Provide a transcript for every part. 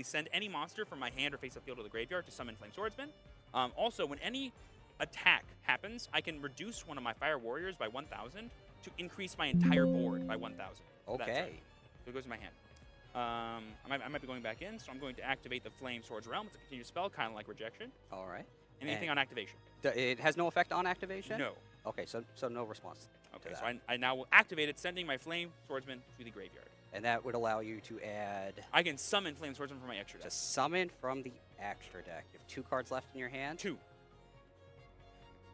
send any monster from my hand or face-up field to the graveyard to summon Flame Swordsman. Also, when any attack happens, I can reduce one of my Fire Warriors by 1,000 to increase my entire board by 1,000. Okay. So it goes in my hand. I might be going back in, so I'm going to activate the Flame Swords Realm. It's a continuous spell, kind of like Rejection. All right. Anything on activation? It has no effect on activation? No. Okay, so no response. Okay, so I now will activate it, sending my Flame Swordsman to the graveyard. And that would allow you to add... I can summon Flame Swordsman from my extra deck. To summon from the extra deck. You have 2 cards left in your hand? 2.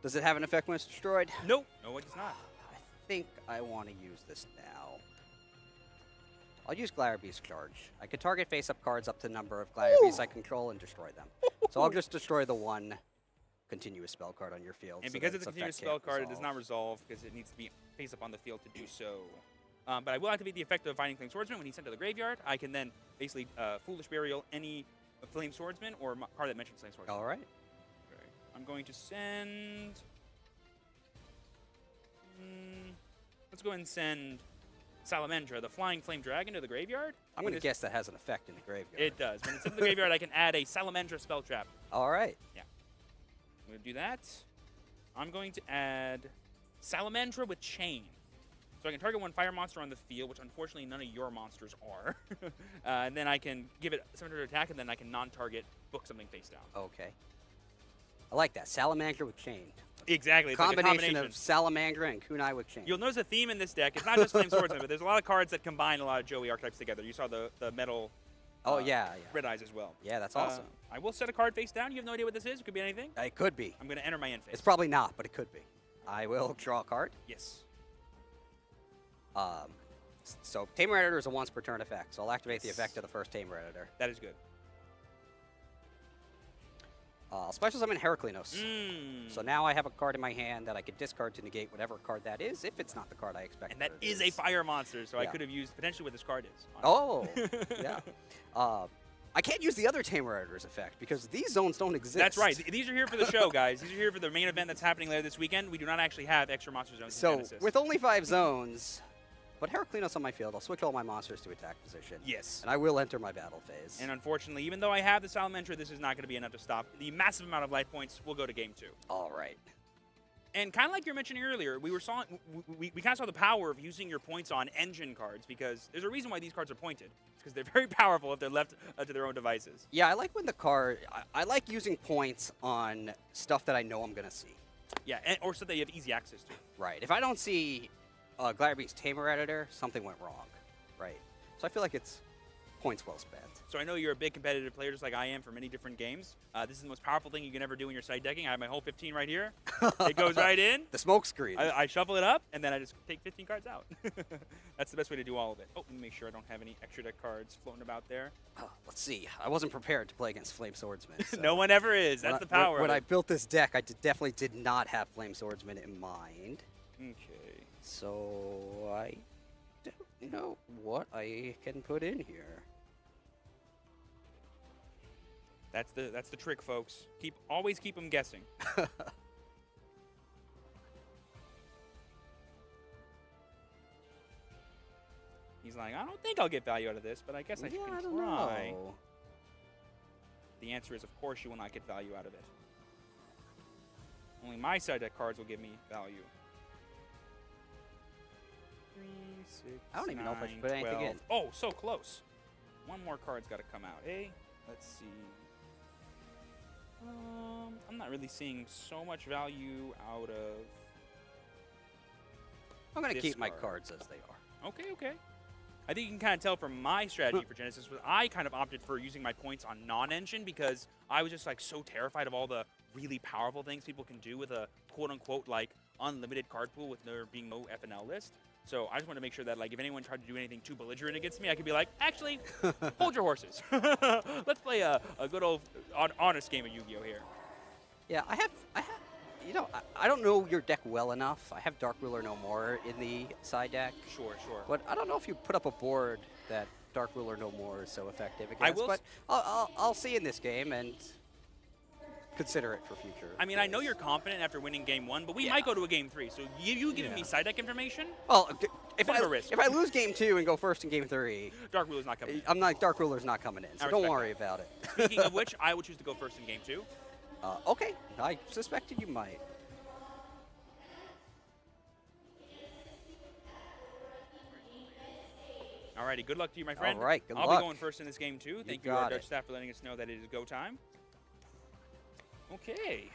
Does it have an effect when it's destroyed? Nope. No, it does not. I think I want to use this now. I'll use Glare Beast Charge. I can target face-up cards up to the number of Glare Beasts I control and destroy them. So I'll just destroy the 1 continuous spell card on your field. And because it's a continuous spell card, it does not resolve because it needs to be face-up on the field to do so. But I will activate the effect of Finding Flame Swordsman when he's sent to the graveyard. I can then basically Foolish Burial any Flame Swordsman or card that mentions Flame Swordsman. All right. Okay. I'm going to send... let's go ahead and send Salamandra, the Flying Flame Dragon, to the graveyard. I'm going to guess that has an effect in the graveyard. It does. When it's in the graveyard, I can add a Salamandra spell trap. All right. Yeah. I'm going to do that. I'm going to add Salamandra with Chain. So I can target 1 fire monster on the field, which unfortunately none of your monsters are. And then I can give it 700 attack, and then I can non-target book something face down. Okay. I like that. Salamander with Chain. Exactly. It's Combination of Salamandra and Kunai with Chain. You'll notice a theme in this deck. It's not just Flame Swordsman, but there's a lot of cards that combine a lot of Joey archetypes together. You saw the metal Red Eyes as well. Yeah, that's awesome. I will set a card face down. You have no idea what this is? It could be anything? It could be. I'm going to enter my end phase. It's probably not, but it could be. I will draw a card. Yes. So Tamer Editor is a once per turn effect, so I'll activate the effect of the first Tamer Editor. That is good. I'll special summon Heraclinos. So now I have a card in my hand that I could discard to negate whatever card that is, if it's not the card I expect. And that is a fire monster, so I could have used potentially what this card is. Oh, yeah. I can't use the other Tamer Editor's effect because these zones don't exist. That's right. These are here for the show, guys. These are here for the main event that's happening later this weekend. We do not actually have extra monster zones in Genesis. With only 5 zones, but Heraclinos on my field, I'll switch all my monsters to attack position. Yes. And I will enter my battle phase. And unfortunately, even though I have the Salamander, this is not going to be enough to stop the massive amount of life points. We'll go to game 2. All right. And kind of like you were mentioning earlier, we kind of saw the power of using your points on engine cards because there's a reason why these cards are pointed. It's because they're very powerful if they're left to their own devices. Yeah, I like when the card... I like using points on stuff that I know I'm going to see. Yeah, or stuff that you have easy access to. Right. If I don't see Glare Beast Tamer Editor, something went wrong. Right. So I feel like it's points well spent. So I know you're a big competitive player just like I am for many different games. This is the most powerful thing you can ever do in your side decking. I have my whole 15 right here. It goes right in. The smoke screen. I shuffle it up, and then I just take 15 cards out. That's the best way to do all of it. Oh, let me make sure I don't have any extra deck cards floating about there. Let's see. I wasn't prepared to play against Flame Swordsman. So no one ever is. That's the power When I built this deck, I definitely did not have Flame Swordsman in mind. Okay. So I don't know what I can put in here. That's the trick, folks. Always keep them guessing. He's like, I don't think I'll get value out of this, but I guess I can try. Know. The answer is, of course, you will not get value out of it. Only my side deck cards will give me value. 3, 6, I don't even know if I should put 12. anything in. Oh, so close. One more card's got to come out. Hey, let's see. I'm not really seeing so much value out of. I'm going to keep my cards as they are. Okay, okay. I think you can kind of tell from my strategy for Genesis, I kind of opted for using my points on non-engine because I was just like so terrified of all the really powerful things people can do with a quote-unquote like unlimited card pool with there being no FNL list. So I just want to make sure that like if anyone tried to do anything too belligerent against me, I could be like, actually, hold your horses. Let's play a good old honest game of Yu-Gi-Oh here. Yeah, I have, you know, I don't know your deck well enough. I have Dark Ruler No More in the side deck. Sure. But I don't know if you put up a board that Dark Ruler No More is so effective against. I will. But I'll see in this game and consider it for future. I mean, I know you're confident after winning game 1, but we might go to a game 3. So you giving me side deck information? Well, if Bit of a risk. I lose game 2 and go first in game 3, Dark Ruler's not coming in. I'm not. Dark Ruler's not coming in, so don't worry about it. Speaking of which, I will choose to go first in game 2. Okay, I suspected you might. Alrighty, good luck to you, my friend. All right, good I'll luck. be going first in this game too. Thank you, got our Dutch it. staff, for letting us know that it is go time. Okay.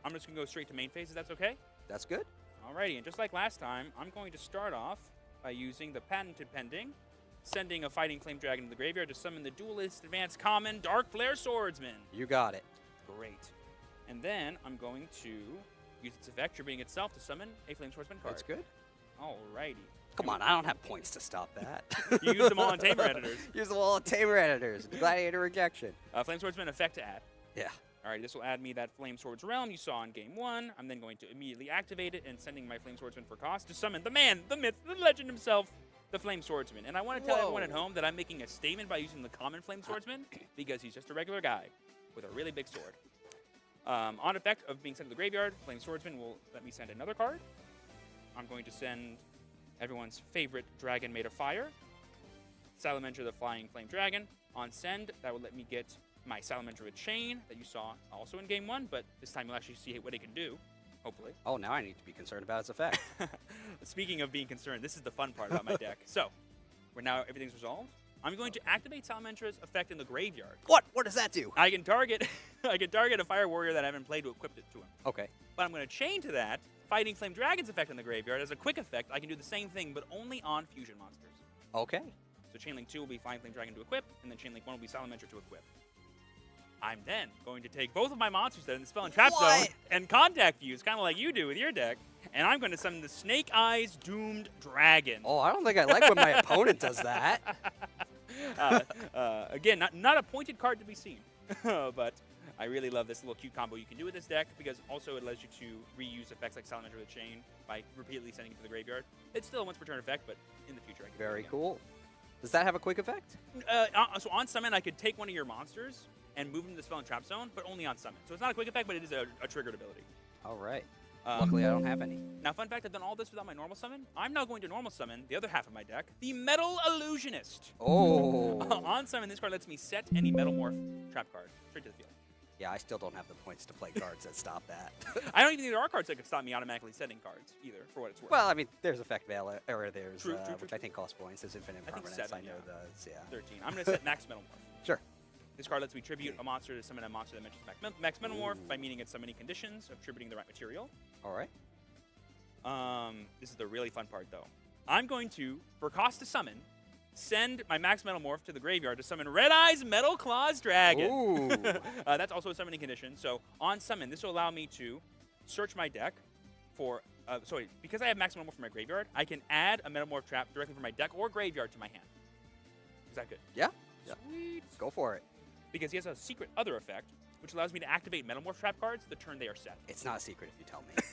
I'm just gonna go straight to main phase, if that's okay? That's good. Alrighty, and just like last time, I'm going to start off by using the patented pending, sending a Fighting Flame Dragon to the graveyard to summon the Duelist Advanced Common Dark Flare Swordsman. You got it. Great. And then I'm going to use its effect, tributing itself to summon a Flame Swordsman card. That's good. Alrighty. Come on, I don't have points to stop that. You used them all on Tamer Editors. Use them all on Tamer Editors. Gladiator Rejection. Flame Swordsman effect to add. Yeah. Alright, this will add me that Flame Sword's Realm you saw in game 1. I'm then going to immediately activate it and sending my Flame Swordsman for cost to summon the man, the myth, the legend himself, the Flame Swordsman. And I want to tell everyone at home that I'm making a statement by using the common Flame Swordsman because he's just a regular guy with a really big sword. On effect of being sent to the graveyard, Flame Swordsman will let me send another card. I'm going to send everyone's favorite dragon made of fire, Salamander the Flying Flame Dragon. On send, that will let me get my Salamander with Chain that you saw also in game 1, but this time you'll actually see what it can do, hopefully. Oh, now I need to be concerned about its effect. Speaking of being concerned, this is the fun part about my deck. So, now everything's resolved. I'm going to activate Salamandra's effect in the graveyard. What? What does that do? I can target a Fire Warrior that I haven't played to equip it to him. Okay. But I'm going to chain to that Fighting Flame Dragon's effect in the graveyard. As a quick effect, I can do the same thing, but only on fusion monsters. Okay. So Chainlink 2 will be Flying Flame Dragon to equip, and then Chainlink 1 will be Salamander to equip. I'm then going to take both of my monsters that are in the Spell and Trap Zone and Contact Fuse, kind of like you do with your deck, and I'm going to summon the Snake Eyes Doomed Dragon. Oh, I don't think I like when my opponent does that. Again, not a pointed card to be seen, but I really love this little cute combo you can do with this deck because also it allows you to reuse effects like Salamander the Chain by repeatedly sending it to the graveyard. It's still a once per turn effect, but in the future I can do it Very again. cool. Does that have a quick effect? So on summon, I could take one of your monsters and move them to the Spell and Trap Zone, but only on summon. So it's not a quick effect, but it is a triggered ability. All right. Luckily, I don't have any. Now, fun fact, I've done all this without my normal summon. I'm now going to normal summon the other half of my deck, the Mettle Illusionist. Oh. On summon, this card lets me set any Metal Morph trap card straight to the field. Yeah, I still don't have the points to play cards that stop that. I don't even think there are cards that could stop me automatically setting cards either, for what it's worth. Well, I mean, there's Effect Veil, or there's, True, which I think costs points. There's Infinite I think Permanence, 7, I know yeah. does, yeah. 13. I'm going to set Max Metal Morph. Sure. This card lets me tribute a monster to summon a monster that mentions Max Metal Morph by meaning it's summoning conditions of tributing the right material. All right. This is the really fun part, though. I'm going to, for cost to summon, send my Max Metal Morph to the graveyard to summon Red Eyes Metal Claws Dragon. Ooh. That's also a summoning condition. So on summon, this will allow me to search my deck for, because I have Max Metal Morph from my graveyard, I can add a Metal Morph trap directly from my deck or graveyard to my hand. Is that good? Yeah. Sweet. Go for it. Because he has a secret other effect, which allows me to activate Metal Morph trap cards the turn they are set. It's not a secret if you tell me.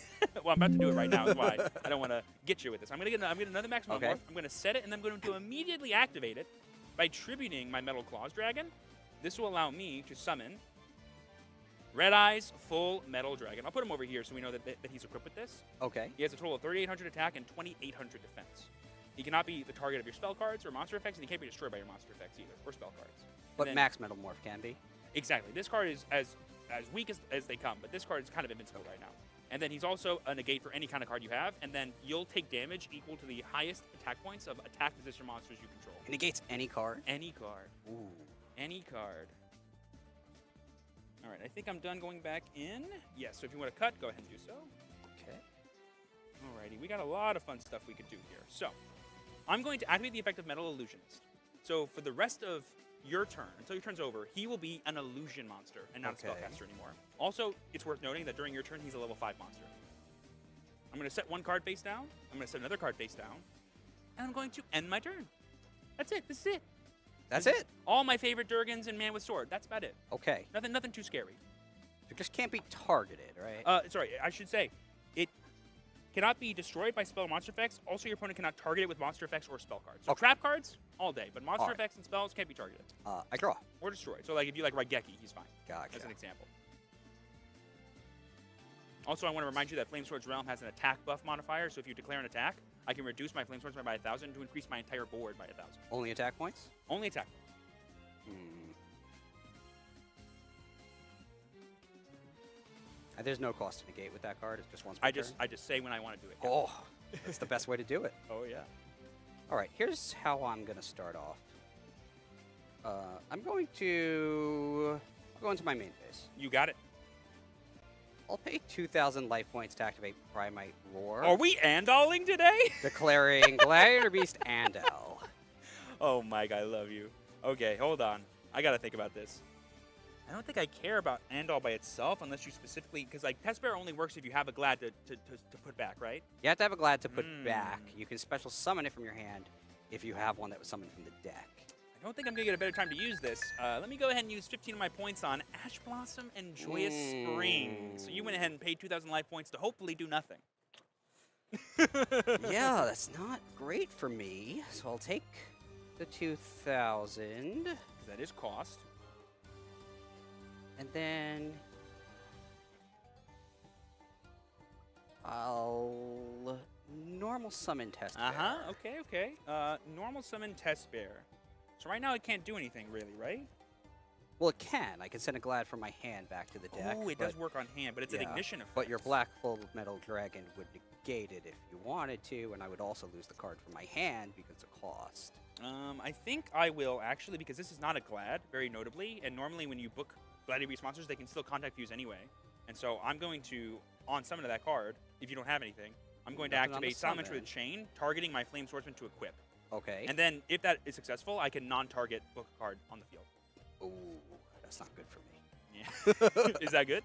Well, I'm about to do it right now. That's why I don't want to get you with this. I'm gonna get another Max Metal Okay. Morph. I'm gonna set it, and then I'm going to immediately activate it by tributing my Metal Claws Dragon. This will allow me to summon Red Eyes Full Metal Dragon. I'll put him over here so we know that he's equipped with this. Okay. He has a total of 3,800 attack and 2,800 defense. He cannot be the target of your spell cards or monster effects, and he can't be destroyed by your monster effects either, or spell cards. But then, Max Metal Morph can be. Exactly. This card is as weak as they come, but this card is kind of invincible right now. And then he's also a negate for any kind of card you have, and then you'll take damage equal to the highest attack points of attack position monsters you control. It negates any card? Any card. Ooh. Any card. All right, I think I'm done going back in. Yes, so if you want to cut, go ahead and do so. Okay. Alrighty, we got a lot of fun stuff we could do here. So, I'm going to activate the effect of Metal Illusionist. So for the rest of your turn, until your turn's over, he will be an illusion monster and not a spellcaster anymore. Also, it's worth noting that during your turn, he's a level 5 monster. I'm going to set one card face down. I'm going to set another card face down. And I'm going to end my turn. That's it. This is it. That's it? All my favorite Durgans and Man with Sword. That's about it. Okay. Nothing too scary. It just can't be targeted, right? Sorry, I should say, it cannot be destroyed by spell or monster effects. Also, your opponent cannot target it with monster effects or spell cards. So trap cards, all day. But monster effects and spells can't be targeted. I draw. Or destroyed. So like if you like Raigeki, he's fine. Gotcha. As an example. Also, I want to remind you that Flame Sword's Realm has an attack buff modifier. So if you declare an attack, I can reduce my flame swordsman by 1,000 to increase my entire board by 1,000. Only attack points? Only attack. There's no cost to negate with that card. It's just once per turn. I just say when I want to do it. Yeah. Oh, that's the best way to do it. Oh, yeah. All right, here's how I'm going to start off. I'm going to go into my main phase. You got it. I'll pay 2,000 life points to activate Primite Roar. Are we andalling today? Declaring Gladiator Beast Andal. Oh, Mike, I love you. Okay, hold on. I got to think about this. I don't think I care about Andal by itself unless you specifically, because like Test Bear only works if you have a Glad to put back, right? You have to have a Glad to put back. You can special summon it from your hand if you have one that was summoned from the deck. I don't think I'm going to get a better time to use this. Let me go ahead and use 15 of my points on Ash Blossom and Joyous Spring. So you went ahead and paid 2,000 life points to hopefully do nothing. Yeah, that's not great for me. So I'll take the 2,000. That is cost. And then I'll normal summon Test Bear. Okay. Normal summon Test Bear. So right now it can't do anything really, right? Well, it can. I can send a Glad from my hand back to the deck. Oh, it does work on hand, but it's an ignition effect. But your Black Full Metal Dragon would negate it if you wanted to, and I would also lose the card from my hand because of cost. I think I will actually, because this is not a Glad, very notably, and normally when you book Gladiator Beast monsters, they can still contact fuse anyway. And so I'm going to, on summon to that card, if you don't have anything, I'm going to activate Silence with a Chain, targeting my Flame Swordsman to equip. Okay. And then if that is successful, I can non-target book a card on the field. Ooh, that's not good for me. Yeah. Is that good?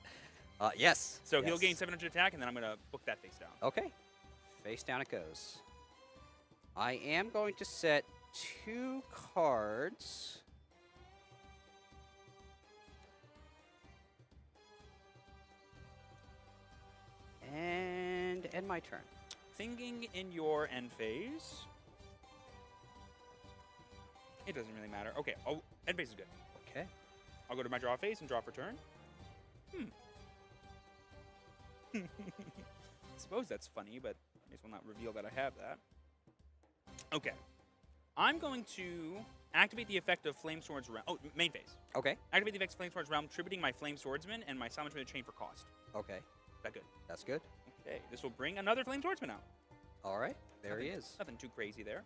Yes. So he'll gain 700 attack, and then I'm going to book that face down. Okay. Face down it goes. I am going to set 2 cards. And end my turn. Thinking in your end phase. It doesn't really matter. Okay, end phase is good. Okay. I'll go to my draw phase and draw for turn. Suppose that's funny, but I guess we'll not reveal that I have that. Okay. I'm going to activate the effect of Flame Sword's Realm. Oh, main phase. Okay. Activate the effect of Flame Sword's Realm, tributing my Flame Swordsman and my Silence with a Chain for cost. Okay. Is that good? That's good. Okay. This will bring another Flame Swordsman out. All right. There he is. Nothing too crazy there.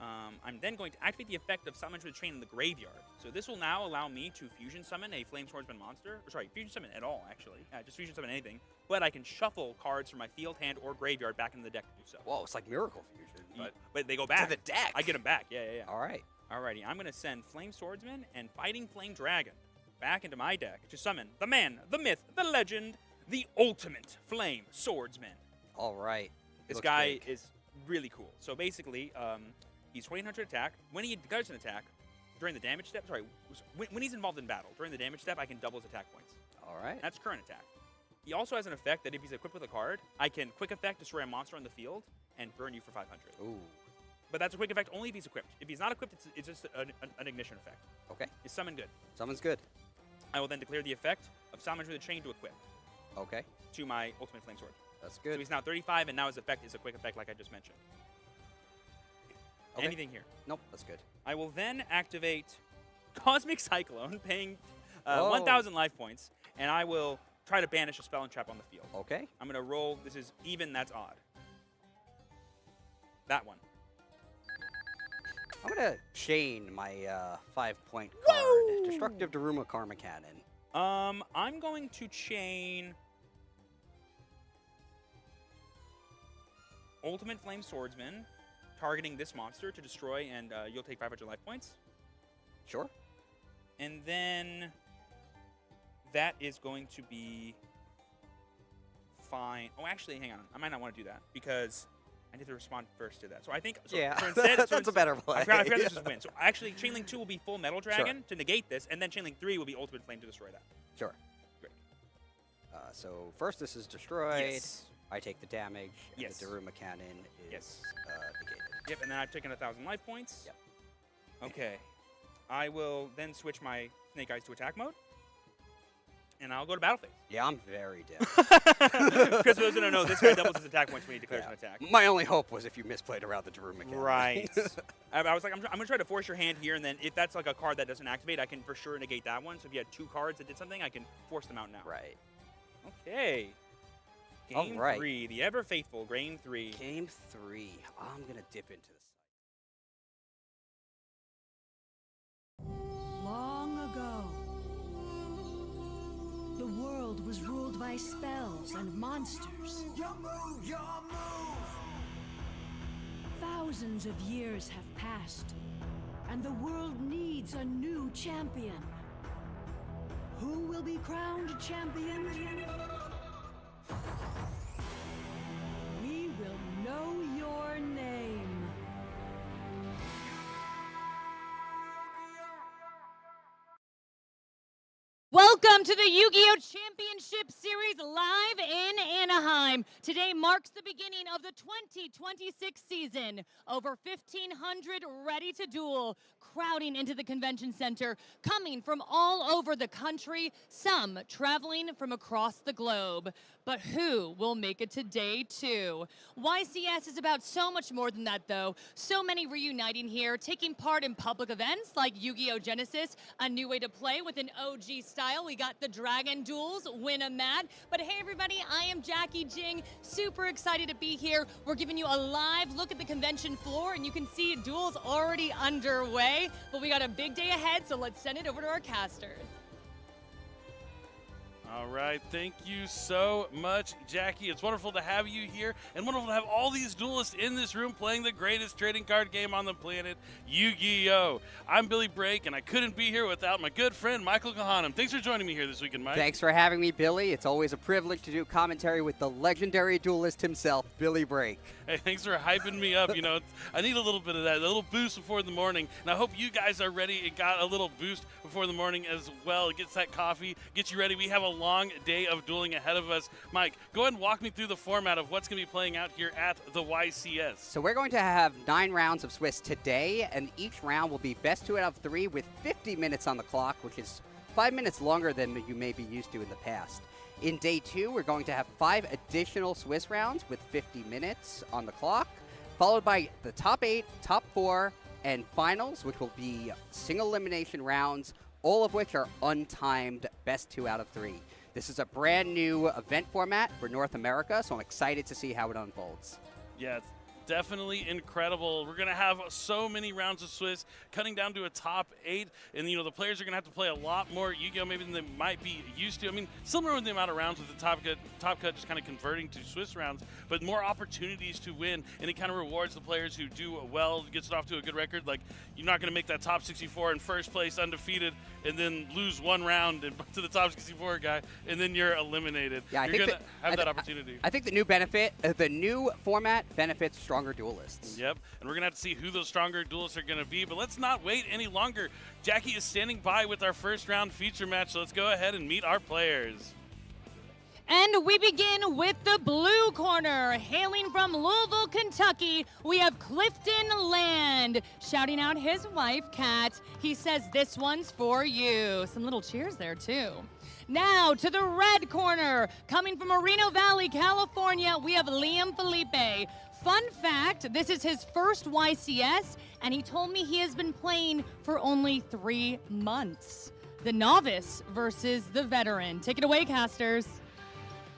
I'm then going to activate the effect of Silence with a Chain in the graveyard. So this will now allow me to fusion summon a Flame Swordsman monster. Or sorry, fusion summon at all, actually. Just fusion summon anything. But I can shuffle cards from my field, hand, or graveyard back into the deck to do so. Whoa, it's like Miracle Fusion. But they go back. To the deck. I get them back. Yeah. All right. Alrighty, I'm going to send Flame Swordsman and Fighting Flame Dragon back into my deck to summon the man, the myth, the legend, the ultimate Flame Swordsman. All right. This guy is really cool. So basically, he's 2,800 attack. When he does an attack, during the damage step, when he's involved in battle, during the damage step, I can double his attack points. All right. That's current attack. He also has an effect that if he's equipped with a card, I can quick effect destroy a monster on the field and burn you for 500. Ooh. But that's a quick effect only if he's equipped. If he's not equipped, it's just an ignition effect. Okay. Is summon good? Summon's good. I will then declare the effect of Summon with a Chain to equip. Okay. To my Ultimate Flame Sword. That's good. So he's now 35, and now his effect is a quick effect like I just mentioned. Okay. Anything here? Nope, that's good. I will then activate Cosmic Cyclone, paying 1,000 life points, and I will try to banish a spell and trap on the field. Okay. I'm going to roll. This is even, that's odd. That one. I'm going to chain my 5-point card. Whoa! Destructive Daruma Karma Cannon. I'm going to chain Ultimate Flame Swordsman, targeting this monster to destroy, and you'll take 500 life points. Sure. And then that is going to be fine. Oh, actually, hang on. I might not want to do that because I need to respond first to that. So I think, yeah, so instead, that's a better play. I forgot this is win. So actually, Chainlink 2 will be full Metal Dragon to negate this, and then Chainlink 3 will be Ultimate Flame to destroy that. Sure. Great. So first this is destroyed. Yes. I take the damage, and Yes. the Daruma Cannon is negated. Yep, and then I've taken 1,000 life points. Yep. Okay. I will then switch my Snake Eyes to attack mode. and I'll go to battle phase. Yeah, I'm very dim. Because for those who don't know, this guy doubles his attack points when he declares an attack. My only hope was if you misplayed around the Drew mechanic. Right. I was like, I'm going to try to force your hand here, and then if that's like a card that doesn't activate, I can for sure negate that one. So if you had 2 cards that did something, I can force them out now. Right. Okay. Game 3, the ever faithful Game 3. Game 3. I'm going to dip into this. Long ago, the world was ruled by spells and monsters. Your move! Your move! Thousands of years have passed, and the world needs a new champion. Who will be crowned champion? We will know your name. Welcome to the Yu-Gi-Oh! Championship Series live in Anaheim. Today marks the beginning of the 2026 season. Over 1,500 ready to duel, crowding into the convention center, coming from all over the country, some traveling from across the globe. But who will make it to day 2? YCS is about so much more than that, though. So many reuniting here, taking part in public events like Yu-Gi-Oh! Genesis, a new way to play with an OG style. We got the Dragon Duels, win a mat. But hey, everybody, I am Jackie Jing. Super excited to be here. We're giving you a live look at the convention floor, and you can see duels already underway. But we got a big day ahead, so let's send it over to our casters. All right, thank you so much, Jackie. It's wonderful to have you here and wonderful to have all these duelists in this room playing the greatest trading card game on the planet, Yu-Gi-Oh! I'm Billy Brake, and I couldn't be here without my good friend, Michael Kahanam. Thanks for joining me here this weekend, Mike. Thanks for having me, Billy. It's always a privilege to do commentary with the legendary duelist himself, Billy Brake. Hey, thanks for hyping me up. You know, I need a little bit of that, a little boost before the morning. And I hope you guys are ready and got a little boost before the morning as well. It gets that coffee, gets you ready. We have a long day of dueling ahead of us. Mike, go ahead and walk me through the format of what's going to be playing out here at the YCS. So we're going to have 9 rounds of Swiss today, and each round will be best 2 out of 3 with 50 minutes on the clock, which is 5 minutes longer than you may be used to in the past. In day 2, we're going to have 5 additional Swiss rounds with 50 minutes on the clock, followed by the top 8, top 4, and finals, which will be single elimination rounds, all of which are untimed best 2 out of 3. This is a brand new event format for North America, so I'm excited to see how it unfolds. Yeah, it's definitely incredible. We're going to have so many rounds of Swiss, cutting down to a top 8, and you know the players are going to have to play a lot more Yu-Gi-Oh! Maybe than they might be used to. I mean, similar with the amount of rounds with the top cut just kind of converting to Swiss rounds, but more opportunities to win, and it kind of rewards the players who do well, gets it off to a good record. Like, you're not going to make that top 64 in first place undefeated and then lose 1 round to the top 64 guy, and then you're eliminated. Yeah, you're going to have that opportunity. I think the new format benefits stronger duelists. Yep, and we're going to have to see who those stronger duelists are going to be, but let's not wait any longer. Jackie is standing by with our first round feature match, so let's go ahead and meet our players. And we begin with the blue corner. Hailing from Louisville, Kentucky, we have Clifton Land. Shouting out his wife, Kat. He says, "This one's for you." Some little cheers there, too. Now to the red corner. Coming from Moreno Valley, California, we have Liam Felipe. Fun fact, this is his first YCS, and he told me he has been playing for only 3 months. The novice versus the veteran. Take it away, casters.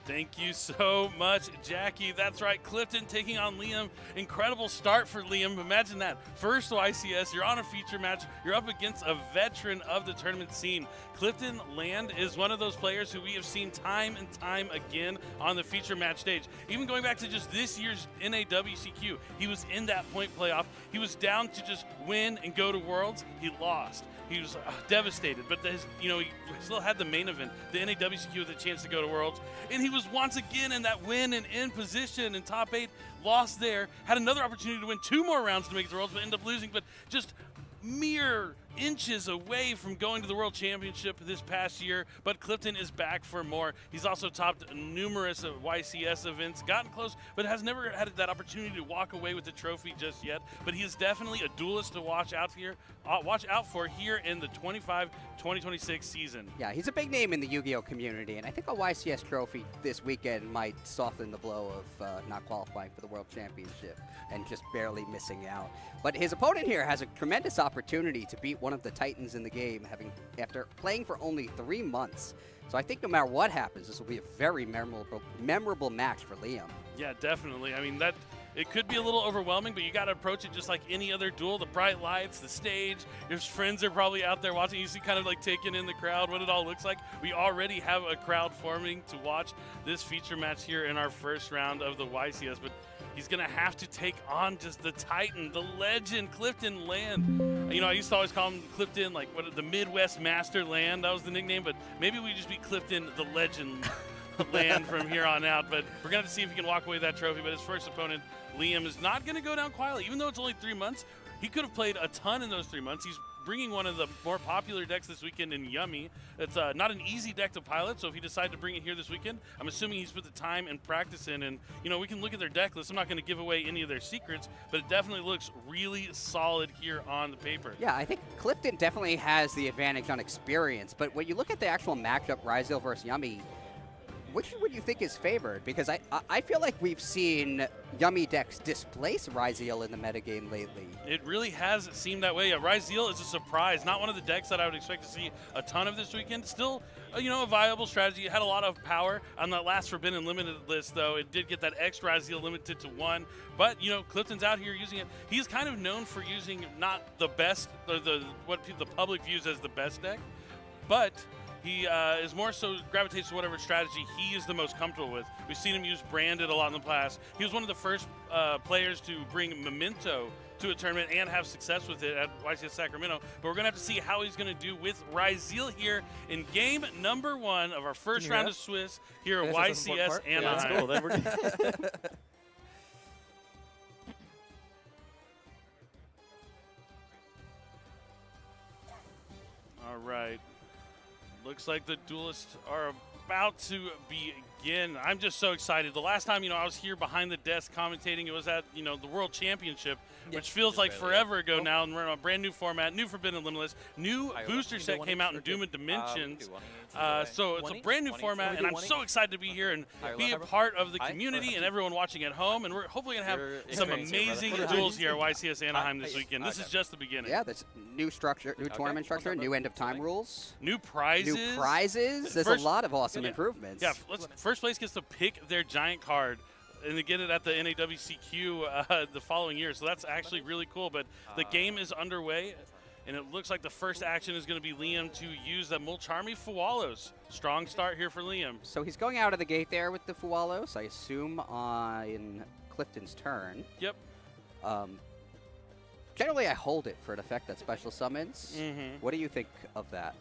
Thank you so much, Jackie. That's right, Clifton taking on Liam. Incredible start for Liam. Imagine that. First YCS, you're on a feature match. You're up against a veteran of the tournament scene. Clifton Land is one of those players who we have seen time and time again on the feature match stage. Even going back to just this year's NAWCQ, he was in that point playoff. He was down to just win and go to Worlds. He lost. He was devastated, but he still had the main event, the NAWCQ, with a chance to go to Worlds. And he was once again in that win and in position in top 8, lost there, had another opportunity to win 2 more rounds to make it to Worlds, but ended up losing. But just mere inches away from going to the World Championship this past year, but Clifton is back for more. He's also topped numerous YCS events, gotten close, but has never had that opportunity to walk away with the trophy just yet. But he is definitely a duelist to watch out for here in the 2026 season. Yeah, he's a big name in the Yu-Gi-Oh community, and I think a YCS trophy this weekend might soften the blow of not qualifying for the World Championship and just barely missing out. But his opponent here has a tremendous opportunity to beat one of the titans in the game, after playing for only 3 months. So I think no matter what happens, this will be a very memorable match for Liam. Yeah, definitely. I mean, it could be a little overwhelming, but you got to approach it just like any other duel. The bright lights, the stage, your friends are probably out there watching. You see kind of like taking in the crowd, what it all looks like. We already have a crowd forming to watch this feature match here in our first round of the YCS, but he's going to have to take on just the Titan, the legend, Clifton Land. You know, I used to always call him Clifton, like the Midwest Master Land. That was the nickname, but maybe we just be Clifton, the legend Land from here on out. But we're going to see if he can walk away with that trophy. But his first opponent, Liam, is not going to go down quietly. Even though it's only 3 months, he could have played a ton in those 3 months. He's bringing one of the more popular decks this weekend in Yummy. It's not an easy deck to pilot, so if he decided to bring it here this weekend, I'm assuming he's put the time and practice in. And, you know, we can look at their deck list. I'm not going to give away any of their secrets, but it definitely looks really solid here on the paper. Yeah, I think Clifton definitely has the advantage on experience, but when you look at the actual matchup, Ryzel versus Yummy, which would you think is favored? Because I feel like we've seen Yummy decks displace Ryzel in the metagame lately. It really has seemed that way. Ryzel is a surprise. Not one of the decks that I would expect to see a ton of this weekend. Still, you know, a viable strategy. It had a lot of power on that last Forbidden Limited list, though. It did get that extra Ryzel limited to 1. But, you know, Clifton's out here using it. He's kind of known for using not the best, or what the public views as the best deck, but he is more so gravitates to whatever strategy he is the most comfortable with. We've seen him use Branded a lot in the past. He was one of the first players to bring Memento to a tournament and have success with it at YCS Sacramento. But we're going to have to see how he's going to do with Ryzel here in game number 1 of our first round of Swiss here at YCS Anaheim. Yeah, that's cool. Then we're All right. Looks like the duelists are about to begin. I'm just so excited. The last time, you know, I was here behind the desk commentating, it was at, you know, the World Championship, which feels like forever ago now, and we're in a brand new format, new Forbidden Limitless, new booster set came out in Doom and Dimensions. So it's a brand new format, and I'm so excited to be here and be a part of the community and everyone watching at home. And we're hopefully going to have some amazing duels here at YCS Anaheim this weekend. This is just the beginning. Yeah, that's new structure, new tournament structure, new end of time rules. New prizes. New prizes. There's a lot of awesome improvements. Yeah, first place gets to pick their giant card, and they get it at the NAWCQ the following year. So that's actually really cool. But the game is underway, and it looks like the first action is going to be Liam to use the Mulcharmy Fualos. Strong start here for Liam. So he's going out of the gate there with the Fualos, I assume, in Clifton's turn. Yep. Generally, I hold it for an effect that special summons. What do you think of that?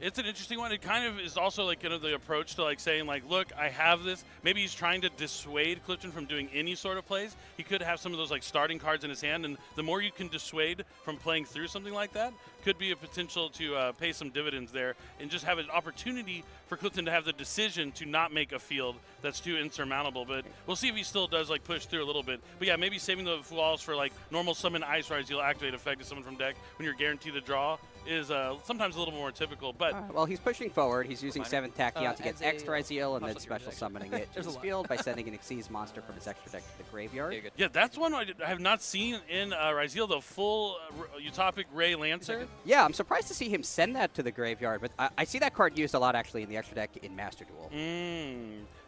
It's an interesting one. It kind of is also like kind of the approach to like saying like, look, I have this. Maybe he's trying to dissuade Clifton from doing any sort of plays. He could have some of those like starting cards in his hand, and the more you can dissuade from playing through something like that, could be a potential to pay some dividends there and just have an opportunity for Clifton to have the decision to not make a field that's too insurmountable. But we'll see if he still does like push through a little bit. But yeah, maybe saving the Fualos for like normal summon Ice Rise, you'll activate effect to summon from deck when you're guaranteed to draw is sometimes a little more typical. But well, he's pushing forward. He's using 7th Tachyon to get extra Zeal and then special summoning it to his field by sending an Xyz monster from his extra deck to the graveyard. Yeah, that's one I have not seen in Ryzel, the full Utopic Ray Lancer. Yeah, I'm surprised to see him send that to the graveyard, but I see that card used a lot actually in the extra deck in Master Duel.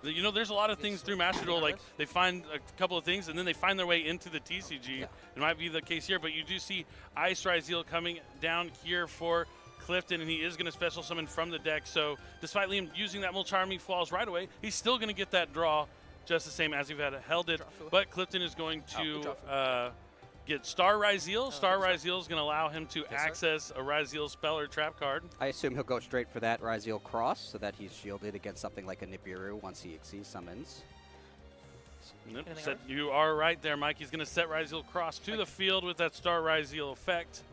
You know, there's a lot of things through Master Duel, like they find a couple of things and then they find their way into the TCG. It might be the case here, but you do see Ice Ryzel coming down here for Clifton, and he is going to special summon from the deck. So despite Liam using that Mulcharmy Falls right away, he's still going to get that draw just the same as he had held it. But Clifton is going to get Star Ryzel. Star Ryzel is going to allow him to access a Ryzel spell or trap card. I assume he'll go straight for that Ryzel cross so that he's shielded against something like a Nibiru once he Xyz summons. You are right there, Mike. He's going to set Ryzel cross to the field with that Star Ryzel effect.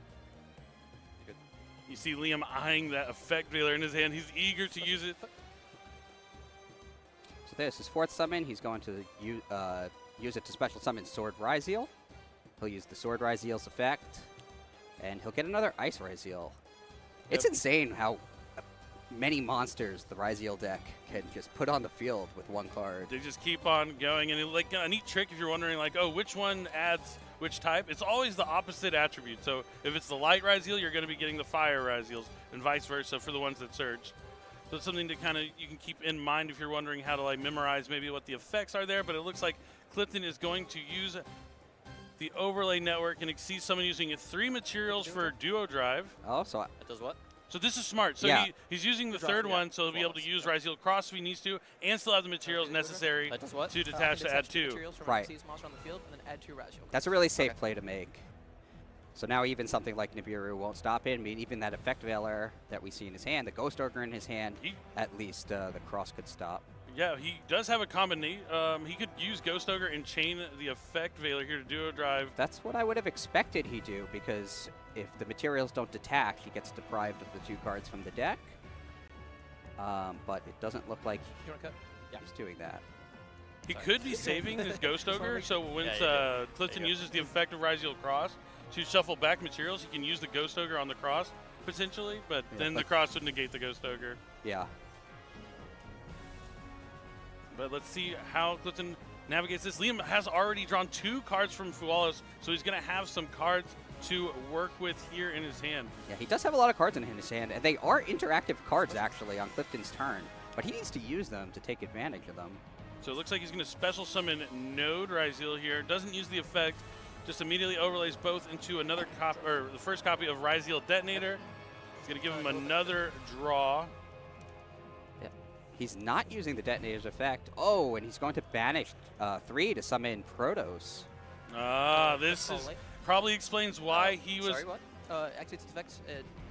You see Liam eyeing that effect veiler in his hand. He's eager to use it. So there's his 4th summon. He's going to use it to special summon Sword Ryzeal. He'll use the Sword Ryzeal's effect, and he'll get another Ice Ryzeal. It's insane how many monsters the Ryzeal deck can just put on the field with 1 card. They just keep on going, and like a neat trick if you're wondering, like, oh, which one adds which type? It's always the opposite attribute. So if it's the light Ryzeal, you're going to be getting the fire Ryzeals, and vice versa for the ones that search. So it's something to kind of you can keep in mind if you're wondering how to like memorize maybe what the effects are there. But it looks like Clifton is going to use the overlay network and exceed someone using 3 materials for Duo Drive. Oh, so It does what? So this is smart. So Yeah. he's using the 3rd one, so he'll be able to use Ryzeal Cross if he needs to, and still have the materials necessary That does what? to detach to add 2. Right. Monster on the field, and then add 2 Ryzeal. that's a really safe play to make. So now even something like Nibiru won't stop it. I mean, even that Effect Veiler that we see in his hand, the Ghost Ogre in his hand, at least the Cross could stop. Yeah, he does have a combination. He could use Ghost Ogre and chain the Effect Veiler here to Duo Drive. That's what I would have expected he'd do, because if the materials don't detach, he gets deprived of the 2 cards from the deck. But it doesn't look like You want to cut? he's doing that. He could be saving his Ghost Ogre, so when Clifton uses the effect of Ryzeal Cross to shuffle back materials, he can use the Ghost Ogre on the Cross, potentially, but then the Cross would negate the Ghost Ogre. Yeah. But let's see how Clifton navigates this. Liam has already drawn 2 cards from Fualos, so he's going to have some cards to work with here in his hand. Yeah, he does have a lot of cards in his hand, and they are interactive cards, actually, on Clifton's turn. But he needs to use them to take advantage of them. So it looks like he's going to special summon Node Ryzeal here. Doesn't use the effect, just immediately overlays both into another copy, or the first copy of Ryzeal Detonator. He's going to give him another draw. Yeah. He's not using the Detonator's effect. Oh, and he's going to banish 3 to summon Protos. This is probably explains why he was Sorry, what? Activates its effects.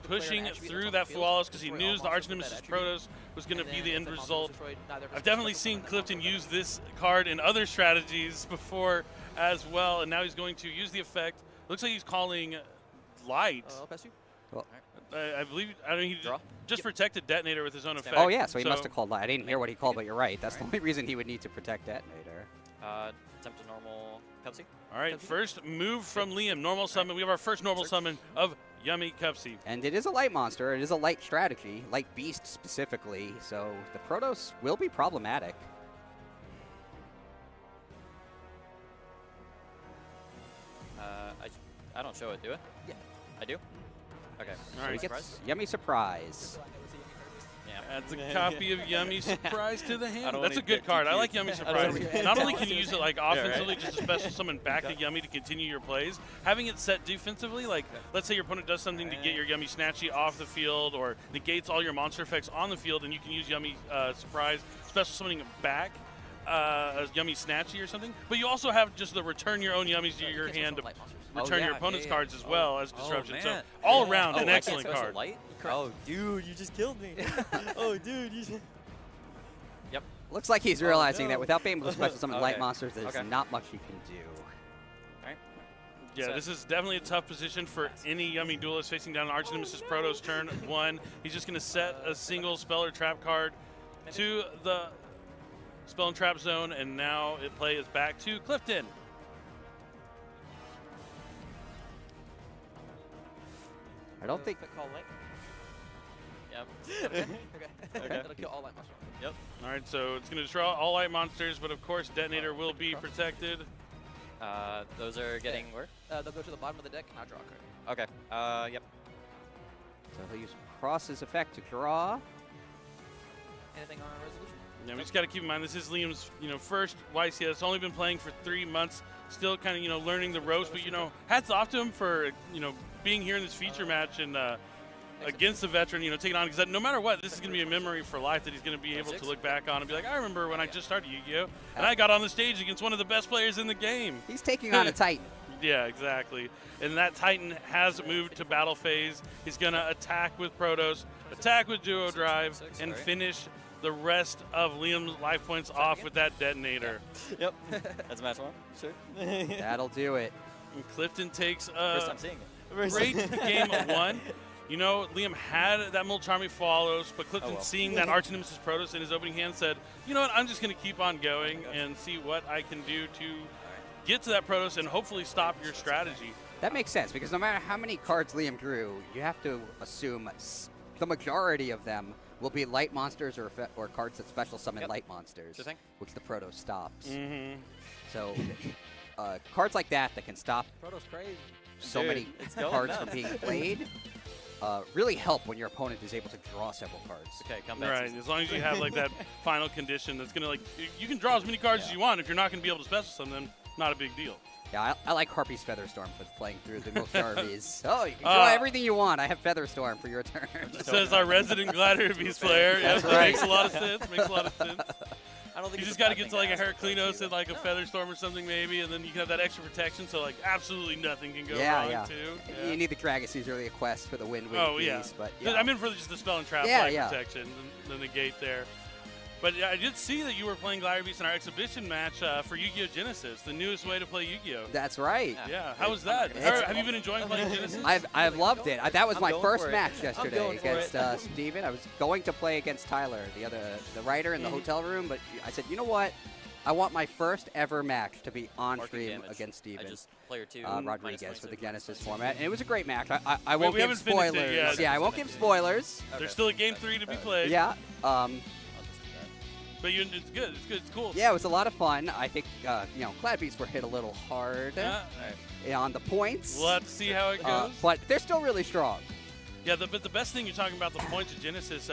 pushing through that Fualos because he knew the Arch Nemesis Protos was going to be the end result. I've definitely seen Clifton use this card in other strategies before as well, and now he's going to use the effect. Looks like he's calling Light. I'll pass you. Well, I believe he Draw? just protected Detonator with his own effect. oh, yeah, so he must have called Light. I didn't hear what he called, but you're right. That's the only reason he would need to protect Detonator. Attempt a normal Pepsi. All right, first move from Liam. Normal summon. We have our first normal summon of Yummy Cupsy. And it is a light monster. It is a light strategy, light beast specifically. So the Protos will be problematic. I don't show it, do I? Yeah. I do? Okay. All right. He gets Yummy Surprise. Yeah. Adds a copy of Yummy Surprise to the hand. don't That's a wanna good get card. I too like cute. Yummy I don't Surprise. wanna get Not only too can you cute. use it like offensively, just a special summon back to Yummy to continue your plays. Having it set defensively, like let's say your opponent does something to get your Yummy Snatchy off the field or negates all your monster effects on the field, and you can use Yummy Surprise, special summoning it back. A Yummy Snatchy or something, but you also have just the return your own Yummies to your hand to return your opponent's cards as well as disruption. So all around an excellent card. Light? Oh, dude, you just killed me. Oh, dude, you just... Yep. Looks like he's realizing that without being able to special summon light Okay. monsters, there's Okay. not much he can do. Alright. Yeah, this is definitely a tough position for any Yummy Duelist facing down Arch Nemesis Protos turn 1. He's just going to set a single spell or trap card to the spell and trap zone, and now it play is back to Clifton. I don't think... Call light. Yep. Okay. That'll kill all light monsters. Yep. All right, so it's going to draw all light monsters, but of course Detonator will be protected. Those are getting where? They'll go to the bottom of the deck and I'll draw a card. Okay. Yep. So he'll use Cross's effect to draw. Anything on our resolution? Yeah, we just got to keep in mind this is Liam's, first YCS. Only been playing for 3 months, still kind of, learning the ropes. But hats off to him for, being here in this feature match and against the veteran, taking on. Because no matter what, this is going to be a memory for life that he's going to be able to look back on and be like, I remember when I just started Yu-Gi-Oh, and I got on the stage against one of the best players in the game. He's taking on a Titan. Yeah, exactly. And that Titan has moved to battle phase. He's going to attack with Protos, attack with Duo Drive, and finish the rest of Liam's life points off with that Detonator. Yep. That's match 1. Sure. That'll do it. And Clifton takes First time seeing it. great game 1. You know, Liam had that Mulcharmy Follows, but Clifton, well. seeing that Arch Nemesis Protoss in his opening hand, said, you know what, I'm just going to keep on going and see what I can do to get to that Protoss and hopefully stop your strategy. That makes sense, because no matter how many cards Liam drew, you have to assume the majority of them will be light monsters or cards that special summon light monsters, Sure thing. which the Protoss stops. Mm-hmm. So cards like that can stop Protoss crazy. so Dude, many it's going cards nuts. from being played really help when your opponent is able to draw several cards. Okay, come back. Right, as long as you have like that final condition that's going to you can draw as many cards as you want. If you're not going to be able to special summon them, not a big deal. Yeah, I like Harpy's Featherstorm for playing through the Milcharmies. Oh, you can draw everything you want. I have Featherstorm for your turn. Says our resident Gladiator Beast player. That's That right. makes a lot of sense. Makes a lot of sense. I don't think You it's just a got to bad get thing to like a ask for Heraclinos too. and like a Featherstorm or something maybe, and then you can have that extra protection, so like absolutely nothing can go Yeah, wrong yeah. too. You need the Dragon's really a quest for the win-win Oh, piece, yeah. but yeah. I'm in for just the spell and trap Yeah, light yeah. protection, the negate there. But yeah, I did see that you were playing Gladiator Beast in our exhibition match for Yu-Gi-Oh! Genesis, the newest way to play Yu-Gi-Oh! That's right. Yeah, how was that? It's- Have you been enjoying playing Genesis? I've loved it. That was I'm my going first for it. match I'm yesterday going for against it. Steven. I was going to play against Tyler, the writer in the hotel room, but I said, you know what? I want my first ever match to be on Marking stream damage. against Steven. I just player 2 Rodriguez for the Genesis format, and it was a great match. Wait, I won't we give haven't finished it spoilers. yet. Yeah, I won't give spoilers. There's still a game 3 to be played. Yeah. I'll just do that. But it's good. It's good. It's cool. Yeah, it was a lot of fun. I think Glad Beats were hit a little hard Yeah. on the points, We'll have to see how it goes. but they're still really strong. Yeah, but the best thing you're talking about, the points of Genesis,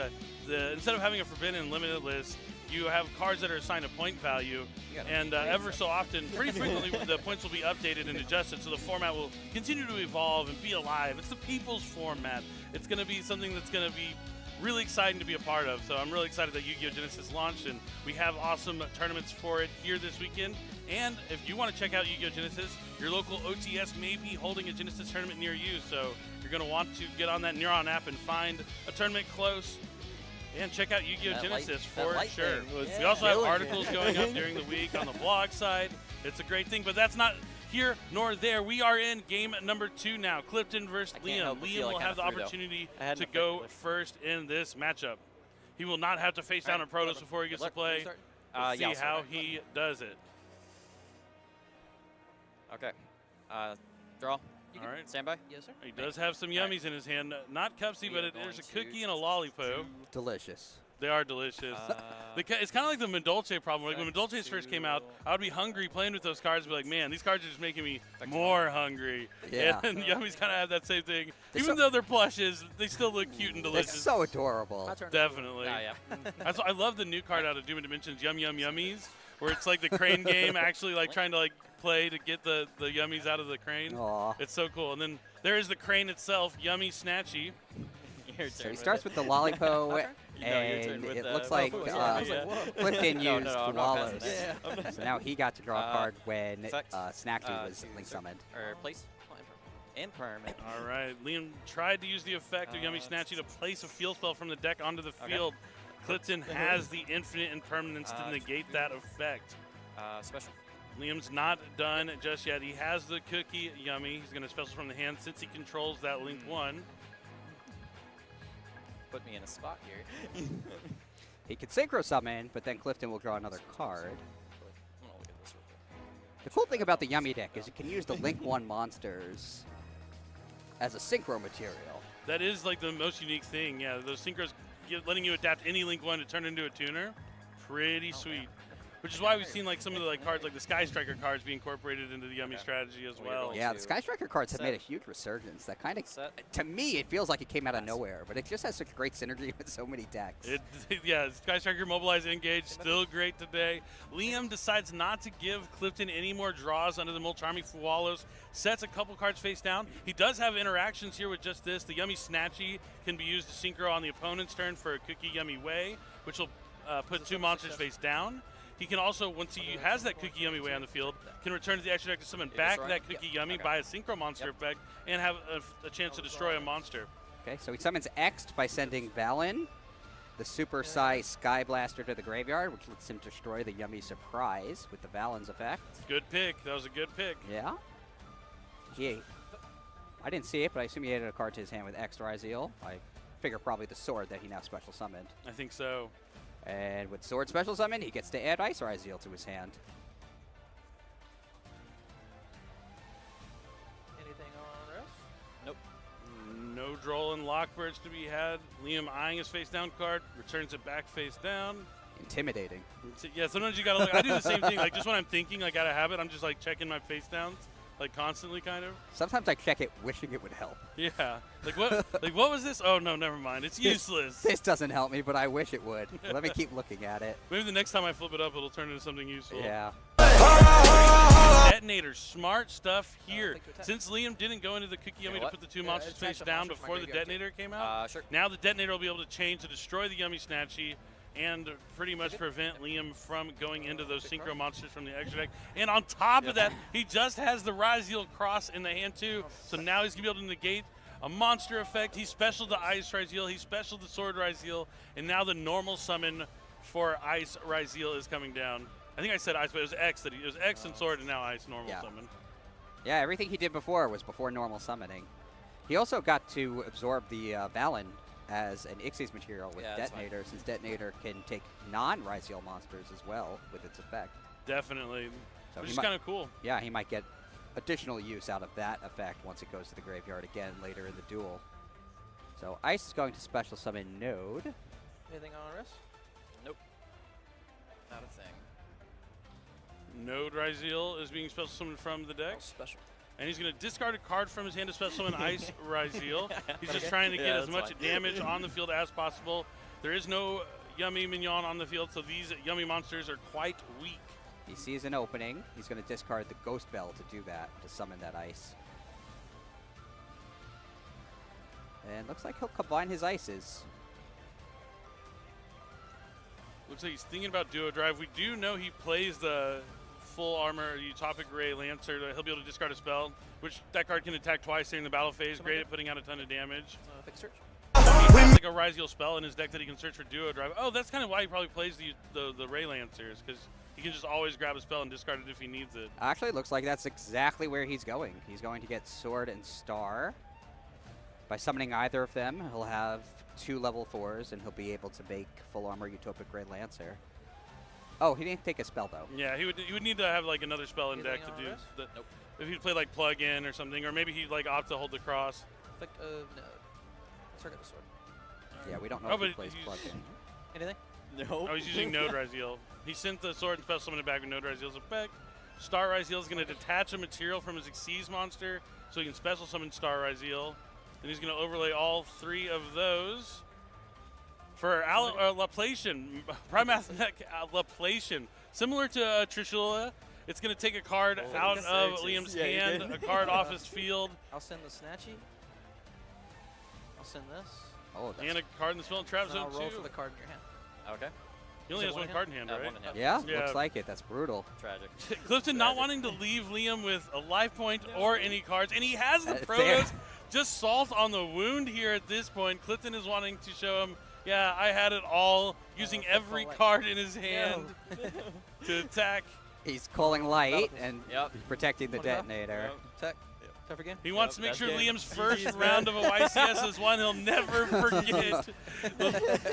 instead of having a forbidden and limited list, you have cards that are assigned a point value, and ever so often, pretty frequently, the points will be updated and adjusted, so the format will continue to evolve and be alive. It's the people's format. It's going to be something that's going to be really exciting to be a part of, so I'm really excited that Yu-Gi-Oh! Genesis launched, and we have awesome tournaments for it here this weekend. And if you want to check out Yu-Gi-Oh! Genesis, your local OTS may be holding a Genesis tournament near you, so you're going to want to get on that Neuron app and find a tournament close. And check out Yu-Gi-Oh! That light- Genesis that for light sure. thing was We also have killing it. articles going up during the week on the blog side. It's a great thing, but that's not here nor there. We are in game number 2 now. Clifton versus I can't help Liam. but Liam feel will like have the kinda through, though. opportunity I had to an go effect. first in this matchup. He will not have to face down a Protoss before he gets to Look, play. start. Let's see yeah, I'll start. how he does it. Okay. Draw. All right. Stand by. Yes, sir. He does have some yummies in his hand. Not cupsy, We but are there's a going cookie to and a lollipop. Delicious. They are delicious. It's kind of like the Mendolce problem. Like when Mendolce's first came out, I would be hungry playing with those cards. Be like, man, these cards are just making me more hungry. Yeah. And Yummies kind of have that same thing. They're Even so- though they're plushes, they still look cute and It's delicious. so adorable. My turn. Definitely. Yeah. That's why I love the new card out of Doom and Dimensions, Yum Yum Yummies, where it's like the crane game, actually like trying to like play to get the yummies out of the crane. Aw. It's so cool. And then there is the crane itself, Yummy Snatchy. Your So turn he starts with the lollipop, You know, your turn and with it the- looks like I was like, whoa. Clifton No, used I'm not passing Wallows. that. So now he got to draw a card when effect, Snacky was link summoned. Or place. And permanent. All right, Liam tried to use the effect of Yummy Snatchy to place a field spell from the deck onto the field. Clifton has the infinite impermanence to negate that effect. Special. Liam's not done just yet. He has the cookie Yummy. He's going to special from the hand since he controls that link 1. Put me in a spot here. He could synchro summon, but then Clifton will draw another card. I'm gonna look at this real quick. The cool thing about the Yummy deck is it can use the Link 1 monsters as a synchro material. That is like the most unique thing. Yeah, those synchros letting you adapt any link 1 to turn into a tuner. Pretty sweet. Which is why we've seen like some of the cards, like the Sky Striker cards, be incorporated into the Yummy strategy as Well, well. you're Yeah, the to Sky Striker cards have set. made a huge resurgence. That kind of, Set. to me, it feels like it came out of nowhere, but it just has such great synergy with so many decks. Yeah, Sky Striker, Mobilize, Engage, still great today. Liam decides not to give Clifton any more draws under the Mulcharmy Wallows. Sets a couple cards face down. He does have interactions here with just this. The Yummy Snatchy can be used to synchro on the opponent's turn for a Cookie Yummy Way, which will put 2 monsters face down. He can also, once he has that Cookie Yummy Way on the field, can return to the extra deck to summon back destroy? that Cookie Yummy by a Synchro Monster effect and have a chance to destroy a monster. Okay, so he summons X'd by sending Valen, the Super Size Sky Blaster, to the graveyard, which lets him destroy the Yummy Surprise with the Valen's effect. Good pick. That was a good pick. Yeah. He I didn't see it, but I assume he added a card to his hand with X Ryzeal. I figure probably the sword that he now special summoned. I think so. And with sword special summon, he gets to add Ice Ryzeal to his hand. Anything on rest? Nope. No Droll and Lockbirds to be had. Liam eyeing his face down card, returns it back face down. Intimidating. Yeah, sometimes you gotta look. I do the same thing. Like just when I'm thinking, like out of habit, I'm just like checking my face downs, like constantly, kind of. Sometimes I check it, wishing it would help. Yeah. Like what? Like what was this? Oh no, never mind. It's useless. This doesn't help me, but I wish it would. Let me keep looking at it. Maybe the next time I flip it up, it'll turn into something useful. Yeah. Detonator, smart stuff here. think to attack. Since Liam didn't go into the Cookie Yummy to what? put the 2 Yeah, monsters attack face the down monsters from before my the graveyard Detonator came out, Sure. now the Detonator will be able to change to destroy the Yummy Snatchy and pretty much prevent Liam from going into those Synchro monsters from the extra deck. And on top of that, he just has the Ryzeal Cross in the hand too, so now he's going to be able to negate a monster effect. He's special to Ice Ryzeal, he's special to Sword Ryzeal, and now the normal summon for Ice Ryzeal is coming down. I think I said Ice, but it was X that it was X and Sword, and now Ice normal Yeah. summon. Yeah, everything he did before was before normal summoning. He also got to absorb the Valen as an Ixies material with Yeah, that's fine. Detonator, since Detonator can take non-Ryzeal monsters as well with its effect. Definitely, So which he is might- kind of cool. Yeah, he might get additional use out of that effect once it goes to the graveyard again later in the duel. So Ice is going to special summon Node. Anything on rest? Nope. Not a thing. Node Ryzeal is being special summoned from the deck. Oh, special. And he's going to discard a card from his hand to special summon Ice Ryzeal. He's just trying to get Yeah, as that's much fine. damage on the field as possible. There is no Yummy Mignon on the field, so these Yummy monsters are quite weak. He sees an opening. He's going to discard the Ghost Bell to do that, to summon that Ice. And looks like he'll combine his Ices. Looks like he's thinking about Duo Drive. We do know he plays the full armor Utopic Ray Lancer. He'll be able to discard a spell, which that card can attack twice during the battle phase. Great at putting out a ton of damage. Fix search. He has like a Ryzeal spell in his deck that he can search for Duo Drive. Oh, that's kind of why he probably plays the Ray Lancers, because he can just always grab a spell and discard it if he needs it. Actually, it looks like that's exactly where he's going. He's going to get Sword and Star. By summoning either of them, he'll have 2 level 4s, and he'll be able to make full armor Utopic Ray Lancer. Oh, he didn't take a spell, though. Yeah, he would need to have like another spell in Anything deck to on do. rest? Nope. If he'd play like Plug In or something, or maybe he'd like opt to hold the cross. Effect of no. Target the sword. Yeah, we don't know Oh, if he but plays he's- plug in. Anything? Nope. Oh, he's using Node Ryzeal. He sent the sword and special summon it back with Node Ryzeal's effect. Star Ryzeal is going to detach a material from his Xyz monster, so he can special summon Star Ryzeal. Then he's going to overlay all 3 of those for Laplacian, Primathmech Laplacian. Similar to Trishula, it's going to take a card out of Liam's Yeah, you hand, did. a card off his field, I'll send the Snatchy. I'll send this. Oh, that's and a card in the spell trap Then I'll zone roll too. for the card in your hand. Okay. He only Is has it one one card in hand, right? One in hand. yeah, Yeah. looks like it. That's brutal. Tragic. Clifton not wanting to leave Liam with a life point or any cards, and he has the Fair. Protos. Just salt on the wound here at this point. Clifton is wanting to show him, yeah, I had it all, using every card in his hand to attack. He's calling light and Yep. protecting the Wanna go? detonator. Attack. Tough again. He wants to make that's sure good. Liam's first round of a YCS is one he'll never forget.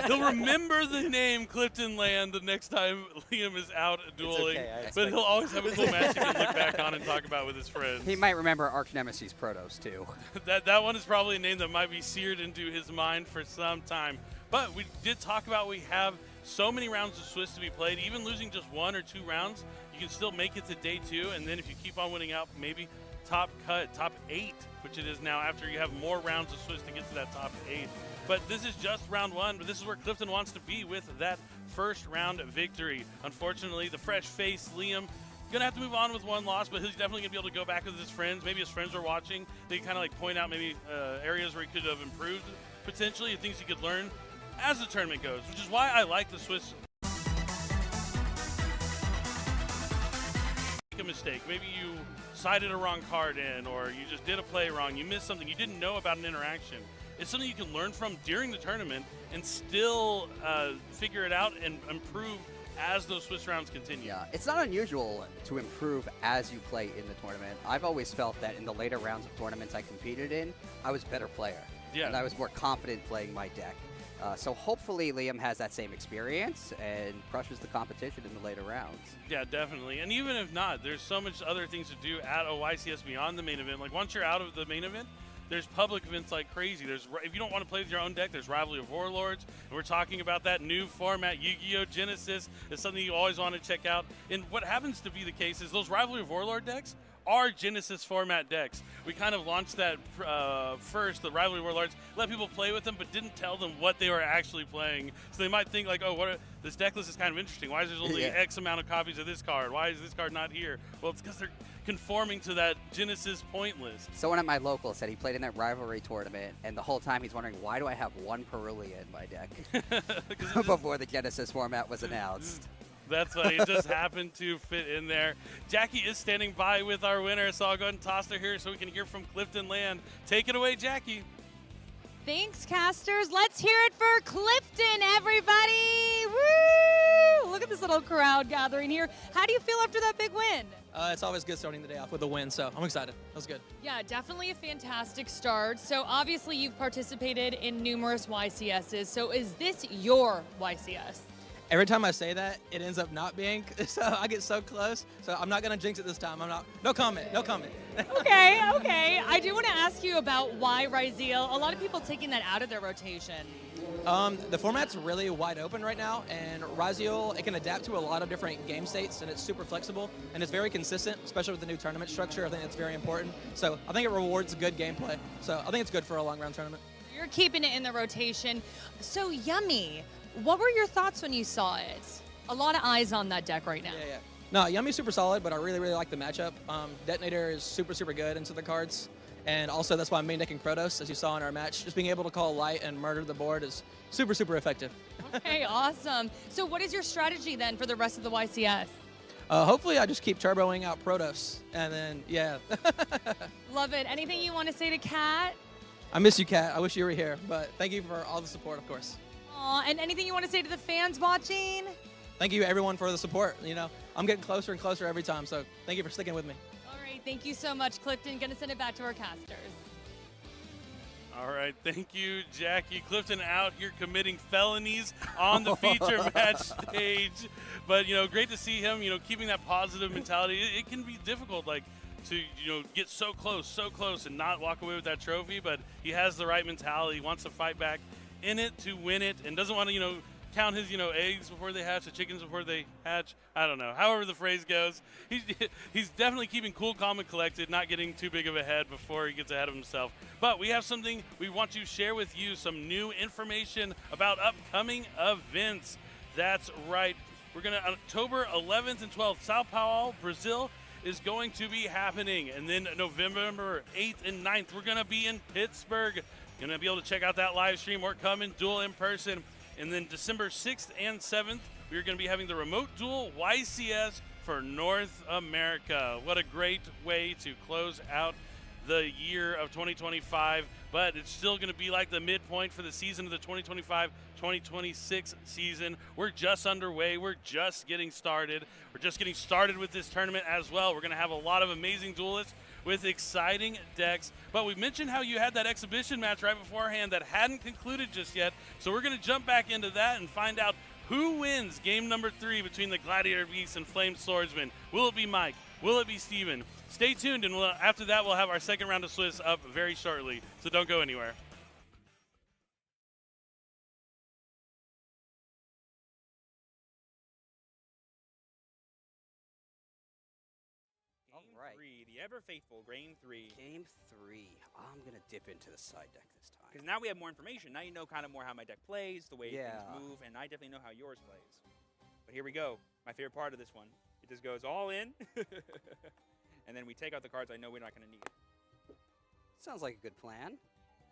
He'll remember the name Clifton Land the next time Liam is out dueling, okay, I but expect he'll always have a cool match he can look back on and talk about with his friends. He might remember Arch Nemesis Protos, too. that one is probably a name that might be seared into his mind for some time. But we did talk about we have so many rounds of Swiss to be played. Even losing just 1 or 2 rounds, you can still make it to day 2. And then if you keep on winning out, maybe top 8, which it is now after you have more rounds of Swiss to get to that top 8. But this is just round 1, but this is where Clifton wants to be with that first round victory. Unfortunately, the fresh face, Liam, gonna have to move on with 1 loss, but he's definitely gonna be able to go back with his friends. Maybe his friends are watching. They can kind of like point out maybe areas where he could have improved potentially, things he could learn as the tournament goes, which is why I like the Swiss. Make a mistake. Maybe you sided a wrong card in, or you just did a play wrong. You missed something you didn't know about an interaction. It's something you can learn from during the tournament and still figure it out and improve as those Swiss rounds continue. Yeah, it's not unusual to improve as you play in the tournament. I've always felt that in the later rounds of tournaments I competed in, I was a better player. Yeah. And I was more confident playing my deck. So hopefully Liam has that same experience and crushes the competition in the later rounds. Yeah, definitely. And even if not, there's so much other things to do at a YCS beyond the main event. Like once you're out of the main event, there's public events like crazy. If you don't want to play with your own deck, there's Rivalry of Warlords. And we're talking about that new format, Yu-Gi-Oh! Genesis. It's something you always want to check out. And what happens to be the case is those Rivalry of Warlord decks are Genesis format decks. We kind of launched that first, the Rivalry Warlords, let people play with them, but didn't tell them what they were actually playing. So they might think like, oh, this deck list is kind of interesting. Why is there only X amount of copies of this card? Why is this card not here? Well, it's because they're conforming to that Genesis point list. Someone at my local said he played in that rivalry tournament, and the whole time he's wondering, why do I have one Perulia in my deck? Before the Genesis format was announced. That's funny. It just happened to fit in there. Jackie is standing by with our winner, so I'll go ahead and toss her here so we can hear from Clifton Land. Take it away, Jackie. Thanks, casters. Let's hear it for Clifton, everybody. Woo! Look at this little crowd gathering here. How do you feel after that big win? It's always good starting the day off with a win, so I'm excited. That was good. Yeah, definitely a fantastic start. So obviously you've participated in numerous YCSs. So is this your YCS? Every time I say that, it ends up not being, so I get so close. So I'm not going to jinx it this time. No comment. Okay. I do want to ask you about why Raziel. A lot of people taking that out of their rotation. The format's really wide open right now, and Raziel, it can adapt to a lot of different game states, and it's super flexible, and it's very consistent, especially with the new tournament structure. I think that's very important. So I think it rewards good gameplay. So I think it's good for a long-round tournament. You're keeping it in the rotation. So Yummy, what were your thoughts when you saw it? A lot of eyes on that deck right now. Yeah. No, Yummy's super solid, but I really like the matchup. Detonator is super good into the cards. And also, that's why I'm main decking Protoss, as you saw in our match. Just being able to call light and murder the board is super effective. Okay, awesome. So what is your strategy then for the rest of the YCS? Hopefully, I just keep turboing out Protoss. And then, yeah. Love it. Anything you want to say to Kat? I miss you, Kat. I wish you were here. But thank you for all the support, of course. Aw, and anything you want to say to the fans watching? Thank you, everyone, for the support. You know, I'm getting closer and closer every time, so thank you for sticking with me. All right, thank you so much, Clifton. Gonna send it back to our casters. All right, thank you, Jackie. Clifton out here committing felonies on the feature match stage. But, great to see him, keeping that positive mentality. It can be difficult, to, get so close and not walk away with that trophy. But he has the right mentality. He wants to fight back in it to win it and doesn't want to, count his, eggs before they hatch, the chickens before they hatch. I don't know. However the phrase goes, he's definitely keeping cool, calm, and collected, not getting too big of a head before he gets ahead of himself. But we have something we want to share with you, some new information about upcoming events. That's right. We're going to, October 11th and 12th, Sao Paulo, Brazil is going to be happening. And then November 8th and 9th, we're going to be in Pittsburgh. Going to be able to check out that live stream or come and duel in person. And then December 6th and 7th, we're going to be having the remote duel YCS for North America. What a great way to close out the year of 2025. But it's still going to be like the midpoint for the season of the 2025-2026 season. We're just underway. We're just getting started. We're just getting started with this tournament as well. We're going to have a lot of amazing duelists with exciting decks. But we mentioned how you had that exhibition match right beforehand that hadn't concluded just yet. So we're going to jump back into that and find out who wins game number 3 between the Gladiator Beasts and Flame Swordsman. Will it be Mike? Will it be Steven? Stay tuned, and after that, we'll have our second round of Swiss up very shortly. So don't go anywhere. The ever faithful Game 3. Game 3. I'm going to dip into the side deck this time. Because now we have more information. Now you know kind of more how my deck plays, the way things move, and I definitely know how yours plays. But here we go. My favorite part of this one. It just goes all in, and then we take out the cards I know we're not going to need. Sounds like a good plan.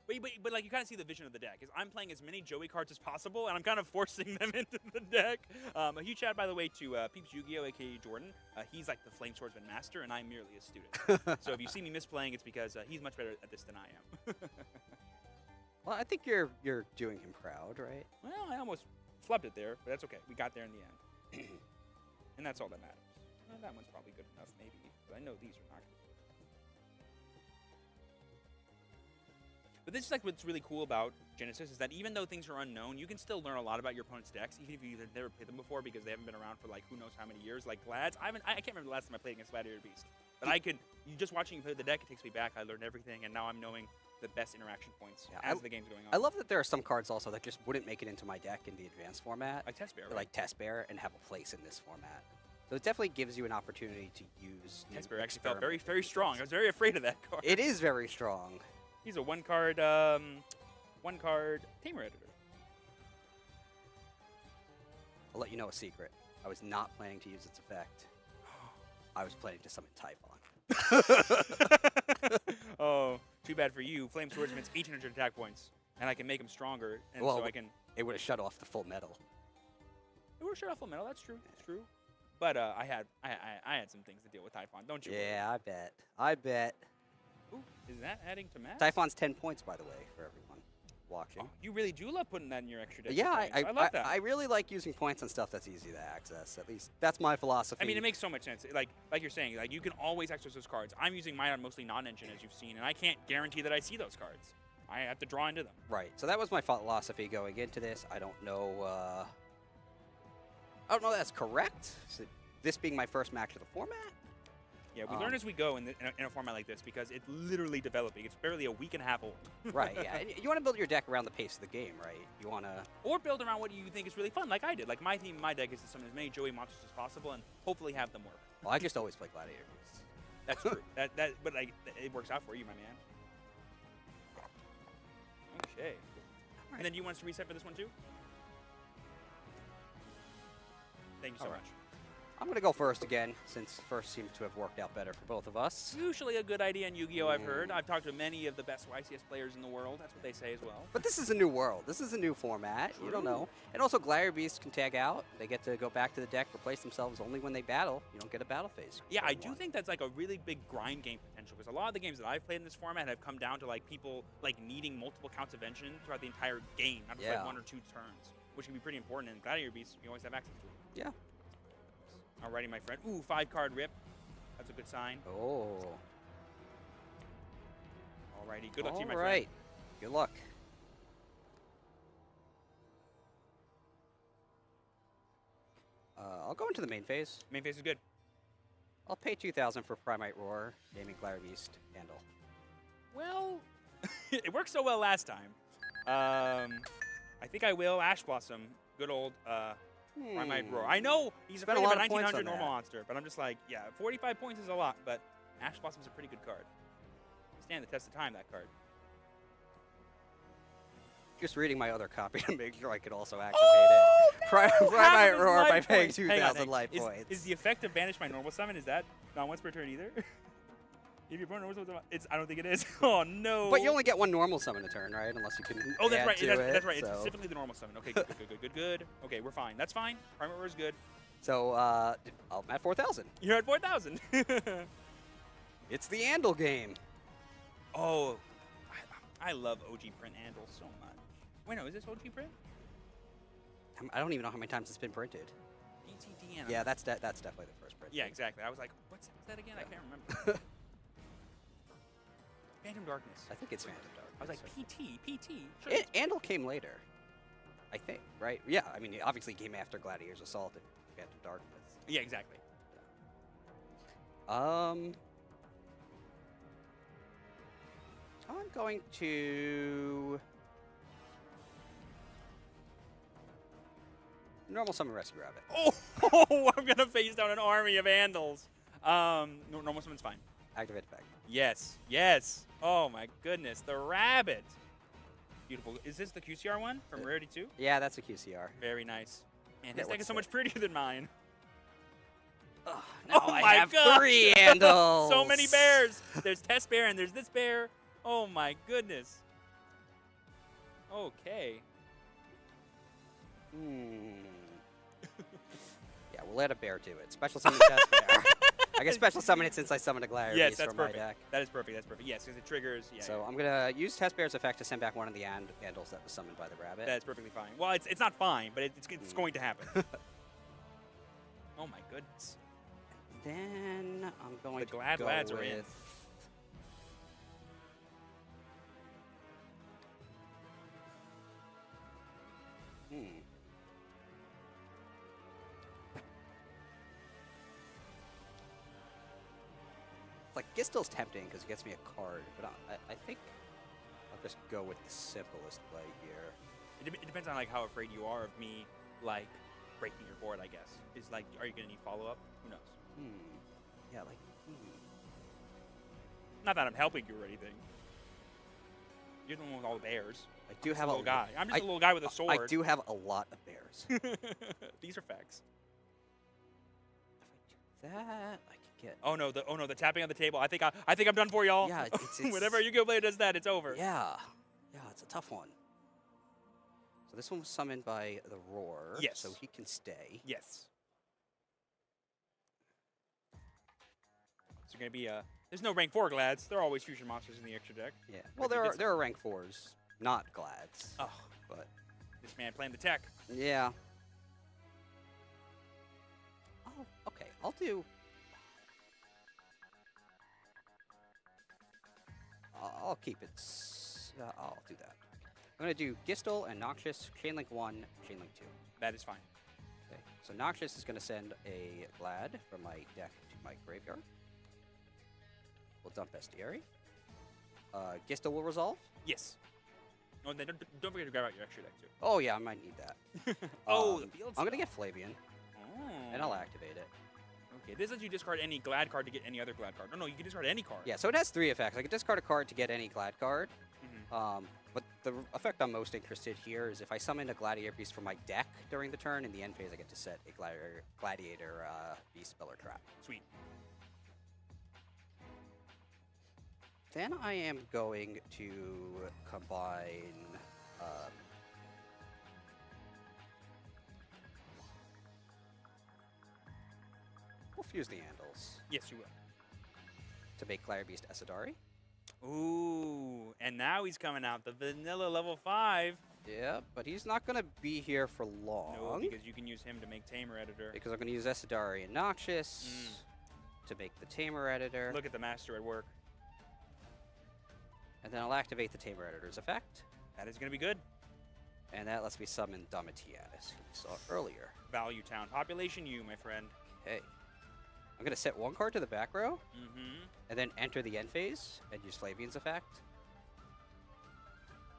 But like you kind of see the vision of the deck. Is I'm playing as many Joey cards as possible, and I'm kind of forcing them into the deck. A huge shout, by the way, to Peeps Yu-Gi-Oh, aka Jordan. He's like the Flame Swordsman master, and I'm merely a student. So if you see me misplaying, it's because he's much better at this than I am. Well, I think you're doing him proud, right? Well, I almost flubbed it there, but that's okay. We got there in the end. And that's all that matters. Well, that one's probably good enough, maybe. But I know these are not good. But this is like what's really cool about Genesis is that even though things are unknown, you can still learn a lot about your opponent's decks, even if you've never played them before because they haven't been around for like who knows how many years. Like Glads, I can't remember the last time I played against Gladiator Beast. But I could, just watching you play the deck, it takes me back. I learned everything, and now I'm knowing the best interaction points as the game's going on. I love that there are some cards also that just wouldn't make it into my deck in the advanced format. Like Test Bear, right? Like Test Bear, and have a place in this format. So it definitely gives you an opportunity to use. Test Bear actually felt very, very strong. I was very afraid of that card. It is very strong. He's a one-card Tamer Editor. I'll let you know a secret. I was not planning to use its effect. I was planning to summon Typhon. Oh, too bad for you. Flame Swordsman's 1,800 attack points, and I can make him stronger, and well, so I can. It would have shut off the full metal. It would have shut off full metal. That's true. That's true. But I had some things to deal with Typhon. Don't you? Yeah, I bet. I bet. Ooh, is that adding to math? Typhon's 10 points, by the way, for everyone watching. Oh, you really do love putting that in your extra deck. Yeah, I love that. I really like using points on stuff that's easy to access. At least that's my philosophy. I mean, it makes so much sense. Like you're saying, like you can always access those cards. I'm using mine on mostly non-engine, as you've seen, and I can't guarantee that I see those cards. I have to draw into them. Right. So that was my philosophy going into this. I don't know. I don't know if that's correct. This being my first match of the format. Yeah, we learn as we go in a format like this because it's literally developing. It's barely a week and a half old. Right, yeah. And you want to build your deck around the pace of the game, right? You want to... Or build around what you think is really fun, like I did. Like my theme, my deck is to summon as many Joey monsters as possible and hopefully have them work. Well, I just always play Gladiator Beasts. That's true. But like, it works out for you, my man. Okay. And then you want us to reset for this one too? Thank you so much. I'm going to go first again, since first seems to have worked out better for both of us. Usually a good idea in Yu-Gi-Oh! I've heard. I've talked to many of the best YCS players in the world. That's what they say as well. But this is a new world. This is a new format. True. You don't know. And also, Gladiator Beasts can tag out. They get to go back to the deck, replace themselves only when they battle. You don't get a battle phase. Yeah, I do think that's like a really big grind game potential, because a lot of the games that I've played in this format have come down to like people like needing multiple counts of engine throughout the entire game, not just like 1 or 2 turns, which can be pretty important. And Gladiator Beasts, you always have access to it. Yeah. Alrighty, my friend. Ooh, 5-card rip. That's a good sign. Oh. Alrighty, good luck to you, my friend. Alright. Good luck. I'll go into the main phase. Main phase is good. I'll pay 2,000 for Primite Roar, naming Gladiator Beast Handle. Well, it worked so well last time. I think I will. Ash Blossom. Good old Primite Roar. I know he's afraid of a 1900 normal monster, but I'm just like, yeah, 45 points is a lot, but Ash Blossom's a pretty good card. Stand the test of time, that card. Just reading my other copy to make sure I could also activate it. Primite Roar by paying 2,000 life points. Is the effect of Banish my normal summon, is that not once per turn either? If you're born normal summon, I don't think it is. Oh, no. But you only get 1 normal summon a turn, right? Unless you can Oh, that's add right. to That's it, right. so. It's specifically the normal summon. Okay, good. Okay, we're fine. That's fine. Primate Roar is good. So, I'm at 4,000. You're at 4,000. It's the Andal game. Oh, I love OG print Andal so much. Wait, no, is this OG print? I don't even know how many times it's been printed. ETD Andal. Yeah, that's definitely the first print. Yeah, exactly. I was like, what's that again? I can't remember. Phantom Darkness. I think it's Phantom Darkness. I was like, PT. Sure, Andal came later, I think, right? Yeah, I mean, obviously came after Gladiator's Assault and Phantom Darkness. Yeah, exactly. I'm going to normal summon Rescue Rabbit. Oh, I'm gonna face down an army of Andals. Normal summon's fine. Activate effect. Yes. Oh my goodness, the rabbit. Beautiful. Is this the QCR one from Rarity 2? Yeah, that's a QCR. Very nice. Man, Yeah, this deck is so what's much prettier than mine. Now I have 3 Andals. So many bears. There's Test Bear and there's this bear. Oh my goodness. Okay. Yeah, we'll let a bear do it. Special summon Test Bear. I can special summon it since I summoned a Gladiator Beast from my deck. That is perfect. That's perfect. Yes, because it triggers. Yeah. So I'm gonna use Test Bear's effect to send back one of the Andals that was summoned by the rabbit. That's perfectly fine. Well, it's not fine, but it's going to happen. Oh my goodness. Then I'm going The to Glad go Lads with... are in. Like, Gistel's tempting because it gets me a card, but I think I'll just go with the simplest play here. It depends on like how afraid you are of me, like breaking your board. I guess is like, are you gonna need follow up? Who knows? Yeah, like, Not that I'm helping you or anything. You're the one with all the bears. I do I'm have just a little guy. I'm just a little guy with a sword. I do have a lot of bears. These are facts. If I do that, I can get... Oh no, the tapping on the table. I think I'm done for y'all. Yeah, it's whenever Yu-Gi-Oh! Player does that, it's over. Yeah, it's a tough one. So this one was summoned by the Roar. Yes. So he can stay. Yes. So gonna be there's no rank 4 Glads. There are always fusion monsters in the extra deck. Yeah. Well, there are rank 4s, not Glads. Oh, but this man playing the tech. yeah. Oh, okay. I'll do. I'll keep it. I'll do that. I'm gonna do Gistel and Noxious, Chainlink 1, Chainlink 2. That is fine. Okay. So Noxious is gonna send a Glad from my deck to my graveyard. We'll dump Bestiary. Gistel will resolve. Yes. Oh, and then don't forget to grab out your extra deck too. Oh yeah, I might need that. Oh, the field I'm gonna spell. get Flavian, and I'll activate it. Okay, this lets you discard any Glad card to get any other Glad card. No, you can discard any card. Yeah, so it has 3 effects. I can discard a card to get any Glad card. Mhm. But the effect I'm most interested here is if I summon a Gladiator Beast from my deck during the turn, in the end phase I get to set a Gladiator Beast spell or trap. Sweet. Then I am going to combine... we'll fuse the Andals Yes, you will. to make Gladiator Beast Esadari. Ooh, and now he's coming out the vanilla level 5. Yeah, but he's not going to be here for long. No, because you can use him to make Tamer Editor. Because I'm going to use Esadari and Noxious to make the Tamer Editor. Look at the master at work. And then I'll activate the Tamer Editor's effect. That is going to be good. And that lets me summon Domitianus, who we saw earlier. Value Town. Population U, my friend. Okay. I'm going to set 1 card to the back row, Mm-hmm. and then enter the end phase and use Flavian's effect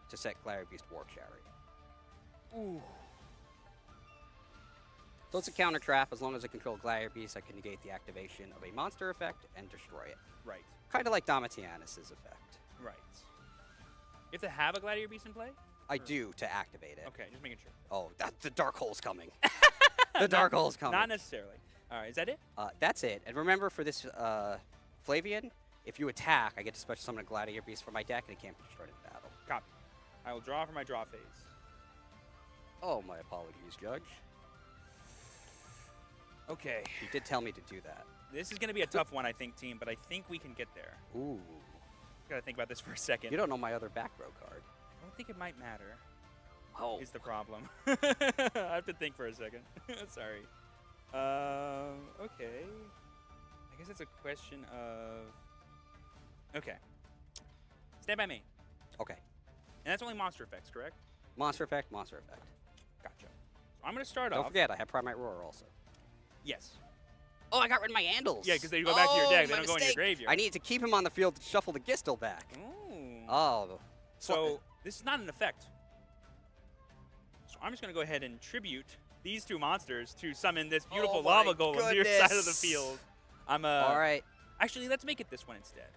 to set Gladiator Beast War Chariot. Ooh. So it's a counter trap. As long as I control Gladiator Beast, I can negate the activation of a monster effect and destroy it. Right. Kind of like Domitianus' effect. Right. You have to have a Gladiator Beast in play? I do to activate it. Okay, just making sure. Oh, the Dark Hole's coming. The Dark Hole's coming. Not necessarily. All right, is that it? That's it. And remember, for this Flavian, if you attack, I get to special summon a Gladiator Beast from my deck, and it can't be destroyed in battle. Copy. I will draw for my draw phase. Oh, my apologies, Judge. Okay. You did tell me to do that. This is going to be a tough one, I think, team, but I think we can get there. Ooh. Gotta think about this for a second. You don't know my other back row card. I don't think it might matter. Oh. Is the problem. I have to think for a second. Sorry. Okay. I guess it's a question of... Okay. Stand by me. Okay. And that's only monster effects, correct? Monster effect, monster effect. Gotcha. So I'm going to start Don't off... forget, I have Primate Roar also. Yes. Oh, I got rid of my Andals. Yeah, because they go back to your deck. They my don't go in your mistake. graveyard. I need to keep him on the field to shuffle the Gistel back. Ooh. Oh. So this is not an effect. So I'm just going to go ahead and tribute these 2 monsters to summon this beautiful my lava golem to your side of the goodness. field. I'm All right. Actually, let's make it this one instead.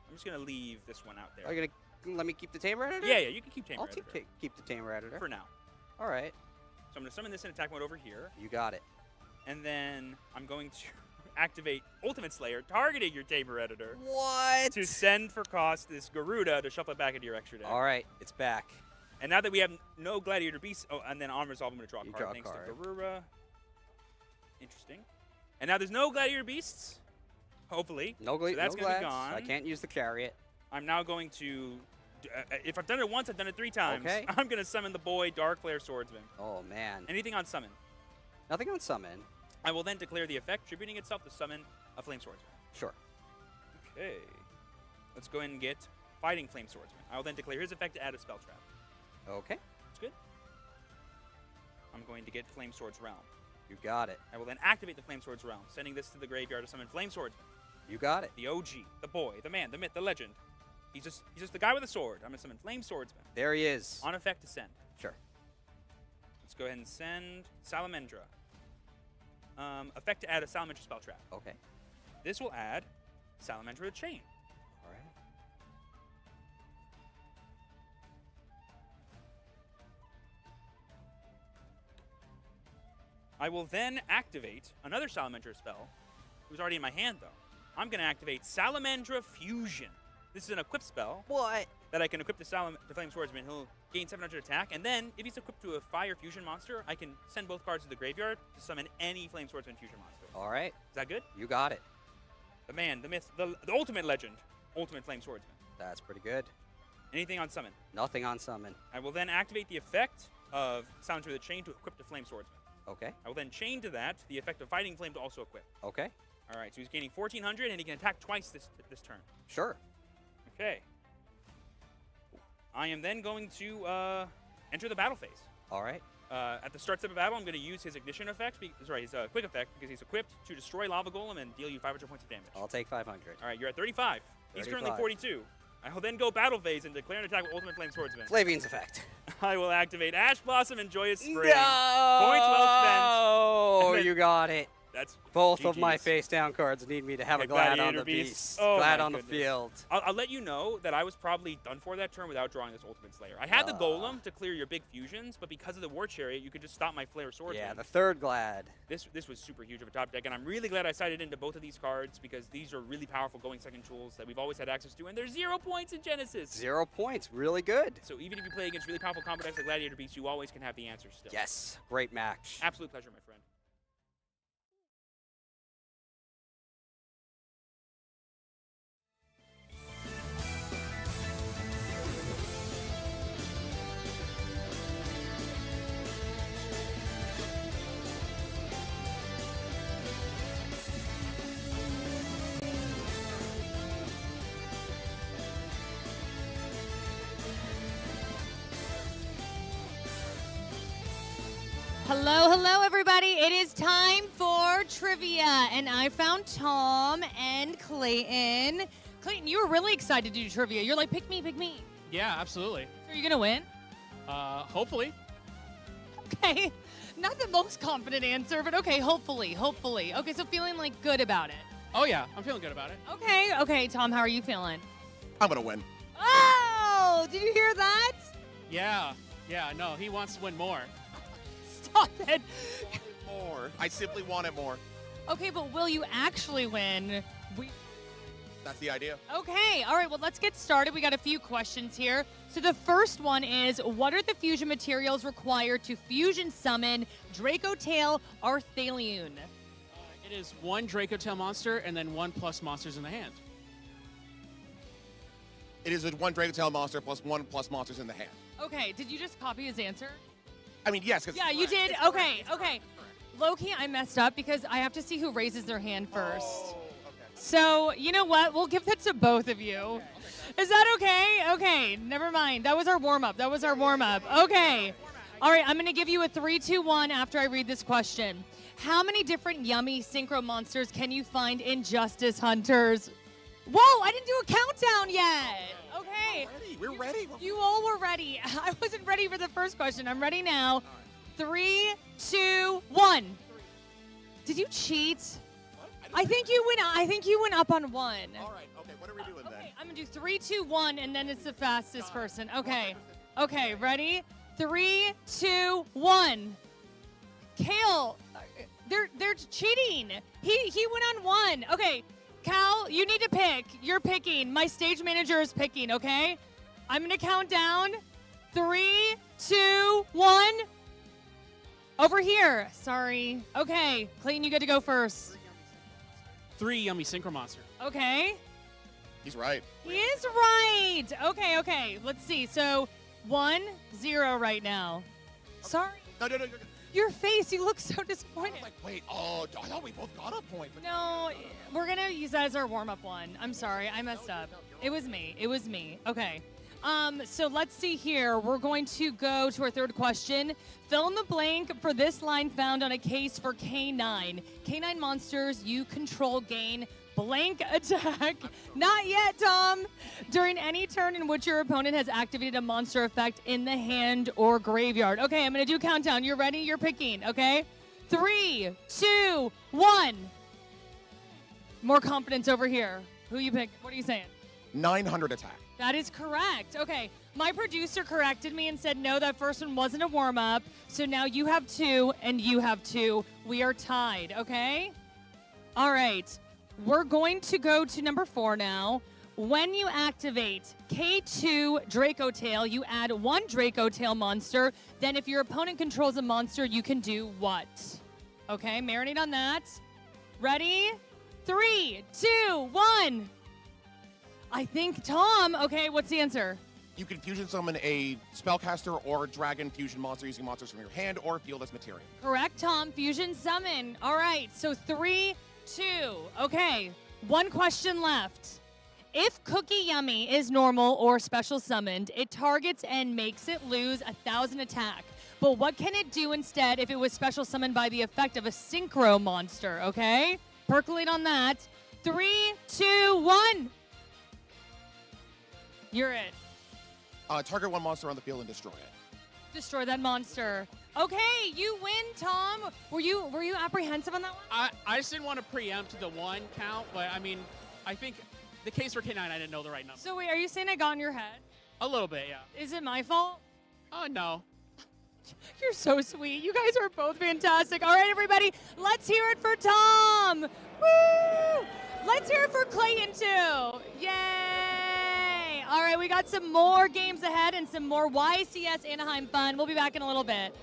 I'm just going to leave this one out there. Are you going to let me keep the Tamer Editor? Yeah, you can keep Tamer I'll Editor keep the Tamer Editor. for now. All right. So I'm going to summon this in attack mode over here. You got it. And then I'm going to activate Ultimate Slayer, targeting your Tamer Editor, What? to send for cost this Garuda to shuffle it back into your extra deck. All right. It's back. And now that we have no Gladiator Beasts, oh, and then on resolve, I'm going to draw a You card draw a thanks card. to Garuda. Interesting. And now there's no Gladiator Beasts, hopefully. No, so that's no going to be Glads. gone. I can't use the Chariot. I'm now going to, if I've done it once, I've done it 3 times. Okay. I'm going to summon the boy Dark Flare Swordsman. Oh, man. Anything on summon. Nothing on summon. I will then declare the effect, tributing itself to summon a Flame Swordsman. Sure. Okay. Let's go ahead and get Fighting Flame Swordsman. I will then declare his effect to add a spell trap. Okay. That's good. I'm going to get Flame Sword's Realm. You got it. I will then activate the Flame Sword's Realm, sending this to the graveyard to summon Flame Swordsman. You got it. The OG, the boy, the man, the myth, the legend. He's just the guy with a sword. I'm going to summon Flame Swordsman. There he is. On effect to send. Sure. Let's go ahead and send Salamandra. Effect to add a Salamandra spell trap. Okay. This will add Salamandra to Chain. All right. I will then activate another Salamandra spell, who's already in my hand, though. I'm going to activate Salamandra Fusion. This is an equip spell. What? That I can equip to Flame Swordsman. He'll gain 700 attack, and then if he's equipped to a Fire Fusion monster, I can send both cards to the graveyard to summon any Flame Swordsman Fusion monster. All right. Is that good? You got it. The man, the myth, the ultimate legend, ultimate Flame Swordsman. That's pretty good. Anything on summon. Nothing on summon. I will then activate the effect of Salamandra the Chain to equip to Flame Swordsman. Okay. I will then chain to that the effect of Fighting Flame to also equip. Okay. All right, so he's gaining 1,400, and he can attack twice this turn. Sure. Okay. I am then going to enter the battle phase. All right. At the start step of battle, I'm going to use his ignition effect, his quick effect, because he's equipped to destroy Lava Golem and deal you 500 points of damage. I'll take 500. All right, you're at 35. He's currently 35. 42. I will then go battle phase and declare an attack with Ultimate Flame Swordsman. Flavian's effect. I will activate Ash Blossom and Joyous Spring. No! Points well spent. Oh, you got it. That's Both of my GG's. face down cards need me to have Yeah, a Glad on Gladiator the Beast. beast. Oh Glad my on the goodness. field. I'll let you know that I was probably done for that turn without drawing this Ultimate Slayer. I had the Golem to clear your big fusions, but because of the War Chariot, you could just stop my Flare Swordsman. Yeah, the third Glad. This was super huge of a top deck, and I'm really glad I sided into both of these cards because these are really powerful going second tools that we've always had access to, and there's 0 points in Genesis. 0 points. Really good. So even if you play against really powerful combo decks like Gladiator Beast, you always can have the answers still. Yes. Great match. Absolute pleasure, my friend. Hello, everybody. It is time for trivia, and I found Tom and Clayton. Clayton, you were really excited to do trivia. You're like, pick me, pick me. Yeah, absolutely. Are you going to win? Hopefully. Okay. Not the most confident answer, but okay, hopefully. Okay, so feeling like good about it. Oh, yeah, I'm feeling good about it. Okay, Tom, how are you feeling? I'm going to win. Oh, did you hear that? Yeah, no, he wants to win more. Stop it. More. I simply want it more. Okay, but will you actually win? That's the idea. Okay, all right, well, let's get started. We got a few questions here. So the first one is, what are the fusion materials required to fusion summon Draco Tail Arthalion? It is 1 Draco Tail monster and then 1+ monsters in the hand. It is a 1 Dragon Tail monster plus 1+ monsters in the hand. Okay, did you just copy his answer? I mean, yes. Yeah, you did. It's Okay, correct. okay. Low-key, I messed up because I have to see who raises their hand first. Oh, okay. So, you know what? We'll give that to both of you. Is that okay? Okay, never mind. That was our warm-up. Okay. All right, I'm going to give you a 3, 2, 1 after I read this question. How many different yummy synchro monsters can you find in Justice Hunters? Whoa, I didn't do a countdown yet. Okay. We're ready. You all were ready. I wasn't ready for the first question. I'm ready now. 3, 2, 1. Did you cheat? I think you went up on 1. All right. Okay. What are we doing then? Okay, I'm gonna do 3, 2, 1, and then it's the fastest person. Okay. Okay. Ready? 3, 2, 1. Kale, they're cheating. He went on 1. Okay. Cal, you need to pick. You're picking. My stage manager is picking, okay? I'm going to count down. 3, 2, 1. Over here. Sorry. Okay. Clayton, you get to go first. 3 yummy synchro monster. Okay. He's right. He is right. Okay. Let's see. So 1, 0 right now. Sorry. No. Your face, you look so disappointed. Like, wait, oh, I thought we both got a point. But No, we're gonna use that as our warm-up one. I'm sorry, I messed up. It was me. It was me. Okay. So let's see here. We're going to go to our third question. Fill in the blank for this line found on a case for K9. K9 monsters you control gain blank attack. Not yet, Tom. During any turn in which your opponent has activated a monster effect in the hand or graveyard. Okay, I'm gonna do a countdown. You're ready? You're picking, okay? 3, 2, 1. More confidence over here. Who you pick? What are you saying? 900 attack. That is correct. Okay, my producer corrected me and said, no, that first one wasn't a warm-up. So now you have 2 and you have 2. We are tied, okay? All right, we're going to go to number 4 now. When you activate K2 Draco Tail, you add 1 Draco Tail monster. Then if your opponent controls a monster, you can do what? Okay, marinate on that. Ready? 3, 2, 1. I think Tom. Okay, what's the answer? You can fusion summon a spellcaster or dragon fusion monster using monsters from your hand or field as material. Correct, Tom. Fusion summon. All right, so 3, 2. Okay, 1 question left. If Cookie Yummy is normal or special summoned, it targets and makes it lose 1,000 attack. But what can it do instead if it was special summoned by the effect of a synchro monster, okay? Percolate on that. 3, 2, 1. You're it. Target 1 monster on the field and destroy it. Destroy that monster. Okay, you win, Tom. Were you apprehensive on that one? I just didn't want to preempt the 1 count, but I mean, I think the case for K9, I didn't know the right number. So wait, are you saying I got in your head? A little bit, yeah. Is it my fault? Oh, no. You're so sweet. You guys are both fantastic. All right, everybody, let's hear it for Tom. Woo! Let's hear it for Clayton, too. Yay! All right, we got some more games ahead and some more YCS Anaheim fun. We'll be back in a little bit.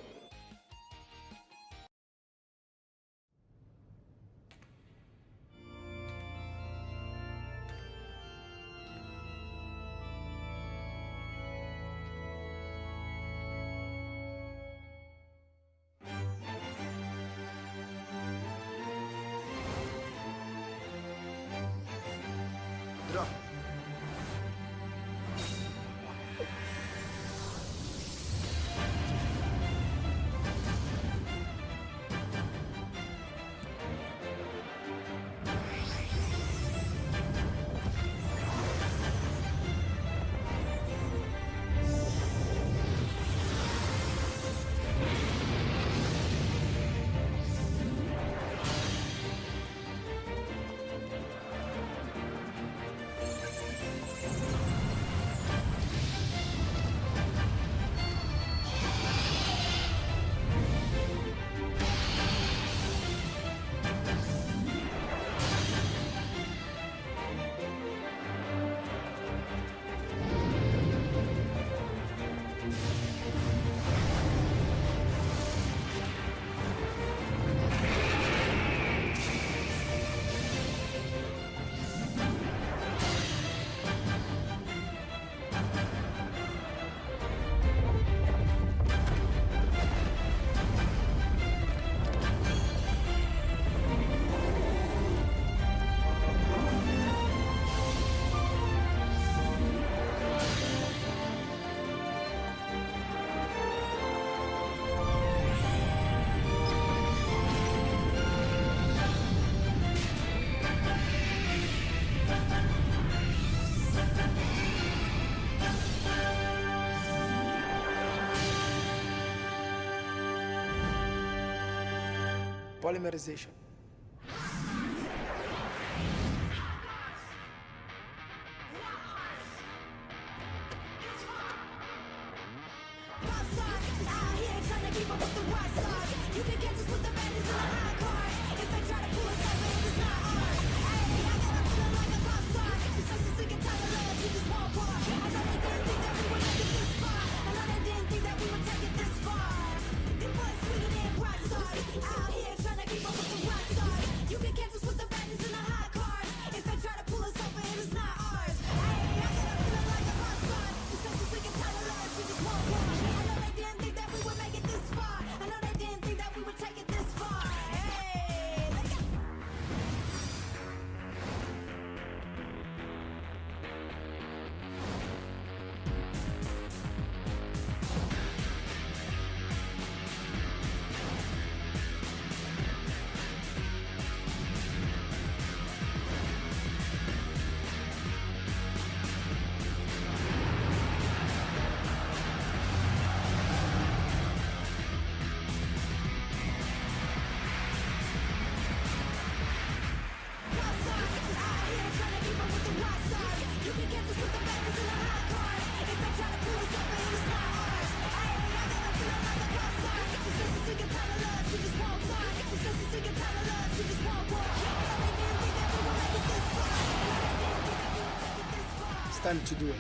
Polymerization. Out here trying to keep up with the rock time to do it.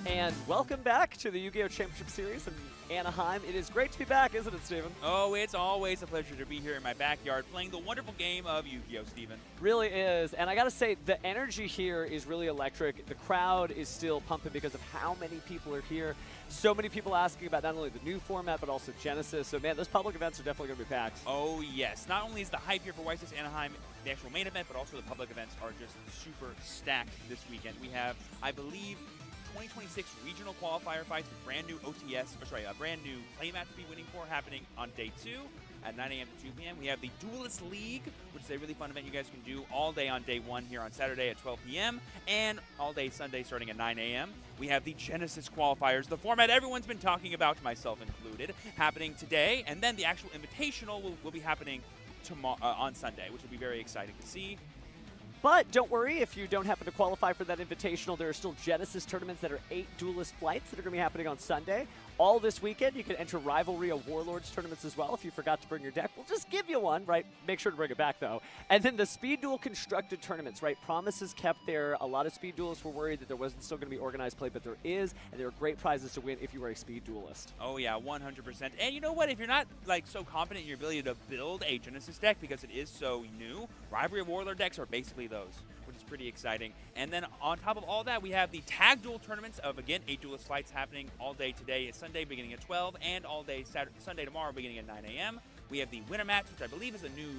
And welcome back to the Yu-Gi-Oh! Championship Series. And Anaheim. It is great to be back, isn't it, Steven? Oh, it's always a pleasure to be here in my backyard playing the wonderful game of Yu-Gi-Oh, Steven. Really is. And I got to say, the energy here is really electric. The crowd is still pumping because of how many people are here. So many people asking about not only the new format, but also Genesis. So, man, those public events are definitely going to be packed. Oh, yes. Not only is the hype here for YCS Anaheim, the actual main event, but also the public events are just super stacked this weekend. We have, I believe, 2026 regional qualifier fights with brand new a brand new playmat to be winning for happening on day 2 at 9 a.m. to 2 p.m. We have the Duelist League, which is a really fun event you guys can do all day on day 1 here on Saturday at 12 p.m. and all day Sunday starting at 9 a.m. We have the Genesis qualifiers, the format everyone's been talking about, myself included, happening today, and then the actual invitational will be happening tomorrow on Sunday, which will be very exciting to see. But don't worry, if you don't happen to qualify for that invitational, there are still Genesis tournaments that are 8 duelist flights that are going to be happening on Sunday. All this weekend, you can enter Rivalry of Warlords tournaments as well. If you forgot to bring your deck, we'll just give you one, right? Make sure to bring it back, though. And then the Speed Duel constructed tournaments, right? Promises kept there. A lot of Speed Duelists were worried that there wasn't still going to be organized play, but there is, and there are great prizes to win if you are a Speed Duelist. Oh, yeah, 100%. And you know what? If you're not, like, so confident in your ability to build a Genesis deck because it is so new, Rivalry of Warlord decks are basically those, which is pretty exciting. And then on top of all that, we have the Tag Duel tournaments of, again, 8 duelist flights happening all day today. It's Sunday beginning at 12, and all day Sunday tomorrow beginning at 9 a.m. We have the Wunax, which I believe is a new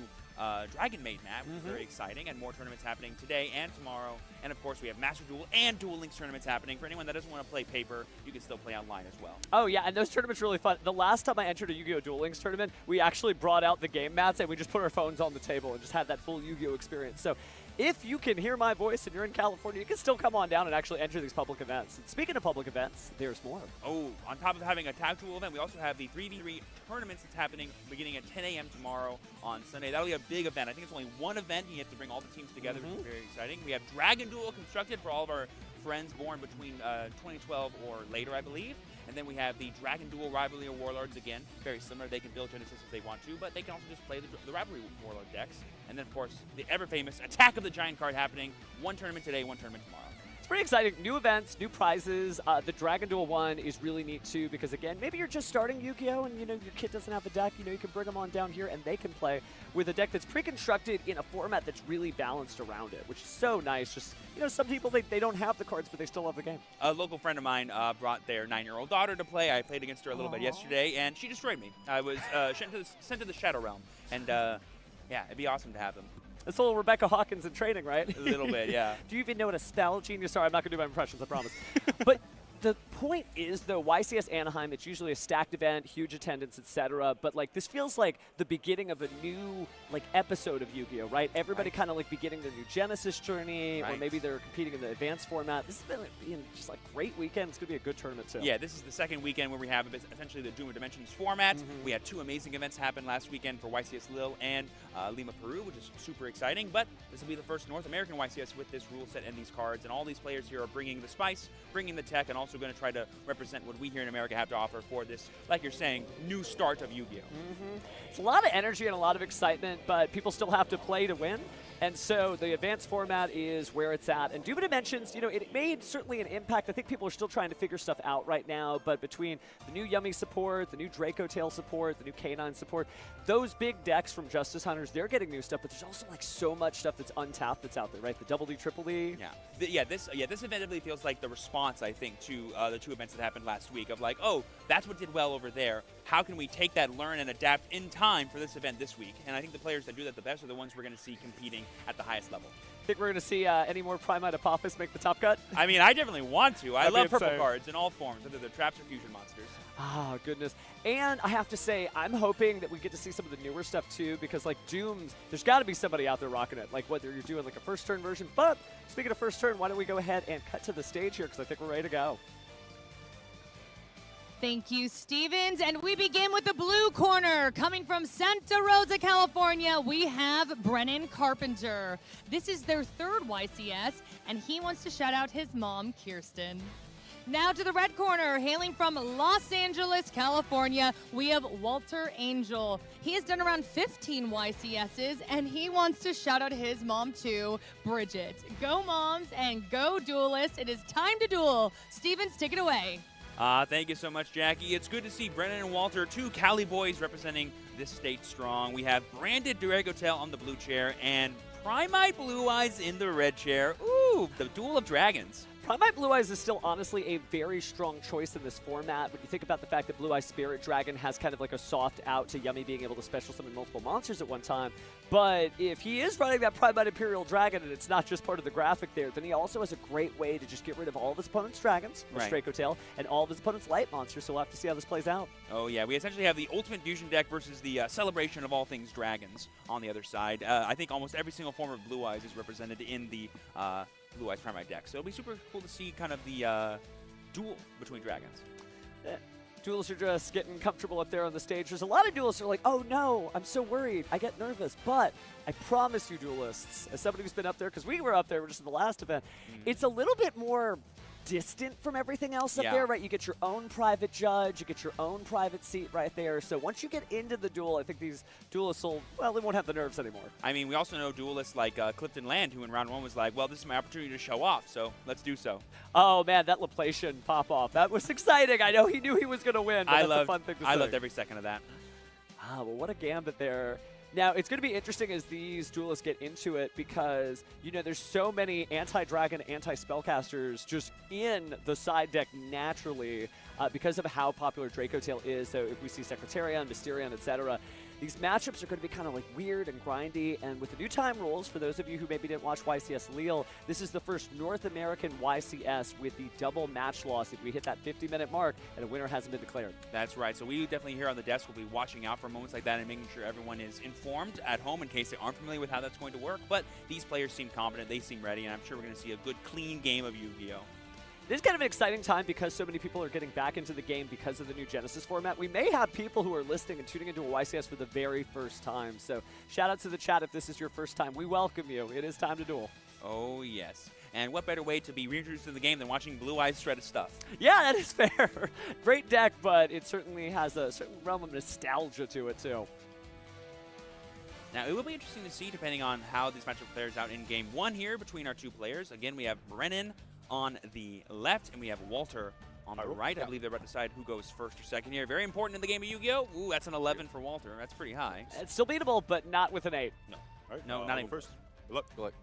Dragon Maid map, which is very exciting, and more tournaments happening today and tomorrow. And of course, we have Master Duel and Duel Links tournaments happening. For anyone that doesn't want to play paper, you can still play online as well. Oh, yeah, and those tournaments are really fun. The last time I entered a Yu-Gi-Oh! Duel Links tournament, we actually brought out the game mats, and we just put our phones on the table and just had that full Yu-Gi-Oh! Experience. So if you can hear my voice and you're in California, you can still come on down and actually enter these public events. And speaking of public events, there's more. Oh, on top of having a Tag Duel event, we also have the 3v3 tournaments that's happening beginning at 10 a.m. tomorrow on Sunday. That'll be a big event. I think it's only one event, and you have to bring all the teams together, which is very exciting. We have Dragon Duel constructed for all of our friends born between 2012 or later, I believe. And then we have the Dragon Duel Rivalry of Warlords again. Very similar. They can build Genesis if they want to, but they can also just play the Rivalry Warlord decks. And then, of course, the ever-famous Attack of the Giant card happening. One tournament today, one tournament tomorrow. It's pretty exciting. New events, new prizes. The Dragon Duel one is really neat, too, because, again, maybe you're just starting Yu-Gi-Oh! And, you know, your kid doesn't have a deck. You know, you can bring them on down here, and they can play with a deck that's pre-constructed in a format that's really balanced around it, which is so nice. Just, you know, some people, they don't have the cards, but they still love the game. A local friend of mine brought their 9-year-old daughter to play. I played against her a little bit yesterday, and she destroyed me. I was sent to the Shadow Realm, and, yeah, it'd be awesome to have them. It's a little Rebecca Hawkins in training, right? A little bit, yeah. Do you even know what a spell genius? Sorry, I'm not going to do my impressions, I promise. But the point is, though, YCS Anaheim, it's usually a stacked event, huge attendance, etc. But, like, this feels like the beginning of a new, like, episode of Yu-Gi-Oh!, right? Everybody kind of, like, beginning their new Genesis journey, or maybe they're competing in the advanced format. This has been just, like, great weekend. It's going to be a good tournament, too. Yeah, this is the second weekend where we have essentially the Doom of Dimensions format. We had 2 amazing events happen last weekend for YCS Lille and Lima, Peru, which is super exciting. But this will be the first North American YCS with this rule set and these cards. And all these players here are bringing the spice, bringing the tech, and also going to try to represent what we here in America have to offer for this, like you're saying, new start of Yu-Gi-Oh! It's a lot of energy and a lot of excitement, but people still have to play to win. And so the advanced format is where it's at. And Doom of Dimensions, you know, it made certainly an impact. I think people are still trying to figure stuff out right now, but between the new Yummy support, the new Draco Tail support, the new Canine support, those big decks from Justice Hunters, they're getting new stuff, but there's also like so much stuff that's untapped that's out there, right? The Double D, Triple D. Yeah. This event really feels like the response, I think, to the 2 events that happened last week of like, oh, that's what did well over there. How can we take that, learn, and adapt in time for this event this week? And I think the players that do that the best are the ones we're going to see competing at the highest level. Think we're going to see any more Primite Apophis make the top cut? I mean, I definitely want to. I love purple cards in all forms, whether they're traps or fusion monsters. Oh, goodness. And I have to say, I'm hoping that we get to see some of the newer stuff, too, because, like, Dooms, there's got to be somebody out there rocking it, like whether you're doing, like, a first-turn version. But speaking of first-turn, why don't we go ahead and cut to the stage here, because I think we're ready to go. Thank you, Stevens. And we begin with the blue corner. Coming from Santa Rosa, California, we have Brennan Carpenter. This is their 3rd YCS, and he wants to shout out his mom, Kirsten. Now to the red corner, hailing from Los Angeles, California, we have Walter Angel. He has done around 15 YCSs, and he wants to shout out his mom too, Bridget. Go Moms and go Duelists. It is time to duel. Stevens, take it away. Thank you so much, Jackie. It's good to see Brennan and Walter, two Cali boys representing this state strong. We have branded Dragotail on the blue chair and Primite Blue Eyes in the red chair. Ooh, the Duel of Dragons. Primite Blue Eyes is still honestly a very strong choice in this format. When you think about the fact that Blue Eyes Spirit Dragon has kind of like a soft out to Yummy being able to special summon multiple monsters at one time. But if he is running that Primite Imperial Dragon and it's not just part of the graphic there, then he also has a great way to just get rid of all of his opponent's dragons, with Dracotail, and all of his opponent's light monsters. So we'll have to see how this plays out. Oh yeah, we essentially have the Ultimate Fusion deck versus the celebration of all things dragons on the other side. I think almost every single form of Blue Eyes is represented in the Blue Eyes Primite deck. So it'll be super cool to see kind of the duel between dragons. Duelists are just getting comfortable up there on the stage. There's a lot of duelists who are like, oh no, I'm so worried. I get nervous. But I promise you, duelists, as somebody who's been up there, because we were up there just in the last event, it's a little bit more distant from everything else up there, right? You get your own private judge, you get your own private seat right there. So once you get into the duel, I think these duelists will, well, they won't have the nerves anymore. I mean, we also know duelists like Clifton Land, who in round one was like, well, this is my opportunity to show off, so let's do so. Oh man, that Laplacian pop-off, that was exciting. I know he knew he was going to win, but that's a fun thing to say. I loved every second of that. Ah, well, what a gambit there. Now, it's going to be interesting as these duelists get into it because, you know, there's so many anti-dragon, anti-spellcasters just in the side deck naturally because of how popular Dracotail is. So if we see Secretarian, Mysterion, etc., these matchups are going to be kind of like weird and grindy. And with the new time rules, for those of you who maybe didn't watch YCS Lille, this is the first North American YCS with the double match loss. If we hit that 50-minute mark and a winner hasn't been declared. That's right. So we definitely here on the desk will be watching out for moments like that and making sure everyone is informed at home in case they aren't familiar with how that's going to work. But these players seem confident. They seem ready. And I'm sure we're going to see a good, clean game of Yu-Gi-Oh! This is kind of an exciting time because so many people are getting back into the game because of the new Genesis format. We may have people who are listening and tuning into a YCS for the very first time. So shout out to the chat if this is your first time. We welcome you. It is time to duel. Oh, yes. And what better way to be reintroduced to the game than watching Blue Eyes shred of stuff? Yeah, that is fair. Great deck, but it certainly has a certain realm of nostalgia to it, too. Now, it will be interesting to see, depending on how this matchup plays out in Game 1 here between our two players. Again, we have Brennan on the left, and we have Walter on the right. I believe they're about to decide who goes first or second here. Very important in the game of Yu-Gi-Oh! Ooh, that's an 11 for Walter. That's pretty high. It's still beatable, but not with an 8. No. All right, no, not even first. Good luck. Good luck.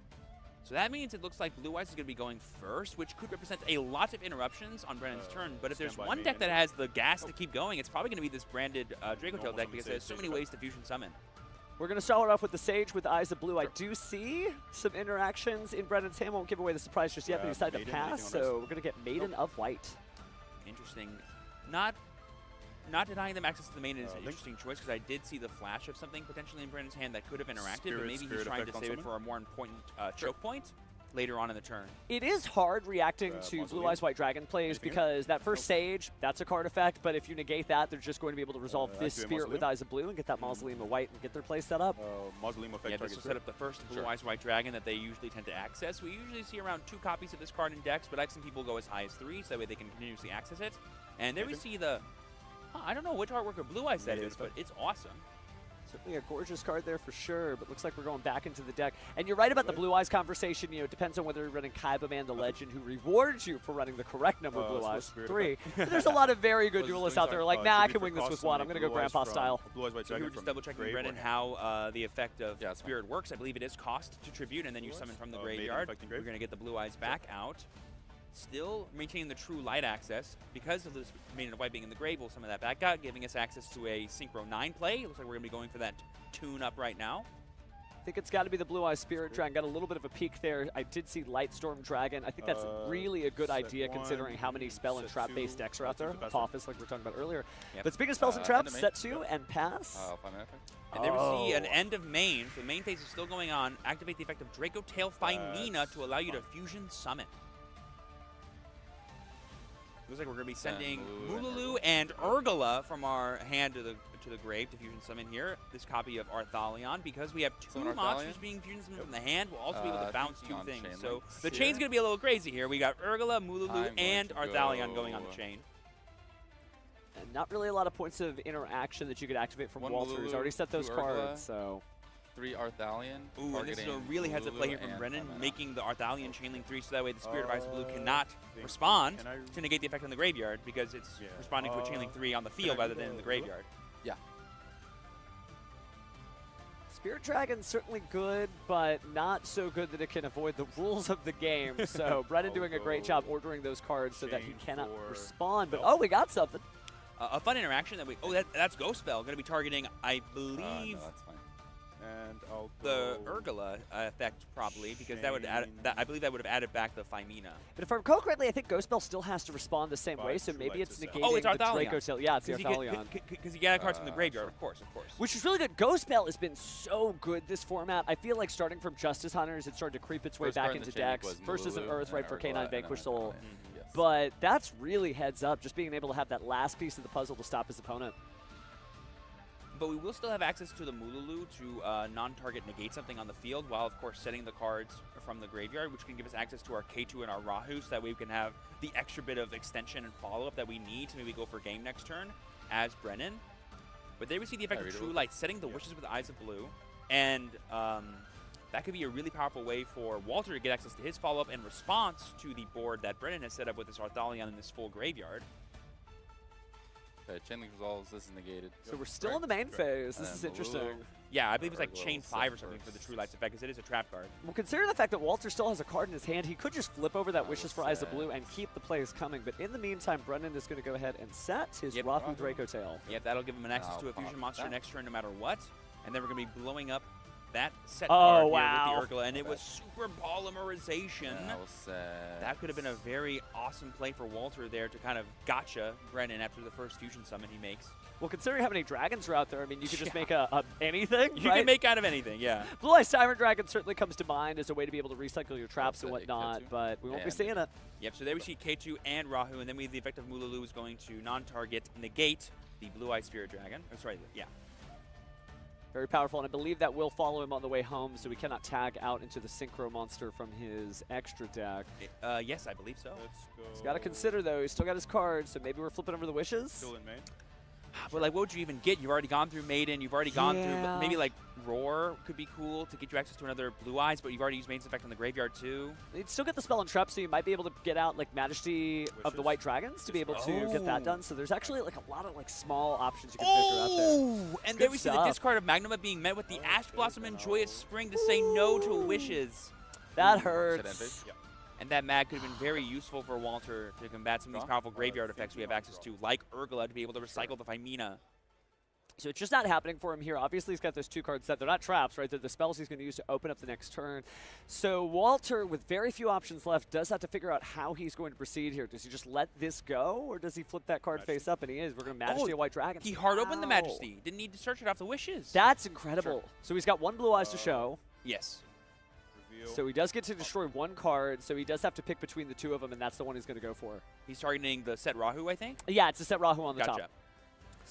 So that means it looks like Blue Eyes is going to be going first, which could represent a lot of interruptions on Brennan's turn. But if there's one deck that has the gas to keep going, it's probably going to be this branded Dracotail deck because there's so many ways to fusion summon. We're going to start off with the Sage with Eyes of Blue. I do see some interactions in Brennan's hand. Won't give away the surprise just yet, but he decided to pass, so we're going to get Maiden of White. Interesting. Not denying them access to the main is an interesting choice because I did see the flash of something potentially in Brennan's hand that could have interacted, but maybe he's trying to save it for a more important choke point later on in the turn. It is hard reacting to Blue Eyes White Dragon plays because that first Sage, that's a card effect, but if you negate that, they're just going to be able to resolve this Spirit with Eyes of Blue and get that Mausoleum of White and get their play set up. Mausoleum effect. Yeah, this will set up the first Blue Eyes White Dragon that they usually tend to access. We usually see around 2 copies of this card in decks, but I've seen people go as high as 3, so that way they can continuously access it. And there we see the, I don't know which artwork of Blue Eyes that is, but it's awesome. Certainly a gorgeous card there for sure, but looks like we're going back into the deck. And you're right about the Blue Eyes conversation. You know, it depends on whether you're running Kaiba Man the Legend, who rewards you for running the correct number of Blue Eyes, 3. But there's a lot of very good duelists out there like, nah, I can wing this with 1. I'm going to go Grandpa style. So we were just double-checking, Brennan, how the effect of Spirit works. I believe it is cost to tribute, and then you summon from the graveyard. We're going to get the Blue Eyes back out. Still maintaining the true light access. Because of this Maiden of White being in the grave, we'll summon that back out, giving us access to a Synchro 9 play. Looks like we're going to be going for that tune-up right now. I think it's got to be the Blue Eyes Spirit Dragon. Got a little bit of a peek there. I did see Lightstorm Dragon. I think that's really a good idea considering how many spell and trap-based decks are out there. Office, like we were talking about earlier. But speaking of spells and traps, set 2 and pass. And there we see an end of main. So main phase is still going on. Activate the effect of Dracotail Thymina to allow you to fusion summon. Looks like we're going to be sending Mululu and Urgala from our hand to the grave to fusion summon here. This copy of Arthalion, because we have 2 monsters being fusion summoned from the hand, we'll also be able to bounce 2 things. So the chain's going to be a little crazy here. We got Urgala, Mululu, and Arthalion going on the chain. And not really a lot of points of interaction that you could activate from Walter. He's already set those cards, so... 3 Arthalion. Ooh, and this is a really heads-up play here from Brennan, making the Arthalion Chainlink 3 so that way the Spirit of Ice Blue cannot respond to negate the effect on the graveyard because it's responding to a Chainlink 3 on the field rather than in the graveyard. Yeah. Spirit Dragon's certainly good, but not so good that it can avoid the rules of the game. So Brennan doing a great job ordering those cards so that he cannot respond. But we got something. A fun interaction that we that's Ghost Spell going to be targeting, I believe, no, that's fine. And I'll the Urgula effect probably because that would add I believe that would have added back the Fimina. But if I recall correctly, I think Ghost Spell still has to respond the same way, so maybe it's negating it's the Arthalion. Draco Tail. Yeah, it's the Arthalion. Because you get cards from the graveyard, of course. Which is really good. Ghost Spell has been so good this format. I feel like starting from Justice Hunters, it started to creep its way back into decks. First as an Earth, right, for K9 Vanquish Soul. But that's really heads up, just being able to have that last piece of the puzzle to stop his opponent. But we will still have access to the Mululu to non-target negate something on the field while, of course, setting the cards from the graveyard, which can give us access to our K2 and our Rahu, so that way we can have the extra bit of extension and follow-up that we need to maybe go for game next turn as Brennan. But there we see the effect of True Light, setting the Wishes with Eyes of Blue, and that could be a really powerful way for Walter to get access to his follow-up in response to the board that Brennan has set up with this Arthalion in this full graveyard. Okay, Chainlink resolves, this is negated. So we're still in the main phase. This is interesting. Yeah, I believe it's like Chain 5 or something for the True Lights effect, because it is a trap card. Well, considering the fact that Walter still has a card in his hand, he could just flip over that Wishes for Eyes of Blue and keep the plays coming. But in the meantime, Brennan is going to go ahead and set his Rahu Draco Tail. Yep, that'll give him an access to a fusion monster next turn no matter what. And then we're going to be blowing up that set card here with the Urgula, and it was super polymerization. That could have been a very awesome play for Walter there to kind of gotcha Brennan after the first fusion summon he makes. Well, considering how many dragons are out there, I mean, you could just make anything, You can make out of anything, yeah. Blue Eyes Tyrant Dragon certainly comes to mind as a way to be able to recycle your traps and whatnot, but we won't be seeing it. Yep, so there we see K2 and Rahu, and then we have the effect of Mululu is going to non-target negate the Blue Eye Spirit Dragon. Oh, sorry, yeah. Very powerful, and I believe that will follow him on the way home, so we cannot tag out into the Synchro Monster from his extra deck. Yes, I believe so. He's got to consider, though. He's still got his cards, so maybe we're flipping over the Wishes. Still in main. But like, what would you even get? You've already gone through Maiden. You've already gone through maybe like Roar could be cool to get you access to another Blue Eyes, but you've already used Maiden's effect on the graveyard too. You'd still get the spell and trap, so you might be able to get out like Majesty of the White Dragons to be able to get that done. So there's actually like a lot of like small options you can figure out there. And there we see the discard of Magnuma being met with the Ash Blossom and Joyous Spring to say no to Wishes. That hurts. And that mag could have been very useful for Walter to combat some of these powerful graveyard effects we have access to, like Urgula, to be able to recycle the Fimina. So it's just not happening for him here. Obviously, he's got those two cards set. They're not traps, right? They're the spells he's going to use to open up the next turn. So Walter, with very few options left, does have to figure out how he's going to proceed here. Does he just let this go, or does he flip that card face up? And he is. We're going to Majesty a White Dragon. He hard opened the Majesty. Didn't need to search it off the Wishes. That's incredible. So he's got one Blue Eyes to show. Yes. So he does get to destroy one card, so he does have to pick between the two of them, and that's the one he's going to go for. He's targeting the set Rahu, I think? Yeah, it's a set Rahu on the top.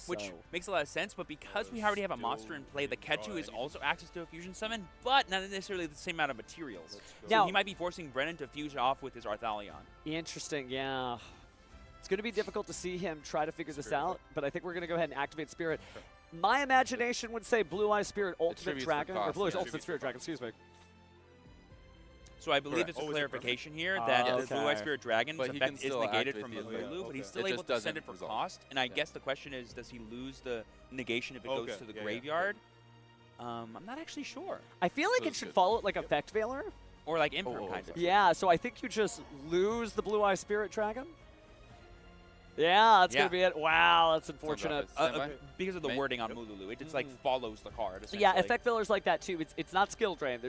Which makes a lot of sense, but because we already have a monster in play, the Ketu is also access to a fusion summon, but not necessarily the same amount of materials. So he might be forcing Brennan to fuse off with his Arthalion. Interesting, yeah. It's going to be difficult to see him try to figure this out, but I think we're going to go ahead and activate Spirit. My imagination would say Blue Eye Spirit Ultimate Dragon, or Blue Eyes Ultimate Spirit Dragon, excuse me. So I believe it's a clarification here that the Blue Eye Spirit Dragon's effect is negated from Lulu, but he's still able to send it for cost. And I guess the question is, does he lose the negation if it goes to the graveyard? I'm not actually sure. I feel like it should follow like Effect Veiler. Or like Imperm, kind of. Yeah, so I think you just lose the Blue Eye Spirit Dragon. Yeah, that's going to be it. Wow, that's unfortunate. Because of the wording on Mululu, it just like follows the card. Yeah, Effect Veiler's like that too. It's not skill drain.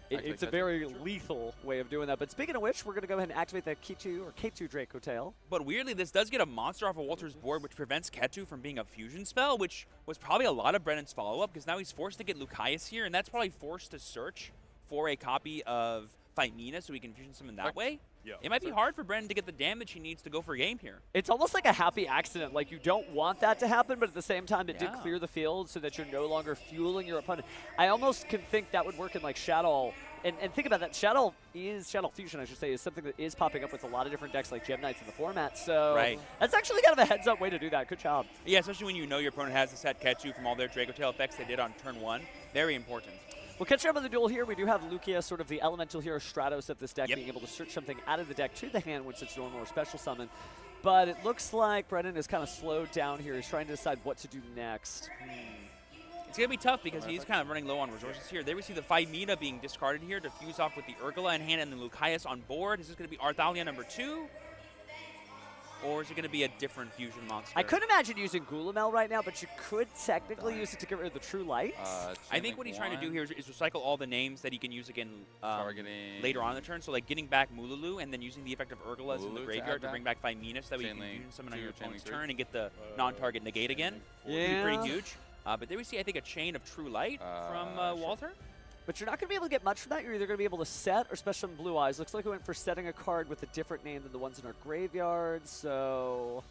It's a very lethal way of doing that. But speaking of which, we're going to go ahead and activate the K2 Draco Tail. But weirdly, this does get a monster off of Walter's board, which prevents Ketu from being a fusion spell, which was probably a lot of Brennan's follow-up, because now he's forced to get Lucaeus here, and that's probably forced to search for a copy of Fimina so he can fusion summon that way. It might be hard for Brennan to get the damage he needs to go for a game here. It's almost like a happy accident. Like, you don't want that to happen, but at the same time, it did clear the field so that you're no longer fueling your opponent. I almost can think that would work in, like, Shadow And think about that. Shadow Fusion, I should say, is something that is popping up with a lot of different decks like Gem Knights in the format. So that's actually kind of a heads-up way to do that. Good job. Yeah, especially when you know your opponent has the set Ketchu from all their Draco Tail effects they did on turn 1. Very important. Well, catching up on the duel here, we do have Lukia, sort of the elemental hero Stratos of this deck, being able to search something out of the deck to the hand when it's normal or special summon. But it looks like Brennan is kind of slowed down here. He's trying to decide what to do next. It's going to be tough because he's kind of running low on resources here. There we see the Phymina being discarded here to fuse off with the Urgula in hand and the Lucaeus on board. Is this going to be Arthalia number 2? Or is it going to be a different fusion monster? I could imagine using Gulamel right now, but you could technically use it to get rid of the True Light. I think what he's trying to do here is recycle all the names that he can use again later on in the turn. So like getting back Mululu and then using the effect of Urgulas in the graveyard to bring back Phymina so that we can fusion summon on your opponent's turn and get the non-target negate again. Yeah. Pretty huge. But there we see, I think, a chain of True Light from Walter. But you're not going to be able to get much from that. You're either going to be able to set or special summon Blue Eyes. Looks like we went for setting a card with a different name than the ones in our graveyard, so...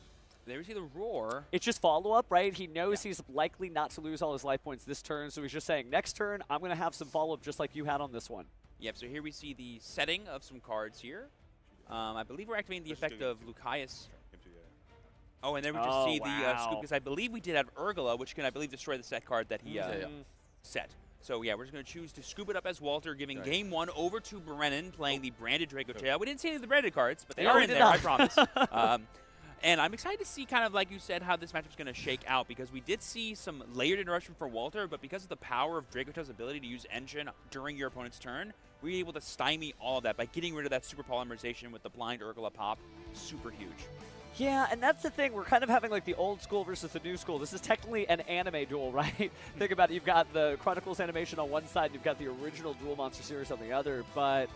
There we see the Roar. It's just follow-up, right? He knows he's likely not to lose all his life points this turn, so he's just saying, next turn, I'm going to have some follow-up just like you had on this one. Yep, so here we see the setting of some cards here. I believe we're activating the effect of Lucaeus. Oh, and then we just see the scoop, because I believe we did have Urgula, which can, I believe, destroy the set card that he set. So, yeah, we're just going to choose to scoop it up as Walter, giving game 1 over to Brennan, playing the branded Draco Tail. We didn't see any of the branded cards, but they are in there, I promise. And I'm excited to see, kind of like you said, how this matchup's going to shake out, because we did see some layered interruption for Walter, but because of the power of Draco Tail's ability to use Engine during your opponent's turn, we were able to stymie all of that by getting rid of that super polymerization with the blind Urgula pop. Super huge. Yeah, and that's the thing. We're kind of having like the old school versus the new school. This is technically an anime duel, right? Think about it. You've got the Chronicles animation on one side, and you've got the original Duel Monster series on the other. But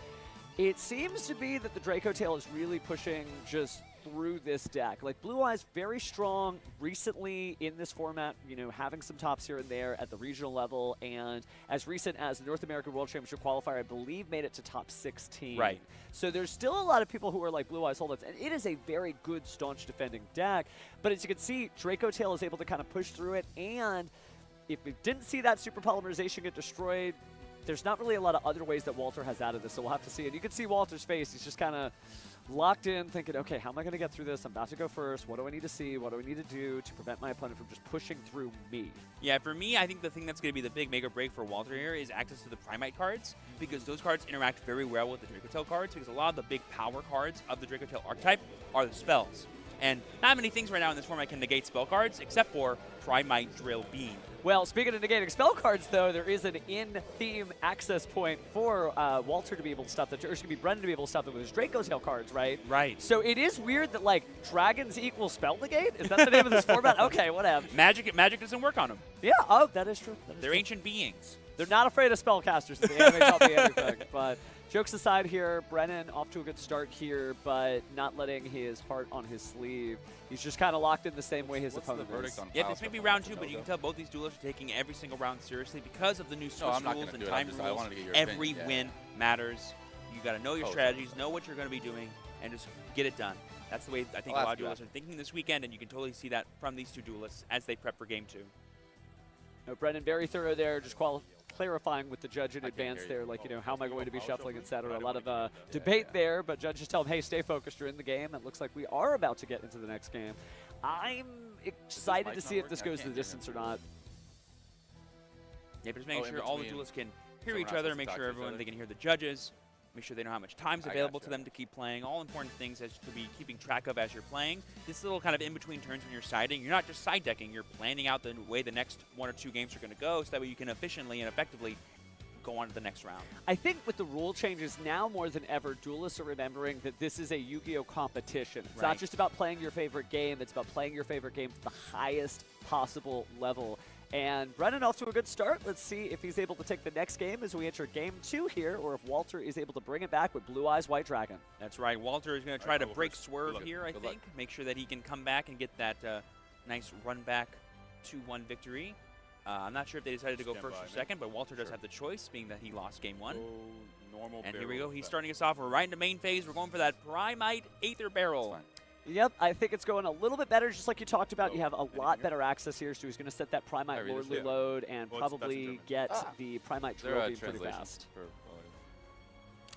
it seems to be that the Draco Tail is really pushing just through this deck. Like Blue Eyes, very strong recently in this format, you know, having some tops here and there at the regional level, and as recent as the North American World Championship qualifier, I believe made it to top 16. Right. So there's still a lot of people who are like Blue Eyes holdouts, and it is a very good, staunch defending deck. But as you can see, Draco Tail is able to kind of push through it, and if we didn't see that super polymerization get destroyed, there's not really a lot of other ways that Walter has out of this, so we'll have to see. And you can see Walter's face. He's just kind of locked in, thinking, okay, how am I going to get through this? I'm about to go first. What do I need to see? What do I need to do to prevent my opponent from just pushing through me? Yeah, for me, I think the thing that's going to be the big make or break for Walter here is access to the Primite cards, because those cards interact very well with the Draco Tail cards, because a lot of the big power cards of the Draco Tail archetype are the spells. And not many things right now in this format can negate spell cards, except for Primite Drill Beam. Well, speaking of negating spell cards, though, there is an in-theme access point for Walter to be able to stop that, or excuse me, Brendan to be able to stop them with his Draco Tail cards, right? Right. So it is weird that, like, dragons equal spell negate? Is that the name of this format? Okay, whatever. Magic doesn't work on them. Yeah, oh, that is true. They're ancient beings. They're not afraid of spellcasters. The anime taught me everything. But jokes aside here, Brennan off to a good start here, but not letting his heart on his sleeve. He's just kind of locked in the same way his opponent is. Yeah, this may be round 2, but you can tell both these duelists are taking every single round seriously because of the new Swiss rules and time rules. Every win matters. You got to know your strategies, know what you're going to be doing, and just get it done. That's the way I think a lot of duelists are thinking this weekend, and you can totally see that from these two duelists as they prep for game 2. No, Brennan, very thorough there, just clarifying with the judge in advance there, like, you know, how am I going to be shuffling, etc. A lot of debate there, but judges tell him, hey, stay focused, you're in the game. It looks like we are about to get into the next game. I'm excited to see if this goes the distance or not. Yeah, but just making sure all the duelists can hear each other, make sure they can hear the judges, make sure they know how much time's available to them to keep playing. All important things as to be keeping track of as you're playing. This little kind of in-between turns when you're siding, you're not just side decking, you're planning out the way the next 1 or 2 games are going to go, so that way you can efficiently and effectively go on to the next round. I think with the rule changes now more than ever, duelists are remembering that this is a Yu-Gi-Oh! Competition. It's not just about playing your favorite game, it's about playing your favorite game to the highest possible level. And Brennan off to a good start. Let's see if he's able to take the next game as we enter game 2 here, or if Walter is able to bring it back with Blue Eyes White Dragon. That's right. Walter is going to try to break Swerve here, I think. Make sure that he can come back and get that nice run back 2-1 victory. I'm not sure if they decided to go first or second, but Walter does have the choice, being that he lost game 1. And here we go. He's starting us off. We're right into main phase. We're going for that Primite Aether Barrel. Yep, I think it's going a little bit better, just like you talked about. You have a lot better access here, so he's going to set that Primite Lordly load and probably get the Primite Drill Beam pretty fast.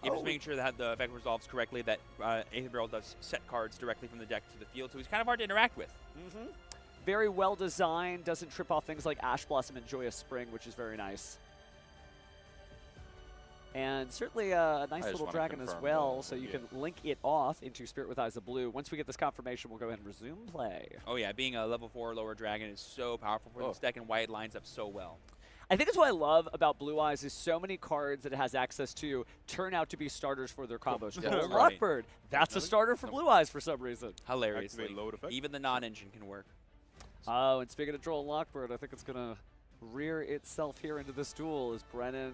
Yeah, just making sure that the effect resolves correctly, that Aether Barrel does set cards directly from the deck to the field, so he's kind of hard to interact with. Very well designed, doesn't trip off things like Ash Blossom and Joyous Spring, which is very nice. And certainly a nice little dragon as well, so you can link it off into Spirit with Eyes of Blue. Once we get this confirmation, we'll go ahead and resume play. Oh yeah, being a level 4 lower dragon is so powerful for this deck, and why it lines up so well. I think that's what I love about Blue Eyes is so many cards that it has access to turn out to be starters for their combos. Yeah, Lockbird, that's a starter for Blue Eyes for some reason. Hilariously. Even the non-engine can work. Oh, and speaking of Droll Lockbird, I think it's going to rear itself here into this duel as Brennan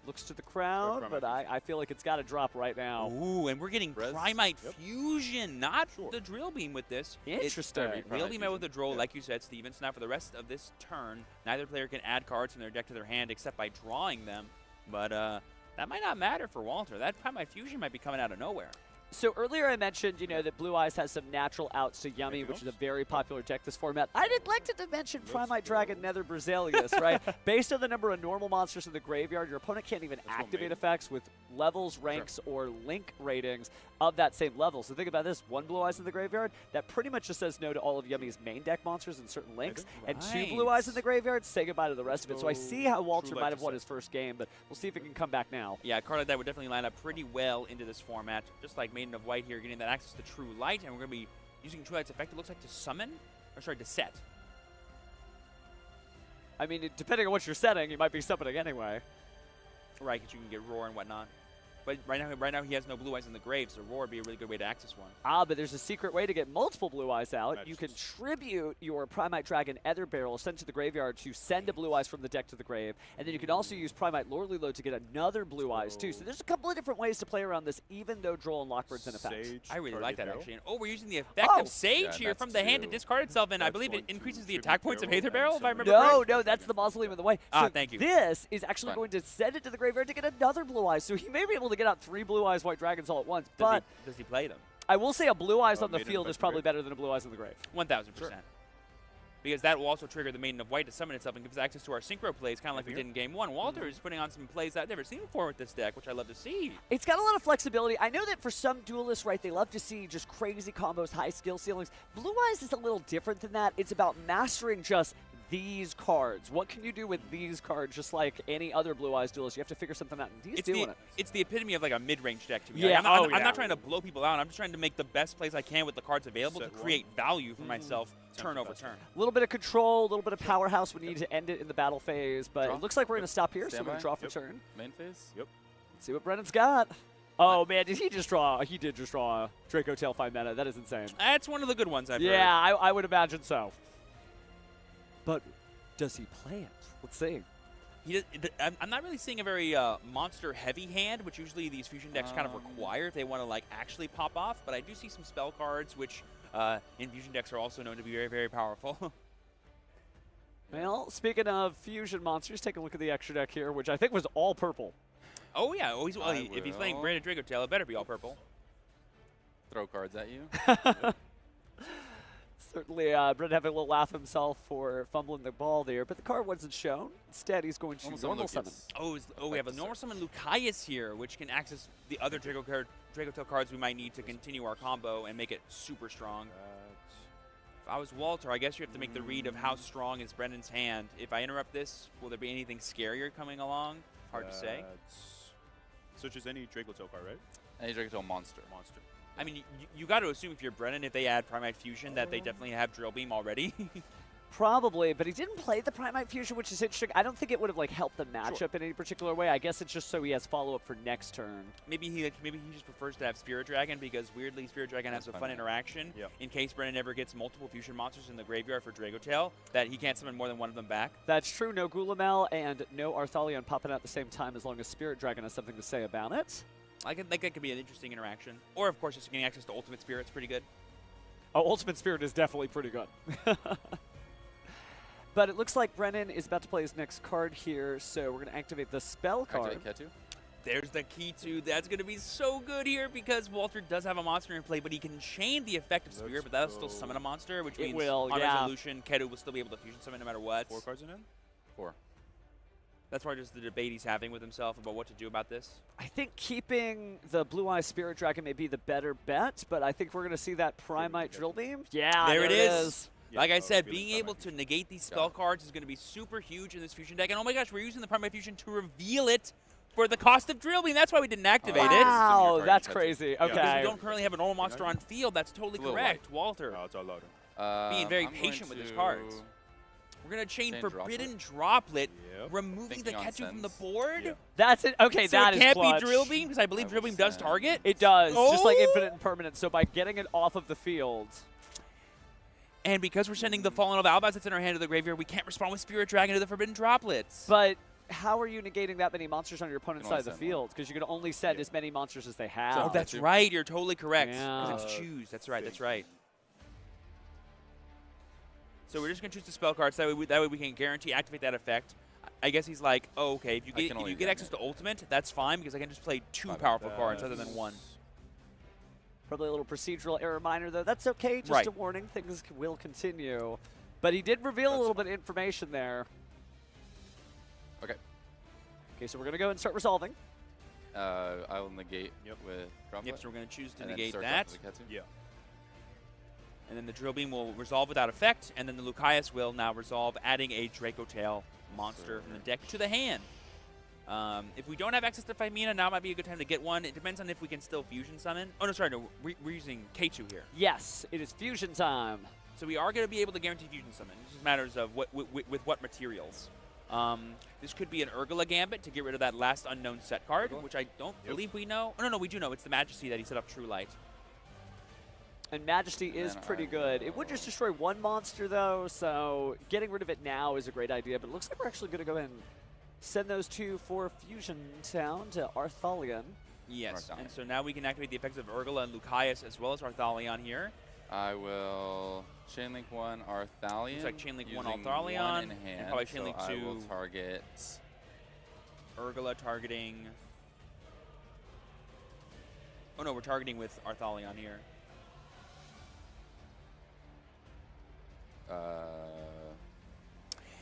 looks to the crowd, but I feel like it's got to drop right now. Ooh, and we're getting Primite Fusion, not the Drill Beam with this. Interesting. Drill Beam out with the Droll, like you said, Steven. So now for the rest of this turn, neither player can add cards from their deck to their hand except by drawing them. But that might not matter for Walter. That Primite Fusion might be coming out of nowhere. So earlier I mentioned, that Blue Eyes has some natural outs to Yummy, which is a very popular deck this format. I neglected to mention Primite Dragon Nether Brazilius, right? Based on the number of normal monsters in the graveyard, your opponent can't even activate effects with levels, ranks, or link ratings of that same level. So think about this, 1 Blue Eyes in the graveyard, that pretty much just says no to all of Yummy's main deck monsters and certain links, and 2 Blue Eyes in the graveyard, say goodbye to the rest of it. So I see how Walter might have won his first game, but we'll see if it can come back now. Yeah, a card like that would definitely line up pretty well into this format, just like Maiden of White here, getting that access to True Light, and we're going to be using True Light's effect, it looks like, to summon, or sorry, to set. I mean, depending on what you're setting, you might be summoning anyway. Right, because you can get Roar and whatnot. But right now he has no Blue Eyes in the grave, so Roar would be a really good way to access one. Ah, but there's a secret way to get multiple Blue Eyes out. You can tribute your Primite Dragon Ether Barrel sent to the graveyard to send a Blue Eyes from the deck to the grave, and then you can also use Primite Lore Reload to get another Blue Eyes too. So there's a couple of different ways to play around this, even though Droll and Lockbird's in effect. I really like that actually. And we're using the effect of Sage here from the hand to discard itself, and I believe it increases the attack points of Aether Barrel, if I remember correctly. No, that's the Mausoleum of the Way. So thank you. This is actually going to send it to the graveyard to get another Blue Eyes. So he may be able to get out 3 Blue Eyes White Dragons all at once, but does he play them? I will say a Blue Eyes on the field is probably better than a Blue Eyes in the grave. 1000%. Because that will also trigger the Maiden of White to summon itself and gives access to our synchro plays, kind of like we did in Game 1. Walter is putting on some plays that I've never seen before with this deck, which I love to see. It's got a lot of flexibility. I know that for some duelists, right, they love to see just crazy combos, high skill ceilings. Blue Eyes is a little different than that. It's about mastering just these cards. What can you do with these cards, just like any other Blue Eyes duelist? You have to figure something out, and he's doing it. It's the epitome of like a mid-range deck to me. Yeah, like, I'm not trying to blow people out. I'm just trying to make the best plays I can with the cards available to create value for myself turn over turn. A little bit of control, a little bit of powerhouse when you need to end it in the battle phase, but it looks like we're going to stop here, so we're going to draw for turn. Main phase? Yep. Let's see what Brennan's got. Oh, man, did he just draw? He did just draw a Draco Tail 5 mana. That is insane. That's one of the good ones I've heard. Yeah, I would imagine so. But does he play it? Let's see. I'm not really seeing a very monster-heavy hand, which usually these fusion decks kind of require if they want to like actually pop off. But I do see some spell cards, which in fusion decks are also known to be very, very powerful. Well, speaking of fusion monsters, take a look at the extra deck here, which I think was all purple. Oh yeah, if he's playing Branded Draco Tail, it better be all purple. Throw cards at you. Certainly, Brett having a little laugh himself for fumbling the ball there, but the card wasn't shown. Instead, he's going to normal summon. We have a normal summon Lucaeus here, which can access the other Draco Tail cards we might need to continue our combo and make it super strong. If I was Walter, I guess you have to make the read of how strong is Brendan's hand. If I interrupt this, will there be anything scarier coming along? Hard to say. Such as any Draco Tail card, right? Any Draco Tail monster. I mean, you got to assume if you're Brennan, if they add Primite Fusion, that they definitely have Drill Beam already. Probably, but he didn't play the Primite Fusion, which is interesting. I don't think it would have like helped the matchup in any particular way. I guess it's just so he has follow-up for next turn. Maybe he just prefers to have Spirit Dragon because weirdly Spirit Dragon has a fun interaction. In case Brennan ever gets multiple fusion monsters in the graveyard for Draco Tail, that he can't summon more than one of them back. That's true. No Gulamel and no Arthalion popping out at the same time as long as Spirit Dragon has something to say about it. I think that could be an interesting interaction. Or, of course, just getting access to Ultimate Spirit's pretty good. Oh, Ultimate Spirit is definitely pretty good. But it looks like Brennan is about to play his next card here, so we're going to activate the spell card. There's the key to that's going to be so good here because Walter does have a monster in play, but he can chain the effect of Spirit, but that'll still summon a monster, which means on resolution, Kedu will still be able to fusion summon no matter what. 4 cards in hand? 4. That's probably just the debate he's having with himself about what to do about this. I think keeping the Blue-Eye Spirit Dragon may be the better bet, but I think we're going to see that Primite Drill Beam. Yeah, there it is. is. Like I said, being able to negate these spell cards is going to be super huge in this fusion deck. And oh my gosh, we're using the Primite Fusion to reveal it for the cost of Drill Beam. That's why we didn't activate it. Wow, that's crazy. Okay. Because we don't currently have a normal monster on field. That's totally correct, Walter. Oh, it's all louder. Being very patient with his cards. We're going to chain Forbidden Droplet, removing the Ketchu from the board. That's it. Okay, so that it can't clutch. be Drill Beam, because I believe Drill Beam does target. It does, just like Oh! Infinite and Permanent. So by getting it off of the field. And because we're sending the Fallen of Albaz that's in our hand to the graveyard, we can't respond with Spirit Dragon to the Forbidden Droplets. But how are you negating that many monsters on your opponent's side of the field? Because you can only send as many monsters as they have. Oh, that's right. You're totally correct. Yeah. Because it's choose. That's right. That's right. So we're just going to choose the spell cards. That way we can guarantee activate that effect. I guess he's like, oh, okay, if you get access to Ultimate, that's fine because I can just play 2 powerful cards rather than 1. Probably a little procedural error minor, though. That's okay. Just a warning. Things will continue. But he did reveal a little bit of information there. Okay. Okay, so we're going to go and start resolving. I will negate with Droplet. Yep, so we're going to choose to and then negate search that. up the Ketsu. Yeah. And then the Drill Beam will resolve without effect, and then the Lucaeus will now resolve, adding a Draco Tail monster from the deck to the hand. If we don't have access to Phimina, now might be a good time to get one. It depends on if we can still fusion summon. Oh, no, sorry, no, we're using K2 here. Yes, it is fusion time. So we are going to be able to guarantee fusion summon. It just matters of with what materials. This could be an Urgula Gambit to get rid of that last unknown set card, which I don't believe we know. Oh, no, we do know. It's the Majesty that he set up True Light. And Majesty is pretty good. It would just destroy one monster, though, so getting rid of it now is a great idea. But it looks like we're actually going to go ahead and send those 2 for Fusion Town to Arthalion. Yes, and so now we can activate the effects of Urgula and Lucaeus as well as Arthalion here. I will Chainlink 1 Arthalion. Looks like Chainlink 1 using Arthalion. 1 in hand, And probably Chainlink 2. I will target Urgula targeting. Oh no, we're targeting with Arthalion here.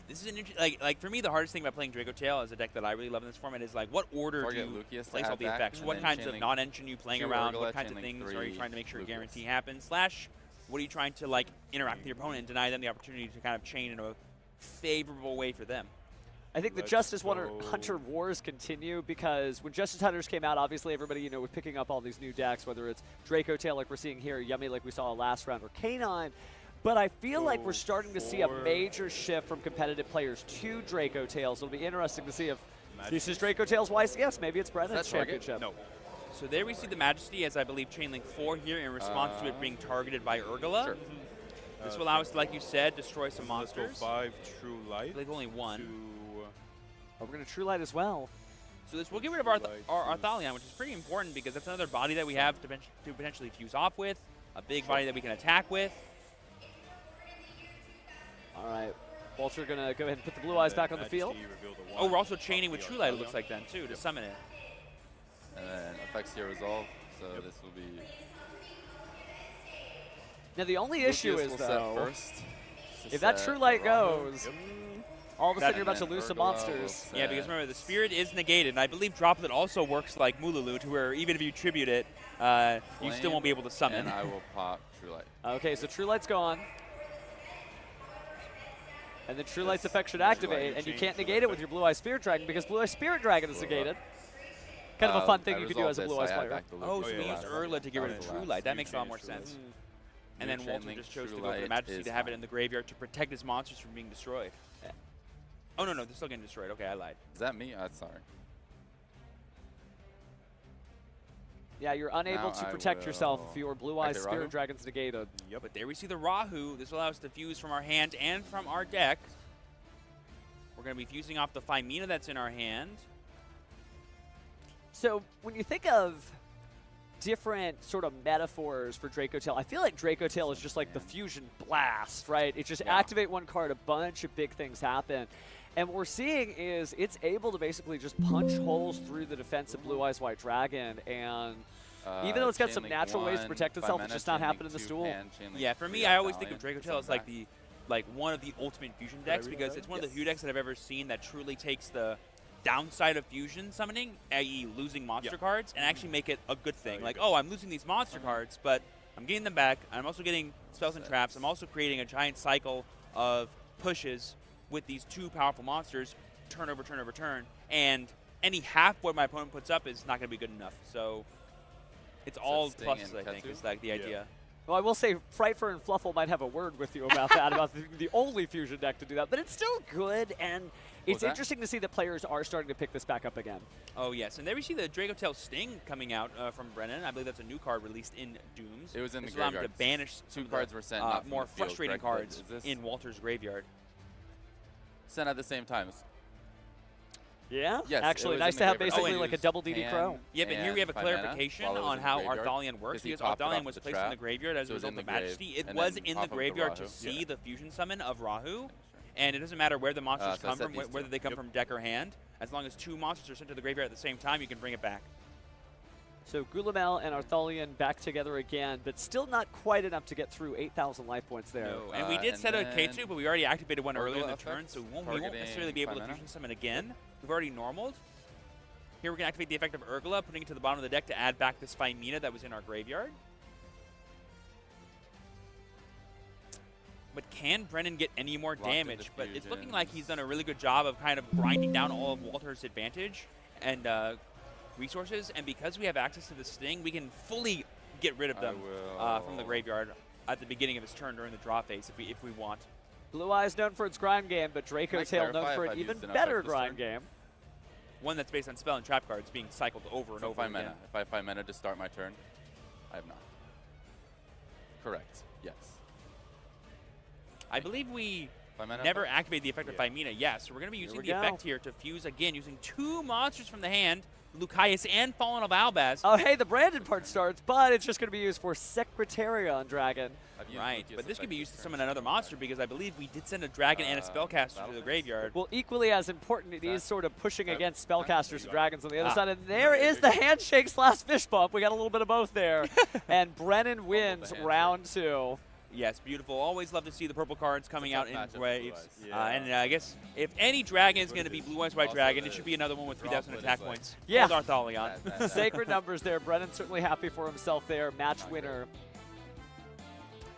This is an like for me, the hardest thing about playing Draco Tail as a deck that I really love in this format is like what order do you place all the effects? What kinds of non-engine are you playing around? What kinds of things are you trying to make sure a guarantee happens? Slash, what are you trying to like interact with your opponent and deny them the opportunity to kind of chain in a favorable way for them? I think the Justice Hunter wars continue because when Justice Hunters came out, obviously everybody, was picking up all these new decks, whether it's Draco Tail like we're seeing here, Yummy like we saw last round, or Canine. But I feel like we're starting to see a major shift from competitive players to Draco Tails. It'll be interesting to see if this is Draco Tails YCS. Maybe it's Brennan's championship. No. So there we see the Majesty as I believe Chainlink 4 here in response to it being targeted by Urgula. Sure. This will allow us to, like you said, destroy some monsters. 5 True Light. I believe only 1. Oh, we're going to True Light as well. So this will get rid of our Arthalion, which is pretty important because that's another body that we have to potentially fuse off with, a big body that we can attack with. All right. Walter going to go ahead and put the Blue Eyes back on the field. Oh, we're also chaining with True Light, it looks like then, too, to summon it. And then effects here resolve, so this will be... Now, the only issue is, though, first, if that True Light goes, all of a sudden you're about to lose some monsters. Yeah, because remember, the Spirit is negated, and I believe Droplet also works like Mululu, to where even if you tribute it, you still won't be able to summon. And I will pop True Light. Okay, so True Light's gone. And the True Light's effect should activate, and you can't negate it with your Blue Eye Spirit Dragon because Blue Eye Spirit Dragon is negated. Kind of a fun thing you could do as a Blue Eyes player. Oh, so we used Urgula to get rid of True Light. That makes a lot more sense. And then Walter just chose to go for the Majesty to have it in the graveyard to protect his monsters from being destroyed. Oh, no, they're still getting destroyed. Okay, I lied. Is that me? Sorry. Yeah, you're unable to protect yourself if your Blue Eye Spirit Dragon's negated. Yep, but there we see the Rahu. This will allow us to fuse from our hand and from our deck. We're going to be fusing off the Phimina that's in our hand. So when you think of different sort of metaphors for Draco Tail, I feel like Draco Tail is just like the Fusion Blast, right? It just activate one card, a bunch of big things happen. And what we're seeing is it's able to basically just punch holes through the defense of Blue Eyes White Dragon, and even though it's got some natural ways to protect itself, it's just not happening in this duel. Yeah, for me, I always think of Draco Tail as like one of the ultimate fusion decks because it's one of the few decks that I've ever seen that truly takes the downside of fusion summoning, i.e. losing monster Yeah. cards, and actually make it a good thing. Very Like, good. oh, I'm losing these monster cards, but I'm getting them back. I'm also getting spells and traps. I'm also creating a giant cycle of pushes with these two powerful monsters, turn over, turn over, turn, and any half board my opponent puts up is not going to be good enough. So it's all Sting pluses, and I think, Ketsu? is like the idea. Well, I will say Frightfur and Fluffle might have a word with you about that, about the only fusion deck to do that. But it's still good, and it's interesting to see that players are starting to pick this back up again. Oh, yes. And there we see the Dracotail Sting coming out from Brennan. I believe that's a new card released in Dooms. It was in the This allows him graveyard. to banish some Two of cards the, were sent, not from more the field, frustrating correct? But cards is this- in Walter's graveyard. Sent at the same time. Yeah, Yes, actually, it was nice in to the have graveyard. basically Oh, like a and double DD used Crow. hand Yeah, but here we have a and 5 mana clarification while it was on in how the graveyard, Arthalion works. because he Because popped it off Arthalion with was the placed in trap, the graveyard as so a it was result in the of grave, Majesty. It and was then in the off of the graveyard to Rahu. see Yeah. the fusion summon of Rahu. And it doesn't matter where the monsters so I come set from, these whether two. they come Yep. from deck or hand. As long as two monsters are sent to the graveyard at the same time, you can bring it back. So Gulamel and Arthalion back together again, but still not quite enough to get through 8,000 life points there. No, and we did and set a then K2, but we already activated one earlier in the Urgla turn, effect, so we won't necessarily be able to targeting fusion summon again. We've already normaled. Here we're going to activate the effect of Urgla, putting it to the bottom of the deck to add back this Phymena that was in our graveyard. But can Brennan get any more Locked damage? into But it's looking like he's done a really good job of kind of grinding down all of Walter's advantage and resources. And because we have access to the Sting, we can fully get rid of them from the graveyard at the beginning of his turn during the draw phase if we want. Blue Eyes known for its grind game, but Draco Tail known clarify for if an I've even used enough better of this grind turn? game. One that's based on spell and trap cards being cycled over and So over 5 again. mana. If I have 5 mana to start my turn, I have not. Correct. Yes. I believe we 5 mana. never activate the effect of Phymena. Yes, so we're going to be using we the go. effect here to fuse again using two monsters from the hand, Lucaeus and Fallen of Albaz. Oh, hey, the branded part starts, but it's just going to be used for Secretariat Dragon. Right, but this could be used to summon another monster because I believe we did send a dragon and a spellcaster to the graveyard. Well, equally as important, it is sort of pushing against spellcasters and dragons on the other Ah. side. And there is the handshake / fish bump. We got a little bit of both there. And Brennan wins round 2. Yes, beautiful. Always love to see the purple cards coming out in matchup for waves. Blue Eyes. And I guess if any dragon is going to be Blue Eyes White Also Dragon, the it should be another one with draw 3,000 split attack is like- points. Yeah. Called Arthalion. Sacred numbers there. Brennan certainly happy for himself there. Match winner.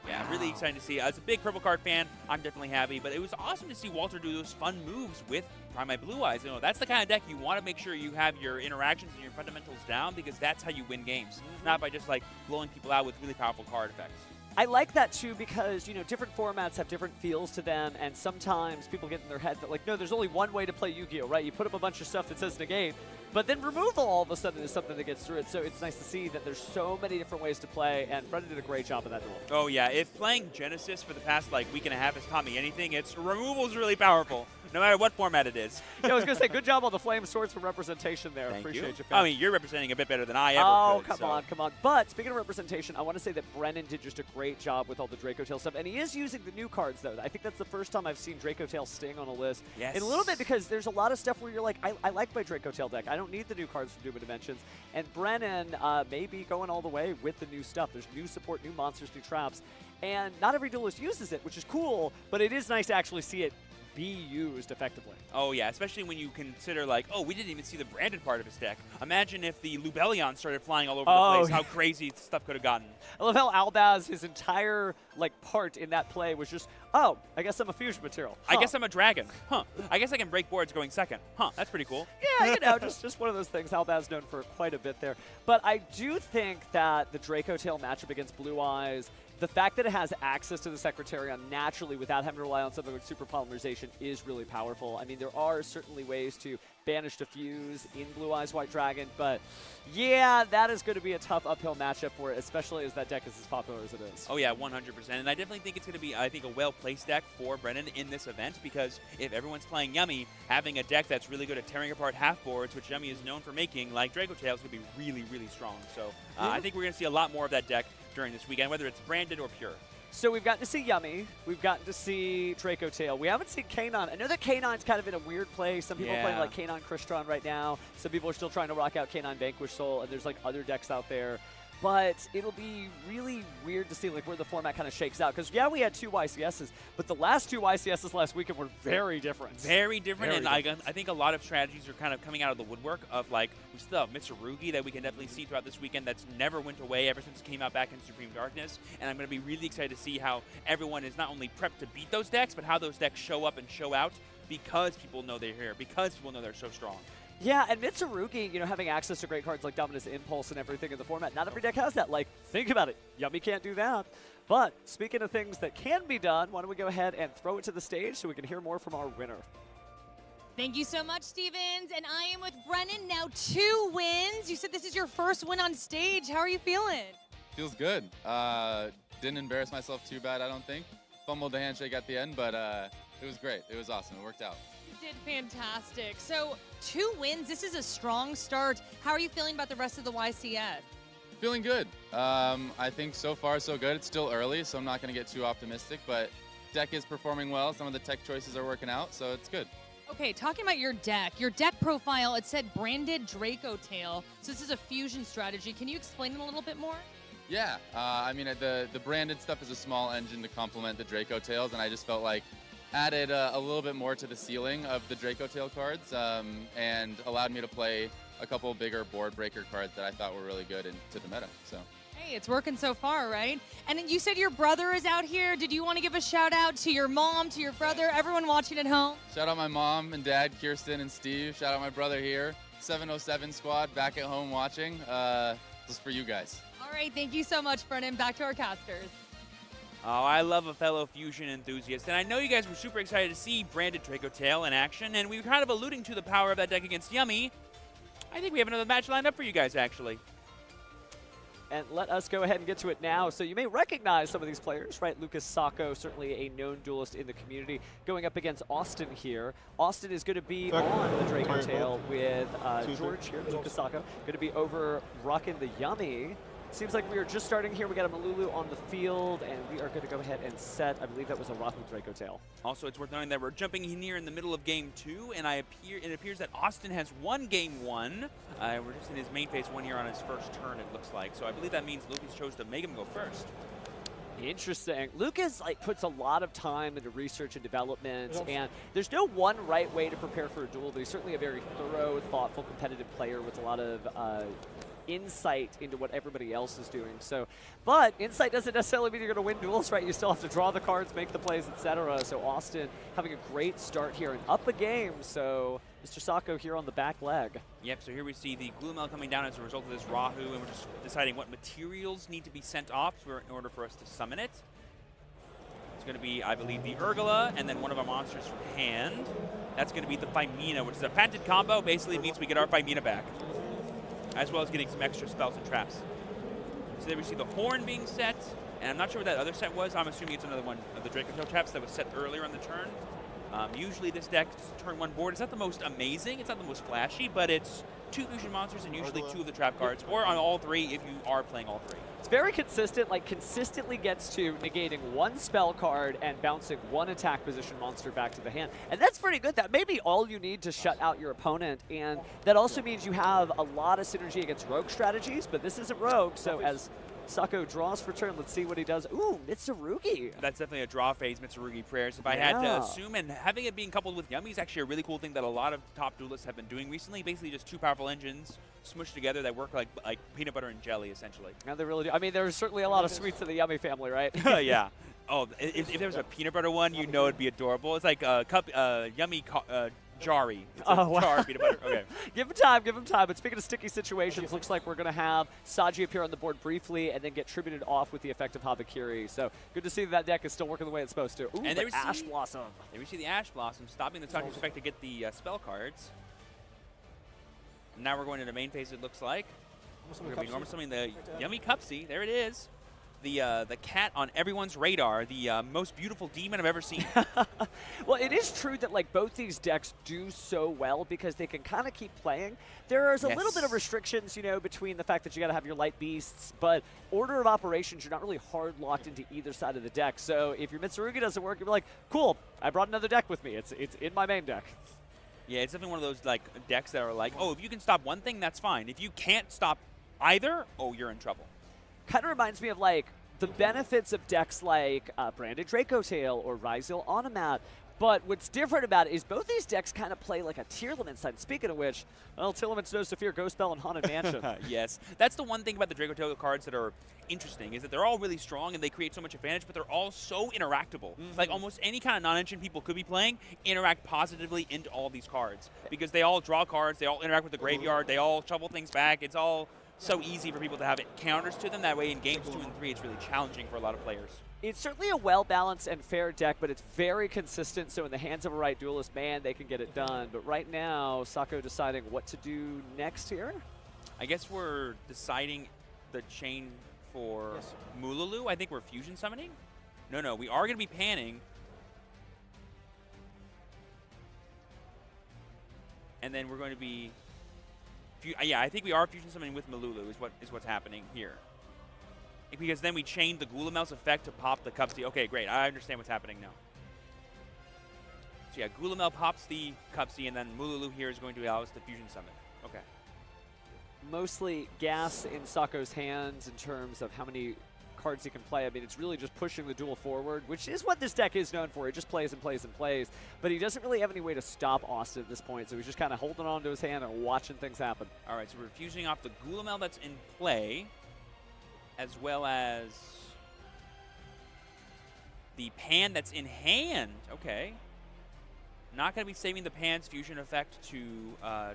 Yeah, really exciting to see. As a big purple card fan, I'm definitely happy. But it was awesome to see Walter do those fun moves with Prime Blue Eyes. You know, that's the kind of deck you want to make sure you have your interactions and your fundamentals down because that's how you win games. Not by just like blowing people out with really powerful card effects. I like that too because, you know, different formats have different feels to them, and sometimes people get in their head that, like, no, there's only one way to play Yu-Gi-Oh, right? You put up a bunch of stuff that says negate, but then removal all of a sudden is something that gets through it. So it's nice to see that there's so many different ways to play, and Brendan did a great job of that duel. Oh yeah, if playing Genesis for the past like week and a half has taught me anything, it's removal is really powerful, no matter what format it is. Yeah, I was going to say, good job on the Flame Swords for representation there. Thank Appreciate you. I mean, you're representing a bit better than I ever Oh, could. come on, come on. But speaking of representation, I want to say that Brennan did just a great job with all the Draco Tail stuff, and he is using the new cards, though. I think that's the first time I've seen Draco Tail Sting on a list. Yes. And a little bit because there's a lot of stuff where you're like, I like my Draco Tail deck. I don't need the new cards from Doom of Dimensions. And Brennan may be going all the way with the new stuff. There's new support, new monsters, new traps. And not every duelist uses it, which is cool, but it is nice to actually see it be used effectively. Oh yeah, especially when you consider like, oh, we didn't even see the branded part of his deck. Imagine if the Lubellion started flying all over the place, how crazy stuff could have gotten. I love how Albaz, his entire part in that play was just, oh, I guess I'm a fusion material. I guess I'm a dragon. Huh. I guess I can break boards going second. Huh, that's pretty cool. Yeah, you know, just one of those things. Albaz known for quite a bit there. But I do think that the Draco Tail matchup against Blue Eyes, the fact that it has access to the Secretariat naturally without having to rely on something like super polymerization is really powerful. I mean, there are certainly ways to banish diffuse in Blue Eyes White Dragon, but yeah, that is going to be a tough uphill matchup for it, especially as that deck is as popular as it is. Oh yeah, 100%. And I definitely think it's going to be, I think, a well-placed deck for Brennan in this event because if everyone's playing Yummy, having a deck that's really good at tearing apart half boards, which Yummy is known for making, like Draco Tail, is going to be really, really strong. So I think we're going to see a lot more of that deck during this weekend, whether it's branded or pure. So we've gotten to see Yummy. We've gotten to see Draco Tail. We haven't seen Kanon. I know that Kanon's kind of in a weird place. Some people are playing like Kanon Crystron right now. Some people are still trying to rock out Kanon Vanquish Soul, and there's like other decks out there. but it'll be really weird to see like where the format kind of shakes out. Because yeah, we had 2 YCSs, but the last 2 YCSs last weekend were very different. Very different, I think a lot of strategies are kind of coming out of the woodwork of like, we still have Mitsurugi that we can definitely see throughout this weekend that's never went away ever since it came out back in Supreme Darkness, and I'm going to be really excited to see how everyone is not only prepped to beat those decks, but how those decks show up and show out because people know they're here, because people know they're so strong. Yeah, and Mitsurugi, you know, having access to great cards like Dominus Impulse and everything in the format, not every deck has that. Like, think about it. Yummy can't do that. But speaking of things that can be done, why don't we go ahead and throw it to the stage so we can hear more from our winner. Thank you so much, Stevens. And I am with Brennan, now 2 wins. You said this is your first win on stage. How are you feeling? Feels good. Didn't embarrass myself too bad, I don't think. Fumbled the handshake at the end, but it was great. It was awesome. It worked out. You did fantastic. So 2 wins, this is a strong start. How are you feeling about the rest of the YCS? Feeling good. I think so far so good. It's still early, so I'm not going to get too optimistic, but deck is performing well. Some of the tech choices are working out, so it's good. Okay, talking about your deck profile, it said branded Draco Tail. So this is a fusion strategy. Can you explain it a little bit more? Yeah, I mean, the branded stuff is a small engine to complement the Draco Tails, and I just felt like added a little bit more to the ceiling of the Draco Tail cards and allowed me to play a couple bigger board breaker cards that I thought were really good into the meta. So. Hey, it's working so far, right? And then you said your brother is out here. Did you want to give a shout out to your mom, to your brother, everyone watching at home? Shout out my mom and dad, Kirsten and Steve. Shout out my brother here. 707 squad back at home watching. This is for you guys. All right, thank you so much, Brennan. Back to our casters. Oh, I love a fellow Fusion enthusiast, and I know you guys were super excited to see branded Draco Tail in action, and we were kind of alluding to the power of that deck against Yummy. I think we have another match lined up for you guys, actually. And let us go ahead and get to it now. So you may recognize some of these players, right? Lucas Sacco, certainly a known duelist in the community, going up against Austin here. Austin is going to be on the Draco Tail with George here, Lucas Sacco. Going to be over rocking the Yummy. Seems like we are just starting here. We got a Malulu on the field, and we are going to go ahead and set. I believe that was a Rahu Draco Tail. Also, it's worth noting that we're jumping in here in the middle of Game 2, and it appears that Austin has won Game 1. We're just in his main phase 1 here on his first turn, it looks like. So I believe that means Lucas chose to make him go first. Interesting. Lucas puts a lot of time into research and development, and there's no one right way to prepare for a duel, but he's certainly a very thorough, thoughtful, competitive player with a lot of insight into what everybody else is doing. So, but insight doesn't necessarily mean you're going to win duels, right? You still have to draw the cards, make the plays, etc. So Austin having a great start here and up a game. So Mr. Sacco here on the back leg. Yep, so here we see the Gloomel coming down as a result of this Rahu, and we're just deciding what materials need to be sent off in order for us to summon it. It's going to be, I believe, the Urgula, and then one of our monsters from hand. That's going to be the Phimina, which is a patented combo. Basically, it means we get our Phimina back, as well as getting some extra spells and traps. So there we see the Horn being set, and I'm not sure what that other set was. I'm assuming it's another one of the Draco Tail traps that was set earlier on the turn. Usually this deck's turn 1 board is not the most amazing, it's not the most flashy, but it's 2 fusion monsters and usually 2 of the trap cards, or on all 3 if you are playing all 3. It's very consistent, consistently gets to negating 1 spell card and bouncing 1 attack position monster back to the hand. And that's pretty good. That may be all you need to shut out your opponent, and that also means you have a lot of synergy against rogue strategies, but this isn't rogue, so as Sacco draws for turn, let's see what he does. Ooh, Mitsurugi. That's definitely a draw phase, Mitsurugi Prayers. If I had to assume, and having it being coupled with Yummy is actually a really cool thing that a lot of top duelists have been doing recently. Basically just 2 powerful engines smushed together that work like peanut butter and jelly, essentially. And they really do. I mean, there's certainly a lot of sweets in the Yummy family, right? Yeah. Oh, if there was a peanut butter one, you know it'd be adorable. It's like a cup, Yummy Jari. It's jar peanut butter. Okay. Give him time, give him time. But speaking of sticky situations, looks like we're going to have Saji appear on the board briefly and then get tributed off with the effect of Habakiri. So good to see that deck is still working the way it's supposed to. Ooh, and there we Ash see, Blossom. There we see the Ash Blossom stopping the touch effect to get the spell cards. And now we're going into main phase, it looks like. We're going to be normal summoning the Yummy Cupsy. There it is. The cat on everyone's radar, the most beautiful demon I've ever seen. Well, it is true that both these decks do so well because they can kind of keep playing. There's a little bit of restrictions, between the fact that you got to have your light beasts, but order of operations, you're not really hard locked into either side of the deck. So if your Mitsurugi doesn't work, you'll be like, cool, I brought another deck with me. It's in my main deck. Yeah, it's definitely one of those decks that are like, oh, if you can stop one thing, that's fine. If you can't stop either, oh, you're in trouble. kind of reminds me of like the benefits of decks like Branded Draco Tail or Ryzeal Onomat. But what's different about it is both these decks kind of play like a Tearlament side. Speaking of which, well, Tearlament's knows to fear Ghost Bell and Haunted Mansion. Yes. That's the one thing about the Draco Tail cards that are interesting, is that they're all really strong and they create so much advantage, but they're all so interactable. Like almost any kind of non-engine people could be playing interact positively into all these cards because they all draw cards, they all interact with the graveyard, they all shovel things back. It's all so easy for people to have counters to them. That way in games 2 and 3, it's really challenging for a lot of players. It's certainly a well-balanced and fair deck, but it's very consistent, so in the hands of a right duelist, man, they can get it done. But right now, Sako deciding what to do next here? I guess we're deciding the chain for Mululu. I think we're fusion summoning. No, we are going to be panning. And then we're going to be... yeah, I think we are fusion summoning with Mululu is what's happening here. Because then we chained the Gulamel's effect to pop the Cupsy. Okay, great. I understand what's happening now. So yeah, Gulamel pops the Cupsy, and then Mululu here is going to allow us to fusion summon. Okay. Mostly gas in Sako's hands in terms of how many cards he can play. I mean, it's really just pushing the duel forward, which is what this deck is known for. He just plays and plays and plays. But he doesn't really have any way to stop Austin at this point, so he's just kind of holding on to his hand and watching things happen. All right, so we're fusing off the Gulamel that's in play, as well as the Pan that's in hand. Okay. Not going to be saving the Pan's fusion effect to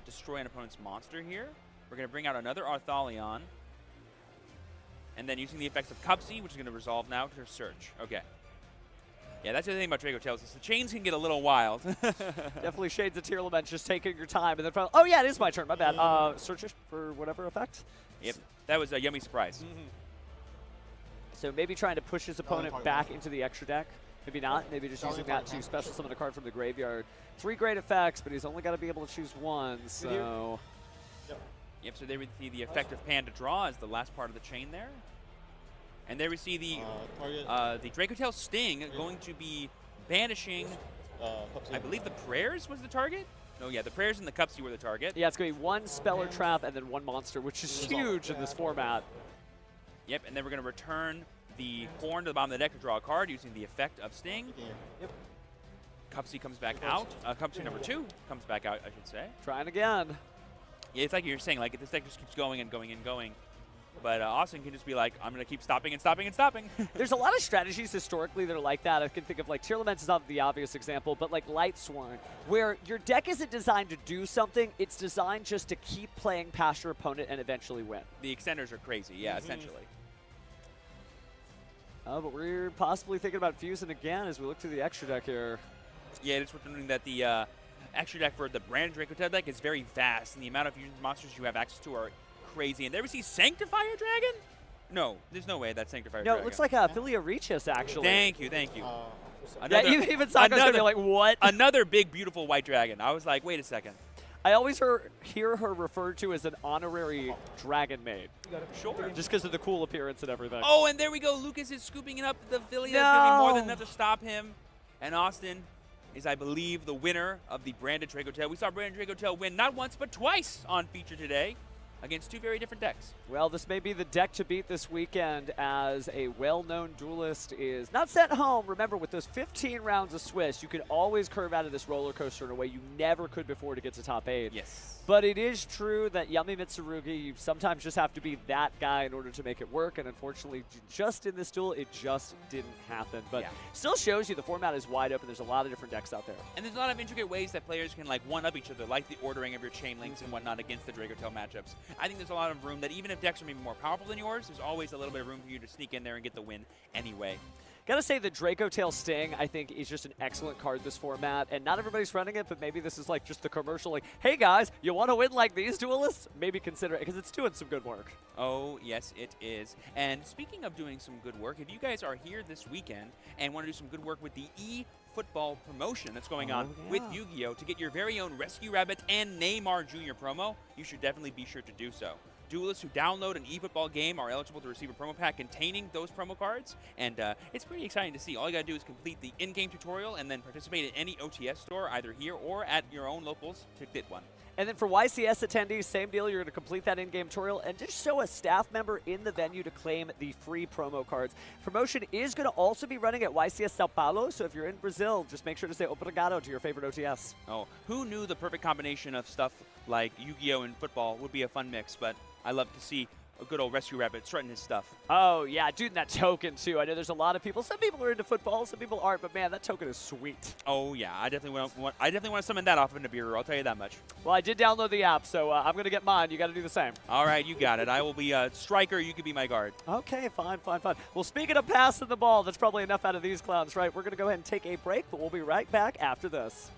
destroy an opponent's monster here. We're going to bring out another Arthalion. And then using the effects of Cupsy, which is going to resolve now to Search. Okay. Yeah, that's the thing about Draco Tails is the chains can get a little wild. Definitely Shades of Tearlament, just taking your time. And then finally, oh yeah, it is my turn. My bad. Search it for whatever effect. Yep. That was a yummy surprise. So maybe trying to push his opponent back into the extra deck. Maybe not. Maybe just using that to special summon a card from the graveyard. 3 great effects, but he's only got to be able to choose one. So. Yep, so there we see the effect of Pan to draw as the last part of the chain there. And there we see the Draco Tail Sting going to be banishing, I believe the Prayers was the target? No, yeah, the Prayers and the Cupsy were the target. Yeah, it's going to be 1 Spell or Trap and then 1 monster, which is huge in this format. Yep, and then we're going to return the Horn to the bottom of the deck to draw a card using the effect of Sting. Yep. Cupsy comes back out. Cupsy number 2 comes back out, I should say. Trying again. Yeah, it's like you're saying, like, this deck just keeps going and going and going. But Austin can just be like, I'm going to keep stopping and stopping and stopping. There's a lot of strategies historically that are like that. I can think of, like, Tearlament is not the obvious example, but, like, Lightsworn, where your deck isn't designed to do something. It's designed just to keep playing past your opponent and eventually win. The extenders are crazy, yeah, essentially. But we're possibly thinking about fusing again as we look through the extra deck here. Yeah, it's worth noting that the extra deck for the Branded Draco Tail deck is very vast, and the amount of fusion monsters you have access to are crazy. And there we see Sanctifier Dragon? No, there's no way that's Sanctifier Dragon. No, it looks like Philia Regis, actually. Thank you. Another, yeah, even Sako's gonna be like, what? Another big, beautiful white dragon. I was like, wait a second. I always hear her referred to as an honorary dragon maid. Sure. Just because of the cool appearance and everything. Oh, and there we go. Lucas is scooping it up. The Philia is going to be more than enough to stop him. And Austin is, I believe, the winner of the Branded Draco Tail. We saw Branded Draco Tail win not once, but twice on Feature today against 2 very different decks. Well, this may be the deck to beat this weekend, as a well-known duelist is not sent home. Remember, with those 15 rounds of Swiss, you can always curve out of this roller coaster in a way you never could before to get to top 8. Yes. But it is true that Yami Mitsurugi, you sometimes just have to be that guy in order to make it work, and unfortunately, just in this duel, it just didn't happen. But still shows you the format is wide open. There's a lot of different decks out there. And there's a lot of intricate ways that players can, like, one-up each other, like the ordering of your chain links and whatnot against the Draco Tail matchups. I think there's a lot of room that even if decks are maybe more powerful than yours, there's always a little bit of room for you to sneak in there and get the win anyway. Gotta say, the Draco Tail Sting, I think, is just an excellent card this format, and not everybody's running it, but maybe this is like just the commercial, like, hey guys, you want to win like these duelists? Maybe consider it, because it's doing some good work. Oh, yes, it is. And speaking of doing some good work, if you guys are here this weekend and want to do some good work with the eFootball promotion that's going on with Yu-Gi-Oh! To get your very own Rescue Rabbit and Neymar Jr. promo, you should definitely be sure to do so. Duelists who download an eFootball game are eligible to receive a promo pack containing those promo cards, and it's pretty exciting to see. All you gotta do is complete the in-game tutorial and then participate in any OTS store, either here or at your own locals, to get one. And then for YCS attendees, same deal. You're going to complete that in-game tutorial and just show a staff member in the venue to claim the free promo cards. Promotion is going to also be running at YCS Sao Paulo, so if you're in Brazil, just make sure to say obrigado to your favorite OTS. Oh, who knew the perfect combination of stuff like Yu-Gi-Oh! And football would be a fun mix, but I love to see a good old Rescue Rabbit strutting his stuff. Oh, yeah, dude, and that token, too. I know there's a lot of people. Some people are into football, some people aren't, but, man, that token is sweet. Oh, yeah, I definitely want to summon that off of Nibiru, I'll tell you that much. Well, I did download the app, so I'm going to get mine. You got to do the same. All right, you got it. I will be a striker. You can be my guard. Okay, fine. Well, speaking of passing the ball, that's probably enough out of these clowns, right? We're going to go ahead and take a break, but we'll be right back after this.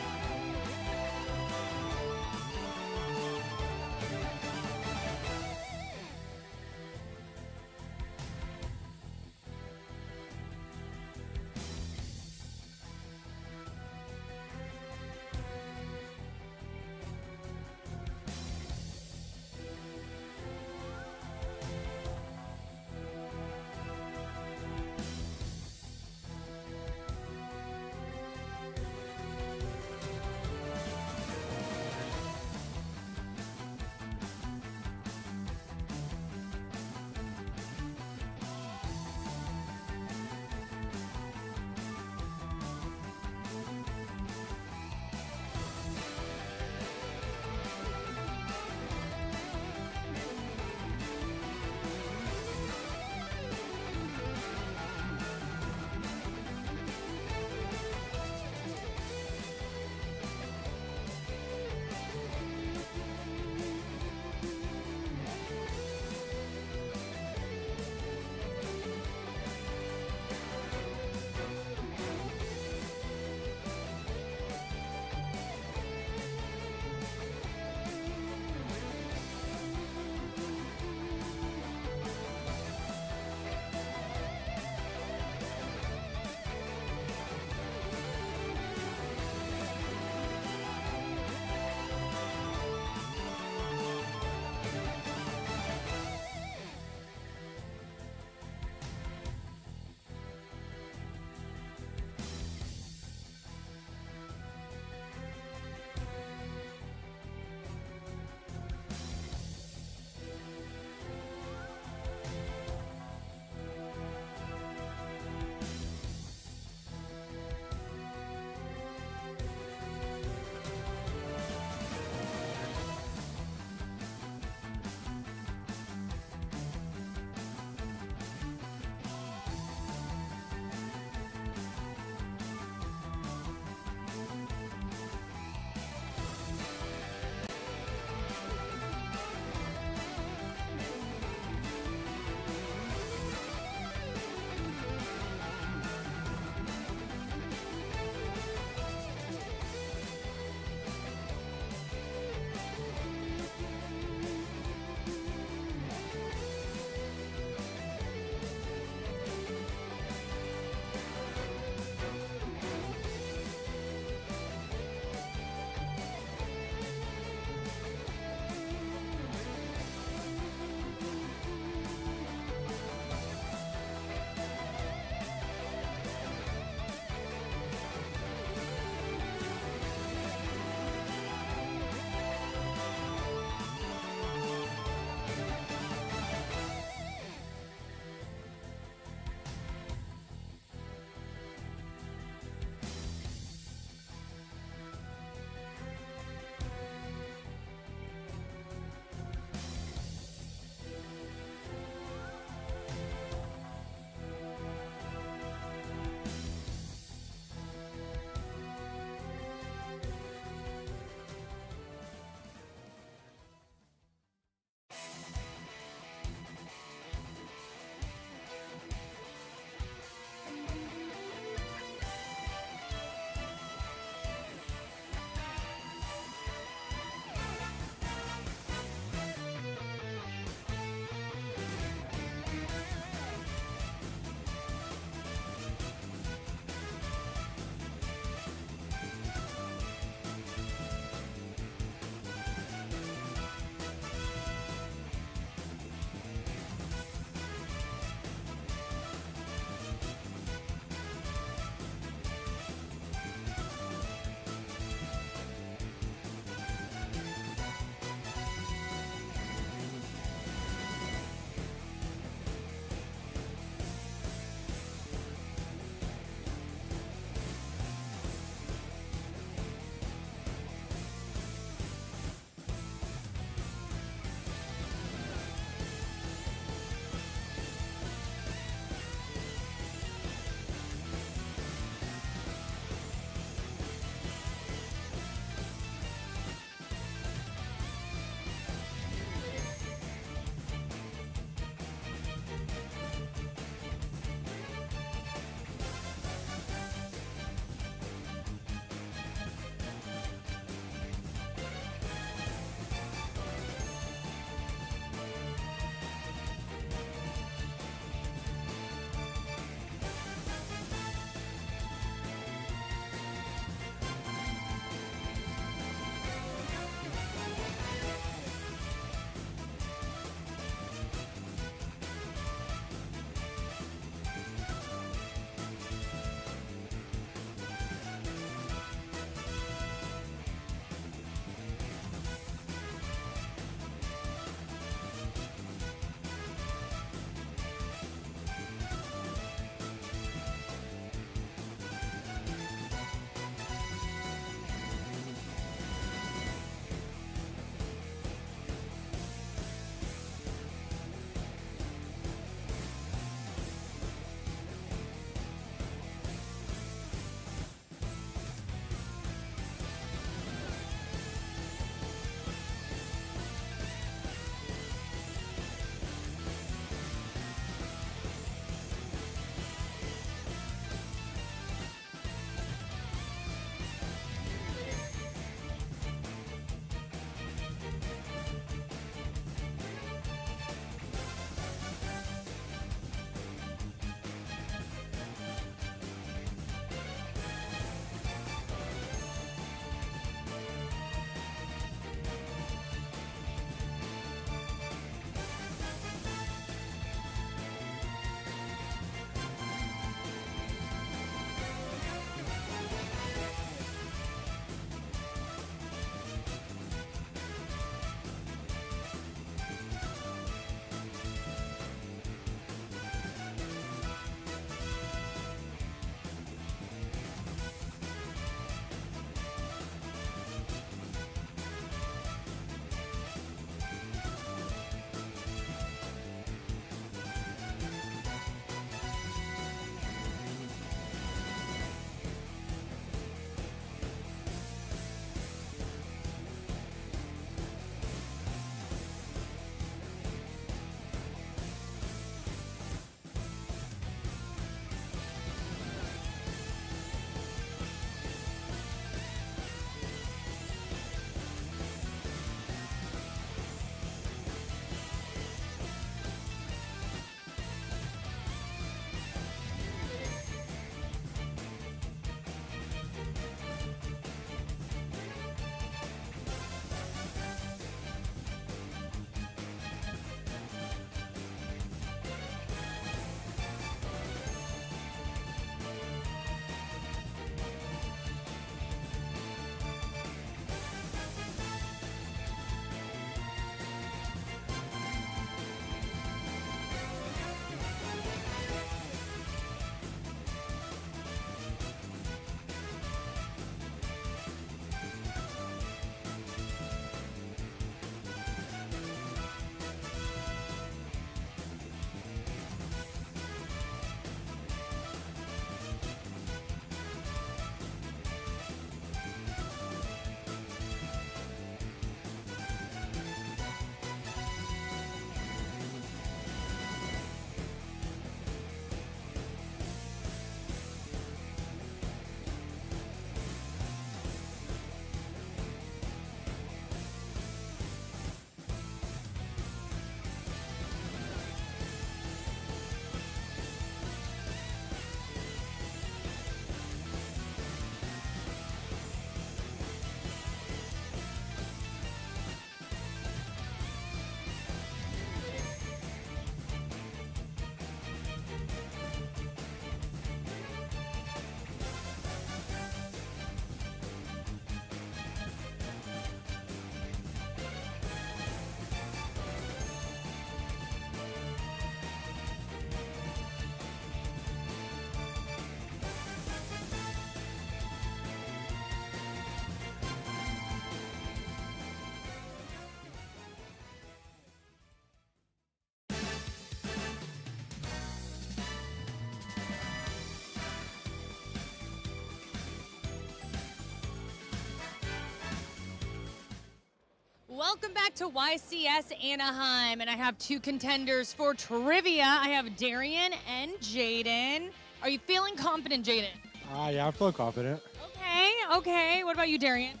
Welcome back to YCS Anaheim, and I have two contenders for trivia. I have Darian and Jaden. Are you feeling confident, Jaden? Yeah, I'm feeling confident. Okay, okay. What about you, Darian?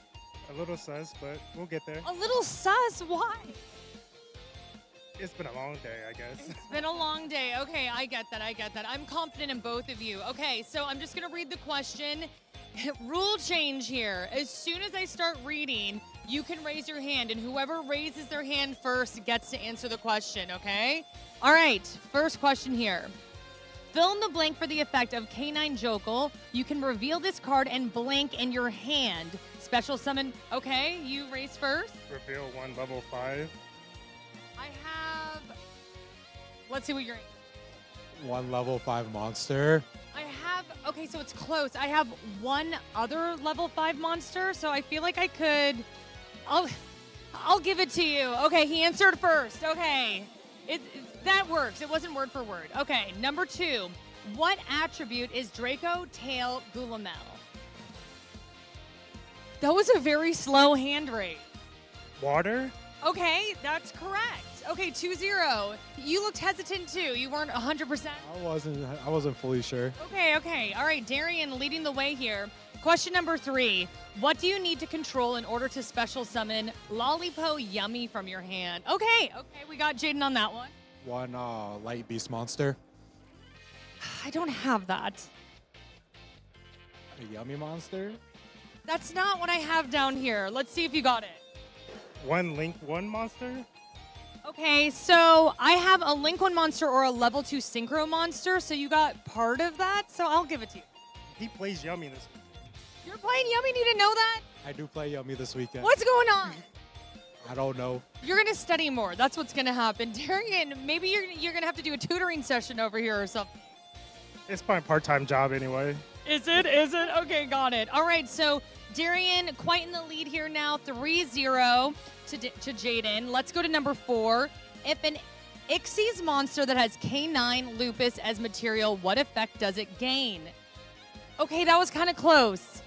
A little sus, but we'll get there. A little sus? Why? It's been a long day, I guess. It's been a long day. Okay, I get that. I'm confident in both of you. Okay, so I'm just going to read the question. Rule change here. As soon as I start reading, you can raise your hand, and whoever raises their hand first gets to answer the question, okay? All right, first question here. Fill in the blank for the effect of Canine Jokel. You can reveal this card and blank in your hand. Special summon. Okay, you raise first. Reveal 1 level 5. I have... Let's see what you're... 1 level 5 monster. I have... Okay, so it's close. I have one other level 5 monster, so I feel like I could... I'll give it to you. Okay, he answered first. Okay. That works. It wasn't word for word. Okay, number 2. What attribute is Draco Tail Gulamel? That was a very slow hand rate. Water? Okay, that's correct. Okay, 2-0. You looked hesitant too. You weren't 100%. I wasn't fully sure. Okay. All right, Darian leading the way here. Question number 3. What do you need to control in order to special summon Lollipo Yummy from your hand? Okay, we got Jaden on that one. 1 light beast monster. I don't have that. A yummy monster? That's not what I have down here. Let's see if you got it. 1 Link 1 monster? Okay, so I have a Link 1 monster or a level 2 Synchro monster, so you got part of that, so I'll give it to you. He plays Yummy this week. You're playing Yummy? You didn't know that? I do play Yummy this weekend. What's going on? I don't know. You're going to study more. That's what's going to happen. Darian, maybe you're going to have to do a tutoring session over here or something. It's my part-time job anyway. Is it? Okay, got it. All right, so Darian quite in the lead here now, 3-0 to Jaden. Let's go to number 4. If an Ixies monster that has K9 Lupus as material, what effect does it gain? Okay, that was kind of close.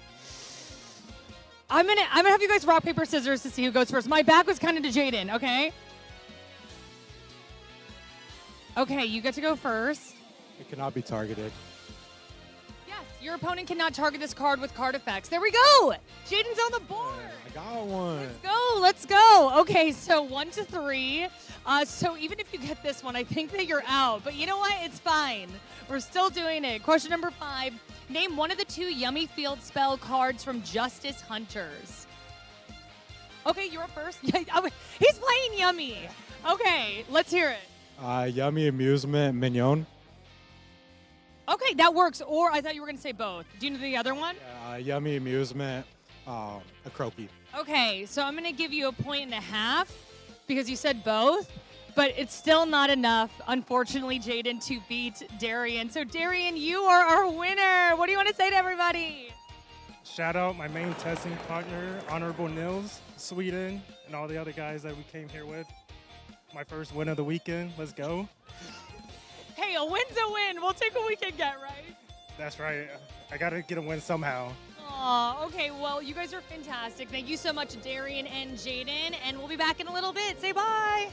I'm gonna have you guys rock, paper, scissors to see who goes first. My back was kind of to Jaden, okay? Okay, you get to go first. It cannot be targeted. Yes, your opponent cannot target this card with card effects. There we go! Jaden's on the board! I got one. Let's go. Okay, so 1-3. So even if you get this one, I think that you're out. But you know what? It's fine. We're still doing it. Question number 5. Name one of the 2 Yummy Field spell cards from Justice Hunters. Okay, you're up first. He's playing Yummy. Okay, let's hear it. Yummy Amusement Mignon. Okay, that works. Or I thought you were going to say both. Do you know the other one? Yummy Amusement, a Croaky. Okay, so I'm going to give you 1.5 points because you said both, but it's still not enough, unfortunately, Jaden, to beat Darian. So, Darian, you are our winner. What do you want to say to everybody? Shout out my main testing partner, Honorable Nils, Sweden, and all the other guys that we came here with. My first win of the weekend. Let's go. Hey, a win's a win. We'll take what we can get, right? That's right. I got to get a win somehow. Aw, okay, well, you guys are fantastic. Thank you so much, Darian and Jaden, and we'll be back in a little bit. Say bye.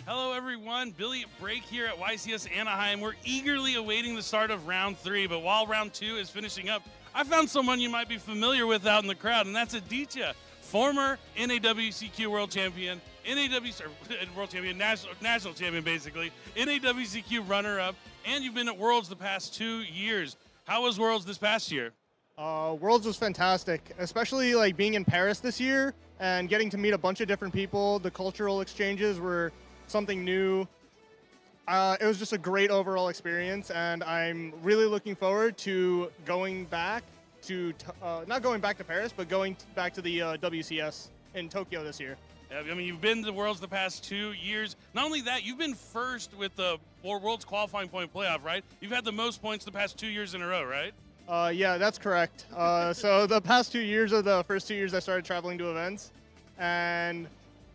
Hello, everyone. Billy Break here at YCS Anaheim. We're eagerly awaiting the start of round 3, but while round 2 is finishing up, I found someone you might be familiar with out in the crowd, and that's Aditya, former NAWCQ World Champion, World Champion, National Champion, basically, NAWCQ runner-up, and you've been at Worlds the past 2 years. How was Worlds this past year? Worlds was fantastic, especially like being in Paris this year and getting to meet a bunch of different people. The cultural exchanges were something new. It was just a great overall experience, and I'm really looking forward to going back to, not going back to Paris, but going back to the WCS in Tokyo this year. I mean, you've been to the Worlds the past 2 years. Not only that, you've been first with the Worlds qualifying point playoff, right? You've had the most points the past 2 years in a row, right? Yeah, that's correct. So the past 2 years are the first 2 years I started traveling to events, and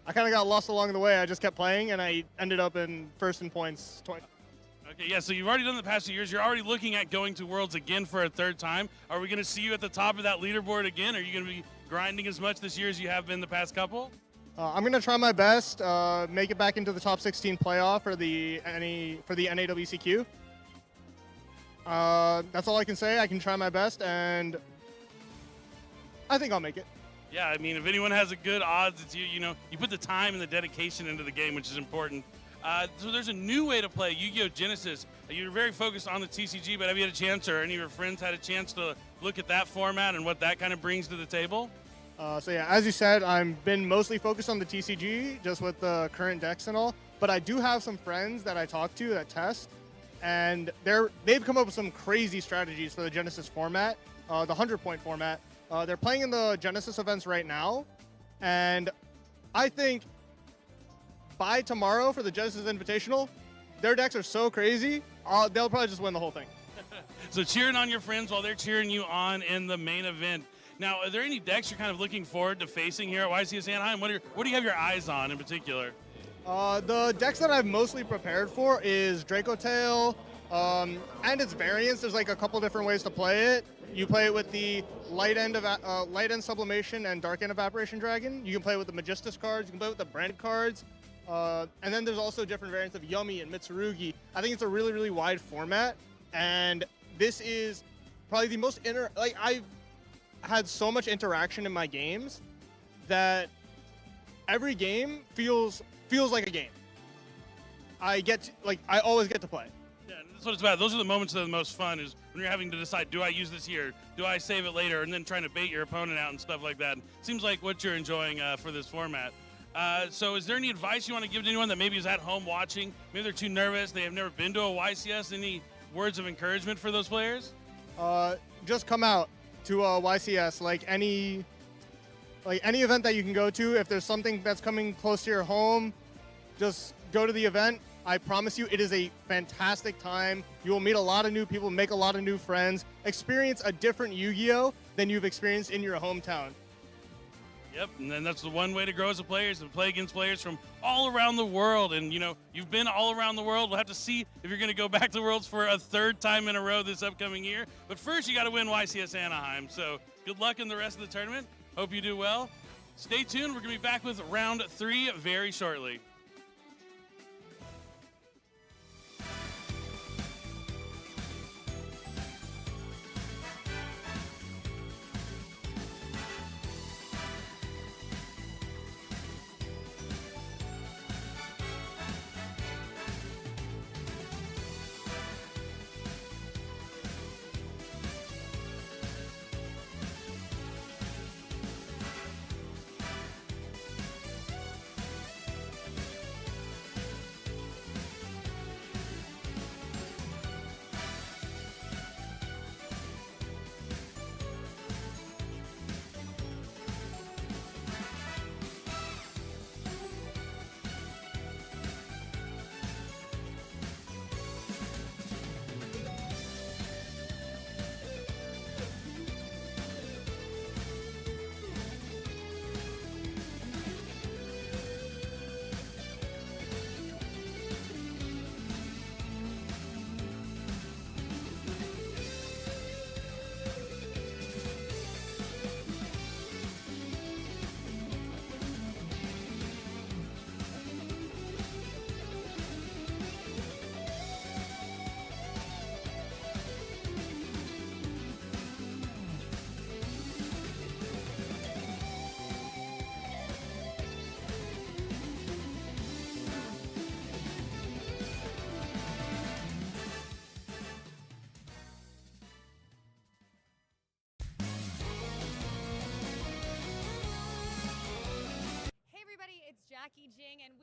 I kind of got lost along the way. I just kept playing, and I ended up in first in points twice. Okay, yeah, so you've already done the past 2 years. You're already looking at going to Worlds again for a third time. Are we going to see you at the top of that leaderboard again? Are you going to be grinding as much this year as you have been the past couple? I'm going to try my best, make it back into the top 16 playoff for the NAWCQ. That's all I can say. I can try my best, and I think I'll make it. Yeah, I mean, if anyone has a good odds, it's you. You know, you put the time and the dedication into the game, which is important. So there's a new way to play Yu-Gi-Oh! Genesis. You're very focused on the TCG, but have you had a chance, or any of your friends had a chance to look at that format and what that kind of brings to the table? So yeah, as you said, I've been mostly focused on the TCG, just with the current decks and all. But I do have some friends that I talk to that test, and they've come up with some crazy strategies for the Genesis format, the 100-point format. They're playing in the Genesis events right now, and I think by tomorrow for the Genesis Invitational, their decks are so crazy, they'll probably just win the whole thing. So cheering on your friends while they're cheering you on in the main event. Now, are there any decks you're kind of looking forward to facing here at YCS Anaheim? What do you have your eyes on in particular? The decks that I've mostly prepared for is Draco Tail and its variants. There's like a couple different ways to play it. You play it with the light end Sublimation and dark end Evaporation Dragon. You can play it with the Magistus cards. You can play it with the branded cards. And then there's also different variants of Yummy and Mitsurugi. I think it's a really, really wide format, and this is probably the most I've had so much interaction in my games that every game feels like a game. I always get to play. Yeah, that's what it's about. Those are the moments that are the most fun, is when you're having to decide, do I use this here? Do I save it later? And then trying to bait your opponent out and stuff like that. Seems like what you're enjoying for this format. So is there any advice you want to give to anyone that maybe is at home watching? Maybe they're too nervous, they have never been to a YCS. Any words of encouragement for those players? Just come out to YCS, like any event that you can go to. If there's something that's coming close to your home, just go to the event. I promise you, it is a fantastic time. You will meet a lot of new people, make a lot of new friends, experience a different Yu-Gi-Oh! Than you've experienced in your hometown. Yep, and then that's the one way to grow as a player, is to play against players from all around the world. And, you know, you've been all around the world. We'll have to see if you're going to go back to the Worlds for a third time in a row this upcoming year. But first, you got to win YCS Anaheim. So good luck in the rest of the tournament. Hope you do well. Stay tuned. We're going to be back with round 3 very shortly.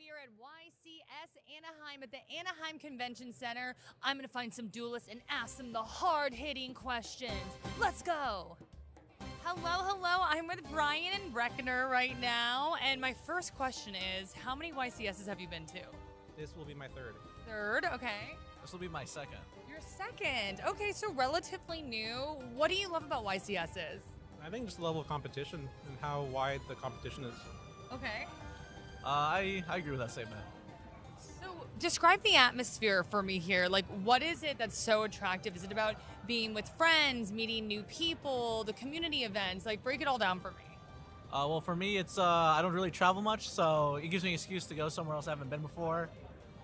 here at YCS Anaheim at the Anaheim Convention Center. I'm gonna find some duelists and ask them the hard-hitting questions. Let's go. Hello, I'm with Brian and Reckner right now, and my first question is, how many YCSs have you been to? This will be my third. Third, okay. This will be my second. Your second. Okay, so relatively new. What do you love about YCSs? I think just the level of competition and how wide the competition is. Okay. I agree with that statement. So describe the atmosphere for me here. Like, what is it that's so attractive? Is it about being with friends, meeting new people, the community events? Like, break it all down for me. Well, for me, it's I don't really travel much, so it gives me an excuse to go somewhere else I haven't been before.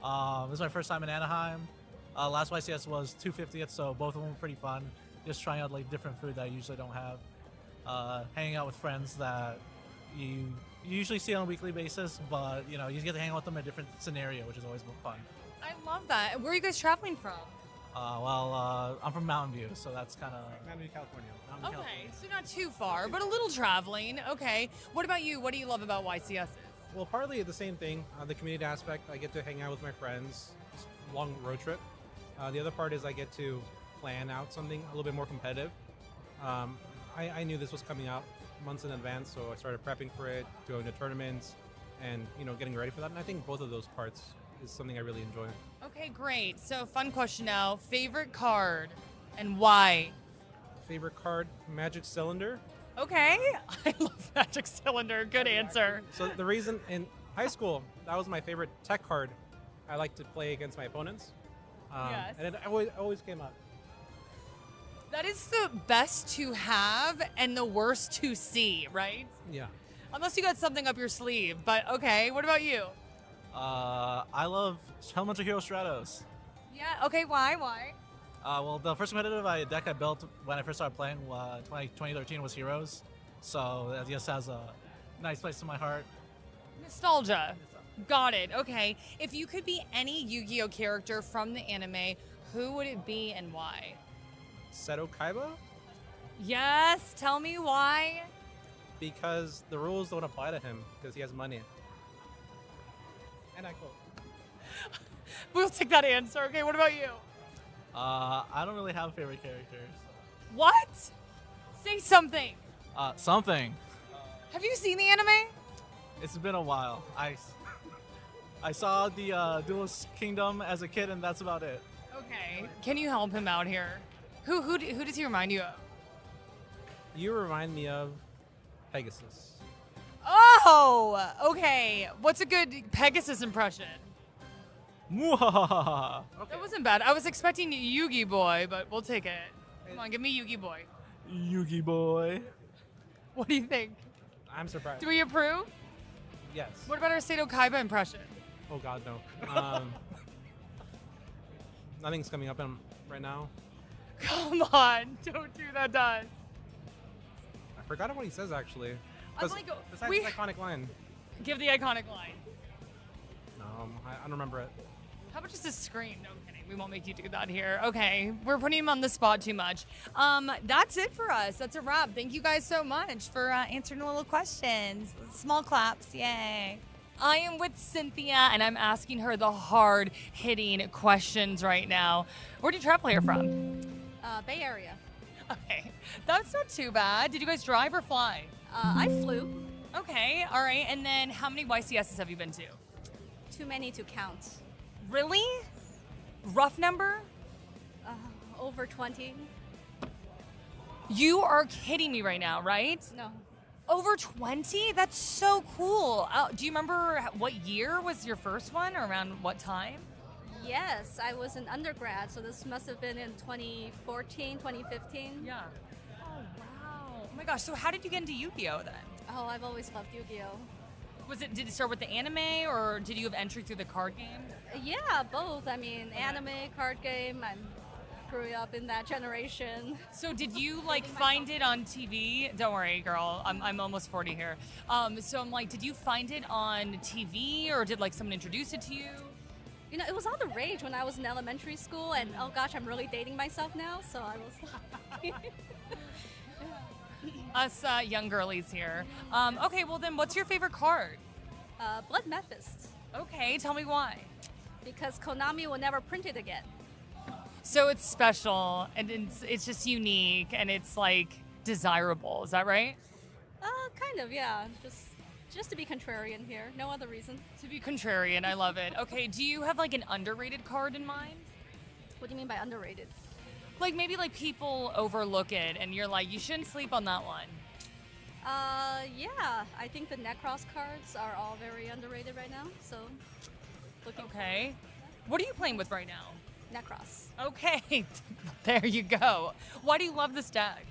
This is my first time in Anaheim. Last YCS was 250th, so both of them were pretty fun. Just trying out like different food that I usually don't have. Hanging out with friends that you usually see on a weekly basis, but you know, you get to hang out with them in a different scenario, which is always fun. I love that. Where are you guys traveling from? I'm from Mountain View, so that's kind of Mountain View, California. Okay, so not too far, but a little traveling. Okay. What about you? What do you love about YCS? Well, partly the same thing, the community aspect. I get to hang out with my friends, just long road trip. The other part is I get to plan out something a little bit more competitive. I knew this was coming out months in advance, so I started prepping for it, going to tournaments, and getting ready for that. And I think both of those parts is something I really enjoy. Okay, great. So fun question now. Favorite card and why? Favorite card, Magic Cylinder. Okay. I love Magic Cylinder. Good answer. So the reason in high school, that was my favorite tech card. I like to play against my opponents. Yes. And it always came up. That is the best to have and the worst to see, right? Yeah. Unless you got something up your sleeve. But okay, what about you? I love Elemental Hero Stratos. Yeah, okay, why? Well, the first competitive deck I built when I first started playing 2013 was Heroes. So that just has a nice place in my heart. Nostalgia. Got it. Okay. If you could be any Yu-Gi-Oh character from the anime, who would it be and why? Seto Kaiba? Yes. Tell me why. Because the rules don't apply to him because he has money. And I quote. We'll take that answer. Okay, what about you? I don't really have favorite characters. What? Say something. Something. Have you seen the anime? It's been a while. I saw the Duelist Kingdom as a kid, and that's about it. Okay. Can you help him out here? Who does he remind you of? You remind me of Pegasus. Oh, okay. What's a good Pegasus impression? Mwahaha. That wasn't bad. I was expecting Yugi Boy, but we'll take it. Come on, give me Yugi Boy. Yugi Boy. What do you think? I'm surprised. Do we approve? Yes. What about our Seto Kaiba impression? Oh God, no. Nothing's coming up right now. Come on, don't do that to us. I forgot what he says actually. I'm like, Besides the iconic line. Give the iconic line. No, I don't remember it. How about just a scream? No kidding. We won't make you do that here. Okay, we're putting him on the spot too much. That's it for us. That's a wrap. Thank you guys so much for answering the little questions. Small claps, yay. I am with Cynthia, and I'm asking her the hard-hitting questions right now. Where do you travel here from? Bay Area. Okay, that's not too bad. Did you guys drive or fly? I flew. Okay, all right. And then how many YCSs have you been to? Too many to count. Really? Rough number? Over 20. You are kidding me right now, right? No. Over 20? That's so cool. Do you remember what year was your first one, or around what time? Yes, I was an undergrad, so this must have been in 2014, 2015. Yeah. Oh, wow. Oh my gosh, so how did you get into Yu-Gi-Oh then? Oh, I've always loved Yu-Gi-Oh. Did it start with the anime, or did you have entry through the card game? Yeah, both. I mean, anime, card game. I grew up in that generation. So did you find it on TV? Don't worry, girl. I'm almost 40 here. So I'm like, did you find it on TV, or did someone introduce it to you? You know, it was all the rage when I was in elementary school, and oh gosh, I'm really dating myself now. So I was. Us young girlies here. Okay, well then, what's your favorite card? Blood Mephist. Okay, tell me why. Because Konami will never print it again. So it's special and it's just unique and it's like desirable. Is that right? Kind of, yeah. Just to be contrarian here. No other reason. To be contrarian, I love it. Okay, do you have like an underrated card in mind? What do you mean by underrated? Like maybe like people overlook it and you're like, you shouldn't sleep on that one. Yeah. I think the Necros cards are all very underrated right now. So, Okay. What are you playing with right now? Necros. Okay, there you go. Why do you love this deck?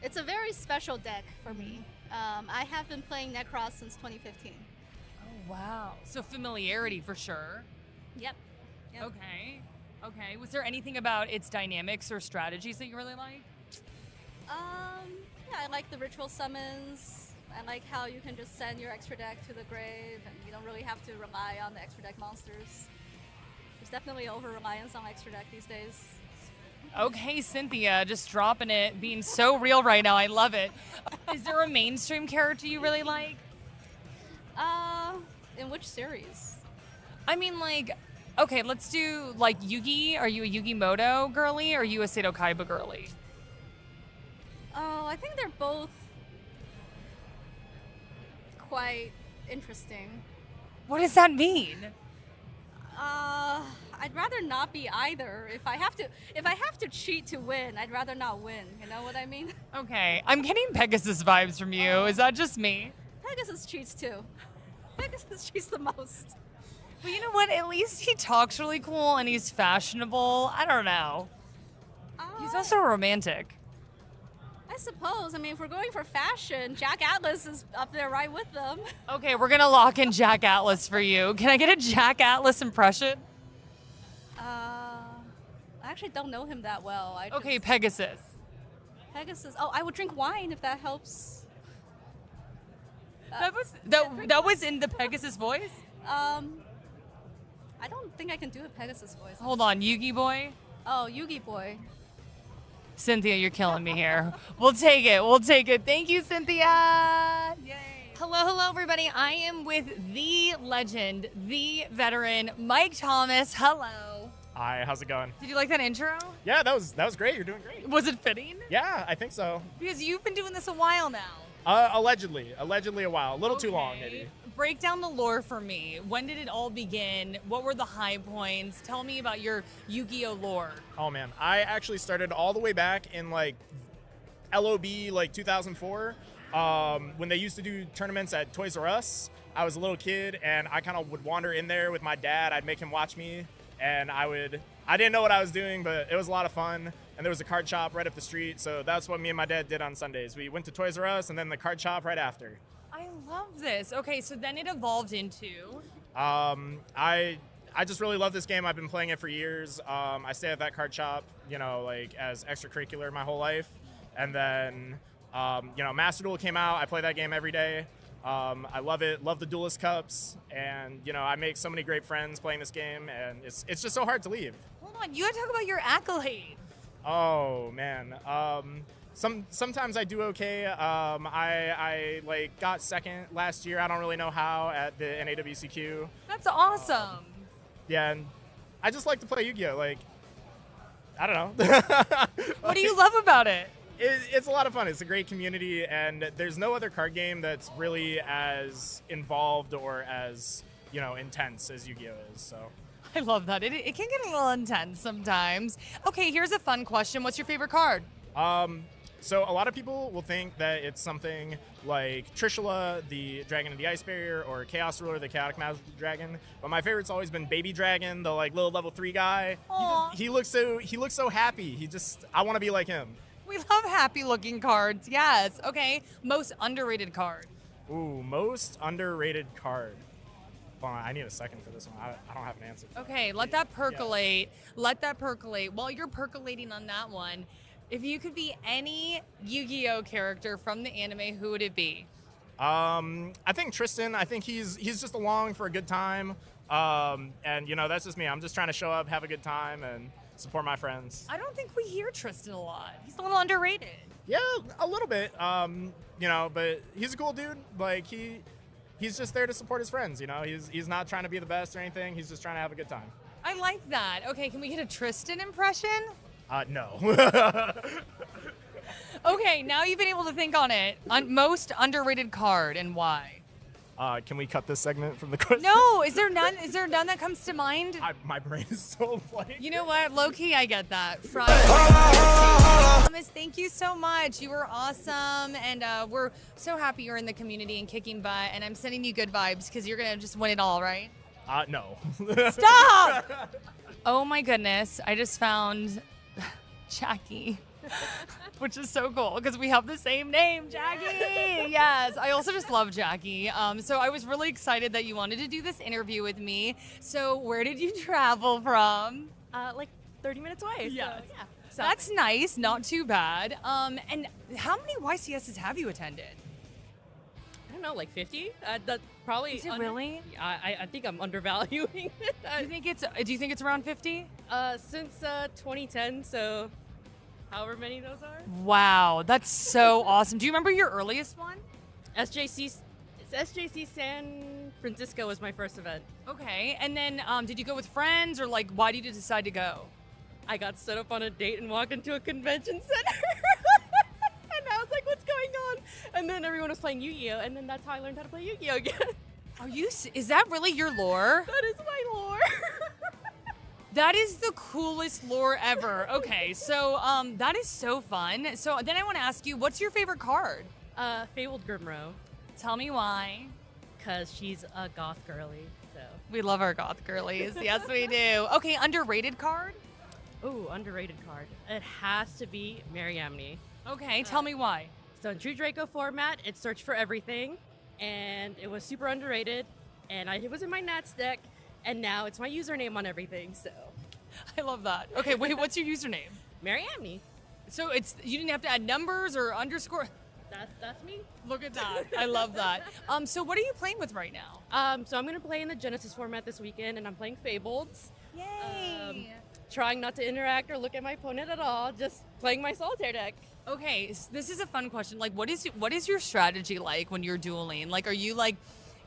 It's a very special deck for me. I have been playing Necros since 2015. Oh, wow. So familiarity for sure. Yep. Okay. Was there anything about its dynamics or strategies that you really like? Yeah, I like the ritual summons. I like how you can just send your extra deck to the grave and you don't really have to rely on the extra deck monsters. There's definitely over-reliance on extra deck these days. Okay, Cynthia, just dropping it, being so real right now. I love it. Is there a mainstream character you really like? In which series? I mean, like, okay, let's do, like, Yugi. Are you a Yugi-Moto girly or are you a Seto Kaiba girly? Oh, I think they're both quite interesting. What does that mean? I'd rather not be either. If I have to cheat to win, I'd rather not win. You know what I mean? Okay, I'm getting Pegasus vibes from you. Is that just me? Pegasus cheats too. Pegasus cheats the most. But you know what? At least he talks really cool and he's fashionable. I don't know. He's also romantic. I suppose. I mean, if we're going for fashion, Jack Atlas is up there right with them. Okay, we're gonna lock in Jack Atlas for you. Can I get a Jack Atlas impression? I actually don't know him that well. Okay, Pegasus. Pegasus. Oh, I would drink wine if that helps. That was in the Pegasus voice? I don't think I can do a Pegasus voice. Hold on, Yugi boy? Oh, Yugi boy. Cynthia, you're killing me here. We'll take it. Thank you, Cynthia. Yay. Hello, everybody. I am with the legend, the veteran, Mike Thomas. Hello. Hi, how's it going? Did you like that intro? Yeah, that was great. You're doing great. Was it fitting? Yeah, I think so. Because you've been doing this a while now. Allegedly a while. A little too long, maybe. Break down the lore for me. When did it all begin? What were the high points? Tell me about your Yu-Gi-Oh lore. Oh man, I actually started all the way back in like LOB like 2004 when they used to do tournaments at Toys R Us. I was a little kid and I kind of would wander in there with my dad. I'd make him watch me and I didn't know what I was doing, but it was a lot of fun. And there was a card shop right up the street, so that's what me and my dad did on Sundays. We went to Toys R Us and then the card shop right after. I love this. Okay, so then it evolved into? I just really love this game. I've been playing it for years. I stay at that card shop, you know, like as extracurricular my whole life. And then, you know, Master Duel came out. I play that game every day. I love it. Love the Duelist Cups. And, you know, I make so many great friends playing this game. And it's just so hard to leave. Hold on, you gotta talk about your accolades. Oh, man. Sometimes I do okay. I like got second last year. I don't really know how at the NAWCQ. That's awesome. Yeah, and I just like to play Yu-Gi-Oh. Like, I don't know. What do you love about it? It's a lot of fun. It's a great community, and there's no other card game that's really as involved or as, you know, intense as Yu-Gi-Oh is. So. I love that. It can get a little intense sometimes. Okay, here's a fun question. What's your favorite card? So a lot of people will think that it's something like Trishula, the Dragon of the Ice Barrier, or Chaos Ruler, the Chaotic Magic Dragon. But my favorite's always been Baby Dragon, the like little level 3 guy. He looks so happy. I want to be like him. We love happy looking cards. Yes. Okay. Most underrated card. Ooh, most underrated card. Hold on, I need a second for this one. I don't have an answer. Okay, let that percolate. Let that percolate. While you're percolating on that one, if you could be any Yu-Gi-Oh character from the anime, who would it be? I think Tristan. I think he's just along for a good time. And you know, that's just me. I'm just trying to show up, have a good time, and support my friends. I don't think we hear Tristan a lot. He's a little underrated. Yeah, a little bit. You know, but he's a cool dude. Like he's just there to support his friends. You know, he's not trying to be the best or anything. He's just trying to have a good time. I like that. Okay, can we get a Tristan impression? No. Okay, now you've been able to think on it. Most underrated card and why? Can we cut this segment from the question? No, is there none? Is there none that comes to mind? My brain is so blank. You know what? Low key, I get that. Thomas, thank you so much. You were awesome, and we're so happy you're in the community and kicking butt. And I'm sending you good vibes because you're gonna just win it all, right? No. Stop! Oh my goodness! I just found Jackie. Which is so cool because we have the same name, Jackie. Yes, I also just love Jackie. So I was really excited that you wanted to do this interview with me. So where did you travel from? Like 30 minutes away. Yes. So, yeah. That's nice, not too bad. And how many YCSs have you attended? I don't know, like 50. That probably. Is it really? I think I'm undervaluing it. Do you think it's around 50? Since 2010, so however many those are. Wow, that's so awesome. Do you remember your earliest one? SJC San Francisco was my first event. Okay, and then did you go with friends or like why did you decide to go? I got set up on a date and walked into a convention center. And I was like, what's going on? And then everyone was playing Yu-Gi-Oh! And then that's how I learned how to play Yu-Gi-Oh! Again. Is that really your lore? That is my lore. That is the coolest lore ever. Okay, so that is so fun. So then I want to ask you, what's your favorite card? Fabled Grimro. Tell me why. Because she's a goth girly, so. We love our goth girlies. Yes, we do. Okay, underrated card? Ooh, underrated card. It has to be Mariamne. Okay, tell me why. So in True Draco format, it's Search for Everything, and it was super underrated, and it was in my Nats deck, and now it's my username on everything, so. I love that. Okay, wait, what's your username? Mariamne. So you didn't have to add numbers or underscore? That's me. Look at that. I love that. So what are you playing with right now? So I'm going to play in the Genesis format this weekend, and I'm playing Fabled. Yay! Trying not to interact or look at my opponent at all, just playing my solitaire deck. Okay, so this is a fun question. Like, what is your strategy like when you're dueling? Like, are you like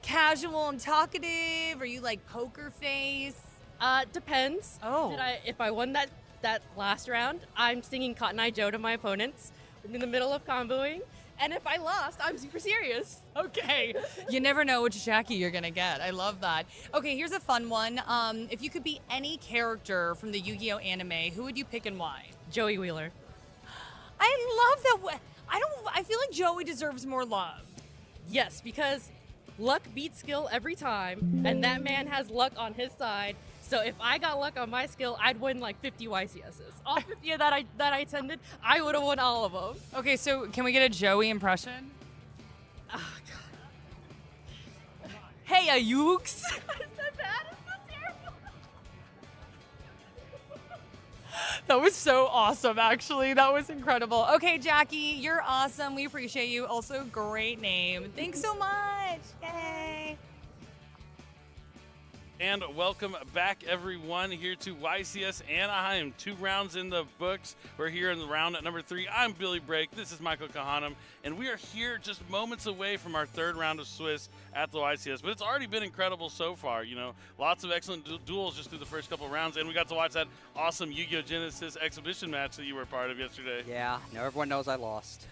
casual and talkative? Are you like poker face? Depends. Oh. If I won that last round, I'm singing Cotton Eye Joe to my opponents in the middle of comboing. And if I lost, I'm super serious. Okay. You never know which Jackie you're going to get. I love that. Okay, here's a fun one. If you could be any character from the Yu-Gi-Oh! Anime, who would you pick and why? Joey Wheeler. I love that. I feel like Joey deserves more love. Yes, because luck beats skill every time, and that man has luck on his side. So if I got luck on my skill, I'd win like 50 YCSs. All 50 that I attended, I would have won all of them. Okay, so can we get a Joey impression? Oh, God. Hey, Ayux. Is that bad? Is that terrible? That was so awesome, actually. That was incredible. Okay, Jackie, you're awesome. We appreciate you. Also, great name. Thanks so much. Yay. And welcome back, everyone, here to YCS Anaheim. 2 rounds in the books. We're here in the round at number 3. I'm Billy Brake. This is Michael Kahanam. And we are here just moments away from our 3rd round of Swiss at the YCS. But it's already been incredible so far. You know, lots of excellent duels just through the first couple rounds. And we got to watch that awesome Yu-Gi-Oh! Genesis exhibition match that you were a part of yesterday. Yeah, now everyone knows I lost.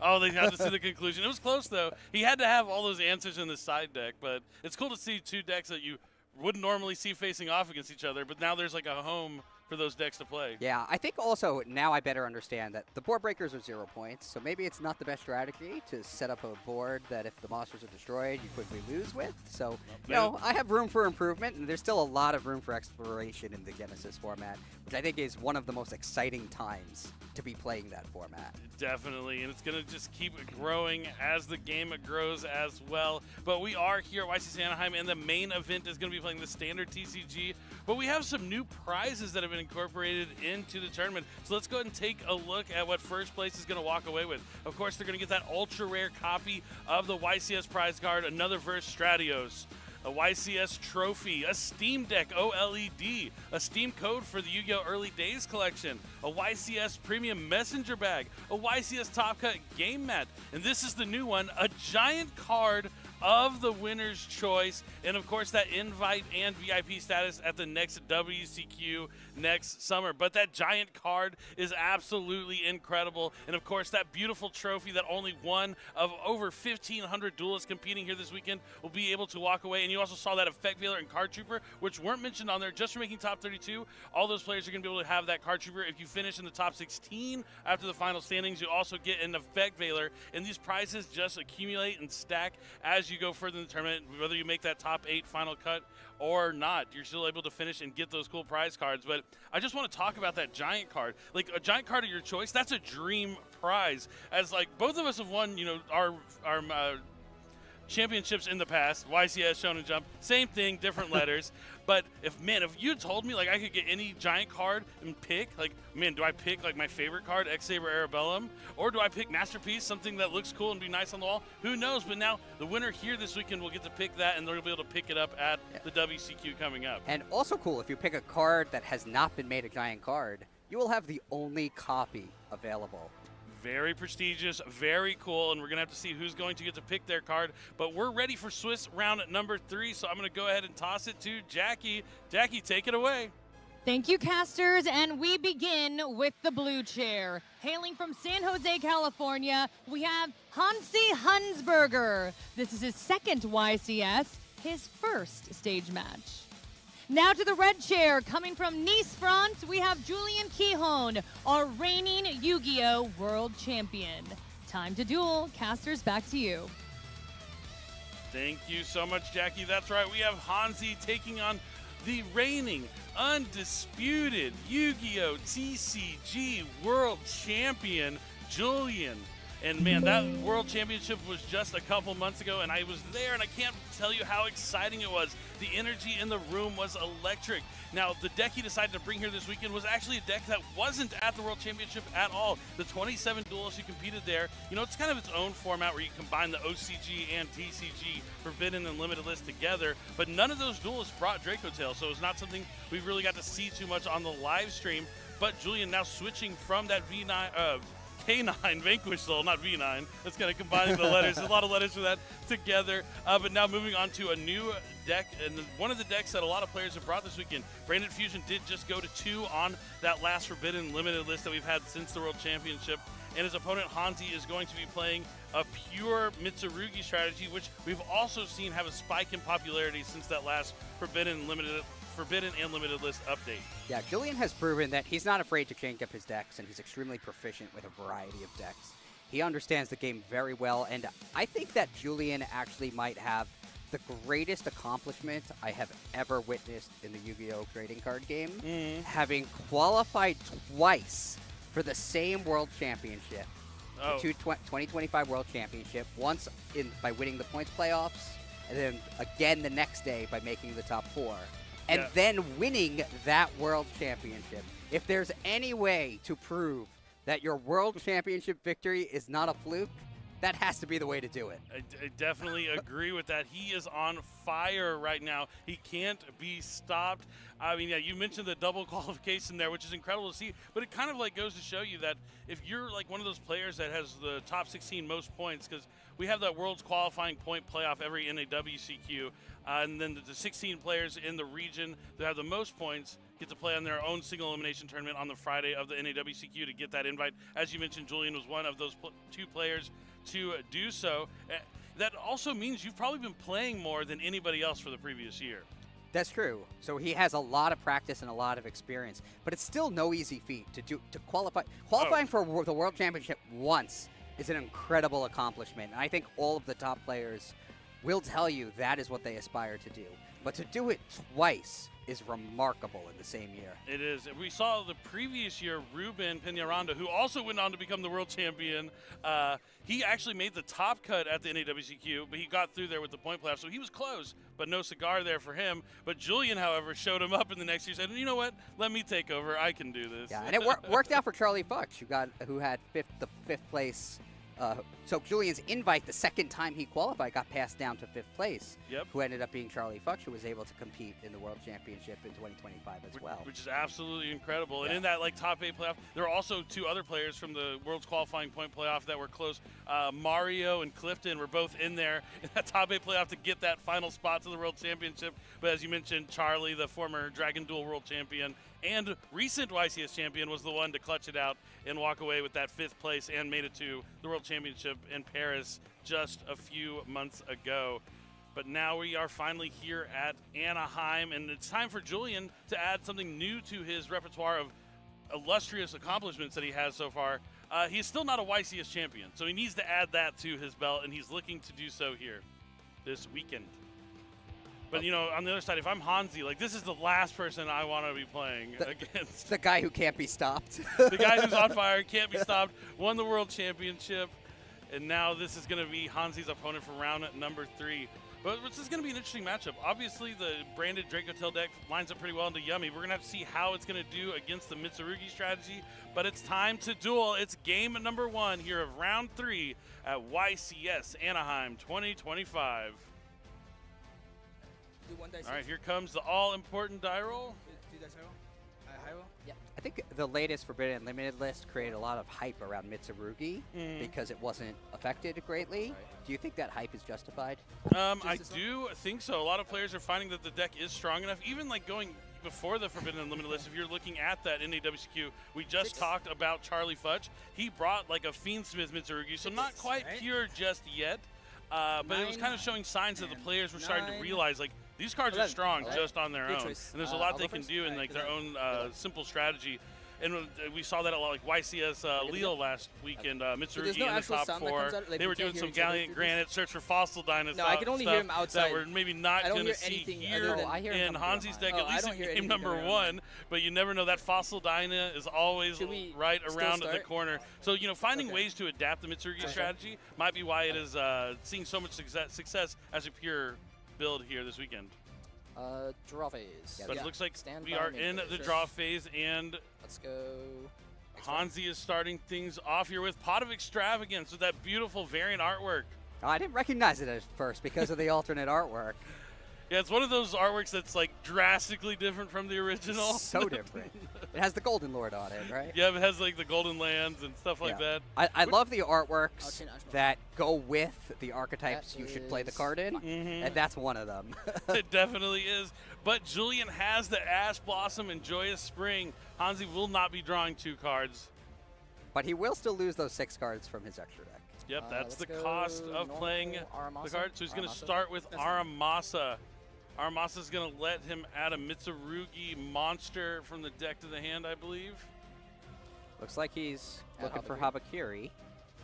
Oh, they had to see the conclusion. It was close, though. He had to have all those answers in the side deck. But it's cool to see 2 decks that you wouldn't normally see facing off against each other, but now there's like a home for those decks to play. Yeah, I think also now I better understand that the board breakers are 0 points, so maybe it's not the best strategy to set up a board that if the monsters are destroyed, you quickly lose with. So, you know, I have room for improvement, and there's still a lot of room for exploration in the Genesis format, which I think is one of the most exciting times to be playing that format. Definitely, and it's going to just keep growing as the game grows as well. But we are here at YCS Anaheim, and the main event is going to be playing the standard TCG. But we have some new prizes that have been incorporated into the tournament. So let's go ahead and take a look at what first place is going to walk away with. Of course, they're going to get that ultra rare copy of the YCS prize card, another Verse Stratios. a YCS trophy, a Steam Deck OLED, a Steam code for the Yu-Gi-Oh! Early Days collection, a YCS Premium Messenger Bag, a YCS Top Cut game mat, and this is the new one, a giant card of the winner's choice, and of course that invite and VIP status at the next WCQ next summer. But that giant card is absolutely incredible, and of course that beautiful trophy that only one of over 1,500 duelists competing here this weekend will be able to walk away. And you also saw that Effect Veiler and Card Trooper, which weren't mentioned on there just for making top 32. All those players are going to be able to have that Card Trooper. If you finish in the top 16 after the final standings, you also get an Effect Veiler, and these prizes just accumulate and stack as you go further in the tournament. Whether you make that top 8 final cut or not, you're still able to finish and get those cool prize cards. But I just want to talk about that giant card. Like, a giant card of your choice, that's a dream prize. As like both of us have won, our championships in the past, YCS, Shonen Jump, same thing, different letters. But if you told me like I could get any giant card and pick, like, man, do I pick like my favorite card, X-Saber Arabellum, or do I pick Masterpiece, something that looks cool and be nice on the wall? Who knows? But now the winner here this weekend will get to pick that, and they'll be able to pick it up at the WCQ coming up. And also cool, if you pick a card that has not been made a giant card, you will have the only copy available. Very prestigious, very cool, and we're going to have to see who's going to get to pick their card. But we're ready for Swiss round number 3, so I'm going to go ahead and toss it to Jackie. Jackie, take it away. Thank you, casters, and we begin with the blue chair. Hailing from San Jose, California, we have Hansi Hansberger. This is his second YCS, his first stage match. Now to the red chair, coming from Nice, France, we have Julian Quijón, our reigning Yu-Gi-Oh! World Champion. Time to duel. Casters, back to you. Thank you so much, Jackie. That's right, we have Hansi taking on the reigning, undisputed Yu-Gi-Oh! TCG World Champion, Julian. And man, that World Championship was just a couple months ago, and I was there, and I can't tell you how exciting it was. The energy in the room was electric. Now, the deck he decided to bring here this weekend was actually a deck that wasn't at the World Championship at all. The 27 duelists who competed there, it's kind of its own format where you combine the OCG and TCG Forbidden and Limited list together, but none of those duelists brought Draco Tail, so it's not something we really got to see too much on the live stream. But Julian now switching from that K9, Vanquish Soul, not V9. That's kind of combining the letters. There's a lot of letters for that together. But now moving on to a new deck, and one of the decks that a lot of players have brought this weekend. Branded Fusion did just go to 2 on that last Forbidden Limited list that we've had since the World Championship. And his opponent, Hansi, is going to be playing a pure Mitsurugi strategy, which we've also seen have a spike in popularity since that last Forbidden and Limited list update. Yeah, Julian has proven that he's not afraid to change up his decks, and he's extremely proficient with a variety of decks. He understands the game very well, and I think that Julian actually might have the greatest accomplishment I have ever witnessed in the Yu-Gi-Oh! Trading card game, having qualified twice for the same World Championship, the 2025 World Championship, once by winning the points playoffs, and then again the next day by making the top 4. And then winning that World Championship. If there's any way to prove that your World Championship victory is not a fluke, that has to be the way to do it. I definitely agree with that. He is on fire right now. He can't be stopped. I mean, yeah, you mentioned the double qualification there, which is incredible to see, but it kind of like goes to show you that if you're like one of those players that has the top 16 most points, because we have that world's qualifying point playoff every NAWCQ, and then the 16 players in the region that have the most points get to play on their own single elimination tournament on the Friday of the NAWCQ to get that invite. As you mentioned, Julian was one of those 2 players to do so. That also means you've probably been playing more than anybody else for the previous year. That's true. So he has a lot of practice and a lot of experience, but it's still no easy feat to qualify. Qualifying for the World Championship once is an incredible accomplishment, and I think all of the top players will tell you that is what they aspire to do. But to do it twice is remarkable in the same year. It is. We saw the previous year, Ruben Peñaranda, who also went on to become the world champion. He actually made the top cut at the NAWCQ, but he got through there with the point playoff, so he was close, but no cigar there for him. But Julian, however, showed him up in the next year, said, you know what, let me take over. I can do this. Yeah, and it worked out for Charlie Fuchs, who had the fifth place So Julian's invite, the second time he qualified, got passed down to 5th place. Yep. Who ended up being Charlie Futch, who was able to compete in the World Championship in 2025 as well. Which is absolutely incredible. And Yeah. in that like top 8 playoff, there are also 2 other players from the World's Qualifying Point playoff that were close. Mario and Clifton were both in there in that top 8 playoff to get that final spot to the World Championship. But as you mentioned, Charlie, the former Dragon Duel World Champion and recent YCS champion, was the one to clutch it out and walk away with that 5th place and made it to the World Championship in Paris just a few months ago. But now we are finally here at Anaheim, and it's time for Julian to add something new to his repertoire of illustrious accomplishments that he has so far. He's still not a YCS champion, so he needs to add that to his belt, and he's looking to do so here this weekend. But, you know, on the other side, if I'm Hansi, like, this is the last person I want to be playing against. The guy who can't be stopped. The guy who's on fire, can't be stopped, won the World Championship, and now this is going to be Hansi's opponent for round number 3. But this is going to be an interesting matchup. Obviously, the branded Dracotail deck lines up pretty well into Yummy. We're going to have to see how it's going to do against the Mitsurugi strategy. But it's time to duel. It's game number 1 here of round 3 at YCS Anaheim 2025. All right, here comes the all-important die roll. Yeah. I think the latest Forbidden Limited list created a lot of hype around Mitsurugi because it wasn't affected greatly. Do you think that hype is justified? I do think so. A lot of players are finding that the deck is strong enough. Even like going before the Forbidden Unlimited list, if you're looking at that NAWCQ, we just talked about Charlie Futch. He brought like a Fiendsmith Mitsurugi, so not quite pure just yet. But it was kind of showing signs that the players were starting to realize like these cards are strong just on their own. And there's a lot they can do in like their own simple strategy. And we saw that a lot, like YCS Lille last weekend, Mitsurugi in the top 4. They were doing some Gallant Granite, search for fossil dinosaurs. No, I can only hear him outside. That we're maybe not going to see here in Hansi's deck, at least in game number 1. But you never know, that fossil Dyna is always right around the corner. So, you know, finding ways to adapt the Mitsurugi strategy might be why it is seeing so much success as a pure build here this weekend. Draw phase. But it looks like we are in the draw phase, and let's go. Hansi is starting things off here with Pot of Extravagance with that beautiful variant artwork. Oh, I didn't recognize it at first because of the alternate artwork. Yeah, it's one of those artworks that's like drastically different from the original. So different. It has the Golden Lord on it, right? Yeah, it has like the Golden Lands and stuff like that. I love the artworks that go with the archetypes you should play the card in, and that's one of them. It definitely is. But Julian has the Ash Blossom and Joyous Spring. Hansi will not be drawing 2 cards. But he will still lose those 6 cards from his extra deck. Yep, that's the cost of playing the card. So he's going to start with Aramasa. Aramasa's going to let him add a Mitsurugi monster from the deck to the hand, I believe. Looks like he's looking for Habakiri.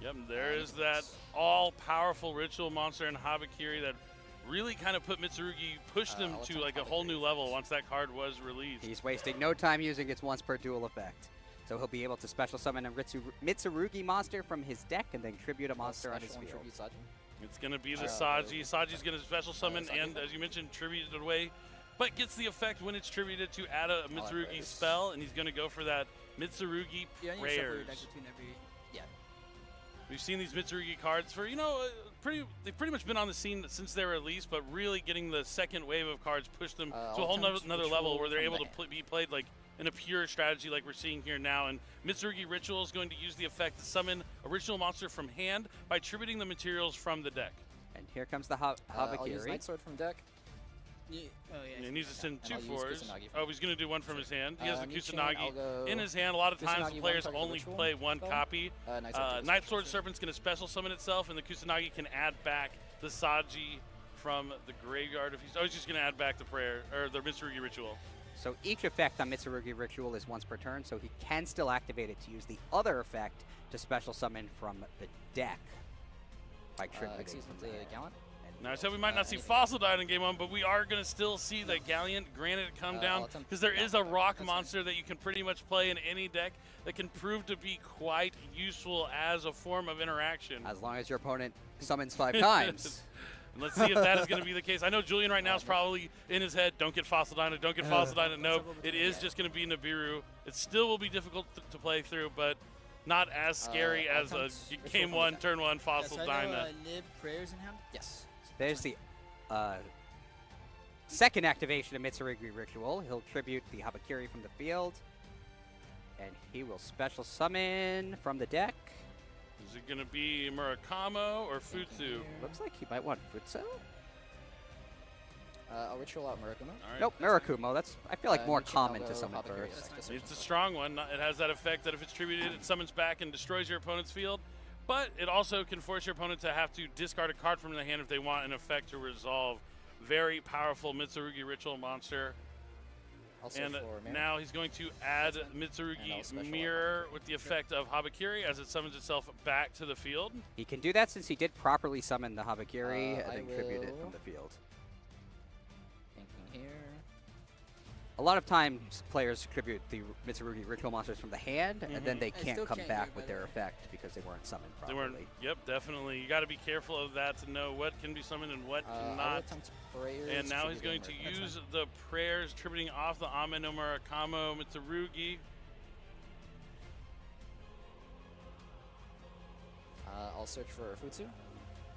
Yep, there is that all-powerful ritual monster in Habakiri that really kind of put Mitsurugi, pushed him to like a whole new level once that card was released. He's wasting no time using its once per duel effect. So he'll be able to special summon a Mitsurugi monster from his deck and then tribute a monster on his field. It's going to be the Saji. Saji's going to special summon and, as you mentioned, tribute it away, but gets the effect when it's tributed to add a Mitsurugi spell, and he's going to go for that Mitsurugi Prayers. We've seen these Mitsurugi cards for, you know, they've pretty much been on the scene since they were released, but really getting the second wave of cards pushed them to a whole another level where they're able to be played like in a pure strategy like we're seeing here now. And Mitsurugi Ritual is going to use the effect to summon a ritual monster from hand by tributing the materials from the deck. And here comes the I'll Habakiri. use Night Sword from deck. And he needs to send 2 4s. Oh, he's going to do 1 from his hand. He has the New chain, Kusanagi in his hand. A lot of times the Kusanagi, players one target only ritual play 1 spell. copy. Night Sword Serpent's going to special summon itself, and the Kusanagi can add back the Saji from the graveyard. He's just going to add back the prayer or the Mitsurugi Ritual. So each effect on Mitsurugi Ritual is once per turn, so he can still activate it to use the other effect to special summon from the deck by tributing from the Gallant. Now, I said we might not see Fossil Dine in game 1, but we are going to still see the Gallant Granite come down because there is a rock monster that you can pretty much play in any deck that can prove to be quite useful as a form of interaction. As long as your opponent summons 5 times. And let's see if that is going to be the case. I know Julian right now is probably in his head, don't get Fossil Dino, don't get Fossil Dino. No, it is just going to be Nibiru. It still will be difficult to play through, but not as scary as a game 1, turn 1 Fossil Dyna. Nib prayers in hand? Yes. There's the second activation of Mitsurugi Ritual. He'll tribute the Habakiri from the field, and he will special summon from the deck. Is it going to be Murakamo or Futsu? Looks like he might want Futsu. I'll ritual out Murakumo. Right. Nope, Murakumo. That's, I feel like, more common to summon first. It's a strong one. It has that effect that if it's tributed, it summons back and destroys your opponent's field. But it also can force your opponent to have to discard a card from the hand if they want an effect to resolve. Very powerful Mitsurugi Ritual monster. And now he's going to add Mitsurugi Mirror with the effect of Habakiri as it summons itself back to the field. He can do that since he did properly summon the Habakiri and then tribute it from the field. Thinking here. A lot of times players tribute the Mitsurugi Ritual monsters from the hand, and then they can't come back with their effect because they weren't summoned properly. They weren't, yep, definitely. You got to be careful of that to know what can be summoned and what cannot. And now he's going to use the prayers, tributing off the Ame no Murakamo Mitsurugi. I'll search for Futsu.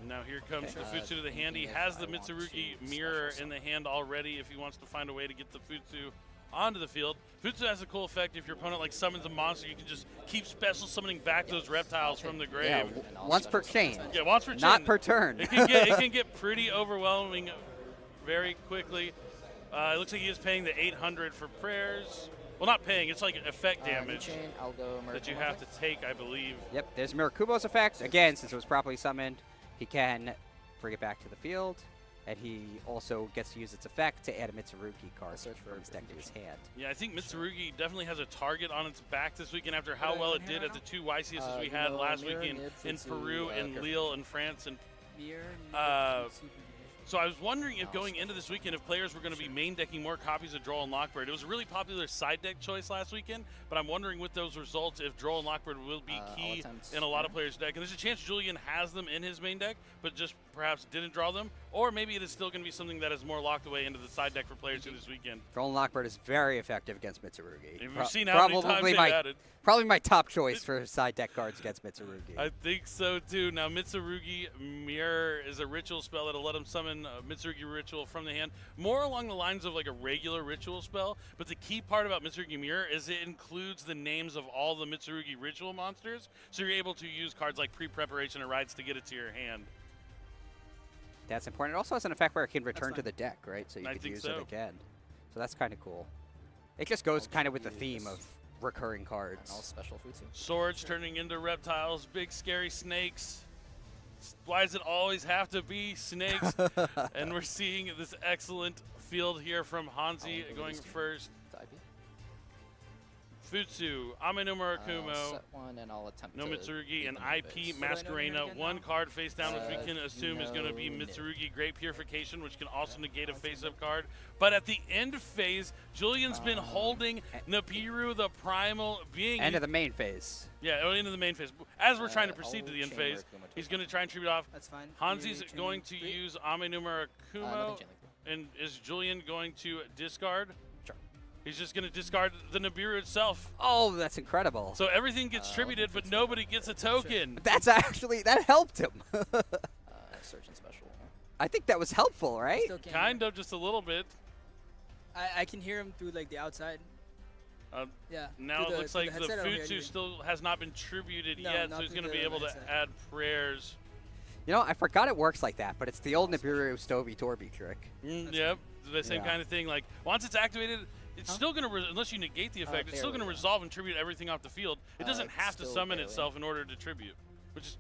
Now here comes the Futsu to the hand. He has the Mitsurugi Mirror in the hand already if he wants to find a way to get the Futsu onto the field. Futsu has a cool effect. If your opponent like summons a monster, you can just keep special summoning back those reptiles from the grave. Yeah, once per chain. Yeah, once per chain. Not per turn. It can get pretty overwhelming very quickly. It looks like he is paying the 800 for prayers. Well, not paying. It's like effect damage that you have to take, I believe. Yep, there's Murakumo's effect. Again, since it was properly summoned, he can bring it back to the field, and he also gets to use its effect to add a Mitsurugi card from his deck to his hand. Yeah, I think Mitsurugi definitely has a target on its back this weekend after how well it did at the 2 YCSs we had last weekend in Peru and Lille in France. And so I was wondering if going into this weekend, if players were going to be main decking more copies of Droll and Lockbird. It was a really popular side deck choice last weekend, but I'm wondering with those results if Droll and Lockbird will be key in a lot of players' deck. And there's a chance Julian has them in his main deck, but just perhaps didn't draw them. Or maybe it is still going to be something that is more locked away into the side deck for players this weekend. Droll and Lockbird is very effective against Mitsurugi. We've seen how many times they've added. Probably my top choice for side deck cards against Mitsurugi. I think so too. Now Mitsurugi Mirror is a ritual spell that'll let him summon Mitsurugi Ritual from the hand, more along the lines of like a regular ritual spell. But the key part about Mitsurugi Mirror is it includes the names of all the Mitsurugi Ritual monsters, so you're able to use cards like Pre-Preparation and Rides to get it to your hand. That's important. It also has an effect where it can return to the deck, right? So you can use it again. So that's kind of cool. It just goes kind of with the theme of recurring cards. All special Futsu. Swords turning into reptiles, big scary snakes. Why does it always have to be snakes? And we're seeing this excellent field here from Hanzi going first. Futsu, Ame no Murakumo, set one and I'll attempt no Mitsurugi, and IP Masquerena. One card face down, which we can assume is going to be Mitsurugi Great Purification, which can also negate a face-up card. But at the end phase, Julian's been holding Nibiru, the primal being. End of the main phase. Yeah, into the main phase. As we're trying to proceed to the end phase, he's going to try and tribute off. That's fine. Hanzi's going to use Ame no Murakumo, and is Julian going to discard? He's just going to discard the Nibiru itself. Oh, that's incredible. So everything gets tributed, but nobody gets a token. That's actually, that helped him. Search and special. I think that was helpful, right? Kind of, just a little bit. I can hear him through like the outside. Yeah. Now it looks like the Futsu still has not been tributed yet, so he's going to be able to add prayers. You know, I forgot it works like that, but it's the old Nibiru Stovey Torby trick. Yep, the same kind of thing. Like, once it's activated, it's still going to, unless you negate the effect, it's still going to resolve and tribute everything off the field. It doesn't have to summon itself in order to tribute, which is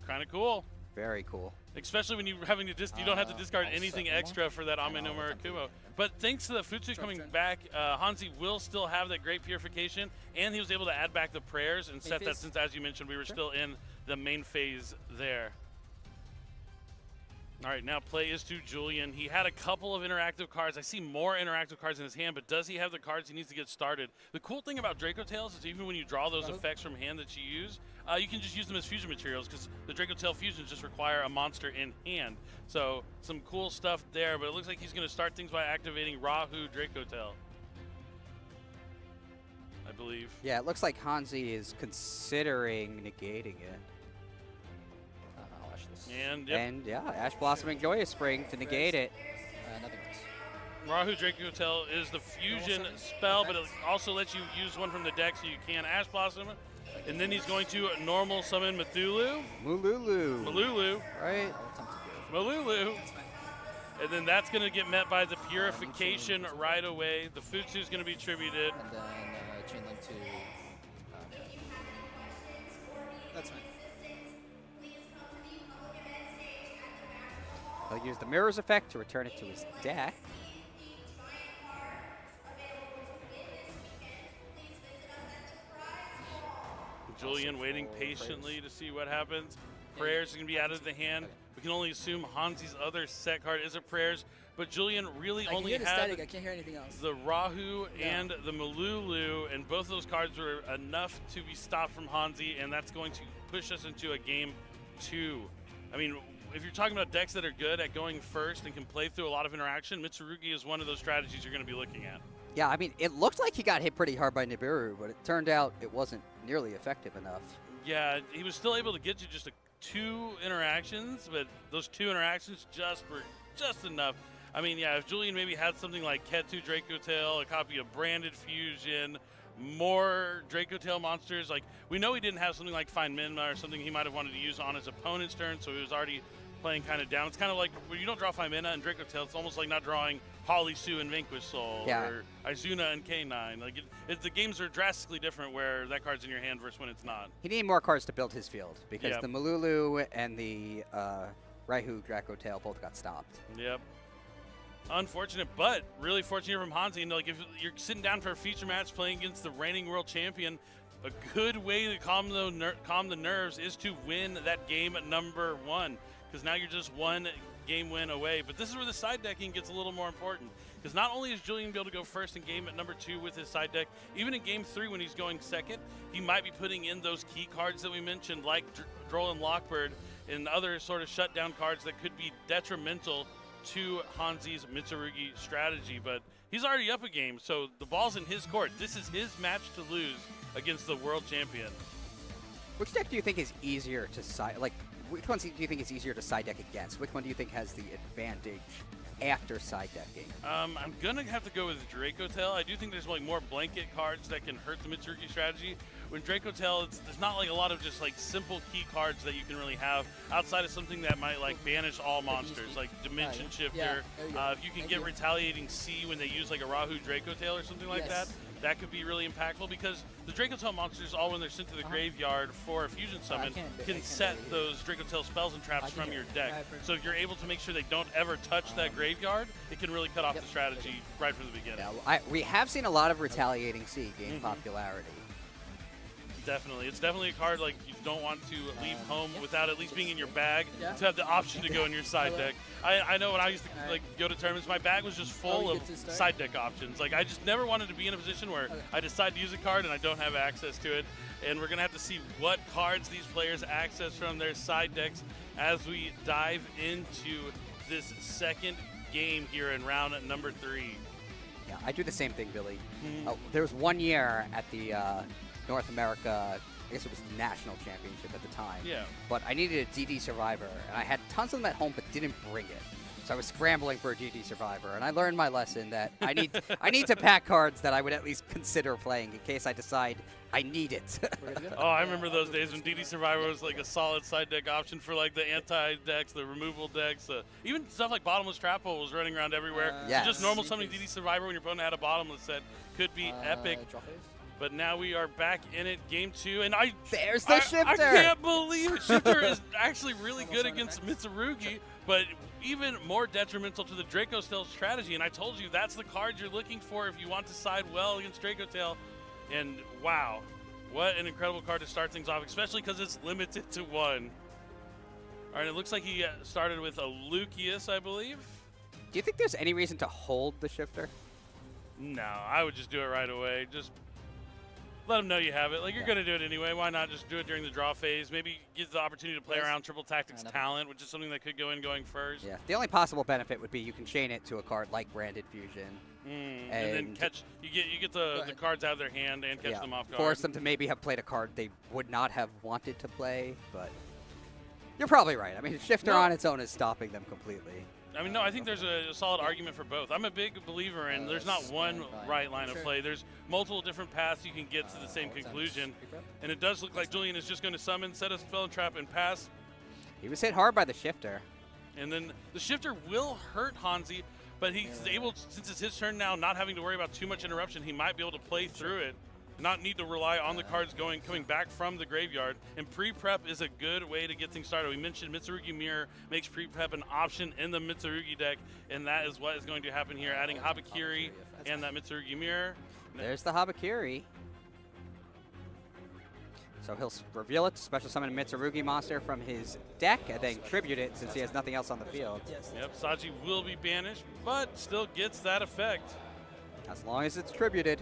kind of cool. Very cool. Especially when you're having to you don't have to discard anything extra for that Ame no Murakumo. But thanks to the Futsu coming back, Hanzi will still have that Great Purification, and he was able to add back the prayers and set that since, as you mentioned, we were still in the main phase there. All right, now play is to Julian. He had a couple of interactive cards. I see more interactive cards in his hand, but does he have the cards he needs to get started? The cool thing about Draco Tails is even when you draw those effects from hand that you use, you can just use them as fusion materials because the Draco Tail fusions just require a monster in hand. So some cool stuff there, but it looks like he's going to start things by activating Rahu Draco Tail. I believe. Yeah, it looks like Hansi is considering negating it. I'll Ash this. And, yep. And yeah, Ash Blossoming Joyous Spring to negate it. Nothing else. Rahu Draco Tail is the fusion spell, but it also lets you use one from the deck so you can Ash Blossom. And then he's going to normal summon Mululu. Mululu. Right. Mululu. And then that's going to get met by the Purification right away. The Futsu is going to be tributed. And then chain link to. That's fine. He'll use the Mirror's Effect to return it to his deck. Julian waiting patiently to see what happens. Prayers are going to be added to the hand. We can only assume Hansi's other set card is a Prayers, but Julian really I only can hear the had static. I can't hear anything else. the Rahu and the Mululu, and both of those cards were enough to be stopped from Hansi, and that's going to push us into a game 2. I mean, if you're talking about decks that are good at going first and can play through a lot of interaction, Mitsurugi is one of those strategies you're going to be looking at. Yeah, I mean, it looked like he got hit pretty hard by Nibiru, but it turned out it wasn't nearly effective enough. Yeah, he was still able to get you just 2 interactions, but those 2 interactions were just enough. I mean, yeah, if Julian maybe had something like Ketu Draco Tail, a copy of Branded Fusion, more Draco Tail monsters, like we know he didn't have something like Find Minma or something he might have wanted to use on his opponent's turn, so he was already playing kind of down. It's kind of like when you don't draw Find Minma and Draco Tail, it's almost like not drawing Holly Sue and Vanquish Soul or Izuna and K9. Like the games are drastically different where that card's in your hand versus when it's not. He needed more cards to build his field because the Mululu and the Raihu Draco Tail both got stopped. Yep. Unfortunate, but really fortunate from Hansi. Like if you're sitting down for a feature match playing against the reigning world champion, a good way to calm the nerves is to win that game at number 1, because now you're just 1 game win away. But this is where the side decking gets a little more important, because not only is Julian be able to go first in game at number 2 with his side deck, even in game 3 when he's going second, he might be putting in those key cards that we mentioned, like Droll and Lockbird, and other sort of shutdown cards that could be detrimental to Hansi's Mitsurugi strategy. But he's already up a game, so the ball's in his court. This is his match to lose against the world champion. Which deck do you think is easier to side, like, which ones do you think is easier to side deck against? Which one do you think has the advantage after side decking? I'm going to have to go with Draco Tail. I do think there's like more blanket cards that can hurt the Mitsurugi strategy. When Draco Tail, there's not like a lot of just like simple key cards that you can really have outside of something that might like banish all monsters, like Dimension Shifter. If you can get Retaliating Sea when they use like a Rahu Draco Tail or something like that, that could be really impactful, because the Draco Tail monsters, all when they're sent to the graveyard for a fusion summon, can set those Draco Tail spells and traps from your deck. So if you're able to make sure they don't ever touch that graveyard, it can really cut off the strategy right from the beginning. We have seen a lot of Retaliating Sea gain popularity. Definitely. It's definitely a card like you don't want to leave home without at least being in your bag to have the option to go in your side deck. I know when I used to like go to tournaments, my bag was just full of side deck options. Like I just never wanted to be in a position where I decide to use a card and I don't have access to it. And we're going to have to see what cards these players access from their side decks as we dive into this second game here in round number 3. Yeah, I do the same thing, Billy. There was one year at the North America, I guess it was the National Championship at the time. Yeah. But I needed a DD Survivor, and I had tons of them at home but didn't bring it. So I was scrambling for a DD Survivor, and I learned my lesson that I need to pack cards that I would at least consider playing in case I decide I need it. Oh, I remember those days when DD Survivor was like a solid side deck option for like the anti-decks, the removal decks, even stuff like Bottomless Trap Hole was running around everywhere. So just normal summoning DD Survivor when your opponent had a bottomless set could be epic. But now we are back in it, game 2, and there's the Shifter. I can't believe it. Shifter is actually really good against Mitsurugi, but even more detrimental to the Draco Tail strategy. And I told you that's the card you're looking for if you want to side well against Draco Tail. And wow, what an incredible card to start things off, especially because it's limited to 1. All right, it looks like he started with a Lucius, I believe. Do you think there's any reason to hold the Shifter? No, I would just do it right away. Just let them know you have it. Like, you're going to do it anyway. Why not just do it during the draw phase? Maybe give the opportunity to play around Triple Tactics Talent, which is something that could go in going first. Yeah. The only possible benefit would be you can chain it to a card like Branded Fusion. And then catch. You get the cards out of their hand and catch them off guard. Force them to maybe have played a card they would not have wanted to play, but you're probably right. I mean, Shifter on its own is stopping them completely. I mean, no, I think there's a solid argument for both. I'm a big believer in there's not one right line of play. There's multiple different paths you can get to the same conclusion. And it does look like Julian is just going to summon, set a spell and trap, and pass. He was hit hard by the Shifter. And then the Shifter will hurt Hansi, but he's able, since it's his turn now, not having to worry about too much interruption, he might be able to play through it. Not need to rely on the cards coming back from the graveyard. And pre-prep is a good way to get things started. We mentioned Mitsurugi Mirror makes pre-prep an option in the Mitsurugi deck, and that is what is going to happen here, adding Habakiri and that Mitsurugi Mirror. There's the Habakiri. So he'll reveal it, special summon a Mitsurugi monster from his deck, and then tribute it since he has nothing else on the field. Yep, Saji will be banished, but still gets that effect. As long as it's tributed.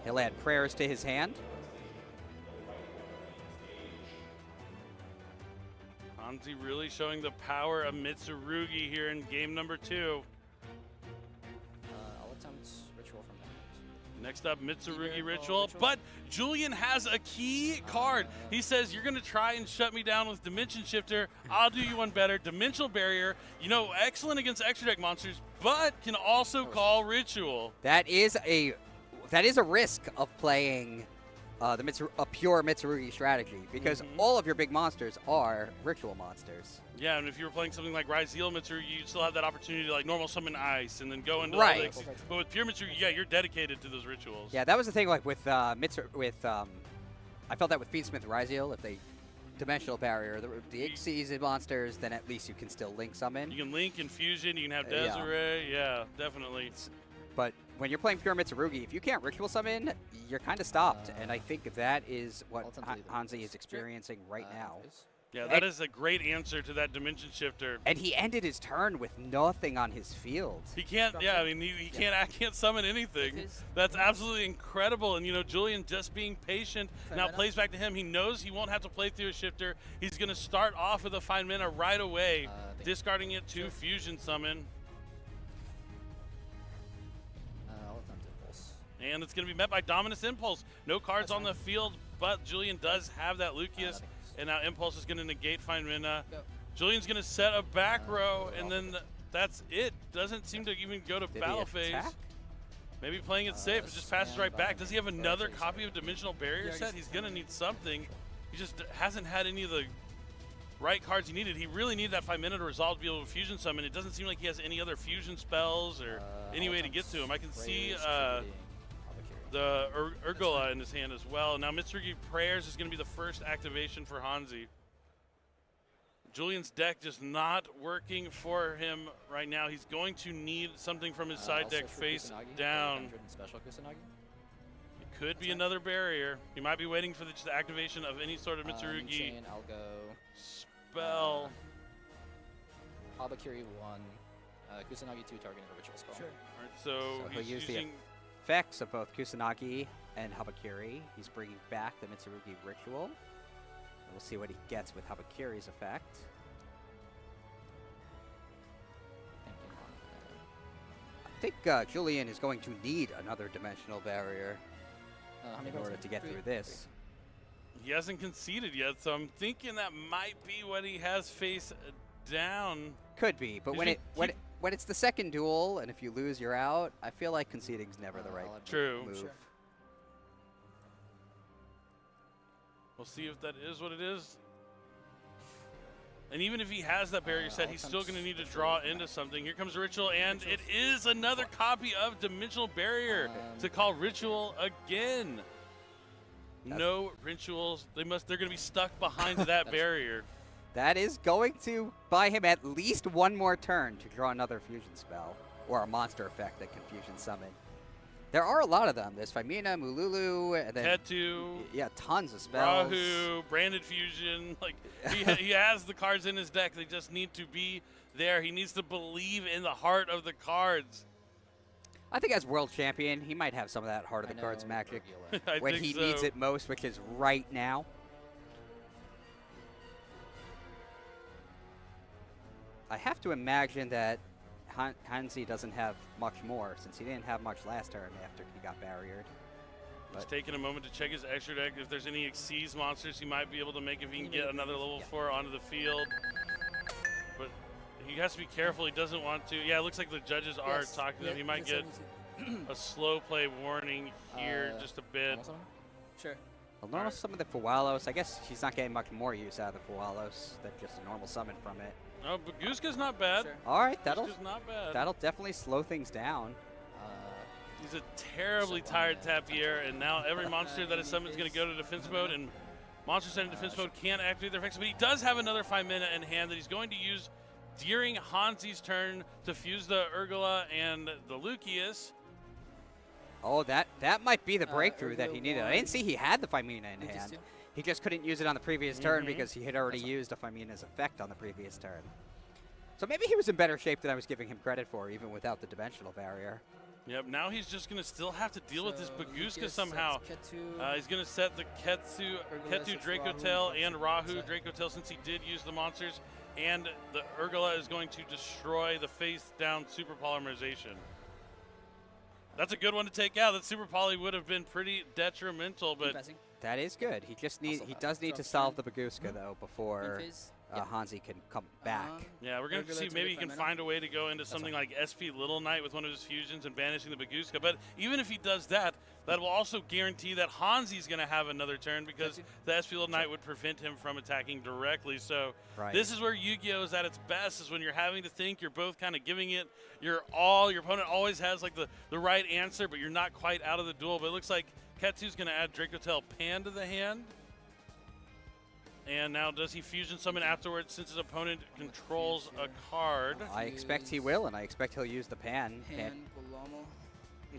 He'll add prayers to his hand. Hansi really showing the power of Mitsurugi here in game number 2. I'll attempt Ritual from that. Next up, Mitsurugi Ritual, but Julian has a key card. He says, you're going to try and shut me down with Dimension Shifter. I'll do you one better. Dimensional Barrier, you know, excellent against extra deck monsters, but can also call Ritual. That is a risk of playing a pure Mitsurugi strategy, because all of your big monsters are ritual monsters. Yeah, and if you were playing something like Ryzeal Mitsurugi, you'd still have that opportunity to like normal summon Ice and then go into Right. the But with pure Mitsurugi, yeah, you're dedicated to those rituals. Yeah, that was the thing. Like with I felt that with Fiendsmith Ryzeal, if they Dimensional Barrier the Xyz monsters, then at least you can still link summon. You can link Infusion, you can have Desiree, yeah, definitely. But when you're playing pure Mitsurugi, if you can't ritual summon, you're kind of stopped. And I think that is what Hansi is experiencing right now. Yeah, that is a great answer to that Dimension Shifter. And he ended his turn with nothing on his field. He can't, yeah, I mean, he can't summon anything. That's absolutely incredible. And, you know, Julian just being patient now plays back to him. He knows he won't have to play through a Shifter. He's going to start off with a Find Mana right away, discarding it to Fusion Summon. And it's going to be met by Dominus Impulse. No cards on the field, but Julian does have that Lucius. And now Impulse is going to negate Find Mana. Julian's going to set a back row, and then that's it. Doesn't seem to even go to battle phase. Maybe playing it safe, it just passes right back. Does he have another copy of Dimensional Barrier set? He's going to need something. He just hasn't had any of the right cards he needed. He really needed that 5 minute to resolve to be able to Fusion Summon. It doesn't seem like he has any other Fusion spells or any way to get to him. I can see the Urgola in his hand as well. Now Mitsurugi Prayers is going to be the first activation for Hansi. Julian's deck just not working for him right now. He's going to need something from his side deck face down. It could be another barrier. He might be waiting for the activation of any sort of Mitsurugi I'll go spell. Habakiri 1, Kusanagi 2 targeting a ritual spell. Sure. All right, so he's use using the effects of both Kusanagi and Habakiri. He's bringing back the Mitsurugi Ritual. We'll see what he gets with Habakiri's effect. I think Julian is going to need another Dimensional Barrier in order to get through this. He hasn't conceded yet, so I'm thinking that might be what he has face down. Could be, but when it's the second duel, and if you lose, you're out, I feel like conceding's never the right move. Sure. We'll see if that is what it is. And even if he has that barrier set, he's still going to need to draw into something. Here comes Ritual, and it is another copy of Dimensional Barrier to call Ritual again. No rituals. They're going to be stuck behind that barrier. That is going to buy him at least one more turn to draw another fusion spell or a monster effect that can fusion summon. There are a lot of them. There's Femina, Mululu, and then Ketu. Yeah, tons of spells. Rahu, Branded Fusion. Like he has the cards in his deck. They just need to be there. He needs to believe in the heart of the cards. I think as world champion, he might have some of that heart of the cards magic when he needs it most, which is right now. I have to imagine that Hansi doesn't have much more, since he didn't have much last turn after he got barriered. Just taking a moment to check his extra deck. If there's any Xyz monsters he might be able to make if he can get another level 4 onto the field. But he has to be careful. He doesn't want to. Yeah, it looks like the judges are talking to him. He might get a slow play warning here just a bit. Sure. Well, normal summon the Fualos. I guess he's not getting much more use out of the Fualos than just a normal summon from it. Oh, but Guska's not bad. Sure. All right, that'll not bad. That'll definitely slow things down. He's a terribly tired Tapier, and now every monster that is summoned is going to go to defense mode, and monsters set in defense mode can't activate their effects. But he does have another 5 mana in hand that he's going to use during Hansi's turn to fuse the Urgula and the Lucius. Oh, that might be the breakthrough that he needed. I didn't see he had the Femina in hand. He just couldn't use it on the previous turn because he had already used a Femina's effect on the previous turn. So maybe he was in better shape than I was giving him credit for, even without the dimensional barrier. Yep, now he's just going to still have to deal with this Baguska somehow. He's going to set the Ketu Dracotail and Rahu Dracotail since he did use the monsters. And the Urgula is going to destroy the face-down super polymerization. That's a good one to take out. That super poly would have been pretty detrimental, but that is good. He just does need to solve the Baguska though before Hansi can come back. Yeah, we're going to see maybe he can find a way to go into something like SP Little Knight with one of his fusions and banishing the Baguska. But even if he does that, that will also guarantee that Hansi's going to have another turn because the SP Little Knight would prevent him from attacking directly. So this is where Yu-Gi-Oh! Is at its best, is when you're having to think, you're both kind of giving it your all. Your opponent always has like the right answer, but you're not quite out of the duel. But it looks like Ketu's going to add Dracotail Pan to the hand. And now does he fusion summon afterwards since his opponent controls a card? I expect he will, and I expect he'll use the Pan.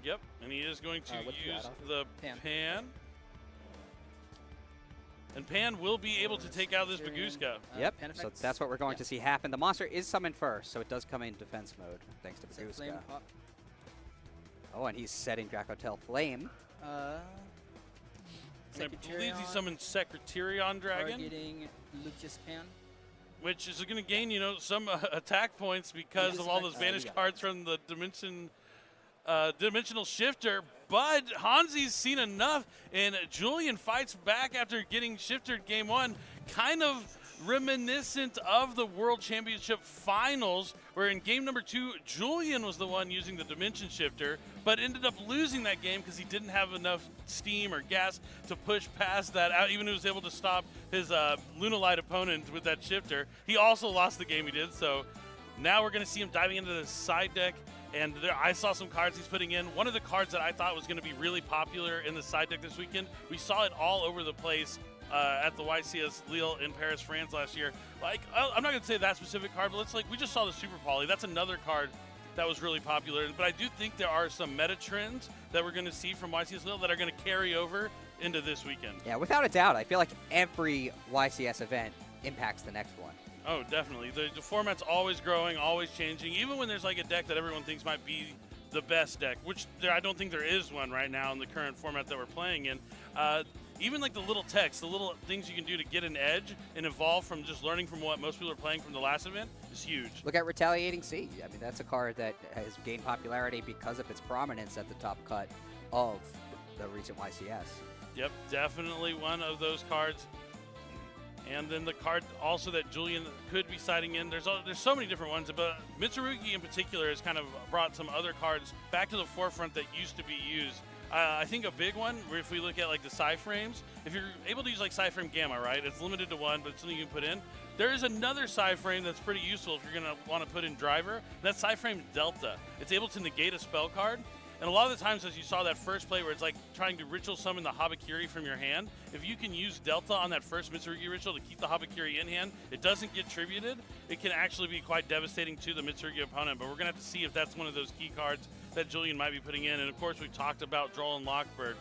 Yep, and he is going to use the Pan. And Pan will be able to take out this Baguska. Yep, so that's what we're going to see happen. The monster is summoned first, so it does come in defense mode, thanks to Baguska. Oh, and he's setting Dracotail Flame. I believe he summoned Secretarion Dragon. Targeting Lucius Pan. Which is going to gain, some attack points because of all those banished cards from the Dimensional Shifter. But Hansi's seen enough, and Julian fights back after getting shifted game 1, kind of reminiscent of the World Championship Finals, where in game number 2, Julian was the one using the Dimension Shifter, but ended up losing that game because he didn't have enough steam or gas to push past that out, even if he was able to stop his Lunalight opponent with that shifter. He also lost the game he did, so now we're going to see him diving into the side deck, and I saw some cards he's putting in. One of the cards that I thought was going to be really popular in the side deck this weekend, we saw it all over the place at the YCS Lille in Paris, France last year. Like, I'm not going to say that specific card, but we just saw the Super Poly. That's another card that was really popular. But I do think there are some meta trends that we're going to see from YCS Lille that are going to carry over into this weekend. Yeah, without a doubt. I feel like every YCS event impacts the next one. Oh, definitely. The format's always growing, always changing. Even when there's like a deck that everyone thinks might be the best deck, which I don't think there is one right now in the current format that we're playing in. Even like the little text, the little things you can do to get an edge and evolve from just learning from what most people are playing from the last event is huge. Look at Retaliating Sea. I mean, that's a card that has gained popularity because of its prominence at the top cut of the recent YCS. Yep, definitely one of those cards. And then the card also that Julian could be siding in. There's so many different ones, but Mitsurugi in particular has kind of brought some other cards back to the forefront that used to be used. I think a big one, where if we look at like the Psy frames, if you're able to use like Psy frame Gamma, right? It's limited to one, but it's something you can put in. There is another Psy frame that's pretty useful if you're going to want to put in Driver. That's Psy frame Delta. It's able to negate a spell card. And a lot of the times, as you saw that first play where it's like trying to ritual summon the Habakiri from your hand, if you can use Delta on that first Mitsurugi ritual to keep the Habakiri in hand, it doesn't get tributed. It can actually be quite devastating to the Mitsurugi opponent, but we're going to have to see if that's one of those key cards that Julian might be putting in. And, of course, we talked about Droll and Lockbird.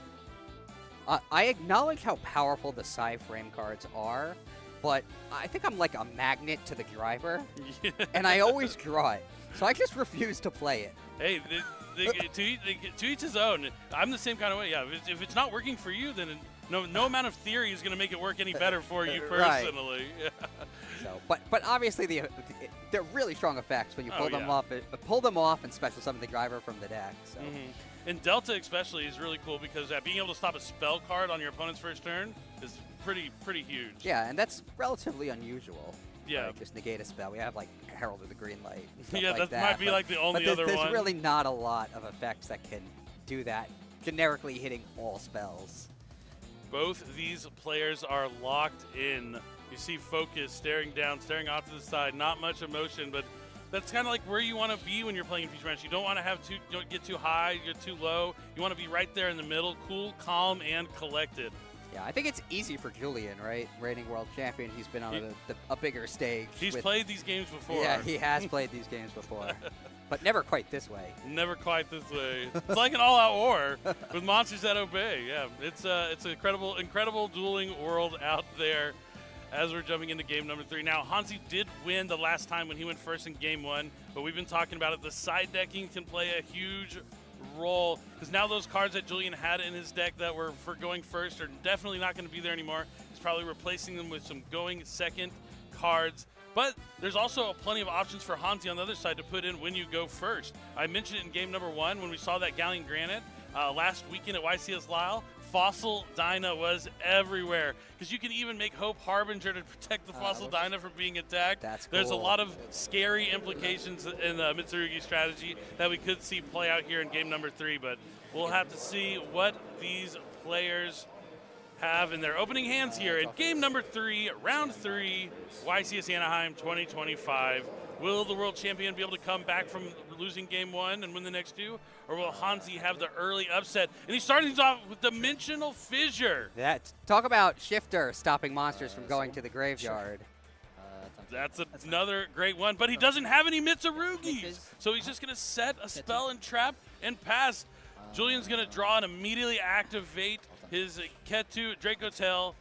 I acknowledge how powerful the Psy-Frame cards are, but I think I'm like a magnet to the driver, and I always draw it. So I just refuse to play it. Hey, to each his own. I'm the same kind of way. Yeah, if it's not working for you, then no amount of theory is going to make it work any better for you personally. Right. So, but obviously they're really strong effects when you pull them off, pull them off, and special summon the driver from the deck. So. And Delta especially is really cool because being able to stop a spell card on your opponent's first turn is pretty huge. Yeah, and that's relatively unusual. Yeah. Like, just negate a spell. We have like Herald of the Green Light. Yeah, like that might be like the only other one. There's really not a lot of effects that can do that, generically hitting all spells. Both these players are locked in. You see Focus staring down, staring off to the side. Not much emotion, but that's kind of like where you want to be when you're playing in feature match. You don't want to don't get too high, get too low. You want to be right there in the middle, cool, calm, and collected. Yeah, I think it's easy for Julian, right? Reigning world champion. He's been on a bigger stage. He's played these games before. Yeah, he has played these games before. But never quite this way. Never quite this way. It's like an all-out war with monsters that obey. Yeah, it's an incredible dueling world out there as we're jumping into game number 3. Now, Hansi did win the last time when he went first in game 1, but we've been talking about it. The side decking can play a huge role because now those cards that Julian had in his deck that were for going first are definitely not going to be there anymore. He's probably replacing them with some going second cards. But there's also plenty of options for Hansi on the other side to put in when you go first. I mentioned it in game number 1 when we saw that Galleon Granite last weekend at YCS Lyle. Fossil Dyna was everywhere because you can even make Hope Harbinger to protect the Fossil Dyna from being attacked. There's a lot of scary implications in the Mitsurugi strategy that we could see play out here in game number 3, but we'll have to see what these players have in their opening hands here in game number 3, round 3, YCS Anaheim 2025. Will the world champion be able to come back from losing game 1 and win the next 2? Or will Hansi have the early upset? And he's starting things off with Dimensional Fissure. Talk about Shifter stopping monsters from going to the graveyard. That's another great one, but he doesn't have any Mitsurugis. So he's just going to set a spell and trap and pass. Julian's going to draw and immediately activate his Ketu, Draco Tail,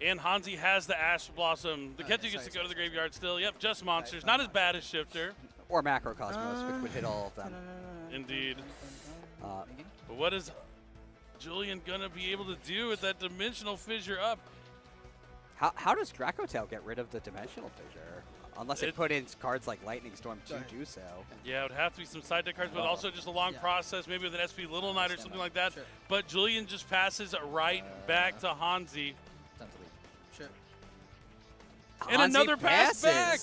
and Hansi has the Ash Blossom. The Ketu gets to go to the graveyard still. Yep, just monsters. Not as bad as Shifter. Or Macrocosmos, which would hit all of them. Indeed. But what is Julian going to be able to do with that Dimensional Fissure up? How does Dracotail get rid of the Dimensional Fissure? Unless it put in cards like Lightning Storm to do so. Yeah, it would have to be some side deck cards, but also just a long process, maybe with an SP Little Knight or something like that. But Julian just passes right back to Hansi. And another pass back.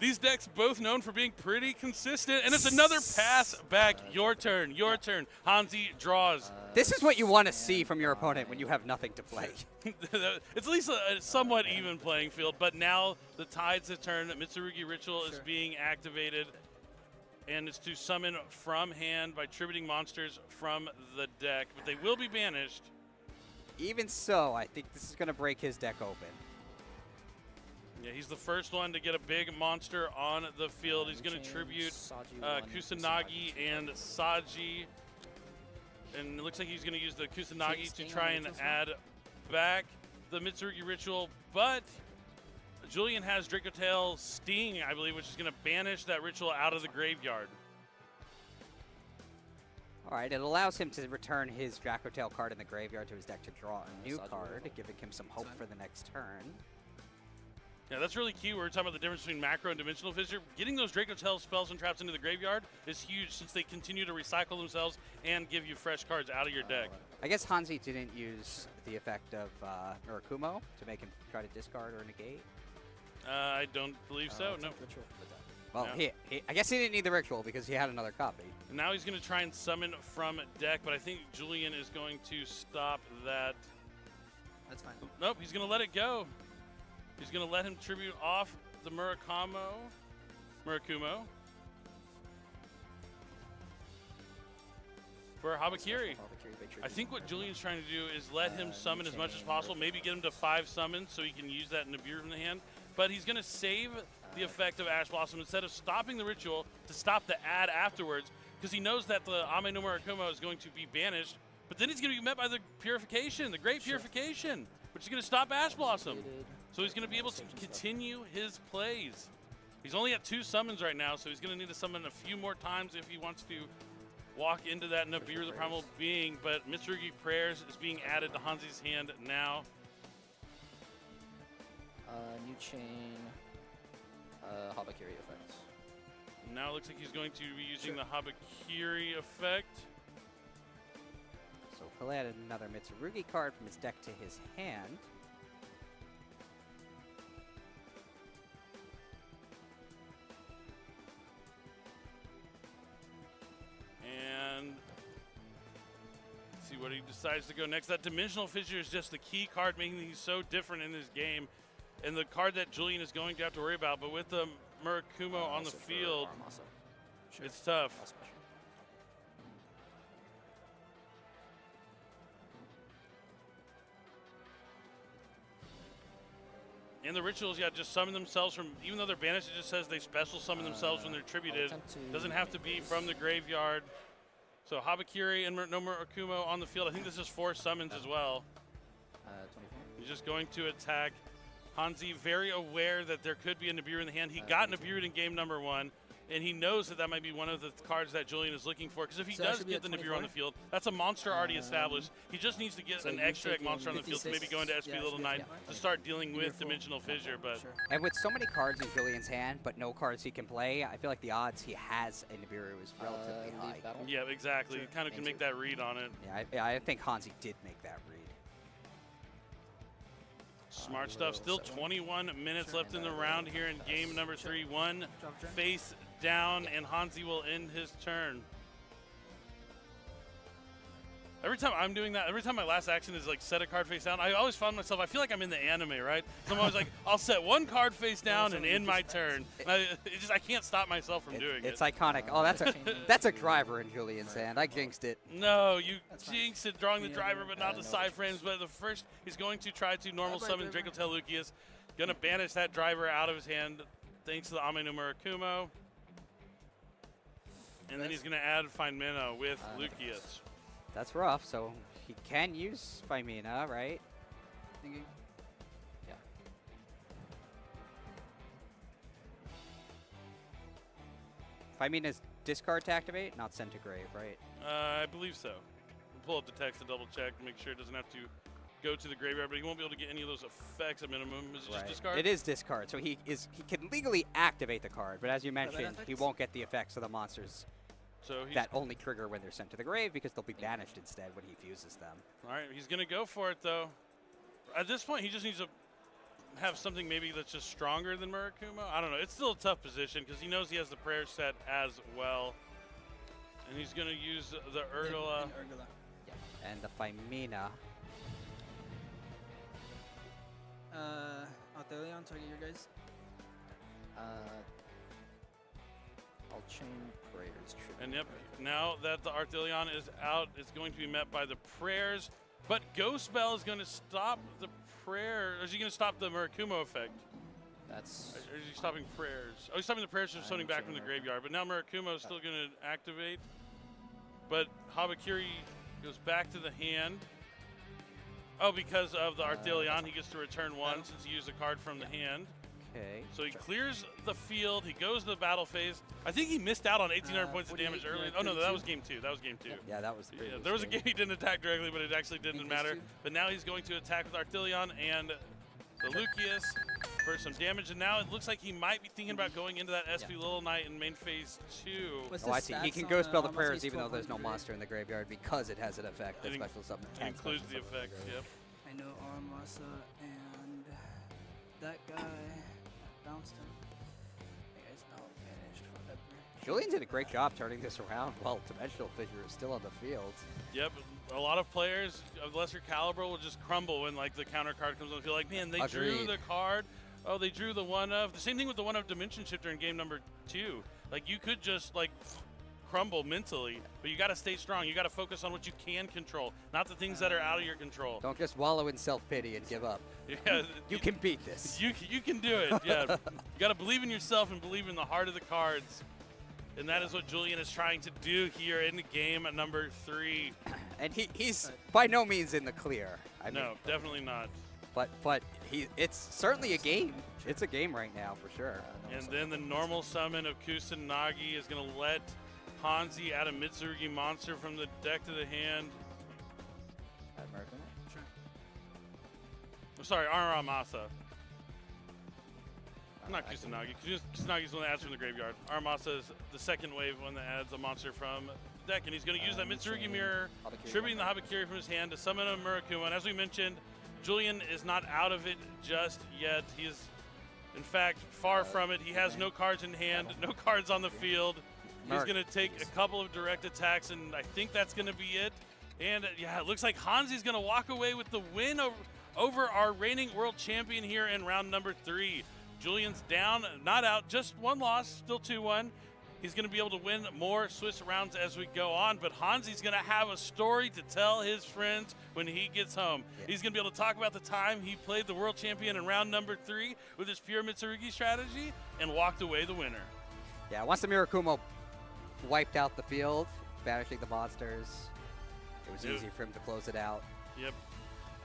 These decks both known for being pretty consistent, and it's another pass back. Your turn, your turn. Hansi draws. This is what you want to see from your opponent when you have nothing to play. It's at least a somewhat even playing field, but now the tides have turned. Mitsurugi Ritual is being activated, and it's to summon from hand by tributing monsters from the deck, but they will be banished. Even so, I think this is going to break his deck open. Yeah, he's the first one to get a big monster on the field. He's going to tribute Kusanagi and Saji. And it looks like he's going to use the Kusanagi to try and add back the Mitsurugi Ritual. But Julian has Dracotail Sting, I believe, which is going to banish that ritual out of the graveyard. All right, it allows him to return his Dracotail card in the graveyard to his deck to draw a new card, giving him some hope for the next turn. Yeah, that's really key. We're talking about the difference between macro and dimensional fissure. Getting those Dracotail spells and traps into the graveyard is huge since they continue to recycle themselves and give you fresh cards out of your deck. I guess Hansi didn't use the effect of Murakumo to make him try to discard or negate. I don't believe so, no. Well, no. I guess he didn't need the ritual because he had another copy. And now he's going to try and summon from deck, but I think Julian is going to stop that. That's fine. Nope, he's going to let it go. He's going to let him tribute off the Murakumo. For Habakiri. I think what Julian's trying to do is let him summon as much as possible, maybe get him to 5 summons so he can use that Nibiru from the hand. But he's going to save the effect of Ash Blossom instead of stopping the ritual to stop the add afterwards. because he knows that the Ame no Murakumo is going to be banished, but then he's going to be met by the Purification, the Great Purification, which is going to stop Ash Blossom. So he's going to be able to continue his plays. He's only at 2 summons right now, so he's going to need to summon a few more times if he wants to walk into that Nibiru the Primal Being, but Mitsurugi Prayers is being added to Hanzi's hand now. New chain, Habakiri effects. Now it looks like he's going to be using the Habakiri effect. So he'll add another Mitsurugi card from his deck to his hand. And let's see what he decides to go next. That Dimensional Fissure is just the key card, making things so different in this game. And the card that Julian is going to have to worry about. But with the Murakumo on the field, it's tough. And the rituals, yeah, just summon themselves from, even though they're banished, it just says they special summon themselves when they're tributed. Doesn't have to be from the graveyard. So Habakiri and no Murakumo on the field. I think this is 4 summons as well. He's just going to attack. Hanzi very aware that there could be a Nibiru in the hand. He got Nibiru in game number 1, and he knows that that might be one of the cards that Julian is looking for. Because if he does get the Nibiru on the field, that's a monster already established. He just needs to get an extra egg monster on the field to maybe go into SP Little Knight to start dealing with Dimensional Fissure. But And with so many cards in Julian's hand, but no cards he can play, I feel like the odds he has a Nibiru is relatively high. yeah, exactly. You kind of can make that read on it. Yeah, I think Hanzi did make that read. Smart stuff. Still 21 minutes left in the round here in game number 3. One face down, and Hanzi will end his turn. Every time I'm doing that, every time my last action is like set a card face down, I always find myself, I feel like I'm in the anime, right? So I'm always like, I'll set one card face down and end my turn. And I can't stop myself from doing it. It's iconic. Oh, that's a driver in Julian's hand. I jinxed it. No, you jinxed it, drawing the driver, but not the side frames. But the first, he's going to try to normal summon Dracotel Lucius. Going to banish that driver out of his hand thanks to the Ame no Murakumo. And then he's going to add Find Mana with Lucius. That's rough, so he can use Faimina, right? Thinking. Yeah. Faimina's discard to activate, not send to grave, right? I believe so. We'll pull up the text to double check, make sure it doesn't have to go to the graveyard, but he won't be able to get any of those effects at minimum. Is it just discard? It is discard, so he can legally activate the card, but as you mentioned, he won't get the effects of the monsters that only trigger when they're sent to the grave because they'll be banished instead when he fuses them. All right, he's going to go for it, though. At this point, he just needs to have something maybe that's just stronger than Murakumo. I don't know. It's still a tough position because he knows he has the prayer set as well. And he's going to use the Urgula. And the Faimina. Arthelion, target your guys. I'll chain prayers. And yep, now that the Arthelion is out, it's going to be met by the prayers. But Ghost Spell is going to stop the prayer. Or is he going to stop the Murakumo effect? That's. Or is he stopping prayers? Oh, he's stopping the prayers from summoning back from the graveyard. But now Murakumo is still going to activate. But Habakiri goes back to the hand. Oh, because of the Arthelion, he gets to return 1 since he used a card from the hand. Okay. So he clears the field. He goes to the battle phase. I think he missed out on 1,800 points of damage earlier. Oh, no, that was game 2. That was game 2. Yeah, that was the previous there was a game. game he didn't attack directly, but it actually didn't matter. But now he's going to attack with Arthelion and the Lucius for some damage. And now it looks like he might be thinking about going into that SP Little Knight in main phase 2. Oh, I see. He can go spell the prayers even though there's no monster in the graveyard because it has an effect. That special summon. It includes the effect, yep. I know Armasa and that guy bounced him. I guess now banished forever. Julian did a great job turning this around while Dimensional Fissure is still on the field. Yep, a lot of players of lesser caliber will just crumble when like the counter card comes on the field. Like, man, they drew the card. Oh, they drew the one of. The same thing with the one of Dimension Shifter in game number 2. Like, you could just like crumble mentally, but you got to stay strong. You got to focus on what you can control, not the things that are out of your control. Don't just wallow in self-pity and give up. Yeah, you can beat this. You can do it. Yeah, you got to believe in yourself and believe in the heart of the cards. And that is what Julian is trying to do here in game number 3. And he's by no means in the clear. I no, mean, definitely not. But it's certainly a game. It's a game right now for sure. And then the normal summon of Kusanagi is going to let Hanzi add a Mitsurugi monster from the deck to the hand. Sure. I'm sorry, Aramasa. Not Kusanagi. Kusanagi's the one that adds from the graveyard. Aramasa is the second wave one that adds a monster from the deck, and he's going to use that Mitsurugi Mirror, distributing the Habakiri from his hand to summon a Murakuma. And as we mentioned, Julian is not out of it just yet. He is, in fact, far from it. He has no cards in hand, no cards on the field. He's going to take a couple of direct attacks, and I think that's going to be it. And yeah, it looks like Hanzi's going to walk away with the win over our reigning world champion here in round number 3. Julian's down, not out, just one loss, still 2-1. He's going to be able to win more Swiss rounds as we go on, but Hanzi's going to have a story to tell his friends when he gets home. Yeah. He's going to be able to talk about the time he played the world champion in round number 3 with his pure Mitsurugi strategy and walked away the winner. Yeah, once the Mirakumo wiped out the field, banishing the monsters, it was easy for him to close it out. Yep.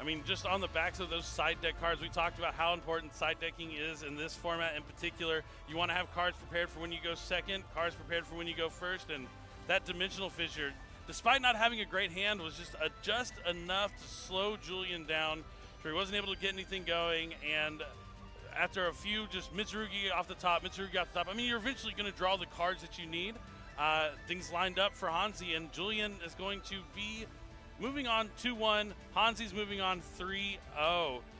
I mean, just on the backs of those side deck cards, we talked about how important side decking is in this format in particular. You want to have cards prepared for when you go second, cards prepared for when you go first, and that Dimensional Fissure, despite not having a great hand, was just enough to slow Julian down, so he wasn't able to get anything going, and after a few just Mitsurugi off the top, I mean, you're eventually going to draw the cards that you need. Things lined up for Hanzi, and Julian is going to be moving on 2-1. Hanzi's moving on 3-0.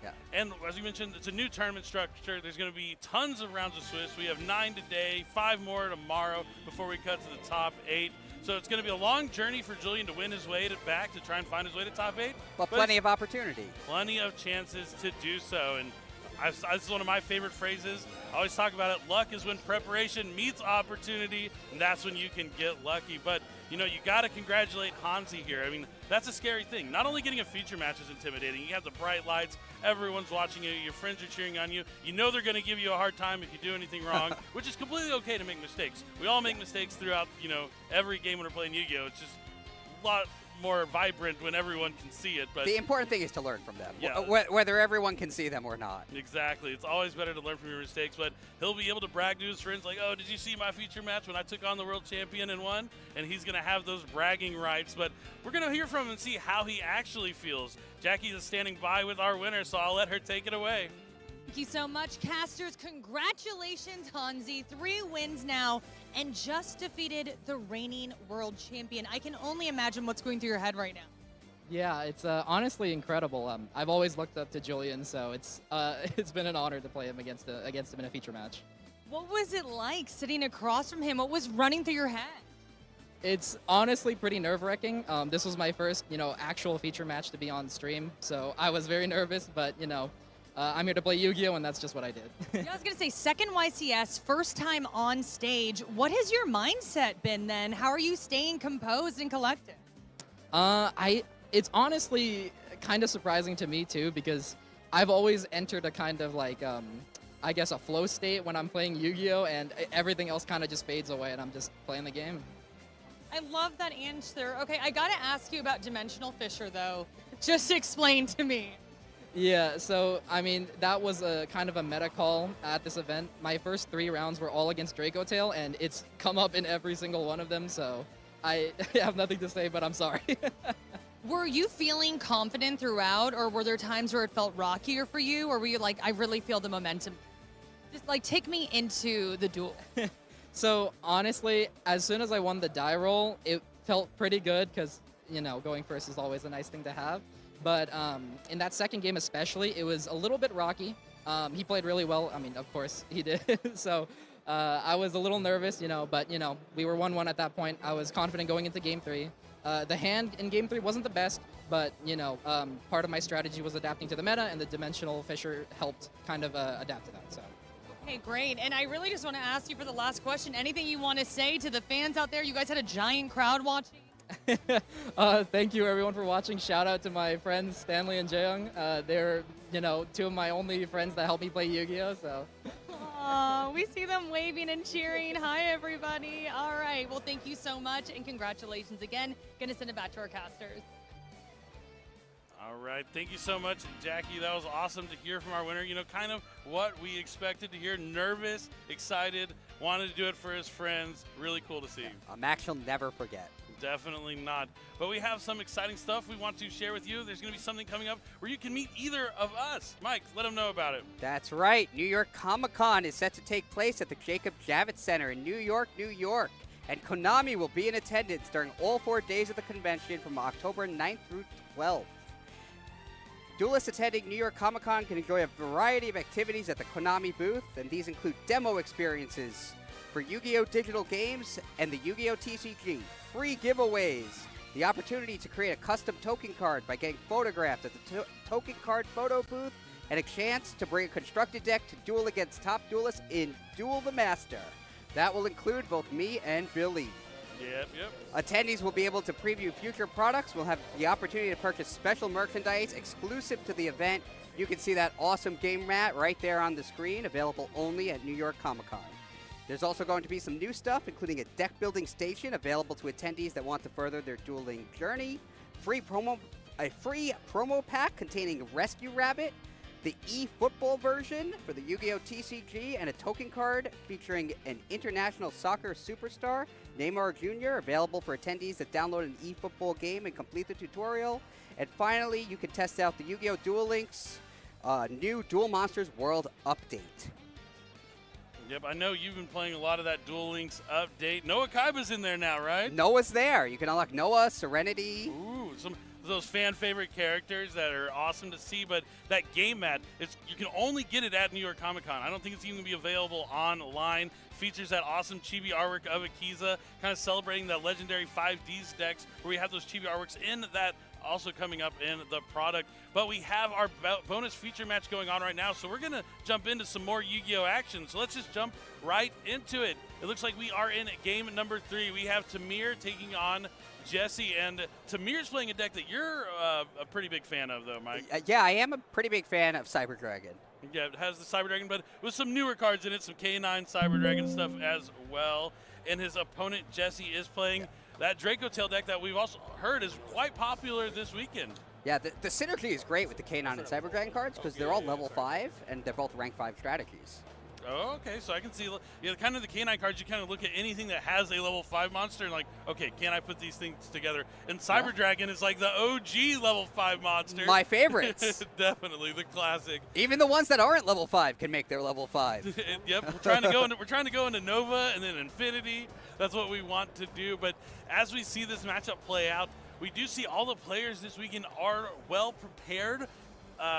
Yeah. And as you mentioned, it's a new tournament structure. There's going to be tons of rounds of Swiss. We have 9 today, 5 more tomorrow before we cut to the top 8. So it's going to be a long journey for Julian to win his way back to try and find his way to top 8. But plenty of opportunity. Plenty of chances to do so. And this is one of my favorite phrases. I always talk about it. Luck is when preparation meets opportunity, and that's when you can get lucky. But, you know, you got to congratulate Hanzi here. I mean, that's a scary thing. Not only getting a feature match is intimidating. You have the bright lights. Everyone's watching you. Your friends are cheering on you. You know they're going to give you a hard time if you do anything wrong, which is completely okay to make mistakes. We all make mistakes throughout, you know, every game when we're playing Yu-Gi-Oh! It's just a lot more vibrant when everyone can see it. But the important thing is to learn from them, yeah. Whether everyone can see them or not. Exactly. It's always better to learn from your mistakes, but he'll be able to brag to his friends like, oh, did you see my feature match when I took on the world champion and won? And he's going to have those bragging rights, but we're going to hear from him and see how he actually feels. Jackie is standing by with our winner, so I'll let her take it away. Thank you so much, casters. Congratulations, Hanzi. 3 wins now and just defeated the reigning world champion. I can only imagine what's going through your head right now. Yeah, it's honestly incredible. I've always looked up to Julian, so it's been an honor to play him against him in a feature match. What was it like sitting across from him? What was running through your head? It's honestly pretty nerve-wracking. This was my first, actual feature match to be on stream, so I was very nervous, but, I'm here to play Yu-Gi-Oh! And that's just what I did. Yeah, I was going to say, second YCS, first time on stage. What has your mindset been then? How are you staying composed and collected? It's honestly kind of surprising to me, too, because I've always entered a kind of like, I guess, a flow state when I'm playing Yu-Gi-Oh! And everything else kind of just fades away and I'm just playing the game. I love that answer. Okay, I got to ask you about Dimensional Fissure, though. Just explain to me. Yeah, so, I mean, that was a kind of a meta call at this event. My first 3 rounds were all against Draco Tail, and it's come up in every single one of them, so I have nothing to say, but I'm sorry. Were you feeling confident throughout, or were there times where it felt rockier for you, or were you like, I really feel the momentum? Just, like, take me into the duel. So, honestly, as soon as I won the die roll, it felt pretty good, because, going first is always a nice thing to have. But in that second game especially, it was a little bit rocky. He played really well. I mean, of course, he did. So I was a little nervous, but, we were 1-1 at that point. I was confident going into Game 3. The hand in Game 3 wasn't the best, but, part of my strategy was adapting to the meta, and the Dimensional Fissure helped kind of adapt to that. So. Okay, great. And I really just want to ask you for the last question, anything you want to say to the fans out there? You guys had a giant crowd watching. Thank you everyone for watching. Shout out to my friends Stanley and Jaeyoung. They're 2 of my only friends that help me play Yu-Gi-Oh! So. We see them waving and cheering. Hi, everybody. All right. Well, thank you so much, and congratulations again. Gonna send it back to our casters. All right, thank you so much, Jackie. That was awesome to hear from our winner. You know, kind of what we expected to hear. Nervous, excited, wanted to do it for his friends. Really cool to see. A match he'll never forget. Definitely not. But we have some exciting stuff we want to share with you. There's going to be something coming up where you can meet either of us. Mike, let them know about it. That's right. New York Comic-Con is set to take place at the Jacob Javits Center in New York, New York. And Konami will be in attendance during all 4 days of the convention from October 9th through 12th. Duelists attending New York Comic-Con can enjoy a variety of activities at the Konami booth, and these include demo experiences for Yu-Gi-Oh! Digital games and the Yu-Gi-Oh! TCG, free giveaways, the opportunity to create a custom token card by getting photographed at the token card photo booth, and a chance to bring a constructed deck to duel against top duelists in Duel the Master. That will include both me and Billy. Yep. Attendees will be able to preview future products. We'll have the opportunity to purchase special merchandise exclusive to the event. You can see that awesome game mat right there on the screen, available only at New York Comic-Con. There's also going to be some new stuff, including a deck building station available to attendees that want to further their dueling journey, a free promo pack containing Rescue Rabbit, the eFootball version for the Yu-Gi-Oh! TCG, and a token card featuring an international soccer superstar, Neymar Jr., available for attendees that download an eFootball game and complete the tutorial. And finally, you can test out the Yu-Gi-Oh! Duel Links new Duel Monsters World Update. Yep, I know you've been playing a lot of that Duel Links update. Noah Kaiba's in there now, right? Noah's there. You can unlock Noah, Serenity. Ooh, some of those fan favorite characters that are awesome to see, but that game mat, you can only get it at New York Comic Con. I don't think it's even going to be available online. Features that awesome chibi artwork of Akiza, kind of celebrating the legendary 5Ds decks, where we have those chibi artworks in that also coming up in the product. But we have our bonus feature match going on right now, so we're going to jump into some more Yu-Gi-Oh! Action. So let's just jump right into it. It looks like we are in game number 3. We have Tamir taking on Jesse, and Tamir's playing a deck that you're a pretty big fan of, though, Mike. Yeah, I am a pretty big fan of Cyber Dragon. Yeah, it has the Cyber Dragon, but with some newer cards in it, some K9 Cyber Dragon stuff as well. And his opponent, Jesse, is playing that Draco Tail deck that we've also heard is quite popular this weekend. Yeah, the synergy is great with the K9 and Cyber Dragon cards because they're all level 5, and they're both rank 5 strategies. Oh, okay, so I can see, kind of the K9 cards, you kind of look at anything that has a level 5 monster and like, okay, can I put these things together? And Cyber Dragon is like the OG level 5 monster. My favorites. Definitely, the classic. Even the ones that aren't level 5 can make their level 5. Yep, we're trying to go into Nova and then Infinity. That's what we want to do. But as we see this matchup play out, we do see all the players this weekend are well prepared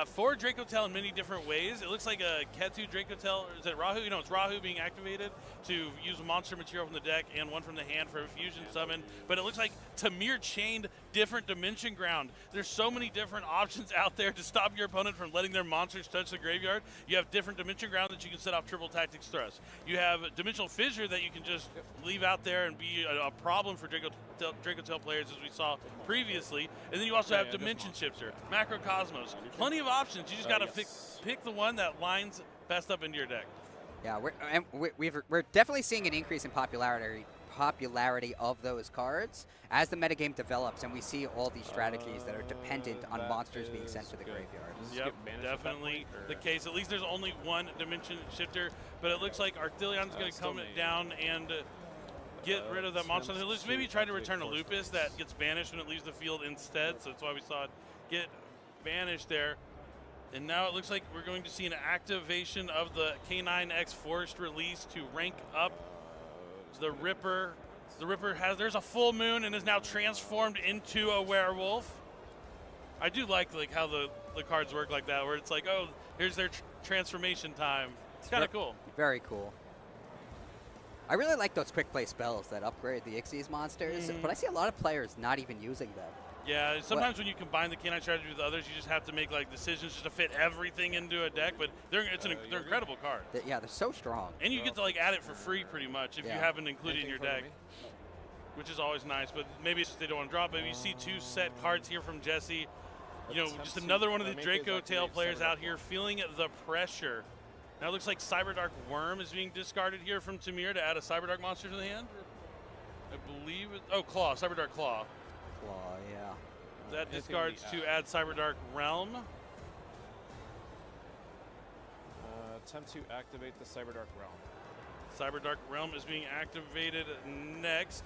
for Draco Tail in many different ways. It looks like a Ketu Draco Tail, or is it Rahu? It's Rahu being activated to use a monster material from the deck and one from the hand for a fusion summon. But it looks like Tamir chained different Dimension Ground. There's so many different options out there to stop your opponent from letting their monsters touch the graveyard. You have different Dimension Ground that you can set off triple tactics thrust. You have Dimensional Fissure that you can just leave out there and be a problem for Draco Tail players, as we saw previously. And then you also have Dimension Shifter, Macrocosmos. Plenty of options. You just got to pick the one that lines best up into your deck. Yeah, we're definitely seeing an increase in popularity of those cards as the metagame develops, and we see all these strategies that are dependent on monsters being sent to the graveyard. Yep, definitely the case. At least there's only one Dimension Shifter, but it looks like Arthilion's going to come down and get rid of that monster. At least maybe try to return a Lupus that gets banished when it leaves the field instead, so that's why we saw it get banished there. And now it looks like we're going to see an activation of the K9X Forest release to rank up the Ripper. The Ripper there's a full moon and is now transformed into a werewolf. I do like how the cards work like that, where it's like, oh, here's their transformation time. It's kind of cool. Very cool. I really like those quick play spells that upgrade the Ixies monsters, but I see a lot of players not even using them. Yeah, sometimes when you combine the K9 strategy with others, you just have to make decisions just to fit everything into a deck. But they're incredible cards. Yeah, they're so strong. And you get to add it for free pretty much if you haven't included it in your deck, which is always nice. But maybe it's just they don't want to drop it. You see 2 set cards here from Jesse. Just another one of the Draco Tail players out here feeling the pressure. Now it looks like Cyberdark Worm is being discarded here from Tamir to add a Cyberdark monster to the hand. I believe it. Oh, Claw, Cyberdark Claw. Claw, yeah. That discards to add Cyberdark Realm. Attempt to activate the Cyberdark Realm. Cyberdark Realm is being activated next.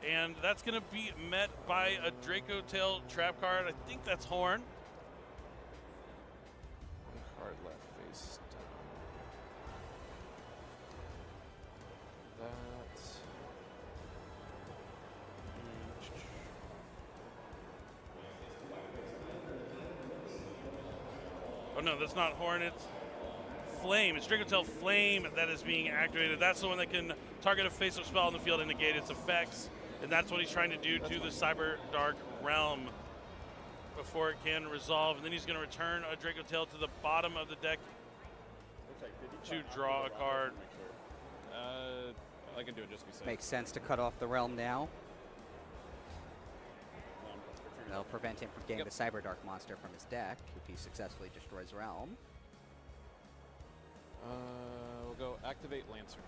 And that's going to be met by a Draco Tail trap card. I think that's Horn. One card left face down. That's... Oh no, that's not Horn, it's Flame. It's Draco Tail Flame that is being activated. That's the one that can target a face-up spell in the field and negate its effects. And that's what he's trying to do to the Cyberdark Realm before it can resolve. And then he's going to return a Draco Tail to the bottom of the deck to draw a card. I can do it just to be safe. Makes sense to cut off the realm now. That'll prevent him from getting the Cyberdark monster from his deck if he successfully destroys realm. We'll go activate Lancer.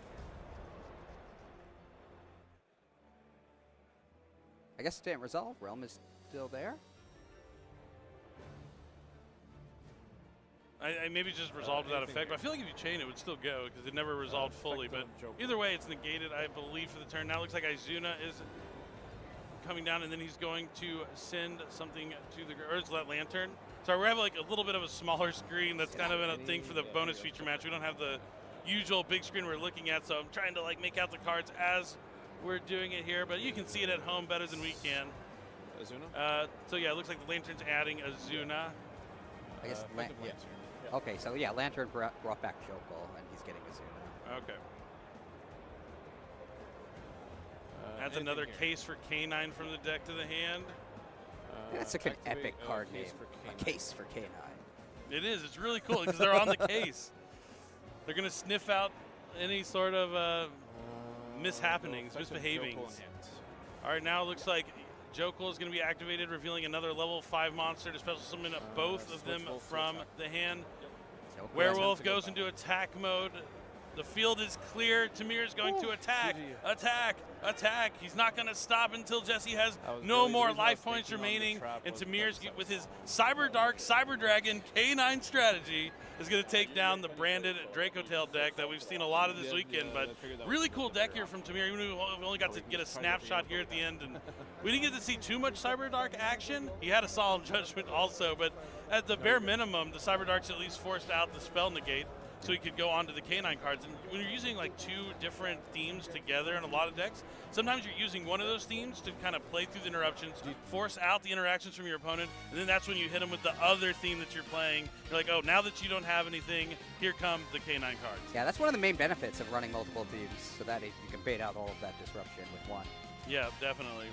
I guess it didn't resolve. Realm is still there. I maybe just resolved without effect, but I feel like if you chain it would still go because it never resolved fully. But either way, it's negated, I believe, for the turn. Now it looks like Izuna is coming down, and then he's going to send something to the, or is that Lantern? Sorry, we have like a little bit of a smaller screen. That's kind of been a thing for the bonus feature match. We don't have the usual big screen we're looking at, so I'm trying to like make out the cards as we're doing it here, but you can see it at home better than we can. Izuna? So yeah, it looks like the Lantern's adding Izuna. I guess yeah. Okay, so yeah, Lantern brought back Jokul, and he's getting Izuna. Okay. That's another case for K9 from the deck to the hand. That's like an epic card name. A case for K9. It is. It's really cool because they're on the case. They're going to sniff out any sort of mishappenings, misbehavings. All right, now it looks like Jokul is going to be activated, revealing another level 5 monster to special summon both of them from the hand. Werewolf goes into attack mode. The field is clear. Tamir is going to attack, attack, attack. He's not going to stop until Jesse has no more life points remaining. And Tamir's, with his Cyberdark, Cyber Dragon, K9 strategy, is going to take down the branded Draco Tail deck that we've seen a lot of this weekend. But really cool deck here from Tamir. Even though we only got to get a snapshot here at the end. And we didn't get to see too much Cyberdark action. He had a Solemn Judgment also. But at the bare minimum, the Cyberdark's at least forced out the spell negate, so you could go on to the K9 cards. And when you're using like 2 different themes together in a lot of decks, sometimes you're using one of those themes to kind of play through the interruptions, force out the interactions from your opponent, and then that's when you hit them with the other theme that you're playing. You're like, oh, now that you don't have anything, here come the K9 cards. Yeah, that's one of the main benefits of running multiple themes, so that you can bait out all of that disruption with one. Yeah, definitely.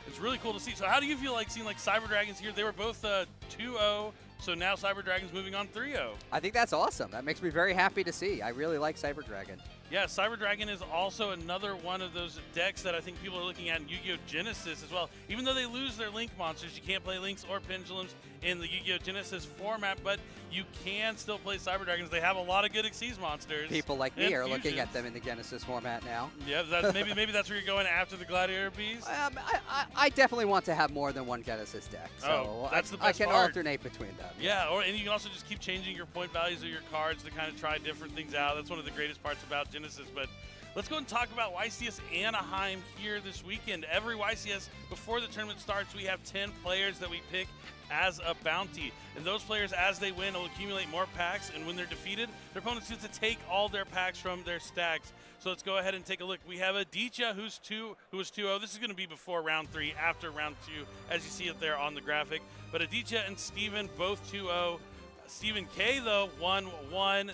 It's really cool to see. So how do you feel like seeing like Cyber Dragons here? They were both 2-0. So now Cyber Dragon's moving on 3-0. I think that's awesome. That makes me very happy to see. I really like Cyber Dragon. Yeah, Cyber Dragon is also another one of those decks that I think people are looking at in Yu-Gi-Oh! Genesis as well. Even though they lose their Link monsters, you can't play Links or Pendulums in the Yu-Gi-Oh! Genesis format, but you can still play Cyber Dragons. They have a lot of good Xyz monsters. People like me are looking at them in the Genesis format now. Yeah, maybe that's where you're going after the Gladiator Beast. I definitely want to have more than one Genesis deck, so that's the I best can part. alternate between them. Yeah, and you can also just keep changing your point values of your cards to kind of try different things out. That's one of the greatest parts about Genesis. But let's go and talk about YCS Anaheim here this weekend. Every YCS, before the tournament starts, we have 10 players that we pick as a bounty. And those players, as they win, will accumulate more packs. And when they're defeated, their opponents get to take all their packs from their stacks. So let's go ahead and take a look. We have Aditya, who was 2-0. This is going to be before round 3, after round 2, as you see it there on the graphic. But Aditya and Steven, both 2-0. Stephen K, though, 1-1.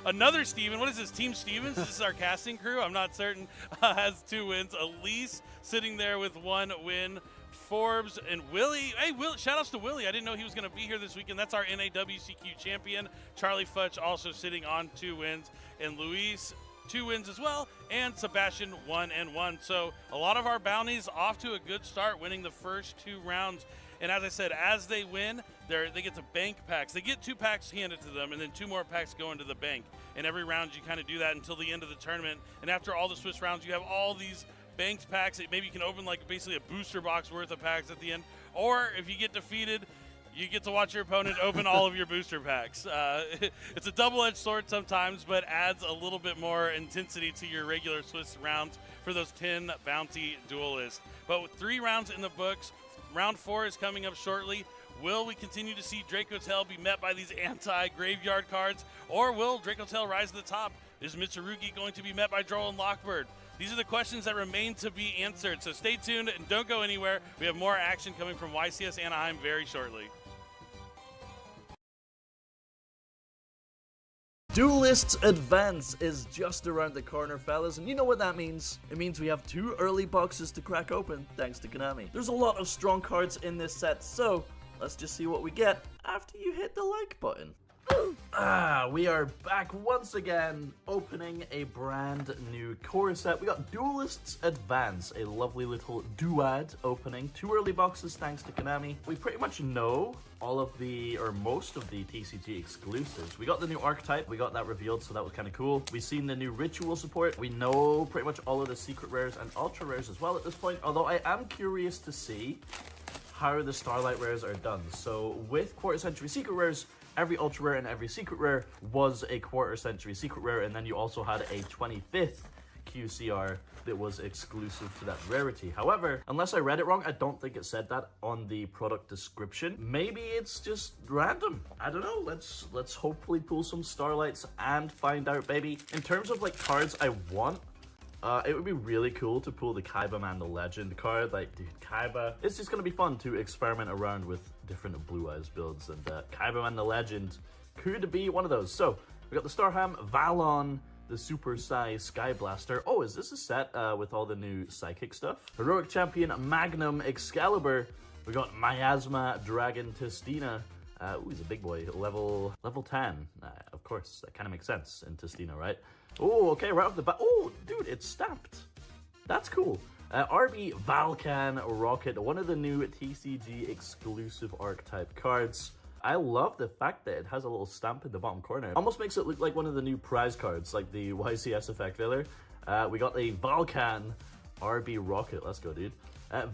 Another Steven, what is this, Team Stevens? This is our casting crew, I'm not certain, has 2 wins. Elise sitting there with 1 win. Forbes and Willie. Hey, shout outs to Willie. I didn't know he was going to be here this weekend. That's our NAWCQ champion. Charlie Futch also sitting on 2 wins. And Luis, 2 wins as well. And Sebastian, 1-1. So a lot of our bounties off to a good start, winning the first 2 rounds. And as I said, as they win, they get to bank packs. They get 2 packs handed to them, and then 2 more packs go into the bank. And every round you kind of do that until the end of the tournament. And after all the Swiss rounds, you have all these banked packs. Maybe you can open like basically a booster box worth of packs at the end. Or if you get defeated, you get to watch your opponent open all of your booster packs. It's a double-edged sword sometimes, but adds a little bit more intensity to your regular Swiss rounds for those 10 bounty duelists. But with 3 rounds in the books, round 4 is coming up shortly. Will we continue to see Dracotel be met by these anti-graveyard cards, or will Dracotel rise to the top? Is Mitsurugi going to be met by Droll and Lockbird? These are the questions that remain to be answered, so stay tuned and don't go anywhere. We have more action coming from YCS Anaheim very shortly. Duelists Advance is just around the corner, fellas, and you know what that means. It means we have 2 early boxes to crack open, thanks to Konami. There's a lot of strong cards in this set, so let's just see what we get after you hit the like button. We are back once again, opening a brand new core set. We got Duelists Advance, a lovely little duad opening. 2 early boxes thanks to Konami. We pretty much know all of the, or most of the TCG exclusives. We got the new archetype, we got that revealed, so that was kind of cool. We've seen the new ritual support. We know pretty much all of the secret rares and ultra rares as well at this point, although I am curious to see how the Starlight rares are done. So with quarter century secret rares, every ultra rare and every secret rare was a quarter century secret rare, and then you also had a 25th QCR that was exclusive to that rarity. However, unless I read it wrong, I don't think it said that on the product description. Maybe it's just random. I don't know. Let's hopefully pull some Starlights and find out, baby. In terms of like cards I want, it would be really cool to pull the Kaiba Man the Legend card. Like, dude, Kaiba. It's just gonna be fun to experiment around with different Blue Eyes builds, and Kaiba Man the Legend could be one of those. So, we got the Starham, Valon, the Super Sai Sky Blaster. Oh, is this a set with all the new Psychic stuff? Heroic Champion, Magnum, Excalibur. We got Miasma, Dragon, Testina. Ooh, he's a big boy. Level 10. Of course, that kind of makes sense in Testina, right? Oh, okay, right off the bat. Oh, dude, it's stamped. That's cool. RB Valkan Rocket, one of the new TCG exclusive archetype cards. I love the fact that it has a little stamp in the bottom corner. Almost makes it look like one of the new prize cards, like the YCS Effect Filler. We got the Valkan RB Rocket. Let's go, dude.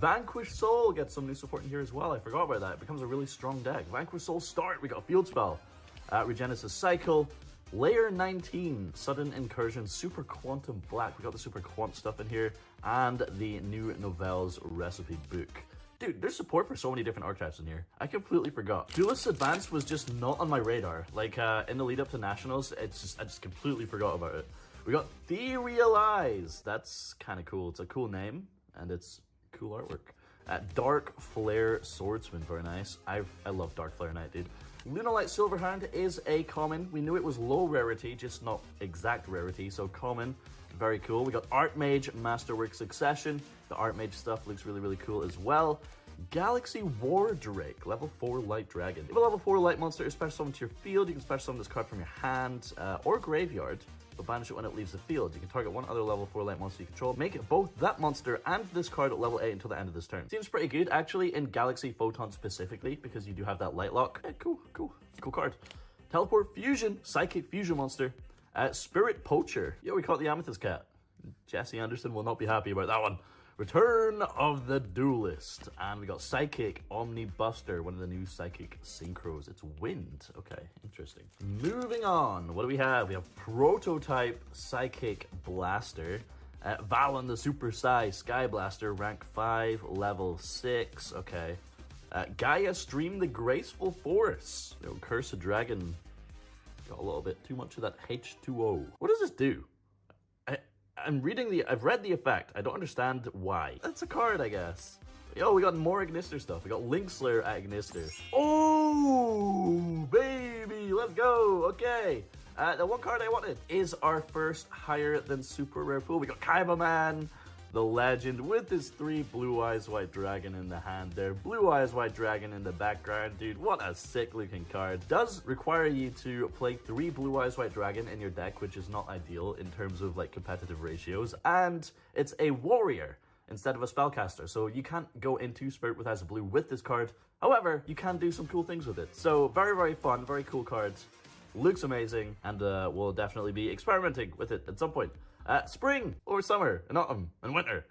Vanquish Soul gets some new support in here as well. I forgot about that. It becomes a really strong deck. Vanquish Soul start. We got a Field Spell. Regenesis Cycle. Layer 19, Sudden Incursion, Super Quantum Black. We got the Super Quant stuff in here, and the new Novels Recipe Book. Dude, there's support for so many different archetypes in here. I completely forgot. Duelists Advanced was just not on my radar. Like, in the lead up to Nationals, I just completely forgot about it. We got Therealize. That's kind of cool. It's a cool name, and it's cool artwork. Dark Flare Swordsman, very nice. I love Dark Flare Knight, dude. Lunalight Silverhound is a common. We knew it was low rarity, just not exact rarity, so common. Very cool. We got Archmage, Masterwork Succession. The Archmage stuff looks really, really cool as well. Galaxy War Drake, level 4 Light Dragon. If a level 4 Light monster is special summoned to your field, you can special summon this card from your hand or graveyard, but banish it when it leaves the field. You can target one other level 4 Light monster you control. Make it both that monster and this card at level 8 until the end of this turn. Seems pretty good, actually, in Galaxy Photon specifically, because you do have that Light Lock. Yeah, cool card. Teleport Fusion, Psychic Fusion monster. Spirit Poacher. Yeah, we caught the Amethyst Cat. Jesse Anderson will not be happy about that one. Return of the Duelist. And we got Psychic Omni Buster, one of the new Psychic Synchros. It's Wind. Okay, interesting. Moving on. What do we have? We have Prototype Psychic Blaster. Valon the Super Sai Sky Blaster, rank 5, level 6. Okay. Gaia Stream the Graceful Force. Cursed Dragon. Got a little bit too much of that H2O. What does this do? I've read the effect. I don't understand why. That's a card, I guess. Yo, we got more Ignister stuff. We got Linkslayer at Ignister. Oh, baby, let's go. Okay. The one card I wanted is our first higher than super rare pool. We got Kaiba Man, the Legend, with his 3 Blue Eyes White Dragon in the hand there. Blue Eyes White Dragon in the background, dude. What a sick looking card. Does require you to play 3 Blue Eyes White Dragon in your deck, which is not ideal in terms of like competitive ratios. And it's a warrior. instead of a spellcaster. So you can't go into Spirit with Eyes of Blue with this card. However, you can do some cool things with it. So very, very fun, very cool cards. Looks amazing, and we'll definitely be experimenting with it at some point. Spring or summer and autumn and winter.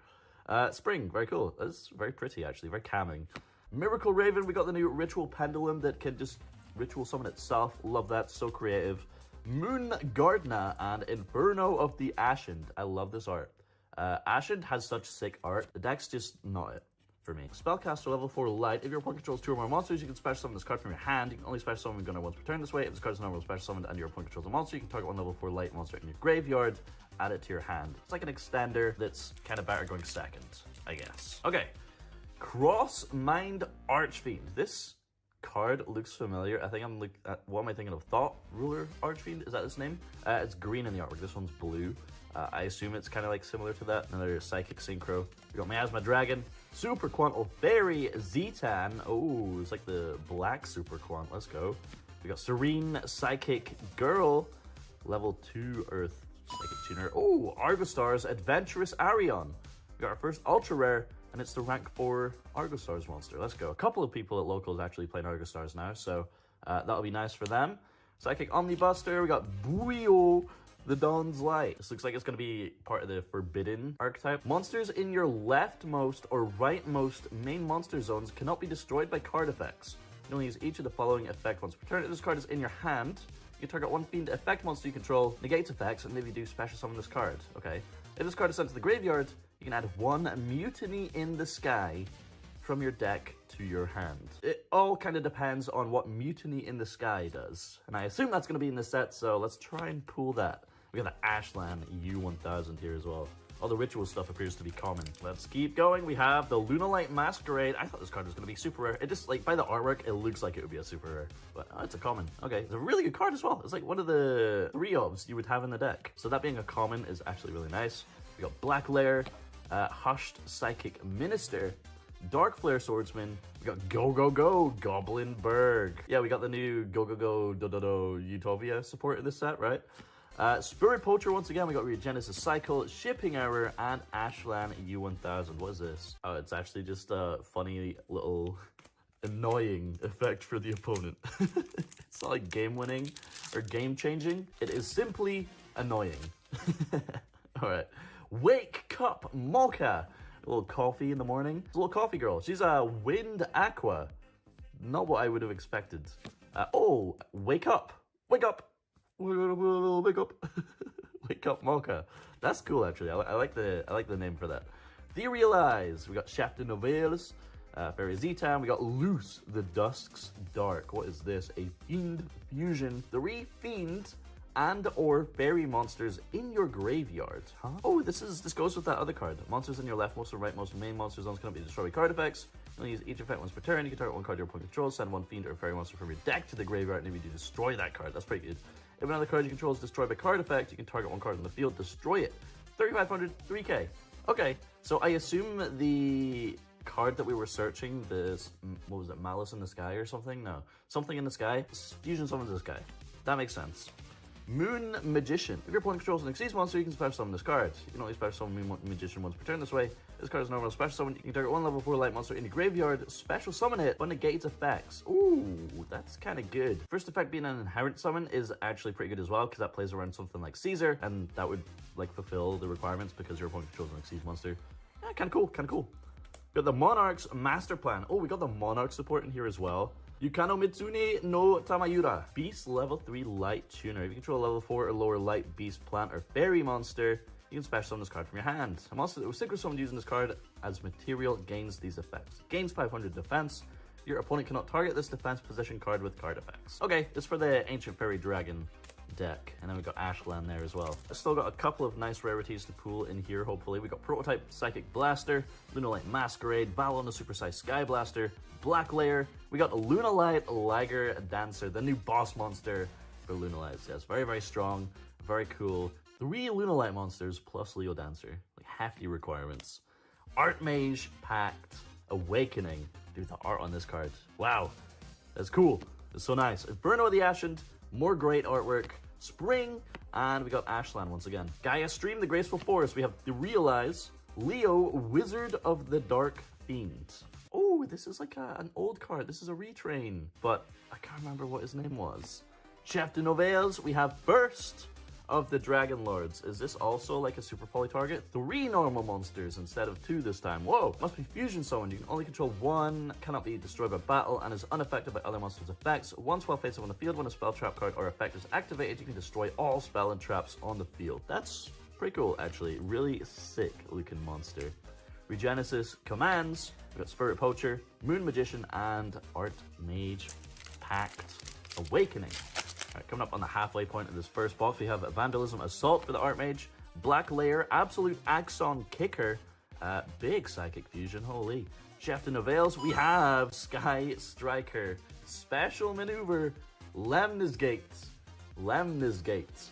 Spring, very cool. That's very pretty, actually, very calming. Miracle Raven, we got the new Ritual Pendulum that can just ritual summon itself. Love that, so creative. Moon Gardener and Inferno of the Ashen. I love this art. Ashen has such sick art. The deck's just not it for me. Spellcaster level 4 light. If your opponent controls 2 or more monsters, you can special summon this card from your hand. You can only special summon Gunner once per turn this way. If this card is normal special summoned and your opponent controls a monster, you can target one level 4 light monster in your graveyard, add it to your hand. It's like an extender that's kind of better going second, I guess. Okay. Cross Mind Archfiend. This card looks familiar. I think I'm like, what am I thinking of? Thought Ruler Archfiend? Is that his name? It's green in the artwork. This one's blue. I assume it's kind of like similar to that. Another Psychic Synchro. We got Miasma Dragon, Super Quantal Fairy Zetan. Oh, it's like the black Super Quant. Let's go. We got Serene Psychic Girl, level 2 Earth Psychic Tuner. Oh, Argostars Adventurous Arion. We got our first ultra rare, and it's the rank 4 Argostars monster. Let's go. A couple of people at locals actually playing Argostars now, so that'll be nice for them. Psychic Omnibuster. We got Buio, the Dawn's Light. This looks like it's going to be part of the Forbidden archetype. Monsters in your leftmost or rightmost main monster zones cannot be destroyed by card effects. You can only use each of the following effect once per turn. If this card is in your hand, you target one fiend effect monster you control, negates effects, and if you do, special summon this card. Okay. If this card is sent to the graveyard, you can add 1 Mutiny in the Sky from your deck to your hand. It all kind of depends on what Mutiny in the Sky does, and I assume that's going to be in the set, so let's try and pull that. We got the Ashland U1000 here as well. All the ritual stuff appears to be common. Let's keep going. We have the Lunalight Masquerade. I thought this card was going to be super rare. It just, like, by the artwork, it looks like it would be a super rare. But it's a common. Okay, it's a really good card as well. It's like one of the 3 obs you would have in the deck. So that being a common is actually really nice. We got Black Lair, Hushed Psychic Minister, Dark Flare Swordsman. We got Go Go Go Goblinberg. Yeah, we got the new Go Go Go Do Utopia support in this set, right? Spirit Poacher once again. We got Regenesis Cycle, Shipping Error, and Ashland U1000. What is this? Oh, it's actually just a funny little annoying effect for the opponent. It's not like game winning or game changing. It is simply annoying. All right. Wake Cup Mocha. A little coffee in the morning. It's a little coffee girl. She's a Wind Aqua. Not what I would have expected. Oh, Wake Up. Wake Up. Wake up. Wake Up Mocha. That's cool, actually. I like the name for that. Ethereal Eyes. We got Chapter Novels. Fairy Z-Town. We got Loose the Dusk's Dark. What is this? A Fiend Fusion. 3 Fiend and or fairy monsters in your graveyard. Huh? Oh, this goes with that other card. Monsters in your leftmost or rightmost main monster zones cannot be destroyed by card effects. You only use each effect once per turn. You can target one card your opponent controls, send 1 fiend or fairy monster from your deck to the graveyard, and if you do, destroy that card. That's pretty good. If another card you control is destroyed by card effect, you can target 1 card in the field, destroy it. 3,500, 3k. Okay, so I assume the card that we were searching, this, what was it, Malice in the Sky or something? No, something in the sky. Fusion summons the sky. That makes sense. Moon Magician. If your opponent controls an Xyz monster, you can special summon this card. You can only special summon Moon Magician once per turn this way. This card is normal special summon. You can target 1 level 4 light monster in the graveyard, special summon it, but negates effects. Ooh, that's kind of good. First effect being an inherent summon is actually pretty good as well, because that plays around something like Caesar, and that would like fulfill the requirements because your opponent controls an Xyz monster. Yeah, kind of cool, kind of cool. We got the Monarch's Master Plan. Oh, we got the Monarch support in here as well. Yukano Mitsune no Tamayura. Beast level 3 light tuner. If you control a level 4 or lower light beast, plant, or fairy monster, you can special summon this card from your hand. A monster that was synchro summoned using this card as material gains these effects. Gains 500 defense. Your opponent cannot target this defense position card with card effects. Okay, it's for the Ancient Fairy Dragon deck. And then we got Ashland there as well. I still got a couple of nice rarities to pull in here, hopefully. We got Prototype Psychic Blaster, Lunalight Masquerade, Valon the Supersized Sky Blaster, Black Lair. We got Lunalight Liger Dancer, the new boss monster for Lunalights. Yes, very, very strong, very cool. 3 Lunalight monsters plus Leo Dancer. Like hefty requirements. Archmage Pact Awakening. Dude, the art on this card. Wow. That's cool. It's so nice. Inferno of the Ascent. More great artwork. Spring. And we got Ashland once again. Gaia Stream, the Graceful Forest. We have the Realize, Leo, Wizard of the Dark Fiend. Oh, this is like an old card. This is a retrain, but I can't remember what his name was. Chef de Nouvelles, we have Burst of the Dragon Lords. Is this also like a super poly target? 3 normal monsters instead of 2 this time. Whoa, must be fusion summoned. You can only control 1, cannot be destroyed by battle, and is unaffected by other monsters' effects. Once while face up on the field, when a spell, trap card, or effect is activated, you can destroy all spell and traps on the field. That's pretty cool, actually. Really sick looking monster. Regenesis commands. We've got Spirit Poacher, Moon Magician, and Archmage Pact Awakening. Alright, coming up on the halfway point of this first box, we have Vandalism Assault for the Archmage, Black Lair, Absolute Axon Kicker, big Psychic Fusion, holy. Chef de Nouvelles, we have Sky Striker, Special Maneuver, Lemnis Gates.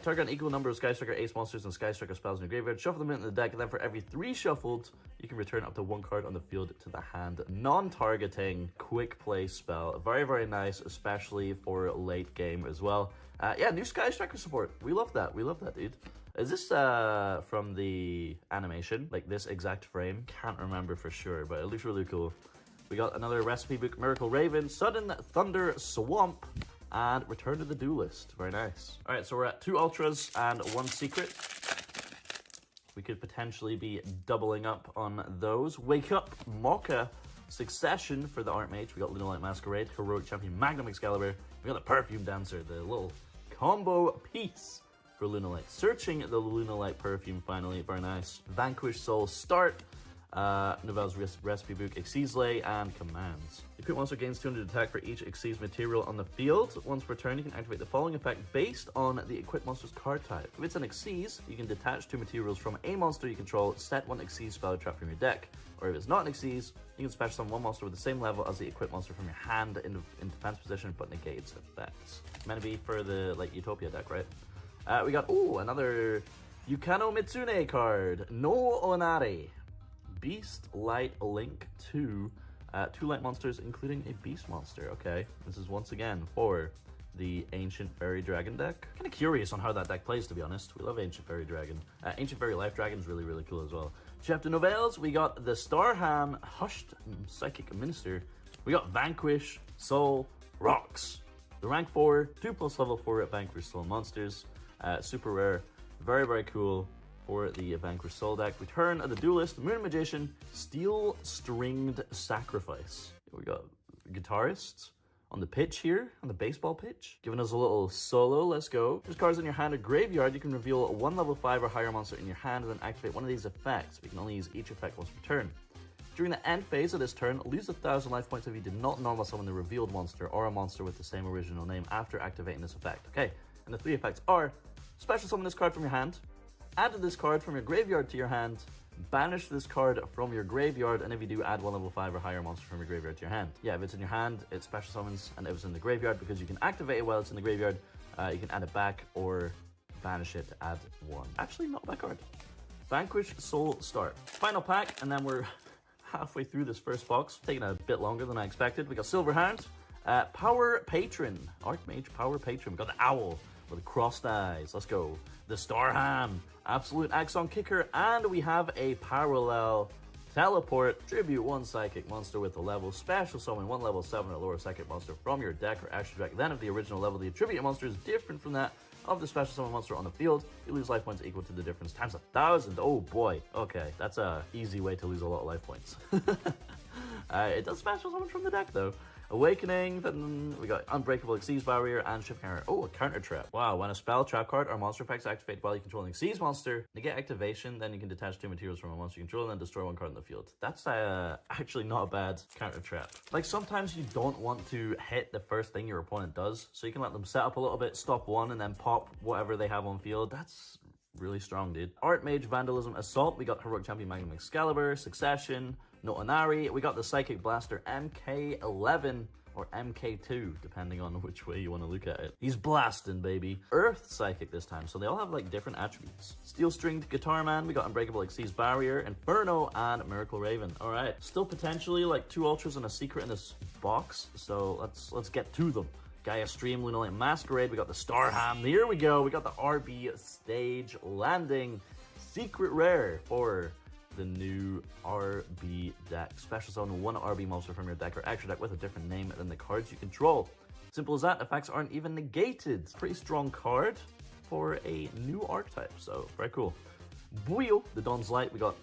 Target an equal number of Sky Striker Ace monsters and Sky Striker spells in your graveyard. Shuffle them into the deck, and then for every 3 shuffled, you can return up to 1 card on the field to the hand. Non-targeting, quick play spell. Very, very nice, especially for late game as well. Yeah, new Sky Striker support. We love that. We love that, dude. Is this from the animation? Like this exact frame? Can't remember for sure, but it looks really cool. We got another recipe book, Miracle Raven, Sudden Thunder Swamp, and Return to the Duelist. Very nice. All right, so we're at 2 Ultras and 1 Secret. We could potentially be doubling up on those. Wake Up, Mocha, Succession for the Archmage. We got Lunalight Masquerade, Heroic Champion, Magnum Excalibur. We got the Perfume Dancer, the little combo piece for Lunalight. Searching the Lunalight Perfume, finally. Very nice. Vanquish Soul Start. Novelle's Recipe Book, Exceesley, and Commands. Equip monster gains 200 attack for each Exceed material on the field. Once per turn, you can activate the following effect based on the equipped monster's card type. If it's an Exceed, you can detach 2 materials from a monster you control, set 1 Exceed spell trap from your deck. Or if it's not an Exceed, you can special summon 1 monster with the same level as the equipped monster from your hand in defense position, but negates effects. Meant to be for the like Utopia deck, right? We got another Yukano Mitsune card, No Onari. Beast Light Link 2, 2 light monsters, including a beast monster. Okay, this is once again for the Ancient Fairy Dragon deck. Kind of curious on how that deck plays, to be honest. We love Ancient Fairy Dragon. Ancient Fairy Life Dragon is really, really cool as well. Chef de Nouvelles, we got the Starham Hushed Psychic Minister. We got Vanquish Soul Rocks. The rank 4, 2+ level 4 Vanquish Soul monsters. Super rare, very, very cool. For the Vanquish Soul deck, Return of the Duelist, Moon Magician, Steel Stringed Sacrifice. We got guitarists on the pitch here, on the baseball pitch, giving us a little solo. Let's go. There's cards in your hand or graveyard. You can reveal 1 level 5 or higher monster in your hand and then activate one of these effects. We can only use each effect once per turn. During the end phase of this turn, lose 1,000 life points if you did not normal summon the revealed monster or a monster with the same original name after activating this effect. Okay, and the 3 effects are special summon this card from your hand, add this card from your graveyard to your hand, banish this card from your graveyard, and if you do, add 1 level 5 or higher monster from your graveyard to your hand. Yeah, if it's in your hand, it special summons, and if it's in the graveyard, because you can activate it while it's in the graveyard, you can add it back or banish it to add 1. Actually, not a bad card. Vanquish Soul Start. Final pack, and then we're halfway through this first box. Taking a bit longer than I expected. We got Silverhound, Power Patron, Archmage Power Patron. We got the Owl with crossed eyes. Let's go. The Starham, Absolute Axon Kicker, and we have a Parallel Teleport. Tribute 1 Psychic monster with a level. Special summon 1 level 7 or lower Psychic monster from your deck or extra deck. Then if the original level, the attribute monster is different from that of the special summon monster on the field, you lose life points equal to the difference times 1,000. Oh boy. Okay, that's a easy way to lose a lot of life points. It does special summon from the deck though. Awakening, then we got Unbreakable Exceed Barrier and Shift Counter. Oh, a Counter Trap. Wow, when a spell, trap card, or monster effects activate while you control an Exceed monster, negate activation, then you can detach 2 materials from a monster you control and then destroy 1 card in the field. That's actually not a bad Counter Trap. Like, sometimes you don't want to hit the first thing your opponent does, so you can let them set up a little bit, stop 1, and then pop whatever they have on field. That's really strong, dude. Archmage Vandalism Assault. We got Heroic Champion Magnum Excalibur, Succession, No Onari. We got the Psychic Blaster MK11 or MK2, depending on which way you want to look at it. He's blasting, baby. Earth Psychic this time, so they all have like different attributes. Steel Stringed Guitar Man. We got Unbreakable Exceed Barrier, Inferno, and Miracle Raven. All right, still potentially like 2 ultras and a secret in this box, so let's get to them. Gaia Stream, Lunalight Masquerade. We got the Starham. Here we go. We got the RB Stage Landing. Secret rare for the new RB deck. Special summon one RB monster from your deck or extra deck with a different name than the cards you control. Simple as that. Effects aren't even negated. Pretty strong card for a new archetype, so very cool. Buio, the Dawn's Light. We got,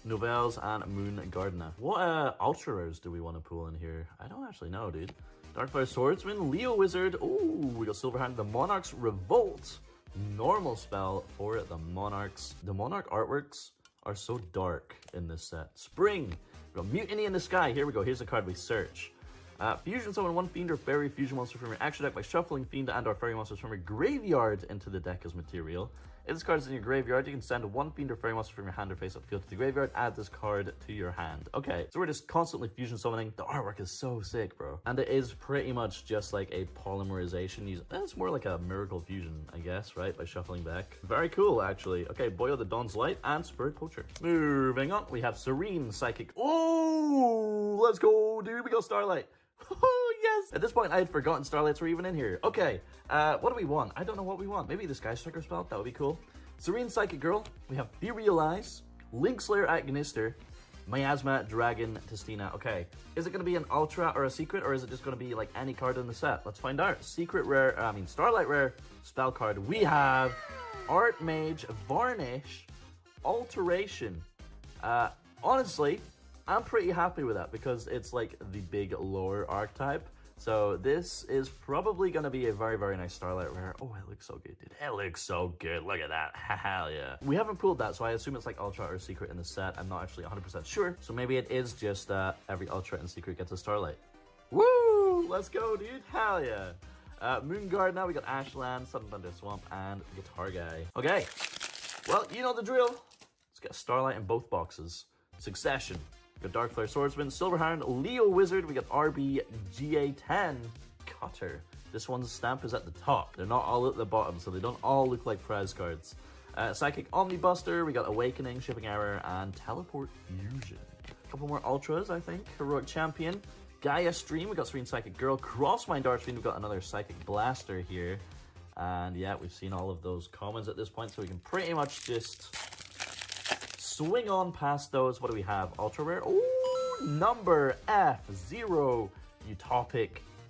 Novels and Moon Gardener. What ultra rares do we want to pull in here? I don't actually know, dude. Darkfire Swordsman, Leo Wizard. Ooh, we got Silverhand, the Monarch's Revolt. Normal spell for the Monarchs. The Monarch artworks are so dark in this set. Spring. We got Mutiny in the Sky. Here we go. Here's the card we search. Fusion summon one Fiend or Fairy Fusion monster from your action deck by shuffling Fiend and or Fairy monsters from your graveyard into the deck as material. If this card is in your graveyard, you can send one Fiend or Fairy monster from your hand or face up field to the graveyard. Add this card to your hand. Okay, so we're just constantly fusion summoning. The artwork is so sick, bro. And it is pretty much just like a polymerization. It's more like a miracle fusion, I guess, right? By shuffling back. Very cool, actually. Okay, Boyo the Dawn's Light and Spirit Poacher. Moving on, we have Serene Psychic. Oh, let's go, dude. We got Starlight. Oh, yes! At this point, I had forgotten Starlights were even in here. Okay, what do we want? I don't know what we want. Maybe the Sky Striker spell? That would be cool. Serene Psychic Girl. We have Ethereal Eyes, Link Slayer Agnister, Miasma Dragon Testina. Okay, is it going to be an Ultra or a Secret, or is it just going to be like any card in the set? Let's find out. Secret Rare, Starlight Rare spell card. We have Archmage Varnish Alteration. Honestly, I'm pretty happy with that because it's like the big lore archetype. So this is probably going to be a very, very nice Starlight Rare. Oh, it looks so good, dude. It looks so good. Look at that. Hell yeah. We haven't pulled that, so I assume it's like Ultra or Secret in the set. I'm not actually 100% sure. So maybe it is just every Ultra and Secret gets a Starlight. Woo! Let's go, dude. Hell yeah. Moon Guard now. We got Ashland, Sudden Thunder Swamp, and Guitar Guy. Okay. Well, you know the drill. Let's get a Starlight in both boxes. Succession. We got Darkfire Swordsman, Silverhound, Leo Wizard. We got RB GA10 Cutter. This one's stamp is at the top. They're not all at the bottom, so they don't all look like prize cards. Psychic Omnibuster. We got Awakening, Shipping Error, and Teleport Fusion. A couple more Ultras, I think. Heroic Champion, Gaia Stream. We got Serene Psychic Girl, Crossmind Archfiend. We've got another Psychic Blaster here. And yeah, we've seen all of those commons at this point, so we can pretty much just swing on past those. What do we have? Ultra Rare. Oh, number F0 Utopic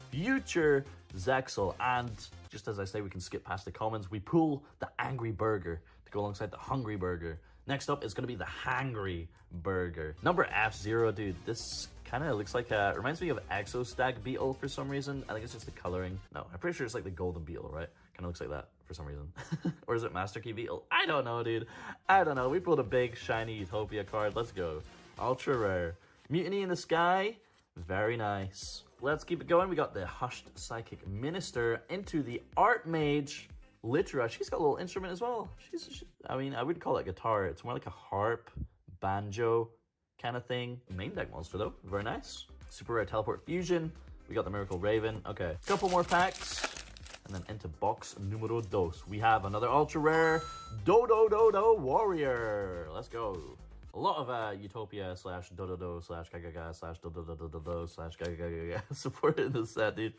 Future Zexal. And just as I say, we can skip past the commons. We pull the Angry Burger to go alongside the Hungry Burger. Next up is going to be the Hangry Burger. Number F0, dude. This kind of looks like reminds me of Exostag Beetle for some reason. I think it's just the coloring. No, I'm pretty sure it's like the Golden Beetle, right? Kind of looks like that for some reason. Or is it Master Key Beetle? I don't know, dude. I don't know. We pulled a big, shiny Utopia card. Let's go. Ultra Rare. Mutiny in the Sky. Very nice. Let's keep it going. We got the Hushed Psychic Minister into the Archmage Litera. She's got a little instrument as well. I mean, I wouldn't call it guitar. It's more like a harp, banjo kind of thing. Main deck monster, though. Very nice. Super Rare Teleport Fusion. We got the Miracle Raven. Okay. Couple more packs. And then into box numero dos. We have another Ultra Rare Dodo Warrior. Let's go. A lot of Utopia slash Dodo slash Gaga slash Dodo slash Gaga support in this set, dude.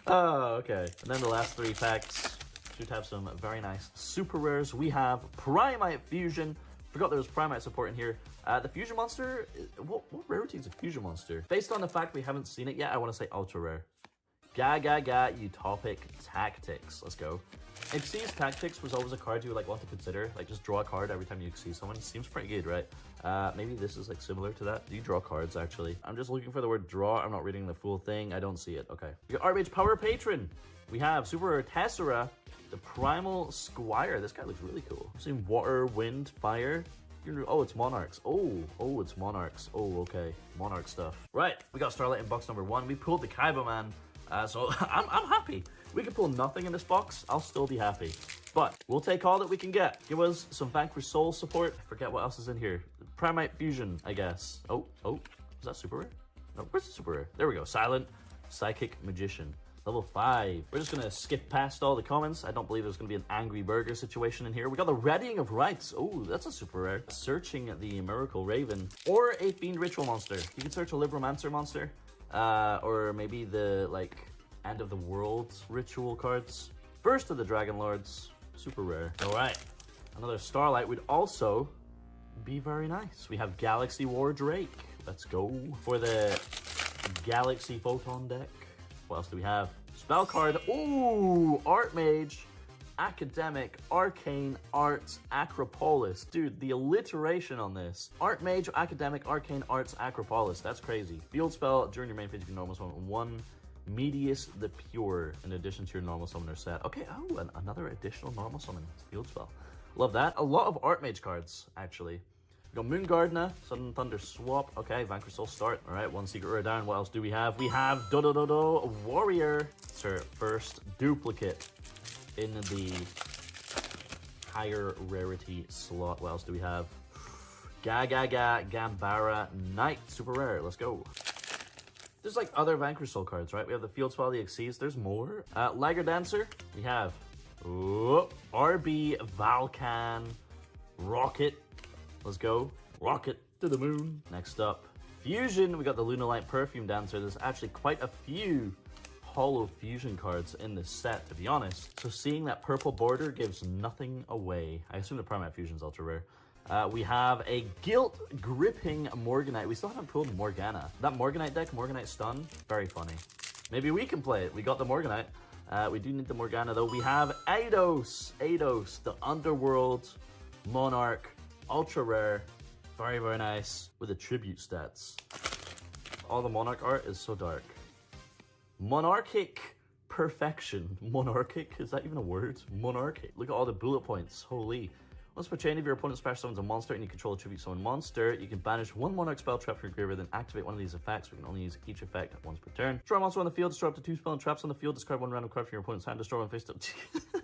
Oh, okay. And then the last three packs should have some very nice super rares. We have Primite Fusion. Forgot there was Primite support in here. The Fusion Monster, what rarity is a Fusion Monster? Based on the fact we haven't seen it yet, I want to say Ultra Rare. Gaga Utopic Tactics. Let's go. Xyz Tactics was always a card you would like want to consider. Like just draw a card every time you see someone. Seems pretty good, right? Maybe this is like similar to that. Do you draw cards actually? I'm just looking for the word draw. I'm not reading the full thing. I don't see it. Okay. We got Archmage Power Patron. We have Super Rare Tessera, the Primal Squire. This guy looks really cool. I've seen Water, Wind, Fire. Oh, it's Monarchs. Oh, it's Monarchs. Oh, okay. Monarch stuff. Right. We got Starlight in box number 1. We pulled the Kaiba Man. So I'm happy. We can pull nothing in this box. I'll still be happy. But we'll take all that we can get. Give us some Vanquish Soul support. I forget what else is in here. Primite Fusion, I guess. Oh, is that super rare? No, where's the super rare? There we go. Silent Psychic Magician. Level 5. We're just going to skip past all the comments. I don't believe there's going to be an Angry Burger situation in here. We got the Readying of Rites. Oh, that's a super rare. Searching the Miracle Raven. Or a Fiend Ritual monster. You can search a Libromancer monster. Or maybe the, like, End of the World ritual cards. First of the Dragon Lords. Super rare. Alright. Another Starlight would also be very nice. We have Galaxy War Drake. Let's go for the Galaxy Photon deck. What else do we have? Spell card. Ooh, Archmage, Academic, Arcane, Arts, Acropolis. Dude, the alliteration on this. Archmage, Academic, Arcane, Arts, Acropolis. That's crazy. Field spell. During your main phase, you can normal summon one Medius the Pure in addition to your normal summoner set. Okay, oh, another additional normal summon. Field spell. Love that. A lot of Archmage cards, actually. We got Moon Gardener, Sudden Thunder Swap. Okay, Vanquish Soul start. All right, one Secret Rare down. What else do we have? We have Dodododo Warrior. It's our first duplicate in the higher rarity slot. What else do we have? Gambara Knight. Super rare. Let's go. There's like other Vanquish Soul cards, right? We have the Field Spell, the Xyz. There's more. Liger Dancer. We have RB Valkan Rocket. Let's go. Rocket to the moon. Next up, Fusion. We got the Lunalight Perfume Dancer. There's actually quite a few holo fusion cards in this set, to be honest. So seeing that purple border gives nothing away. I assume the Primate Fusion's ultra rare. We have a Guilt Gripping Morganite. We still haven't pulled Morgana. That Morganite deck, Morganite Stun, very funny. Maybe we can play it. We got the Morganite. We do need the Morgana though. We have Eidos, the Underworld Monarch, ultra rare, very, very nice, with the tribute stats. All the Monarch art is so dark. Monarchic perfection. Monarchic, is that even a word? Monarchic. Look at all the bullet points, holy. Once per chain, if your opponent special summons a monster and you control a tribute summon monster, you can banish one Monarch spell trap from your graveyard, then activate one of these effects. We can only use each effect once per turn. Destroy a monster on the field, destroy up to 2 spell and traps on the field, discard one random card from your opponent's hand, destroy one face to...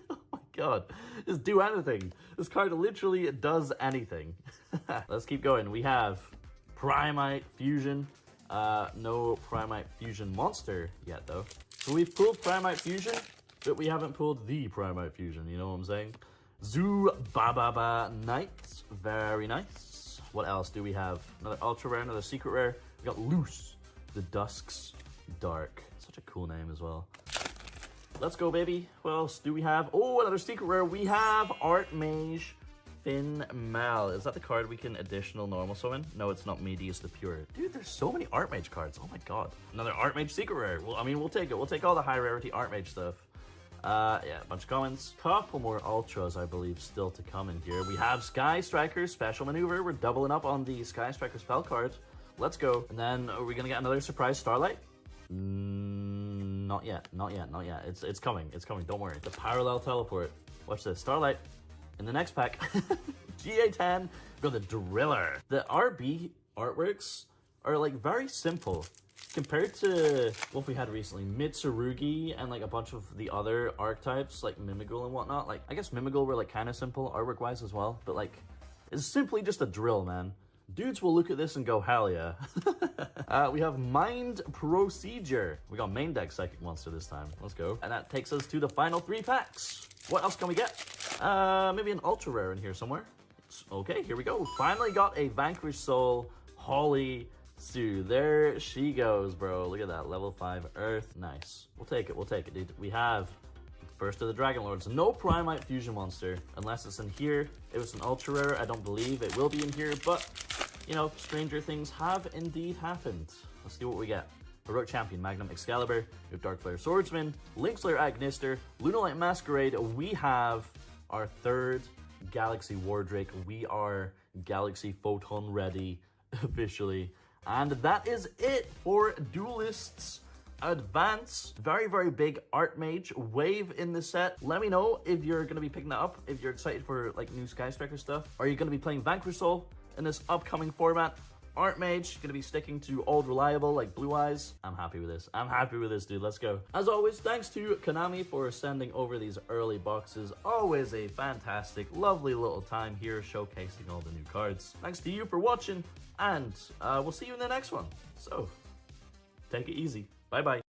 Oh my god. Just do anything. This card literally does anything. Let's keep going. We have Primate Fusion. No Primate Fusion monster yet though. So we've pulled Primate Fusion, but we haven't pulled the Primate Fusion, you know what I'm saying? Zubababa Knight, very nice. What else do we have? Another ultra rare, another secret rare. We got Loose, the Dusk's Dark. Such a cool name as well. Let's go, baby. What else do we have? Oh, another secret rare. We have Archmage Fin Mal. Is that the card we can additional normal summon? No, it's not Medius the Pure. Dude, there's so many Archmage cards. Oh my god. Another Archmage secret rare. Well, I mean, we'll take it. We'll take all the high rarity Archmage stuff. Yeah, a bunch of commons. Couple more ultras, I believe, still to come in here. We have Sky Striker Special Maneuver. We're doubling up on the Sky Striker spell card. Let's go. And then are we gonna get another surprise Starlight? Not yet. Not yet. Not yet. It's coming. It's coming. Don't worry. The Parallel Teleport. Watch this. Starlight. In the next pack. GA10. Go the Driller. The RB artworks are like very simple. Compared to what we had recently, Mitsurugi and like a bunch of the other archetypes like Mimigul and whatnot. Like, I guess Mimigul were like kind of simple artwork wise as well, but like, it's simply just a drill, man. Dudes will look at this and go, hell yeah. We have Mind Procedure. We got main deck Psychic Monster this time. Let's go. And that takes us to the final 3 packs. What else can we get? Maybe an ultra rare in here somewhere. Okay, here we go. Finally got a Vanquish Soul Holly Sue. There she goes, bro. Look at that. Level 5 Earth. Nice. We'll take it. We'll take it, dude. We have first of the Dragon Lords. No Primate Fusion monster. Unless it's in here. If it's an ultra rare, I don't believe it will be in here. But, you know, stranger things have indeed happened. Let's see what we get. Heroic Champion, Magnum Excalibur. We have Dark Flare Swordsman. Link Slayer Agnister. Lunalight Masquerade. We have our 3rd Galaxy War Drake. We are Galaxy Photon ready officially. And that is it for Duelists Advance. Very, very big Archmage wave in the set. Let me know if you're going to be picking that up, if you're excited for like new Sky Striker stuff. Are you going to be playing Vanquish Soul in this upcoming format? Archmage, going to be sticking to old reliable like Blue Eyes. I'm happy with this. I'm happy with this, dude. Let's go. As always, thanks to Konami for sending over these early boxes. Always a fantastic, lovely little time here showcasing all the new cards. Thanks to you for watching, and we'll see you in the next one. So, take it easy. Bye-bye.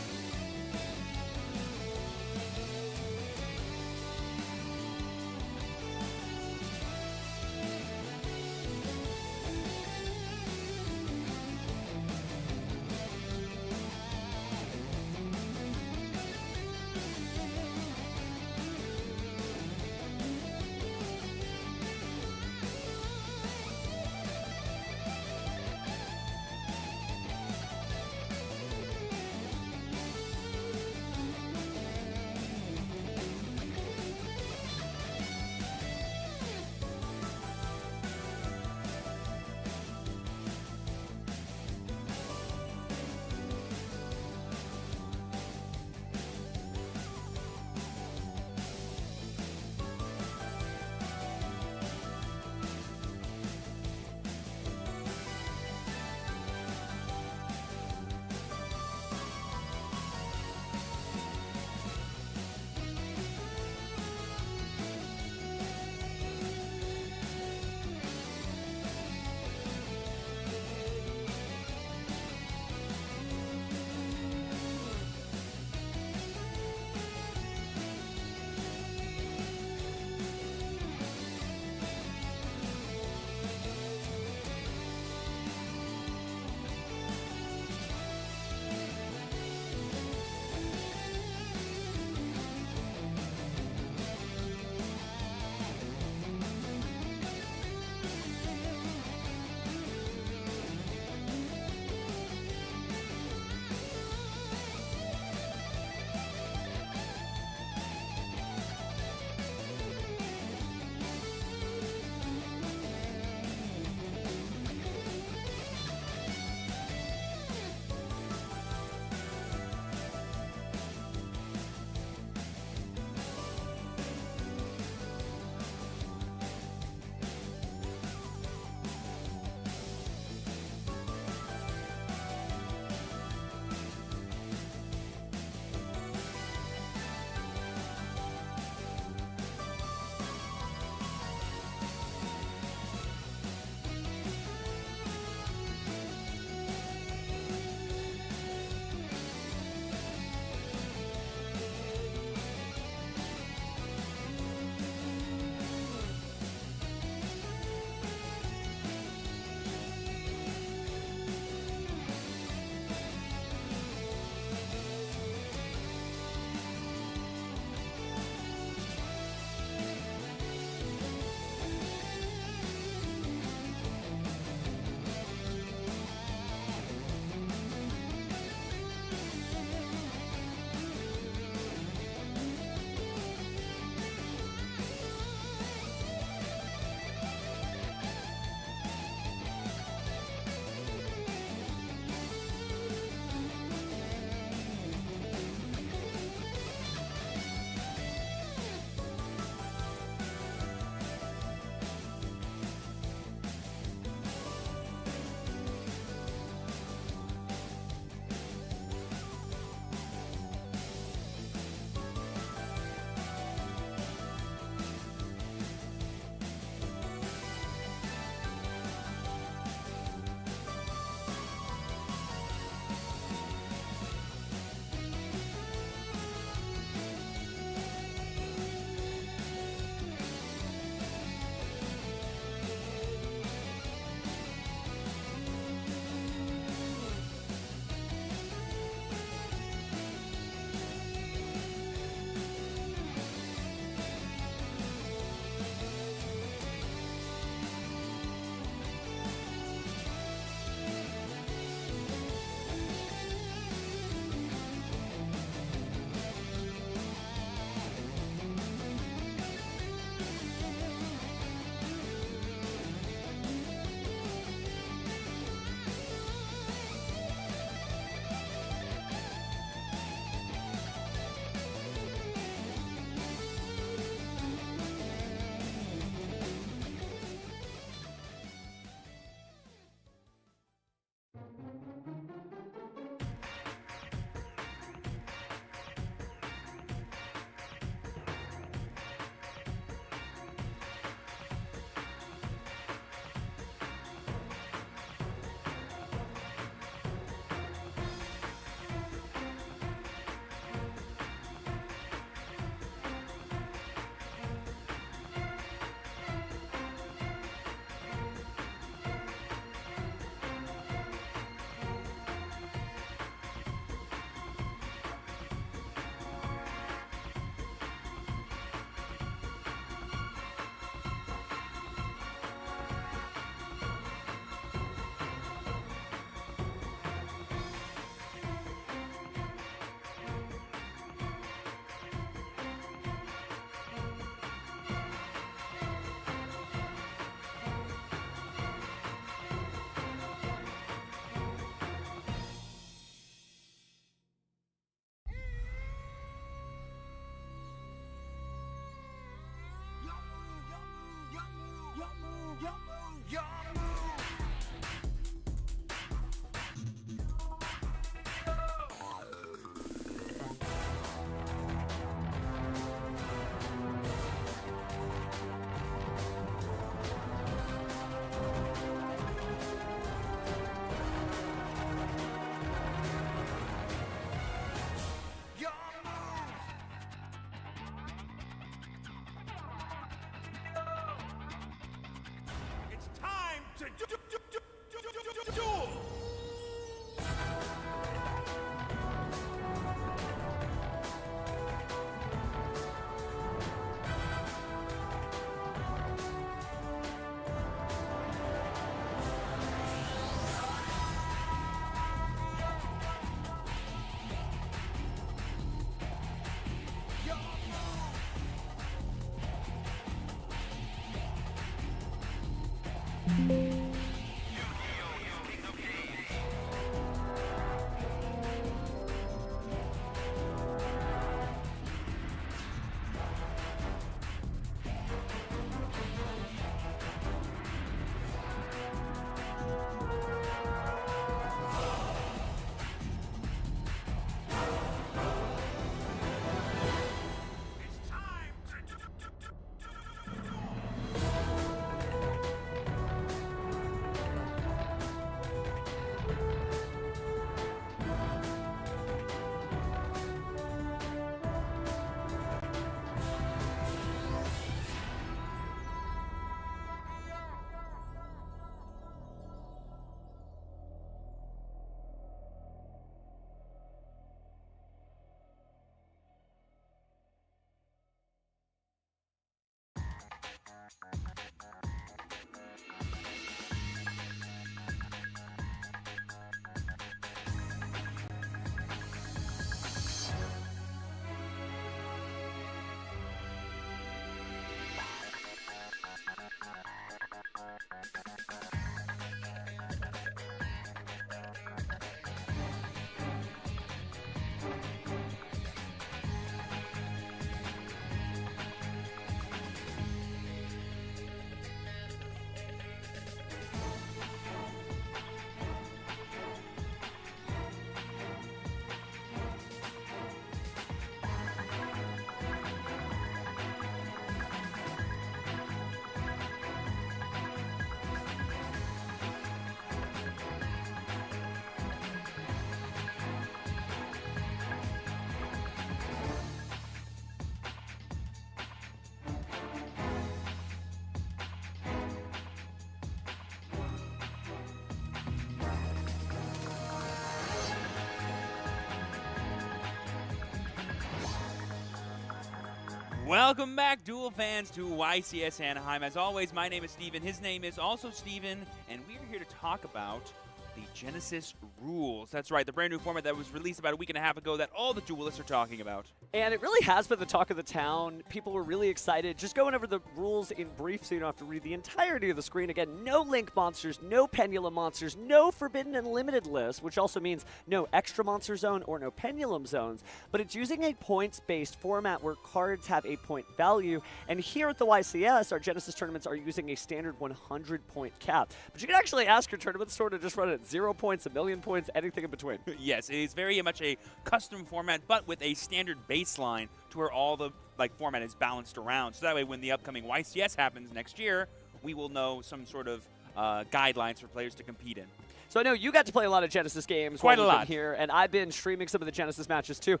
Welcome back, Duel fans, to YCS Anaheim. As always, my name is Steven. His name is also Steven, and we are here to talk about the Genesis rules. That's right, the brand new format that was released about a week and a half ago that all the Duelists are talking about. And it really has been the talk of the town. People were really excited. Just going over the rules in brief so you don't have to read the entirety of the screen. Again, no link monsters, no pendulum monsters, no forbidden and limited list, which also means no extra monster zone or no pendulum zones. But it's using a points-based format where cards have a point value. And here at the YCS, our Genesis tournaments are using a standard 100-point cap. But you can actually ask your tournament store to just run it at 0 points, 1,000,000 points, anything in between. Yes, it is very much a custom format, but with a standard baseline to where all the format is balanced around. So that way, when the upcoming YCS happens next year, we will know some sort of guidelines for players to compete in. So I know you got to play a lot of Genesis games Quite while a we've lot been here, and I've been streaming some of the Genesis matches too.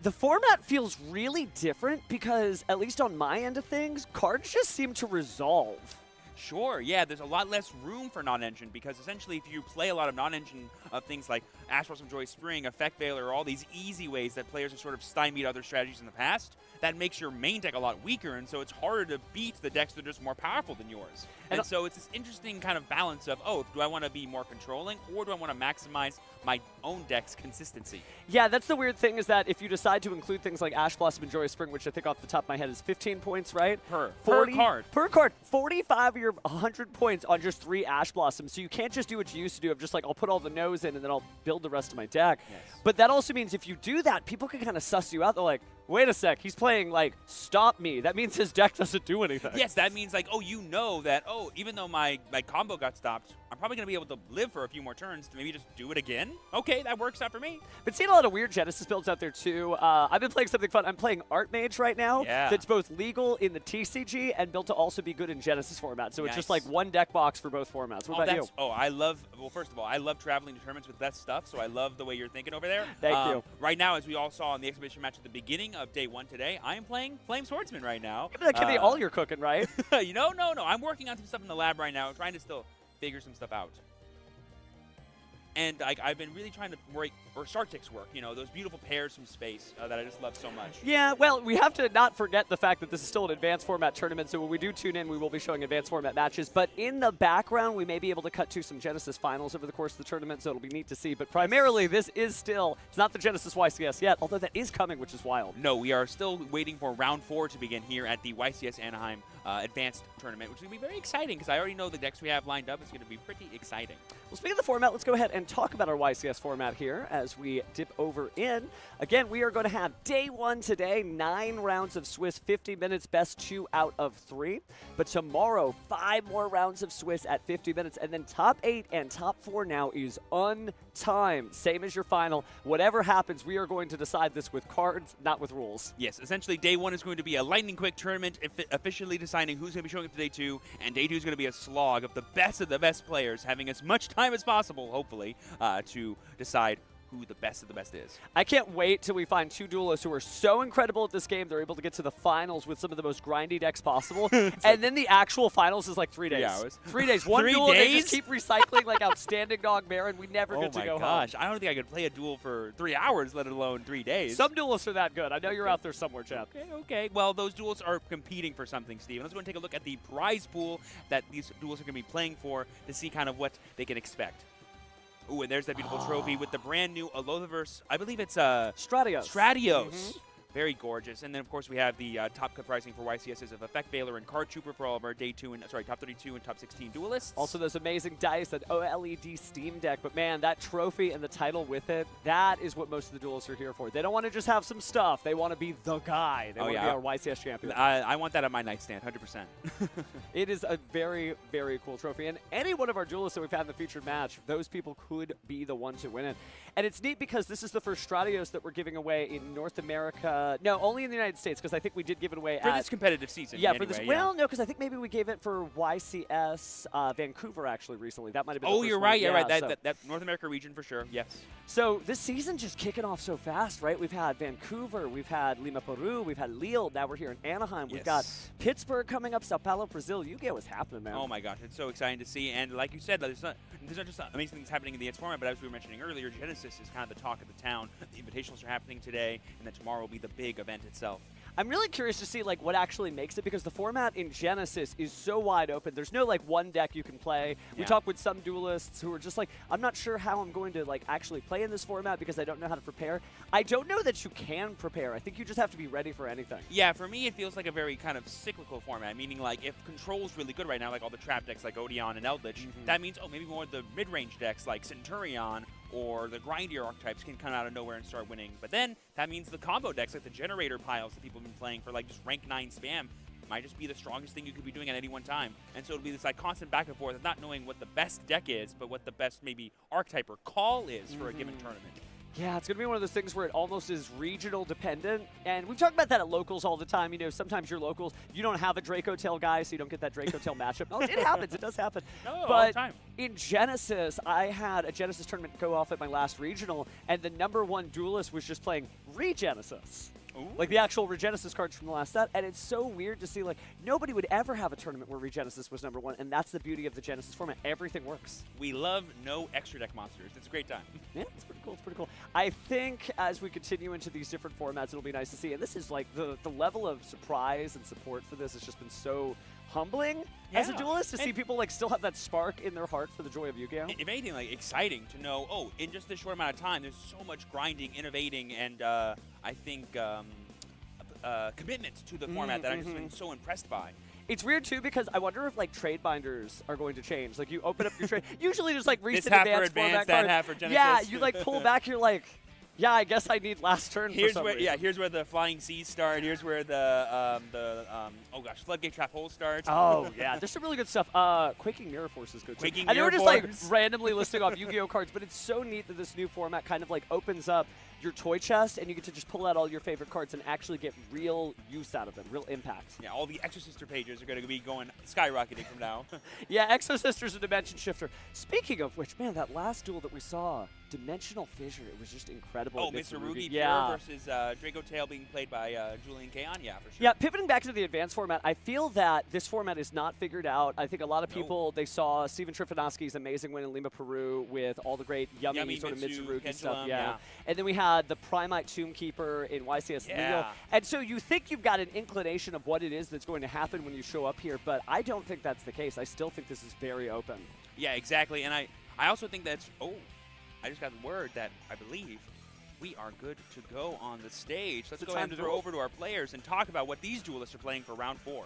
The format feels really different because, at least on my end of things, cards just seem to resolve. Sure, yeah, there's a lot less room for non-engine because essentially if you play a lot of non-engine things like Ash Blossom Joy Spring, Effect Veiler, or all these easy ways that players have sort of stymied other strategies in the past, that makes your main deck a lot weaker, and so it's harder to beat the decks that are just more powerful than yours. And so it's this interesting kind of balance of, oh, do I want to be more controlling, or do I want to maximize my own deck's consistency? Yeah, that's the weird thing is that if you decide to include things like Ash Blossom and Joy Spring, which I think off the top of my head is 15 points, right? Per card. Per card. 45 of your 100 points on just 3 Ash Blossoms. So you can't just do what you used to do of just like, I'll put all the no's in and then I'll build the rest of my deck. Yes. But that also means if you do that, people can kind of suss you out. They're like, Wait a sec, he's playing like stop me. That means his deck doesn't do anything. Yes, that means like, oh, you know that, oh, even though my combo got stopped, I'm probably going to be able to live for a few more turns to maybe just do it again. Okay, that works out for me. Been seeing a lot of weird Genesis builds out there too. I've been playing something fun. I'm playing Art Mage right now. Yeah. That's both legal in the TCG and built to also be good in Genesis format. So it's just like one deck box for both formats. What about you? Oh, I love, well, first of all, I love traveling to tournaments with less stuff, so I love the way you're thinking over there. Thank you. Right now, as we all saw in the exhibition match at the beginning of day 1 today, I am playing Flame Swordsman right now. Give me all your cooking, right? You know, no. I'm working on some stuff in the lab right now, trying to still figure some stuff out. And I've been really trying to Sartix work, you know, those beautiful pairs from space that I just love so much. Yeah, well, we have to not forget the fact that this is still an advanced format tournament, so when we do tune in, we will be showing advanced format matches. But in the background, we may be able to cut to some Genesis finals over the course of the tournament, so it'll be neat to see. But primarily, this is still, it's not the Genesis YCS yet, although that is coming, which is wild. No, we are still waiting for round 4 to begin here at the YCS Anaheim Advanced Tournament, which is going to be very exciting because I already know the decks we have lined up is going to be pretty exciting. Well, speaking of the format, let's go ahead and talk about our YCS format here as we dip over in. Again, we are going to have day 1 today, 9 rounds of Swiss, 50 minutes, best 2 out of 3. But tomorrow, 5 more rounds of Swiss at 50 minutes, and then top 8 and top 4 now is untimed. Same as your final. Whatever happens, we are going to decide this with cards, not with rules. Yes, essentially day 1 is going to be a lightning quick tournament, officially deciding who's going to be showing up to day 2, and day 2 is going to be a slog of the best players, having as much time as possible, hopefully, to decide who the best of the best is. I can't wait till we find 2 duelists who are so incredible at this game they're able to get to the finals with some of the most grindy decks possible. And then the actual finals is like 3 days. 3 hours. 3 days. One 3 duel, days? they just keep recycling like Outstanding Dog Baron. We never get to go Oh my gosh, home. I don't think I could play a duel for 3 hours, let alone 3 days. Some duelists are that good. I know you're out there somewhere, Chad. Okay. Well, those duels are competing for something, Steve. Let's go and take a look at the prize pool that these duels are going to be playing for to see kind of what they can expect. Ooh, and there's that beautiful trophy with the brand new Alothaverse. I believe it's Stratios. Stratios. Very gorgeous. And then, of course, we have the top cut pricing for YCSs of Effect Veiler and Card Trooper for all of our day 2 and, top 32 and top 16 duelists. Also, those amazing dice, that OLED Steam Deck. But, man, that trophy and the title with it, that is what most of the duelists are here for. They don't want to just have some stuff. They want to be the guy. They want to be our YCS champion. I want that on my nightstand, 100%. It is a very, very cool trophy. And any one of our duelists that we've had in the featured match, those people could be the one to win it. And it's neat because this is the first Stratios that we're giving away in North America. No, only in the United States, because I think we did give it away for this competitive season. Yeah, anyway, for this. Well, no, because I think maybe we gave it for YCS Vancouver actually recently. That might have been. Oh, the you're first right. one. You're Yeah, right. so. That North America region for sure. Yes. So this season just kicking off so fast, right? We've had Vancouver, we've had Lima, Peru, we've had Lille. Now we're here in Anaheim. We've got Pittsburgh coming up, Sao Paulo, Brazil. You get what's happening, man. Oh my gosh, it's so exciting to see. And like you said, there's not just amazing things happening in the format, but as we were mentioning earlier, Genesis is kind of the talk of the town. The invitationals are happening today, and then tomorrow will be the big event itself. I'm really curious to see like what actually makes it, because the format in Genesis is so wide open. There's no like one deck you can play. We talked with some duelists who are just like, I'm not sure how I'm going to like actually play in this format because I don't know how to prepare. I don't know that you can prepare. I think you just have to be ready for anything. Yeah, for me it feels like a very kind of cyclical format, meaning like if control's really good right now, like all the trap decks like Odeon and Eldritch, that means maybe more of the mid-range decks like Centurion or the grindier archetypes can come out of nowhere and start winning. But then that means the combo decks, like the generator piles that people have been playing for like just rank 9 spam, might just be the strongest thing you could be doing at any one time. And so it'll be this like constant back and forth of not knowing what the best deck is, but what the best maybe archetype or call is for a given tournament. Yeah, it's going to be one of those things where it almost is regional dependent. And we've talked about that at locals all the time. You know, sometimes your locals, you don't have a Draco Tail guy, so you don't get that Draco Tail matchup. No, it happens. It does happen. No, all but the time. In Genesis, I had a Genesis tournament go off at my last regional, and the #1 duelist was just playing Regenesis. Like the actual Regenesis cards from the last set, and it's so weird to see, like, nobody would ever have a tournament where Regenesis was #1, and that's the beauty of the Genesis format. Everything works. We love no extra deck monsters. It's a great time. Yeah, it's pretty cool. It's pretty cool. I think as we continue into these different formats, it'll be nice to see, and this is like the level of surprise and support for this has just been so humbling as a duelist to see people like still have that spark in their heart for the joy of Yu-Gi-Oh! If anything, like exciting to know, oh, in just this short amount of time, there's so much grinding, innovating, and I think commitment to the format that I've just been so impressed by. It's weird too because I wonder if like trade binders are going to change. Like you open up your trade, usually there's like recent half for advanced advanced, format that cards. half for Genesis. Yeah, you like pull back, you're like, Yeah, I guess I need last turn for some reason. Here's where the flying seas start. Here's where the floodgate trap hole starts. Oh, yeah. There's some really good stuff. Quaking Mirror Force is good, too. Quaking I know we're Mirror just, like, Force. randomly listing off Yu-Gi-Oh! Cards, but it's so neat that this new format kind of, like, opens up your toy chest, and you get to just pull out all your favorite cards and actually get real use out of them, real impact. Yeah, all the Extra Sister pages are going to be going skyrocketing from now. Yeah, Exo Sister's a Dimension Shifter. Speaking of which, man, that last duel that we saw, Dimensional Fissure, it was just incredible. Oh, Mitsurugi yeah. versus Draco Tail being played by Dueling Kaon, yeah, for sure. Yeah, pivoting back to the advanced format, I feel that this format is not figured out. I think a lot of people, they saw Steven Trifanowski's amazing win in Lima, Peru with all the great yummy sort of Mitsurugi stuff. Yeah. And then we had the Primite Tombkeeper in YCS Legal. And so you think you've got an inclination of what it is that's going to happen when you show up here, but I don't think that's the case. I still think this is very open. Yeah, exactly. And I also think that's, I just got the word that I believe we are good to go on the stage. Let's go ahead and throw over to our players and talk about what these duelists are playing for round 4.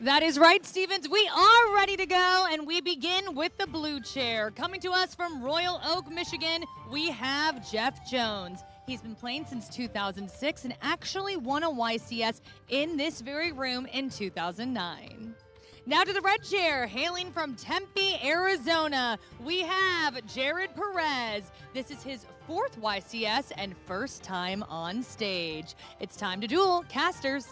That is right, Stevens. We are ready to go, and we begin with the blue chair. Coming to us from Royal Oak, Michigan, we have Jeff Jones. He's been playing since 2006 and actually won a YCS in this very room in 2009. Now to the red chair, hailing from Tempe, Arizona, we have Jared Perez. This is his 4th YCS and first time on stage. It's time to duel, casters.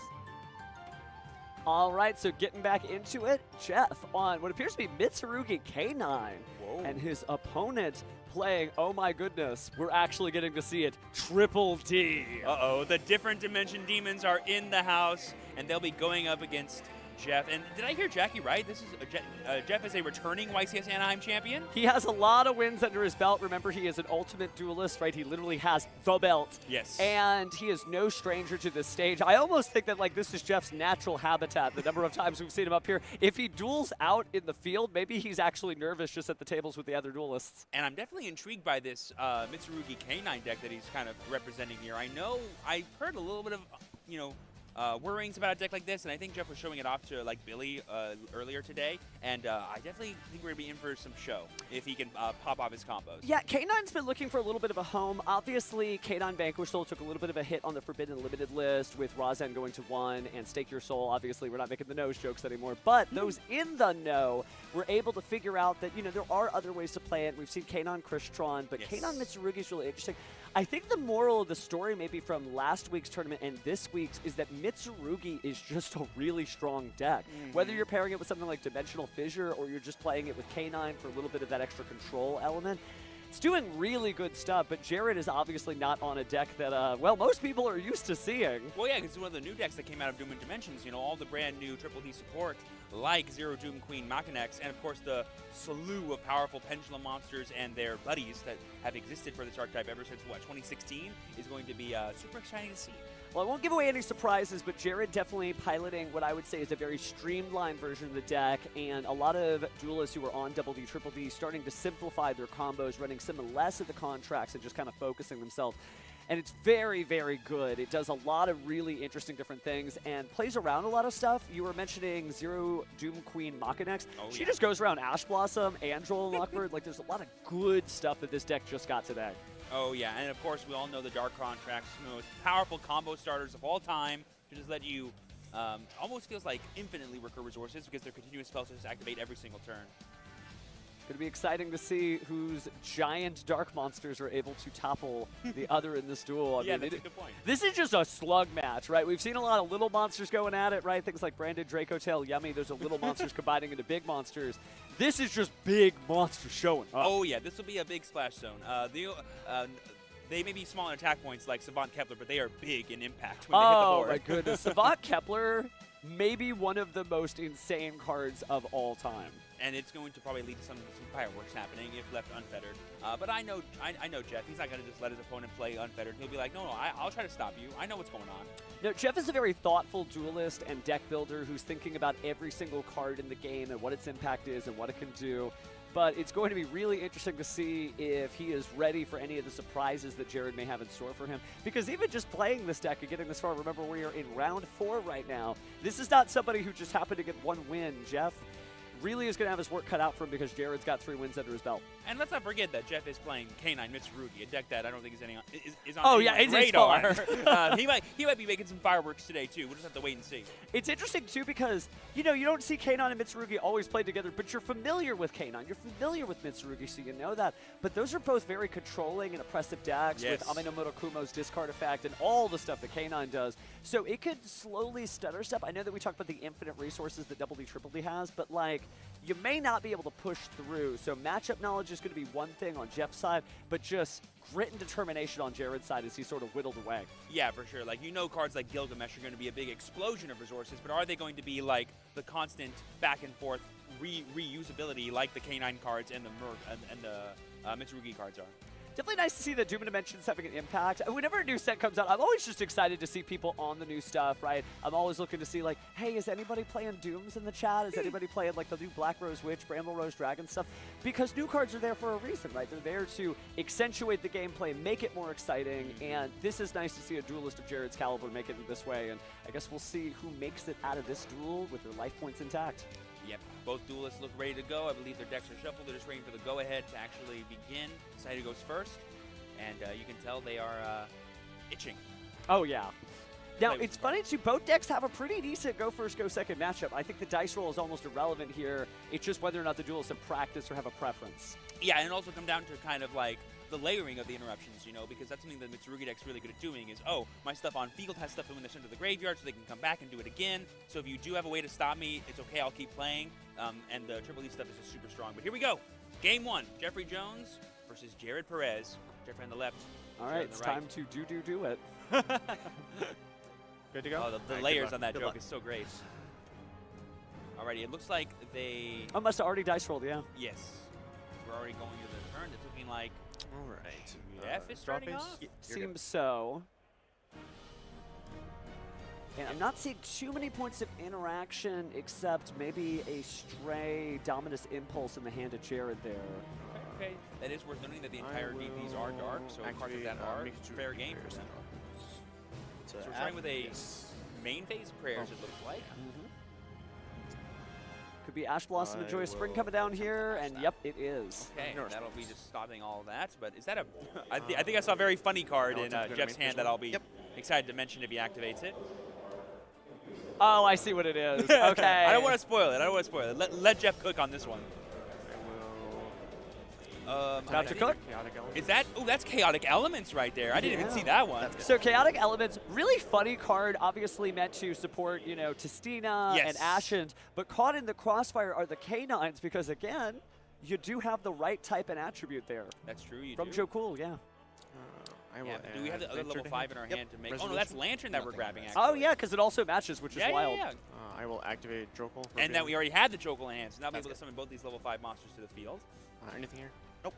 All right, so getting back into it, Jeff on what appears to be Mitsurugi K9. Whoa. And his opponent playing, oh my goodness, we're actually getting to see it, Triple D. Uh-oh, the different dimension demons are in the house, and they'll be going up against Jeff. And did I hear Jackie right? This is Jeff is a returning YCS Anaheim champion? He has a lot of wins under his belt. Remember, he is an ultimate duelist, right? He literally has the belt. Yes. And he is no stranger to this stage. I almost think that, like, this is Jeff's natural habitat, the number of times we've seen him up here. If he duels out in the field, maybe he's actually nervous just at the tables with the other duelists. And I'm definitely intrigued by this Mitsurugi K9 deck that he's kind of representing here. I know I've heard a little bit of, worryings about a deck like this, and I think Jeff was showing it off to like Billy earlier today, and I definitely think we're going to be in for some show if he can pop off his combos. Yeah, K9's been looking for a little bit of a home. Obviously, K9 Vanquish Soul took a little bit of a hit on the Forbidden Limited list with Razan going to 1 and Stake Your Soul. Obviously, we're not making the nose jokes anymore, but those in the know were able to figure out that, there are other ways to play it. We've seen K9 Christron, but K9 Mitsurugi is really interesting. I think the moral of the story maybe from last week's tournament and this week's is that Mitsurugi is just a really strong deck. Whether you're pairing it with something like Dimensional Fissure or you're just playing it with K9 for a little bit of that extra control element, it's doing really good stuff, but Jared is obviously not on a deck that, most people are used to seeing. Well, yeah, because it's one of the new decks that came out of Doom and Dimensions, all the brand new Triple D support, like Zero Doom Queen Machinex, and of course the slew of powerful Pendulum monsters and their buddies that have existed for this archetype ever since, 2016, is going to be super exciting to see. Well, I won't give away any surprises, but Jared definitely piloting what I would say is a very streamlined version of the deck, and a lot of duelists who are on Double D, Triple D starting to simplify their combos, running some less of the contracts and just kind of focusing themselves. And it's very, very good. It does a lot of really interesting different things and plays around a lot of stuff. You were mentioning Zero Doom Queen Machinex. She just goes around Ash Blossom, Androl, and Lockbird. Like, there's a lot of good stuff that this deck just got today. Oh, yeah, and of course, we all know the Dark Contracts, the most powerful combo starters of all time, to just let you, almost feels like infinitely recur resources because their continuous spells just activate every single turn. Going to be exciting to see whose giant dark monsters are able to topple the other in this duel. I mean, that's a good point. This is just a slug match, right? We've seen a lot of little monsters going at it, right? Things like Branded Draco Tail, Yummy. Those are little monsters combining into big monsters. This is just big monsters showing up. Oh, yeah, this will be a big splash zone. They may be small in attack points like Savant Kepler, but they are big in impact when they hit the board. Oh, my goodness. Savant Kepler, maybe one of the most insane cards of all time. And it's going to probably lead to some fireworks happening if left unfettered. But I know Jeff. He's not going to just let his opponent play unfettered. He'll be like, no, I'll try to stop you. I know what's going on. No, Jeff is a very thoughtful duelist and deck builder who's thinking about every single card in the game and what its impact is and what it can do. But it's going to be really interesting to see if he is ready for any of the surprises that Jared may have in store for him. Because even just playing this deck and getting this far, remember we are in round 4 right now. This is not somebody who just happened to get one win, Jeff. really is going to have his work cut out for him because Jared's got 3 wins under his belt. And let's not forget that Jeff is playing K9 Mitsurugi, a deck that I don't think is on Oh, yeah, anyone's it's radar. He might be making some fireworks today too. We'll just have to wait and see. It's interesting too because you don't see K9 and Mitsurugi always play together, but you're familiar with K9, you're familiar with Mitsurugi, so you know that. But those are both very controlling and oppressive decks with Amenomoto Kumo's discard effect and all the stuff that K9 does. So it could slowly stutter step. I know that we talked about the infinite resources that Double D Triple D has, but like you may not be able to push through. So matchup knowledge is going to be one thing on Jeff's side, but just grit and determination on Jared's side as he sort of whittled away. Yeah, for sure. Like, cards like Gilgamesh are going to be a big explosion of resources, but are they going to be like the constant back and forth reusability like the K9 cards and the Mitsurugi cards are? Definitely nice to see that Doom Dimensions having an impact. Whenever a new set comes out, I'm always just excited to see people on the new stuff, right? I'm always looking to see, like, hey, is anybody playing Dooms in the chat? Is anybody playing, like, the new Black Rose Witch, Bramble Rose Dragon stuff? Because new cards are there for a reason, right? They're there to accentuate the gameplay, make it more exciting, and this is nice to see a duelist of Jared's caliber make it in this way, and I guess we'll see who makes it out of this duel with their life points intact. Yep, both duelists look ready to go. I believe their decks are shuffled. They're just waiting for the go-ahead to actually begin. Decide who goes first, and you can tell they are itching. Oh, yeah. Now, it's funny, too. Both decks have a pretty decent go-first, go-second matchup. I think the dice roll is almost irrelevant here. It's just whether or not the duelists have practiced or have a preference. Yeah, and it also come down to kind of like the layering of the interruptions, because that's something that Mitsurugi deck's really good at doing is, oh, my stuff on field has stuff when they're sent to the graveyard so they can come back and do it again. So if you do have a way to stop me, it's okay, I'll keep playing. And the Triple E stuff is just super strong. But here we go. Game 1, Jeffrey Jones versus Jared Perez. Jeffrey on the left. All right, it's time to do it. Good to go? Oh, the layers on that joke is so great. Alrighty, it looks like they... I must have already dice rolled, yeah. Yes. We're already going to the turn. It's looking like... All right. Jeff is starting off? It seems so. And I'm not seeing too many points of interaction except maybe a stray Dominus Impulse in the hand of Jared there. Okay. That is worth noting that the entire DPs are dark, so cards like that are fair game for Central. So we're starting with a main phase prayers, it looks like. Could be Ash Blossom and Joyous Spring coming down here, and yep, it is. Okay, that'll be just stopping all of that. But is that a... I think I saw a very funny card in Jeff's hand that I'll be excited to mention if he activates it. Oh, I see what it is. Okay. I don't want to spoil it. Let Jeff cook on this one. About to cook? Is that? Oh, that's Chaotic Elements right there. I didn't even see that one. So Chaotic Elements, really funny card, obviously meant to support, Testina and Ashen, but caught in the crossfire are the K9s because, again, you do have the right type and attribute there. That's true, you From do. Joe Cool, yeah. Do we have the other level 5 in our hand to make... Oh, no, that's Lantern that we're grabbing, actually. Oh, yeah, because it also matches, which is wild. Yeah. I will activate Jokul. And that we already had the Jokul in hand, so now we'll be able to summon both these level 5 monsters to the field. Anything here? Nope.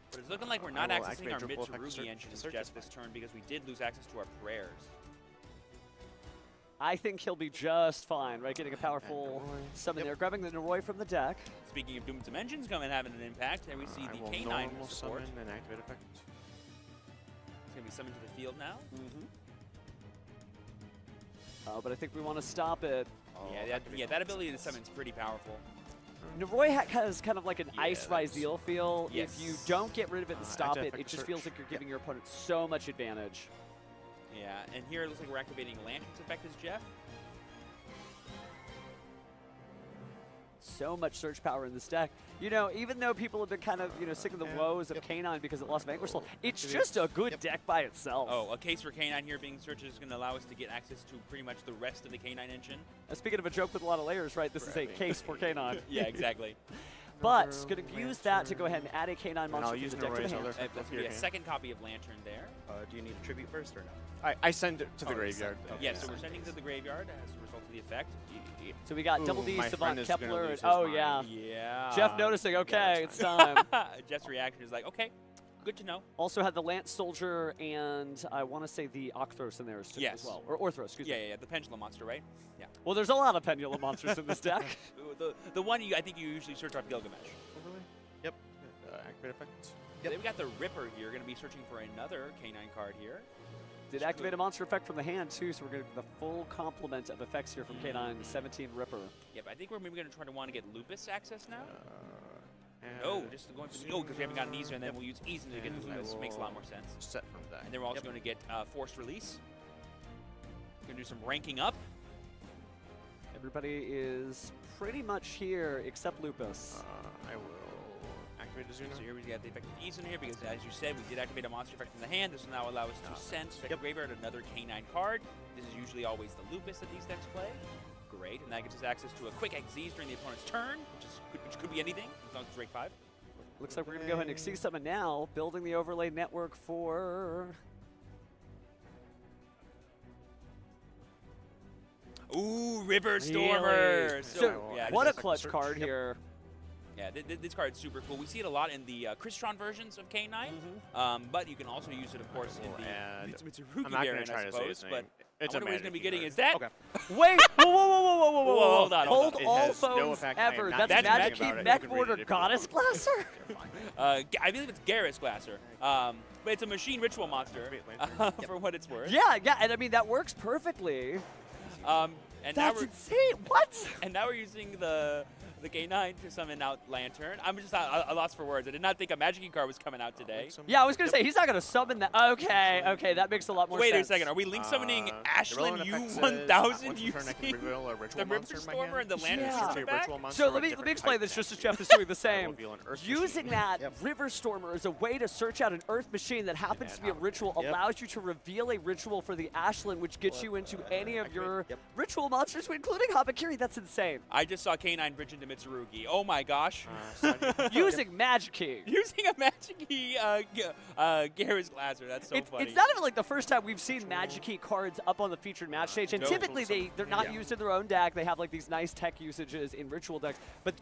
But it's looking like we're not accessing our Mitsurugi engines just this turn because we did lose access to our prayers. I think he'll be just fine, right? Getting a powerful summon there. Grabbing the Noroi from the deck. Speaking of Doom Dimensions coming having an impact, there we see the K9 support. Summon and activate effect. It's going to be summoned to the field now. But I think we want to stop it. Yeah, that ability to summon is pretty powerful. Noroi has kind of like an Ice Ryzeal feel. Yes. If you don't get rid of it and stop it, it just feels like you're giving your opponent so much advantage. Yeah, and here it looks like we're activating Lantern's effect as Jeff. So much search power in this deck. Even though people have been kind of, sick of the woes of K9 because it lost Vanquish Soul, it's just a good deck by itself. Oh, a case for K9 here being searched is going to allow us to get access to pretty much the rest of the K9 engine. Speaking of a joke with a lot of layers, right, this is a case for K9. Yeah, exactly. But going to use that to go ahead and add a K9 monster to the deck to the hand. That's going to be a second copy of Lantern there. Do you need a tribute first or no? I send it to the graveyard. Yeah, so we're sending to the graveyard as a result of the effect. So we got Double D, Savant, Kepler, and Yeah. Jeff noticing, okay, it's time. Jeff's reaction is like, okay, good to know. Also had the Lance Soldier and I want to say the Octhros in there as well. Or Orthros, excuse me. Yeah, the Pendulum monster, right? Yeah. Well, there's a lot of Pendulum monsters in this deck. The one I think you usually search off Gilgamesh. Oh, really? Yep. Activate effect. Yep. Then we got the Ripper here, going to be searching for another K9 card here. Did activate a monster effect from the hand too, so we're getting the full complement of effects here from K9 17 Ripper. Yep, I think we're maybe going to want to get Lupus access now. No, just going for the because we haven't gotten Eason, and then we'll use Eason to get Lupus. Makes a lot more sense. Set from that. And then we're also going to get Forced Release. We're going to do some ranking up. Everybody is pretty much here except Lupus. I will activate the Zuna. So here we have the effect of Eason here because, as you said, we did activate a monster effect from the hand. This will now allow us to send to the graveyard another K9 card. This is usually always the Lupus that these decks play. Great, and that gives us access to a quick Xyz during the opponent's turn, which could be anything, as long as it's rank 5. Looks like we're going to go ahead and Xyz summon now, building the overlay network for... Ooh, River Stormer! Really? So, yeah, what a clutch card here. Yeah, this card is super cool. We see it a lot in the Crystron versions of K9, but you can also use it, of course, in the Mitsurugi variant, I suppose. But I wonder what he's going to be getting. Is that? Wait! Whoa! Hold on. Hold all phones ever. That's Magic Key Mech Border Goddess Glasser? I believe it's Garrus Glasser. But it's a machine ritual monster, for what it's worth. Yeah, and I mean, that works perfectly. And that's now insane. What? And now we're using the K9 to summon out Lantern. I'm just a loss for words. I did not think a Magic Key card was coming out today. Yeah, I was going to say, he's not going to summon that. Okay, that makes a lot more sense. Wait a second. Are we link summoning Ashland U1000 using the River Stormer and the Lantern back? So let me explain this just as Jeff is doing the same. Using that River Stormer as a way to search out an Earth machine that happens to be a ritual allows you to reveal a ritual for the Ashland, which gets you into any of your ritual monsters, including Habakiri. That's insane. I just saw K9 bridge into Mitsurugi. Oh my gosh. Using Magic Key. Using a Magic Key Garrus Glasser. That's so funny. It's not even like the first time we've seen Magic Key cards up on the featured match stage, and typically they're not used in their own deck. They have like these nice tech usages in ritual decks, but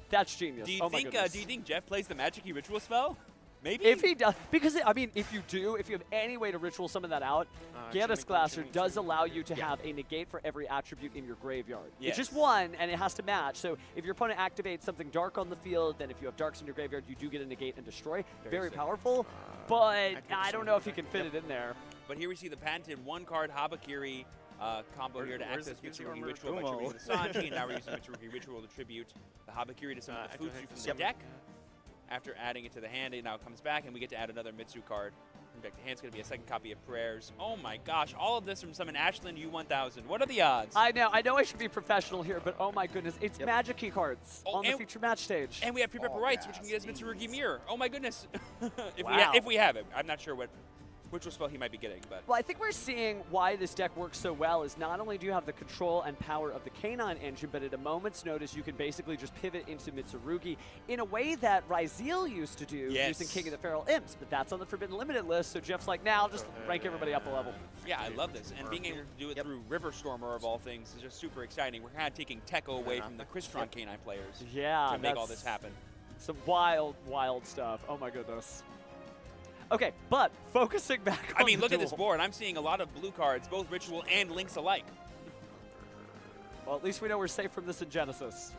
that's genius. Do you think Jeff plays the Magic Key ritual spell? Maybe? If he does, because I mean, if you have any way to ritual summon that out, Garrus Glasser does allow you to have a negate for every attribute in your graveyard. It's just one, and it has to match. So if your opponent activates something dark on the field, then if you have darks in your graveyard, you do get a negate and destroy. Very powerful, but I don't know if he can fit it in there. But here we see the patented one-card Habakiri combo here to access Mitsurugi Ritual by tributing the Sanji, and now we're using Mitsurugi Ritual to tribute the Habakiri to summon the Futsu from the deck. After adding it to the hand, it now comes back, and we get to add another Mitsu card. In fact, the hand's going to be a second copy of Prayers. Oh my gosh, all of this from summon Ashland U1000. What are the odds? I know I should be professional here, but oh my goodness, it's Magic Key cards on the feature match stage. And we have pre-prep rights, which can get us Mitsurugi Mirror. Oh my goodness. if we have it. I'm not sure which spell he might be getting, but... Well, I think we're seeing why this deck works so well is not only do you have the control and power of the K9 engine, but at a moment's notice, you can basically just pivot into Mitsurugi in a way that Ryzeal used to do using King of the Feral Imps, but that's on the Forbidden Limited list, so Jeff's like, nah, I'll just rank everybody up a level. Yeah, I love this, and being able to do it through River Stormer of all things is just super exciting. We're kind of taking Tekko away from the Crystron K9 players to make all this happen. Some wild, wild stuff. Oh my goodness. Okay, but focusing back on look at this board. I'm seeing a lot of blue cards, both Ritual and Links alike. Well, at least we know we're safe from this in Genesis.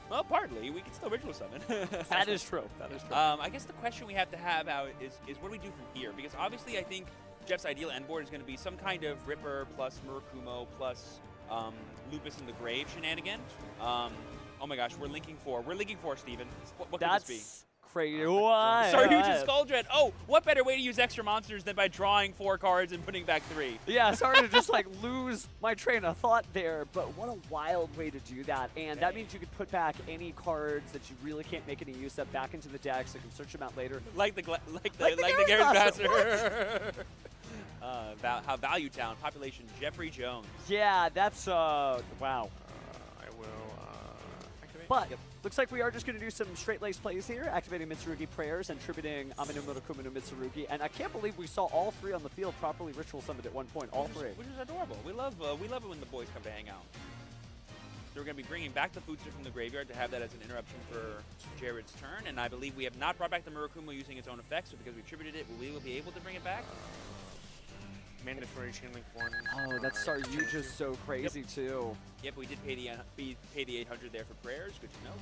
Well, partly. We can still Ritual summon. That is true. That is true. I guess the question we have to have out is what do we do from here? Because obviously I think Jeff's ideal end board is going to be some kind of Ripper plus Murakumo plus Lupus in the Grave shenanigan. Oh my gosh, we're linking 4. We're linking 4, Steven. What could this be? Crazy. What? Sorry, you just Skull Dread. Oh, what better way to use extra monsters than by drawing 4 cards and putting back 3? Yeah, sorry to just like lose my train of thought there, but what a wild way to do that. And that means you could put back any cards that you really can't make any use of back into the deck, so you can search them out later. Like the Garrus Glasser. How Value Town, population Jeffrey Jones. Yeah, that's wow. I will activate. But looks like we are just going to do some straight-laced plays here, activating Mitsurugi Prayers and tributing Amino Murakumo no Mitsurugi. And I can't believe we saw all 3 on the field properly ritual summoned at one point. All 3. Which is adorable. We love it when the boys come to hang out. So we're going to be bringing back the Futsu from the graveyard to have that as an interruption for Jared's turn. And I believe we have not brought back the Murakumo using its own effects, so because we tributed it, we will be able to bring it back. Mandatory chain link 1. Oh, that's Saryuja's so crazy too. Yep, we did pay the 800 there for Prayers. Good to know.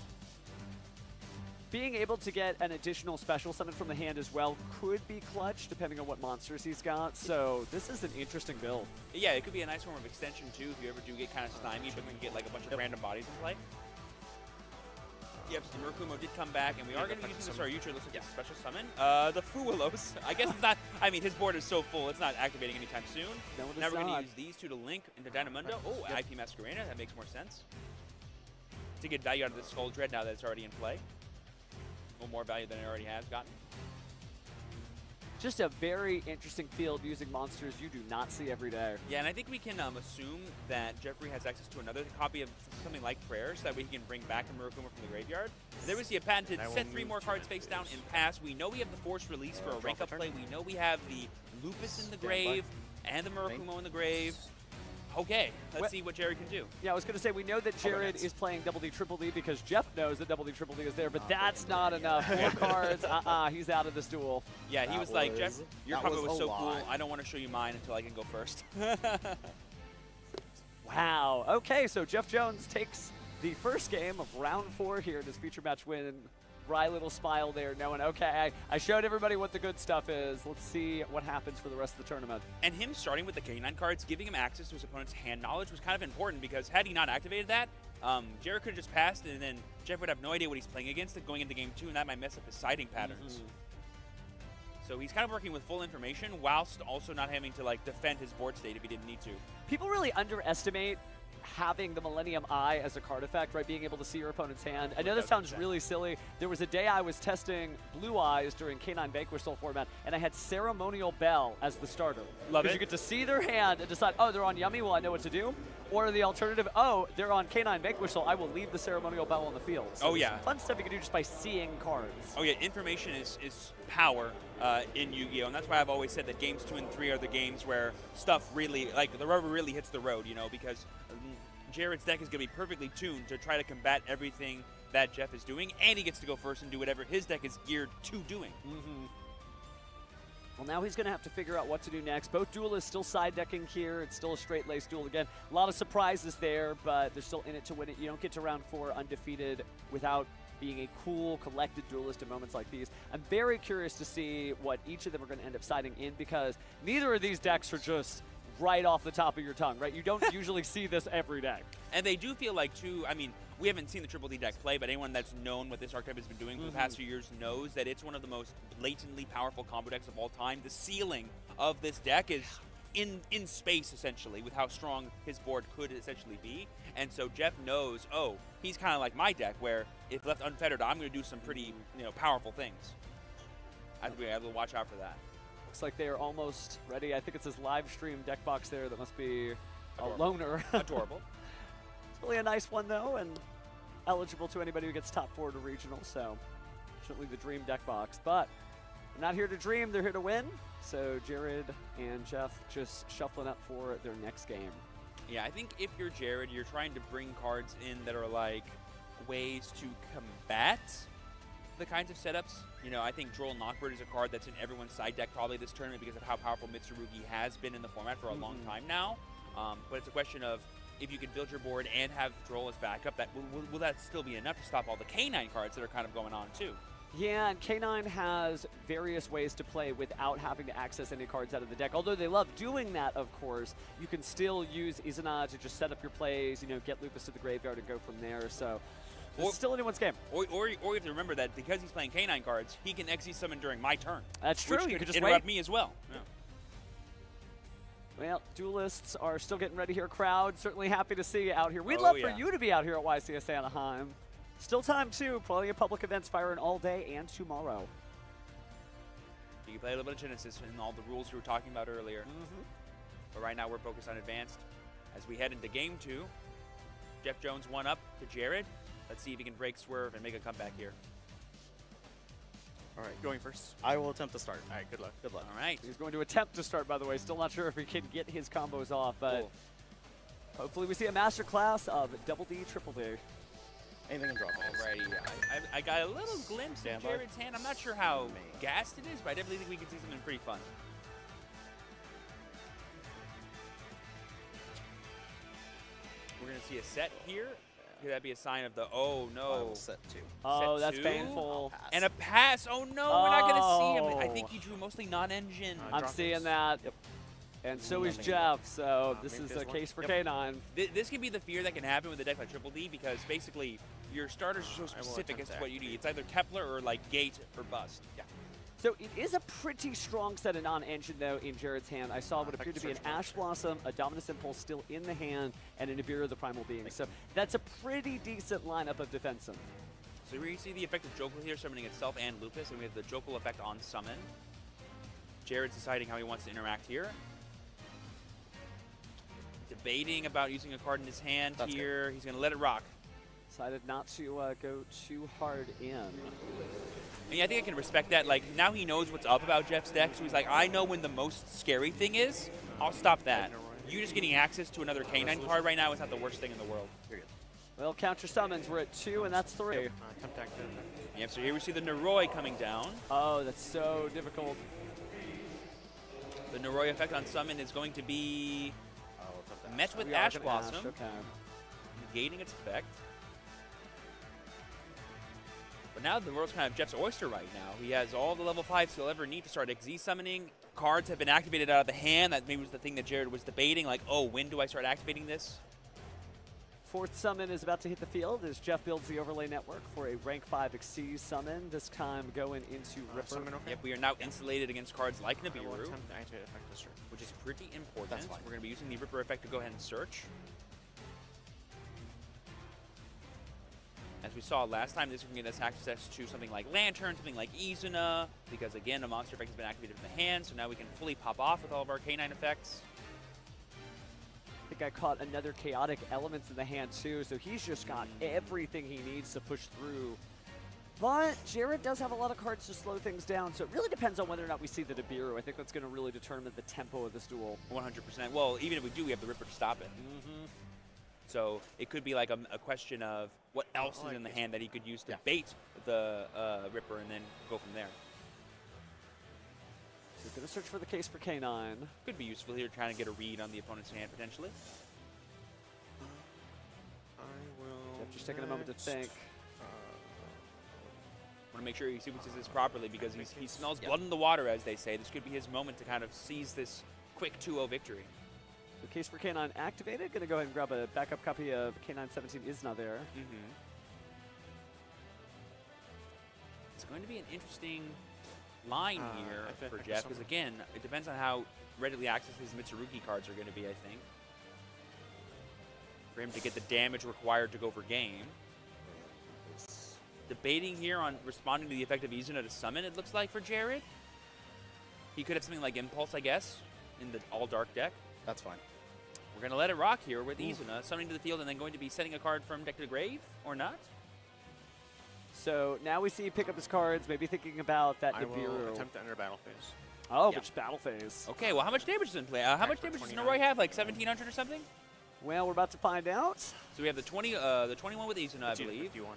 being able to get an additional special summon from the hand as well could be clutch, depending on what monsters he's got. So this is an interesting build. Yeah, it could be a nice form of extension, too, if you ever do get kind of stymied, but can get like a bunch of random bodies in play. Yep, so Murakumo did come back, and we are going to be using the Saryutra. Looks like a special summon. The Fuwalos. I guess it's not. I mean, his board is so full, it's not activating anytime soon. No, it is now we're going not. to use these two to link into Dynamundo. Oh, IP Masquerena. That makes more sense. To get value out of the Skull Dread now that it's already in play. A little more value than it already has gotten. Just a very interesting field using monsters you do not see every day. Yeah, and I think we can assume that Jeffrey has access to another copy of something like Prayers that we can bring back to Murakumo from the graveyard. There was the patented set 3 more cards face down and pass. We know we have the Force Release for a rank up play. We know we have the Lupus in the grave and the Murakumo in the grave. Okay, let's see what Jared can do. Yeah, I was going to say, we know that Jared is playing Double D Triple D because Jeff knows that Double D Triple D is there, but that's not enough. More cards, he's out of this duel. Yeah, he was like, Jeff, your combo was so cool, I don't want to show you mine until I can go first. Wow. Okay, so Jeff Jones takes the first game of round 4 here in his feature match win. Wry little smile there, knowing, okay, I showed everybody what the good stuff is. Let's see what happens for the rest of the tournament. And him starting with the K9 cards, giving him access to his opponent's hand knowledge was kind of important, because had he not activated that, Jared could have just passed, and then Jeff would have no idea what he's playing against going into game 2, and that might mess up his siding patterns. So he's kind of working with full information whilst also not having to like defend his board state if he didn't need to. People really underestimate having the Millennium Eye as a card effect, right? Being able to see your opponent's hand. I know this sounds really silly. There was a day I was testing Blue Eyes during K9 Vanquish Soul format, and I had Ceremonial Bell as the starter. Love it. Because you get to see their hand and decide, oh, they're on Yummy, well, I know what to do. Or the alternative, oh, they're on K9 Vanquish Soul, I will leave the Ceremonial Bell on the field. So there's some fun stuff you can do just by seeing cards. Oh yeah, information is power in Yu-Gi-Oh! And that's why I've always said that games 2 and 3 are the games where stuff really, like the rubber really hits the road, you know, because Jared's deck is going to be perfectly tuned to try to combat everything that Jeff is doing, and he gets to go first and do whatever his deck is geared to doing. Well, now he's going to have to figure out what to do next. Both duelists still side decking here. It's still a straight lace duel again. A lot of surprises there, but they're still in it to win it. You don't get to round 4 undefeated without being a cool, collected duelist in moments like these. I'm very curious to see what each of them are going to end up siding in, because neither of these decks are just right off the top of your tongue, right? You don't usually see this every deck. And they do feel like, too, I mean, we haven't seen the Triple D deck play, but anyone that's known what this archetype has been doing for the past few years knows that it's one of the most blatantly powerful combo decks of all time. The ceiling of this deck is in space, essentially, with how strong his board could essentially be. And so Jeff knows, oh, he's kind of like my deck, where if left unfettered, I'm going to do some pretty, powerful things. I think we have to watch out for that. Looks like they are almost ready. I think it's his live stream deck box there that must be a loner. Adorable. It's really a nice one, though, and eligible to anybody who gets top 4 to regional, so certainly the dream deck box. But they're not here to dream, they're here to win. So Jared and Jeff just shuffling up for their next game. Yeah, I think if you're Jared, you're trying to bring cards in that are like ways to combat the kinds of setups. I think Droll Knockbird is a card that's in everyone's side deck probably this tournament because of how powerful Mitsurugi has been in the format for a long time now. But it's a question of if you can build your board and have Droll as backup, that will that still be enough to stop all the K9 cards that are kind of going on too? Yeah, and K9 has various ways to play without having to access any cards out of the deck. Although they love doing that, of course, you can still use Izana to just set up your plays, get Lupus to the graveyard and go from there. So it's still anyone's game. Or you have to remember that because he's playing K9 cards, he can Xe summon during my turn. That's true. Which You could could just interrupt wait. me as well. Yeah. Well, duelists are still getting ready here. Crowd, certainly happy to see you out here. We'd Oh, love yeah. for you to be out here at YCS Anaheim. Still time, too. Plenty of public events firing all day and tomorrow. You can play a little bit of Genesis and all the rules we were talking about earlier. But right now we're focused on Advanced. As we head into Game 2, Jeff Jones 1 up to Jared. Let's see if he can break Swerve and make a comeback here. All right, going first. I will attempt to start. All right, good luck. Good luck. All right. He's going to attempt to start, by the way. Still not sure if he can get his combos off, but hopefully we see a master class of Double D, Triple D. Anything can drop. Alrighty. I got a little glimpse of Standby. Jared's hand. I'm not sure how gassed it is, but I definitely think we can see something pretty fun. We're going to see a set here. Could that be a sign of the, oh no. Set 2. Oh, Set that's 2? painful. And a pass. Oh no, we're not going to see him. I think he drew mostly non-engine. I'm seeing that. Yep. And so is Jeff, so this is a case for K9. This can be the fear that can happen with a deck like Triple D because basically your starters are so specific as to what you need. It's either Kepler or like Gate or Bust. Yeah. So it is a pretty strong set of non-engine, though, in Jared's hand. I saw what appeared to be an Ash Blossom, a Dominus Impulse still in the hand, and an Nibiru the Primal Being. So that's a pretty decent lineup of defensive. So we see the effect of Jokul here summoning itself and Lupus, and we have the Jokul effect on summon. Jared's deciding how he wants to interact here. Debating about using a card in his hand here. He's going to let it rock. Decided not to go too hard in. And yeah, I think I can respect that. Like, now he knows what's up about Jeff's deck, so he's like, I know when the most scary thing is. I'll stop that. You just getting access to another K9 card right now is not the worst thing in the world. Well, counter summons, we're at 2, and that's 3. Yep, so here we see the Noroi coming down. Oh, that's so difficult. The Noroi effect on summon is going to be met with Ash Blossom, negating its effect. But now the world's kind of Jeff's oyster right now. He has all the level 5s he'll ever need to start XZ summoning. Cards have been activated out of the hand. That maybe was the thing that Jared was debating, like, oh, when do I start activating this? 4th summon is about to hit the field as Jeff builds the overlay network for a rank 5 Exceed summon, this time going into Ripper. Yep, we are now insulated against cards like Nibiru, which is pretty important. We're going to be using the Ripper effect to go ahead and search. As we saw last time, this can get us access to something like Lantern, something like Izuna, because again, a monster effect has been activated from the hand, so now we can fully pop off with all of our K9 effects. I think I caught another Chaotic Elements in the hand too, so he's just got everything he needs to push through. But Jared does have a lot of cards to slow things down, so it really depends on whether or not we see the Nibiru. I think that's going to really determine the tempo of this duel. 100%. Well, even if we do, we have the Ripper to stop it. So it could be like a question of what else is in the hand that he could use to bait the Ripper and then go from there. So going to search for the case for K9. Could be useful here trying to get a read on the opponent's hand potentially. Jeff just taking a moment to think. Want to make sure he sequences this properly because he smells blood in the water, as they say. This could be his moment to kind of seize this quick 2-0 victory. The case for K9 activated. Going to go ahead and grab a backup copy of K9 17 is now there. It's going to be an interesting line here for Jeff because, again, it depends on how readily accessed his Mitsurugi cards are going to be, I think, for him to get the damage required to go for game. Debating here on responding to the effect of Izuna to summon, it looks like, for Jared. He could have something like Impulse, I guess, in the all-dark deck. That's fine. We're going to let it rock here with Izuna, summoning to the field and then going to be setting a card from deck to the grave, or not? So now we see you pick up his cards, maybe thinking about that Nibiru. I will attempt to enter battle phase. Oh, which battle phase? Okay, well, how much damage does it play? How much damage does Noroi have? Like 1,700 or something? Well, we're about to find out. So we have the 21 with Izuna, I believe. 51.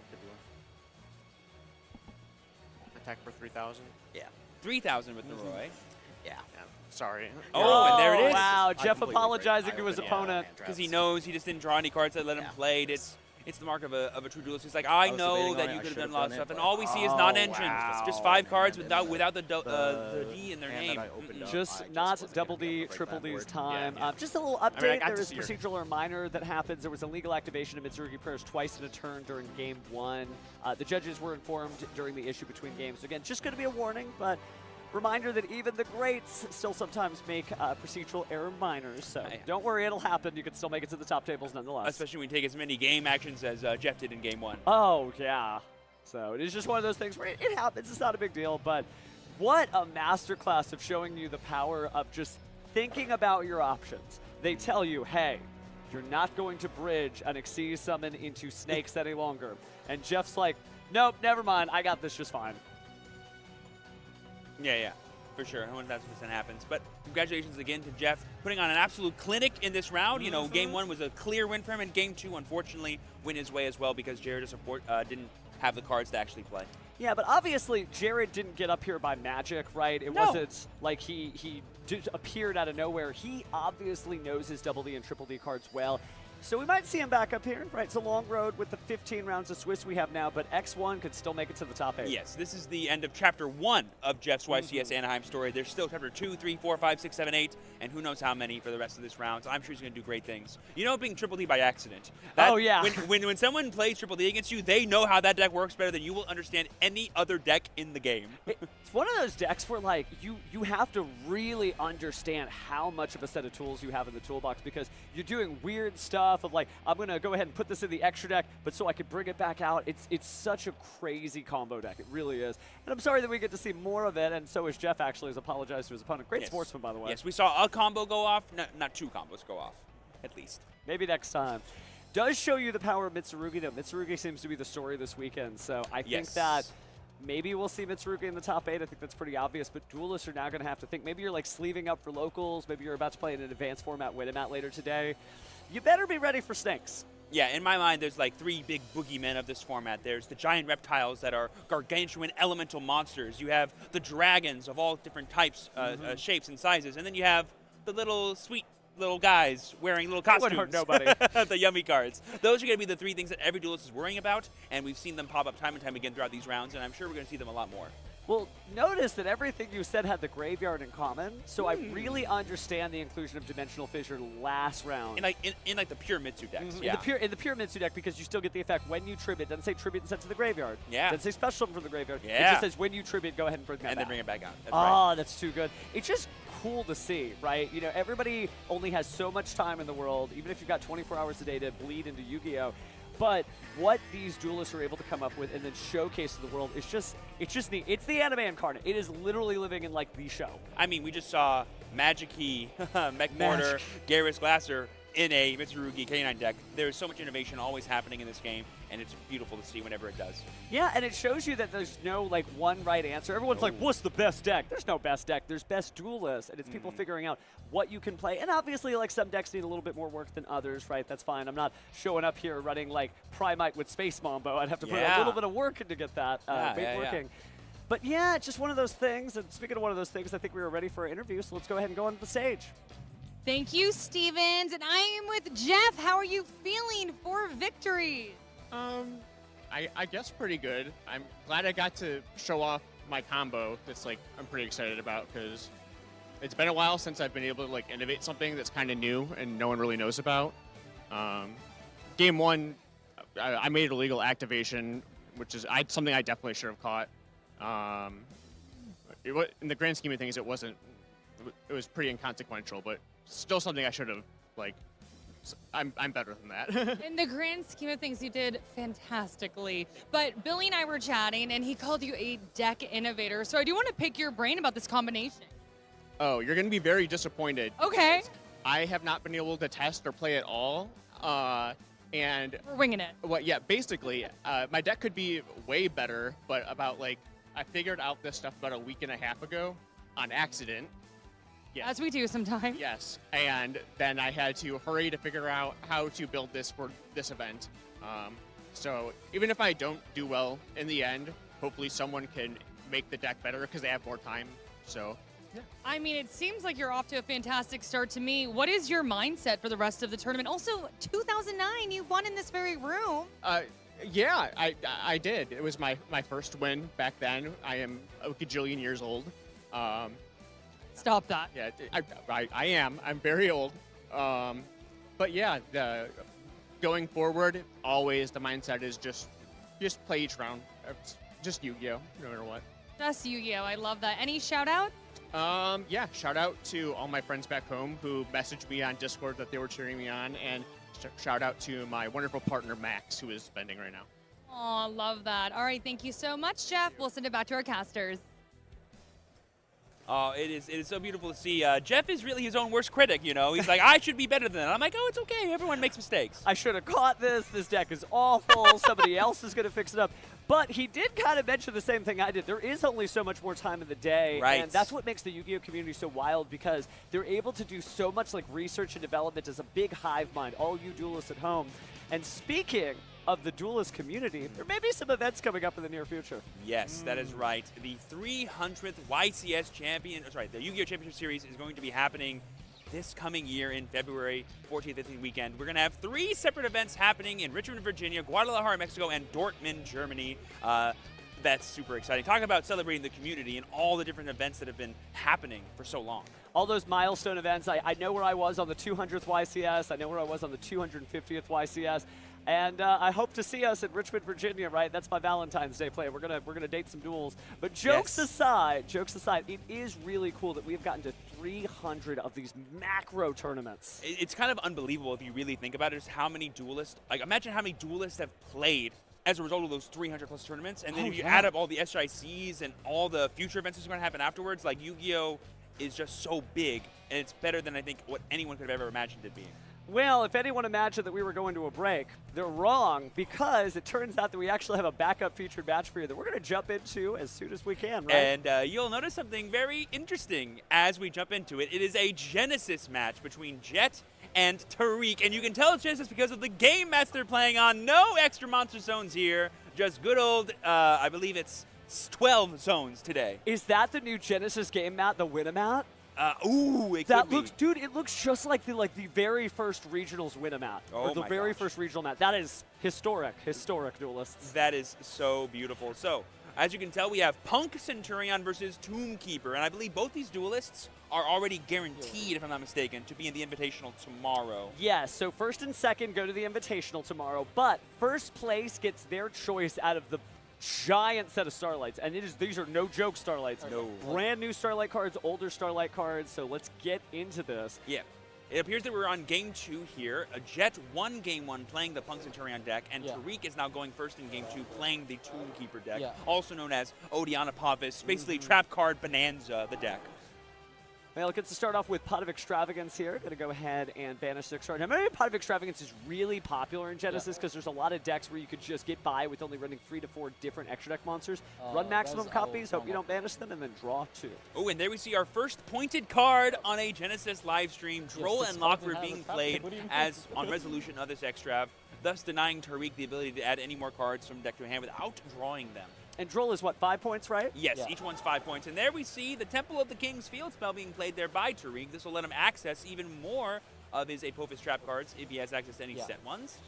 Attack for 3,000. Yeah. 3,000 with Noroi. Yeah. Sorry. Oh, and there it is. Wow, Jeff apologizing to his opponent. Because he knows he just didn't draw any cards that let him play. It's the mark of a true duelist. He's like, I know that you could have done a lot of stuff, and all we see is non-engine. Just 5 cards without the D in their name. Just not double D, triple D's time. Just a little update. There is procedural or minor that happens. There was a legal activation of Mitsurugi prayers twice in a turn during game 1. The judges were informed during the issue between games. Again, just going to be a warning, but reminder that even the greats still sometimes make procedural error minors, so don't worry, it'll happen. You can still make it to the top tables nonetheless. Especially when you take as many game actions as Jeff did in game 1. Oh, yeah. So it is just one of those things where it happens. It's not a big deal, but what a masterclass of showing you the power of just thinking about your options. They tell you, hey, you're not going to bridge an Exceed summon into snakes any longer. And Jeff's like, nope, never mind. I got this just fine. Yeah, for sure. 1,000% happens. But congratulations again to Jeff putting on an absolute clinic in this round. You know, game 1 was a clear win for him, and game 2, unfortunately, went his way as well because Jared didn't have the cards to actually play. Yeah, but obviously Jared didn't get up here by magic, right? It wasn't like he just appeared out of nowhere. He obviously knows his double D and triple D cards well. So we might see him back up here, right? It's a long road with the 15 rounds of Swiss we have now, but X1 could still make it to the top 8. Yes, this is the end of Chapter 1 of Jeff's YCS Anaheim story. There's still Chapter 2, 3, 4, 5, 6, 7, 8, and who knows how many for the rest of this round. So I'm sure he's going to do great things. You know, being Triple D by accident. Oh, yeah. When someone plays Triple D against you, they know how that deck works better than you will understand any other deck in the game. It's one of those decks where, like, you have to really understand how much of a set of tools you have in the toolbox, because you're doing weird stuff of, like, I'm going to go ahead and put this in the extra deck, but so I can bring it back out. It's such a crazy combo deck. It really is. And I'm sorry that we get to see more of it, and so is Jeff, actually, has apologized to his opponent. Great sportsman, by the way. Yes, we saw a combo go off, not 2 combos go off, at least. Maybe next time. Does show you the power of Mitsurugi, though. Mitsurugi seems to be the story this weekend, so I think that maybe we'll see Mitsurugi in the top 8. I think that's pretty obvious, but Duelists are now going to have to think. Maybe you're, like, sleeving up for locals. Maybe you're about to play in an advanced format Winamat later today. You better be ready for snakes. Yeah, in my mind, there's like 3 big boogeymen of this format. There's the giant reptiles that are gargantuan elemental monsters. You have the dragons of all different types, shapes, and sizes. And then you have the little sweet little guys wearing little costumes. Wouldn't hurt nobody. The yummy cards. Those are going to be the 3 things that every duelist is worrying about, and we've seen them pop up time and time again throughout these rounds, and I'm sure we're going to see them a lot more. Well, notice that everything you said had the graveyard in common, so I really understand the inclusion of Dimensional Fissure last round. In like the pure Mitsu decks, In the pure Mitsu deck, because you still get the effect when you tribute. It doesn't say tribute and send to the graveyard. Yeah. It doesn't say special from the graveyard. Yeah. It just says when you tribute, go ahead and bring that back. And then bring it back out. That's right. That's too good. It's just cool to see, right? You know, everybody only has so much time in the world, even if you've got 24 hours a day to bleed into Yu-Gi-Oh! But what these duelists are able to come up with and then showcase to the world is just, it's just neat. It's the anime incarnate. It is literally living in, like, the show. I mean, we just saw Magic Key, Mech Mortar, Garrus Glasser in a Mitsurugi K9 deck. There's so much innovation always happening in this game, and it's beautiful to see whenever it does. Yeah, and it shows you that there's no, like, one right answer. Everyone's like, what's the best deck? There's no best deck. There's best duelists, and it's people figuring out what you can play. And obviously, like, some decks need a little bit more work than others, right? That's fine. I'm not showing up here running, like, Primite with Space Mambo. I'd have to put a little bit of work in to get that working. But yeah, it's just one of those things. And speaking of one of those things, I think we were ready for our interview, so let's go ahead and go onto the stage. Thank you, Stevens. And I am with Jeff. How are you feeling for victory? I guess pretty good. I'm glad I got to show off my combo. That's like I'm pretty excited about, because it's been a while since I've been able to like innovate something that's kind of new and no one really knows about. Game 1, I made a legal activation, which is something I definitely should have caught. In the grand scheme of things, it wasn't. It was pretty inconsequential, but still something I should have like. I'm better than that. In the grand scheme of things, you did fantastically. But Billy and I were chatting, and he called you a deck innovator. So I do want to pick your brain about this combination. Oh, you're going to be very disappointed. Okay. I have not been able to test or play at all. And we're winging it. Well, yeah, basically, my deck could be way better, but I figured out this stuff about a week and a half ago on accident. Yes. As we do sometimes. Yes, and then I had to hurry to figure out how to build this for this event. So even if I don't do well in the end, hopefully someone can make the deck better because they have more time. So, yeah. I mean, it seems like you're off to a fantastic start to me. What is your mindset for the rest of the tournament? Also, 2009, you won in this very room. Yeah, I did. It was my first win back then. I am a gajillion years old. Stop that. Yeah, I am. I'm very old. But yeah, going forward, always the mindset is just play each round. It's just Yu-Gi-Oh, no matter what. Just Yu-Gi-Oh, I love that. Any shout out? Yeah, shout out to all my friends back home who messaged me on Discord that they were cheering me on, and shout out to my wonderful partner Max, who is spending right now. Oh, love that. All right, thank you so much, Jeff. We'll send it back to our casters. Oh, it is so beautiful to see. Jeff is really his own worst critic, you know? He's like, I should be better than that. I'm like, oh, it's okay. Everyone makes mistakes. I should have caught this. This deck is awful. Somebody else is going to fix it up. But he did kind of mention the same thing I did. There is only so much more time in the day. Right. And that's what makes the Yu-Gi-Oh community so wild, because they're able to do so much like research and development as a big hive mind, all you duelists at home. And speaking of the duelist community, there may be some events coming up in the near future. Yes, that is right. The 300th YCS Champion, the Yu-Gi-Oh! Championship Series is going to be happening this coming year in February 14th, 15th weekend. We're going to have 3 separate events happening in Richmond, Virginia, Guadalajara, Mexico, and Dortmund, Germany. That's super exciting. Talk about celebrating the community and all the different events that have been happening for so long. All those milestone events. I know where I was on the 200th YCS. I know where I was on the 250th YCS. And I hope to see us in Richmond, Virginia, right? That's my Valentine's Day play. We're gonna date some duels. But jokes aside, it is really cool that we've gotten to 300 of these macro tournaments. It's kind of unbelievable if you really think about it, just how many duelists, like imagine how many duelists have played as a result of those 300 plus tournaments. And then if you add up all the SICs and all the future events that's going to happen afterwards, like Yu-Gi-Oh! Is just so big, and it's better than I think what anyone could have ever imagined it being. Well, if anyone imagined that we were going to a break, they're wrong, because it turns out that we actually have a backup featured match for you that we're going to jump into as soon as we can, right? And you'll notice something very interesting as we jump into it. It is a Genesis match between Jet and Tariq, and you can tell it's Genesis because of the game mats they're playing on. No extra monster zones here, just good old, I believe it's 12 zones today. Is that the new Genesis game mat, the Winamat? Ooh, it that could looks, be. dude. It looks just like the very first regionals Winamat, or the very first regional mat. That is historic duelists. That is so beautiful. So, as you can tell, we have Punk Centurion versus Tombkeeper, and I believe both these duelists are already guaranteed, if I'm not mistaken, to be in the Invitational tomorrow. Yes, so first and second go to the Invitational tomorrow, but first place gets their choice out of the giant set of Starlights, and these are no joke Starlights. No. Brand new Starlight cards, older Starlight cards, so let's get into this. Yeah. It appears that we're on game 2 here. Jet won game 1 playing the Punk Centurion deck, and Tariq is now going first in game 2 playing the Tombkeeper deck, also known as Odiana Pavis, basically Trap Card Bonanza, the deck. Well, it gets to start off with Pot of Extravagance here. Going to go ahead and banish the Extravagance. Now, maybe Pot of Extravagance is really popular in Genesis because there's a lot of decks where you could just get by with only running 3 to 4 different extra deck monsters. Run maximum copies, hope you don't banish them, and then draw 2. Oh, and there we see our first pointed card on a Genesis live stream. Droll and Lockwood being played as on resolution of this Extrav, thus denying Tariq the ability to add any more cards from deck to hand without drawing them. And Droll is what, 5 points, right? Yes, each one's 5 points. And there we see the Temple of the King's Field spell being played there by Tariq. This will let him access even more of his Apophis trap cards if he has access to any set ones.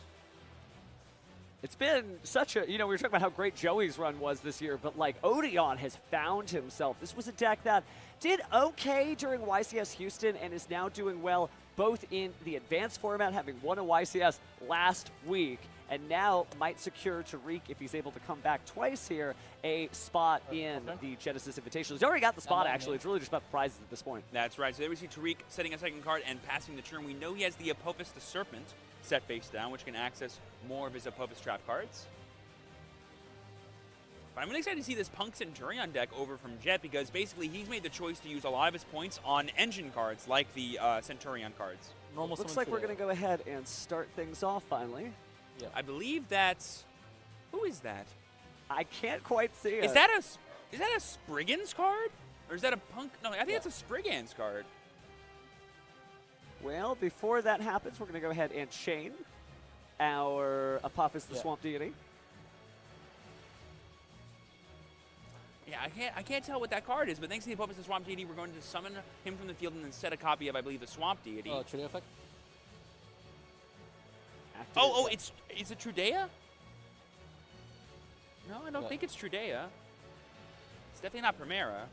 It's been such a, we were talking about how great Joey's run was this year, but like Odeon has found himself. This was a deck that did okay during YCS Houston and is now doing well both in the advanced format, having won a YCS last week, and now might secure Tariq, if he's able to come back twice here, a spot in the Genesis Invitational. He's already got the spot, actually. It's really just about the prizes at this point. That's right. So there we see Tariq setting a second card and passing the turn. We know he has the Apophis the Serpent set face down, which can access more of his Apophis trap cards. But I'm really excited to see this Punk Centurion deck over from Jet because basically he's made the choice to use a lot of his points on engine cards like the Centurion cards. Looks like we're going to go ahead and start things off finally. Yeah. I believe that's... Who is that? I can't quite see it. Is that a Spriggans card? Or is that a Punk? No, I think it's a Spriggans card. Well, before that happens, we're going to go ahead and chain our Apophis the Swamp Deity. Yeah, I can't tell what that card is, but thanks to the Apophis the Swamp Deity, we're going to summon him from the field and then set a copy of, I believe, the Swamp Deity. Oh, Trudea effect? Oh, is it Trudea? No, I don't think it's Trudea. It's definitely not Primera.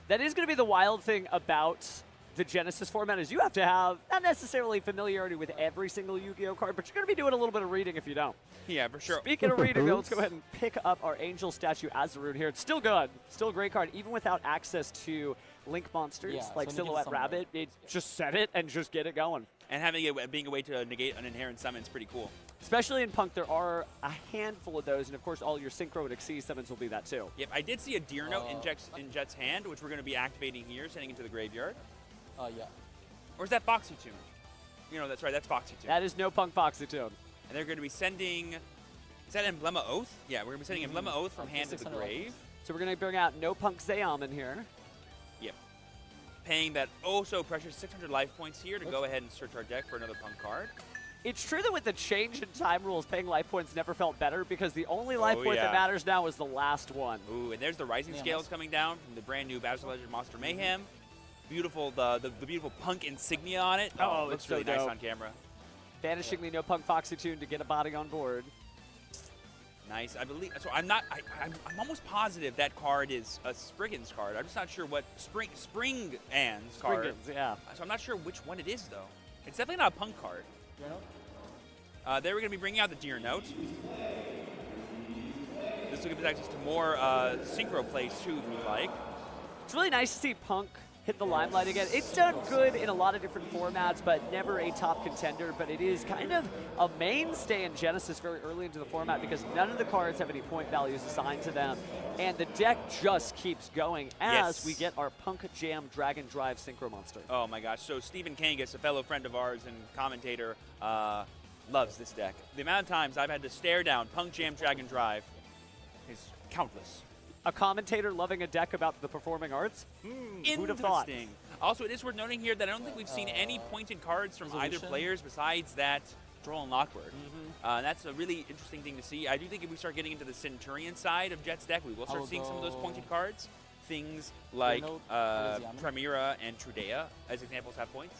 That is going to be the wild thing about the Genesis format is you have to have not necessarily familiarity with every single Yu-Gi-Oh card, but you're going to be doing a little bit of reading if you don't. Yeah, for sure. Speaking of reading, though, let's go ahead and pick up our Angel Statue Azarun here. It's still good. Still a great card, even without access to Link monsters like Silhouette Rabbit. It just set it and just get it going. And having it being a way to negate an inherent summon is pretty cool. Especially in Punk, there are a handful of those, and of course all your Synchro and Exceed summons will be that too. Yep, I did see a Deer Note in Jet's hand, which we're going to be activating here, sending into the graveyard. Yeah. Or is that Foxy Tune? That's right, that's Foxy Tune. That is no Punk Foxy Tune. And they're going to be sending, is that Emblema Oath? Yeah, we're going to be sending Emblema Oath from hand to the grave. So we're going to bring out no Punk Zayam in here. Yep. Paying that so precious 600 life points here to go ahead and search our deck for another Punk card. It's true that with the change in time rules, paying life points never felt better because the only life point that matters now is the last one. Ooh, and there's the Rising Scales coming down from the brand new Battle Legend Monster Mayhem. beautiful the beautiful punk insignia on it. Oh, it looks it's so really nice dope. on camera. Vanishingly no Punk Foxy Tune to get a body on board. Nice. I believe so. I'm almost positive that card is a Spriggan's card. I'm just not sure what Springan's card. Spriggan's, yeah. So I'm not sure which one it is though. It's definitely not a punk card. They were going to be bringing out the Deer Note. This will give us access to more synchro plays too, if we like. It's really nice to see Punk hit the limelight again. It's done good in a lot of different formats, but never a top contender. But it is kind of a mainstay in Genesis very early into the format because none of the cards have any point values assigned to them. And the deck just keeps going as we get our Punk Jam Dragon Drive Synchro Monster. Oh my gosh. So Stephen Kangas, a fellow friend of ours and commentator, loves this deck. The amount of times I've had to stare down Punk Jam Dragon Drive is countless. A commentator loving a deck about the performing arts? Who'd have thought? Interesting. Also, it is worth noting here that I don't think we've seen any pointed cards from either players besides that Droll and Lockbird. That's a really interesting thing to see. I do think if we start getting into the Centurion side of Jet's deck, we will start seeing some of those pointed cards. Things like Primera and Trudea, as examples, have points.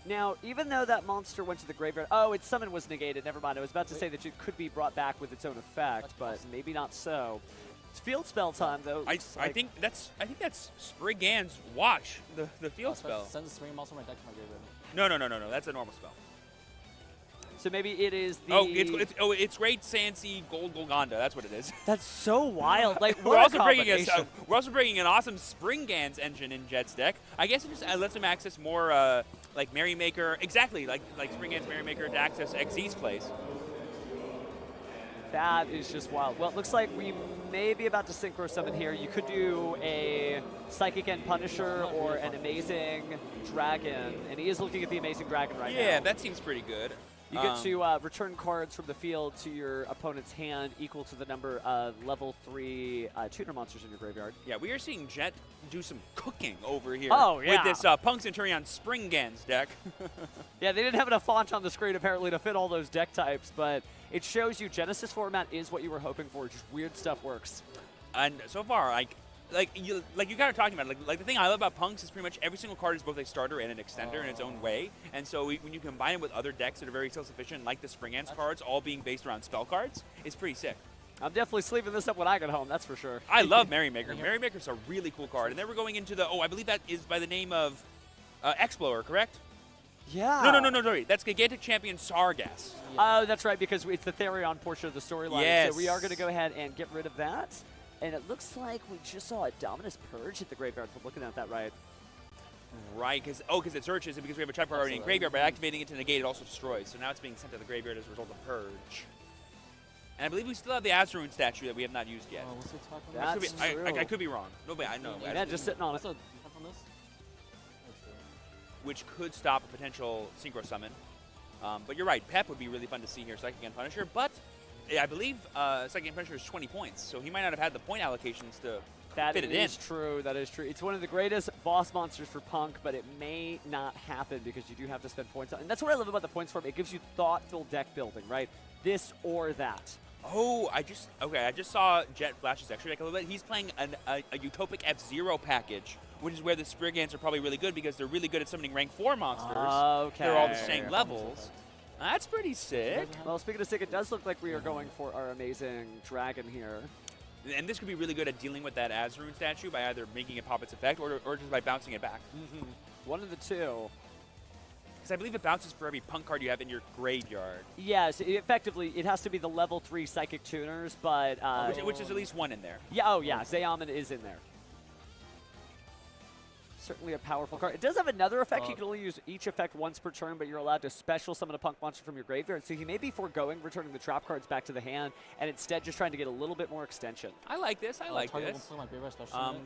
Now, even though that monster went to the graveyard, oh, its summon was negated. Never mind. I was about to say that it could be brought back with its own effect, but maybe not so. It's field spell time, though. I think that's Spriggan's Watch, the field spell. Send the spring monster from my deck to my graveyard. No. That's a normal spell. So maybe it is the... it's Great Sansi Gold Golgonda. That's what it is. That's so wild. Like, we're also bringing an awesome Spriggan's engine in Jet's deck. I guess it just lets him access more like Merrymaker. Exactly, like Spriggan's Merrymaker to access Xyz plays. That is just wild. Well, it looks like we may be about to synchro summon here. You could do a Psychic End Punisher or an Amazing Dragon, and he is looking at the Amazing Dragon right now. Yeah, that seems pretty good. You get to return cards from the field to your opponent's hand equal to the number of level 3 tuner monsters in your graveyard. Yeah, we are seeing Jet do some cooking over here with this Punk Centurion Spriggan's deck. Yeah, they didn't have enough font on the screen apparently to fit all those deck types, but it shows you Genesis format is what you were hoping for. Just weird stuff works. And so far, like you kind of talking about, like the thing I love about Punks is pretty much every single card is both a starter and an extender in its own way. And so when you combine it with other decks that are very self-sufficient, like the Spriggan's cards, all being based around spell cards, it's pretty sick. I'm definitely sleeving this up when I get home, that's for sure. I love Merrymaker. Merrymaker's a really cool card. And then we're going into the, I believe that is by the name of Explorer, correct? Yeah. No, sorry. That's Gigantic Champion Sargass. Oh, that's right, because it's the Therion portion of the storyline. Yes. So we are going to go ahead and get rid of that. And it looks like we just saw a Dominus Purge hit the graveyard, if I'm looking at that right. Right, because it searches, and because we have a trap already in graveyard, by activating it to negate, it also destroys. So now it's being sent to the graveyard as a result of Purge. And I believe we still have the Azarune statue that we have not used yet. That's true. I could be wrong. No, but I know. Yeah, just sitting on it. Which could stop a potential synchro summon. But you're right, Pep would be really fun to see here, Psychic and Punisher. But I believe Psychic and Punisher is 20 points, so he might not have had the point allocations to fit it in. That is true. That is true. It's one of the greatest boss monsters for Punk, but it may not happen because you do have to spend points on it. And that's what I love about the points form. It gives you thoughtful deck building, right? This or that. Oh, I just saw Jet flash his extra deck a little bit. He's playing a Utopic F-Zero package, which is where the Spriggans are probably really good because they're really good at summoning rank 4 monsters. Okay. They're all the same levels. That's pretty sick. Well, speaking of sick, it does look like we are going for our Amazing Dragon here. And this could be really good at dealing with that Azarune statue by either making it pop its effect or just by bouncing it back. One of the two. Because I believe it bounces for every Punk card you have in your graveyard. Yes, effectively, it has to be the level 3 Psychic Tuners, but... which is at least one in there. Yeah, oh yeah, Zayaman is in there. Certainly a powerful card. It does have another effect. You can only use each effect once per turn, but you're allowed to special summon a Punk monster from your graveyard. So he may be foregoing returning the trap cards back to the hand, and instead just trying to get a little bit more extension. I like this. I like this.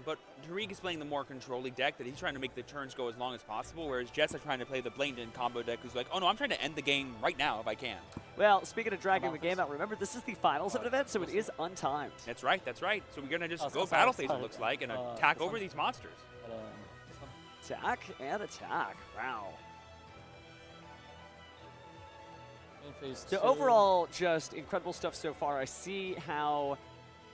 But Tariq is playing the more controlling deck that he's trying to make the turns go as long as possible, whereas Jets are trying to play the blatant combo deck who's like, oh no, I'm trying to end the game right now if I can. Well, speaking of dragging the game out, remember this is the finals of an event, so it is untimed. That's right. That's right. So we're going to just go battle phase, it looks like, and attack over these monsters. Attack and attack. Wow. So overall, just incredible stuff so far. I see how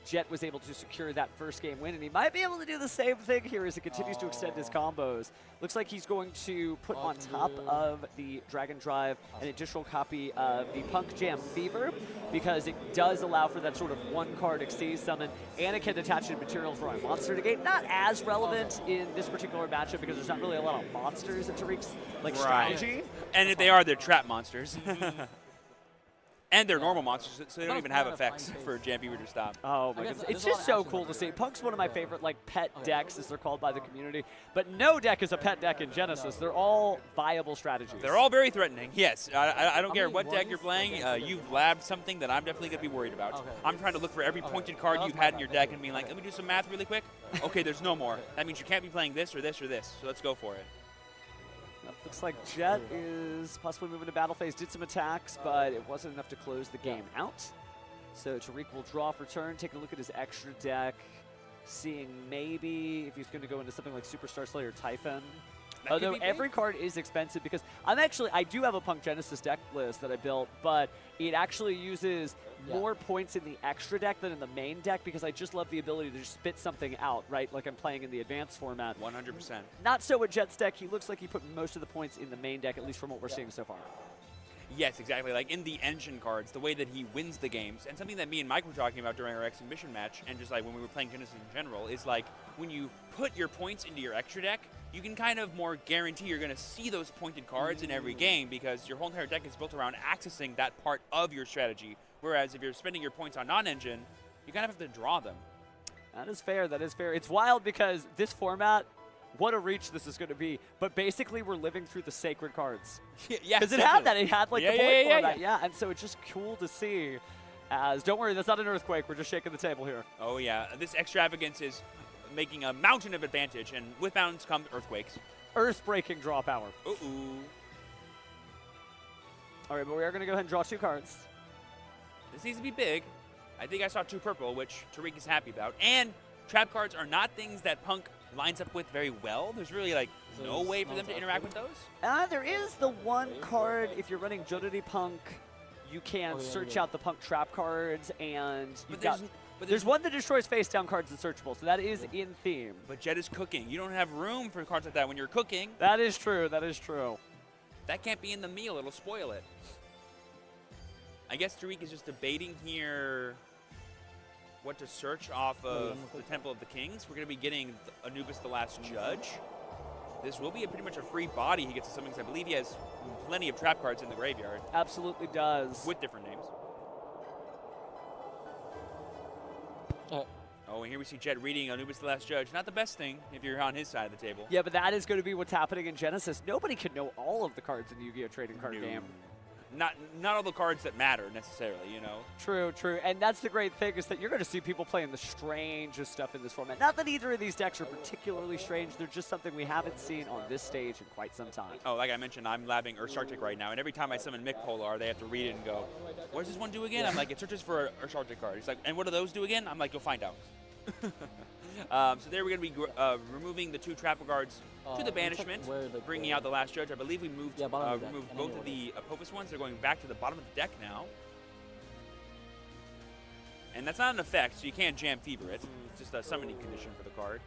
Jet was able to secure that first game win, and he might be able to do the same thing here as he continues to extend his combos. Looks like he's going to put on top of the Dragon Drive an additional copy of the Punk Jam Fever, because it does allow for that sort of one-card Xyz summon, and it can attach a material for a monster negate. Not as relevant in this particular matchup because there's not really a lot of monsters in Tariq's strategy. And if they are, they're trap monsters. And they're normal monsters, so they don't even have effects for Jam Fever to stop. Oh my goodness. It's just so cool to see. Punk's one of my favorite pet decks, as they're called by the community. But no deck is a pet deck in Genesis. They're all viable strategies. They're all very threatening, yes. I don't care what deck you're playing. You've labbed something that I'm definitely going to be worried about. I'm trying to look for every pointed card you've had in your deck and being like, let me do some math really quick. Okay, there's no more. That means you can't be playing this or this or this, so let's go for it. Looks like Jet is possibly moving to battle phase. Did some attacks, but it wasn't enough to close the game out. So Tariq will draw for turn, take a look at his extra deck, seeing maybe if he's going to go into something like Superstar Slayer Typhon. Although every card is expensive, because I do have a Punk Genesis deck list that I built, but it actually uses more points in the extra deck than in the main deck, because I just love the ability to just spit something out, right? Like I'm playing in the advanced format. 100%. Not so with Jet's deck. He looks like he put most of the points in the main deck, at least from what we're seeing so far. Yes, exactly. Like in the engine cards, the way that he wins the games, and something that me and Mike were talking about during our exhibition match, and just like when we were playing Genesis in general, is like when you put your points into your extra deck, you can kind of more guarantee you're going to see those pointed cards in every game, because your whole entire deck is built around accessing that part of your strategy. Whereas if you're spending your points on non-engine, you kind of have to draw them. That is fair. That is fair. It's wild because this format, what a reach this is going to be. But basically, we're living through the sacred cards. Yeah, because it had that. It had like the point format. Yeah. And so it's just cool to see. As don't worry, that's not an earthquake. We're just shaking the table here. Oh yeah, this extravagance is making a mountain of advantage, and with mountains come earthquakes. Earth-breaking draw power. Uh-oh. All right, but we are going to go ahead and draw 2 cards. This needs to be big. I think I saw 2 purple, which Tariq is happy about. And trap cards are not things that Punk lines up with very well. There's really like no way for them to interact with those. There is the one card, if you're running Jodity Punk, you can search out the Punk trap cards, and there's one that destroys face-down cards and searchable, so that is in theme. But Jet is cooking. You don't have room for cards like that when you're cooking. That is true. That is true. That can't be in the meal. It'll spoil it. I guess Tariq is just debating here what to search off of the Temple of the Kings. We're going to be getting Anubis the Last Judge. This will be pretty much a free body he gets to summon, because I believe he has plenty of trap cards in the graveyard. Absolutely does. With different names. Oh, and here we see Jet reading Anubis the Last Judge. Not the best thing if you're on his side of the table. Yeah, but that is going to be what's happening in Genesis. Nobody can know all of the cards in the Yu-Gi-Oh! Trading Card game. Not all the cards that matter necessarily, you know. True, true. And that's the great thing, is that you're going to see people playing the strangest stuff in this format. Not that either of these decks are particularly strange. They're just something we haven't seen on this stage in quite some time. Oh, like I mentioned, I'm labbing Ursarctic right now, and every time I summon Mick Polar, they have to read it and go, what does this one do again? I'm like, it searches for an Ursartic card. He's like, and what do those do again? I'm like, you'll find out. So there we're going to be removing the 2 trapper guards to the banishment, bringing out the Last Judge. I believe we moved removed both of the Apophis ones. They're going back to the bottom of the deck now. And that's not an effect, so you can't Jam Fever it. It's just a summoning condition for the card.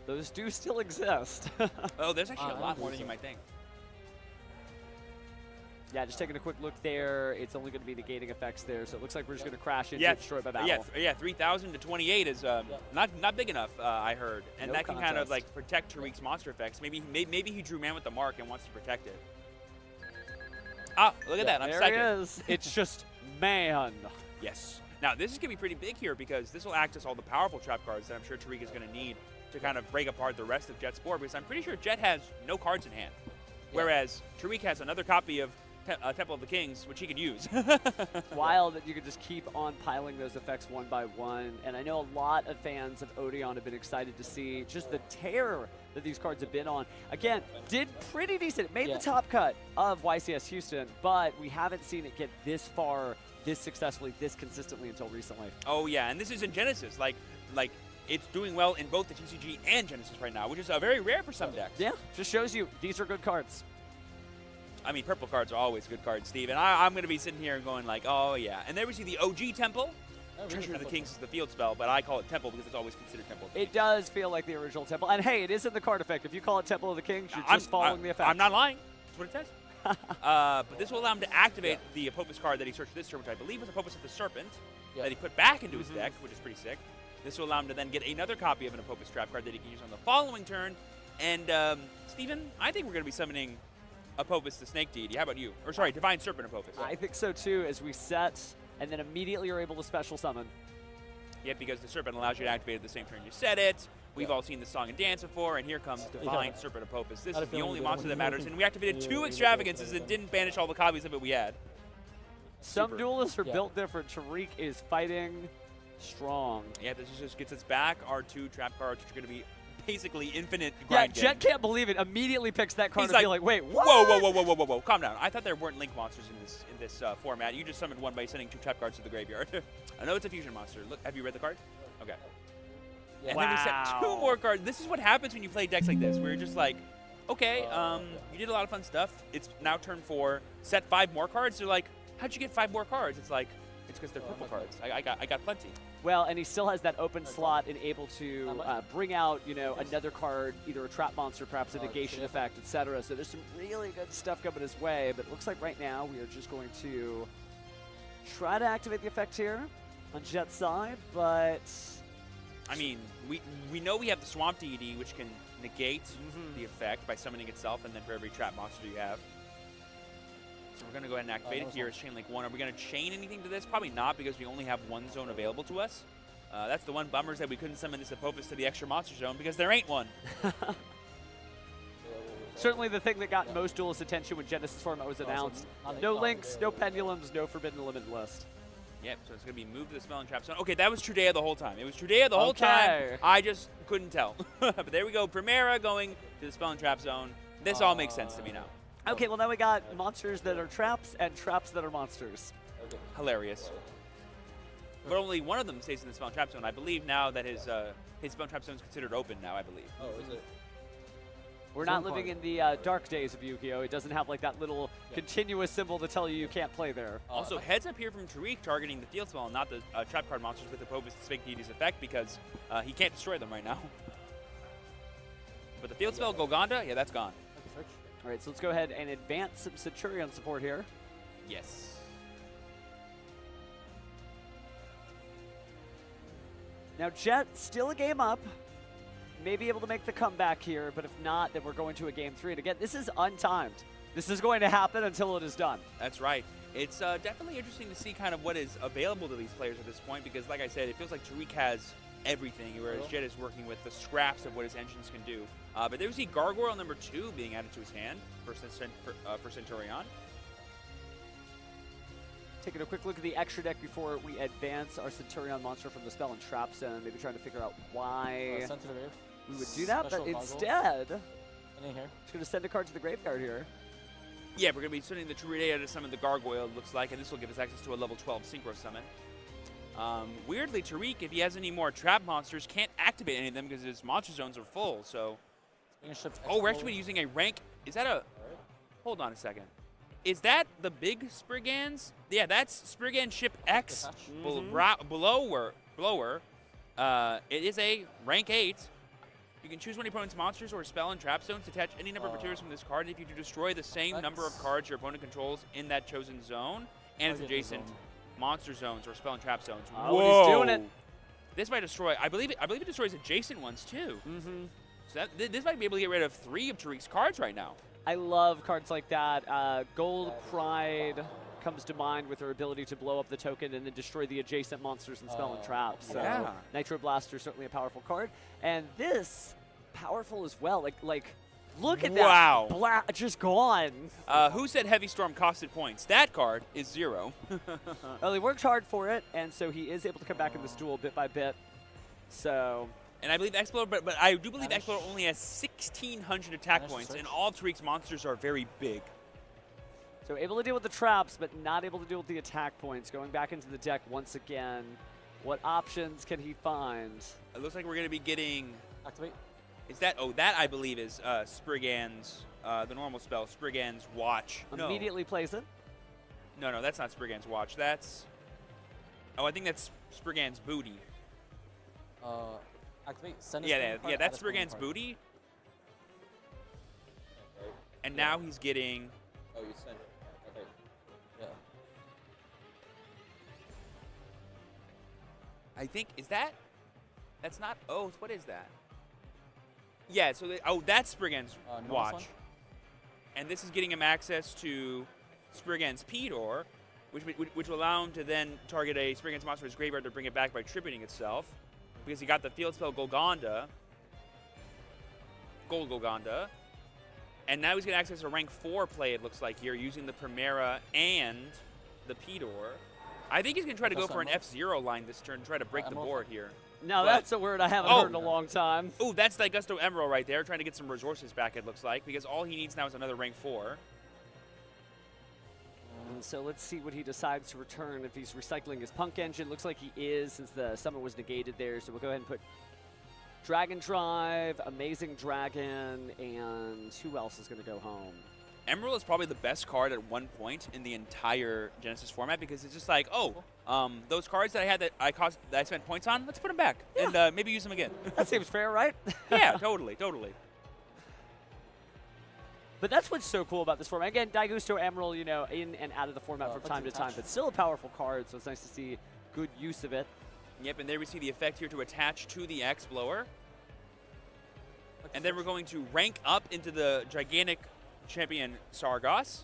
Those do still exist. Oh, there's actually a lot more than you might think. Yeah, just taking a quick look there. It's only going to be negating effects there, so it looks like we're just going to crash into destroy by battle. Yeah, 3,000 to 28 is not big enough, I heard, and that can kind of like protect Tariq's monster effects. Maybe he drew Man with the Mark and wants to protect it. Ah, look at that! I'm second. There he is. It's just man. Yes. Now this is going to be pretty big here, because this will access all the powerful trap cards that I'm sure Tariq is going to need to kind of break apart the rest of Jet's board, because I'm pretty sure Jet has no cards in hand, whereas Tariq has another copy of Temple of the Kings, which he could use. It's wild that you could just keep on piling those effects one by one. And I know a lot of fans of Odeon have been excited to see just the tear that these cards have been on. Again, did pretty decent. It made the top cut of YCS Houston, but we haven't seen it get this far, this successfully, this consistently until recently. Oh yeah, and this is in Genesis. Like it's doing well in both the TCG and Genesis right now, which is very rare for some decks. Yeah, just shows you these are good cards. I mean, purple cards are always good cards, Steve. And I'm going to be sitting here and going like, oh, yeah. And there we see the OG Temple. Treasure of the Kings is the field spell, but I call it Temple because it's always considered Temple. It does feel like the original Temple. And hey, it is in the card effect. If you call it Temple of the Kings, you're just following the effect. I'm not lying. That's what it says. But this will allow him to activate the Apopus card that he searched this turn, which I believe was Apopus of the Serpent, that he put back into his deck, which is pretty sick. This will allow him to then get another copy of an Apopus Trap card that he can use on the following turn. And, Steven, I think we're going to be summoning Apopus the Snake Deity. How about you? Or, sorry, Divine Serpent Apopus. I think so, too, as we set, and then immediately are able to special summon. Yeah, because the Serpent allows you to activate it the same turn you set it. We've all seen the Song and Dance before, and here comes Divine Serpent Apopus. This is the only monster that matters, and we activated 2 extravagances and didn't banish all the copies of it we had. Some duelists are built different. Tariq is fighting strong. Yeah, this just gets us back our 2 trap cards, which are going to be basically infinite grind. Yeah, Jet can't believe it. Immediately picks that card He's and like, be like, wait, what? Whoa, calm down. I thought there weren't link monsters in this format. You just summoned one by sending 2 trap cards to the graveyard. I know it's a fusion monster. Look, have you read the card? Okay. Yeah. And then we set 2 more cards. This is what happens when you play decks like this, where you're just like, okay, you did a lot of fun stuff. It's now turn 4. Set 5 more cards. They're like, how'd you get 5 more cards? It's like, it's because they're purple cards. I got plenty. Well, and he still has that open slot and able to bring out, you know, another card, either a trap monster, perhaps a negation effect, etc. So there's some really good stuff coming his way. But it looks like right now we are just going to try to activate the effect here on Jet's side, but I mean, we know we have the Swamp Deity, which can negate the effect by summoning itself, and then for every trap monster you have. So we're going to go ahead and activate it. Here is Chain Link 1. Are we going to chain anything to this? Probably not, because we only have 1 zone available to us. That's the one bummer, is that we couldn't summon this Apophis to the extra monster zone, because there ain't one. Certainly the thing that got most duelist attention when Genesis format was announced. No links, no pendulums, no forbidden limited list. Yep, so it's going to be moved to the Spell and Trap zone. Okay, that was Trudea the whole time. It was Trudea the whole time. I just couldn't tell. But there we go. Primera going to the Spell and Trap zone. This all makes sense to me now. Okay, well now we got monsters that are traps and traps that are monsters. Hilarious. But only one of them stays in the Spell and Trap zone. I believe now that his Spell and Trap zone is considered open now, I believe. Oh, is it? We're not living in the dark days of Yu-Gi-Oh! It doesn't have like that little continuous symbol to tell you can't play there. Also, heads up here from Tariq targeting the field spell and not the trap card monsters with Apophis the Snake Deity's effect, because he can't destroy them right now. But the field spell, Golgonda, yeah, that's gone. All right, so let's go ahead and advance some Centurion support here. Yes. Now Jet still a game up. May be able to make the comeback here, but if not, then we're going to a game 3. And again, this is untimed. This is going to happen until it is done. That's right. It's definitely interesting to see kind of what is available to these players at this point, because like I said, it feels like Tariq has everything, whereas Jet is working with the scraps of what his engines can do. But there we see Gargoyle number 2 being added to his hand for Centurion. Taking a quick look at the extra deck before we advance our Centurion monster from the Spell and Trap zone, maybe trying to figure out why we would do that, but instead, it's going to send a card to the graveyard here. Yeah, we're going to be sending the Trudea to summon the Gargoyle, it looks like, and this will give us access to a level 12 Synchro Summon. Weirdly, Tariq, if he has any more trap monsters, can't activate any of them because his monster zones are full, so... Oh, we're actually using a rank... Is that a... Hold on a second. Is that the big Spriggans? Yeah, that's Spriggan Ship X blower. It is a rank 8. You can choose one of your opponent's monsters or spell and trap zones to attach any number of materials from this card if you destroy the same number of cards your opponent controls in that chosen zone and its adjacent monster zones or spell and trap zones. Whoa! He's doing it. This might destroy. I believe it destroys adjacent ones too. So this might be able to get rid of 3 of Tariq's cards right now. I love cards like that. Gold Pride comes to mind with her ability to blow up the token and then destroy the adjacent monsters and spell and traps. So Nitro Blaster, certainly a powerful card. And this, powerful as well. Like look at that. Wow. Just gone. Who said Heavy Storm costed points? That card is 0. Well, he worked hard for it, and so he is able to come back in this duel bit by bit. So... And I believe Explorer, but I do believe Explorer only has 1,600 attack points, and all of Tariq's monsters are very big. So able to deal with the traps, but not able to deal with the attack points. Going back into the deck once again. What options can he find? It looks like we're going to be getting... Activate. Is that... Oh, that I believe is Spriggan's, the normal spell, Spriggan's Watch. Immediately plays it. No, that's not Spriggan's Watch. That's... Oh, I think that's Spriggan's booty. Activate. Send a Yeah, Spriggan yeah, card, add that's a Spriggan Spriggan's card. booty. Okay. And Yeah. now he's getting. Oh, you sent. Okay. Yeah. I think is that. That's not Oath. What is that? Yeah. So that's Spriggan's Normal watch. Sun? And this is getting him access to Spriggan's P-Door, which will allow him to then target a Spriggan's monster in his graveyard to bring it back by tributing itself, because he got the field spell Golgonda, Gold Golgonda, and now he's going to access a rank 4 play, it looks like here, using the Primera and the P-Door. I think he's going to try to go for an F-Zero line this turn, try to break the board here. Now But- that's a word I haven't heard in a long time. Oh, that's the Gusto Emerald right there, trying to get some resources back, it looks like, because all he needs now is another rank 4. And so let's see what he decides to return. If he's recycling his Punk Engine, looks like he is, since the summon was negated there. So we'll go ahead and put Dragon Drive, Amazing Dragon, and who else is going to go home? Emerald is probably the best card at one point in the entire Genesis format, because it's just like, oh, those cards that I had that I spent points on, let's put them back and maybe use them again. That seems fair, right? Yeah, totally, totally. But that's what's so cool about this format. Again, Daigusto Emerald, you know, in and out of the format from time to time, but still a powerful card, so it's nice to see good use of it. Yep, and there we see the effect here to attach to the X-Blower. And then we're going to rank up into the gigantic champion Sargos.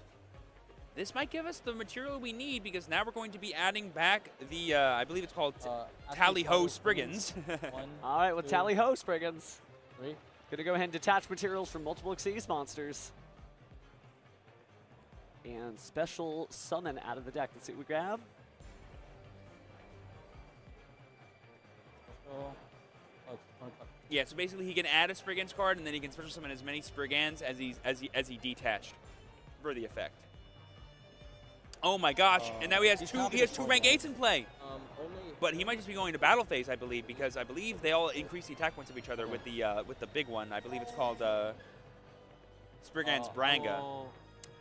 This might give us the material we need, because now we're going to be adding back the, I believe it's called Tally-Ho Spriggans. All right, well, Tally-Ho Spriggans. 3. Going to go ahead and detach materials from multiple Xyz monsters. And special summon out of the deck. Let's see what we grab. Yeah, so basically he can add a Spriggan's card, and then he can special summon as many Spriggans as he detached for the effect. Oh my gosh! And now he has two rank 8s in play. But he might just be going to battle phase, I believe, because I believe they all increase the attack points of each other with the big one. I believe it's called Spriggan's Branga.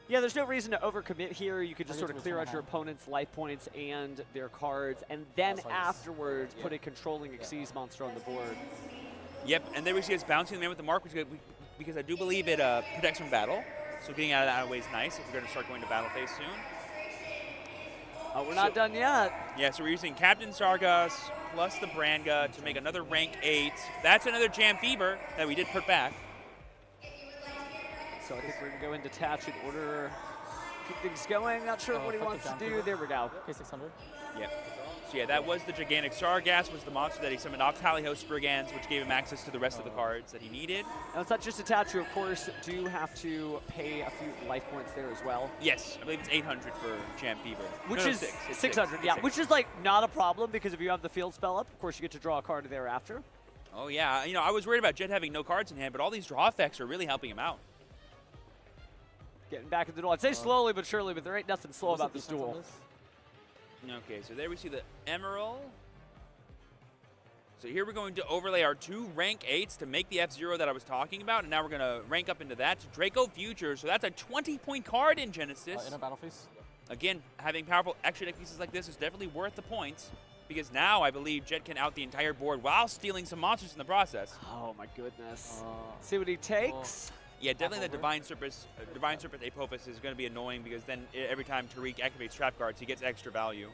Yeah, there's no reason to overcommit here. You could just sort of clear out your opponent's life points and their cards, and then afterwards put a controlling Xyz monster on the board. Yep, and there we see us bouncing the man with the mark, which is good, because I do believe it protects from battle. So getting out of that way is nice if we're going to start going to battle phase soon. Oh, we're not done yet. Yeah, so we're using Captain Sargos plus the Branga to make another rank 8. That's another Jam Fever that we did put back. So I think we're going to go and detach in order to keep things going. Not sure what he wants to do. There we go. K600. Yep. So yeah, that was the gigantic Sargass, was the monster that he summoned off Tally-Ho Spriggans, which gave him access to the rest of the cards that he needed. Now it's not just attach. You, of course, do have to pay a few life points there as well. Yes, I believe it's 800 for Jam Fever. Which No, is 600, 600, yeah. Which is like not a problem, because if you have the field spell up, of course you get to draw a card thereafter. Oh yeah, you know, I was worried about Jet having no cards in hand, but all these draw effects are really helping him out. Getting back into the duel. I'd say slowly but surely, but there ain't nothing slow about this duel. Okay, so there we see the Emerald. So here we're going to overlay our 2 rank 8s to make the F-Zero that I was talking about, and now we're going to rank up into that to Draco Future. So that's a 20-point card in Genesis. In a battle phase. Again, having powerful extra deck pieces like this is definitely worth the points, because now I believe Jet can out the entire board while stealing some monsters in the process. Oh my goodness. See what he takes. Yeah, definitely the Divine Serpent Apophis is going to be annoying, because then every time Tariq activates trap cards, he gets extra value.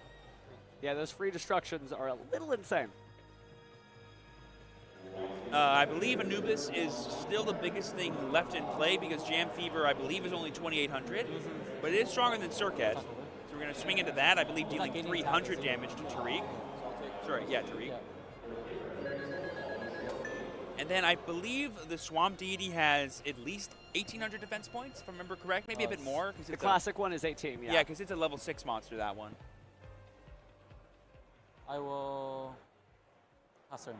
Yeah, those free destructions are a little insane. I believe Anubis is still the biggest thing left in play, because Jam Fever, I believe, is only 2,800, but it is stronger than Circuit. So we're going to swing into that, I believe, dealing 300 damage to Tariq. Sorry, yeah, Tariq. And then I believe the Swamp Deity has at least 1,800 defense points, if I remember correct. Maybe a bit more. The classic one is 18, yeah. Yeah, because it's a level 6 monster, that one. I will pass turn.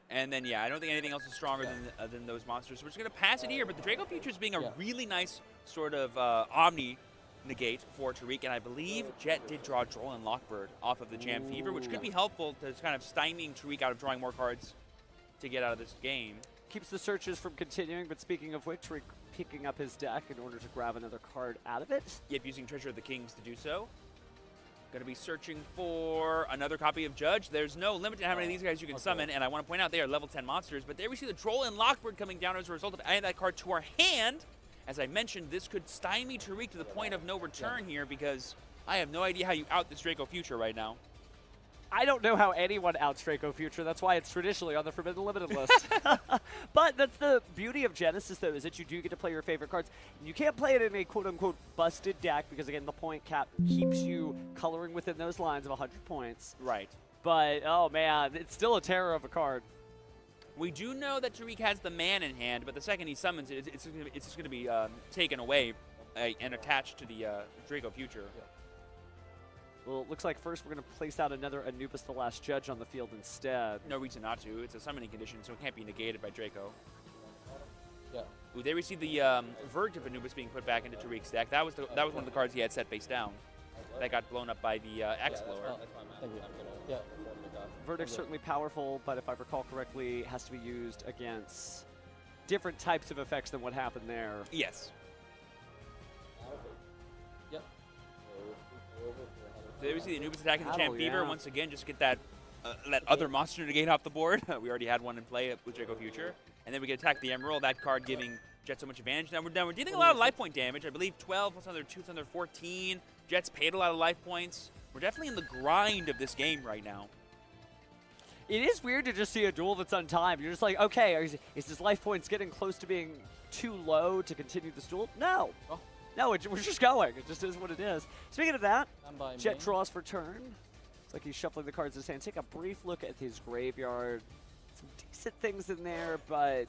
And then, yeah, I don't think anything else is stronger than those monsters. So we're just going to pass it here, but the Draco Future is being a really nice sort of Omni negate for Tariq, and I believe Jet did draw Droll and Lockbird off of the Jam Fever, which could be helpful to kind of stymieing Tariq out of drawing more cards to get out of this game. Keeps the searches from continuing, but speaking of which, Tariq picking up his deck in order to grab another card out of it. Yep, using Treasure of the Kings to do so. Going to be searching for another copy of Judge. There's no limit to how many of these guys you can summon, and I want to point out they are level 10 monsters, but there we see the Troll and Lockbird coming down as a result of adding that card to our hand. As I mentioned, this could stymie Tariq to the point of no return here, because I have no idea how you out this Draco Future right now. I don't know how anyone outs Draco Future. That's why it's traditionally on the Forbidden Limited list. But that's the beauty of Genesis, though, is that you do get to play your favorite cards. You can't play it in a quote-unquote busted deck because, again, the point cap keeps you coloring within those lines of 100 points. Right. But, oh, man, it's still a terror of a card. We do know that Tariq has the man in hand, but the second he summons it, it's just going to be taken away and attached to the Draco Future. Well, it looks like first we're going to place out another Anubis the Last Judge on the field instead. No reason not to. It's a summoning condition, so it can't be negated by Draco. Yeah. Ooh, there we see the Verdict of Anubis being put back into Tariq's deck. That was one of the cards he had set face down. That got blown up by the X-Blower. Thank you. Yeah. Verdict's certainly powerful, but if I recall correctly, it has to be used against different types of effects than what happened there. Yes. Yep. So there we see the Anubis attacking the Champ Battle, Fever. yeah. Once again, just get that other monster negate off the board. We already had one in play with Draco Future. And then we can attack the Emerald, that card giving Jet so much advantage. Now we're dealing a lot of life point damage. I believe 12 plus another 2, plus another 14. Jet's paid a lot of life points. We're definitely in the grind of this game right now. It is weird to just see a duel that's untimed. You're just like, okay, is this life points getting close to being too low to continue this duel? No. Oh. No, we're just going. It just is what it is. Speaking of that, by Jet me. draws for turn. It's like he's shuffling the cards in his hand. Take a brief look at his graveyard. Some decent things in there, but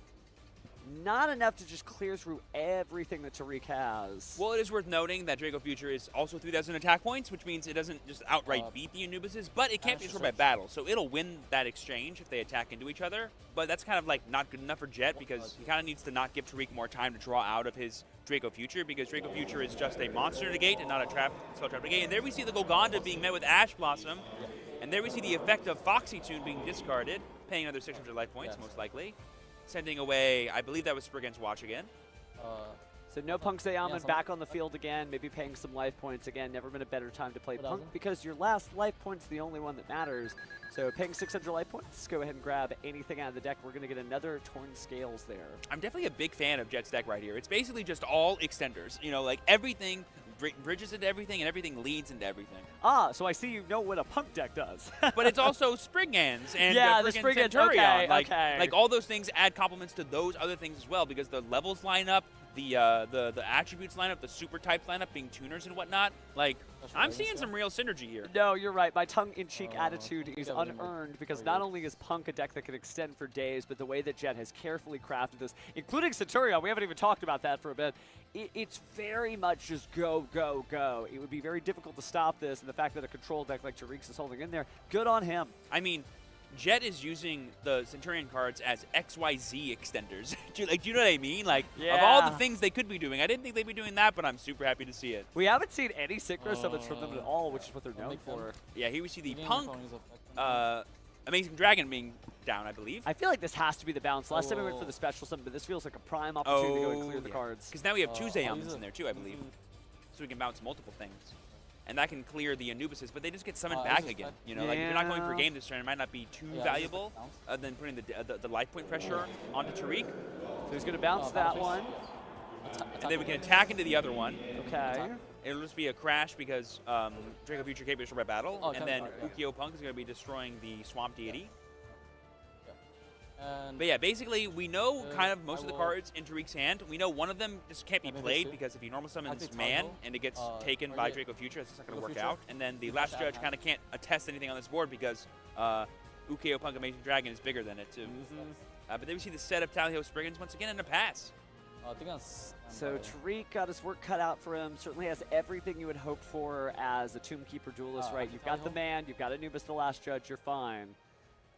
not enough to just clear through everything that Tariq has. Well, it is worth noting that Draco Future is also 3,000 attack points, which means it doesn't just outright beat the Anubises, but it can't be destroyed by battle. So it'll win that exchange if they attack into each other. But that's kind of like not good enough for Jet because he kind of needs to not give Tariq more time to draw out of his Draco Future because Draco Future is just a monster negate and not a spell trap negate. And there we see the Golgonda being met with Ash Blossom. And there we see the effect of Foxy Tune being discarded, paying another 600 life points, most likely. Sending away, I believe that was Spriggan's Watch again. So no Punk Zayaman back on the field again, maybe paying some life points again. Never been a better time to play Punk because your last life point's the only one that matters. So paying 600 life points, go ahead and grab anything out of the deck. We're going to get another Torn Scales there. I'm definitely a big fan of Jet's deck right here. It's basically just all extenders. You know, like everything bridges into everything and everything leads into everything. Ah, so I see you know what a Punk deck does. But it's also Spriggans and yeah, the Spriggan Spriggans, Centurion. okay. Like all those things add complements to those other things as well because the levels line up, the attributes line up, the super types line up, being tuners and whatnot. Like, I'm seeing some real synergy here. No, you're right. My tongue-in-cheek attitude is unearned because not only is Punk a deck that can extend for days, but the way that Jet has carefully crafted this, including Centurion, we haven't even talked about that for a bit, it's very much just go, go, go. It would be very difficult to stop this, and the fact that a control deck like Tariq's is holding in there, good on him. I mean, Jet is using the Centurion cards as XYZ extenders. do you know what I mean? Like, of all the things they could be doing, I didn't think they'd be doing that, but I'm super happy to see it. We haven't seen any synchro summons from them at all, which is what they're known for. Yeah, here we see the Punk Amazing Dragon being down, I believe. I feel like this has to be the bounce. Last time we went for the special summon, but this feels like a prime opportunity to go and clear the cards. Because now we have two Zayamans in there too, I believe. So we can bounce multiple things. And that can clear the Anubises, but they just get summoned back again. You know, like if you're not going for a game this turn, it might not be too valuable than putting the life point pressure onto Tariq. So he's going to bounce that one. And then we can attack into the other one. Okay. It'll just be a crash because Draco Future can't be destroyed by battle. And then Ukyo Punk is going to be destroying the Swamp Deity. But yeah, basically, we know kind of most of the cards in Tariq's hand. We know one of them just can't be played because if he normal summons Man and it gets taken by Draco Future, it's just not going to work out. And then the Last Judge kind of can't attest anything on this board because Ukyo Punk Amazing Dragon is bigger than it too. But then we see the set of Tally Ho Spriggans once again in a pass. So Tariq got his work cut out for him. Certainly has everything you would hope for as a Tombkeeper duelist, right? You've got the Man, you've got Anubis the Last Judge, you're fine.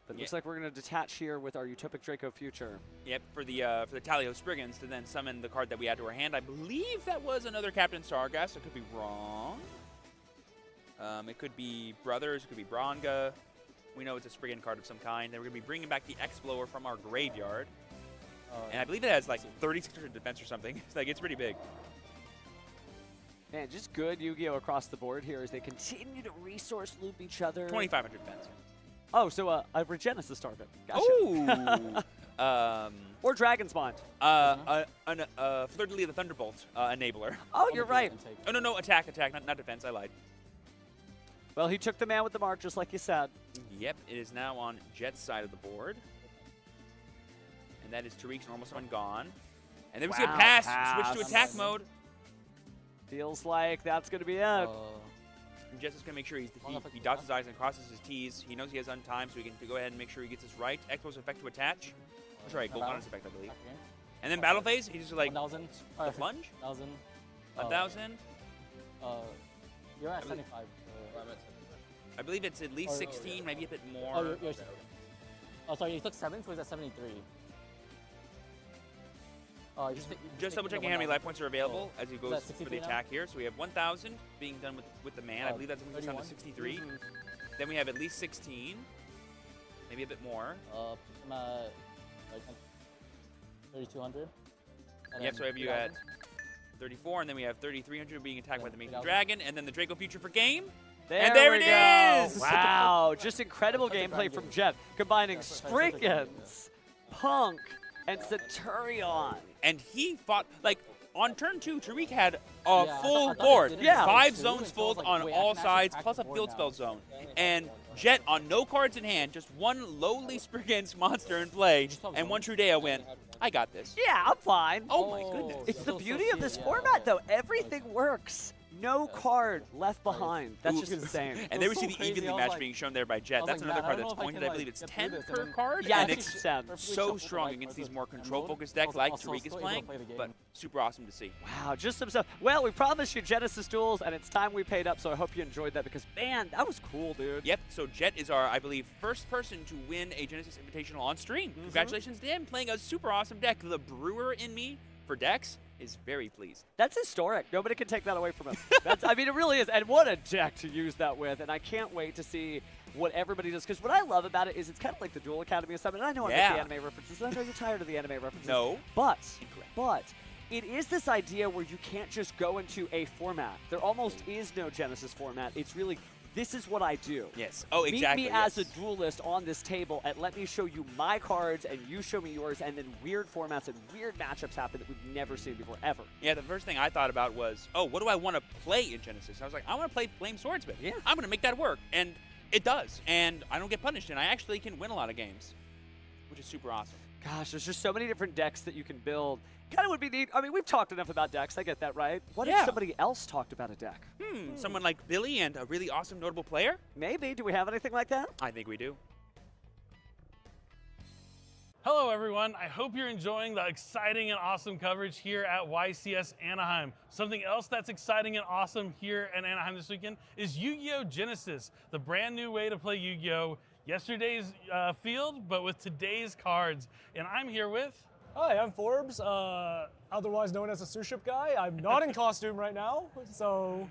But it looks like we're going to detach here with our Utopic Draco Future. Yep, for the Talio Spriggans to then summon the card that we add to our hand. I believe that was another Captain Stargast. I could be wrong. It could be Brothers. It could be Bronga. We know it's a Spriggan card of some kind. And we're going to be bringing back the X-Blower from our graveyard. And I believe it has like 3,600 defense or something. It's pretty big. Man, just good Yu-Gi-Oh! Across the board here as they continue to resource loop each other. 2,500 defense. Oh, so a Regenesis target. Gotcha. Ooh. Or Dragon's Bond. Fleur-de-lis the Thunderbolt enabler. Oh, you're right. Oh, no, attack, not defense. I lied. Well, he took the man with the mark, just like you said. Yep, it is now on Jet's side of the board. And that is Tariq's normal summon gone. And then we see a pass, switch to attack mode. Feels like that's going to be it. And Jet's just going to make sure he dots his I's and crosses his T's. He knows he has untime, so he can go ahead and make sure he gets this right. Expo's effect to attach. Oh, sorry, Golcon's effect, I believe. And then battle phase, he's just like, 1,000. The plunge? 1,000. 1,000? You're at 75. I believe it's at least 16, maybe a bit more. Oh, sorry, you took 7, so he's at 73. Just double checking how many life points are available as he goes for the now? attack here. So we have 1,000 being done with the man. I believe that's moving down to 63. Then we have at least 16, maybe a bit more. I'm at like 3,200. Yep, so I have you at 34, and then we have 3,300 being attacked by the Making Dragon, and then the Draco Future for game. And there it is! Wow, just incredible gameplay from Jet, combining Spriggans, Punk, and Centurion. And he fought, like, on turn 2, Tariq had a full board. 5 zones full on all sides, plus a field spell zone. And Jet, on no cards in hand, just one lowly Spriggans monster in play, and one Trudea went, I got this. Yeah, I'm fine. Oh my goodness. It's the beauty of this format, though. Everything works. No card left behind. That's just insane. And there we see the evenly match being shown there by Jet. That's another card that's pointed. I believe it's 10 per card. Yeah, and it's so strong against these more control-focused decks like Tariq is playing, but super awesome to see. Wow, just some stuff. Well, we promised you Genesis duels, and it's time we paid up, so I hope you enjoyed that because, man, that was cool, dude. Yep, so Jet is our, I believe, first person to win a Genesis Invitational on stream. Congratulations to him, playing a super awesome deck. The brewer in me for decks is very pleased. That's historic. Nobody can take that away from him. I mean, it really is. And what a deck to use that with. And I can't wait to see what everybody does. Because what I love about it is it's kind of like the Duel Academy of Summon. And I know I make the anime references. I know you're tired of the anime references. No. But it is this idea where you can't just go into a format. There almost is no Genesis format. It's really, this is what I do. Yes. Oh, exactly. Meet me as a duelist on this table and let me show you my cards and you show me yours, and then weird formats and weird matchups happen that we've never seen before, ever. Yeah, the first thing I thought about was, oh, what do I want to play in Genesis? And I was like, I want to play Flame Swordsman. Yeah. I'm going to make that work. And it does. And I don't get punished. And I actually can win a lot of games, which is super awesome. Gosh, there's just so many different decks that you can build. Kind of would be neat. I mean, we've talked enough about decks. I get that, right? What if somebody else talked about a deck? Someone like Billy and a really awesome notable player? Maybe. Do we have anything like that? I think we do. Hello, everyone. I hope you're enjoying the exciting and awesome coverage here at YCS Anaheim. Something else that's exciting and awesome here in Anaheim this weekend is Yu-Gi-Oh! Genesis, the brand new way to play Yu-Gi-Oh! Yesterday's field, but with today's cards. And I'm here with... Hi, I'm Forbes, otherwise known as a sous chef guy. I'm not in costume right now, so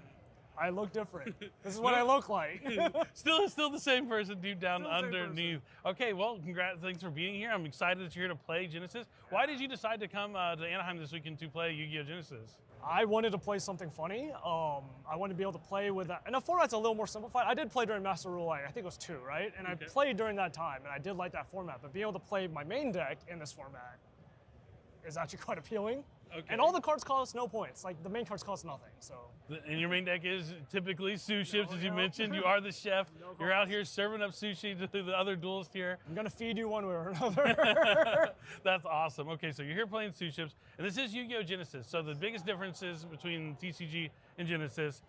I look different. This is what I look like. still the same person deep down underneath. Okay, well, congrats, thanks for being here. I'm excited that you're here to play Genesis. Why did you decide to come to Anaheim this weekend to play Yu-Gi-Oh! Genesis? I wanted to play something funny. I wanted to be able to play with that. And the format's a little more simplified. I did play during Master Rule, I think it was 2, right? And I played during that time, and I did like that format. But being able to play my main deck in this format is actually quite appealing. Okay. And all the cards cost no points. Like, the main cards cost nothing, so. And your main deck is typically sous chefs, as you mentioned. You are the chef. You're out here serving up sushi to the other duelists here. I'm gonna feed you one way or another. That's awesome. Okay, so you're here playing sous chefs, and this is Yu-Gi-Oh! Genesis. So the biggest differences between TCG and Genesis,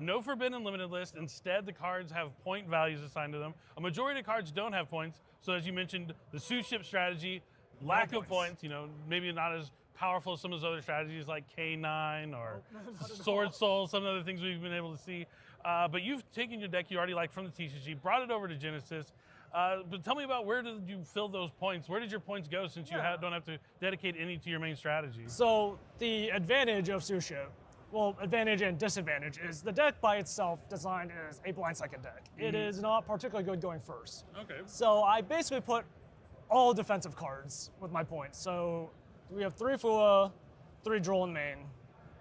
no forbidden limited list. Instead, the cards have point values assigned to them. A majority of cards don't have points. So as you mentioned, the sous chef strategy, lack of points, you know, maybe not as powerful as some of those other strategies like K9 or Sword Soul, some other things we've been able to see. But you've taken your deck you already like from the TCG, brought it over to Genesis. But tell me about where did you fill those points? Where did your points go since you don't have to dedicate any to your main strategy? So the advantage of sous chef, well, advantage and disadvantage is the deck by itself designed as a blind second deck. It is not particularly good going first. Okay. So I basically put all defensive cards with my points. So we have 3 Fua, 3 Droll in main.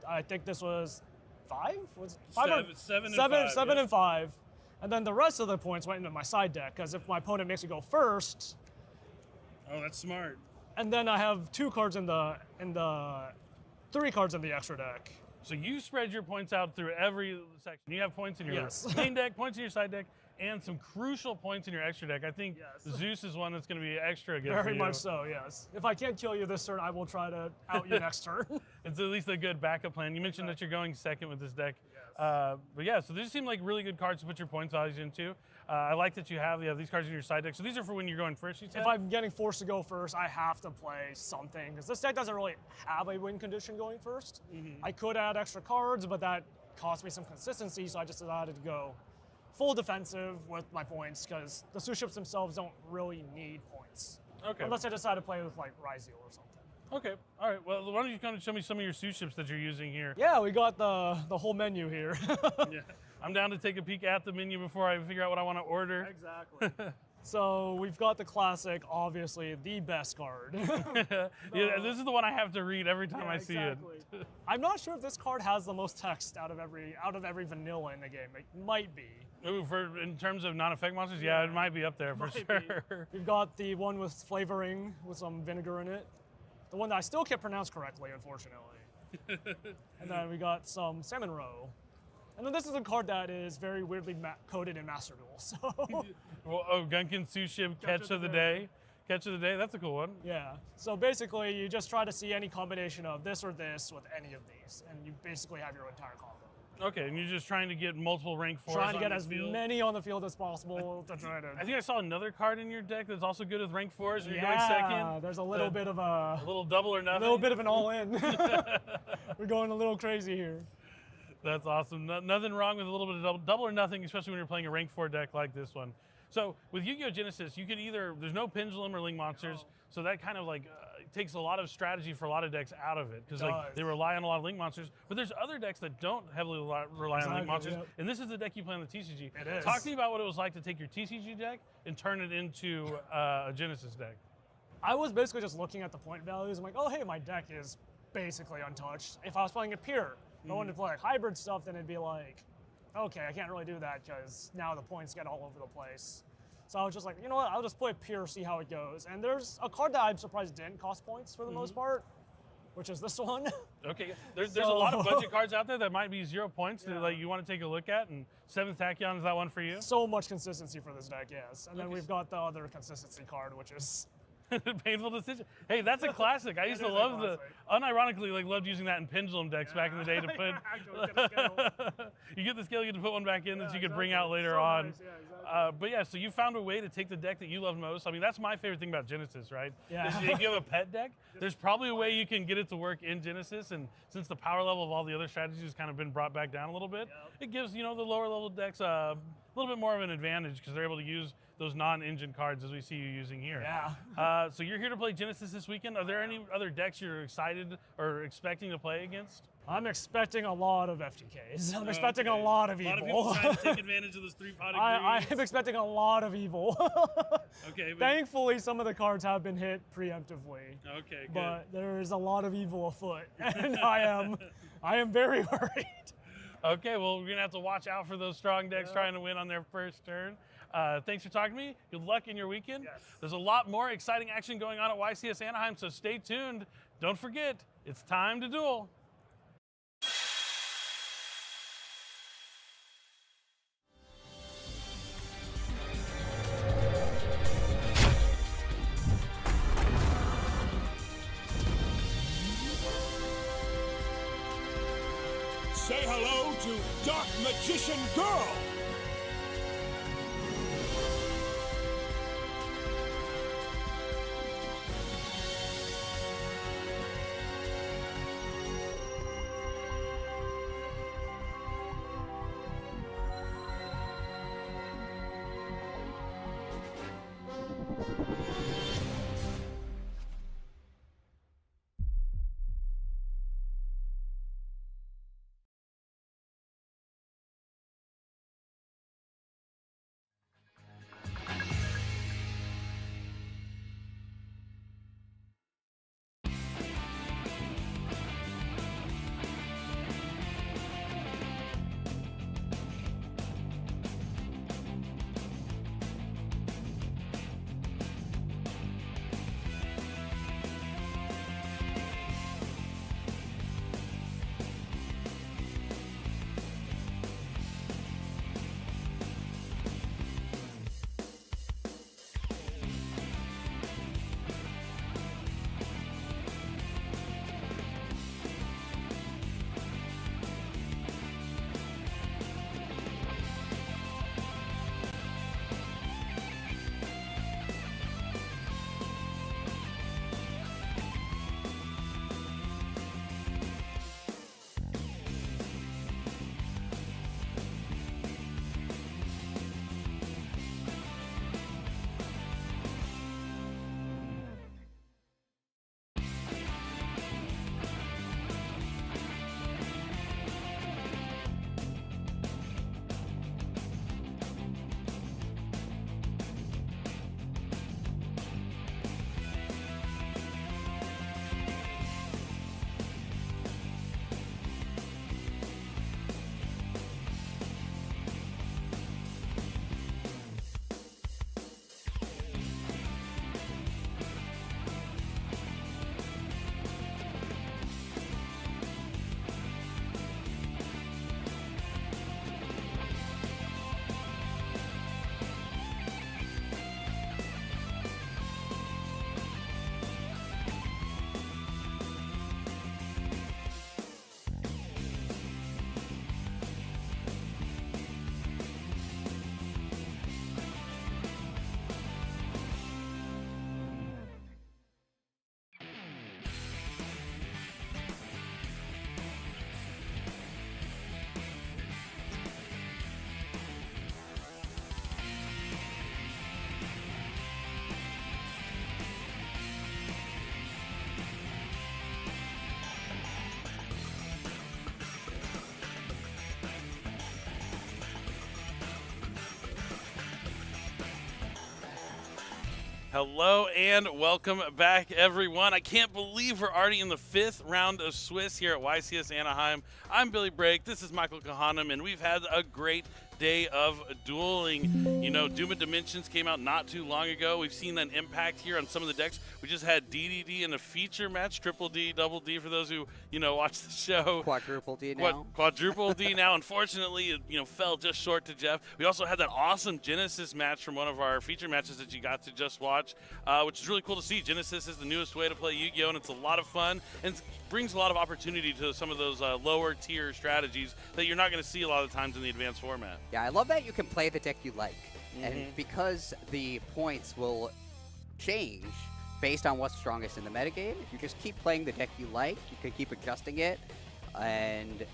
I think this was 5? Was five or- Seven and seven, five, seven yeah. and 5. And then the rest of the points went into my side deck, because if my opponent makes me go first, Oh, that's smart. and then I have 2 cards in the 3 cards in the extra deck. So you spread your points out through every section. You have points in your Yes. main deck, points in your side deck, and some crucial points in your extra deck. I think Zeus is one that's going to be extra good for Very you. much so, yes. If I can't kill you this turn, I will try to out you next turn. It's at least a good backup plan. You mentioned that you're going second with this deck. But yeah, so these seem like really good cards to put your points values into. I like that you have these cards in your side deck. So these are for when you're going first, you said? If I'm getting forced to go first, I have to play something, because this deck doesn't really have a win condition going first. I could add extra cards, but that cost me some consistency, so I just decided to go full defensive with my points, because the sous ships themselves don't really need points. Okay. Unless I decide to play with like Ryzeal or something. Okay, all right. Well, why don't you kind of show me some of your sous ships that you're using here? Yeah, we got the whole menu here. Yeah. I'm down to take a peek at the menu before I figure out what I want to order. Exactly. So we've got the classic, obviously the best card. Yeah, this is the one I have to read every time I see it. I'm not sure if this card has the most text out of every vanilla in the game. It might be. Ooh, in terms of non-effect monsters, yeah, it might be up there for sure. We've got the one with flavoring with some vinegar in it. The one that I still can't pronounce correctly, unfortunately. And then we got some salmon roe. And then this is a card that is very weirdly coded in Master Duel. So Well, oh, Gunkin sous ship catch of the day. Catch of the day, that's a cool one. yeah. So basically, you just try to see any combination of this or this with any of these, and you basically have your entire combo. Okay, and you're just trying to get multiple rank 4s Trying to on get the as field. many on the field as possible to try to. I think I saw another card in your deck that's also good with rank 4s. You're going Yeah, second. there's a little bit of a little double or nothing. A little bit of an all-in. We're going a little crazy here. That's awesome. Nothing wrong with a little bit of double or nothing, especially when you're playing a rank 4 deck like this one. So with Yu-Gi-Oh! Genesis, you can there's no pendulum or link monsters, so that kind of takes a lot of strategy for a lot of decks out of it, because they rely on a lot of link monsters. But there's other decks that don't heavily rely on link monsters, and this is the deck you play on the TCG. It is. Talk to me about what it was like to take your TCG deck and turn it into a Genesis deck. I was basically just looking at the point values. I'm like, oh, hey, my deck is basically untouched. If I was playing it pure, if I wanted to play like hybrid stuff, then it'd be like, okay, I can't really do that because now the points get all over the place. So I was just like, you know what, I'll just play pure, see how it goes. And there's a card that I'm surprised didn't cost points for the most part, which is this one. Okay, there's a lot of budget cards out there that might be 0 points that you want to take a look at, and 7th Tachyon is that one for you? So much consistency for this deck, yes. And then we've got the other consistency card, which is Painful Decision. Hey, that's a classic. I used to love unironically, loved using that in pendulum decks back in the day to put. You get the scale, you get to put one back in that you could bring out later on. Nice. Yeah, exactly. But yeah, so you found a way to take the deck that you love most. I mean, that's my favorite thing about Genesis, right? Yeah. Is if you have a pet deck, there's probably a way you can get it to work in Genesis. And since the power level of all the other strategies has kind of been brought back down a little bit, it gives the lower level decks a little bit more of an advantage because they're able to use those non-engine cards as we see you using here. Yeah. So you're here to play Genesis this weekend. Are there any other decks you're excited or expecting to play against? I'm expecting a lot of FTKs. I'm expecting a lot of evil. A lot of people trying to take advantage of those 3-pot I ingredients. am expecting a lot of evil. Okay. Thankfully, some of the cards have been hit preemptively. Okay, good. But there's a lot of evil afoot, and I am very worried. Okay, well, we're going to have to watch out for those strong decks trying to win on their first turn. Thanks for talking to me. Good luck in your weekend. Yes. There's a lot more exciting action going on at YCS Anaheim, so stay tuned. Don't forget, it's time to duel. Say hello to Dark Magician Girl! Hello and welcome back, everyone. I can't believe we're already in the 5th round of Swiss here at YCS Anaheim. I'm Billy Brake, this is Michael Kahanam, and we've had a great day of dueling. You know, Doom of Dimensions came out not too long ago. We've seen an impact here on some of the decks. We just had DDD in a feature match, triple D, double D for those who, you know, watch the show. Quadruple D now. Quadruple D now. Unfortunately, it, you know, fell just short to Jeff. We also had that awesome Genesis match from one of our feature matches that you got to just watch, which is really cool to see. Genesis is the newest way to play Yu-Gi-Oh! And it's a lot of fun and brings a lot of opportunity to some of those lower tier strategies that you're not going to see a lot of times in the advanced format. Yeah, I love that you can play the deck you like. And because the points will change based on what's strongest in the metagame, if you just keep playing the deck you like, you can keep adjusting it, and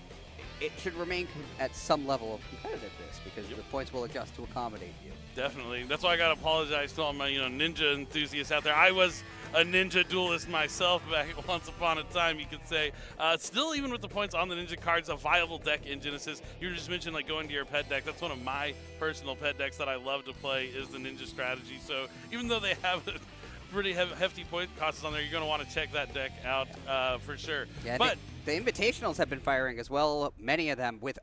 it should remain at some level of competitiveness because the points will adjust to accommodate you. Definitely. That's why I got to apologize to all my, ninja enthusiasts out there. I was a ninja duelist myself back once upon a time, you could say. Still, even with the points on the ninja cards, a viable deck in Genesis. You just mentioned like going to your pet deck. That's one of my personal pet decks that I love to play is the ninja strategy. So even though they have pretty hefty point costs on there, you're going to want to check that deck out for sure. Yeah, but the invitationals have been firing as well, many of them with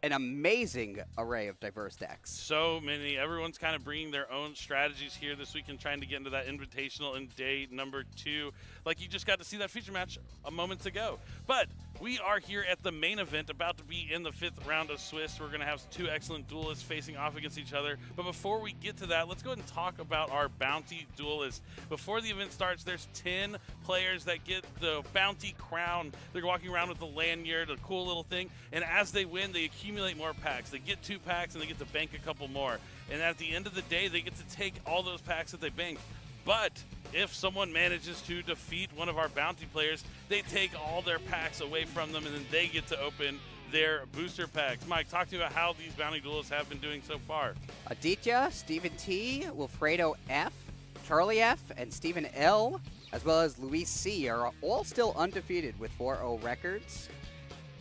an amazing array of diverse decks. So many. Everyone's kind of bringing their own strategies here this week and trying to get into that invitational in day number 2. Like you just got to see that feature match a moment ago. But we are here at the main event, about to be in the 5th round of Swiss. We're going to have 2 excellent duelists facing off against each other. But before we get to that, let's go ahead and talk about our bounty duelists. Before the event starts, there's 10 players that get the bounty crown. They're walking around with the lanyard, a cool little thing. And as they win, they accumulate more packs. They get 2 packs and they get to bank a couple more. And at the end of the day, they get to take all those packs that they banked. But if someone manages to defeat one of our bounty players, they take all their packs away from them and then they get to open their booster packs. Mike, talk to me about how these bounty duelists have been doing so far. Aditya, Stephen T, Wilfredo F, Charlie F, and Stephen L, as well as Luis C, are all still undefeated with 4-0 records.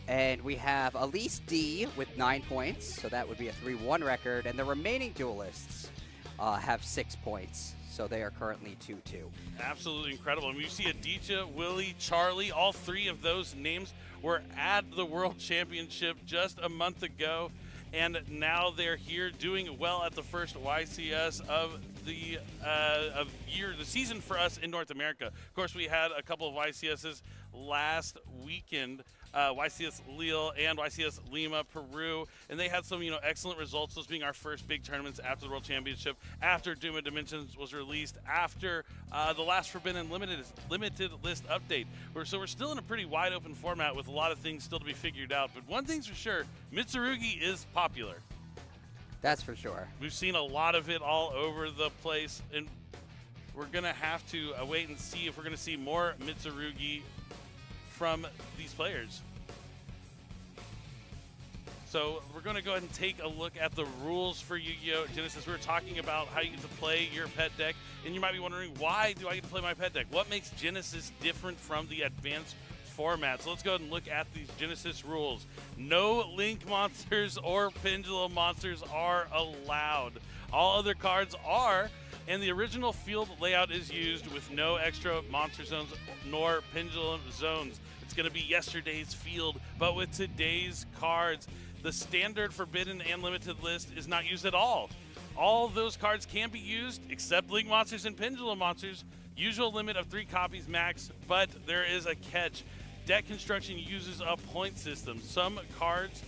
And we have Elise D with 9 points, so that would be a 3-1 record. And the remaining duelists have 6 points, so they are currently 2-2. Absolutely incredible. I mean, you see Aditya, Willie, Charlie, all 3 of those names were at the World Championship just a month ago. And now they're here doing well at the first YCS of the season for us in North America. Of course, we had a couple of YCSs last weekend. YCS Lille and YCS Lima, Peru, and they had some, excellent results. Those being our first big tournaments after the World Championship, after Doom of Dimensions was released, after the last Forbidden limited list update. So we're still in a pretty wide open format with a lot of things still to be figured out. But one thing's for sure, Mitsurugi is popular. That's for sure. We've seen a lot of it all over the place, and we're going to have to wait and see if we're going to see more Mitsurugi from these players. So we're going to go ahead and take a look at the rules for Yu-Gi-Oh! Genesis. We're talking about how you get to play your pet deck, and you might be wondering, why do I get to play my pet deck? What makes Genesis different from the advanced format? So let's go ahead and look at these Genesis rules. No Link monsters or Pendulum monsters are allowed. All other cards are, and the original field layout is used with no extra monster zones nor pendulum zones. It's going to be yesterday's field, but with today's cards. The standard forbidden and limited list is not used at all. All those cards can be used except Link monsters and pendulum monsters. Usual limit of 3 copies max, but there is a catch. Deck construction uses a point system. Some cards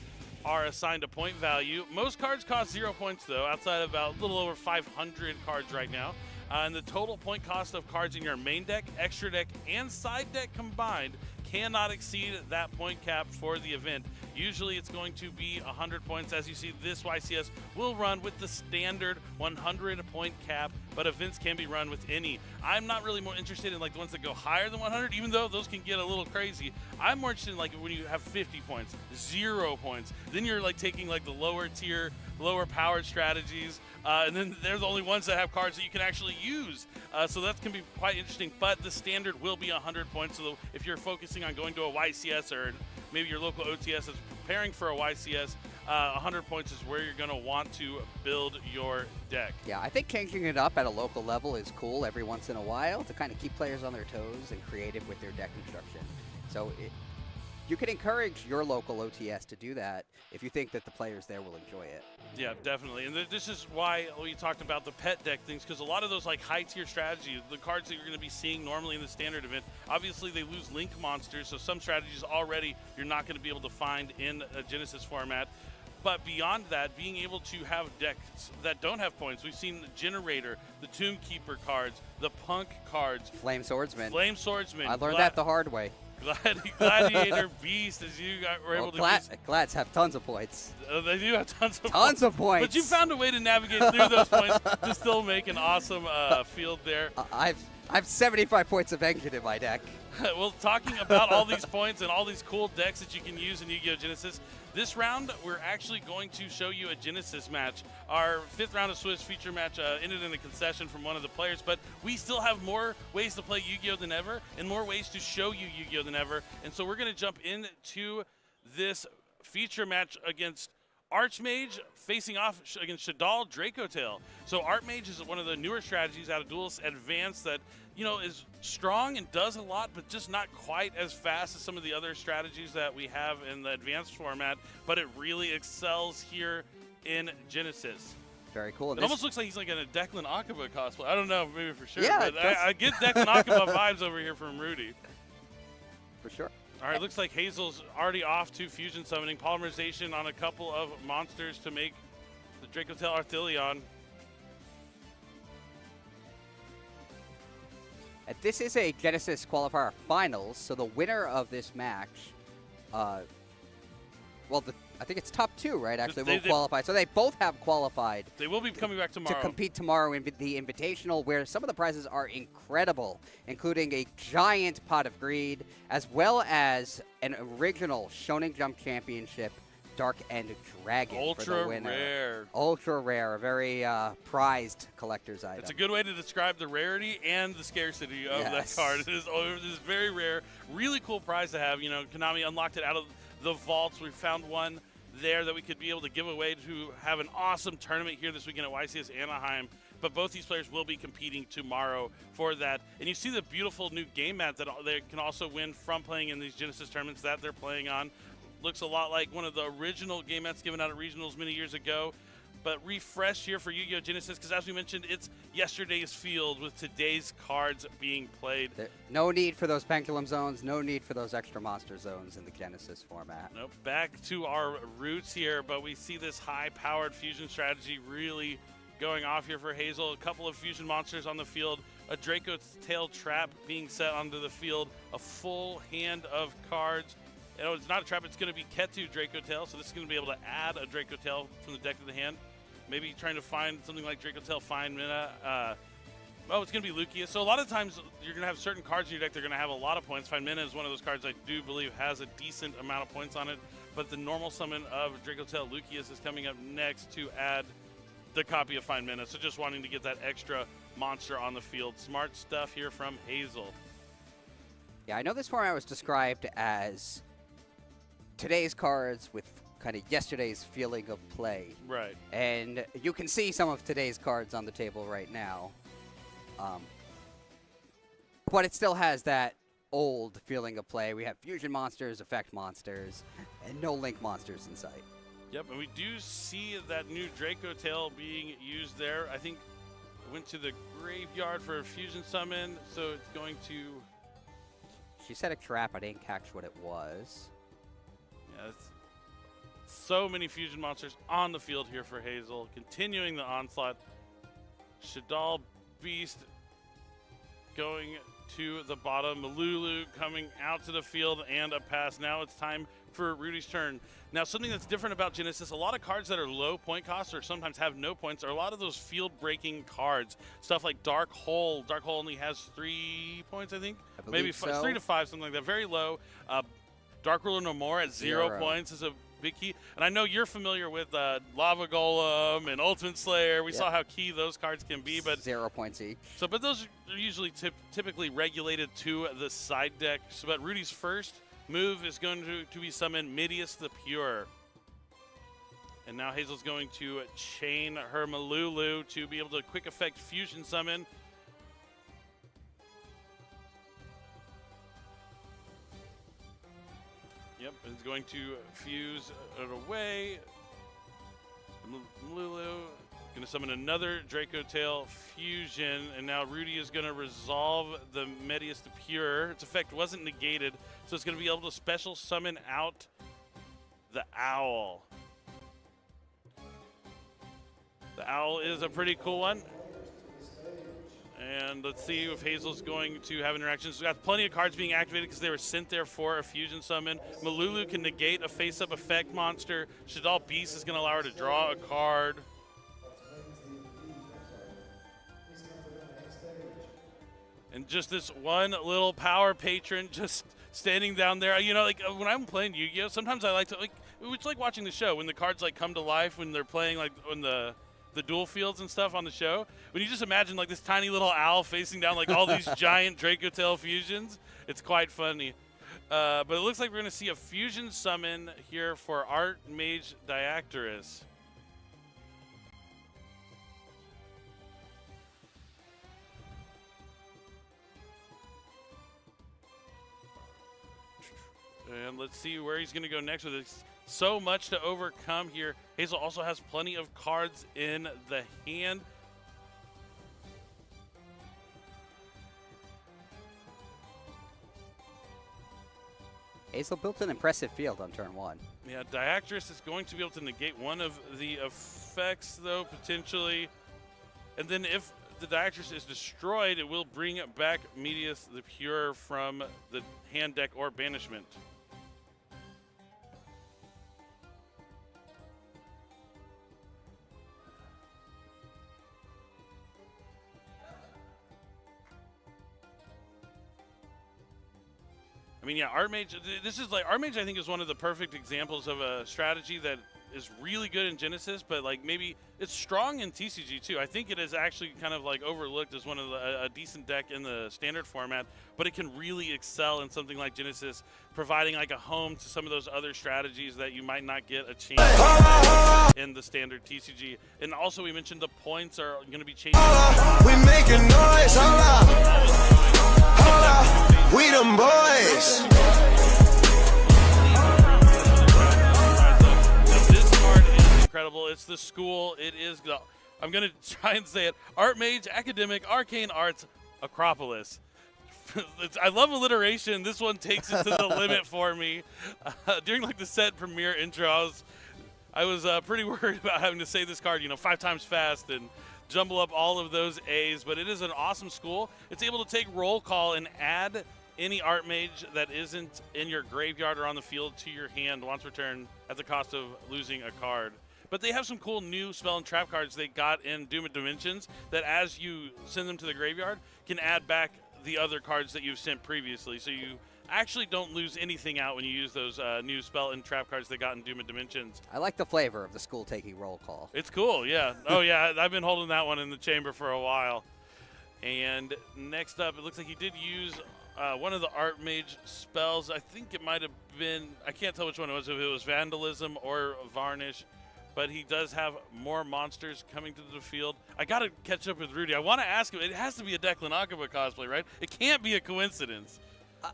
are assigned a point value. Most cards cost 0 points though, outside of about a little over 500 cards right now. And the total point cost of cards in your main deck, extra deck, and side deck combined cannot exceed that point cap for the event. Usually it's going to be 100 points. As you see, this YCS will run with the standard 100 point cap, but events can be run with any. I'm not really more interested in like the ones that go higher than 100, even though those can get a little crazy. I'm more interested in like when you have 50 points, 0 points. Then you're like taking like the lower tier, lower powered strategies, and then they're the only ones that have cards that you can actually use. So that can be quite interesting, but the standard will be 100 points. So if you're focusing on going to a YCS or maybe your local OTS is preparing for a YCS, 100 points is where you're going to want to build your deck. Yeah, I think changing it up at a local level is cool every once in a while to kind of keep players on their toes and creative with their deck construction. So you can encourage your local OTS to do that if you think that the players there will enjoy it. Yeah, definitely. And this is why we talked about the pet deck things, because a lot of those like high-tier strategies, the cards that you're going to be seeing normally in the standard event, obviously they lose link monsters, so some strategies already you're not going to be able to find in a Genesis format. But beyond that, being able to have decks that don't have points. We've seen the Generator, the Tomb Keeper cards, the Punk cards. Flame Swordsman. Flame Swordsman. I learned that the hard way. Gladiator, Beast, as you were able to use. Glads have tons of points. They do have tons of points. But you found a way to navigate through those points to still make an awesome field there. I've 75 points of engine in my deck. Well, talking about all these points and all these cool decks that you can use in Yu-Gi-Oh! Genesis, this round we're actually going to show you a Genesis match. Our 5th round of Swiss feature match ended in a concession from one of the players, but we still have more ways to play Yu-Gi-Oh! Than ever and more ways to show you Yu-Gi-Oh! Than ever. And so we're going to jump into this feature match against Archmage facing off against Shadal Dracotail. So Archmage is one of the newer strategies out of Duelists Advanced that, you know, is strong and does a lot, but just not quite as fast as some of the other strategies that we have in the Advanced format, but it really excels here in Genesis. Very cool. It almost looks like he's like in a Declan Akaba cosplay. I don't know, maybe for sure. Yeah, but I get Declan Akaba vibes over here from Rudy. For sure. All right, looks like Hazel's already off to fusion summoning. Polymerization on a couple of monsters to make the Dracotail Arthelion. This is a Genesis qualifier finals, so the winner of this match, I think it's top 2, right? Actually, will qualify. So they both have qualified. They will be coming back tomorrow to compete tomorrow in the Invitational, where some of the prizes are incredible, including a giant pot of greed, as well as an original Shonen Jump Championship Dark End Dragon for the winner. Rare. Ultra rare, a very prized collector's item. It's a good way to describe the rarity and the scarcity of that card. It is very rare. Really cool prize to have. You know, Konami unlocked it out of the vaults. We found one there that we could be able to give away to have an awesome tournament here this weekend at YCS Anaheim. But both these players will be competing tomorrow for that. And you see the beautiful new game mat that they can also win from playing in these Genesis tournaments that they're playing on. Looks a lot like one of the original game mats given out at regionals many years ago, but refreshed here for Yu-Gi-Oh! Genesis, because as we mentioned, it's yesterday's field with today's cards being played. No need for those pendulum zones, no need for those extra monster zones in the Genesis format. Nope, back to our roots here, but we see this high-powered fusion strategy really going off here for Hazel. A couple of fusion monsters on the field, a Dracotail trap being set onto the field, a full hand of cards. You know, it's not a trap, it's going to be Ketu Dracotail, so this is going to be able to add a Dracotail from the deck to the hand. Maybe trying to find something like Dracotail Fine Mana. It's going to be Lucia. So a lot of times you're going to have certain cards in your deck that are going to have a lot of points. Fine Mana is one of those cards I do believe has a decent amount of points on it, but the normal summon of Dracotail Lucius is coming up next to add the copy of Fine Mana. So just wanting to get that extra monster on the field. Smart stuff here from Hazel. Yeah, I know this format was described as today's cards with kind of yesterday's feeling of play. Right. And you can see some of today's cards on the table right now. But it still has that old feeling of play. We have fusion monsters, effect monsters, and no link monsters in sight. Yep, and we do see that new Dracotail being used there. I think it went to the graveyard for a fusion summon, so it's going to... She set a trap. I didn't catch what it was. Yeah, so many fusion monsters on the field here for Hazel. Continuing the onslaught. Shadal Beast going to the bottom. Malulu coming out to the field and a pass. Now it's time for Rudy's turn. Now something that's different about Genesis, a lot of cards that are low point costs or sometimes have no points are a lot of those field breaking cards. Stuff like Dark Hole. Dark Hole only has 3 points, I think. Maybe so. 3 to 5, something like that. Very low. Dark Ruler No More at 0 points is a big key. And I know you're familiar with Lava Golem and Ultimate Slayer. We saw how key those cards can be, but 0 points each. So, but those are usually typically regulated to the side deck. So, but Rudy's first move is going to be summon Midius the Pure. And now Hazel's going to chain her Malulu to be able to quick effect fusion summon. Yep, and it's going to fuse it away. Malulu going to summon another Draco Tail fusion, and now Rudy is going to resolve the Medius to Pure. Its effect wasn't negated, so it's going to be able to special summon out the Owl. The Owl is a pretty cool one. And let's see if Hazel's going to have interactions. We've got plenty of cards being activated because they were sent there for a fusion summon. Malulu can negate a face-up effect monster. Shadal Beast is going to allow her to draw a card. And just this one little power patron just standing down there. You know, like when I'm playing Yu-Gi-Oh, sometimes I like to, like, it's like watching the show when the cards like come to life when they're playing like on the dual fields and stuff on the show. When you just imagine like this tiny little owl facing down like all these giant Draco Tail fusions, it's quite funny. But it looks like we're going to see a fusion summon here for Archmage Diactorus. And let's see where he's going to go next with this. So much to overcome here. Hazel also has plenty of cards in the hand. Hazel built an impressive field on turn 1. Yeah, Diactorus is going to be able to negate one of the effects, though, potentially. And then if the Diactorus is destroyed, it will bring back Medius the Pure from the hand deck or banishment. I mean, yeah, Archmage, this is like, Archmage I think is one of the perfect examples of a strategy that is really good in Genesis, but like maybe it's strong in TCG too. I think it is actually kind of like overlooked as one of a decent deck in the standard format, but it can really excel in something like Genesis, providing like a home to some of those other strategies that you might not get a chance in the standard TCG. And also we mentioned the points are going to be changing. We making noise, we them boys. This card is incredible. It's the school. It is the, I'm going to try and say it, Archmage, Academic, Arcane Arts, Acropolis. I love alliteration. This one takes it to the limit for me. During like the set premiere intro, I was pretty worried about having to say this card, 5 times fast and jumble up all of those A's, but it is an awesome school. It's able to take roll call and add any Archmage that isn't in your graveyard or on the field to your hand once returned at the cost of losing a card. But they have some cool new spell and trap cards they got in Doom of Dimensions that as you send them to the graveyard can add back the other cards that you've sent previously. So you actually don't lose anything out when you use those new spell and trap cards they got in Doom of Dimensions. I like the flavor of the school taking roll call. It's cool, yeah. Oh, yeah, I've been holding that one in the chamber for a while. And next up, it looks like he did use one of the Archmage spells. I think it might have been, I can't tell which one it was, if it was Vandalism or Varnish. But he does have more monsters coming to the field. I got to catch up with Rudy. I want to ask him, it has to be a Declan Akaba cosplay, right? It can't be a coincidence.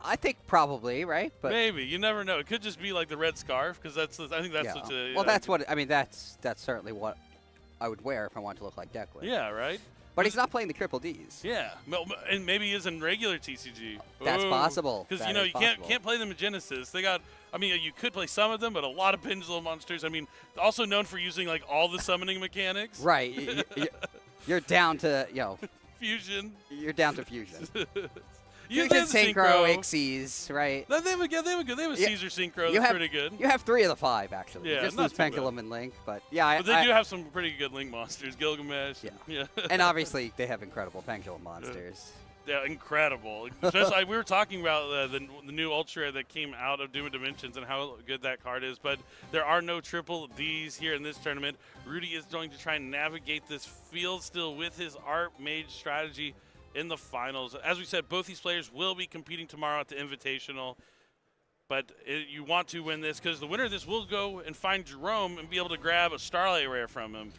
I think probably, right? But maybe. You never know. It could just be like the red scarf, because I think that's such a... Well, that's what, I mean, that's certainly what I would wear if I wanted to look like Declan. Yeah, right? But he's not playing the triple Ds. Yeah, and maybe he is in regular TCG. That's possible. Because you can't play them in Genesis. They got, I mean, you could play some of them, but a lot of pendulum monsters. I mean, also known for using like all the summoning mechanics. Right. You're down to fusion. You're down to fusion. You can synchro, Ixies, right? They have a Caesar synchro. That's pretty good. You have 3 of the 5 actually. Yeah, you just lose Pendulum and Link, but yeah. But they do have some pretty good Link monsters, Gilgamesh. Yeah. And obviously they have incredible Pendulum monsters. Yeah, incredible. Just like we were talking about the new Ultra that came out of Doom of Dimensions and how good that card is, but there are no triple Ds here in this tournament. Rudy is going to try and navigate this field still with his Archmage strategy in the finals. As we said, both these players will be competing tomorrow at the Invitational. But you want to win this because the winner of this will go and find Jerome and be able to grab a Starlight Rare from him.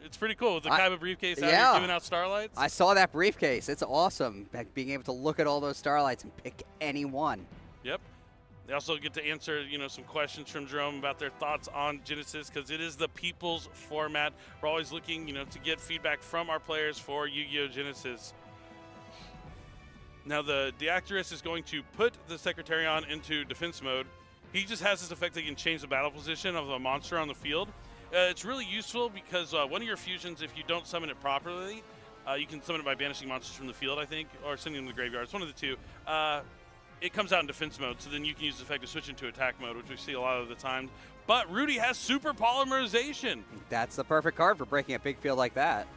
It's pretty cool with the Kaiba briefcase out here giving out Starlights. I saw that briefcase. It's awesome. Being able to look at all those Starlights and pick any one. Yep. They also get to answer, some questions from Jerome about their thoughts on Genesis because it is the people's format. We're always looking, to get feedback from our players for Yu-Gi-Oh! Genesis. Now the Deactorist is going to put the Secretarion into defense mode. He just has this effect that he can change the battle position of a monster on the field. It's really useful because one of your fusions, if you don't summon it properly, you can summon it by banishing monsters from the field, I think, or sending them to the graveyard. It's one of the two. It comes out in defense mode, so then you can use the effect to switch into attack mode, which we see a lot of the time. But Rudy has super polymerization. That's the perfect card for breaking a big field like that.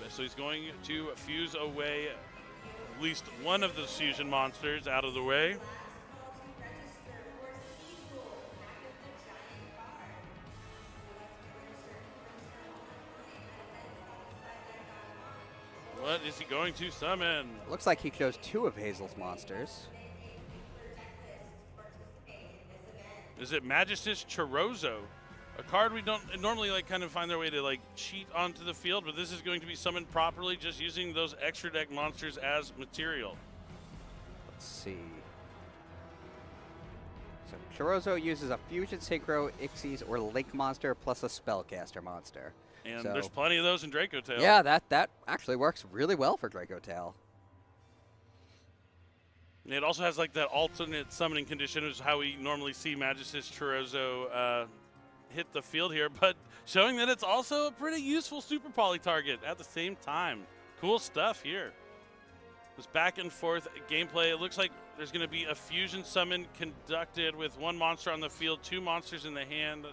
So he's going to fuse away at least one of the fusion monsters out of the way. What is he going to summon? Looks like he chose 2 of Hazel's monsters. Is it Magistus Chorozo? A card we don't normally kind of find their way to cheat onto the field, but this is going to be summoned properly just using those extra deck monsters as material. Let's see. So Chorozo uses a Fusion Synchro, Ixies, or Link monster plus a Spellcaster monster. And there's plenty of those in Draco Tail. Yeah, that actually works really well for Draco Tail. And it also has that alternate summoning condition, which is how we normally see Magistus Chorozo hit the field here, but showing that it's also a pretty useful super poly target at the same time. Cool stuff here. This back and forth gameplay. It looks like there's going to be a fusion summon conducted with 1 monster on the field, 2 monsters in the hand.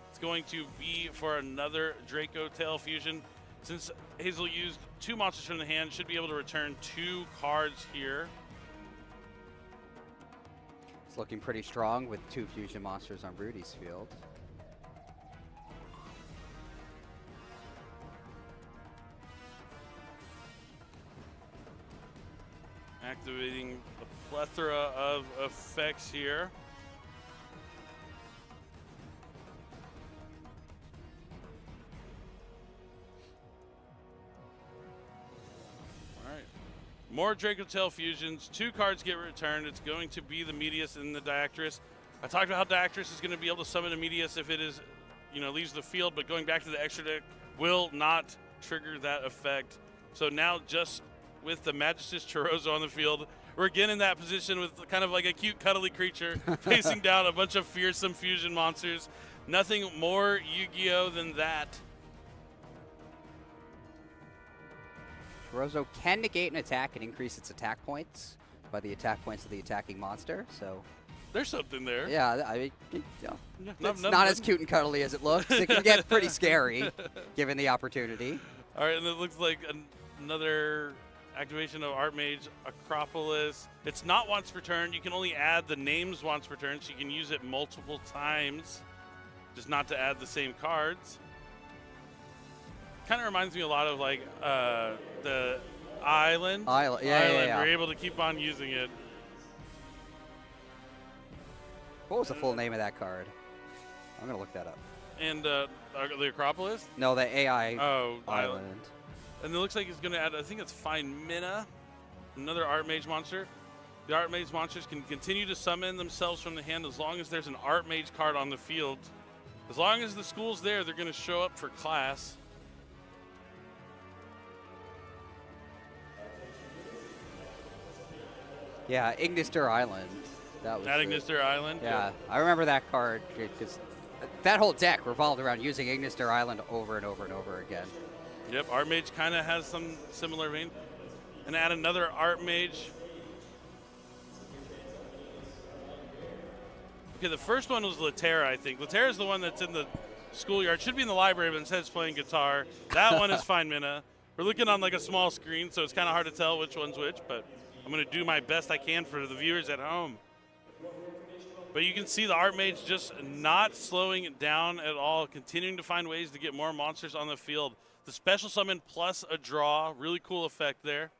It's going to be for another Draco Tail fusion. Since Hazel used 2 monsters from the hand, should be able to return 2 cards here. It's looking pretty strong with 2 fusion monsters on Rudy's field. Activating a plethora of effects here. All right. More Draco Tail fusions. 2 cards get returned. It's going to be the Medius and the Diactorist. I talked about how Diactorist is going to be able to summon a Medius if it is, leaves the field, but going back to the extra deck will not trigger that effect. So now just with the Magistus Chorozo on the field, we're again in that position with kind of like a cute, cuddly creature facing down a bunch of fearsome fusion monsters. Nothing more Yu-Gi-Oh! Than that. Chorozo can negate an attack and increase its attack points by the attack points of the attacking monster, so... There's something there. Yeah, I mean, it's not as cute and cuddly as it looks. It can get pretty scary, given the opportunity. All right, and it looks like another activation of Archmage Acropolis. It's not once per turn. You can only add the names once per turn, so you can use it multiple times, just not to add the same cards. Kind of reminds me a lot of the Island. Yeah. We're able to keep on using it. What was the full name of that card? I'm going to look that up. And the Acropolis? No, the AI Island. And it looks like it's going to add, I think it's Find Mina, another Archmage monster. The Archmage monsters can continue to summon themselves from the hand as long as there's an Archmage card on the field. As long as the school's there, they're going to show up for class. Yeah, Ignister Island. That was Ignister Island? Yeah, I remember that card because that whole deck revolved around using Ignister Island over and over and over again. Yep, Archmage kind of has some similar vein. And add another Archmage. Okay, the first one was Latera, I think. Latera is the one that's in the schoolyard. Should be in the library, but instead it's playing guitar. That one is Find Mina. We're looking on a small screen, so it's kind of hard to tell which one's which, but I'm going to do my best I can for the viewers at home. But you can see the Archmage just not slowing it down at all, continuing to find ways to get more monsters on the field. The special summon plus a draw, really cool effect there.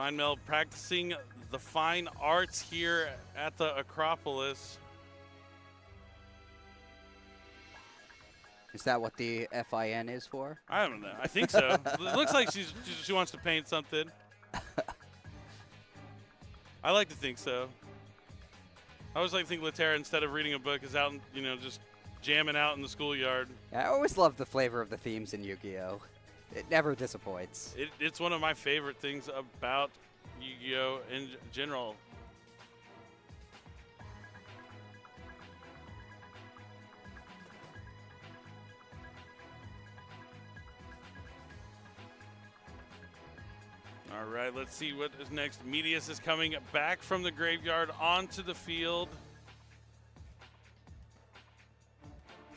Fine Mel practicing the fine arts here at the Acropolis. Is that what the FIN is for? I don't know. I think so. It looks like she wants to paint something. I like to think so. I always like to think Laterra, instead of reading a book, is out, just jamming out in the schoolyard. Yeah, I always love the flavor of the themes in Yu-Gi-Oh! It never disappoints. It's one of my favorite things about Yu-Gi-Oh! In general. All right, let's see what is next. Medius is coming back from the graveyard onto the field.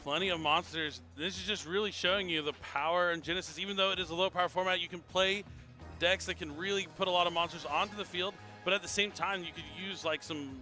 Plenty of monsters. This is just really showing you the power in Genesis. Even though it is a low power format, you can play decks that can really put a lot of monsters onto the field. But at the same time, you could use like some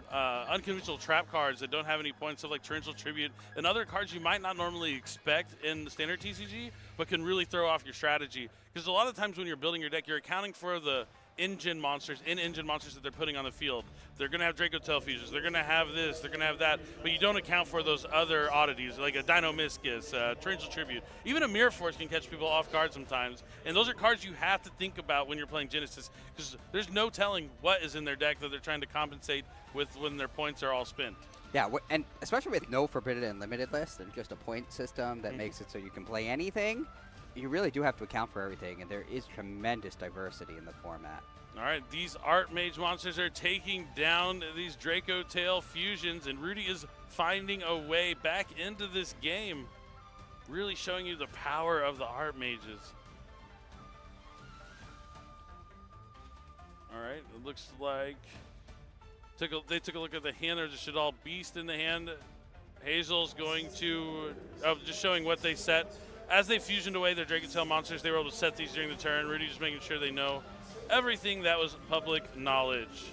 unconventional trap cards that don't have any points, of like Torrential Tribute and other cards you might not normally expect in the standard TCG, but can really throw off your strategy. Because a lot of times when you're building your deck, you're accounting for the in-engine monsters that they're putting on the field. They're going to have Draco Tail fusions. They're going to have this. They're going to have that. But you don't account for those other oddities, like a Dino Miscus, Torrential Tribute. Even a Mirror Force can catch people off guard sometimes. And those are cards you have to think about when you're playing Genesis, because there's no telling what is in their deck that they're trying to compensate with when their points are all spent. Yeah, and especially with no Forbidden and Limited list and just a point system that makes it so you can play anything, you really do have to account for everything, and there is tremendous diversity in the format. All right, these Archmage monsters are taking down these Draco Tail fusions, and Rudy is finding a way back into this game, really showing you the power of the Archmages. All right, it looks like they took a look at the hand. There's a Shadal Beast in the hand. Hazel's going to, just showing what they set. As they fusioned away their Draco Tail monsters, they were able to set these during the turn. Rudy just making sure they know everything that was public knowledge.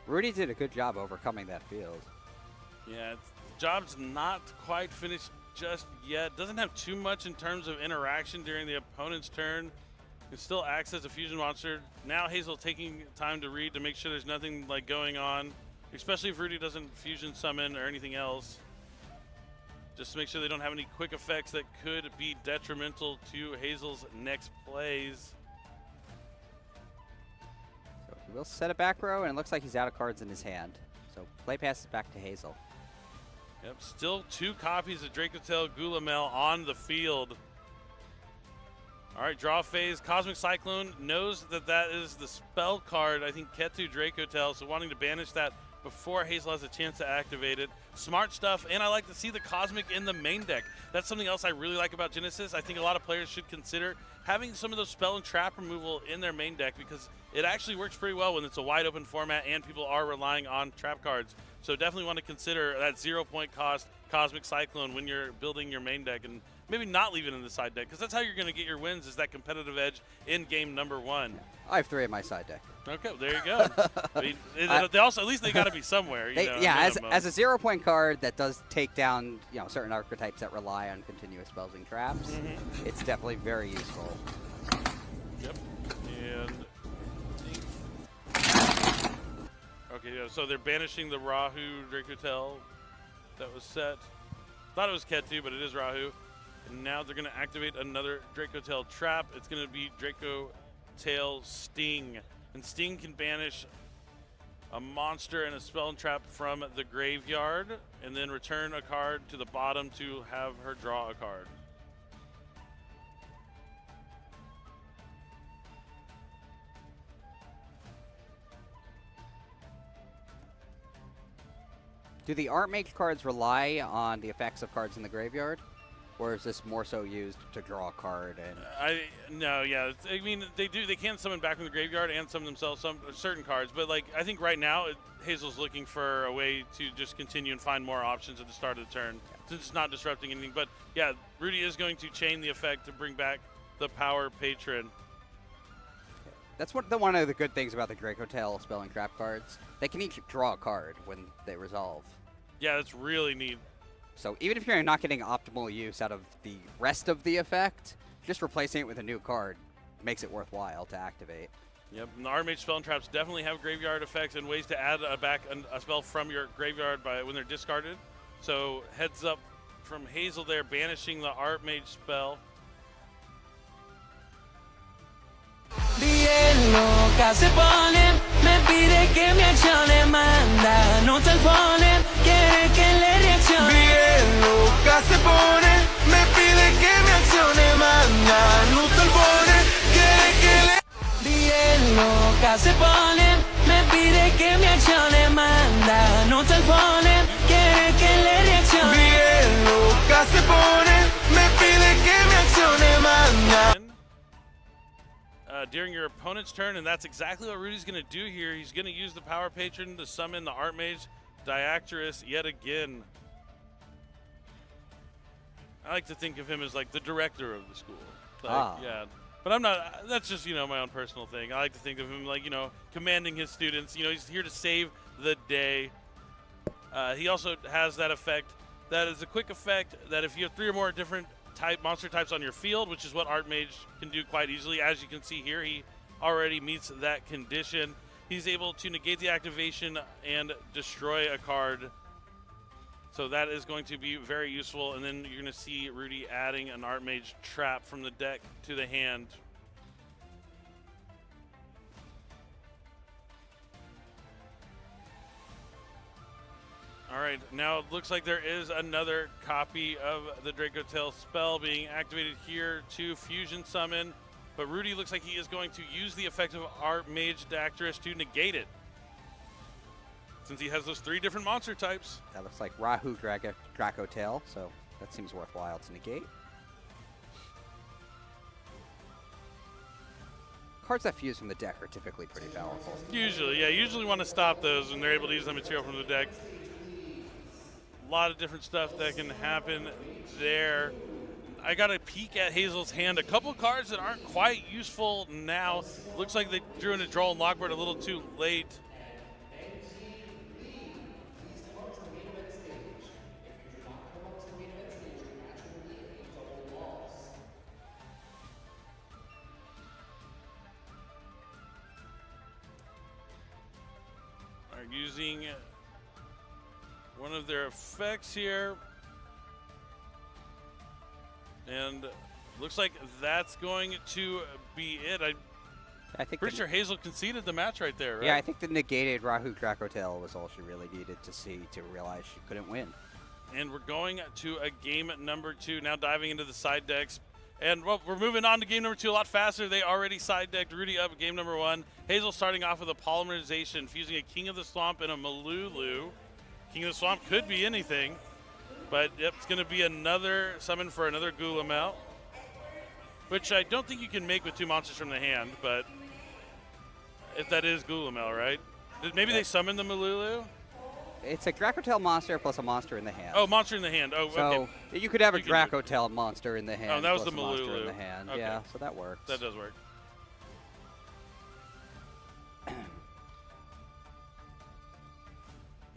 Rudy did a good job overcoming that field. Yeah, the job's not quite finished just yet. Doesn't have too much in terms of interaction during the opponent's turn. Can still access a fusion monster. Now Hazel taking time to read to make sure there's nothing like going on, especially if Rudy doesn't fusion summon or anything else. Just to make sure they don't have any quick effects that could be detrimental to Hazel's next plays. So he will set a back row, and it looks like he's out of cards in his hand. So play passes back to Hazel. Yep, still 2 copies of Draco Tail Gulamel on the field. All right, draw phase. Cosmic Cyclone knows that that is the spell card. I think Ketu Draco Tail, so wanting to banish that before Hazel has a chance to activate it. Smart stuff, and I like to see the Cosmic in the main deck. That's something else I really like about Genesis. I think a lot of players should consider having some of those spell and trap removal in their main deck, because it actually works pretty well when it's a wide open format and people are relying on trap cards. So definitely want to consider that 0-point cost Cosmic Cyclone when you're building your main deck, and maybe not leave it in the side deck, because that's how you're going to get your wins, is that competitive edge in game number 1. I have 3 in my side deck. Okay, there you go. I mean, they also, at least they got to be somewhere. Yeah, as a 0-point card that does take down certain archetypes that rely on continuous spells and traps, it's definitely very useful. Yep. And okay, yeah, so they're banishing the Rahu Draco Tail that was set. Thought it was Ketu, but it is Rahu. And now they're going to activate another Draco Tail trap. It's going to be Draco Tail Sting. And Sting can banish a monster and a spell and trap from the graveyard, and then return a card to the bottom to have her draw a card. Do the Archmage cards rely on the effects of cards in the graveyard? Or is this more so used to draw a card? And No, yeah. I mean, they can summon back from the graveyard and summon themselves certain cards. But like, I think right now Hazel's looking for a way to just continue and find more options at the start of the turn, since it's not disrupting anything. But yeah, Rudy is going to chain the effect to bring back the Power Patron. That's one of the good things about the Draco Tail spell and trap cards. They can each draw a card when they resolve. Yeah, that's really neat. So even if you're not getting optimal use out of the rest of the effect, just replacing it with a new card makes it worthwhile to activate. Yep, and the Armage spell and traps definitely have graveyard effects and ways to add a spell from your graveyard when they're discarded. So heads up from Hazel there, banishing the Armage spell. Bien loca se pone, me pide que me accione, manda no telefones, quiere que le reaccione. Bien loca se pone, me pide que me accione, manda no telefones, quiere que le... Bien loca se pone, me pide que me accione, manda no telefones, quiere que le reaccione. Bien loca se pone, me pide que me accione, manda. During your opponent's turn, and that's exactly what Rudy's going to do here. He's going to use the Power Patron to summon the Archmage Diactorus yet again. I like to think of him as like the director of the school. Like, yeah, but I'm not. That's just, my own personal thing. I like to think of him like, commanding his students. He's here to save the day. He also has that effect. That is a quick effect that if you have 3 or more different monster types on your field, which is what Archmage can do quite easily. As you can see here, he already meets that condition. He's able to negate the activation and destroy a card. So that is going to be very useful. And then you're going to see Rudy adding an Archmage trap from the deck to the hand. All right, now it looks like there is another copy of the Draco Tail spell being activated here to Fusion Summon, but Rudy looks like he is going to use the effect of Archmage Diactorus to negate it, since he has those 3 different monster types. That looks like Rahu Draco Tail, so that seems worthwhile to negate. Cards that fuse from the deck are typically pretty powerful. Usually, yeah, usually want to stop those when they're able to use the material from the deck. A lot of different stuff that can happen there. I got a peek at Hazel's hand. A couple cards that aren't quite useful now. Looks like they drew in a Droll and Lockbird a little too late. Are using one of their effects here. And looks like that's going to be it. I think pretty sure Hazel conceded the match right there, right? Yeah, I think the negated Rahu Draco Tail was all she really needed to see to realize she couldn't win. And we're going to a game number 2, now diving into the side decks. And well, we're moving on to game number 2 a lot faster. They already side decked Rudy up game number 1. Hazel starting off with a Polymerization, fusing a King of the Swamp and a Malulu. King of the Swamp could be anything, but yep, it's going to be another summon for another Gulamel, which I don't think you can make with 2 monsters from the hand, but if that is Gulamel, right? Maybe they summon the Malulu? It's a Draco Tail monster plus a monster in the hand. Oh, monster in the hand. Oh, so okay. You could have a Draco Tail monster in the hand. Oh, that was plus the a monster Malulu. in the hand. Okay. Yeah, so that works. That does work.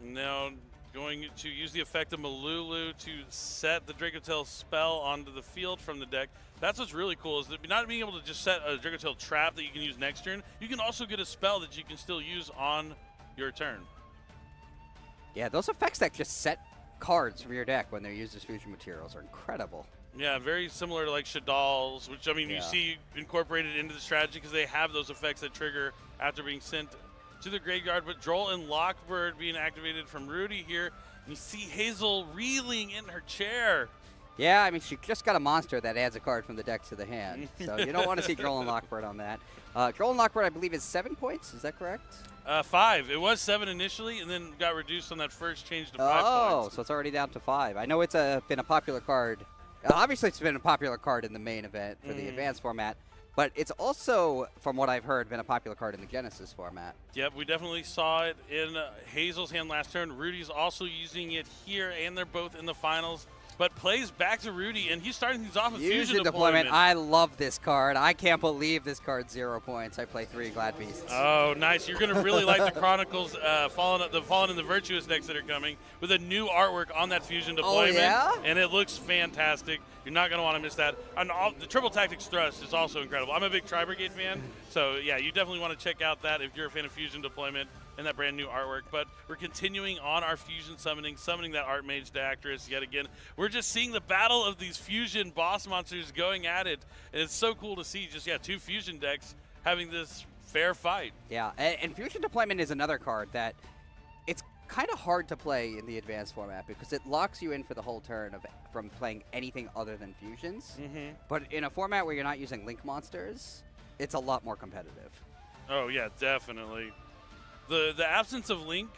Now going to use the effect of Malulu to set the Draco Tail spell onto the field from the deck. That's what's really cool, is that not being able to just set a Draco Tail trap that you can use next turn, you can also get a spell that you can still use on your turn. Yeah, those effects that just set cards from your deck when they're used as fusion materials are incredible. Yeah, very similar to like Shadal's, which I mean Yeah. you see incorporated into the strategy because they have those effects that trigger after being sent to the graveyard. But Droll and Lockbird being activated from Rudy here. And you see Hazel reeling in her chair. Yeah, I mean, she just got a monster that adds a card from the deck to the hand. So you don't want to see Droll and Lockbird on that. Droll and Lockbird, I believe, is 7 points. Is that correct? 5. It was 7 initially, and then got reduced on that first change to 5 Oh, points. so it's already down to 5. I know it's been a popular card. Obviously, it's been a popular card in the main event for the advanced format. But it's also, from what I've heard, been a popular card in the Genesis format. Yep, we definitely saw it in Hazel's hand last turn. Rudy's also using it here, and they're both in the finals. but plays back to Rudy, and he's starting things off with Fusion deployment. I love this card. I can't believe this card's 0 points. I play 3 Glad Beasts. Oh, nice. You're going to really like the Chronicles Fallen and the Virtuous decks that are coming with a new artwork on that Fusion deployment. Oh, yeah? And it looks fantastic. You're not going to want to miss that. And the Triple Tactics Thrust is also incredible. I'm a big Tri-Brigade fan, so yeah, you definitely want to check out that if you're a fan of Fusion deployment and that brand new artwork. But we're continuing on our Fusion summoning that Archmage Diactress yet again. We're just seeing the battle of these Fusion boss monsters going at it, and it's so cool to see just, 2 Fusion decks having this fair fight. Yeah, and Fusion deployment is another card that it's kind of hard to play in the advanced format because it locks you in for the whole turn from playing anything other than fusions. But in a format where you're not using link monsters, it's a lot more competitive. Oh yeah, definitely. The absence of link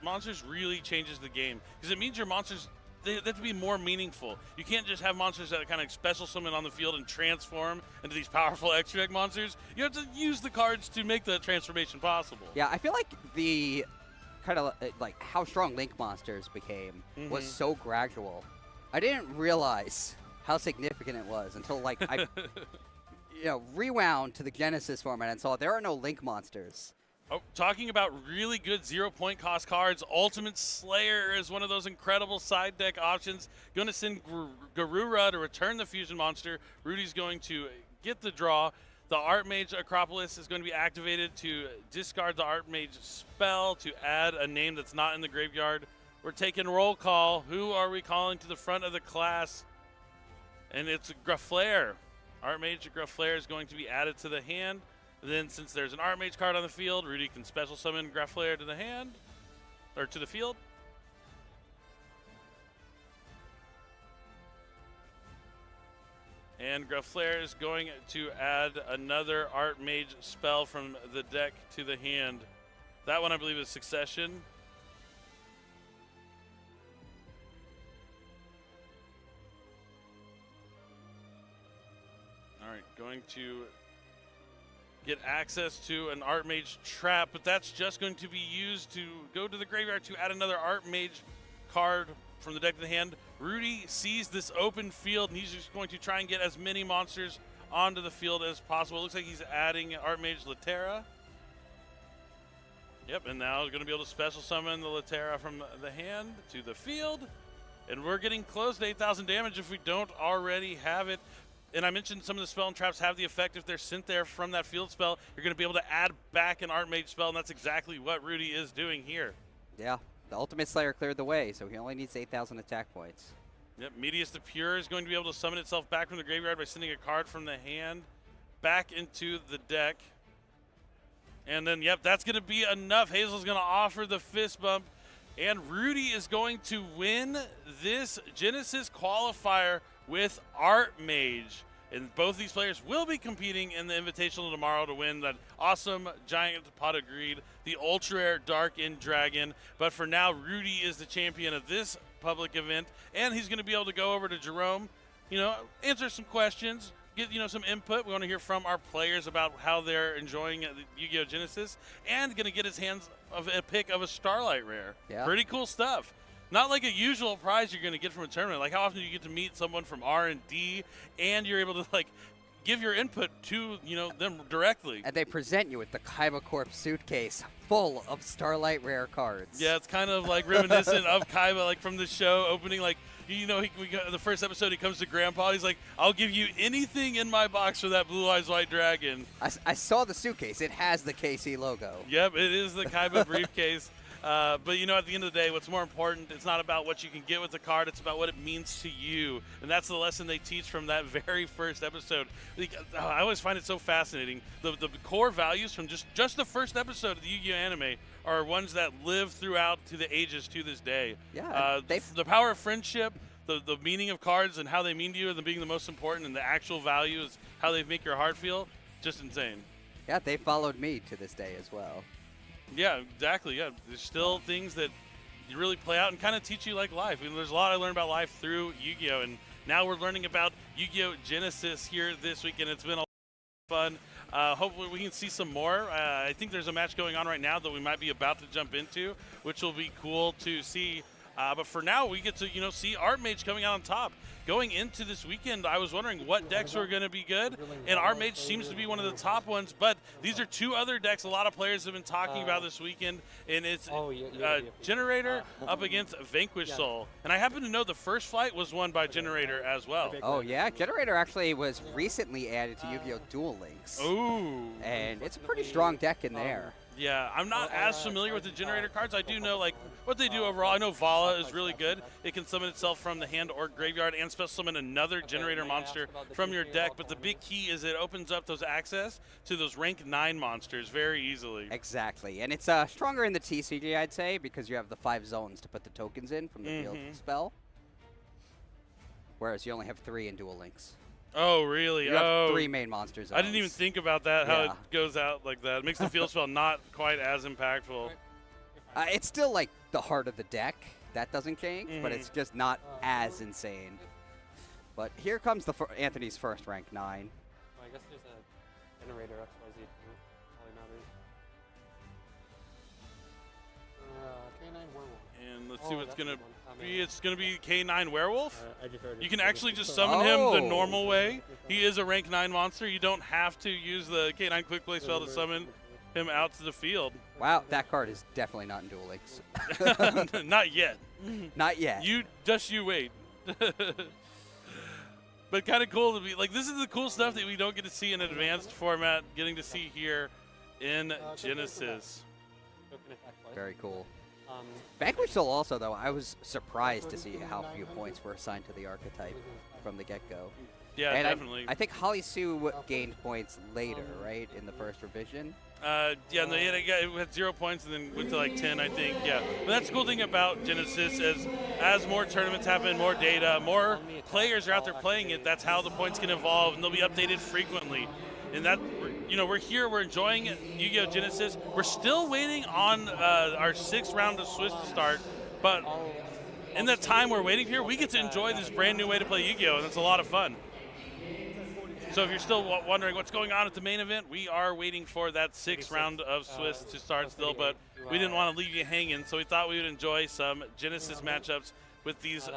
monsters really changes the game because it means your monsters, they have to be more meaningful. You can't just have monsters that kind of special summon on the field and transform into these powerful extra deck monsters. You have to use the cards to make the transformation possible. Yeah, I feel like the kind of like how strong link monsters became was so gradual. I didn't realize how significant it was until like I rewound to the Genesis format and saw there are no link monsters. Oh, talking about really good 0 point cost cards, Ultimate Slayer is one of those incredible side deck options. Going to send Garura to return the Fusion monster. Rudy's going to get the draw. The Archmage Acropolis is going to be activated to discard the Archmage spell to add a name that's not in the graveyard. We're taking roll call. Who are we calling to the front of the class? And it's Graflair. Archmage Graflair is going to be added to the hand. Then, since there's an Archmage card on the field, Rudy can special summon Graflair to the hand, or to the field. And Graflair is going to add another Archmage spell from the deck to the hand. That one, I believe, is Succession. All right, going to get access to an Archmage trap, but that's just going to be used to go to the graveyard to add another Archmage card from the deck to the hand. Rudy sees this open field, and he's just going to try and get as many monsters onto the field as possible. It looks like he's adding Archmage Latera. Yep, and now he's going to be able to special summon the Latera from the hand to the field. And we're getting close to 8,000 damage if we don't already have it. And I mentioned some of the spell and traps have the effect if they're sent there from that field spell. You're going to be able to add back an Archmage spell, and that's exactly what Rudy is doing here. Yeah, the Ultimate Slayer cleared the way, so he only needs 8,000 attack points. Yep, Medius the Pure is going to be able to summon itself back from the graveyard by sending a card from the hand back into the deck. And then, yep, that's going to be enough. Hazel's going to offer the fist bump, and Rudy is going to win this Genesis qualifier with Archmage. And both these players will be competing in the Invitational tomorrow to win that awesome Giant Pot of Greed, the Ultra Rare Dark End Dragon. But for now, Rudy is the champion of this public event, and he's going to be able to go over to Jerome, answer some questions, get some input. We want to hear from our players about how they're enjoying Yu-Gi-Oh! Genesis, and going to get his hands of a pick of a Starlight Rare. Yeah. Pretty cool stuff. Not like a usual prize you're going to get from a tournament. Like how often do you get to meet someone from R&D and you're able to give your input to them directly. And they present you with the Kaiba Corp suitcase full of Starlight Rare cards. Yeah, it's kind of like reminiscent of Kaiba, from the show opening. The first episode, he comes to Grandpa. He's like, "I'll give you anything in my box for that Blue Eyes White Dragon." I saw the suitcase. It has the KC logo. Yep, it is the Kaiba briefcase. But at the end of the day, what's more important, it's not about what you can get with the card, it's about what it means to you. And that's the lesson they teach from that very first episode. I always find it so fascinating. The core values from just the first episode of the Yu-Gi-Oh! Anime are ones that live throughout to the ages to this day. Yeah. The power of friendship, the meaning of cards and how they mean to you and being the most important, and the actual value is how they make your heart feel, just insane. Yeah, they followed me to this day as well. Yeah, exactly. Yeah, there's still things that you really play out and kind of teach you like life. There's a lot I learned about life through Yu-Gi-Oh! And now we're learning about Yu-Gi-Oh! Genesis here this weekend. It's been a lot of fun. Hopefully we can see some more. I think there's a match going on right now that we might be about to jump into, which will be cool to see. But for now, we get to see Archmage coming out on top. Going into this weekend, I was wondering what decks were going to be good, and Archmage seems to be one of the top ones. But these are two other decks a lot of players have been talking about this weekend, and it's Generator up against Vanquish Soul. And I happen to know the first flight was won by Generator as well. Oh yeah, Generator actually was recently added to Yu-Gi-Oh! Duel Links. Ooh. And it's a pretty strong deck in there. Yeah, I'm not as familiar with the Generator cards. I do know like what they do overall. I know Vala is really good. It can summon itself from the hand or graveyard and special summon another Generator monster from your deck. But the big key is it opens up those access to those rank 9 monsters very easily. Exactly, and it's stronger in the TCG, I'd say, because you have the 5 zones to put the tokens in from the field spell. Whereas you only have 3 in Duel Links. Oh, really? You have 3 main monsters. I didn't even think about that, how it goes out like that. It makes the field spell not quite as impactful. It's still like the heart of the deck. That doesn't change, but it's just not as insane. But here comes the Anthony's first rank 9. I guess there's a Generator XYZ too. Probably matters. K9 Werewolf. And let's see what's going to be. It's going to be K9 Werewolf. You can it. actually just summon him the normal way. He is a rank 9 monster. You don't have to use the K9 quick play spell to summon him out to the field. Wow, that card is definitely not in Duel Links. Not yet. Not yet. You wait. But kind of cool to be like, this is the cool stuff that we don't get to see in advanced format, getting to see here in Genesis. Very cool. Vanquish Soul also, though, I was surprised to see how few points were assigned to the archetype from the get-go. Yeah, and definitely. I think Holly Sue gained points later, right, in the first revision? Yeah, no, it had 0 points and then went to like 10, I think. Yeah, but that's the cool thing about Genesis as more tournaments happen, more data, more players are out there playing it. That's how the points can evolve, and they'll be updated frequently. And that, we're here, we're enjoying Yu-Gi-Oh! Genesis. We're still waiting on our 6th round of Swiss to start, but in that time we're waiting here, we get to enjoy this brand new way to play Yu-Gi-Oh! And it's a lot of fun. So if you're still wondering what's going on at the main event, we are waiting for that 6th round of Swiss to start still, but we didn't want to leave you hanging, so we thought we would enjoy some Genesis matchups with these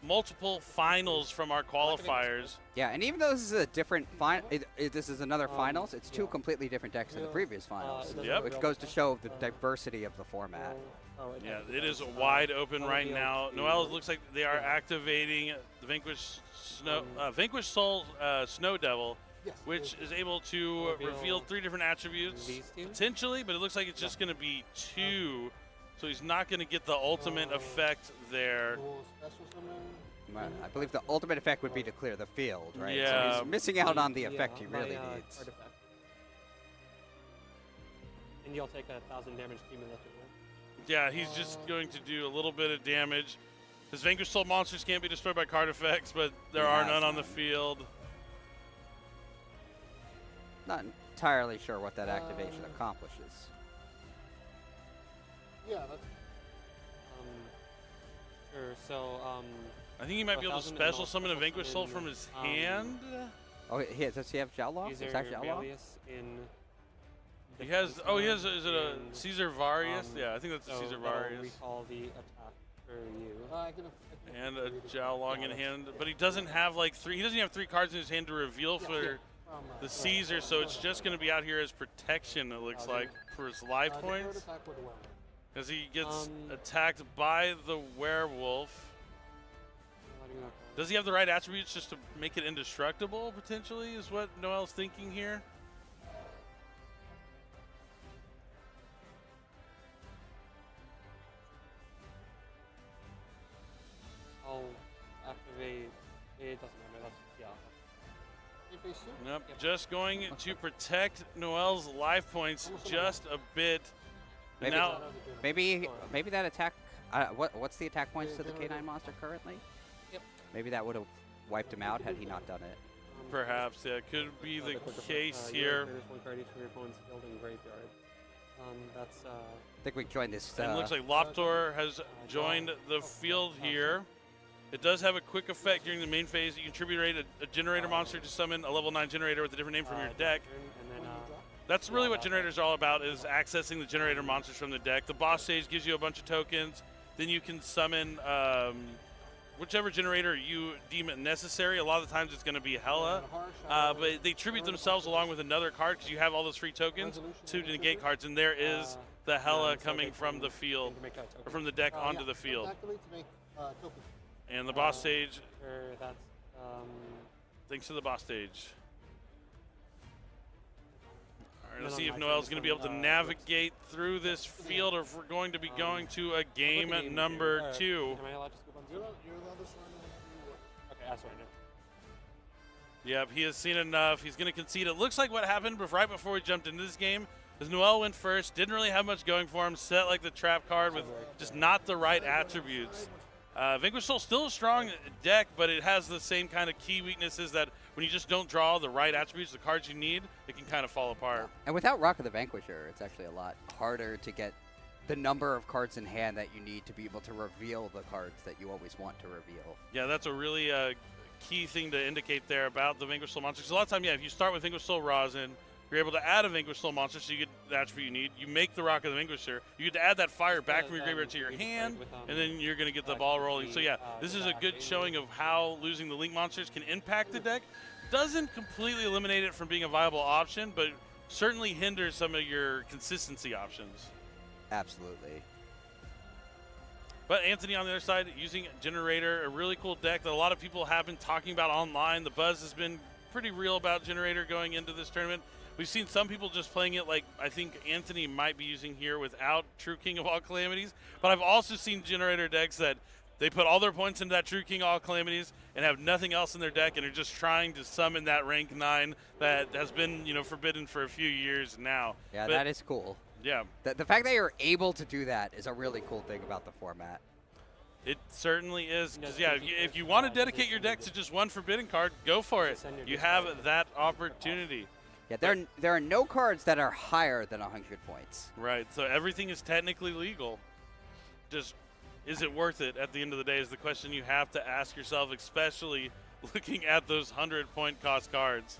multiple finals from our qualifiers. Yeah, and even though this is a different this is another finals, it's 2 completely different decks than the previous finals, which goes to show the diversity of the format. Yeah, it is wide open right now. Noel, it looks like they are activating the Vanquish Soul Snow Devil, which is able to reveal 3 different attributes potentially, but it looks like it's just going to be 2. So he's not going to get the ultimate effect there. I believe the ultimate effect would be to clear the field, right? Yeah. So he's missing out on the effect he really needs. Artifact. And you'll take 1,000 damage cumulatively. Yeah, he's just going to do a little bit of damage. His Vanquish Soul monsters can't be destroyed by card effects, but there are none on the field. Not entirely sure what that activation accomplishes. Yeah, that's sure. So I think he might be able to special summon a Vanquish Soul from his hand. Oh, does he have Xiaolong? Is that Xiaolong? He has. Oh, he has. Is it a Caesar Varius? Yeah, I think that's a Caesar Varius. Recall the attack for you. And a Xiaolong in hand, but he doesn't have like 3. He doesn't have 3 cards in his hand to reveal for the Caesar, so it's just going to be out here as protection. It looks like for his life points, as he gets attacked by the werewolf. Does he have the right attributes just to make it indestructible? Potentially, is what Noel's thinking here. I'll activate. It doesn't matter. That's Nope, just going to protect Noel's life points just a bit. Maybe that attack. What's the attack points to the K9 monster currently? Yep. Maybe that would have wiped him out had he not done it. Perhaps, yeah, could be the case here. That's. I think we joined this. And it looks like Loptor has joined the field here. It does have a quick effect during the main phase. You can tribute a generator monster to summon a level 9 generator with a different name from your deck. That's really what generators are all about, is accessing the generator monsters from the deck. The boss stage gives you a bunch of tokens. then you can summon whichever generator you deem it necessary. A lot of the times it's going to be Hela, but they tribute themselves along with another card because you have all those free tokens to negate cards, and there is the Hela coming from the field, or from the deck onto the field. And the boss stage, thanks to the boss stage. All right, let's see if Noel's going to be able to navigate through this field, or if we're going to be going to a game number 2. Am I allowed to scoop on 0? You're allowed to surrender. Okay, I surrender. Yep, he has seen enough. He's going to concede. It looks like what happened right before we jumped into this game is Noel went first, didn't really have much going for him, set like the trap card with just not the right attributes. Vanquish Soul still a strong deck, but it has the same kind of key weaknesses that when you just don't draw the right attributes, the cards you need, it can kind of fall apart. And without Rock of the Vanquisher, it's actually a lot harder to get the number of cards in hand that you need to be able to reveal the cards that you always want to reveal. Yeah, that's a really key thing to indicate there about the Vanquish Soul monster. Because a lot of time, yeah, if you start with Vanquish Soul Rosin, you're able to add a Vanquish Soul monster, so you get the attribute you need. You make the Rock of the Vanquisher. You get to add that fire back from your graveyard to your hand, and then you're going to get the ball rolling. So yeah, this is a good showing of how losing the Link monsters can impact the deck. Doesn't completely eliminate it from being a viable option, but certainly hinders some of your consistency options. Absolutely. But Anthony on the other side, using Generator, a really cool deck that a lot of people have been talking about online. The buzz has been pretty real about Generator going into this tournament. We've seen some people just playing it like I think Anthony might be using here without True King of All Calamities. But I've also seen Generator decks that they put all their points into that True King of All Calamities and have nothing else in their deck and are just trying to summon that rank 9 that has been, forbidden for a few years now. Yeah, but that is cool. Yeah. The fact that you're able to do that is a really cool thing about the format. It certainly is. Because, yeah, if you want to dedicate your deck to just one forbidden card, go for it. You have that opportunity. Yeah, there are no cards that are higher than 100 points. Right, so everything is technically legal. Just, is it worth it at the end of the day is the question you have to ask yourself, especially looking at those 100-point cost cards.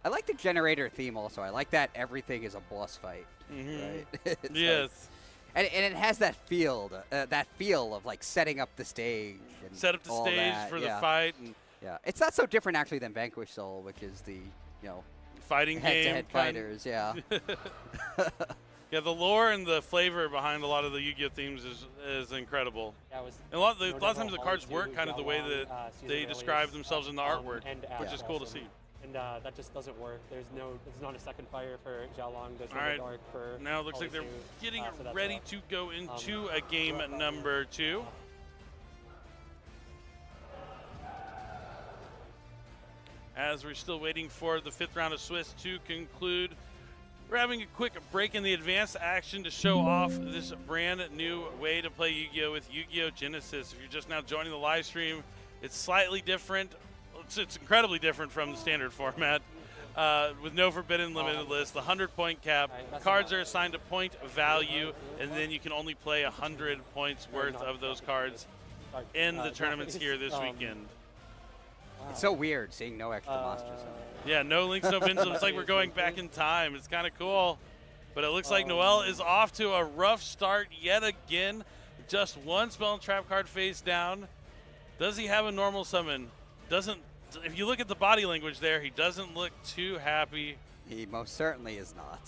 I like the Generator theme also. I like that everything is a boss fight. Right? Yes. And it has that feel of like setting up the stage. And set up the all stage that. for the fight. And yeah, it's not so different actually than Vanquish Soul, which is the fighting head-to-head fighters. Yeah. Yeah, the lore and the flavor behind a lot of the Yu-Gi-Oh themes is incredible. And a lot of times the cards work kind of the way that they describe themselves in the artwork, which is cool to see. And that just doesn't work. There's not a second fire for Xiaolong. There's no dark for. Now it looks like they're getting ready to go into a game number 2. As we're still waiting for the 5th round of Swiss to conclude, we're having a quick break in the advanced action to show off this brand new way to play Yu-Gi-Oh with Yu-Gi-Oh Genesis. If you're just now joining the live stream, it's slightly different. It's incredibly different from the standard format with no forbidden limited list, the 100-point cap. Cards are assigned a point value, and then you can only play 100 points worth of those cards in the tournaments here this weekend. It's so weird seeing no extra monsters. Yeah, no links, no bins. It's like we're going back in time. It's kind of cool. But it looks like Noel is off to a rough start yet again. Just one spell and trap card face down. Does he have a normal summon? If you look at the body language there, he doesn't look too happy. He most certainly is not.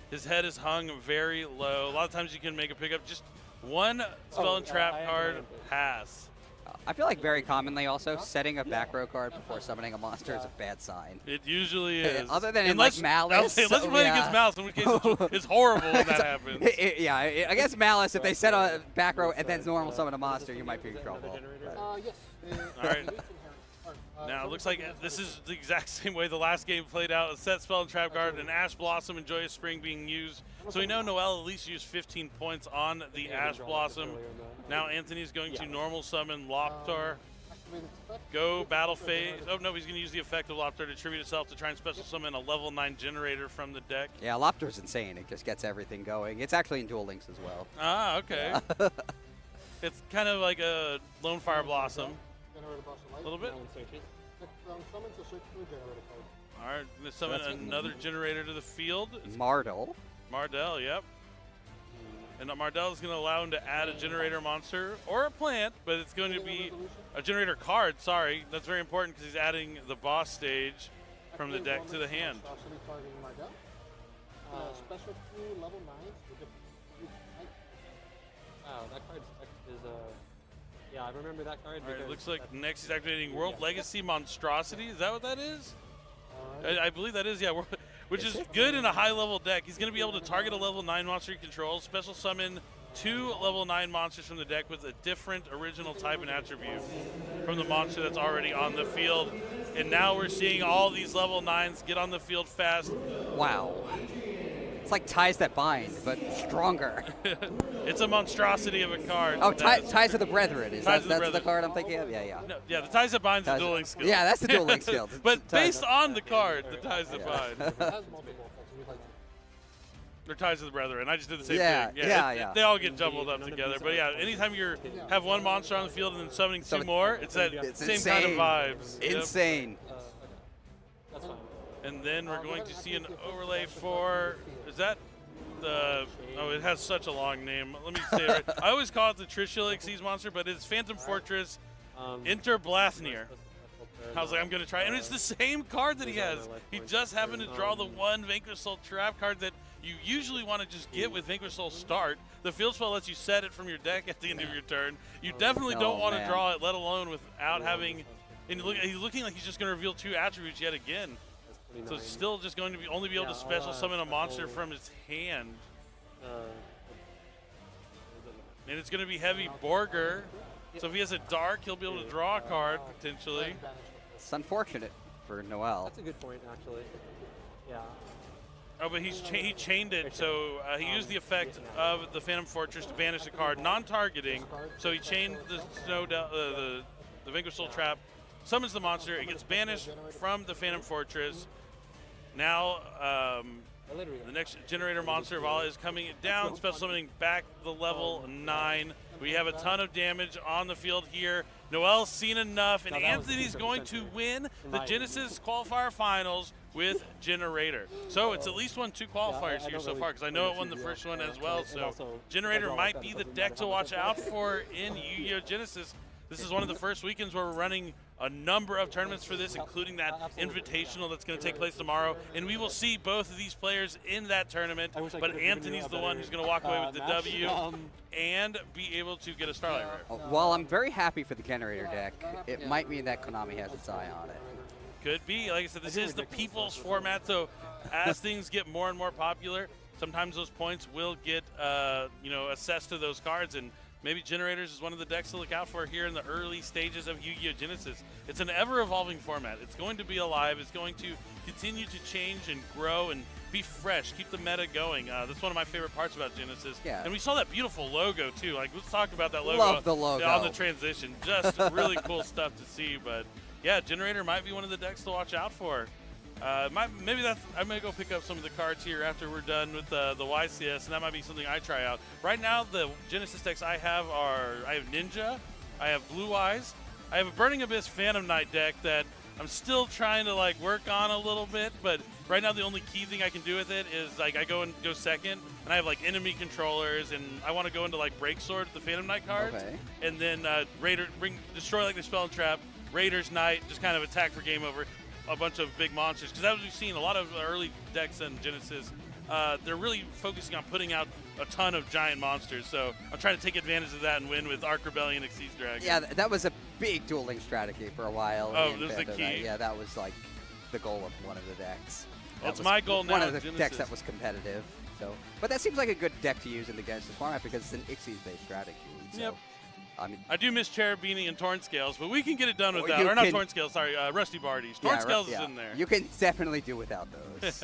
His head is hung very low. A lot of times you can make a pickup. Just one spell and trap card pass. I feel like very commonly also setting a back row card before summoning a monster is a bad sign. It usually is. Other than in like Malice. Let's play against Malice, in which case it's horrible when that happens. Yeah, I guess Malice, if they set a back row and then normal summon a monster, you might be in trouble. Yes. All right. Now, it looks like this is the exact same way the last game played out. A set spell and trap card, and Ash Blossom and Joyous Spring being used. So we know Noel at least used 15 points on the Ash Blossom. Now Anthony's going to normal summon Loptar. Go battle phase. Oh, no, he's going to use the effect of Loptar to tribute itself to try and special summon a level 9 generator from the deck. Yeah, Loptar's insane. It just gets everything going. It's actually in Duel Links as well. Ah, okay. Yeah. It's kind of like a Lone Fire Blossom. A little bit. All right, going to summon another generator to the field. Mardell. Mardell, yep. And Mardell is going to allow him to add a generator monster or a plant, but it's going to be a generator card. Sorry, that's very important because he's adding the boss stage from the deck to the hand. Special 2 level 9s. Wow, that card is yeah, I remember that card. All right, it looks like next he's activating World Legacy Monstrosity. Is that what that is? I believe that is, yeah. Which is good in a high-level deck. He's going to be able to target a level 9 monster he controls, special summon 2 level 9 monsters from the deck with a different original type and attribute from the monster that's already on the field. And now we're seeing all these level 9s get on the field fast. Wow. It's like Ties That Bind, but stronger. It's a monstrosity of a card. Oh, Ties of the Brethren. That's Brethren. the card I'm thinking of? Yeah, yeah. No, yeah, the Ties That Bind's the dueling skill. Yeah, that's the dueling skill. But based on the card, the Ties That Bind. They're Ties of the Brethren. I just did the same thing. Yeah. They all get jumbled up together. But yeah, anytime you have one monster on the field and then summoning 2 more, it's that same kind of vibes. Insane. That's fine. And then we're going to see an overlay for, is that the, oh, it has such a long name. Let me say it right. I always call it the Trishula Xyz monster, but it's Phantom Fortress Interblathnir. I was like, I'm going to try. And it's the same card that he has. He just happened to draw the one Vanquish Soul Trap card that you usually want to just get with Vanquish Soul Start. The field spell lets you set it from your deck at the end of your turn. You definitely don't want to draw it, let alone without having, and he's looking like he's just going to reveal 2 attributes yet again. So it's still just going to be only be able to special summon a monster from his hand. And it's going to be heavy Borger. So if he has a dark, he'll be able to draw a card potentially. It's unfortunate for Noel. That's a good point, actually. Yeah. Oh, but he chained it, so he used the effect of the Phantom Fortress to banish the card, non-targeting. So he chained the the Vanquish Soul Trap, summons the monster, it gets banished from the Phantom Fortress. Now, the next generator monster of all is coming down, special summoning back the level 9. We have a ton of damage on the field here. Noel's seen enough, and Anthony's going to win the Genesis Qualifier Finals with Generator. So it's at least won 2 qualifiers here so far, because I know it won the first one as well. So Generator might be the deck to watch out for in Yu-Gi-Oh! Genesis. This is one of the first weekends where we're running a number of tournaments for this, including that invitational that's going to take place tomorrow. And we will see both of these players in that tournament. But Anthony's the one who's going to walk away with the W and be able to get a Starlight Rare. While I'm very happy for the Generator deck, it might mean that Konami has its eye on it. Could be. Like I said, this is the people's format, so as things get more and more popular, sometimes those points will get assessed to those cards, and maybe Generators is one of the decks to look out for here in the early stages of Yu-Gi-Oh! Genesis. It's an ever-evolving format. It's going to be alive. It's going to continue to change and grow and be fresh, keep the meta going. That's one of my favorite parts about Genesis. Yeah. And we saw that beautiful logo, too. Like, let's talk about that logo. Love the logo. On the transition. Just really cool stuff to see, but yeah, Generator might be one of the decks to watch out for. I may go pick up some of the cards here after we're done with the YCS, and that might be something I try out. Right now, the Genesis decks I have Ninja, I have Blue Eyes, I have a Burning Abyss Phantom Knight deck that I'm still trying to work on a little bit, but right now the only key thing I can do with it is I go second, and I have enemy controllers, and I want to go into Break Sword, the Phantom Knight cards, and then destroy the Spell and Trap, Raiders Knight, just kind of attack for game over. A bunch of big monsters, because as we've seen, a lot of early decks in Genesis, they're really focusing on putting out a ton of giant monsters. So I'm trying to take advantage of that and win with Arc Rebellion, Xyz Dragon. Yeah, that was a big dueling strategy for a while. Oh, that was the key. Yeah, that was the goal of one of the decks. That's my goal now. One of the decks that was competitive. So, but that seems like a good deck to use in the Genesis format because it's an Xyz-based strategy. So. Yep. I mean, I do miss Cherubini and Torn Scales, but we can get it done without. Or not Torn Scales, sorry, Rusty Bardies. Torn Scales is in there. You can definitely do without those.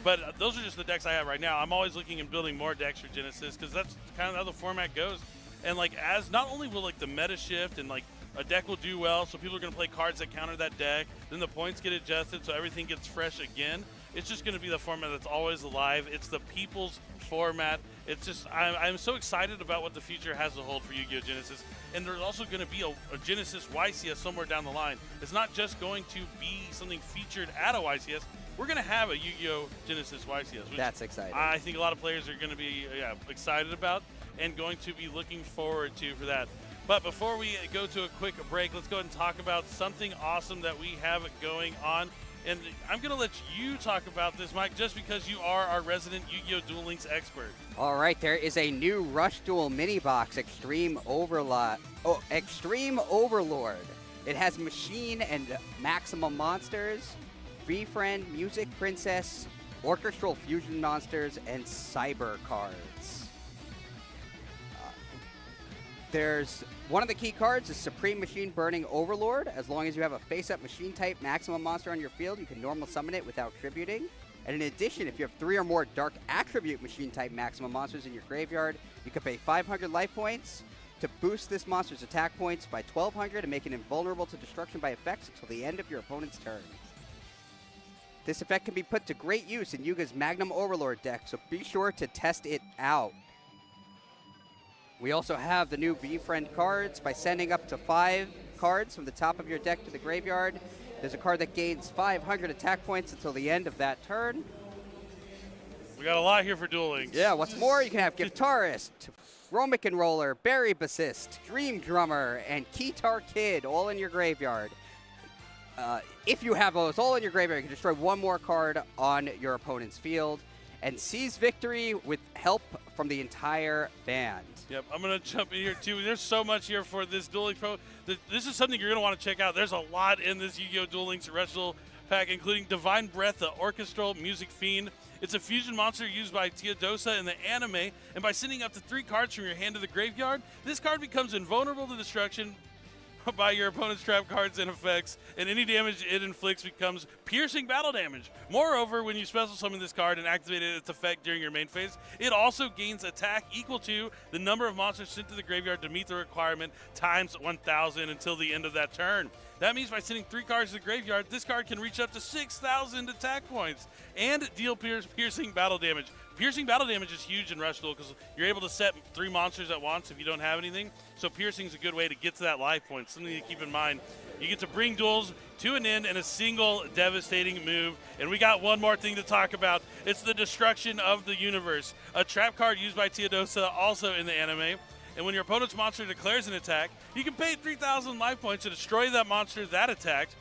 But those are just the decks I have right now. I'm always looking and building more decks for Genesis because that's kind of how the format goes. And as not only will the meta shift and a deck will do well, so people are going to play cards that counter that deck, then the points get adjusted so everything gets fresh again. It's just going to be the format that's always alive. It's the people's format. It's just, I'm so excited about what the future has to hold for Yu-Gi-Oh! Genesis. And there's also going to be a Genesis YCS somewhere down the line. It's not just going to be something featured at a YCS. we're going to have a Yu-Gi-Oh! Genesis YCS. Which That's exciting. I think a lot of players are going to be excited about and going to be looking forward to for that. But before we go to a quick break, let's go ahead and talk about something awesome that we have going on. And I'm going to let you talk about this, Mike, just because you are our resident Yu-Gi-Oh! Duel Links expert. All right, there is a new Rush Duel mini box, Extreme Overlord. It has Machine and Maximum Monsters, Befriend, Music Princess, Orchestral Fusion Monsters, and Cyber cards. There's one of the key cards is Supreme Machine Burning Overlord. As long as you have a face-up machine type maximum monster on your field, you can normal summon it without tributing. And in addition, if you have 3 or more Dark Attribute machine type maximum monsters in your graveyard, you can pay 500 life points to boost this monster's attack points by 1,200 and make it invulnerable to destruction by effects until the end of your opponent's turn. This effect can be put to great use in Yuga's Magnum Overlord deck, so be sure to test it out. We also have the new Befriend cards. By sending up to 5 cards from the top of your deck to the graveyard, there's a card that gains 500 attack points until the end of that turn. We got a lot here for Dueling. Yeah, what's more, you can have Guitarist, Romic and Roller, Berry Bassist, Dream Drummer, and Keytar Kid all in your graveyard. If you have those all in your graveyard, you can destroy 1 more card on your opponent's field and seize victory with help from the entire band. Yep, I'm going to jump in here too. There's so much here for this Dueling Pro. This is something you're going to want to check out. There's a lot in this Yu-Gi-Oh! Duel Links Retro pack, including Divine Breath, the Orchestral Music Fiend. It's a fusion monster used by Teodosa in the anime, and by sending up to 3 cards from your hand to the graveyard, this card becomes invulnerable to destruction by your opponent's trap cards and effects, and any damage it inflicts becomes piercing battle damage. Moreover, when you special summon this card and activate its effect during your main phase, it also gains attack equal to the number of monsters sent to the graveyard to meet the requirement times 1,000 until the end of that turn. That means by sending 3 cards to the graveyard, this card can reach up to 6,000 attack points and deal piercing battle damage. Piercing battle damage is huge in Rush Duel because you're able to set 3 monsters at once if you don't have anything. So piercing is a good way to get to that life point. Something to keep in mind. You get to bring duels to an end in a single devastating move. And we got one more thing to talk about. It's the Destruction of the Universe, a trap card used by Teodosa also in the anime. And when your opponent's monster declares an attack, you can pay 3,000 life points to destroy that monster that attacked.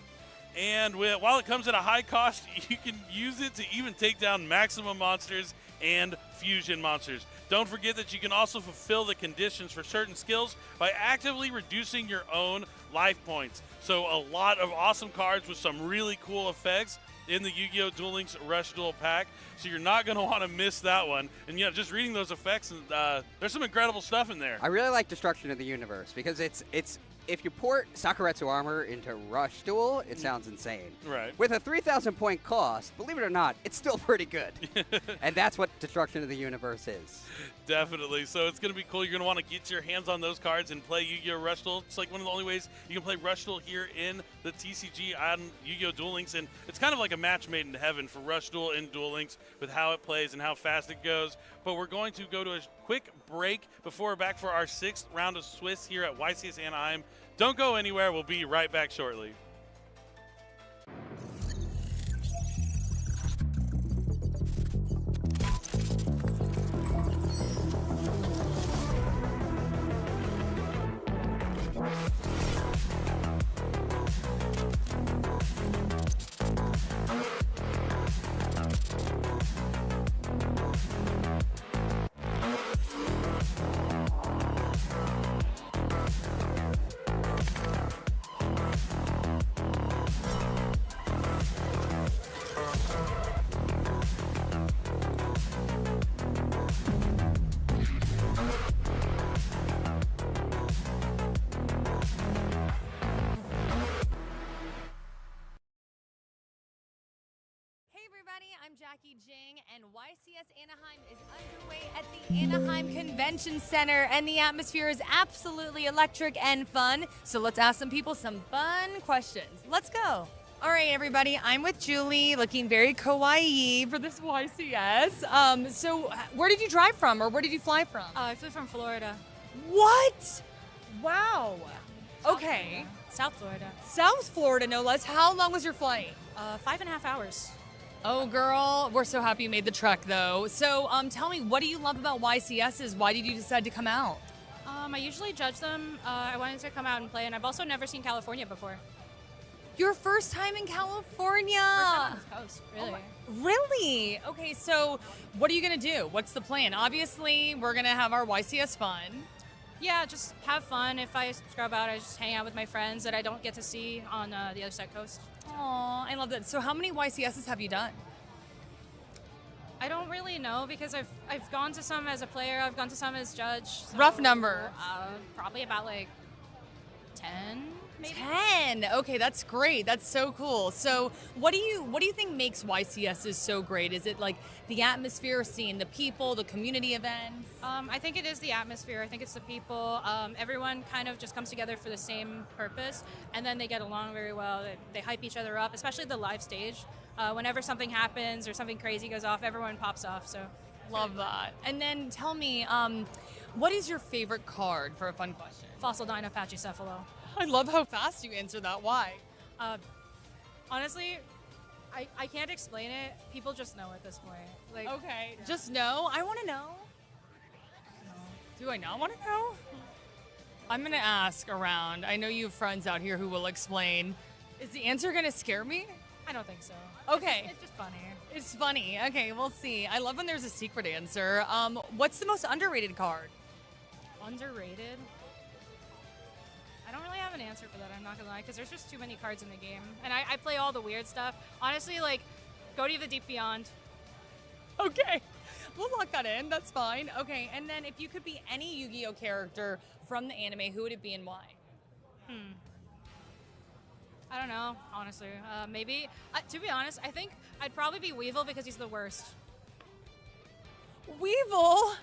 And while it comes at a high cost, you can use it to even take down maximum monsters and fusion monsters. Don't forget that you can also fulfill the conditions for certain skills by actively reducing your own life points. So a lot of awesome cards with some really cool effects in the Yu-Gi-Oh! Duel Links Rush Duel pack. So you're not going to want to miss that one. And yeah, just reading those effects, there's some incredible stuff in there. I really like Destruction of the Universe because it's if you port Sakuretsu Armor into Rush Duel, it sounds insane. Right. With a 3,000 point cost, believe it or not, it's still pretty good. And that's what Destruction of the Universe is. Definitely. So it's going to be cool. You're going to want to get your hands on those cards and play Yu-Gi-Oh! Rush Duel. It's like one of the only ways you can play Rush Duel here in the TCG on Yu-Gi-Oh! Duel Links. And it's kind of like a match made in heaven for Rush Duel and Duel Links with how it plays and how fast it goes. But we're going to go to a quick break before we're back for our 6th round of Swiss here at YCS Anaheim. Don't go anywhere. We'll be right back shortly. I'm Jackie Jing, and YCS Anaheim is underway at the Anaheim Convention Center, and the atmosphere is absolutely electric and fun. So let's ask some people some fun questions. Let's go. All right, everybody, I'm with Julie, looking very kawaii for this YCS. So where did you drive from, or where did you fly from? I flew from Florida. What? Wow. Okay. South Florida. South Florida, no less. How long was your flight? 5.5 hours. Oh, girl, we're so happy you made the trek, though. So, tell me, what do you love about YCSs? Why did you decide to come out? I usually judge them. I wanted to come out and play, and I've also never seen California before. Your first time in California? First time on this coast, really. Really? Okay, so what are you going to do? What's the plan? Obviously, we're going to have our YCS fun. Yeah, just have fun. If I scrub out, I just hang out with my friends that I don't get to see on the other side coast. Aw, I love that. So how many YCSs have you done? I don't really know because I've gone to some as a player, I've gone to some as judge. So, Rough number. Probably about like 10, maybe. 10. Okay, that's great. That's so cool. So what do you think makes YCSs so great? Is it like the atmosphere, seeing the people, the community events? I think it is the atmosphere. I think it's the people. Everyone kind of just comes together for the same purpose, and then they get along very well. They hype each other up, especially the live stage. Whenever something happens or something crazy goes off, everyone pops off. So, love that. And then tell me, what is your favorite card for a fun question? Fossil Dino Pachycephalo. I love how fast you answer that. Why? Honestly, I can't explain it. People just know at this point. Like, okay, just know. I want to know. Do I not want to know? I'm going to ask around. I know you have friends out here who will explain. Is the answer going to scare me? I don't think so. Okay. It's just funny. It's funny. Okay, we'll see. I love when there's a secret answer. What's the most underrated card? Underrated? I don't really have an answer for that, I'm not gonna lie, because there's just too many cards in the game. And I play all the weird stuff. Honestly, like, go to the Deep Beyond. Okay. We'll lock that in. That's fine. Okay, and then if you could be any Yu-Gi-Oh character from the anime, who would it be and why? I don't know, honestly. Maybe, to be honest, I think I'd probably be Weevil because he's the worst. Weevil?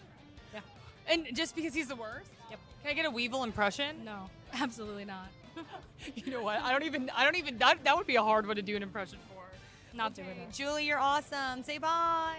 Yeah. And just because he's the worst? Yep. Can I get a Weevil impression? No, absolutely not. You know what? I don't even, that would be a hard one to do an impression for. Not doing it. Julie, you're awesome. Say bye.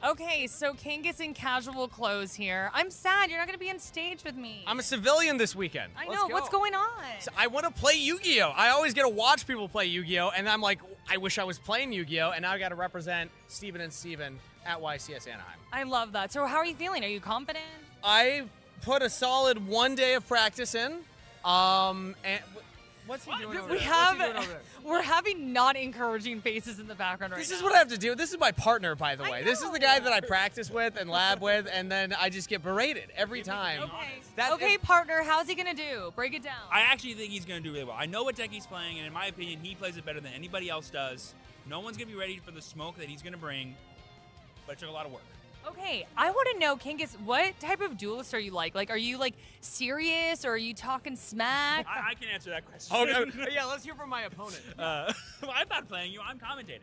Okay, so King gets in casual clothes here. I'm sad you're not going to be on stage with me. I'm a civilian this weekend. I know. What's going on? So I want to play Yu-Gi-Oh! I always get to watch people play Yu-Gi-Oh! And I'm like, I wish I was playing Yu-Gi-Oh! And now I got to represent Steven and Steven at YCS Anaheim. I love that. So how are you feeling? Are you confident? I put a solid 1 day of practice in. And what's he doing over there? We're having not encouraging faces in the background right now. This is what I have to do. This is my partner, by the way. This is the guy that I practice with and lab with, and then I just get berated every time. Okay, partner, how's he going to do? Break it down. I actually think he's going to do really well. I know what deck he's playing, and in my opinion, he plays it better than anybody else does. No one's going to be ready for the smoke that he's going to bring, but it took a lot of work. Okay, I want to know, Kingus, what type of duelist are you like? Like, are you like serious or are you talking smack? I can answer that question. Okay. Yeah, let's hear from my opponent. Well, I'm not playing you. I'm commentating.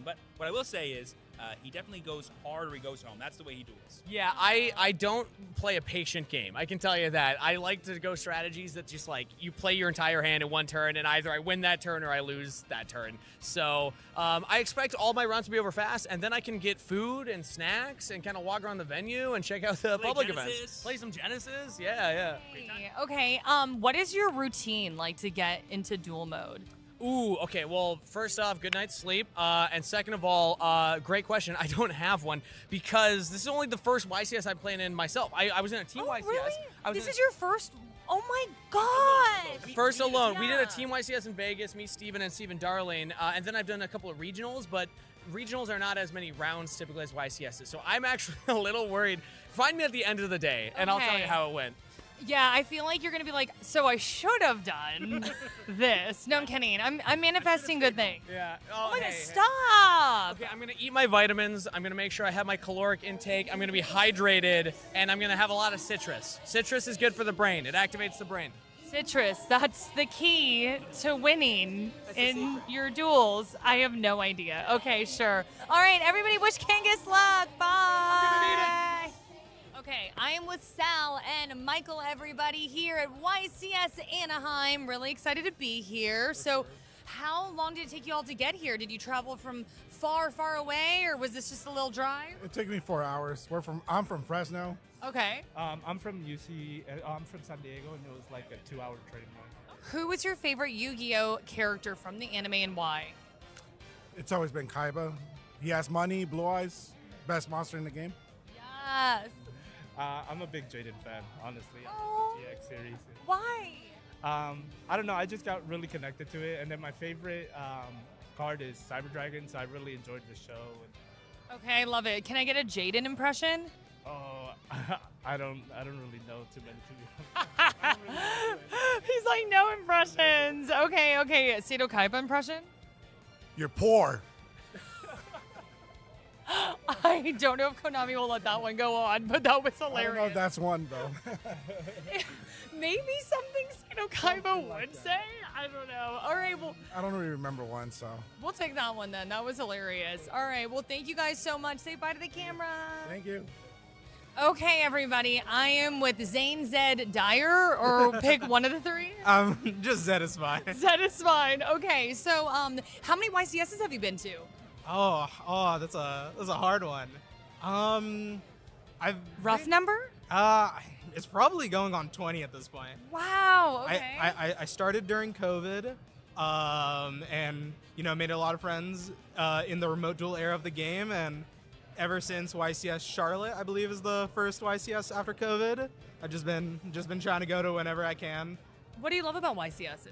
But what I will say is he definitely goes hard or he goes home. That's the way he duels. Yeah, I don't play a patient game. I can tell you that. I like to go strategies that just like you play your entire hand in one turn, and either I win that turn or I lose that turn. So I expect all my runs to be over fast, and then I can get food and snacks and kind of walk around the venue and check out the public events. Play some Genesis. Yeah. Okay, what is your routine like to get into duel mode? Ooh, okay. Well, first off, good night's sleep. And second of all, great question. I don't have one because this is only the first YCS I'm playing in myself. I was in a team YCS. Really? This is your first? Oh my God! First alone. We did a team YCS in Vegas, me, Steven, and Steven Darling. And then I've done a couple of regionals, but regionals are not as many rounds typically as YCSs. So I'm actually a little worried. Find me at the end of the day, and I'll tell you how it went. Yeah, I feel like you're gonna be like, so I should have done this. No, I'm kidding. I'm manifesting good things. Yeah. Oh my God, stop! Okay, I'm gonna eat my vitamins. I'm gonna make sure I have my caloric intake. I'm gonna be hydrated, and I'm gonna have a lot of citrus. Citrus is good for the brain. It activates the brain. Citrus, that's the key to winning in your duels. I have no idea. Okay, sure. All right, everybody wish Kangas luck. Bye. Okay, I am with Sal and Michael, everybody, here at YCS Anaheim. Really excited to be here. So how long did it take you all to get here? Did you travel from far, far away, or was this just a little drive? It took me 4 hours. I'm from Fresno. Okay. I'm from UC. I'm from San Diego, and it was like a 2-hour train ride. Who was your favorite Yu-Gi-Oh character from the anime and why? It's always been Kaiba. He has money, blue eyes, best monster in the game. Yes. I'm a big Jaden fan, honestly. Oh. The GX series. Why? I don't know. I just got really connected to it, and then my favorite card is Cyber Dragon, so I really enjoyed the show. Okay, I love it. Can I get a Jaden impression? Oh, I don't really know too many, to be honest. He's like, no impressions. Okay. Seto Kaiba impression? You're poor. I don't know if Konami will let that one go on, but that was I don't know hilarious. if that's one, though. Maybe something Seto Kaiba would say? I don't know. All right, well, I don't really remember one, so. we'll take that one then. That was hilarious. All right, well, thank you guys so much. Say bye to the camera. Thank you. Okay, everybody. I am with Zane, Zed, Dyer, or pick one of the three. Just Zed is fine. Zed is fine. Okay, so how many YCSs have you been to? Oh, that's a hard one. Rough number? It's probably going on 20 at this point. Wow. Okay. I started during COVID, and made a lot of friends in the remote duel era of the game, and ever since YCS Charlotte, I believe, is the first YCS after COVID. I've just been trying to go to whenever I can. What do you love about YCSs?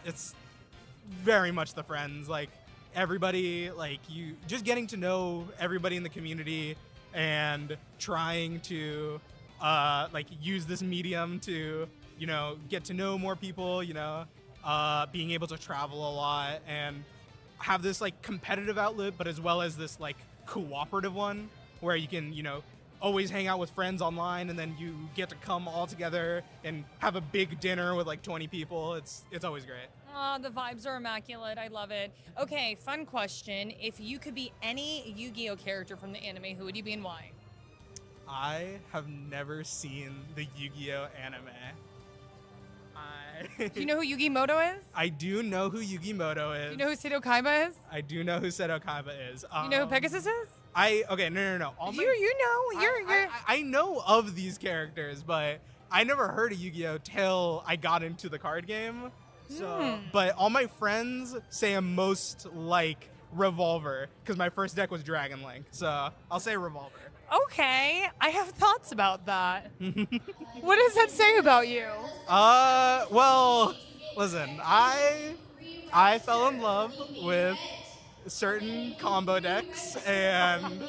It's very much the friends, like everybody, like you just getting to know everybody in the community and trying to use this medium to get to know more people, being able to travel a lot and have this like competitive outlet, but as well as this like cooperative one where you can always hang out with friends online and then you get to come all together and have a big dinner with like 20 people. It's always great. Oh, the vibes are immaculate. I love it. Okay, fun question. If you could be any Yu-Gi-Oh character from the anime, who would you be and why? I have never seen the Yu-Gi-Oh anime. Do you know who Yugi Moto is? I do know who Yugi Moto is. Do you know who Seto Kaiba is? I do know who Seto Kaiba is. Do you know who Pegasus is? No. I know of these characters, but I never heard of Yu-Gi-Oh till I got into the card game. So, but all my friends say I'm most like Revolver because my first deck was Dragon Link. So I'll say Revolver. Okay, I have thoughts about that. What does that say about you? Well, listen, I fell in love with certain combo decks, and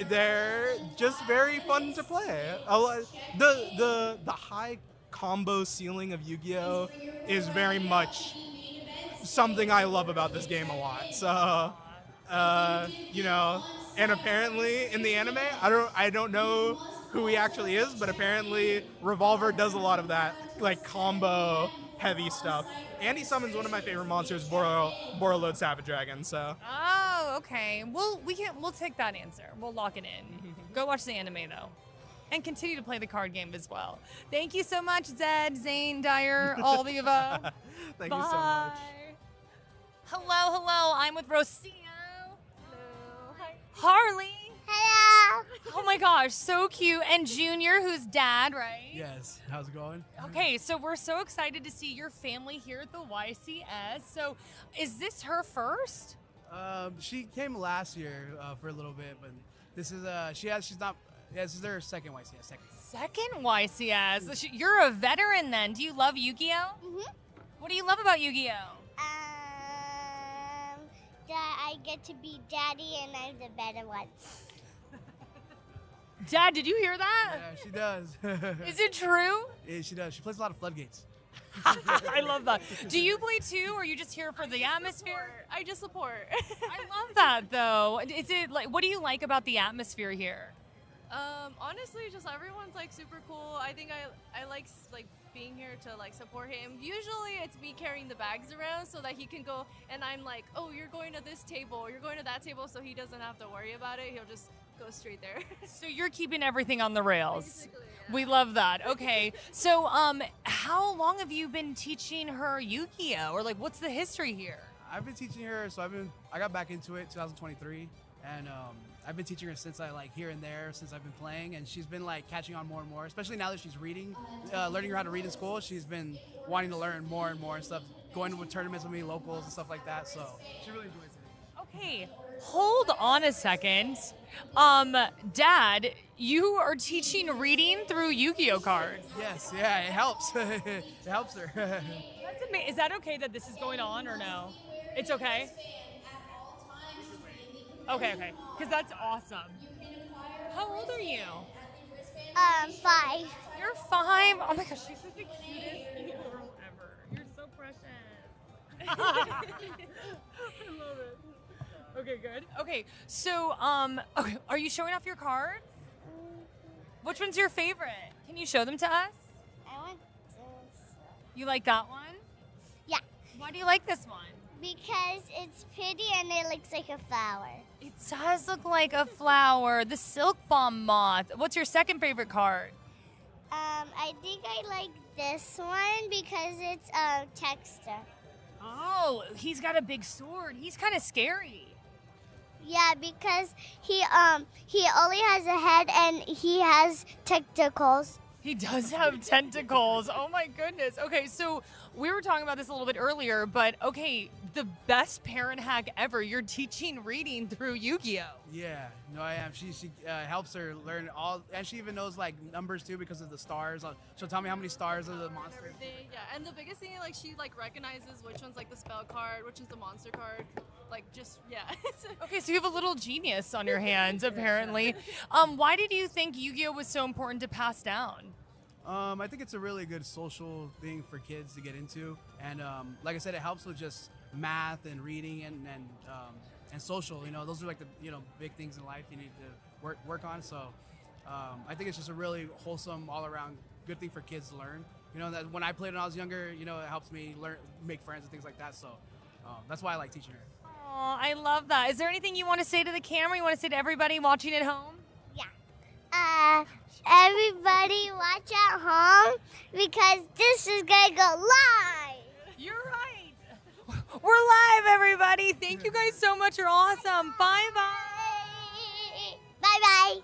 they're just very fun to play. The high combo ceiling of Yu-Gi-Oh is very much something I love about this game a lot. So, and apparently in the anime, I don't know who he actually is, but apparently Revolver does a lot of that like combo heavy stuff. And he summons one of my favorite monsters, Borreload Savage Dragon. So. Oh, okay. We'll take that answer. We'll lock it in. Go watch the anime though, and continue to play the card game as well. Thank you so much, Zed, Zane, Dyer, all the above. Thank you so much. Hello. I'm with Rocio. Hello. Hi. Harley. Hello. Oh my gosh, so cute. And Junior, who's dad, right? Yes. How's it going? Okay, so we're so excited to see your family here at the YCS. So, is this her first? She came last year for a little bit, but this is this is her second YCS. Second YCS. You're a veteran then. Do you love Yu-Gi-Oh? Mhm. What do you love about Yu-Gi-Oh? That I get to be daddy and I'm the better one. Dad, did you hear that? Yeah, she does. Is it true? Yeah, she does. She plays a lot of Floodgates. I love that. Do you play too, or are you just here for the atmosphere? I just support. I love that though. Is it like, what do you like about the atmosphere here? Honestly, just everyone's like super cool. I think I like being here to like support him. Usually it's me carrying the bags around so that he can go, and I'm like, oh, you're going to this table, or you're going to that table, so he doesn't have to worry about it. He'll just go straight there. So you're keeping everything on the rails. Basically, yeah. We love that. Okay. So how long have you been teaching her Yu-Gi-Oh? Or like, what's the history here? I've been teaching her, so I got back into it 2023, and I've been teaching her since here and there since I've been playing, and she's been like catching on more and more, especially now that she's reading, learning how to read in school. She's been wanting to learn more and more and stuff. going to tournaments with me, locals and stuff like that. So she really enjoys it. Okay, hold on a second. Dad, you are teaching reading through Yu-Gi-Oh cards. Yes, yeah, it helps. It helps her. That's amazing. Is that okay that this is going on or no? It's okay? Okay. Because that's awesome. How old are you? 5. You're 5? Oh my gosh, she's like the cutest girl ever. You're so precious. I love it. Okay, good. Okay, so, okay, are you showing off your cards? Which one's your favorite? Can you show them to us? I want this. You like that one? Yeah. Why do you like this one? Because it's pretty and it looks like a flower. It does look like a flower. The Silk Bomb Moth. What's your second favorite card? I think I like this one because it's a texture. Oh, he's got a big sword. He's kind of scary. Yeah, because he only has a head and he has tentacles. He does have tentacles. Oh my goodness. Okay, so we were talking about this a little bit earlier, but okay, the best parent hack ever. You're teaching reading through Yu-Gi-Oh. Yeah, no, I am. She helps her learn all, and she even knows like numbers too because of the stars. She'll tell me how many stars are the monsters. Everything, yeah. And the biggest thing, like, she like recognizes which one's like the spell card, which is the monster card. Like, just yeah. Okay, so you have a little genius on your hands, apparently. Why did you think Yu-Gi-Oh was so important to pass down? I think it's a really good social thing for kids to get into, and like I said, it helps with just math and reading and social. You know, those are like the big things in life you need to work on. So I think it's just a really wholesome, all around good thing for kids to learn. You know, that when I played when I was younger, it helps me learn, make friends and things like that. So that's why I like teaching her. Oh, I love that. Is there anything you want to say to the camera? You want to say to everybody watching at home? Everybody watch at home because this is gonna go live. You're right. We're live, everybody. Thank you guys so much. You're awesome. Bye-bye. Bye-bye.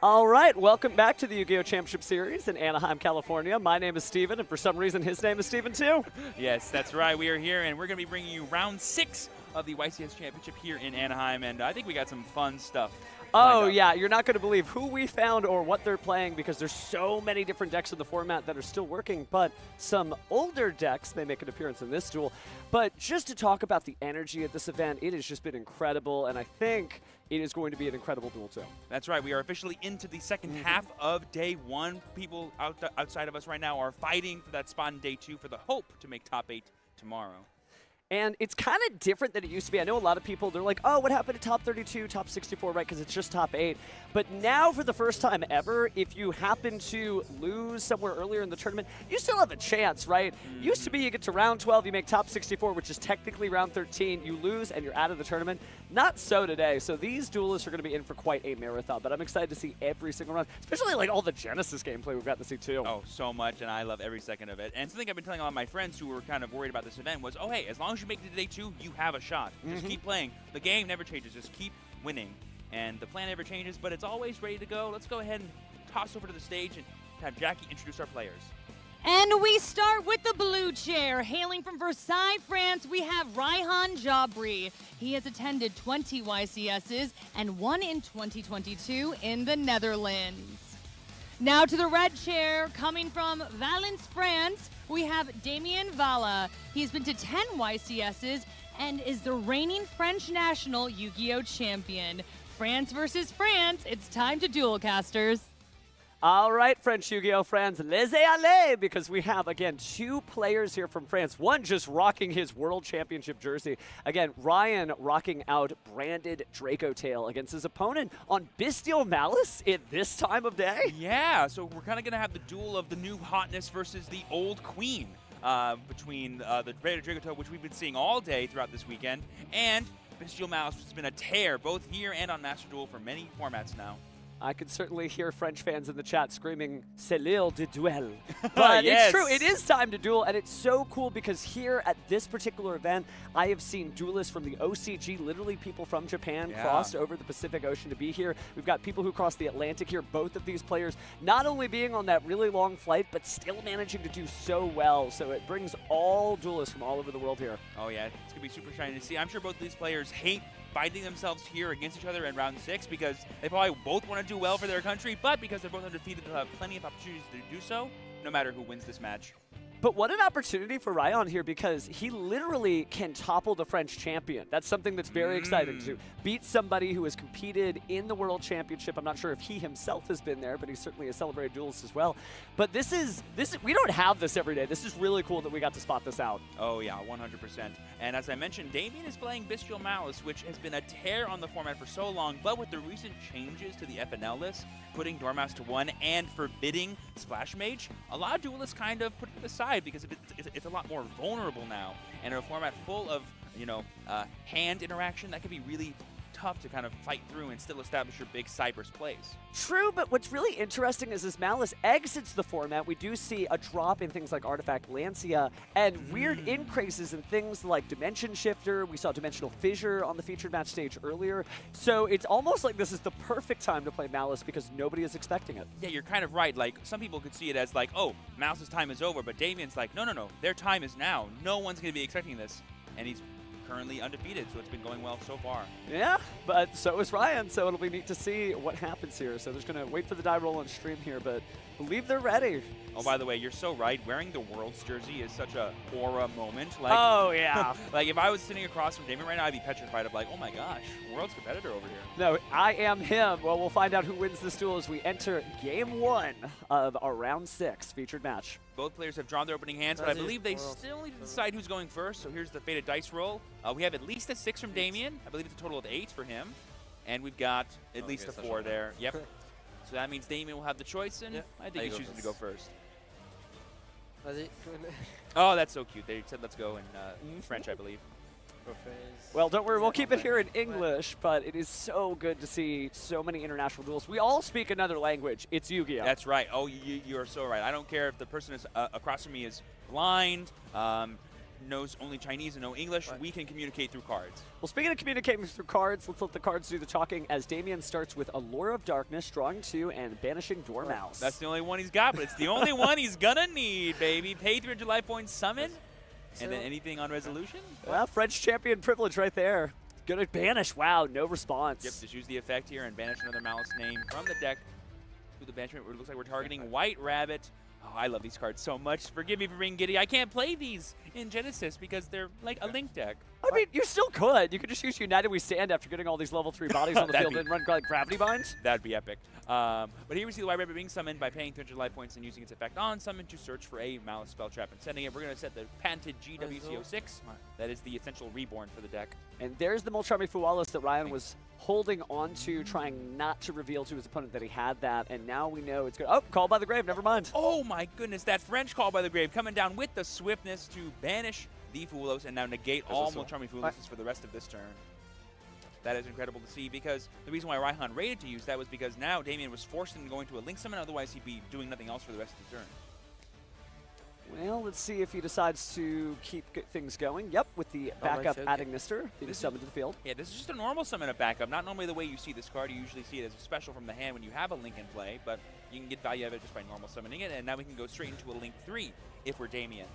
All right, welcome back to the Yu-Gi-Oh! Championship Series in Anaheim, California. My name is Steven, and for some reason his name is Steven too. Yes, that's right. We are here, and we're going to be bringing you round 6 of the YCS Championship here in Anaheim, and I think we got some fun stuff. Oh, yeah, you're not going to believe who we found or what they're playing because there's so many different decks in the format that are still working, but some older decks may make an appearance in this duel. But just to talk about the energy at this event, it has just been incredible, and I think it is going to be an incredible duel, too. That's right. We are officially into the second half of day 1. People outside of us right now are fighting for that spot in day 2 for the hope to make top 8 tomorrow. And it's kind of different than it used to be. I know a lot of people, they're like, oh, what happened to top 32, top 64, right? Because it's just top 8. But now, for the first time ever, if you happen to lose somewhere earlier in the tournament, you still have a chance, right? Used to be you get to round 12, you make top 64, which is technically round 13. You lose, and you're out of the tournament. Not so today. So these duelists are going to be in for quite a marathon. But I'm excited to see every single round, especially like all the Genesis gameplay we've got to see, too. Oh, so much, and I love every second of it. And something I've been telling a lot of my friends who were kind of worried about this event was, oh, hey, as long as you make it to day 2, you have a shot. Just keep playing. The game never changes. Just keep winning. And the plan never changes, but it's always ready to go. Let's go ahead and toss over to the stage and have Jackie introduce our players. And we start with the blue chair. Hailing from Versailles, France, we have Raihan Jabri. He has attended 20 YCSs and won in 2022 in the Netherlands. Now to the red chair, coming from Valence, France, we have Damien Valla. He's been to 10 YCSs and is the reigning French national Yu-Gi-Oh! Champion. France versus France, it's time to duel, casters. All right, French Yu-Gi-Oh! Friends, laissez-aller, because we have, again, 2 players here from France. One just rocking his World Championship jersey. Again, Ryan rocking out branded Draco Tail against his opponent on Bestial Malice at this time of day. Yeah, so we're kind of going to have the duel of the new hotness versus the old queen between the branded Draco Tail, which we've been seeing all day throughout this weekend, and Bestial Malice, which has been a tear both here and on Master Duel for many formats now. I can certainly hear French fans in the chat screaming, c'est l'heure de duel. But yes. It's true, it is time to duel, and it's so cool because here at this particular event, I have seen duelists from the OCG, literally people from Japan crossed over the Pacific Ocean to be here. We've got people who crossed the Atlantic here, both of these players not only being on that really long flight, but still managing to do so well. So it brings all duelists from all over the world here. Oh yeah, it's going to be super shiny to see. I'm sure both of these players hate finding themselves here against each other in round 6 because they probably both want to do well for their country, but because they're both undefeated, they'll have plenty of opportunities to do so, no matter who wins this match. But what an opportunity for Ryan here because he literally can topple the French champion. That's something that's very exciting to beat somebody who has competed in the World Championship. I'm not sure if he himself has been there, but he's certainly a celebrated duelist as well. But this is we don't have this every day. This is really cool that we got to spot this out. Oh yeah, 100%. And as I mentioned, Damien is playing Bestial Malice, which has been a tear on the format for so long, but with the recent changes to the FNL list, putting Dormouse to 1 and forbidding Splash Mage, a lot of duelists kind of put it aside because it's a lot more vulnerable now. And in a format full of, hand interaction, that could be really tough to kind of fight through and still establish your big Cypress plays. True, but what's really interesting is as Malice exits the format, we do see a drop in things like Artifact Lancia and weird increases in things like Dimension Shifter. We saw Dimensional Fissure on the featured match stage earlier. So it's almost like this is the perfect time to play Malice because nobody is expecting it. Yeah, you're kind of right. Like, some people could see it as like, oh, Malice's time is over, but Damien's like, no, their time is now. No one's going to be expecting this. And he's currently undefeated, so it's been going well so far. Yeah, but so is Ryan, so it'll be neat to see what happens here. So there's going to wait for the die roll on stream here, but believe they're ready. Oh, by the way, you're so right. Wearing the World's jersey is such a aura moment. Like, oh, yeah. Like, if I was sitting across from Damien right now, I'd be petrified of like, oh my gosh, World's competitor over here. No, I am him. Well, we'll find out who wins this duel as we enter Game 1 of our Round 6 featured match. Both players have drawn their opening hands, but I believe they still need to decide who's going first. So here's the fated dice roll. We have at least a 6 from Damien. I believe it's a total of 8 for him. And we've got at least a 4 there. Yep. So that means Damien will have the choice, and I think he's choosing to go first. Oh, that's so cute. They said let's go in French, I believe. Well, don't worry, we'll keep it here in English, but it is so good to see so many international duels. We all speak another language. It's Yu-Gi-Oh! That's right. Oh, you're so right. I don't care if the person is across from me is blind, knows only Chinese and no English, we can communicate through cards. Well, speaking of communicating through cards, let's let the cards do the talking as Damien starts with Allure of Darkness, drawing 2, and banishing Dormouse. That's the only one he's got, but it's the only one he's gonna need, baby. Pay 300 life points, summon, and then anything on resolution. Well, French champion privilege right there. Gonna banish. Wow, no response. Yep, just use the effect here and banish another Malice name from the deck to the banishment. It looks like we're targeting White Rabbit. Oh, I love these cards so much. Forgive me for being giddy. I can't play these in Genesis because they're like a Link deck. I mean, you still could. You could just use United We Stand after getting all these level 3 bodies on the field and run like Gravity Binds. That'd be epic. But here we see the White Rabbit being summoned by paying 300 life points and using its effect on summon to search for a Malice spell trap and sending it. We're going to set the patented GWC06. That is the essential reborn for the deck. And there's the Molchami Fualis that Ryan was holding on to, trying not to reveal to his opponent that he had that. And now we know it's good. Oh, Call by the Grave. Never mind. Oh, my goodness. That French Call by the Grave coming down with the swiftness to banish the Fualos and now negate all Molchami Fualis for the rest of this turn. That is incredible to see because the reason why Raihan rated to use that was because now Damien was forced into going to a Link summon, otherwise he'd be doing nothing else for the rest of the turn. Well, let's see if he decides to keep things going. Yep, with the backup adding Nister being summoned to the field. Yeah, this is just a normal summon of backup, not normally the way you see this card. You usually see it as a special from the hand when you have a Link in play, but you can get value out of it just by normal summoning it, and now we can go straight into a Link 3 if we're Damien.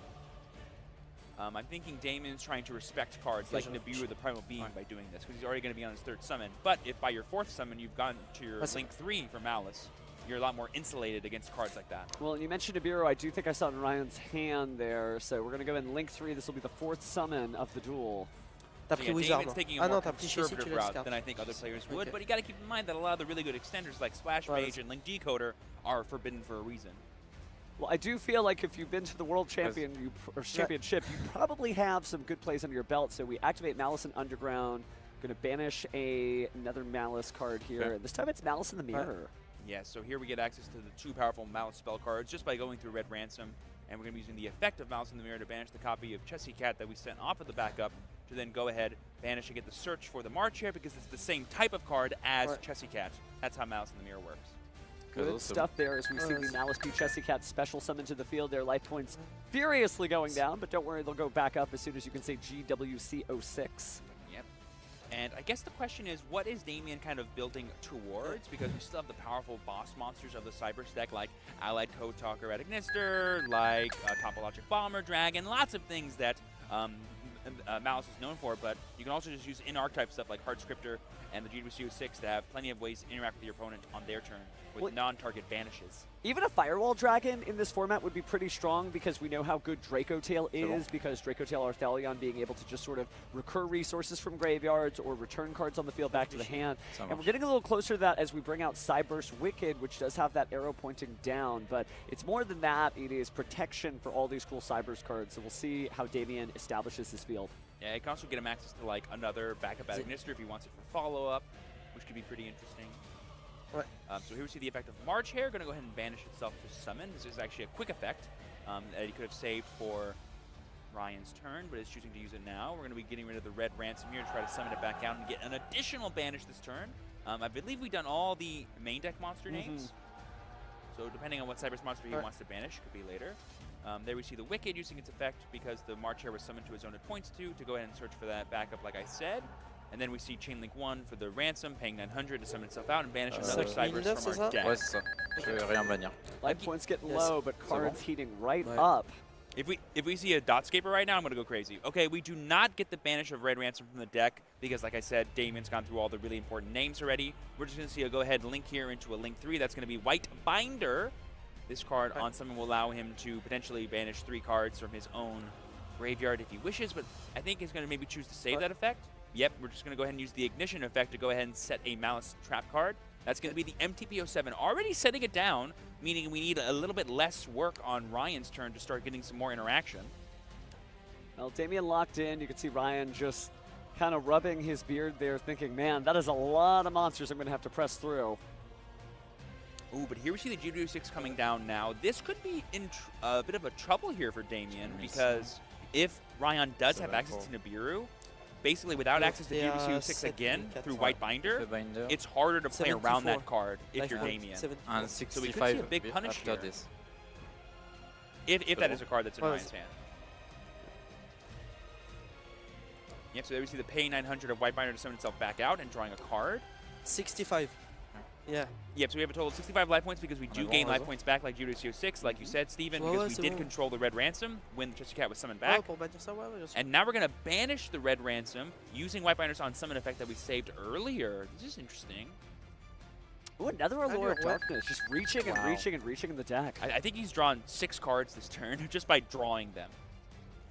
I'm thinking Damien's trying to respect cards like Nibiru the Primal Being by doing this, because he's already going to be on his 3rd summon. But if by your 4th summon you've gone to your Link 3 for Malice, you're a lot more insulated against cards like that. Well, you mentioned Nibiru. I do think I saw it in Ryan's hand there, so we're going to go in Link 3. This will be the 4th summon of the duel. So yeah, Damien's taking a more conservative route than I think other players would, but you got to keep in mind that a lot of the really good extenders like Splash Mage and Link Decoder are forbidden for a reason. Well, I do feel like if you've been to the World Championship, you probably have some good plays under your belt. So we activate Malice and Underground. Going to banish another Malice card here. This time it's Malice in the Mirror. Yeah, so here we get access to the 2 powerful Malice spell cards just by going through Red Ransom. And we're going to be using the effect of Malice in the Mirror to banish the copy of Chessy Cat that we sent off of the backup to then go ahead, banish and get the search for the March Hare because it's the same type of card as Chessy Cat. That's how Malice in the Mirror works. Good stuff there as we see the Malice P Chessy Cat special summon to the field. Their life points furiously going down, but don't worry, they'll go back up as soon as you can say GWC06. Yep. And I guess the question is, what is Damien kind of building towards? Because we still have the powerful boss monsters of the Cyber stack, like Allied Code Talker Ignister, like Topologic Bomber Dragon, lots of things that Malice is known for, but you can also just use in-archetype stuff like Hard Scripter and the GWC06 to have plenty of ways to interact with your opponent on their turn with non-target banishes. Even a Firewall Dragon in this format would be pretty strong because we know how good Draco Tail is, because Draco Tail Arthalion being able to just sort of recur resources from graveyards or return cards on the field back to the hand. And we're getting a little closer to that as we bring out Cyburst Wicked, which does have that arrow pointing down, but it's more than that. It is protection for all these cool Cyburst cards, so we'll see how Damien establishes his field. Yeah, you can also get him access to like another backup Ignister if he wants it for follow-up, which could be pretty interesting. So here we see the effect of March Hare, going to go ahead and banish itself to summon. This is actually a quick effect that he could have saved for Ryan's turn, but is choosing to use it now. We're going to be getting rid of the Red Ransom here to try to summon it back out and get an additional banish this turn. I believe we've done all the main deck monster names. So depending on what Cyber's monster he wants to banish, could be later. There we see the Wicked using its effect because the March Hare was summoned to his own at points to go ahead and search for that backup like I said. And then we see Chainlink 1 for the Ransom, paying 900 to summon itself out and banish another Cyberse from our deck. Ouais, c'est ça. Je vais rien bannir. Life points getting low, but cards heating right up. If we see a Dotscaper right now, I'm going to go crazy. Okay, we do not get the banish of Red Ransom from the deck because, like I said, Damien's gone through all the really important names already. We're just going to see a go-ahead link here into a Link 3. That's going to be White Binder. This card on summon will allow him to potentially banish 3 cards from his own graveyard if he wishes, but I think he's going to maybe choose to save that effect. Yep, we're just going to go ahead and use the Ignition effect to go ahead and set a Malice trap card. That's going to be the MTP07. Already setting it down, meaning we need a little bit less work on Ryan's turn to start getting some more interaction. Well, Damien locked in. You can see Ryan just kind of rubbing his beard there, thinking, man, that is a lot of monsters I'm going to have to press through. Ooh, but here we see the GW6 coming down now. This could be in a bit of a trouble here for Damien because if Ryan does have access to Nibiru, basically without access to GW6 again through White Binder, it's harder to play around that card if you're Damien. And so we could see a big punish here. If that is a card that's in Ryan's hand. Yep, so there we see the pay 900 of White Binder to summon itself back out and drawing a card. 65. Yeah. Yep, so we have a total of 65 life points because we do gain life points back like Judo CO6, like you said, Steven, because we did control the red ransom when Chester Cat was summoned back. And now we're going to banish the red ransom using White Binder's on summon effect that we saved earlier. This is interesting. Ooh, another Allure of Darkness, just reaching and reaching and reaching in the deck. I think he's drawn 6 cards this turn just by drawing them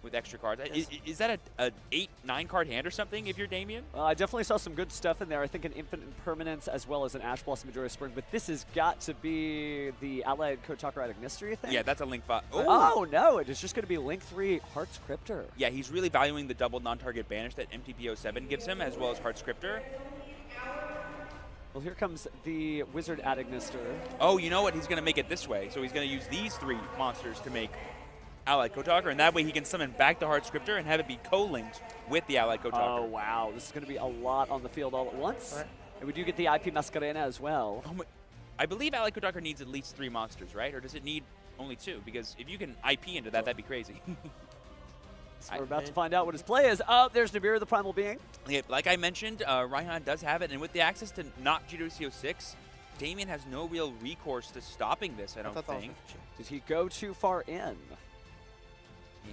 with extra cards. Is that a 8-9 card hand or something if you're Damien? I definitely saw some good stuff in there. I think an Infinite Impermanence as well as an Ash Blossom Majora's Spring, but this has got to be the Allied Kotakaratic Mystery, I think? Yeah, that's a Link 5. Oh, no, it is just going to be Link 3 Heart Scripter. Yeah, he's really valuing the double non-target banish that MTPO7 gives him, as well as Heart Scripter. Well, here comes the Wizard Adignister. Oh, you know what? He's going to make it this way. So he's going to use these 3 monsters to make Allied Kotakara, and that way he can summon back the Heart Scripter and have it be co-linked with the Allied Kotakara. Oh, wow. This is going to be a lot on the field all at once. And we do get the IP Masquerena as well. Oh, I believe Allied Kotakara needs at least 3 monsters, right? Or does it need only 2? Because if you can IP into that, that'd be crazy. So we're about to find out what his play is. Oh, there's Nibiru, the Primal Being. Yeah, like I mentioned, Raihan does have it, and with the access to not Judo CO6, Damien has no real recourse to stopping this, I don't think. Did he go too far in?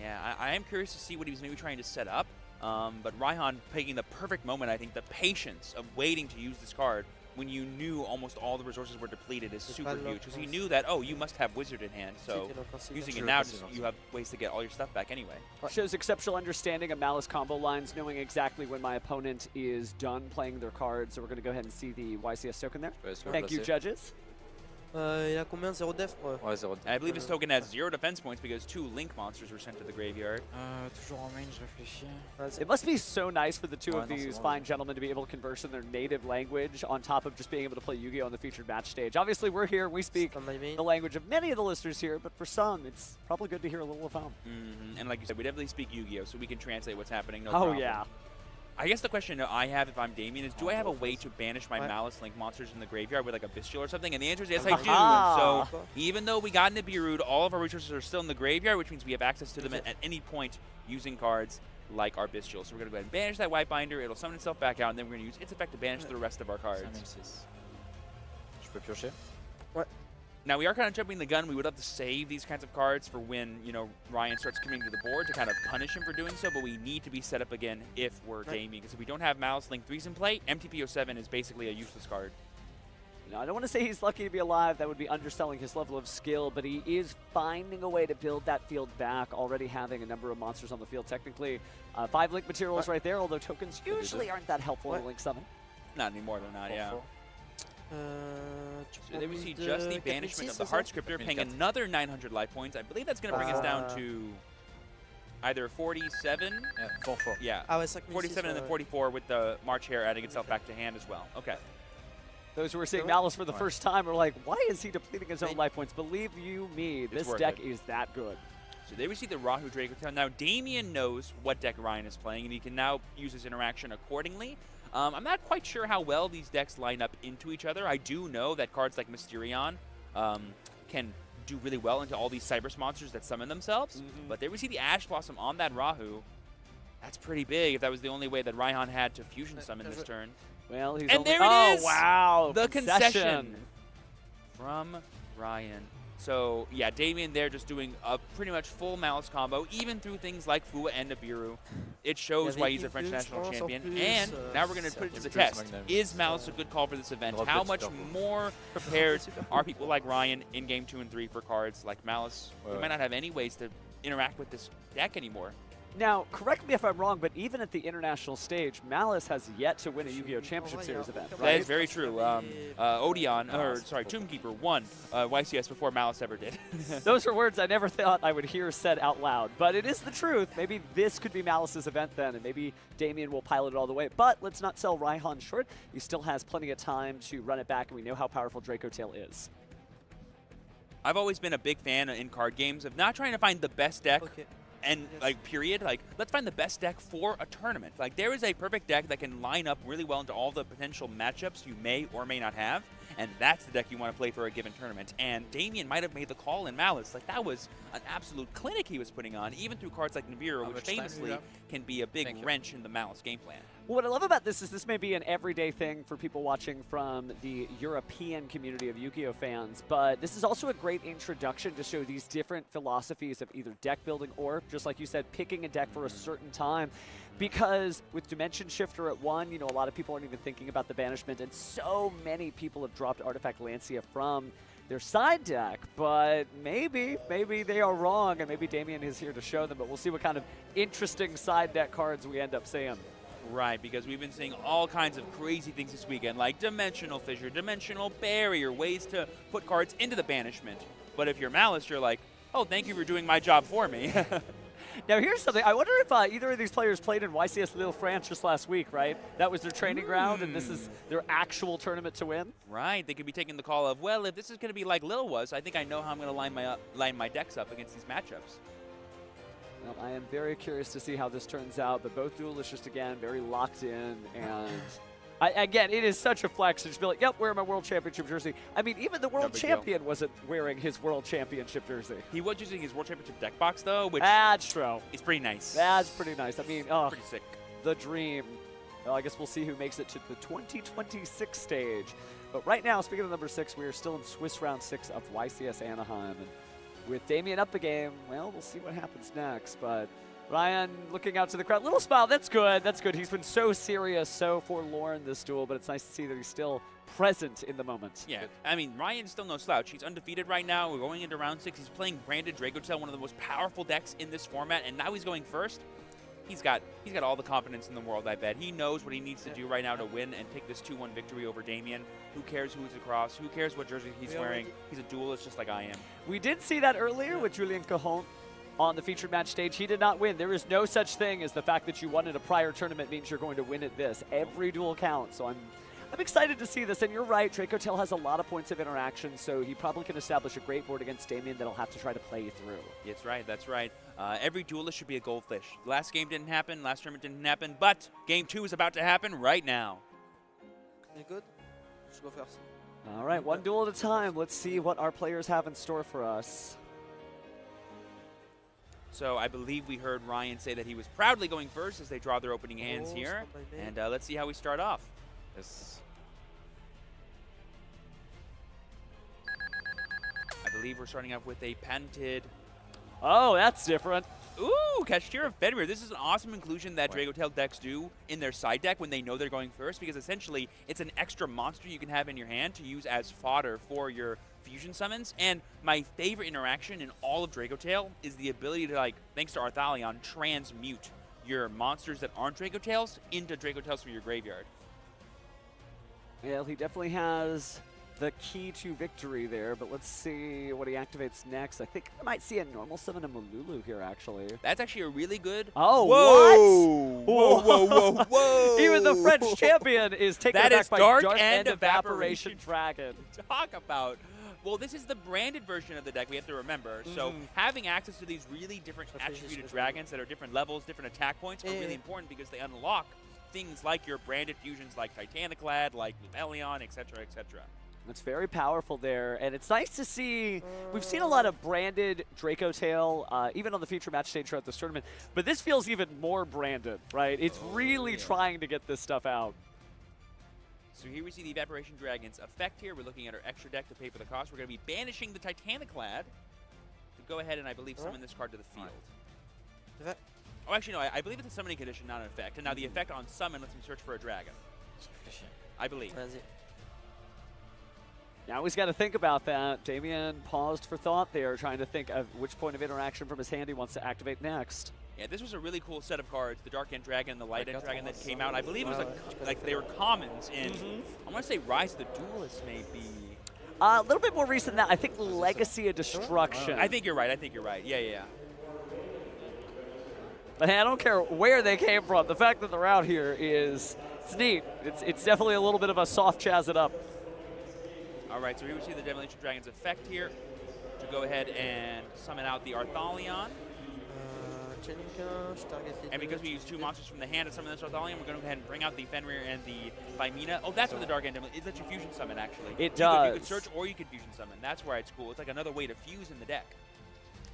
Yeah, I am curious to see what he was maybe trying to set up, but Raihan picking the perfect moment, I think. The patience of waiting to use this card when you knew almost all the resources were depleted is super huge, because he knew that, oh, you must have Wizard in hand, so using it now, you have ways to get all your stuff back anyway. Shows exceptional understanding of Malice combo lines, knowing exactly when my opponent is done playing their cards, so we're going to go ahead and see the YCS token there. Thank you, judges. Il a combien? 0 def? Ouais, 0 def. I believe his token has 0 defense points because 2 Link monsters were sent to the graveyard. Toujours en main, je réfléchis. It must be so nice for the two of these fine gentlemen to be able to converse in their native language on top of just being able to play Yu-Gi-Oh! On the featured match stage. Obviously, we're here, we speak the language of many of the listeners here, but for some, it's probably good to hear a little of home. And like you said, we definitely speak Yu-Gi-Oh! So we can translate what's happening, no problem. Yeah. I guess the question I have if I'm Damien is, do I have a way to banish my Malice Link monsters in the graveyard with like a Bestial or something? And the answer is yes, I do. So even though we got Nibiru, all of our resources are still in the graveyard, which means we have access to them at any point using cards like our Bestial. So we're going to go ahead and banish that White Binder. It'll summon itself back out, and then we're going to use its effect to banish the rest of our cards. Je peux piocher? Now, we are kind of jumping the gun. We would love to save these kinds of cards for when, you know, Ryan starts coming to the board to kind of punish him for doing so, but we need to be set up again if we're Damien, because if we don't have Malice Link 3s in play, MTPO7 is basically a useless card. Now, I don't want to say he's lucky to be alive. That would be underselling his level of skill, but he is finding a way to build that field back, already having a number of monsters on the field. Technically, 5 Link materials right there, although tokens usually aren't that helpful in a Link summon. Not anymore, they're not, yeah. So there we see just the banishment of the Heart Scripter, paying another 900 life points. I believe that's going to bring us down to either 47. Yeah, 47 and then 44 with the March Hare adding itself back to hand as well. Okay. Those who are seeing Malice for the first time are like, why is he depleting his own life points? Believe you me, this deck is that good. So there we see the Rahu Draco Tail. Now Damien knows what deck Ryan is playing, and he can now use his interaction accordingly. I'm not quite sure how well these decks line up into each other. I do know that cards like Mysterion can do really well into all these Cyberse monsters that summon themselves. But there we see the Ash Blossom on that Rahu. That's pretty big if that was the only way that Raihan had to fusion summon this turn. Well, he's and there it is! Oh, wow! The concession from Ryan. So, yeah, Damien there just doing a pretty much full Malice combo, even through things like Fua and Nibiru. It shows why he's a French national champion. And now we're going to put it to the test. Is Malice a good call for this event? How much more prepared are people like Ryan in Game 2 and 3 for cards like Malice? We might not have any ways to interact with this deck anymore. Now, correct me if I'm wrong, but even at the international stage, Malice has yet to win a Yu-Gi-Oh! Championship Series event, right? That is very true. Odeon, or sorry, Tombkeeper won YCS before Malice ever did. Those are words I never thought I would hear said out loud, but it is the truth. Maybe this could be Malice's event then, and maybe Damien will pilot it all the way. But let's not sell Raihan short. He still has plenty of time to run it back, and we know how powerful Draco Tail is. I've always been a big fan in card games of not trying to find the best deck. And like period, like let's find the best deck for a tournament. Like there is a perfect deck that can line up really well into all the potential matchups you may or may not have, and that's the deck you want to play for a given tournament. And Damien might have made the call in Malice. Like, that was an absolute clinic he was putting on, even through cards like Nibiru, which famously can be a big wrench in the Malice game plan. Well, what I love about this is this may be an everyday thing for people watching from the European community of Yu-Gi-Oh fans, but this is also a great introduction to show these different philosophies of either deck building or, just like you said, picking a deck for a certain time. Because with Dimension Shifter at 1, you know, a lot of people aren't even thinking about the banishment, and so many people have dropped Artifact Lancia from their side deck, but maybe they are wrong, and maybe Damien is here to show them, but we'll see what kind of interesting side deck cards we end up seeing. Right, because we've been seeing all kinds of crazy things this weekend, like Dimensional Fissure, Dimensional Barrier, ways to put cards into the banishment. But if you're Malice, you're like, oh, thank you for doing my job for me. Now here's something, I wonder if either of these players played in YCS Lille France just last week, right? That was their training ground, and this is their actual tournament to win? Right, they could be taking the call of, well, if this is going to be like Lille was, I think I know how I'm going to line my decks up against these matchups. Well, I am very curious to see how this turns out, but both duelists just, again, very locked in, and again, it is such a flex to just be like, yep, wearing my World Championship jersey. I mean, even the World Champion wasn't wearing his World Championship jersey. He was using his World Championship deck box, though, which that's true. Is pretty nice. That's pretty nice. I mean, oh, pretty sick. The dream. Well, I guess we'll see who makes it to the 2026 stage. But right now, speaking of number 6, we are still in Swiss round 6 of YCS Anaheim. And with Damien up the game, well, we'll see what happens next. But Ryan looking out to the crowd. Little smile. That's good. That's good. He's been so serious, so forlorn this duel, but it's nice to see that he's still present in the moment. Yeah, I mean, Ryan's still no slouch. He's undefeated right now. We're going into round 6. He's playing Branded Dragotail, one of the most powerful decks in this format, and now he's going first. He's got all the confidence in the world, I bet. He knows what he needs to do right now to win and take this 2-1 victory over Damien. Who cares who's across? Who cares what jersey he's wearing? He's a duelist just like I am. We did see that earlier with Julien Cajon on the featured match stage. He did not win. There is no such thing as the fact that you won in a prior tournament means you're going to win at this. Every duel counts. So I'm excited to see this. And you're right, Dracotail has a lot of points of interaction, so he probably can establish a great board against Damien that'll have to try to play you through. That's right, that's right. Every duelist should be a goldfish. Last game didn't happen, last tournament didn't happen, but game 2 is about to happen right now. You good? Let's go first. All right, one duel at a time. Let's see what our players have in store for us. So I believe we heard Ryan say that he was proudly going first as they draw their opening hands here. And let's see how we start off. Yes. I believe we're starting off with a patented... Oh, that's different. Ooh, Kashtira Fedrir. This is an awesome inclusion that Dragotail decks do in their side deck when they know they're going first, because essentially it's an extra monster you can have in your hand to use as fodder for your fusion summons. And my favorite interaction in all of Dragotail is the ability to, like, thanks to Arthalion, transmute your monsters that aren't Dragotails into Dragotails for your graveyard. Yeah, he definitely has the key to victory there, but let's see what he activates next. I think I might see a normal summon a Malulu here, actually. That's actually a really good... Oh, whoa! What? Whoa, whoa, whoa, whoa! Even the French champion is taken aback by Dark End Evaporation Dragon. Talk about... Well, this is the branded version of the deck we have to remember. So having access to these really different attributed dragons that are different levels, different attack points are really important because they unlock things like your branded fusions like Titaniclad, like Lumelion, etc., etc. It's very powerful there, and it's nice to see. We've seen a lot of branded Dracotail, even on the feature match stage throughout this tournament, but this feels even more branded, right? It's really trying to get this stuff out. So here we see the Evaporation Dragon's effect here. We're looking at our extra deck to pay for the cost. We're going to be banishing the Titaniclad to go ahead and, I believe, summon this card to the field. Oh, actually, no, I believe it's a summoning condition, not an effect. And now the effect on summon lets him search for a dragon. I believe. Now he's got to think about that. Damien paused for thought there, trying to think of which point of interaction from his hand he wants to activate next. Yeah, this was a really cool set of cards. The Dark End Dragon and the Light End Dragon that came out. I believe it was like they were commons in, I want to say Rise of the Duelists maybe. A little bit more recent than that. I think Legacy of Destruction. I think you're right. I think you're right. Yeah, yeah, yeah. But hey, I don't care where they came from. The fact that they're out here is, it's neat. It's definitely a little bit of a soft jazz it up. All right, so here we see the Demolition Dragon's effect here to go ahead and summon out the Arthalion. And because we use 2 monsters from the hand and summon this Arthalion, we're going to go ahead and bring out the Fenrir and the Thymina. Oh, that's what the Dark End Emblem. It lets you fusion summon, actually. It You does. could search or you could fusion summon. That's where it's cool. It's like another way to fuse in the deck.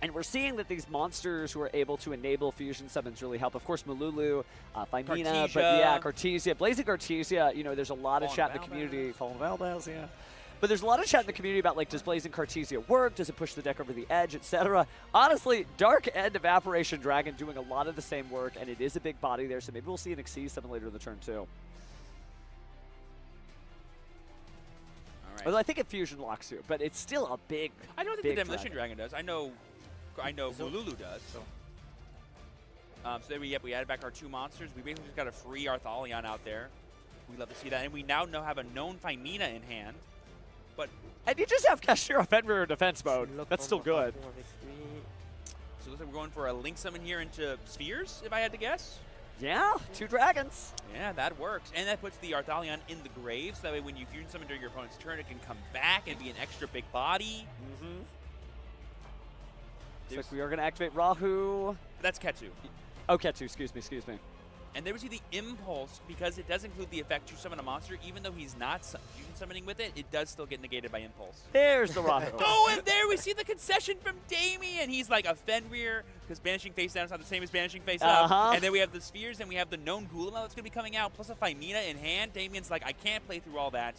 And we're seeing that these monsters who are able to enable fusion summons really help. Of course, Malulu, Thymina, but yeah, Cartesia. Blazing Cartesia, you know, there's a lot of chat in the community. Fallen Valdez, yeah. But there's a lot of chat in the community about, like, does Blazing Cartesia work? Does it push the deck over the edge, etc.? Honestly, Dark End Evaporation Dragon doing a lot of the same work, and it is a big body there, so maybe we'll see an Xyz summon later in the turn, too. Right. Although I think it fusion locks you, but it's still a big, I don't think the Demolition Dragon does. I know Malulu does. So there we added back our 2 monsters. We basically just got a free Arthalion out there. We love to see that. And we now have a known Thymina in hand. And you just have Kashira Fenrir in defense mode. That's still good. So it looks like we're going for a Link Summon here into Spheres, if I had to guess. Yeah, 2 dragons. Yeah, that works. And that puts the Arthalion in the grave, so that way when you fusion summon during your opponent's turn, it can come back and be an extra big body. Looks like we are going to activate Rahu. That's Ketsu. Oh, Ketsu, excuse me. And there we see the Impulse, because it does include the effect to summon a monster, even though he's not fusion summoning with it, it does still get negated by Impulse. There's the Rahu. Oh, and there we see the concession from Damien. He's like a Fenrir, because Banishing Face Down is not the same as Banishing Face Up. And then we have the Spheres, and we have the known Gulama that's going to be coming out, plus a Thymina in hand. Damien's like, I can't play through all that.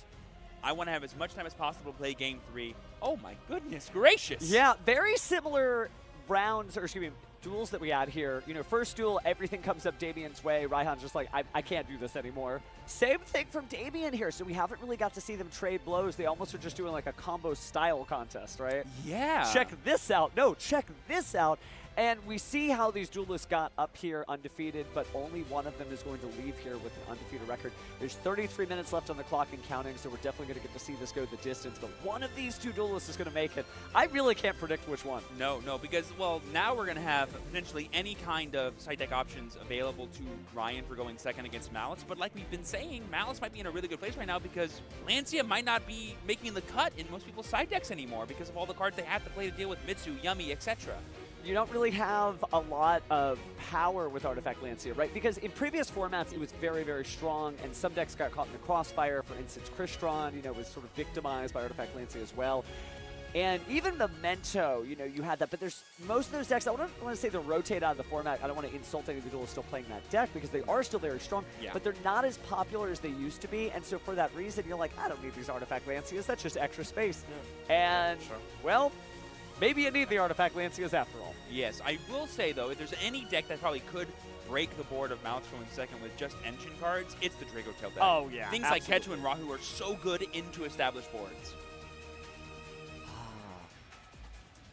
I want to have as much time as possible to play Game 3. Oh my goodness gracious. Yeah, very similar rounds, or excuse me, duels that we had here. You know, first duel, everything comes up Damien's way. Raihan's just like, I can't do this anymore. Same thing from Damien here, so we haven't really got to see them trade blows. They almost are just doing like a combo style contest, right? Yeah. Check this out. No, check this out. And we see how these duelists got up here undefeated, but only one of them is going to leave here with an undefeated record. There's 33 minutes left on the clock and counting, so we're definitely going to get to see this go the distance. But one of these 2 duelists is going to make it. I really can't predict which one. No, because, well, now we're going to have potentially any kind of side deck options available to Ryan for going second against Malice. But like we've been saying, Malice might be in a really good place right now because Lancia might not be making the cut in most people's side decks anymore because of all the cards they have to play to deal with Mitsu, Yumi, etc. You don't really have a lot of power with Artifact Lancia, right? Because in previous formats, it was very, very strong, and some decks got caught in the crossfire. For instance, Crystron, you know, was sort of victimized by Artifact Lancia as well. And even Memento, you know, you had that. But there's most of those decks, I want to say they're rotate out of the format. I don't want to insult any duelists still playing that deck because they are still very strong. Yeah. But they're not as popular as they used to be. And so for that reason, you're like, I don't need these Artifact Lancias. That's just extra space. Yeah. And, well, maybe you need the Artifact Lancias after all. Yes, I will say, though, if there's any deck that probably could break the board of Malice going second with just engine cards, it's the Drago Tail deck. Oh, yeah, Things like Ketchu and Rahu are so good into established boards.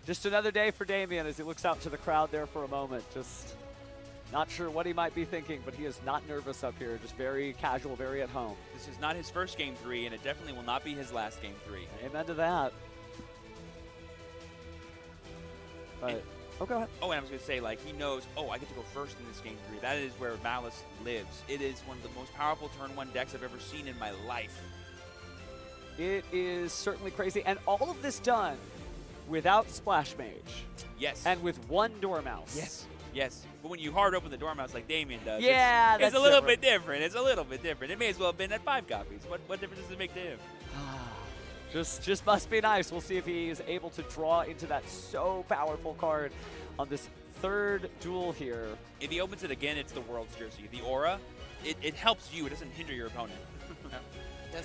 Just another day for Damien as he looks out to the crowd there for a moment. Just not sure what he might be thinking, but he is not nervous up here. Just very casual, very at home. This is not his first Game 3, and it definitely will not be his last Game 3. Amen to that. But, go ahead. Oh, and I was going to say, like, he knows, I get to go first in this Game 3. That is where Malice lives. It is one of the most powerful turn 1 decks I've ever seen in my life. It is certainly crazy. And all of this done without Splash Mage. Yes. And with 1 Dormouse. Yes. Yes. But when you hard open the Dormouse like Damien does, yeah, it's a little bit different. It's a little bit different. It may as well have been at 5 copies. What difference does it make to him? Just must be nice. We'll see if he is able to draw into that so powerful card on this 3rd duel here. If he opens it again, it's the World's Jersey. The Aura, it helps you. It doesn't hinder your opponent.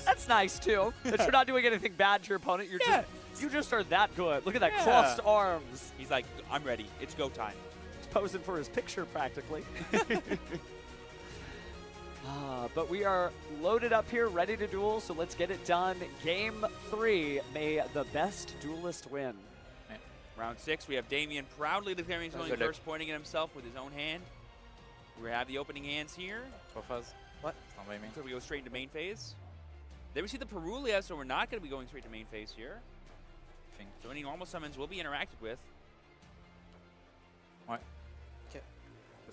That's nice, too. That you're not doing anything bad to your opponent. You just are that good. Look at that crossed arms. He's like, I'm ready. It's go time. He's posing for his picture, practically. But we are loaded up here, ready to duel, so let's get it done. Game 3, may the best duelist win. Round 6, we have Damien proudly declaring he's going first, pointing at himself with his own hand. We have the opening hands here. What? It's not by me. So we go straight into main phase. There we see the Perulia, so we're not going to be going straight to main phase here. So any normal summons will be interacted with. What?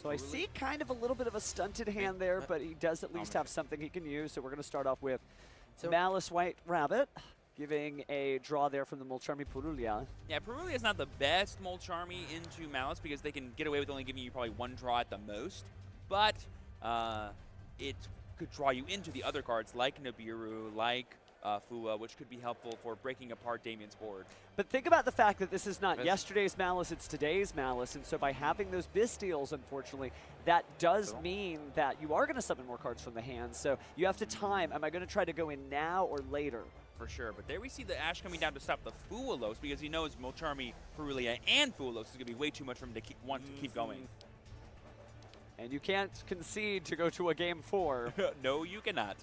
So I see kind of a little bit of a stunted hand there, but he does at least have something he can use. So we're going to start off with Malice White Rabbit. giving a draw there from the Molcharmi Purulia. Yeah, Purulia is not the best Molcharmi into Malice because they can get away with only giving you probably one draw at the most. But it could draw you into the other cards like Nibiru, like Fua, which could be helpful for breaking apart Damien's board. But think about the fact that this is not yesterday's Malice, it's today's Malice, and so by having those Bystials, unfortunately, that does mean that you are going to summon more cards from the hand, so you have to time, am I going to try to go in now or later? For sure, but there we see the Ash coming down to stop the Fualos because he knows Molcharmi, Purulia, and Fualos is going to be way too much for him to want to keep going. And you can't concede to go to a game 4. No, you cannot.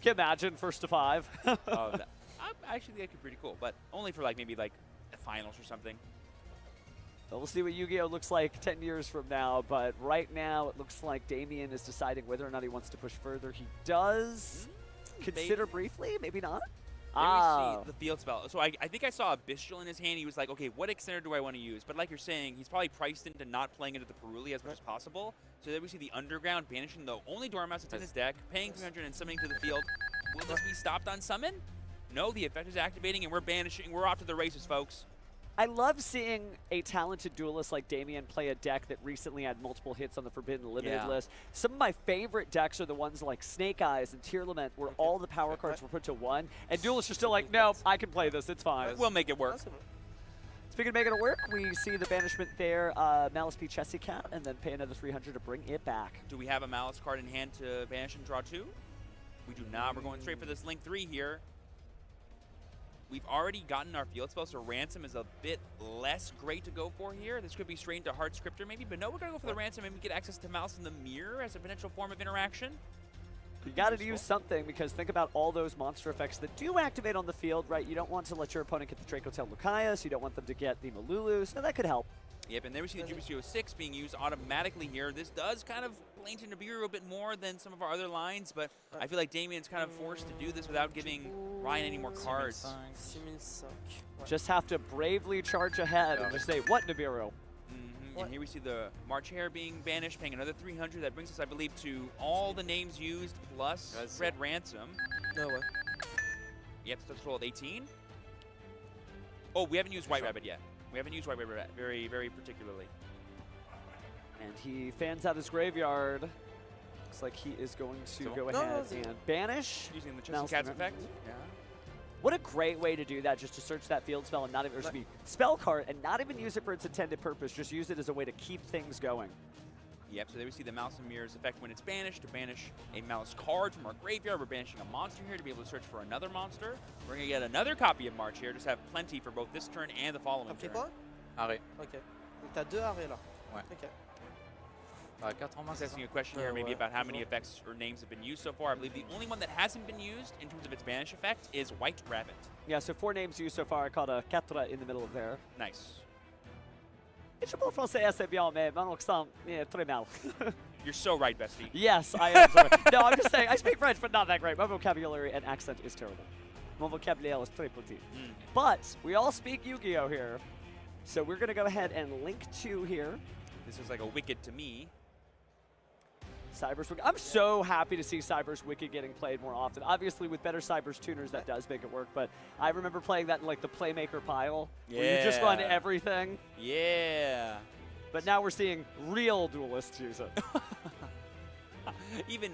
Can you imagine first to 5? I actually think that could be pretty cool, but only for maybe the finals or something. Well, we'll see what Yu-Gi-Oh! Looks like 10 years from now, but right now it looks like Damien is deciding whether or not he wants to push further. He does consider briefly, maybe not. There we see the field spell. So I think I saw a Bystial in his hand. He was like, okay, what extender do I want to use? But like you're saying, he's probably priced into not playing into the Purulia as much as possible. So there we see the Underground banishing the only Dormouse that's in his deck, paying 300 and summoning to the field. Will this be stopped on summon? No, the effect is activating and we're banishing. We're off to the races, folks. I love seeing a talented duelist like Damien play a deck that recently had multiple hits on the Forbidden Limited list. Some of my favorite decks are the ones like Snake Eyes and Tear Lament, where all the power cards were put to 1, and duelists are still like, no, I can play this, it's fine. We'll make it work. Speaking of making it work, we see the banishment there, Malice P. Chessy Cat, and then pay another 300 to bring it back. Do we have a Malice card in hand to banish and draw 2? We do not. We're going straight for this Link 3 here. We've already gotten our field spell, so Ransom is a bit less great to go for here. This could be straight into Heart Scripter maybe, but no, we're going to go for the Ransom and we get access to Mouse in the Mirror as a potential form of interaction. You got to use something, because think about all those monster effects that do activate on the field, right? You don't want to let your opponent get the Dracotail Lucaeus, you don't want them to get the Malulu, so that could help. Yep, and there we see the Jupiter 6 being used automatically here. This does kind of play into Nibiru a bit more than some of our other lines, but I feel like Damien's kind of forced to do this without giving Ryan any more cards. Just have to bravely charge ahead and just say, what, Nibiru? And here we see the March Hare being banished, paying another 300. That brings us, I believe, to all the names used plus Red Ransom. No way. Yep, so let's roll at 18. Oh, we haven't used White Rabbit yet. We haven't used White Rabbit very, very particularly. And he fans out his graveyard. Looks like he is going to go ahead and banish. Using the Chessy Cat's effect. Yeah. What a great way to do that, just to search that field spell and not even, or excuse me, spell card and not even use it for its intended purpose. Just use it as a way to keep things going. Yep, so there we see the Mouse and Mirrors effect when it's banished. To banish a Mouse card from our graveyard, we're banishing a monster here to be able to search for another monster. We're going to get another copy of March here, just have plenty for both this turn and the following turn. Arrêt. Ok. Donc t'as 2 arrêts là. Ouais. Ok. 4 en main, Asking a question here maybe about how many effects or names have been used so far. I believe the only one that hasn't been used in terms of its banish effect is White Rabbit. Yeah, so 4 names used so far. I caught a Catra in the middle of there. Nice. Je parle français assez bien, mais mon accent est très mal. You're so right, bestie. Yes, I am. Sorry. No, I'm just saying, I speak French, but not that great. My vocabulary and accent is terrible. Mon vocabulaire is très petit. But we all speak Yu-Gi-Oh! Here. So we're going to go ahead and link 2 here. This is like a Wicked to me. Cyber's Wicked. I'm so happy to see Cyber's Wicked getting played more often. Obviously, with better Cyber's tuners, that does make it work. But I remember playing that in like the Playmaker pile, where you just run everything. Yeah. But now we're seeing real duelists use it. even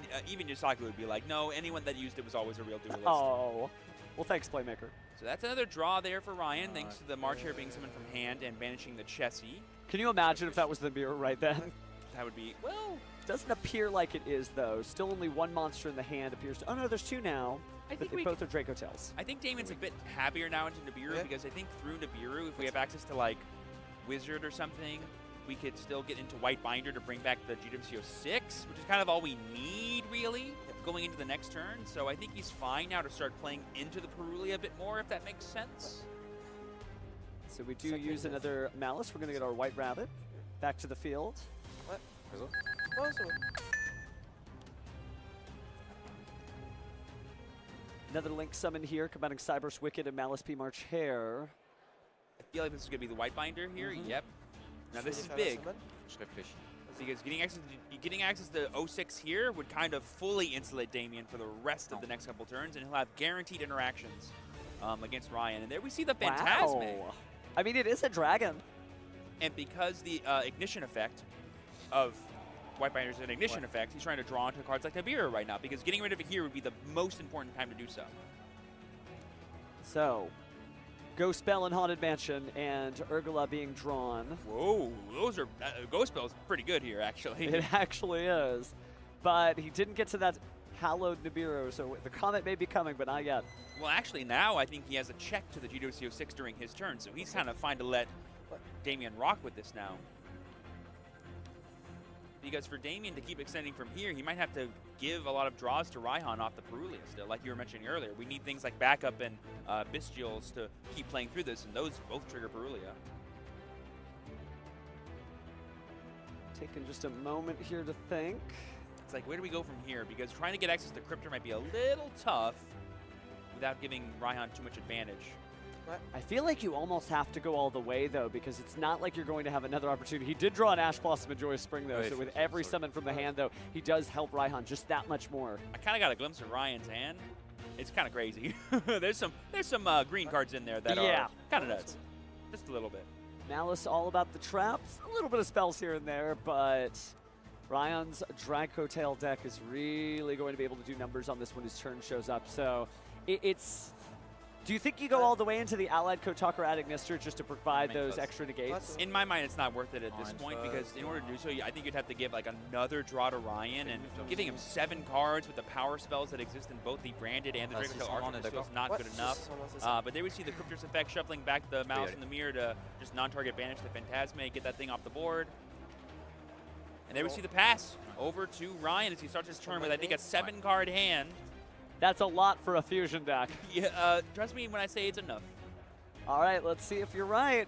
Yosaku would be like, no, anyone that used it was always a real duelist. Oh. Well, thanks, Playmaker. So that's another draw there for Ryan, thanks to the March Hare being summoned from hand and banishing the Chessy. Can you imagine if that was the mirror right then? That would be, well... Doesn't appear like it is, though. Still only 1 monster in the hand appears to... Oh, no, there's 2 now. I think both are Dracotails. I think Damien's a bit happier now into Nibiru because I think through Nibiru, if we have access to, like, Wizard or something, we could still get into White Binder to bring back the GWCO 6, which is kind of all we need, really, going into the next turn. So I think he's fine now to start playing into the Purulia a bit more, if that makes sense. So we do use another Malice. We're going to get our White Rabbit back to the field. What? Another Link summon here, combining Cyber's Wicked and Malice P. March Hare. I feel like this is going to be the White Binder here. Yep. Now this is big. Because getting access to 06 here would kind of fully insulate Damien for the rest of the next couple turns, and he'll have guaranteed interactions. against Ryan. And there we see the Phantasmic. Wow. I mean, it is a dragon. And because the ignition effect of White Binder is an ignition effect, he's trying to draw into cards like Nibiru right now, because getting rid of it here would be the most important time to do so. So, Ghost Spell and Haunted Mansion and Urgula being drawn. Whoa, those are Ghost Spell is pretty good here, actually. It actually is. But he didn't get to that Hallowed Nibiru, so the comment may be coming, but not yet. Well, actually, now I think he has a check to the GWC06 during his turn, so he's kind of fine to let Damien rock with this now. Because for Damien to keep extending from here, he might have to give a lot of draws to Raihan off the Perulia still, like you were mentioning earlier. We need things like backup and Bestials to keep playing through this, and those both trigger Perulia. Taking just a moment here to think. It's like, where do we go from here? Because trying to get access to Cryptor might be a little tough without giving Raihan too much advantage. I feel like you almost have to go all the way, though, because it's not like you're going to have another opportunity. He did draw an Ash Blossom and Joyous Spring, though, so with every summon from the hand, though, he does help Raihan just that much more. I kind of got a glimpse of Ryan's hand. It's kind of crazy. there's some green cards in there that are kind of nuts. Just a little bit. Malice all about the traps. A little bit of spells here and there, but Ryan's Dracotail deck is really going to be able to do numbers on this when his turn shows up. So it's... Do you think you go all the way into the Allied Kotalk or Ignister just to provide those extra negates? In my mind, it's not worth it at this point, because in order to do so, I think you'd have to give like another draw to Ryan, and giving him 7 cards with the power spells that exist in both the Branded and the Dracotail Archers feels not good enough. But there we see the Cryptor's effect shuffling back the Mouse in the Mirror to just non-target banish the Phantasme, get that thing off the board. And there we see the pass over to Ryan as he starts his turn with, I think, a 7-card hand. That's a lot for a fusion deck. Yeah, trust me when I say it's enough. All right, let's see if you're right.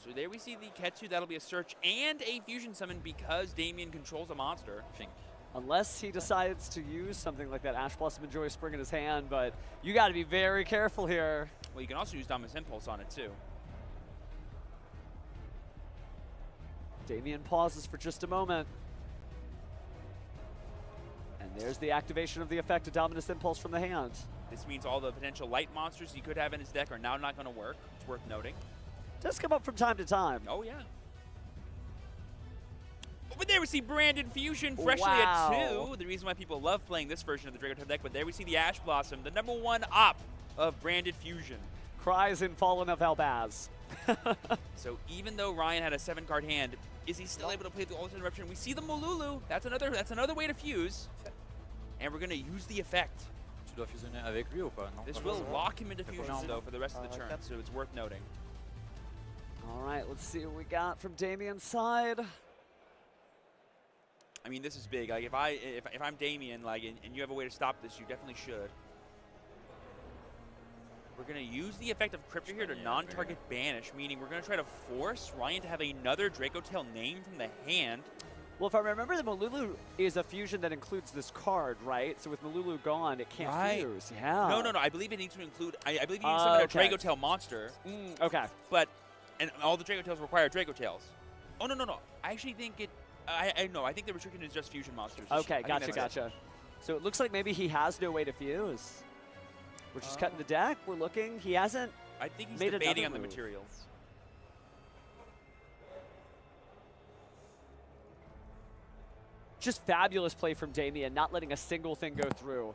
So there we see the Ketsu. That'll be a search and a fusion summon because Damien controls a monster. Unless he decides to use something like that Ash Blossom and Joyous Spring in his hand, but you got to be very careful here. Well, you can also use Dominus Impulse on it, too. Damien pauses for just a moment. And there's the activation of the effect of Dominus Impulse from the hand. This means all the potential light monsters he could have in his deck are now not going to work. It's worth noting. Does come up from time to time. Oh, yeah. But there we see Branded Fusion freshly at 2. The reason why people love playing this version of the Dracotail deck, but there we see the Ash Blossom, the #1 op of Branded Fusion. Cries in Fallen of Albaz. So even though Ryan had a 7-card hand, is he still able to play the Ultimate Eruption? We see the Molulu. That's another way to fuse. And we're going to use the effect. This will lock him into fusions, though, for the rest of the turn, so it's worth noting. All right, let's see what we got from Damien's side. I mean, this is big. Like, if I'm Damien, like, and you have a way to stop this, you definitely should. We're going to use the effect of Cryptor here to non-target banish, meaning we're going to try to force Ryan to have another Dracotail name from the hand. Well, if I remember, the Molulu is a fusion that includes this card, right? So with Molulu gone, it can't fuse. Yeah. No. I believe it needs to include. I believe you need to summon a Dracotail monster. Okay. And all the Dracotails require Dracotails. Oh no. I actually think it. I think the restriction is just fusion monsters. Okay, gotcha. So it looks like maybe he has no way to fuse. We're just cutting the deck. We're looking. He hasn't. I think he's made debating on move. the materials. Just fabulous play from Damien, not letting a single thing go through.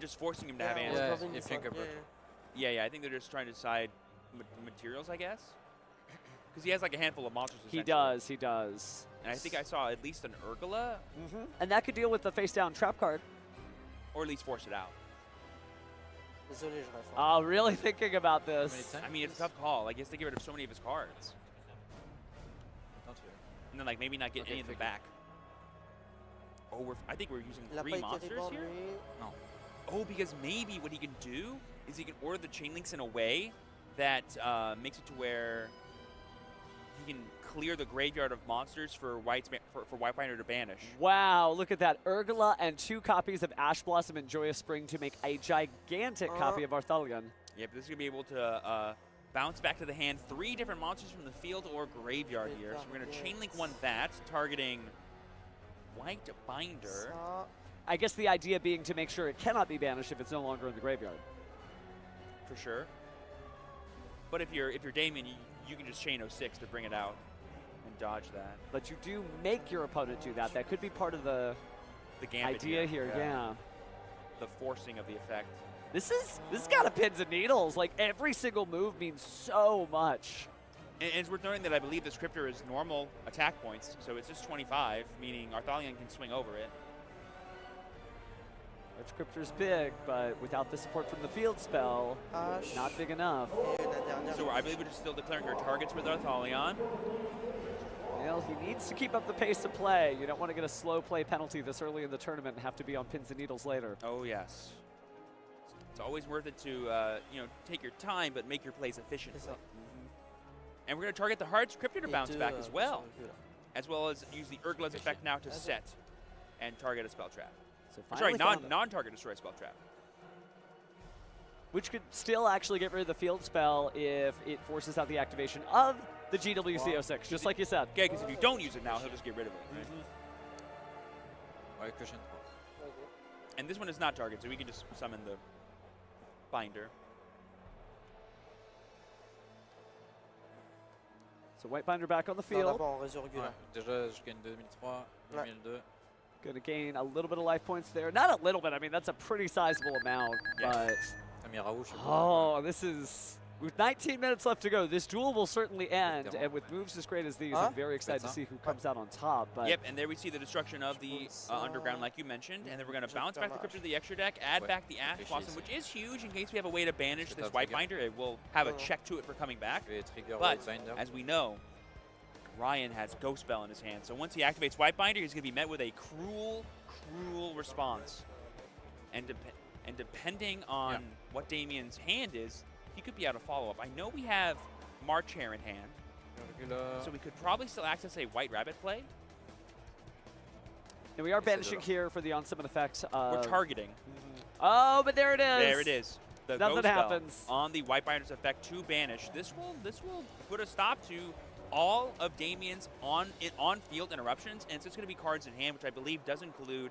Just forcing him to have answers. Yeah, I think they're just trying to decide materials, I guess. Because he has like a handful of monsters. He does. And I think I saw at least an Urgula. And that could deal with the face-down trap card. Or at least force it out. Oh, really thinking about this. I mean, it's a tough call. I guess they get rid of so many of his cards. And then like maybe not get any of them back. Oh, I think we're using 3 monsters here? No. Oh, because maybe what he can do is he can order the chain links in a way that makes it to where he can clear the graveyard of monsters for Whitebinder to banish. Wow, look at that. Urgula and 2 copies of Ash Blossom and Joyous Spring to make a gigantic copy of Arthalion. Yeah, but this is going to be able to bounce back to the hand 3 different monsters from the field or graveyard here. So we're going to chain link 1 that, targeting White Binder. I guess the idea being to make sure it cannot be banished if it's no longer in the graveyard. for sure. But if you're Damien, you can just chain 06 to bring it out and dodge that. But you do make your opponent do that. That could be part of the gambit idea here. Yeah. The forcing of the effect. This is kind of pins and needles. Like every single move means so much. And it's worth noting that I believe this Cryptor is normal attack points, so it's just 25, meaning Arthalion can swing over it. Which Cryptor's big, but without the support from the field spell, not big enough. So I believe we're just still declaring our targets with Arthalion. Well, he needs to keep up the pace of play. You don't want to get a slow play penalty this early in the tournament and have to be on pins and needles later. Oh, yes. It's always worth it to, take your time, but make your plays efficiently. And we're going to target the Hearts Cryptor to bounce back as well as use the Urgla's effect now to set and target a spell trap. So sorry, non-target destroy spell trap. Which could still actually get rid of the field spell if it forces out the activation of the GWC06, just like you said. Okay, because if you don't use it now, he'll just get rid of it, right? And this one is not target, so we can just summon the binder. So White Binder back on the field. Déjà, je gagne 2003, 2002. Going to gain a little bit of life points there. Not a little bit. I mean, that's a pretty sizable amount. But this is with 19 minutes left to go. This duel will certainly end. And with moves as great as these, I'm very excited to see who comes out on top. But yep, and there we see the destruction of the underground, like you mentioned. And then we're going to bounce back the Cryptor to the extra deck, add back the Ash Blossom, which is huge in case we have a way to banish this White Binder. It will have a check to it for coming back. But as we know, Ryan has Ghost Spell in his hand, so once he activates White Binder, he's going to be met with a cruel, cruel response. And depending on what Damien's hand is, he could be out of follow-up. I know we have March Hare in hand, so we could probably still access a White Rabbit play. And we are banishing here for the on-summon effects. We're targeting. Oh, but there it is. There it is. The Nothing Ghost happens. Spell on the White Binder's effect to banish. This will put a stop to all of Damien's on-field interruptions, and it's just going to be cards in hand, which I believe does include,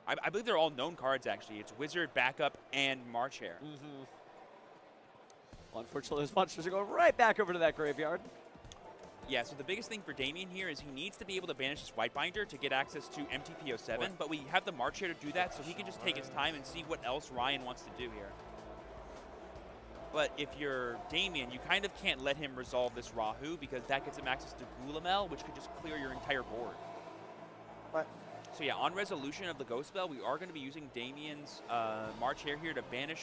I believe they're all known cards actually. It's Wizard, Backup, and March Hare. Well, unfortunately, those monsters are going right back over to that graveyard. Yeah, so the biggest thing for Damien here is he needs to be able to banish this White Binder to get access to MTPO7, but we have the March Hare to do that, so he can just take his time and see what else Ryan wants to do here. But if you're Damien, you kind of can't let him resolve this Rahu because that gets him access to Gulamel, which could just clear your entire board. So yeah, on resolution of the Ghost Spell, we are going to be using Damien's March Hare here to banish.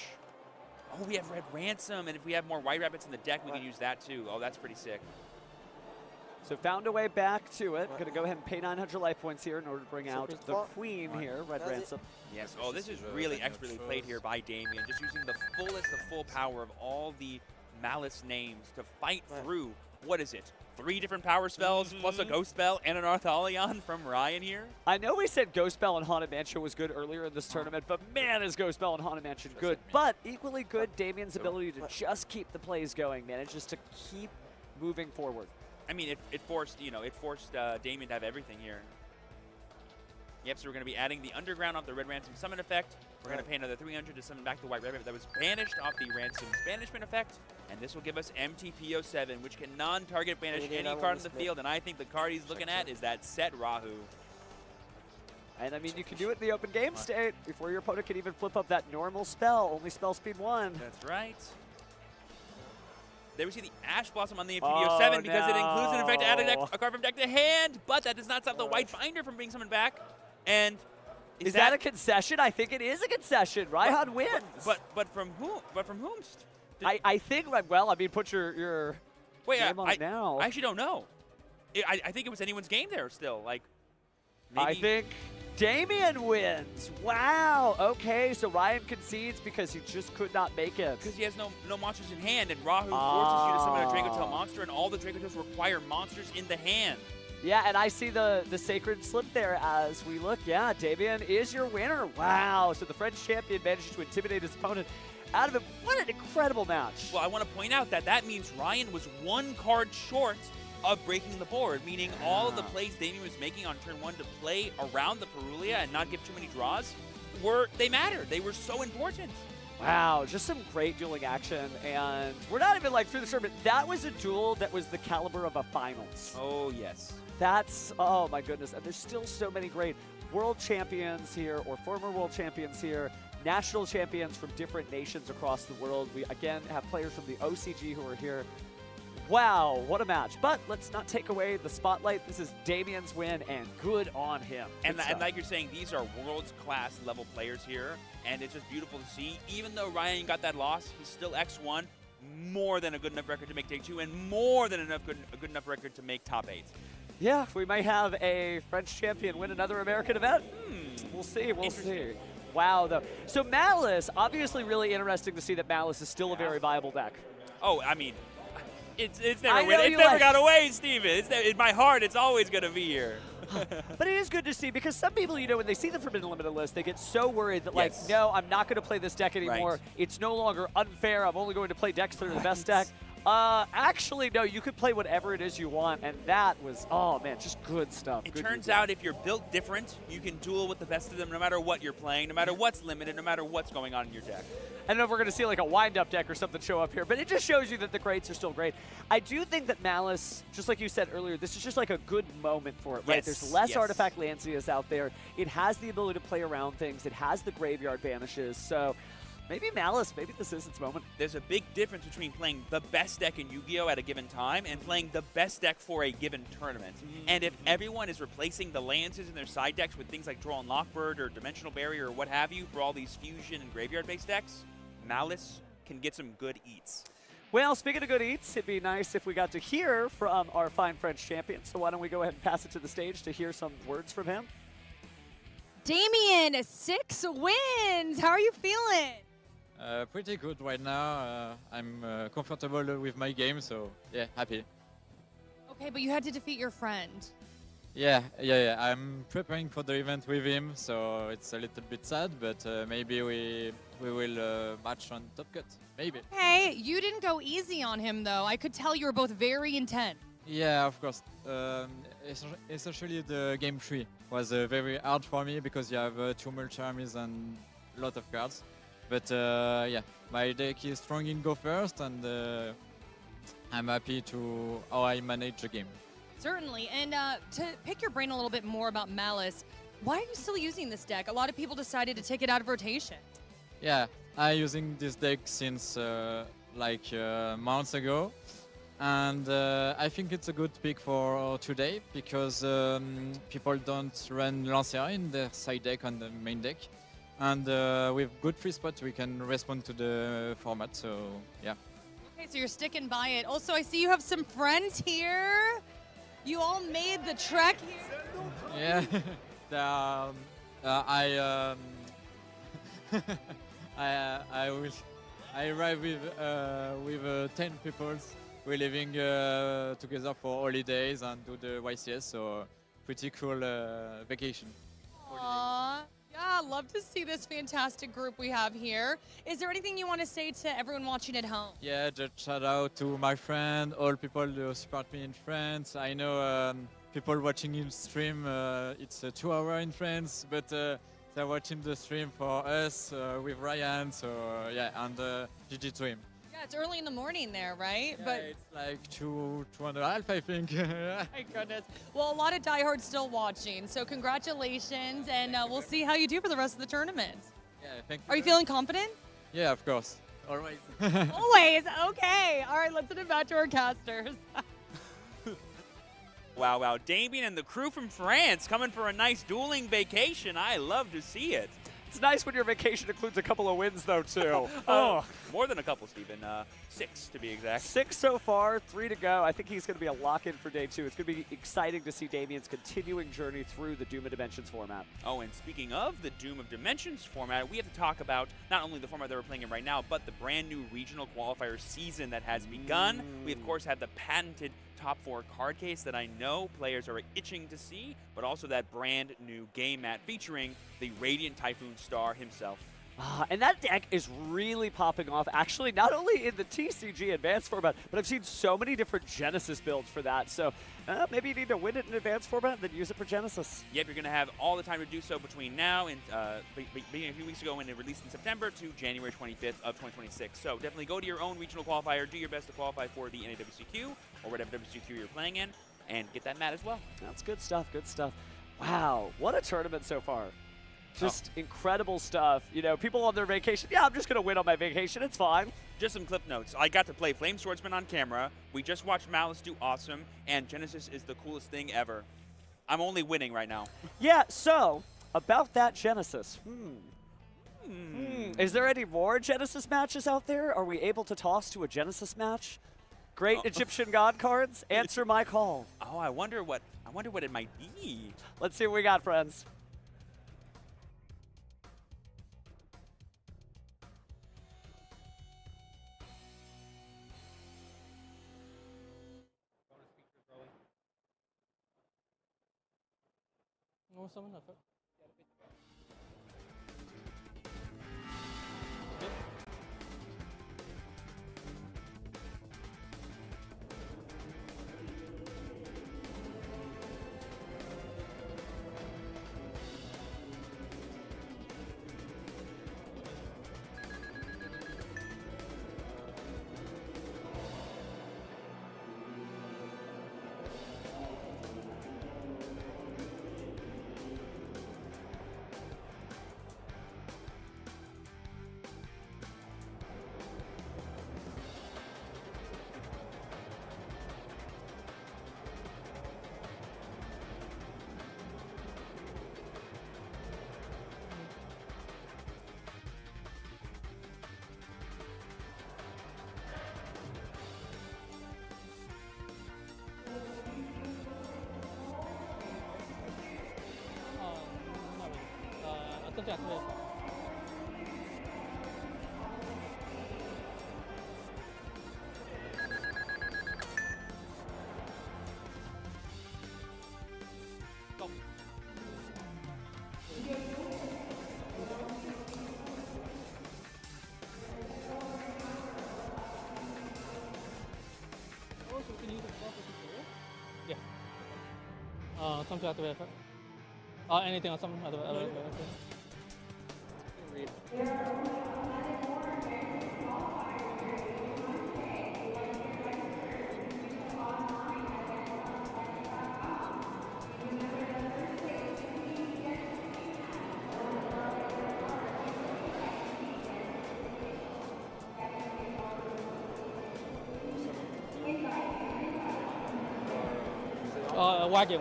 Oh, we have Red Ransom, and if we have more White Rabbits in the deck, we can use that too. Oh, that's pretty sick. So found a way back to it. Going to go ahead and pay 900 life points here in order to bring out the Queen here, Red Ransom. Yes, oh, this is really expertly played here by Damien, just using the full power of all the Malice names to fight through, what is it, 3 different power spells, plus a Ghost Spell and an Arthalion from Ryan here? I know we said Ghost Spell and Haunted Mansion was good earlier in this tournament, but man, is Ghost Spell and Haunted Mansion good. But equally good, Damien's ability to just keep the plays going, manages to keep moving forward. I mean, it forced Damien to have everything here. Yep, so we're going to be adding the Underground off the Red Ransom summon effect. We're going to pay another 300 to summon back the White Rabbit that was banished off the Ransom's banishment effect. And this will give us MTPO7, which can non-target banish any card in the field. And I think the card he's looking at is that Set Rahu. And I mean, you can do it in the open game state before your opponent can even flip up that normal spell, only spell speed 1. That's right. There we see the Ash Blossom on the MTPO7 because it includes an effect to add a card from deck to hand, but that does not stop the White Binder from being summoned back. And is that a concession? I think it is a concession. Raihan wins. But from whom? But from whom? I think, well, I mean, put your name on it now. I actually don't know. I think it was anyone's game there still. Like, maybe. I think Damien wins. Wow. Okay, so Ryan concedes because he just could not make it. Because he has no monsters in hand, and Rahu forces you to summon a Dragotail monster, and all the Dragotails require monsters in the hand. Yeah, and I see the sacred slip there as we look. Yeah, Damien is your winner. Wow. So the French champion manages to intimidate his opponent out of it. What an incredible match. Well, I want to point out that means Ryan was 1 card short of breaking the board, meaning all of the plays Damien was making on turn 1 to play around the Perulia and not give too many draws, they mattered. They were so important. Wow, just some great dueling action, and we're not even like through the tournament. That was a duel that was the caliber of a finals. Oh, yes. That's, oh my goodness, and there's still so many great world champions here, or former world champions here, national champions from different nations across the world. We, again, have players from the OCG who are here. Wow, what a match. But let's not take away the spotlight. This is Damien's win, and good on him. And like you're saying, these are world-class level players here, and it's just beautiful to see. Even though Ryan got that loss, he's still X1, more than a good enough record to make Take 2, and more than a good enough record to make Top 8. Yeah, we might have a French champion win another American event. We'll see, we'll see. Wow, though. So Malice, obviously really interesting to see that Malice is still a very viable deck. Oh, I mean, it's never got away, Steven. In my heart, it's always going to be here. But it is good to see, because some people, you know, when they see the Forbidden Limited list, they get so worried that, like, no, I'm not going to play this deck anymore. Right. It's no longer unfair. I'm only going to play decks that are the best deck. Actually, no, you could play whatever it is you want, and that was, oh man, just good stuff. It turns out if you're built different, you can duel with the best of them no matter what you're playing, no matter what's limited, no matter what's going on in your deck. I don't know if we're going to see like a wind-up deck or something show up here, but it just shows you that the greats are still great. I do think that Malice, just like you said earlier, this is just like a good moment for it, right? Yes, There's less yes. Artifact Lancias out there. It has the ability to play around things. It has the graveyard banishes, so maybe Malice, maybe this is its moment. There's a big difference between playing the best deck in Yu-Gi-Oh! At a given time and playing the best deck for a given tournament. And if everyone is replacing the lances in their side decks with things like Draw and Lockbird or Dimensional Barrier or what have you for all these fusion and graveyard-based decks, Malice can get some good eats. Well, speaking of good eats, it'd be nice if we got to hear from our fine French champion. So why don't we go ahead and pass it to the stage to hear some words from him? Damien, 6 wins. How are you feeling? Pretty good right now. I'm comfortable with my game, so yeah, happy. Okay, but you had to defeat your friend. Yeah. I'm preparing for the event with him, so it's a little bit sad, but maybe we will match on Top Cut. Maybe. Hey, you didn't go easy on him, though. I could tell you were both very intense. Yeah, of course. Essentially, the game 3 was very hard for me because you have 2 multi armies and a lot of cards. But yeah, my deck is strong in Go First, and I'm happy to how I manage the game. Certainly. And to pick your brain a little bit more about Malice, why are you still using this deck? A lot of people decided to take it out of rotation. Yeah, I'm using this deck since months ago. And I think it's a good pick for today because people don't run Lancia in their side deck on the main deck. And with good free spots, we can respond to the format, so yeah. Okay, so you're sticking by it. Also, I see you have some friends here. You all made the trek here. Yeah, I arrive with 10 people. We're living together for holidays and do the YCS, so pretty cool vacation. Aww. Yeah, love to see this fantastic group we have here. Is there anything you want to say to everyone watching at home? Yeah, just shout out to my friend, all people who support me in France. I know people watching in stream, it's 2 hours in France, but they're watching the stream for us with Ryan, so yeah, and GG to him. Yeah, it's early in the morning there, right? Yeah, but it's like 2.5, I think. my goodness. Well, a lot of diehards still watching, so congratulations, and we'll see how you do for the rest of the tournament. Yeah, thank you. Are you feeling confident? Yeah, of course. Always. Always. Okay. All right, let's send it back to our casters. Wow. Damien and the crew from France coming for a nice dueling vacation. I love to see it. It's nice when your vacation includes a couple of wins, though, too. More than a couple, Steven. 6 to be exact. 6 so far, 3 to go. I think he's going to be a lock-in for day 2. It's going to be exciting to see Damien's continuing journey through the Doom of Dimensions format. Oh, and speaking of the Doom of Dimensions format, we have to talk about not only the format that we're playing in right now, but the brand new regional qualifier season that has begun. We, of course, have the patented top 4 card case that I know players are itching to see, but also that brand new game mat featuring the Radiant Typhoon star himself, And that deck is really popping off, actually, not only in the TCG Advanced format, but I've seen so many different Genesis builds for that. So maybe you need to win it in Advanced format and then use it for Genesis. Yep, you're going to have all the time to do so between now and beginning a few weeks ago when it released in September to January 25th of 2026. So definitely go to your own regional qualifier, do your best to qualify for the NAWCQ or whatever WCQ you're playing in, and get that mat as well. That's good stuff, good stuff. Wow, what a tournament so far. Just incredible stuff. You know, people on their vacation, yeah, I'm just going to win on my vacation. It's fine. Just some clip notes. I got to play Flame Swordsman on camera. We just watched Malice do awesome, and Genesis is the coolest thing ever. I'm only winning right now. Yeah, so about that Genesis. Is there any more Genesis matches out there? Are we able to toss to a Genesis match? Great Egyptian God cards? Answer my call. Oh, I wonder what it might be. Let's see what we got, friends. No, someone have it. Attempt to activate. Go. Oh, so we can use it for yeah. Attempt to activate effect. Anything else? Something other. Read.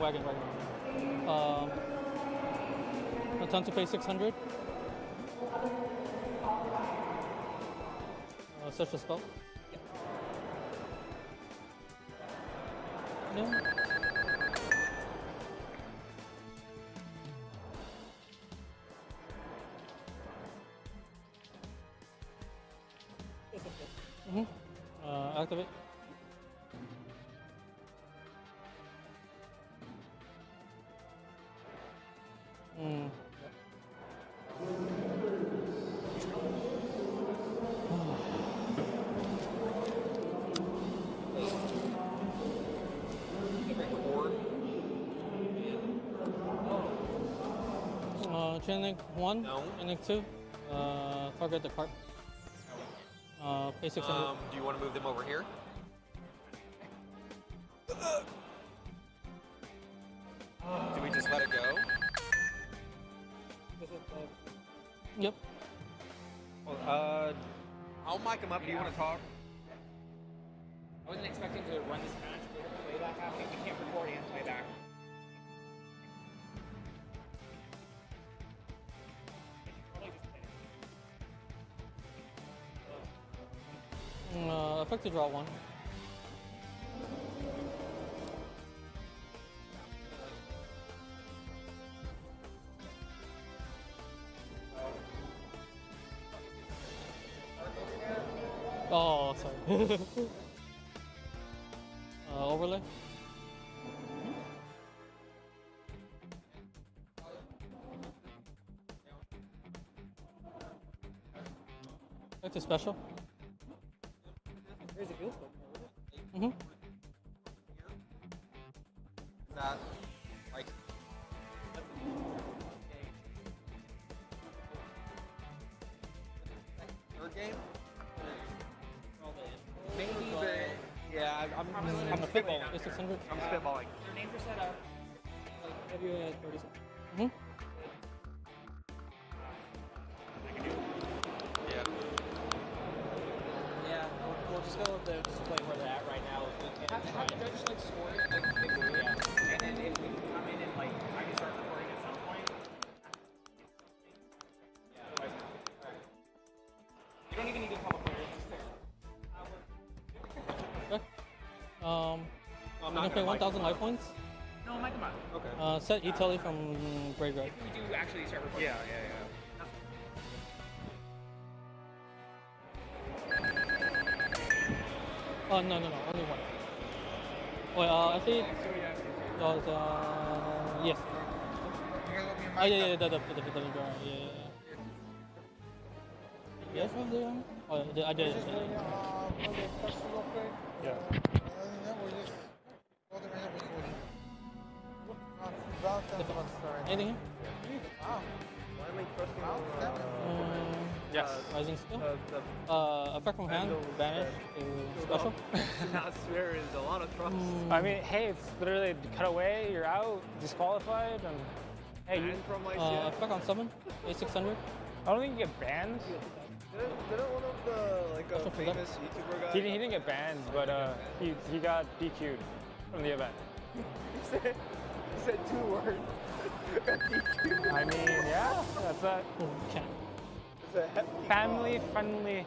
Wagon. Attempt to pay 600. Search the spell. No. Activate. Chain link 1, chain link 2, target the cart. Pay 600. Do you want to move them over here? Do we just let it go? Yep. Well, I'll mic them up. Do you want to talk? I wasn't expecting to run this match with playback happening. We can't record and playback. Effective draw 1. Oh, sorry. Overlay. That's a special. Here's a field. Mm-hmm. That like third game? Maybe, but yeah, I'm spitballing. It's 600. I'm spitballing. Your name for setup. Have you at 30 seconds? Mm-hmm. Yeah, we'll just go with the display where they're at right now. Have the judges like score it, like yeah. And then if we can come in and like I can start recording at some point. Yeah. Alright. You don't even need to come up with it. Okay. I'm I'm not gonna pay gonna 1,000 life points. No, Mike, come on. Okay. Set E-Telly from Grade Red. If we do actually start recording. Yeah. Oh, no, only one. Wait, I think yes. Oh, yeah, the yeah. Yes, was there? Oh, I did. Yeah. Anything here? Yes. Rising skill. Effect from hand, banish to special. That sphere is a lot of trust. I mean, hey, it's literally cut away, you're out, disqualified, and hey, you from YCS. Effect on summon, A600. I don't think you get banned. Didn't one of the famous YouTuber guys? He didn't get banned, but he got DQ'd from the event. He said 2 words. I mean, yeah, that's that. It's a hefty Family-friendly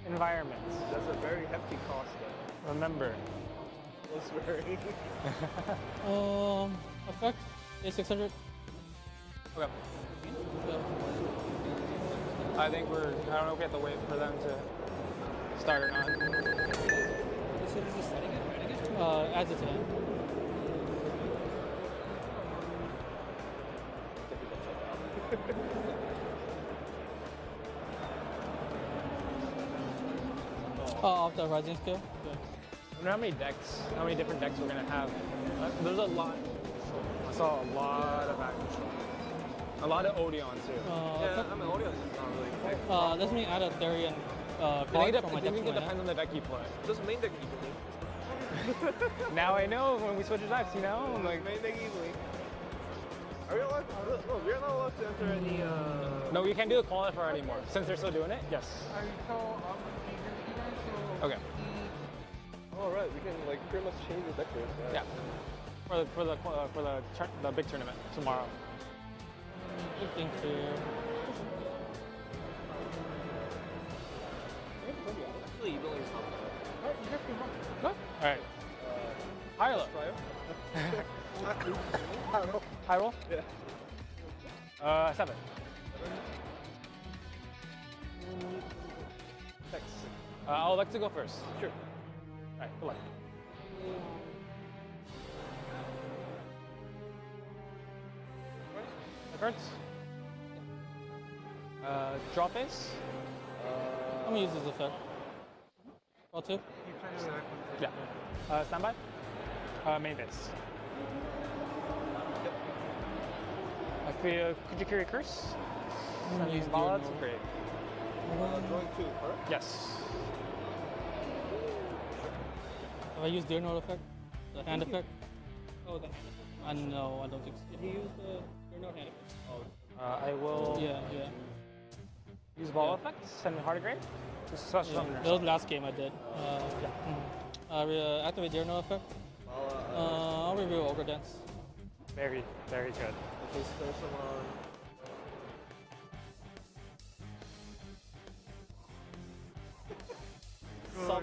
environment. That's a very hefty cost, though. Remember. No swearing. Effect A600. Okay. I think I don't know if we have to wait for them to start or not. So this is setting it, writing it? Adds it to hand. Off the rising skill. I wonder how many different decks we're gonna have. There's a lot. I saw a lot of action. A lot of Odeon too. Yeah, I mean, Odeon's not really. Let me add a Therian I card think from my deck. it depends on the deck you play. Just main deck evenly. Now I know when we switch decks, you know? I'm like, main deck evenly. Are we allowed? No, we're not allowed to enter any. no, we can't do the qualifier anymore. Since they're still doing it, yes. Okay. All right, we can like pretty much change the deck list. Yeah. For the big tournament tomorrow. Good thing here. Actually, Dueling's not What? All right. High or low? High roll? Yeah. 7. 6. I'll like to go first. Sure. All right, good luck. The cards? Draw face? I'm gonna use this effect. Draw 2. Yeah. Standby? Main base. Could you carry Curse? Use Ballad? Dueling. Great. Drawing 2, correct? Yes. If I use Deer Note effect, the hand effect. Oh, the hand effect. No, I don't think so. Did he use the Deer Note hand effect? I will Yeah. use ball effects and Heart of Grave. Just such That was last game I did. Activate Deer Note effect. I'll review Ogre Dance. Very, very good. Okay, so there's someone.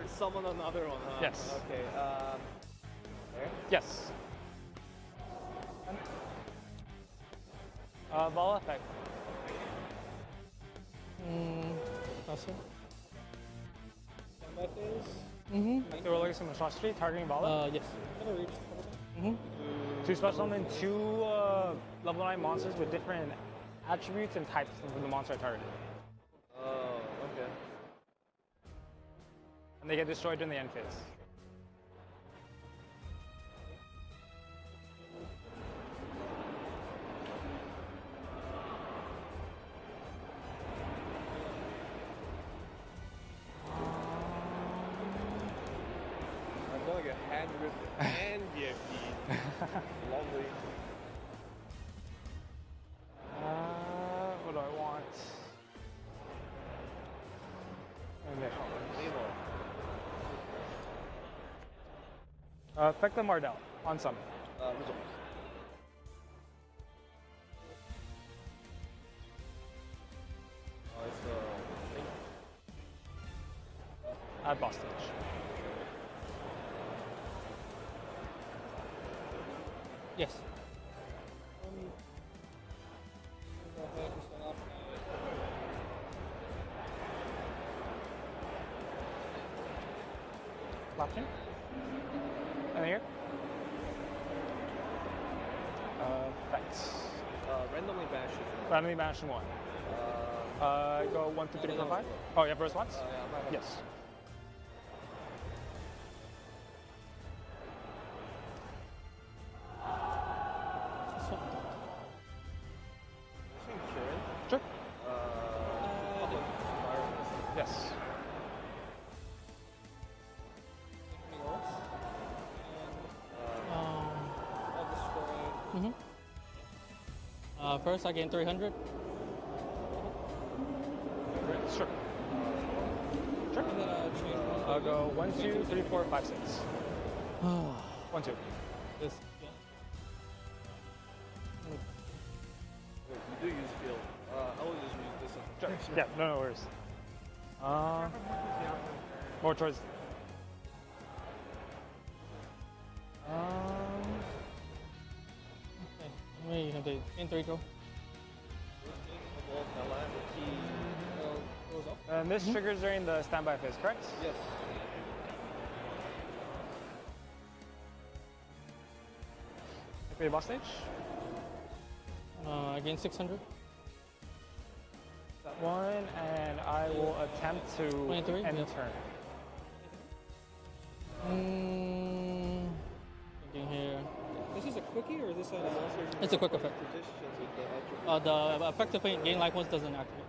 Someone another one, huh? Yes. Okay, there? Yes. Ball effect. Awesome. Standby phase? Mm-hmm. So we're looking at some monstrosity targeting Bala? Yes. Mm-hmm. To special summon 2 level 9 monsters with different attributes and types of the monster I targeted. Oh, okay. They get destroyed during the end phase. I'm going to get hand ripped and BFD. Lovely. What do I want? Affect the Mardell on summon. Resolve. At boss stage. Yes. Option. And here. Effects. Randomly bash. Randomly bash one. Go 1, 2, 3, 4, 5. Oh, you have first ones? Yes. Sure. Yes. First, I gain 300. Sure. Sure. And then I'll go 1, 2, 3, 4, 5, 6. 1, 2. This. You do use field. I will just use this as Sure. Yeah, no worries. More towards. Okay. You have to gain 3 draw. And this triggers during the standby phase, correct? Yes. Okay, boss stage. I gain 600. That one, and I will attempt to 23? end Yep. turn. Thinking here. This is a quickie or is this It's a quick effect. The effective gain life once doesn't activate.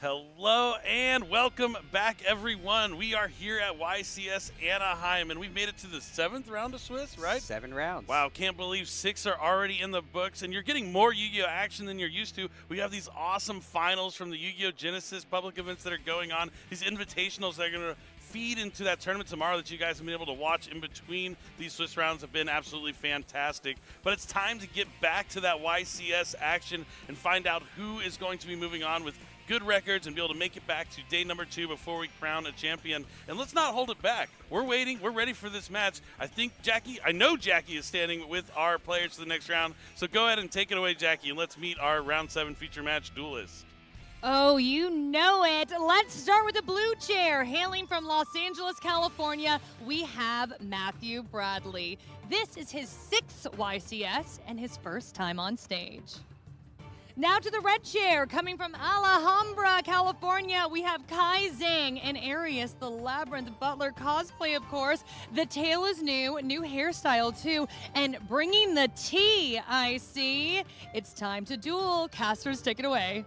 Hello and welcome back, everyone. We are here at YCS Anaheim, and we've made it to the 7th round of Swiss, right? 7 rounds. Wow, can't believe 6 are already in the books, and you're getting more Yu-Gi-Oh! Action than you're used to. We have these awesome finals from the Yu-Gi-Oh! Genesis public events that are going on, these invitationals that are going to feed into that tournament tomorrow that you guys have been able to watch in between. These Swiss rounds have been absolutely fantastic. But it's time to get back to that YCS action and find out who is going to be moving on with good records and be able to make it back to day number 2 before we crown a champion. And let's not hold it back. We're waiting. We're ready for this match. I know Jackie is standing with our players to the next round. So go ahead and take it away, Jackie, and let's meet our round 7 feature match duelist. Oh, you know it. Let's start with the blue chair. Hailing from Los Angeles, California, we have Matthew Bradley. This is his 6th YCS and his first time on stage. Now to the red chair, coming from Alhambra, California, we have Kai Zhang and Arius, the Labyrinth Butler cosplay, of course. The tail is new hairstyle too, and bringing the tea, I see. It's time to duel. Casters, take it away.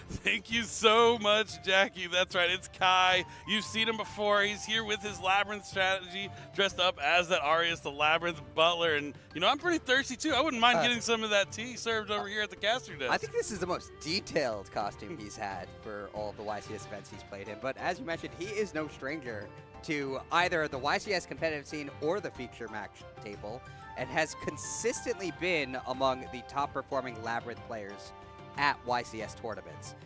Thank you so much, Jackie. That's right, it's Kai. You've seen him before. He's here with his Labyrinth strategy, dressed up as that Arius, the Labyrinth Butler. And, you know, I'm pretty thirsty, too. I wouldn't mind getting some of that tea served over here at the caster desk. I think this is the most detailed costume he's had for all of the YCS events he's played in. But as you mentioned, he is no stranger to either the YCS competitive scene or the feature match table, and has consistently been among the top-performing Labyrinth players at YCS tournaments.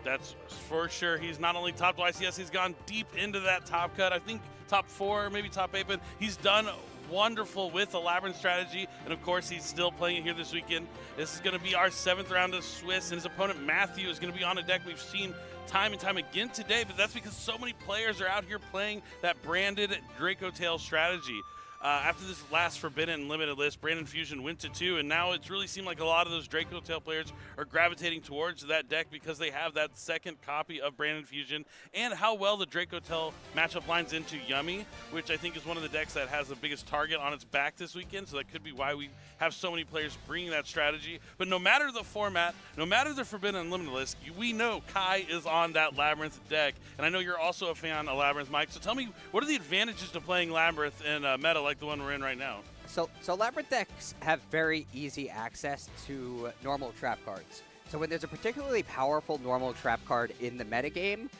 That's for sure. He's not only top YCS, he's gone deep into that top cut. I think top 4, maybe top 8, but he's done wonderful with the Labyrinth strategy. And of course, he's still playing it here this weekend. This is going to be our 7th round of Swiss, and his opponent Matthew is going to be on a deck we've seen time and time again today, but that's because so many players are out here playing that branded Draco Tail strategy. After this last Forbidden Limited list, Brandon Fusion went to 2, and now it's really seemed like a lot of those Draco Tail players are gravitating towards that deck because they have that second copy of Brandon Fusion, and how well the Draco Tail matchup lines into Yummy, which I think is one of the decks that has the biggest target on its back this weekend, so that could be why we have so many players bringing that strategy. But no matter the format, no matter the Forbidden Unlimited list, we know Kai is on that Labyrinth deck, and I know you're also a fan of Labyrinth, Mike, so tell me, what are the advantages to playing Labyrinth in meta like the one we're in right now? So Labyrinth decks have very easy access to normal trap cards. So when there's a particularly powerful normal trap card in the metagame,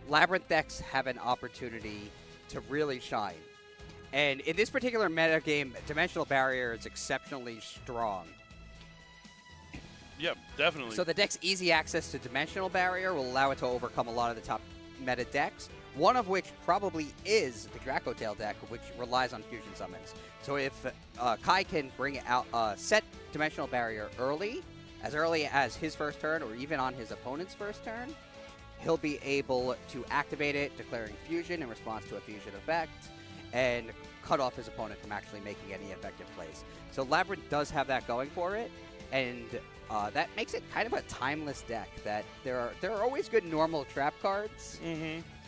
Labyrinth decks have an opportunity to really shine. And in this particular metagame, Dimensional Barrier is exceptionally strong. Yep, definitely. So the deck's easy access to Dimensional Barrier will allow it to overcome a lot of the top meta decks, one of which probably is the Draco Tail deck, which relies on fusion summons. So if Kai can bring out set Dimensional Barrier early as his first turn, or even on his opponent's first turn, he'll be able to activate it, declaring fusion in response to a fusion effect, and cut off his opponent from actually making any effective plays. So Labyrinth does have that going for it, and that makes it kind of a timeless deck. That there are always good normal trap cards,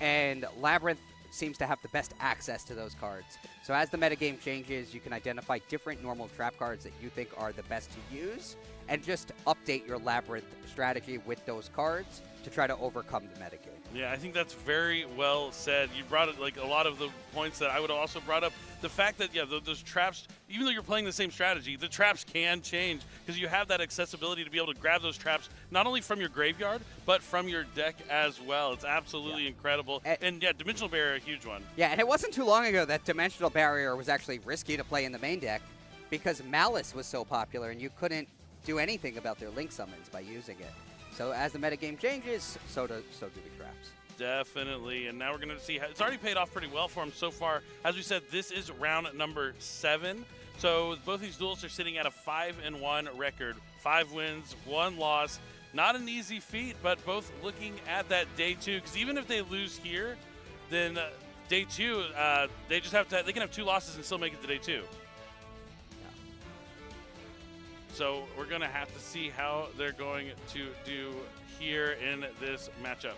and Labyrinth seems to have the best access to those cards. So as the metagame changes, you can identify different normal trap cards that you think are the best to use, and just update your Labyrinth strategy with those cards to try to overcome the metagame. Yeah, I think that's very well said. You brought it like a lot of the points that I would have also brought up. The fact that, yeah, those traps, even though you're playing the same strategy, the traps can change because you have that accessibility to be able to grab those traps not only from your graveyard, but from your deck as well. It's absolutely incredible. And yeah, Dimensional Barrier, a huge one. Yeah, and it wasn't too long ago that Dimensional Barrier was actually risky to play in the main deck because Malice was so popular and you couldn't do anything about their link summons by using it. So as the metagame changes, so do the traps. Definitely, and now we're going to see how it's already paid off pretty well for him so far. As we said, this is round number 7. So both these duels are sitting at a 5-1 record. 5 wins, 1 loss. Not an easy feat, but both looking at that day 2. Because even if they lose here, then day 2, they just have to. They can have 2 losses and still make it to day 2. So we're going to have to see how they're going to do here in this matchup.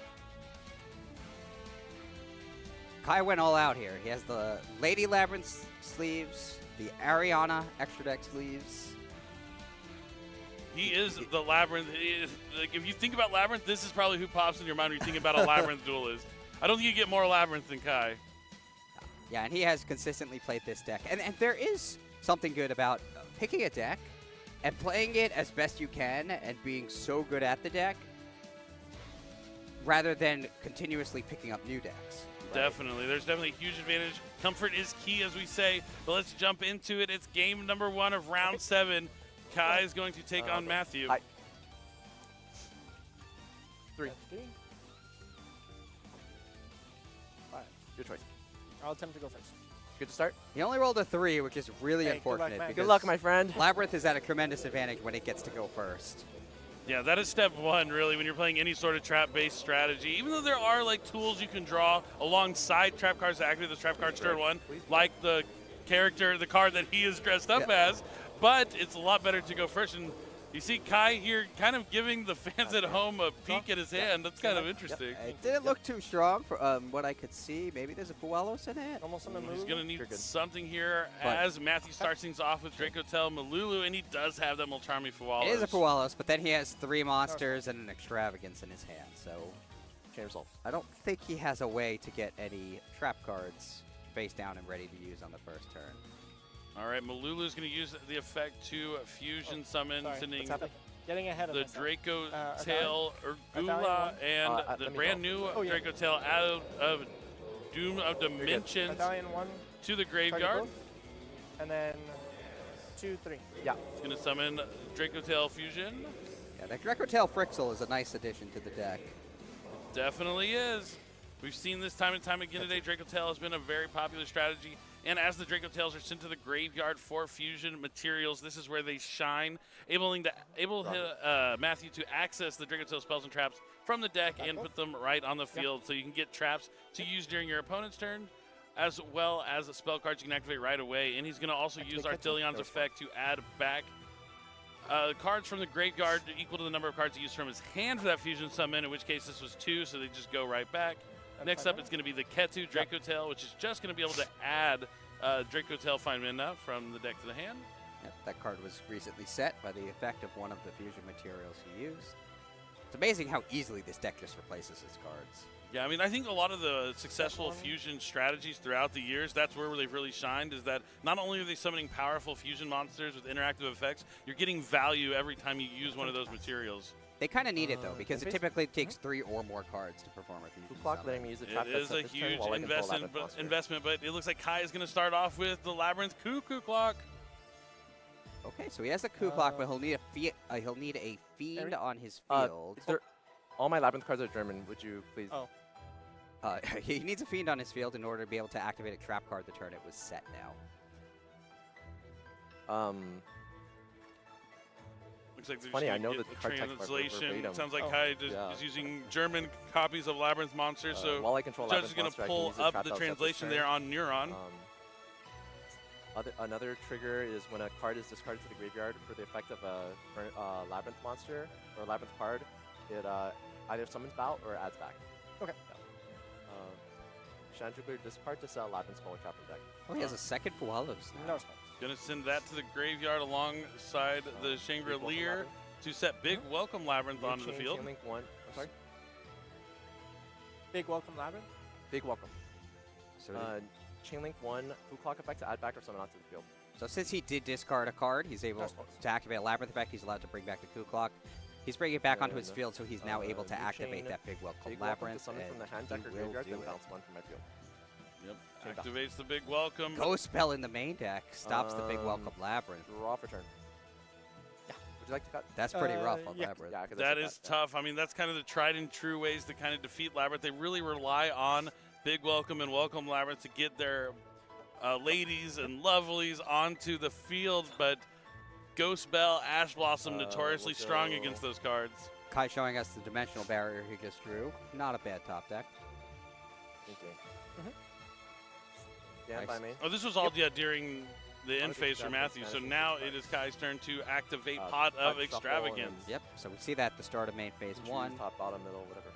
Kai went all out here. He has the Lady Labyrinth sleeves, the Ariana extra deck sleeves. He is the Labyrinth. Like, if you think about Labyrinth, this is probably who pops in your mind when you're thinking about a Labyrinth duelist. I don't think you get more Labyrinth than Kai. Yeah, and he has consistently played this deck. And there is something good about picking a deck and playing it as best you can and being so good at the deck rather than continuously picking up new decks. Definitely. There's definitely a huge advantage. Comfort is key, as we say. But let's jump into it. It's game number 1 of round 7. Kai is going to take on Matthew. 3. 5. Your choice. I'll attempt to go first. Good to start. He only rolled a 3, which is really Hey, good luck, unfortunate. man. Because Good luck, my friend. Labyrinth is at a tremendous advantage when it gets to go first. Yeah, that is step 1, really, when you're playing any sort of trap-based strategy. Even though there are, like, tools you can draw alongside trap cards to activate those trap cards turn 1, like the card that he is dressed up as, but it's a lot better to go first. And you see Kai here kind of giving the fans at home a peek at his hand. That's kind of interesting. It didn't look too strong for what I could see. Maybe there's a Puelos in it. Almost on the move. He's going to need something here as Matthew starts things off with Dracotel Malulu, and he does have that Mulcharmy Fualos. It is a Puelos, but then he has 3 monsters and an Extravagance in his hand, so I don't think he has a way to get any trap cards face down and ready to use on the first turn. All right, Malulu is going to use the effect to fusion summon, sending Getting ahead of the myself. Draco Tail Urgula and the brand new Draco Tail out of Doom of Dimensions Medallion 1 to the target graveyard. both. And then 2, 3. Yeah. It's going to summon Draco Tail Fusion. Yeah, that Draco Tail Frixel is a nice addition to the deck. Definitely is. We've seen this time and time again today. Draco Tail has been a very popular strategy. And as the Draco Tails are sent to the graveyard for fusion materials, this is where they shine, able Matthew to access the Draco Tail spells and traps from the deck and put them right on the field, so you can get traps to use during your opponent's turn, as well as spell cards you can activate right away. And he's going to also use Artillion's effect to add back cards from the graveyard equal to the number of cards he used from his hand for that fusion summon, in which case this was 2, so they just go right back. Next up, it's going to be the Ketu Draco Tail, which is just going to be able to add Draco Tail Fine Mana from the deck to the hand. Yep, that card was recently set by the effect of one of the fusion materials he used. It's amazing how easily this deck just replaces its cards. Yeah, I mean, I think a lot of the successful fusion strategies throughout the years, that's where they've really shined, is that not only are they summoning powerful fusion monsters with interactive effects, you're getting value every time you use one of those materials. They kind of need it, though, because it typically takes 3 or more cards to perform a fusion summon. Letting me use the trap It is a huge investment, but it looks like Kai is going to start off with the Labyrinth Cuckoo Clock. Okay, so he has a Cuckoo Clock, but he'll need a Fiend on his field. All my Labyrinth cards are German. Would you please? He needs a Fiend on his field in order to be able to activate a trap card the turn it was set now. Looks like Funny, I know the the card text translation. Sounds like Kai is using German copies of Labyrinth Monsters, so while I control Judge is going Labyrinth to pull Monster, I can use up the the trap translation this there turn. on Neuron. Another trigger is when a card is discarded to the graveyard for the effect of a Labyrinth monster or a Labyrinth card, it either summons Bout or adds back. Okay. Chanticleer discard to sell Labyrinth spell or trap from deck. Oh, he has a second Puelos now. Going to send that to the graveyard alongside the Shangri-La to set Big Welcome Labyrinth onto the field. Chainlink 1. I'm sorry? Big Welcome Labyrinth? Big Welcome. So Chainlink 1, Fu Clock effect to add back or summon onto the field. So since he did discard a card, he's able to activate a Labyrinth effect. He's allowed to bring back the Cuckoo Clock. He's bringing it back onto his field, so he's now able to activate that Big Welcome Labyrinth. To summon from the hand deck or graveyard, then bounce 1 from my field. Yep, activates the Big Welcome. Ghost Spell in the main deck stops the Big Welcome Labyrinth. Draw for turn. Yeah. Would you like to cut? That's pretty rough on Labyrinth. Yeah, that is tough. I mean, that's kind of the tried and true ways to kind of defeat Labyrinth. They really rely on Big Welcome and Welcome Labyrinth to get their ladies and lovelies onto the field, but Ghost Bell, Ash Blossom, notoriously strong against those cards. Kai showing us the dimensional barrier he just drew. Not a bad top deck. Thank you. Yeah, by me. Oh, this was all during the end phase for Matthew, so now it is Kai's turn to activate Pot of Extravagance. Yep, so we see that at the start of main phase 1. Top, bottom, middle, whatever.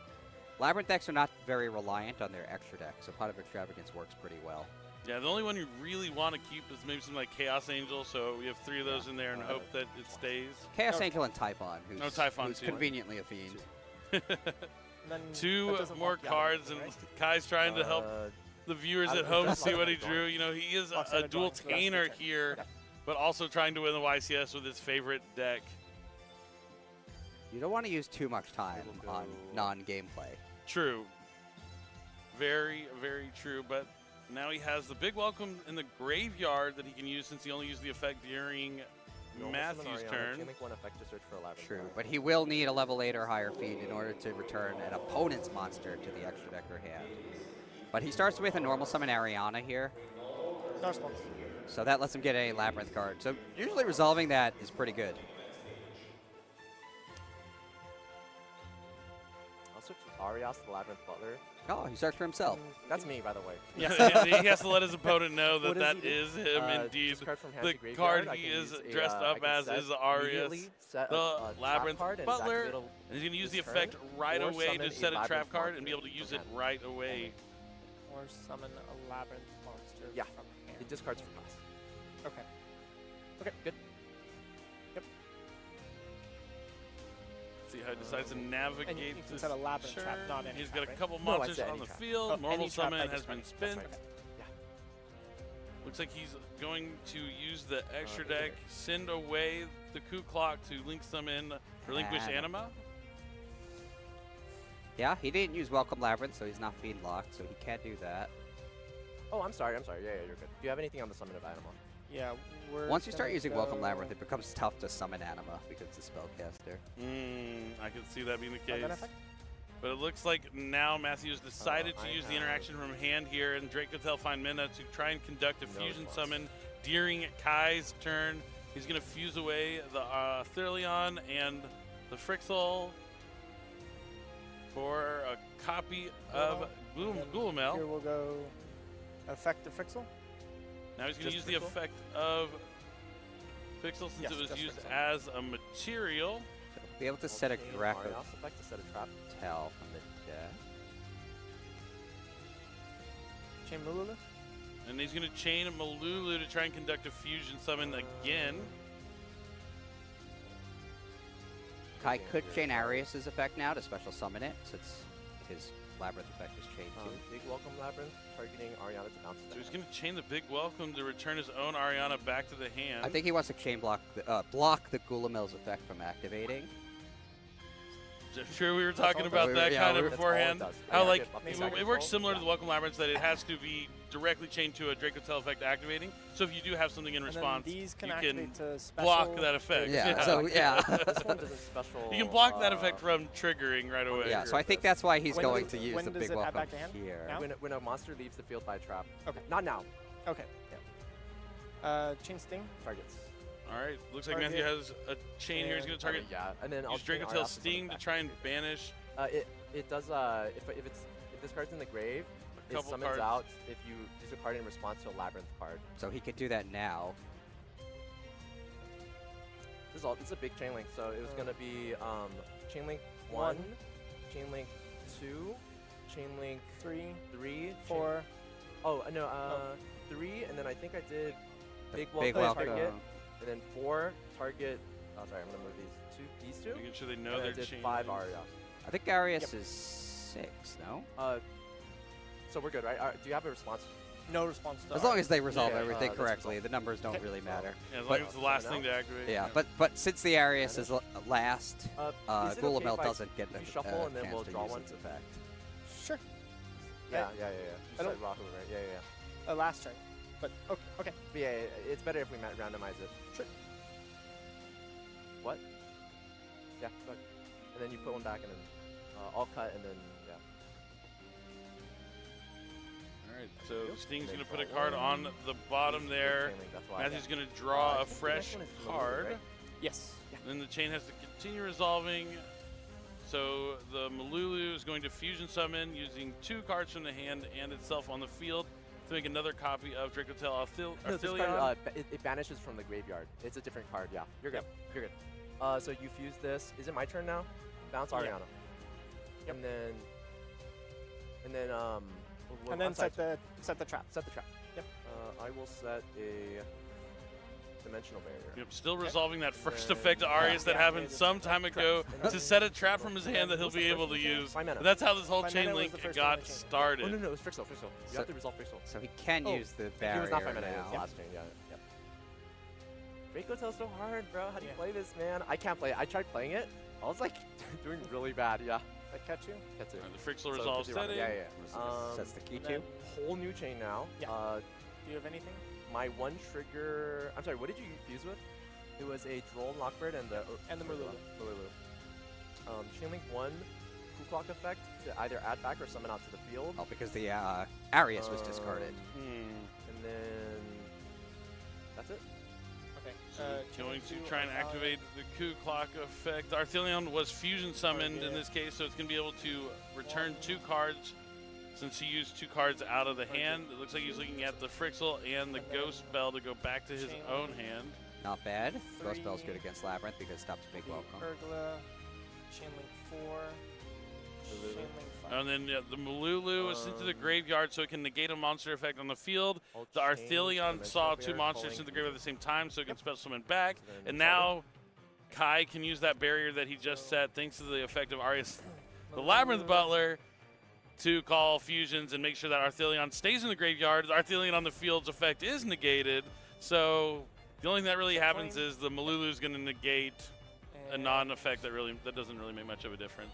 Labyrinth decks are not very reliant on their extra deck, so Pot of Extravagance works pretty well. Yeah, the only one you really want to keep is maybe something like Chaos Angel, so we have 3 of those in there and hope that it stays. Chaos Angel and Typhon, who's, Typhon too. conveniently a fiend. Then 2 more cards, and Kai's trying to help the viewers at home see what he drew. You know, he is a dual tainer here, but also trying to win the YCS with his favorite deck. You don't want to use too much time on non-gameplay. True. Very, very true, but now he has the big welcome in the graveyard that he can use since he only used the effect during Matthew's turn. True, but he will need a level 8 or higher fiend in order to return an opponent's monster to the extra deck or hand. But he starts with a normal summon Ariana here. No response. So that lets him get a Labyrinth card. So usually resolving that is pretty good. I'll switch Arias to the Labyrinth Butler. Oh, he searched for himself. That's me, by the way. Yeah, he has to let his opponent know that that is him indeed. The card he is dressed up as is Arias, the Labyrinth Butler, and he's going to use the effect right away to set a trap card and be able to use it right away. Or summon a Labyrinth monster Yeah, from hand. he discards for class. Okay. Okay, good. Yep. See how he decides to navigate And you can this set a Labyrinth trap, turn. not any He's trap, got a right? couple No, I monsters said on any the trap. field. Oh, Normal any trap summon by has been discard. spent. That's right. Yeah. Looks like he's going to use the extra deck, send away the coup clock to link summon, relinquish Anima. Yeah, he didn't use Welcome Labyrinth, so he's not fiend locked, so he can't do that. Oh, I'm sorry. Yeah, you're good. Do you have anything on the summon of Anima? Yeah, we're Once you start gonna using go- Welcome Labyrinth, it becomes tough to summon Anima because it's a spellcaster. I can see that being the Oh, case. that effect? But it looks like now Matthews decided to use the interaction from hand here, and Drake Cotel find Minna to try and conduct a fusion summon during Kai's turn. He's going to fuse away the Thirleon and the Frixel for a copy of Gulamel. Here we'll go effect the Frixel. Now he's going to use Just the Frixel? effect of Pixel since Yes, it was just used Frixel. as a material. Be able to set a Draco Arias effect to set a trap. Tell from the deck. Chain Lulu. And he's going to chain Malulu to try and conduct a fusion summon again. Kai could chain Arias' effect now to special summon it, since his Labyrinth effect is chained too. Big Welcome Labyrinth, targeting Ariana to bounce So he's going to chain the big welcome to return his own Ariana back to the hand. I think he wants to chain block the Gulamel's effect from activating. Sure, we were talking about that kind of beforehand. How like it works similar to the Welcome Labyrinth that it has to be directly chained to a Dracotel effect activating. So if you do have something in And then response, these can you activate can to block special- that effect. Yeah, so yeah. This one doesn't special. You can block that effect from triggering right away. Yeah, so I think that's why he's When going does- to use when the does big it add welcome back to hand? here. Now? When a monster leaves the field by trap. Okay. Not now. Okay. Chain Sting. Targets. All right, looks like Target. Matthew has a chain here. He's going to target. Yeah, and then I'll use chain Dracotel Arias to Sting summon to back. try and banish. It does if this card's in the grave, it couple summons cards. out if you use a card in response to a Labyrinth card. So he could do that now. This is a big chain link. So it was gonna be chain link 1, chain link 2, chain link 3, 4. Oh no, 3, and then I think I did big big welcome, target, welcome. and then 4 target. Oh sorry, I'm gonna move these two. Making sure they know and they're I did chained. 5 Arias. I think Arias is 6, no? So we're good, right? Do you have a response? No response to As long as they resolve Yeah, everything that's correctly, resolved. the numbers don't really matter. Yeah, as But- long as it's the last thing to activate. Yeah, but since the Arias is last, Is it okay Gulamel if I- doesn't get if you a shuffle and then chance we'll to draw use one? its effect. Sure. Yeah. You I said don't- Rahu, right? Yeah. Last turn. But okay. But yeah, it's better if we randomize it. Sure. What? Yeah, go ahead. And then you put one back, and then I'll cut, and then yeah. All right, so Sting's going to put a card on the bottom there. Matthew's going to draw a fresh card. Yes. Then the chain has to continue resolving. So the Malulu is going to fusion summon using 2 cards from the hand and itself on the field to make another copy of Dracotel No, this Arthelion. card, it banishes from the graveyard. It's a different card. Yeah, you're good. You're good. So you fuse this. Is it my turn now? Bounce Ariana. Yep. And then And then set the trap. Set the trap. Yep. I will set a dimensional barrier. Yep, still resolving that first effect to Arias that happened some time ago to set a trap from his hand that he'll be able to use. And that's how this whole chain link got started. Oh, no, it was Frixel. You have to resolve Frixel. So he can use the barrier He was not 5 mana, it now. was last chain, yeah. Reiko Tail's so hard, bro. How do you play this, man? I can't play it. I tried playing it. I was like doing really bad, yeah. Like Ketsu? Ketsu. The Frixel resolve setting. Yeah. Sets the key and to. then whole new chain now. Yeah. Do you have anything? My one trigger. I'm sorry. What did you fuse with? It was a Droll Lockbird and the Merlulu. Chain link 1 Coup Clock effect to either add back or summon out to the field. Oh, because the Arias was discarded. And then that's it. Okay. Going to try and activate the Coup Clock effect. Arthelion was fusion summoned in this case, so it's going to be able to return 2 cards. Since he used 2 cards out of the hand, it looks like he's looking at the Frixel and the Ghost Bell to go back to his own hand. Not bad. Ghost Bell's good against Labyrinth because it stops Big Welcome. Pergola, Chain Link 4, Chain Link 5. And then the Malulu is sent to the graveyard so it can negate a monster effect on the field. The Arthelion saw 2 monsters in the graveyard at the same time so it can spell summon back. And now Kai can use that barrier that he just set thanks to the effect of Arias, the Labyrinth Butler, to call fusions and make sure that Arthelion stays in the graveyard. The Arthelion on the field's effect is negated. So the only thing that really happens is the Malulu is going to negate a non-effect that doesn't really make much of a difference.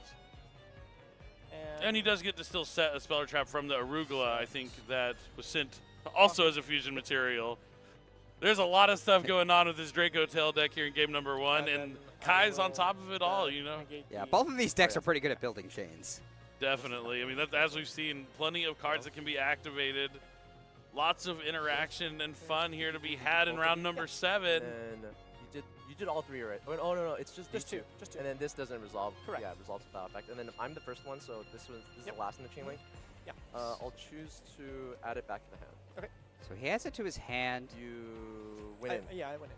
And he does get to still set a Speller Trap from the Arugula, I think, that was sent also as a fusion material. There's a lot of stuff going on with this Draco Tail deck here in game number 1, and Kai's on top of it all, you know? Yeah, both of these decks are pretty good at building chains. Definitely. I mean, as we've seen, plenty of cards that can be activated. Lots of interaction and fun here to be had in round number 7. And you did all 3 already. Oh no, it's just these 2. Just 2. And then this doesn't resolve. Correct. Yeah, it resolves without effect. And then I'm the first one, so this is the last in the chain link. Yeah. I'll choose to add it back to the hand. Okay. So he adds it to his hand. You win it. Yeah, I win it.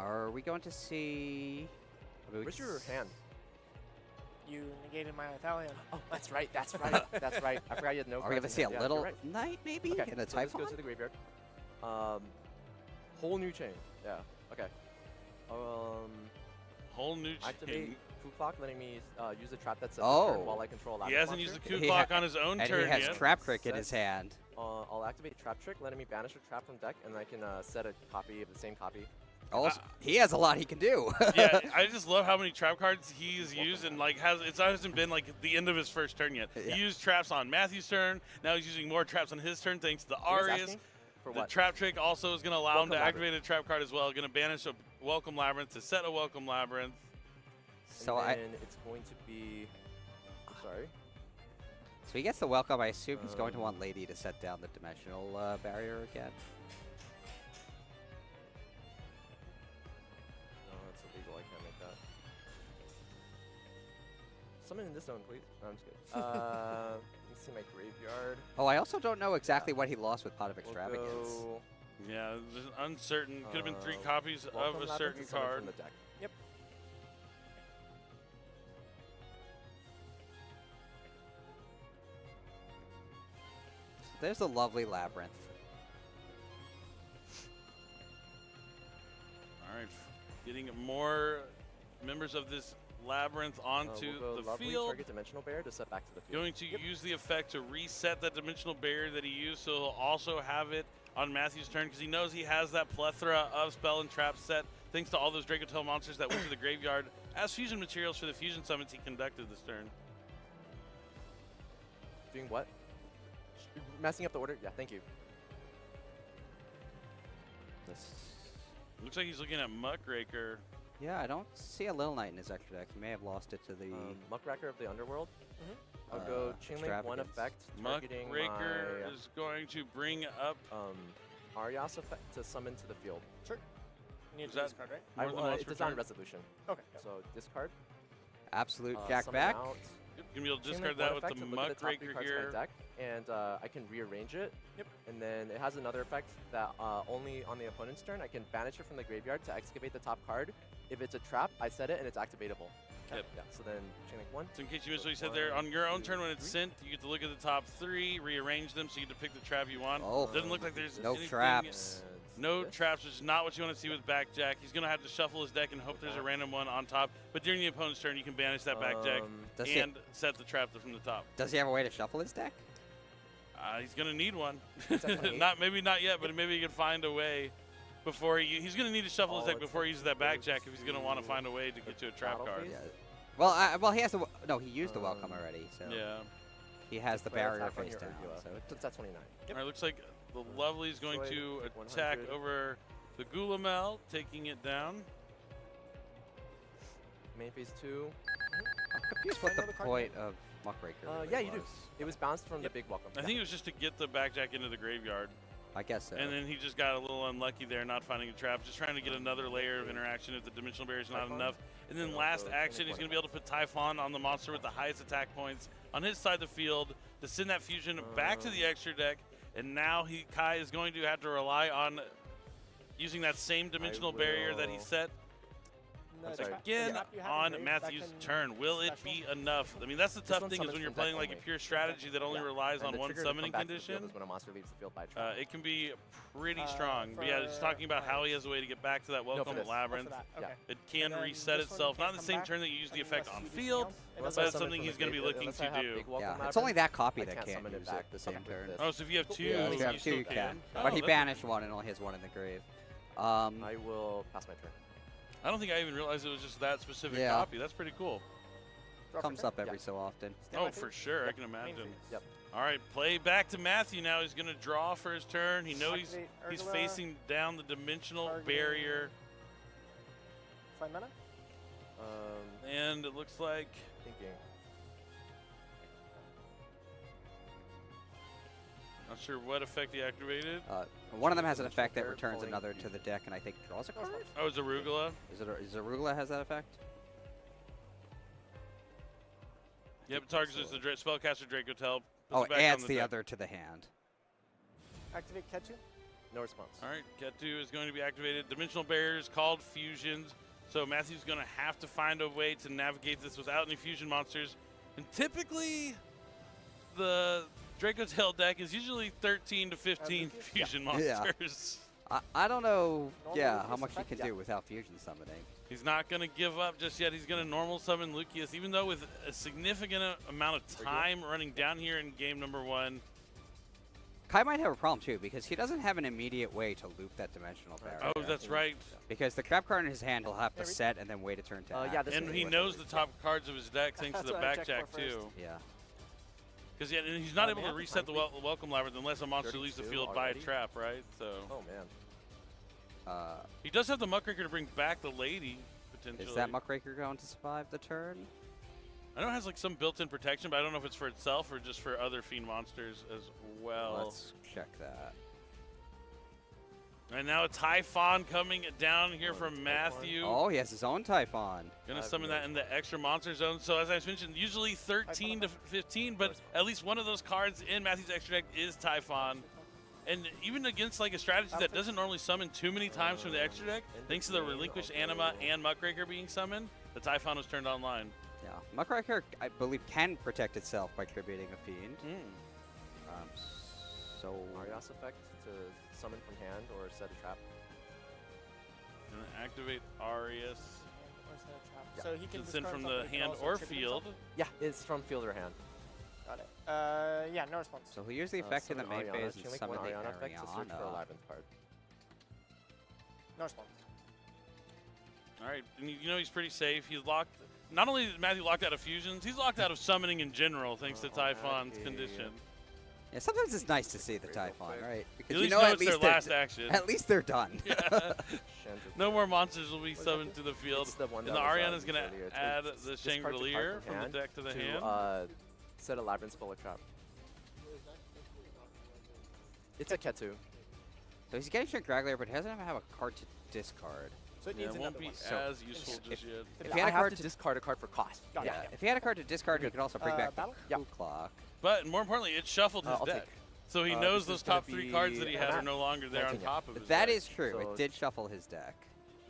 Are we going to see? Where's your hand? You negated my Arthelion. Oh, that's right. That's right. That's right. I forgot you had no. Are we going to see a yeah, little right. knight maybe Okay, in a so Typhon? this goes to the graveyard. Whole new chain. Yeah. Okay. Whole new Activate chain. Coup Clock, letting me use the trap that's set Oh. turn while I control a He Labyrinth hasn't used the monster. Coup Clock on his own and turn he has yet. Trap Trick in his hand. I'll activate Trap Trick, letting me banish a trap from deck, and I can set a copy of the same copy. Also, he has a lot he can do. Yeah, I just love how many trap cards he's used, and like it hasn't been like the end of his first turn yet. Yeah. He used traps on Matthew's turn. Now he's using more traps on his turn thanks to the He was Arias. asking for The what? Trap Trick also is going to allow Welcome him to Labyrinth. activate a trap card as well. Going to banish a Welcome Labyrinth to set a Welcome Labyrinth. So and then it's going to be. Sorry. So he gets the welcome. I assume he's going to want Lady to set down the dimensional barrier again. No, that's illegal. I can't make that. Summon in this zone, please. No, I'm just kidding. Let's see my graveyard. Oh, I also don't know exactly what he lost with Pot of Extravagance. Go Yeah, there's an uncertain. Could have been 3 copies of Welcome a Labyrinth certain to summon card. from the deck. Yep. There's a lovely Labyrinth. All right, getting more members of this Labyrinth onto We'll go the lovely field. target dimensional barrier to set back to the field. Going to use the effect to reset that dimensional barrier that he used, so he'll also have it on Matthew's turn because he knows he has that plethora of spell and trap set thanks to all those Draco Tail monsters that went to the graveyard as fusion materials for the fusion summons he conducted this turn. Doing what? Messing up the order? Yeah, thank you. Looks like he's looking at Muckraker. Yeah, I don't see a Little Knight in his extra deck. He may have lost it to the Muckraker of the Underworld. I'll go Chain Link 1 effect, targeting Muckraker my, is going to bring up Arias effect to summon to the field. Sure. You need Is to that discard, right? more than once It's per a sound turn? resolution. Okay. So discard. Absolute Jack summon back. out. Yep, gonna be able to Chain discard Link that 1 with effect the to look at top 3 Muckraker cards here. of my deck, and I can rearrange it. Yep. And then it has another effect that only on the opponent's turn I can banish it from the graveyard to excavate the top card. If it's a trap, I set it and it's activatable. Yep. Yeah. So then chain link 1. So in case you missed what you said there, on your own turn when it's sent, you get to look at the top 3, rearrange them, so you get to pick the trap you want. Oh. Doesn't look like there's No anything. traps. No traps, which is not what you want to see with Backjack. He's going to have to shuffle his deck and hope there's a random one on top. But during the opponent's turn, you can banish that Backjack and set the trap from the top. Does he have a way to shuffle his deck? He's going to need one. Definitely. Maybe not yet, but maybe he can find a way before he's going to need to shuffle his deck before he uses that Backjack if he's going to want to find a way to get to a trap card. Yeah. Well, he has the no. He used the welcome already, so yeah. He has the barrier face down. So it's at 29. All right, looks like the Lovely is going to attack over the Gulamel, taking it down. Main phase 2. I'm confused what the point of Muckraker really yeah, you was. do. It was bounced from the big welcome. I think it was just to get the Backjack into the graveyard. I guess so. And then he just got a little unlucky there, not finding a trap, just trying to get another layer of interaction if the dimensional barrier is not enough. And then last action, he's going to be able to put Typhon on the monster with the highest attack points on his side of the field to send that fusion back to the extra deck. And now Kai is going to have to rely on using that same dimensional barrier that he set again on Matthew's turn. Will it be enough? I mean, that's the tough thing is when you're playing like a pure strategy that only relies on one summoning condition. When a monster leaves the field by trap. It can be pretty strong. But yeah, just talking about how he has a way to get back to that welcome labyrinth. It can reset itself. Not the same turn that you use the effect on field, but that's something he's going to be looking to do. Yeah, it's only that copy that can't use it the same turn. Oh, so if you have two, if you have two, you can. But he banished one and only has one in the grave. I will pass my turn. I don't think I even realized it was just that specific copy. That's pretty cool. Comes up every so often. Oh, for sure. I can imagine. Yep. All right, play back to Matthew now. He's going to draw for his turn. He knows he's facing down the dimensional barrier. Find mana? And it looks like... Thinking. Oh, Not sure what effect he activated. One of them has an effect that returns another to the deck, and I think draws a card. Oh, it's Arugula. Is Arugula has that effect? Yep, targets is the spellcaster Dracotel. Oh, it adds the other to the hand. Activate Ketu. No response. All right, Ketu is going to be activated. Dimensional barriers called fusions. So Matthew's going to have to find a way to navigate this without any fusion monsters. And typically, the Dracotel deck is usually 13 to 15 fusion monsters. I don't know, how much he can do without fusion summoning. He's not going to give up just yet. He's going to normal summon Lucius, even though with a significant amount of time running down here in game number 1. Kai might have a problem too, because he doesn't have an immediate way to loop that dimensional barrier. Oh, that's right. Because the trap card in his hand, he'll have to set and then wait a turn to act. And he knows the top cards of his deck thanks to the Backjack too. Yeah. Because and he's not able to reset the welcome labyrinth unless a monster leaves the field by a trap, right? So. Oh man. He does have the Muckraker to bring back the lady potentially. Is that Muckraker going to survive the turn? I know it has like some built-in protection, but I don't know if it's for itself or just for other fiend monsters as well. Let's check that. And now a Typhon coming down here from Matthew. Oh, he has his own Typhon. Gonna summon that in the extra monster zone. So as I mentioned, usually 13 to 15, but at least one of those cards in Matthew's extra deck is Typhon. And even against like a strategy that doesn't normally summon too many times from the extra deck, thanks to the Relinquished Anima and Muckraker being summoned, the Typhon was turned online. Yeah, Muckraker, I believe, can protect itself by tributing a fiend. So Arias effect to summon from hand or set a trap. Gonna activate Arias. So he can send from discard the something, hand also or tribute field. himself? Yeah, it's from field or hand. Got it. Yeah, no response. So he'll use the effect in the main phase and summon the Ariana effect to search for a Ariana. labyrinth card. No response. All right, and you know he's pretty safe. He's locked. Not only is Matthew locked out of fusions, he's locked out of summoning in general, thanks to Typhon's condition. Yeah, sometimes it's nice to see the Typhon, right? Because At least you know know at it's least their last action. At least they're done. Yeah. No more monsters will be summoned to the field. And the Ariana's going to add the Chandelier from the deck to the hand. Set a labyrinth spell or trap. It's a Ketu. So he's getting Chandelier, but he doesn't have a card to discard. So it needs won't be as useful just yet. If he had a card to discard a card for cost. If he had a card to discard, he could also bring back the battle? Clock. But more importantly, it shuffled his I'll deck. take. So he this knows is those gonna top 3 be cards that he had a are map. no longer there on top of his That deck. is true. So it did shuffle his deck.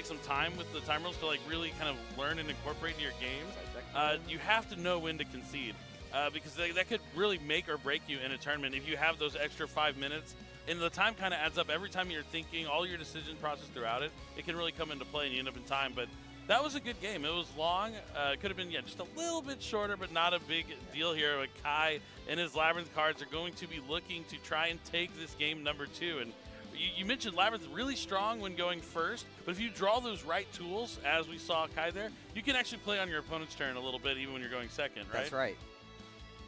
take some time with the time rules to like really kind of learn and incorporate into your games. You have to know when to concede. because that could really make or break you in a tournament if you have those extra 5 minutes. And the time kind of adds up every time you're thinking, all your decision process throughout it. It can really come into play and you end up in time. But that was a good game. It was long. It could have been, just a little bit shorter, but not a big deal here. But Kai and his Labyrinth cards are going to be looking to try and take this game number 2. And you mentioned Labyrinth really strong when going first, but if you draw those right tools, as we saw Kai there, you can actually play on your opponent's turn a little bit even when you're going second, right? That's right.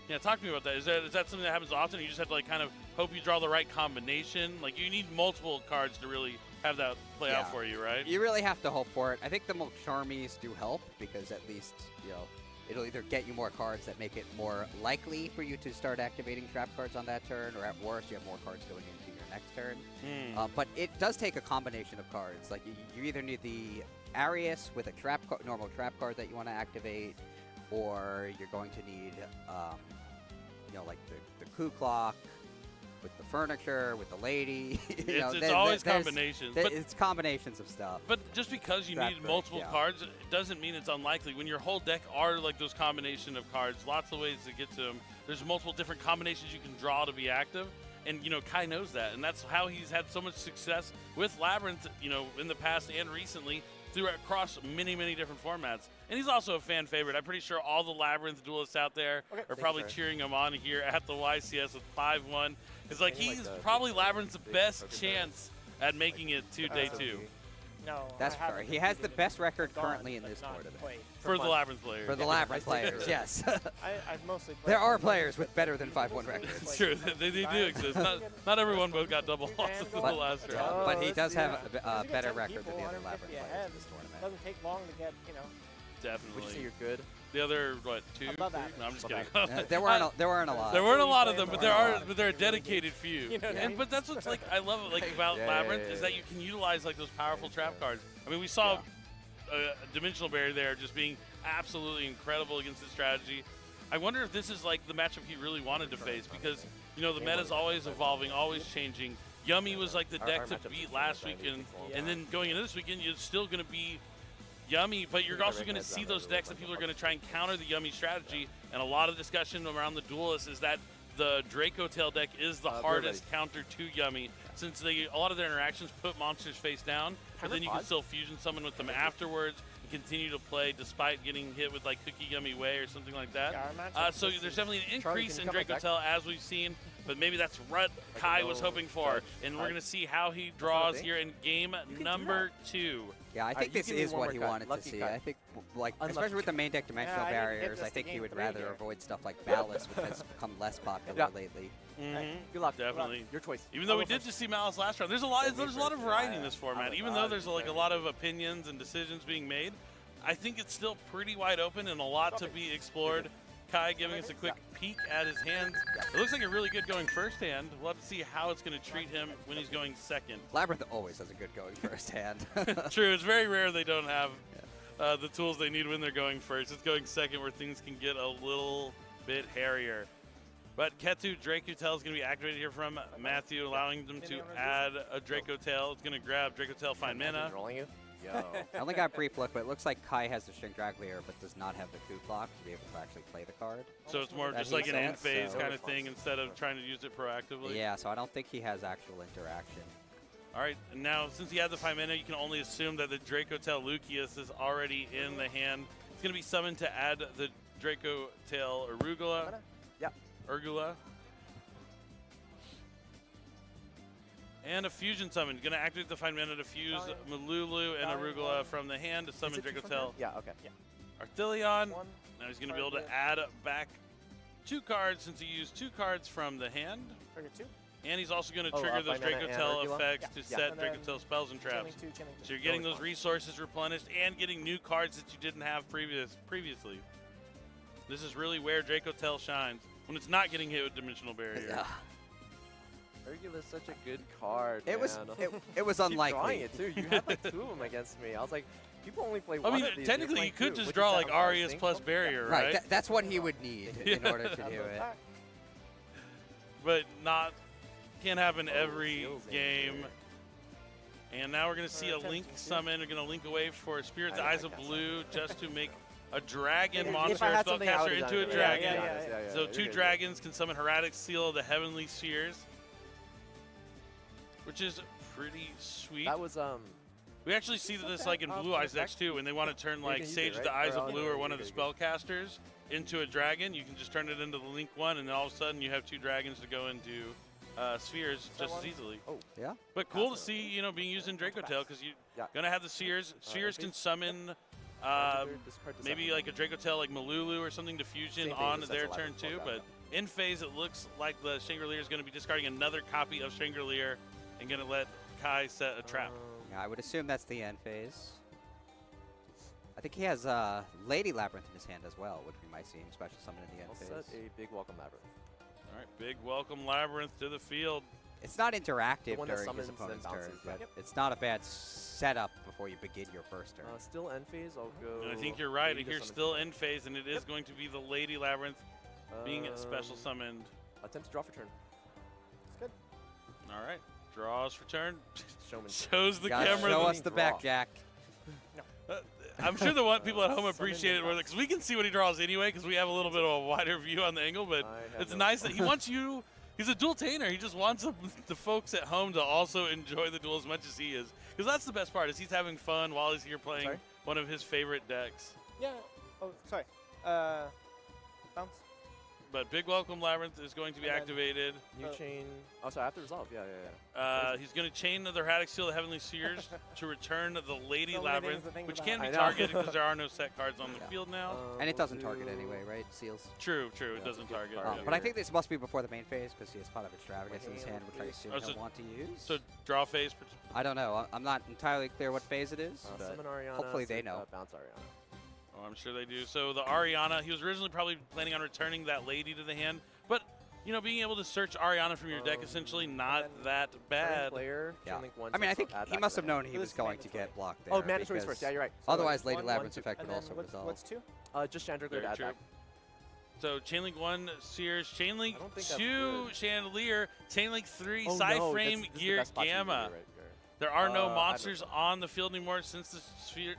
Yeah, talk to me about that. Is that something that happens often? Or you just have to kind of hope you draw the right combination? Like you need multiple cards to really have that play out for you, right? You really have to hope for it. I think the Charmies do help because at least, it'll either get you more cards that make it more likely for you to start activating trap cards on that turn, or at worst, you have more cards going into your next turn. But it does take a combination of cards. Like you either need the Arius with a normal trap card that you want to activate, or you're going to need, like the Coup Clock with the furniture, with the lady. It's always combinations. It's combinations of stuff. But just because you need multiple cards, it doesn't mean it's unlikely. When your whole deck are like those combination of cards, lots of ways to get to them. There's multiple different combinations you can draw to be active. And, Kai knows that. And that's how he's had so much success with Labyrinth, in the past and recently across many, many different formats. And he's also a fan favorite. I'm pretty sure all the Labyrinth duelists out there are probably cheering him on here at the YCS with 5-1. It's like he's probably Labyrinth's best chance at making it to day 2. No, that's fair. He has the best record currently in this tournament. For the Labyrinth players. For the Labyrinth players, yes. I've mostly played there are players with better than 5-1 records. Sure, they do exist. Not everyone both got double losses in the last round. But he does have a better record than the other Labyrinth players in this tournament. It doesn't take long to get, Definitely. Would you say you're good? The other, 2? Above average. No, I'm just kidding. There weren't a lot. There weren't a lot of them, but there are a dedicated few. But that's what's I love about Labyrinth is that you can utilize those powerful trap cards. I mean, we saw a Dimensional Barrier there just being absolutely incredible against this strategy. I wonder if this is the matchup he really wanted to face because the meta's always evolving, always changing. Yummy was the deck to beat last weekend, and then going into this weekend, you're still going to be Yummy, but you're also going to see those decks that people are going to try and counter the Yummy strategy. And a lot of discussion around the Duelists is that the Draco Tail deck is the hardest counter to Yummy, since a lot of their interactions put monsters face down, but then you can still fusion summon with them afterwards and continue to play despite getting hit with Cookie Yummy Way or something like that. So there's definitely an increase in Draco Tail as we've seen, but maybe that's what Kai was hoping for. And we're going to see how he draws here in game number 2. Yeah, I think this is what he wanted to see. I think, especially with the main deck dimensional barriers, I think he would rather avoid stuff like Malice, which has become less popular lately. Good luck. Definitely. Your choice. Even though we did just see Malice last round, there's a lot of variety in this format. Even though there's a lot of opinions and decisions being made, I think it's still pretty wide open and a lot to be explored. Kai giving us a quick peek at his hands. It looks like a really good going first hand. We'll have to see how it's going to treat him when he's going second. Labyrinth always has a good going first hand. True, it's very rare they don't have the tools they need when they're going first. It's going second where things can get a little bit hairier. But Ketu Draco Tail is going to be activated here from Matthew, allowing them to add a Draco Tail. It's going to grab Draco Tail, find mana. I only got brief look, but it looks like Kai has the String Draglier, but does not have the Coup Clock to be able to actually play the card. So it's more just like an end phase kind of thing instead of trying to use it proactively? Yeah, so I don't think he has actual interaction. All right, and now since he has the 5 mana, you can only assume that the Draco Tail Lucius is already in the hand. It's going to be summoned to add the Draco Tail Arugula. Yep. Urgula. And a fusion summon. Going to activate the 5 mana to fuse Malulu and Arugula from the hand to summon Draco Tail. Yeah, okay. Arthilion. Now he's going to be able to add back 2 cards since he used 2 cards from the hand. Trigger 2. And he's also going to trigger those Draco Tail effects to set Draco Tail spells and traps. So you're getting those resources replenished and getting new cards that you didn't have previously. This is really where Draco Tail shines, when it's not getting hit with Dimensional Barrier. Yeah. Urgula's such a good card. It was man. it was unlikely. Drawing it too. You had 2 of them against me. I was like, people only play one. I mean, of these. technically you could just draw Arius plus Barrier, right? That's what he would need in order to do it. But can't happen every game. And now we're going to see a Link summon. We're going to link away for Spirit's Eyes of Blue just to make a dragon If monster I had something, I spellcaster would've done into a it. Yeah, dragon. yeah, So you're 2 good. dragons can summon Hermetic Seal of the Heavenly Seers, which is pretty sweet. That was We actually see this like in Blue Eyes decks too, when they want to turn You like can use Sage it, of the right? Eyes Or of I'll Blue do or it. one You of the go, you spellcasters into a dragon. You can just turn it into the Link one, and then all of a sudden you have 2 dragons to go into spheres just as easily. Oh, yeah. But cool to see, you know, being used in Draco Tail because you're gonna have the Seers. Seers can summon maybe like a Draco Tail like Malulu or something to fusion Same phase on as their Sets turn 11 too. well But in phase, it looks like the Chandelier is going to be discarding another copy of Chandelier and going to let Kai set a trap. Yeah, I would assume that's the end phase. I think he has Lady Labyrinth in his hand as well, which we might see him special summon in the end I'll phase. set a big welcome labyrinth. All right, big welcome Labyrinth to the field. It's not interactive one that during his summons and opponent's turn, bounces, but yep. it's not a bad setup before you begin your first turn. Still end phase, I'll go. And I think you're right. Lady to Here's summon still two. end phase, and it is going to be the Lady Labyrinth being special summoned. Attempt to draw for turn. It's good. All right, draws for turn. Showman. Shows the Gotta camera. show us the back, Jack. I'm sure the people at home appreciate it because we can see what he draws anyway because we have a little bit of a wider view on the angle. But it's nice that he wants you. He's a dual tainer. He just wants the folks at home to also enjoy the duel as much as he is. Because that's the best part is he's having fun while he's here playing one of his favorite decks. Yeah. Oh, sorry. Bounce. But Big Welcome Labyrinth is going to be activated. New chain. Oh, sorry, I have to resolve. Yeah. He's going to chain the Hermetic Seal of the Heavenly Seers to return the Lady So many Labyrinth, things to think which about. can be I know. targeted because there are no set cards on the field now. And it doesn't target anyway, right? Seals. True. It doesn't target. But I think this must be before the main phase because he has Pot of Extravagance in his hand, which I assume he'll want to use. So draw phase. I don't know. I'm not entirely clear what phase it is, but Summon Ariana, hopefully they know. Bounce Ariana. Oh, I'm sure they do. So the Ariana, he was originally probably planning on returning that Lady to the hand, but you know, being able to search Ariana from your deck essentially not that bad. Player, Yeah. Link one, I mean, I so think add he that must to have the known hand. he was going to get blocked there. Oh, mandatory's because first. Yeah, you're right. So Otherwise, it's Lady one, Labyrinth's two, effect and could then also what's- resolve. What's 2? Just Chandelier to Very add true. back. So Chainlink 1, Sears, Chainlink don't think that's 2, good. Chandelier, Chainlink 3, Oh, no, Psyframe, this is the Gear, best spot to use it, Gamma. you're right. There are no I don't monsters know. on the field anymore since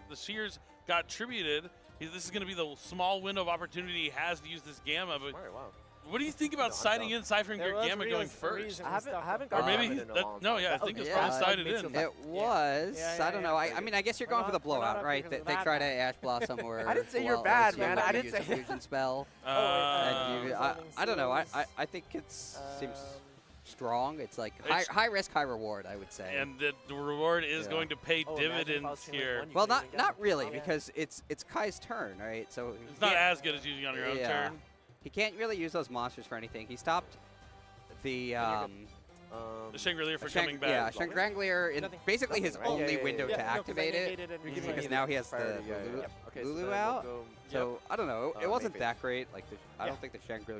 the Sears got tributed. This is going to be the small window of opportunity he has to use this Gamma. But Smart, wow. what do you think about siding in Cypher and There Gear was Gamma real going first? reason I haven't Or got maybe it he's in a long no, time. yeah, I think it's yeah, probably sided in. It was. Yeah, I don't know. I mean, I guess you're going for the We're not blowout, up right? because They, of they that try to bad. Ash Blossom or. I didn't say you're well, bad, OCU man. might I didn't use a say- fusion spell. Oh, And you- I don't know. I think it seems strong. It's like high risk, high reward, I would say. And the reward is Yeah. going to pay Oh, imagine if I was dividends Chainlink here. one, you Well, couldn't even not get really, it. because it's Kai's turn, right? So It's not as good as using on your own turn. He can't really use those monsters for anything. He stopped the The Shangri-La for coming back. Yeah, Shangri-La in basically his Right, only yeah, window yeah, to yeah. No, 'cause I activate it, negated it and Because because he now he needed has the priority, yeah, Lulu, yeah. Okay, so Lulu then we'll out. go- So I don't know. It main wasn't phase. that great. Like I Yeah. don't think the Shangri-La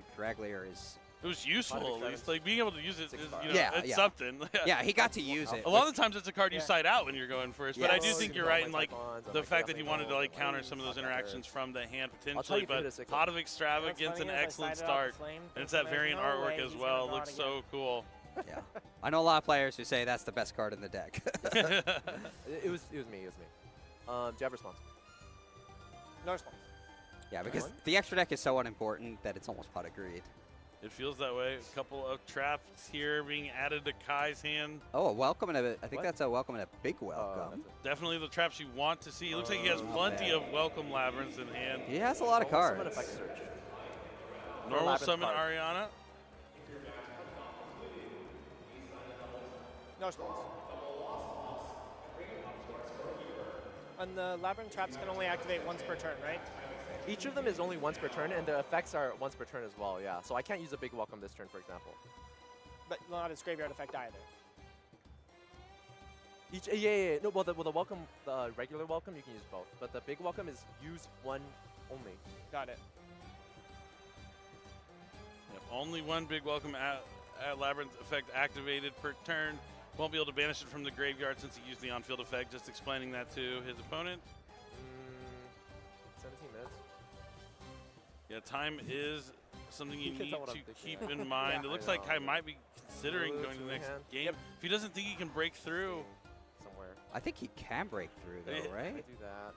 is. It was useful at least. Like being able to use it, is, you know, Yeah, it's yeah. something. Yeah, he got to use it. A lot of the times it's a card you side out when you're going first, but I do Yes. think you're right in like the fact that he wanted to like counter some of those interactions from the hand potentially. But Pot of Extravagance, an excellent start, and it's that variant artwork as well. Looks so cool. Yeah, I know a lot of players who say that's the best card in the deck. It was me. Do you have response? No response. Yeah, because the extra deck is so unimportant that it's almost pot of greed. It feels that way. A couple of traps here being added to Kai's hand. Oh, a welcome and I think What? that's a welcome and a big welcome. Definitely the traps you want to see. It looks like he has plenty of welcome labyrinths in hand. He has a lot of cards. Normal Labyrinth summon card. Ariana. No response. And the labyrinth traps can only activate once per turn, right? Each of them is only once per turn, and the effects are once per turn as well, yeah. So I can't use a big welcome this turn, for example. But not its graveyard effect either. Yeah. No, well, the welcome, the regular welcome, you can use both. But the big welcome is use one only. Got it. Yep, only one big welcome at Labyrinth effect activated per turn. Won't be able to banish it from the graveyard since he used the on-field effect, just explaining that to his opponent. 17 minutes. Yeah, time is something you You can need tell what I'm to thinking, keep yeah. in mind. Yeah, It looks I like know. Kai might be considering Blue going to the to next hand. game. Yep. If he doesn't think he can break through. Somewhere. I think he can break through though, Yeah. right? I do that.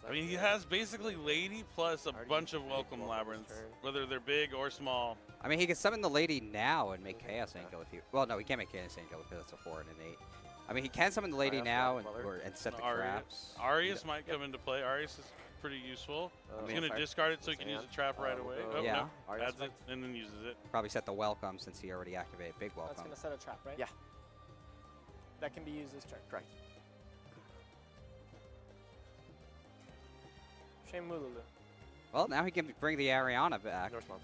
I mean, he has basically Lady plus a bunch of Welcome Labyrinths, whether they're big or small. I mean, he can summon the Lady now and make Chaos Angel if you. Well, no, he can't make Chaos Angel because it's a 4 and an 8. I mean, he can summon the Lady now and set the traps. Arius might come into play. Arius is pretty useful. He's going to discard it so he can use a trap right away. Oh, yeah. No, adds it and then uses it. Probably set the Welcome since he already activated Big Welcome. That's going to set a trap, right? Yeah. That can be used this turn. Correct. Shame Mululu. Well, now he can bring the Ariana back. No response.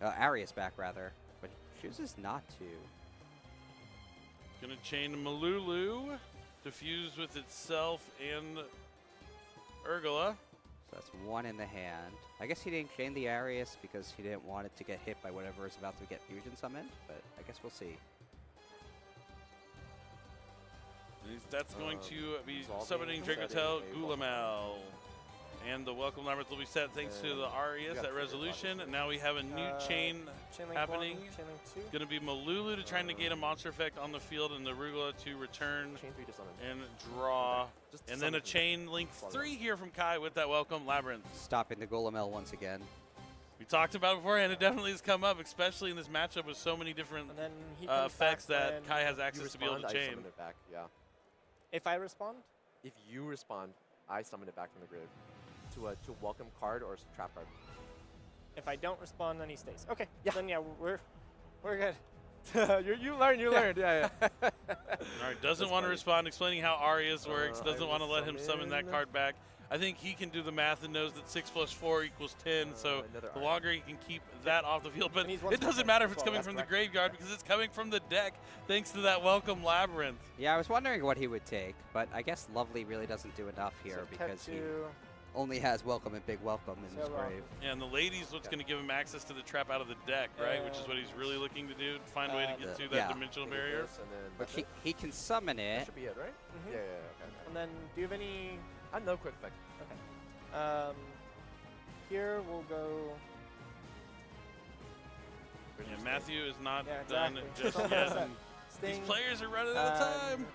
Arius back, rather. But he chooses not to. Going to chain Malulu to fuse with itself and Urgula. So that's 1 in the hand. I guess he didn't chain the Arius because he didn't want it to get hit by whatever is about to get fusion summoned, but I guess we'll see. That's going to be summoning Dracotel Gulamel. And the Welcome Labyrinth will be set thanks to the Arius at resolution. And now we have a new chain happening. It's going to be Malulu to try and negate a monster effect on the field, and the Arugula to return and draw. And then a chain link 3 here from Kai with that Welcome Labyrinth. Stopping the Gulamel once again. We talked about it beforehand. It definitely has come up, especially in this matchup with so many different effects that Kai has access to be able to chain. Summon it back, yeah. If I respond? If you respond, I summon it back from the grave to a welcome card or a trap card. If I don't respond, then he stays. Okay. Yeah. Then yeah, we're good. you learned. Yeah. All right. Doesn't want to respond, explaining how Arius works. Doesn't want to let him summon that card back. I think he can do the math and knows that 6 + 4 = 10. So the longer he can keep that off the field, but it doesn't matter if it's coming from the graveyard because it's coming from the deck thanks to that Welcome Labyrinth. Yeah, I was wondering what he would take, but I guess Lovely really doesn't do enough here because he only has Welcome and Big Welcome in his grave. Yeah, and the Lady's what's going to give him access to the trap out of the deck, right? Which is what he's really looking to do, find a way to get through that dimensional barrier. But he can summon it. That should be it, right? Mm-hmm. Yeah. Okay. And then, do you have any? I have no quick effect. Okay. Here we'll go. Yeah, Matthew is not done just yet. And these players are running out of time.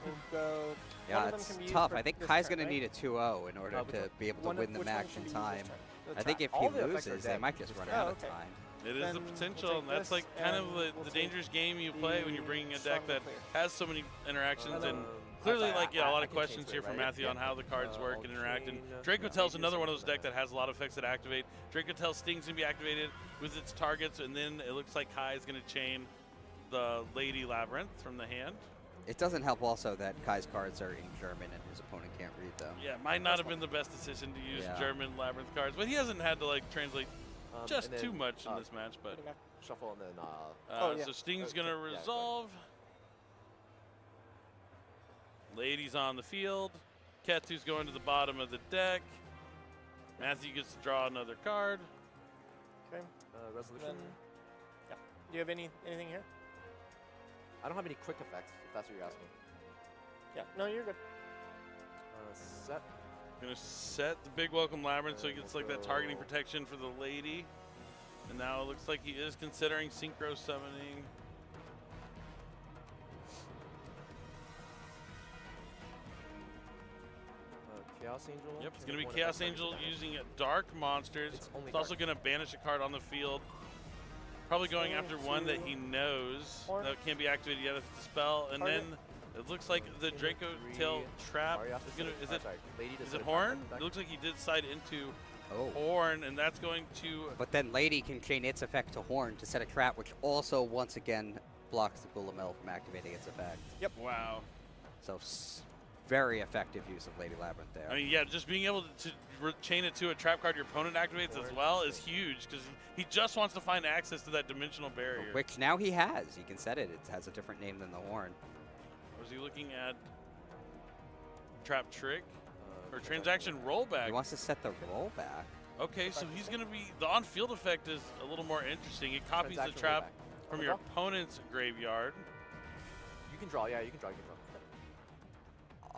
We'll go. Yeah, it's tough. I think Kai's going to need a 2-0 in order to be able to win the match in time. I think if he loses, they might just run out of time. It is the potential, and that's like kind of the dangerous game you play when you're bringing a deck that has so many interactions. And clearly, like, a lot of questions here from Matthew on how the cards work and interact. And Dracotel's another one of those decks that has a lot of effects that activate. Dracotel Sting's going to be activated with its targets, and then it looks like Kai is going to chain the Lady Labyrinth from the hand. It doesn't help also that Kai's cards are in German and his opponent can't read them. Yeah, might not have been the best decision to use German Labyrinth cards, but he hasn't had to like translate just too much in this match. But shuffle and then. So Sting's gonna resolve. Lady's on the field. Ketu's going to the bottom of the deck. Matthew gets to draw another card. Okay. Resolution. Then, yeah. Do you have anything here? I don't have any quick effects, if that's what you're asking. Yeah, no, you're good. Set. Gonna set the Big Welcome Labyrinth so he gets like that targeting protection for the Lady. And now it looks like he is considering synchro summoning. Chaos Angel. Yep, it's gonna be Chaos Angel using Dark Monsters. It's also gonna banish a card on the field. Probably going after one that he knows that can't be activated yet if it's a spell. And then it looks like the Dracotel trap is going to, is it Horn? It looks like he did side into Horn, and that's going to... But then Lady can chain its effect to Horn to set a trap, which also once again blocks the Gulamel from activating its effect. Yep. Wow. So very effective use of Lady Labyrinth there. I mean, yeah, just being able to chain it to a trap card your opponent activates as well is huge, because he just wants to find access to that dimensional barrier. Which now he has. He can set it. It has a different name than the Horn. Or is he looking at Trap Trick? Or Transaction Rollback? He wants to set the rollback. Okay, so he's going to be... The on-field effect is a little more interesting. It copies the trap from your opponent's graveyard. You can draw, yeah, you can draw.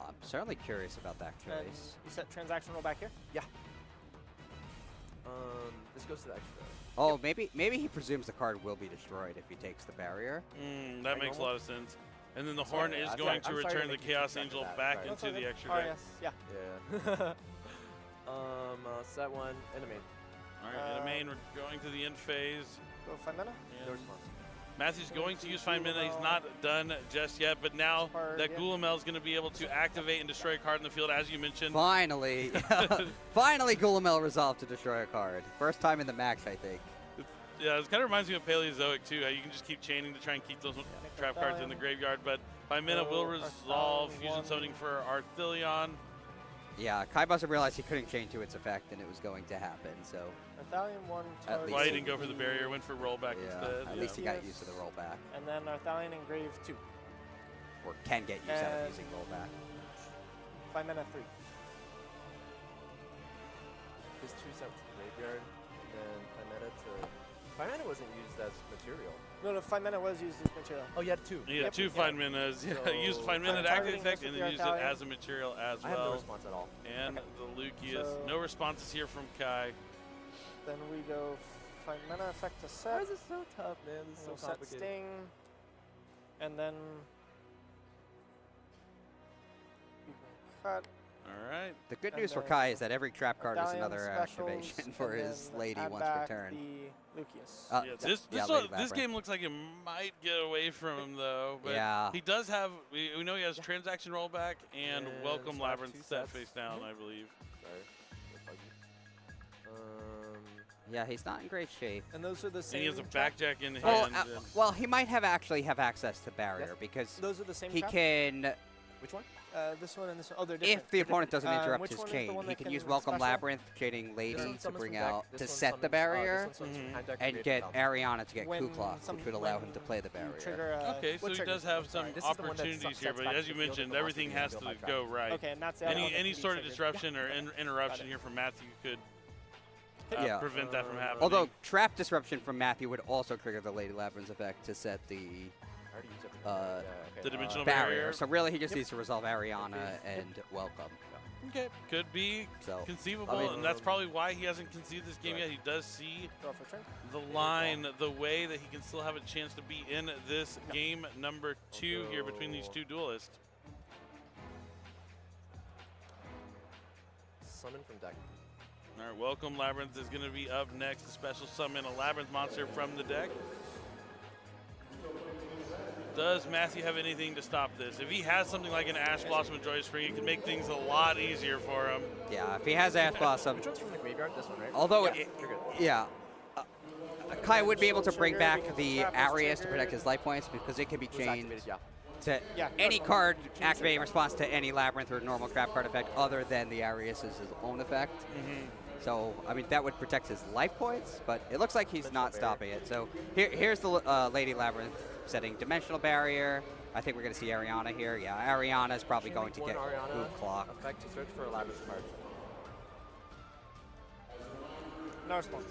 I'm certainly curious about that choice. You set transaction roll back here? Yeah. This goes to the extra. Oh, maybe he presumes the card will be destroyed if he takes the barrier. That makes a lot of sense. And then the Horn is going to return the Chaos Angel back into the extra deck. Yeah. Set one, in the main. All right, in the main, we're going to the end phase. Go 5 mana? No response. Matthew's going to use Find Mana. He's not done just yet, but now that Gulamel is going to be able to activate and destroy a card in the field, as you mentioned. Finally. Finally, Gulamel resolved to destroy a card. First time in the max, I think. Yeah, it kind of reminds me of Paleozoic, too, how you can just keep chaining to try and keep those trap cards in the graveyard, but Find Mana will resolve, fusion summoning for Arthelion. Yeah, Kai must have realized he couldn't chain to its effect, and it was going to happen, so... Arthelion 1 At Why he didn't go for the barrier, went for rollback instead. At least he got used to the rollback. And then Arthelion Engrave 2. Or can get used out of using rollback. 5 mana 3. His 2 sent to the graveyard, then 5 mana to... 5 mana wasn't used as material. No, 5 mana was used as material. Oh, you had 2. Yeah, 2 Find Manas. Yeah, used Find Mana to activate effect and then used it as a material as well. I have no response at all. And the Lucius. No responses here from Kai. Then we go 5 mana effect to set. Why is this so tough, man? This is so Set complicated. Sting. And then you can cut. All right. The good news for Kai is that every trap card is another activation for his lady once per turn. This game looks like it might get away from him, though. But Yeah. he does have, we know he has transaction rollback and welcome Labyrinth set face down, I believe. Yeah, he's not in great shape. And those are the same. And he has a backjack in Well, hand. well, he might have actually have access to barrier because Those are the same he trap? can. Which one? This one and this one. Oh, they're different. If the opponent doesn't interrupt which his one is the chain, one he that can can use Welcome special? Labyrinth, chaining Lady one to summons bring from deck, out this to one set the summons- barrier, this one summons from hand deck, and create get the Ariana to get When Ku Klok, which would allow him to play the barrier. Okay, so he does have some opportunities here, but as you mentioned, everything has to go right. Okay, and that's the other one that Any can be sort of triggered. disruption or interruption here from Matthew could Yeah. prevent that from happening. Although trap disruption from Matthew would also trigger the Lady Labyrinth effect to set the The dimensional barrier. barrier. So really, he just needs to resolve Ariana and welcome. Okay, could be conceivable, I mean, and that's probably why he hasn't conceded this game yet. He does see Go for turn. the line, the way that he can still have a chance to be in this game number 2 here between these two duelists. Summon from deck. All right, welcome Labyrinth is going to be up next. A special summon, a Labyrinth monster from the deck. Does Matthew have anything to stop this? If he has something like an Ash Blossom and Joyous Spring, it can make things a lot easier for him. Yeah, if he has Ash Blossom. Which one's from the graveyard? This one, right? Although, yeah, you're good. yeah. Kai would be able to bring back the Arias to protect his life points because it can be chained to any card activating response to any Labyrinth or normal trap card effect other than the Arias' own effect. So, I mean, that would protect his life points, but it looks like he's not stopping it. So here's the Lady Labyrinth setting Dimensional Barrier. I think we're going to see Ariana here. Yeah, Ariana is probably going to get Ku Klok. Effect to search for a Labyrinth card. No response.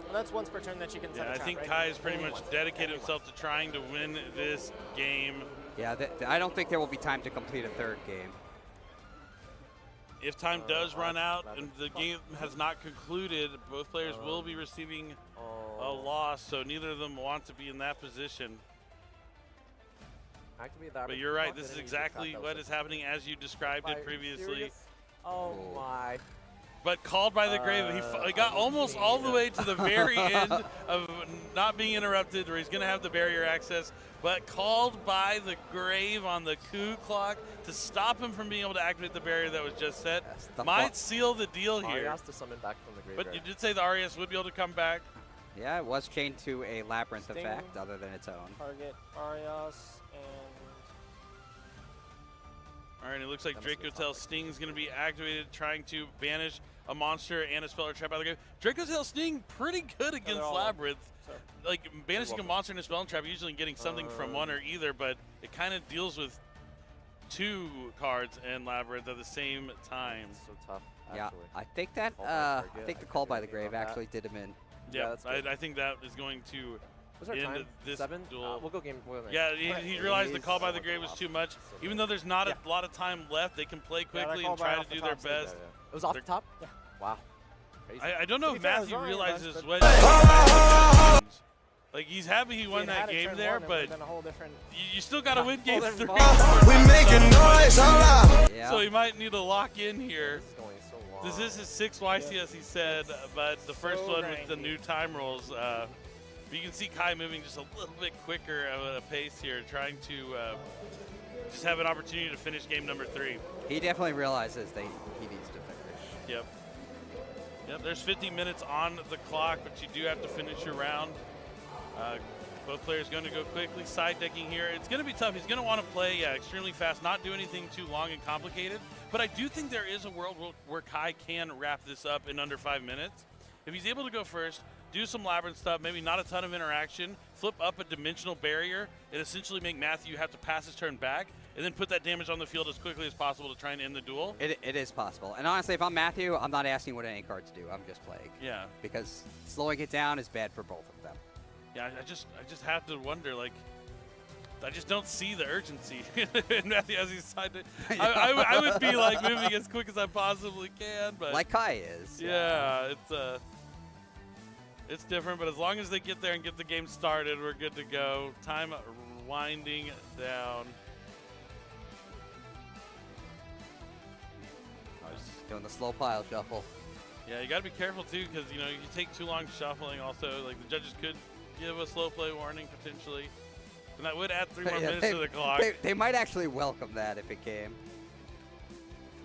Well, that's once per turn that you can set Yeah, a I trap, think right? Kai has pretty Only much once. dedicated himself to trying to win this game. Yeah, I don't think there will be time to complete a third game. If time does run out and the game has not concluded, both players will be receiving a loss, so neither of them want to be in that position. Activate that. But you're right, this is exactly what is happening as you described it previously. Oh my. But called by the grave, he got almost all the way to the very end of not being interrupted, where he's going to have the barrier access, but called by the grave on the Ku Klok to stop him from being able to activate the barrier that was just set. Might seal the deal here. Arias to summon back from the graveyard. But you did say the Arias would be able to come back. Yeah, it was chained to a Labyrinth Sting, effect other than its own. Target Arias and All right, it looks like Dracotail Sting's going to be activated, trying to banish a monster and a spell or trap out of the grave. Dracotail Sting, pretty good against Labyrinth. Like, banishing a monster and a spell and trap, usually getting something from one or either, but it kind of deals with 2 cards and Labyrinth at the same time. So tough. Yeah, I think that I think the call by the grave actually did him in. Yeah, I think that is going to What's our end time? this 7? duel. We'll go game. Yeah, he realized the call by the grave was too much. Even though there's not a lot of time left, they can play quickly and try to do their best. It was off the top? Yeah. Wow. I don't know if Matthew realizes what. Like, he's happy he won that game there, but you still got to win game 3. We making noise, alright. So he might need to lock in here. This is going so This is his 6th YCS, he said, but the first one with the new time rules. You can see Kai moving just a little bit quicker of a pace here, trying to just have an opportunity to finish game number 3. He definitely realizes he needs to finish. Yep. Yep, there's 50 minutes on the clock, but you do have to finish your round. Both players going to go quickly, side decking here. It's going to be tough. He's going to want to play extremely fast, not do anything too long and complicated. But I do think there is a world where Kai can wrap this up in under 5 minutes. If he's able to go first, do some Labyrinth stuff, maybe not a ton of interaction, flip up a dimensional barrier, and essentially make Matthew have to pass his turn back, and then put that damage on the field as quickly as possible to try and end the duel. It is possible. And honestly, if I'm Matthew, I'm not asking what any cards do. I'm just playing. Yeah. Because slowing it down is bad for both of them. Yeah, I just have to wonder, like, I just don't see the urgency in Matthew as he's signed it. I would be like moving as quick as I possibly can, but like Kai is. Yeah, it's different, but as long as they get there and get the game started, we're good to go. Time winding down. Just doing the slow pile shuffle. Yeah, you got to be careful too, because you take too long shuffling. Also, like the judges could give a slow play warning potentially, and that would add 3 more minutes to the clock. They might actually welcome that if it came.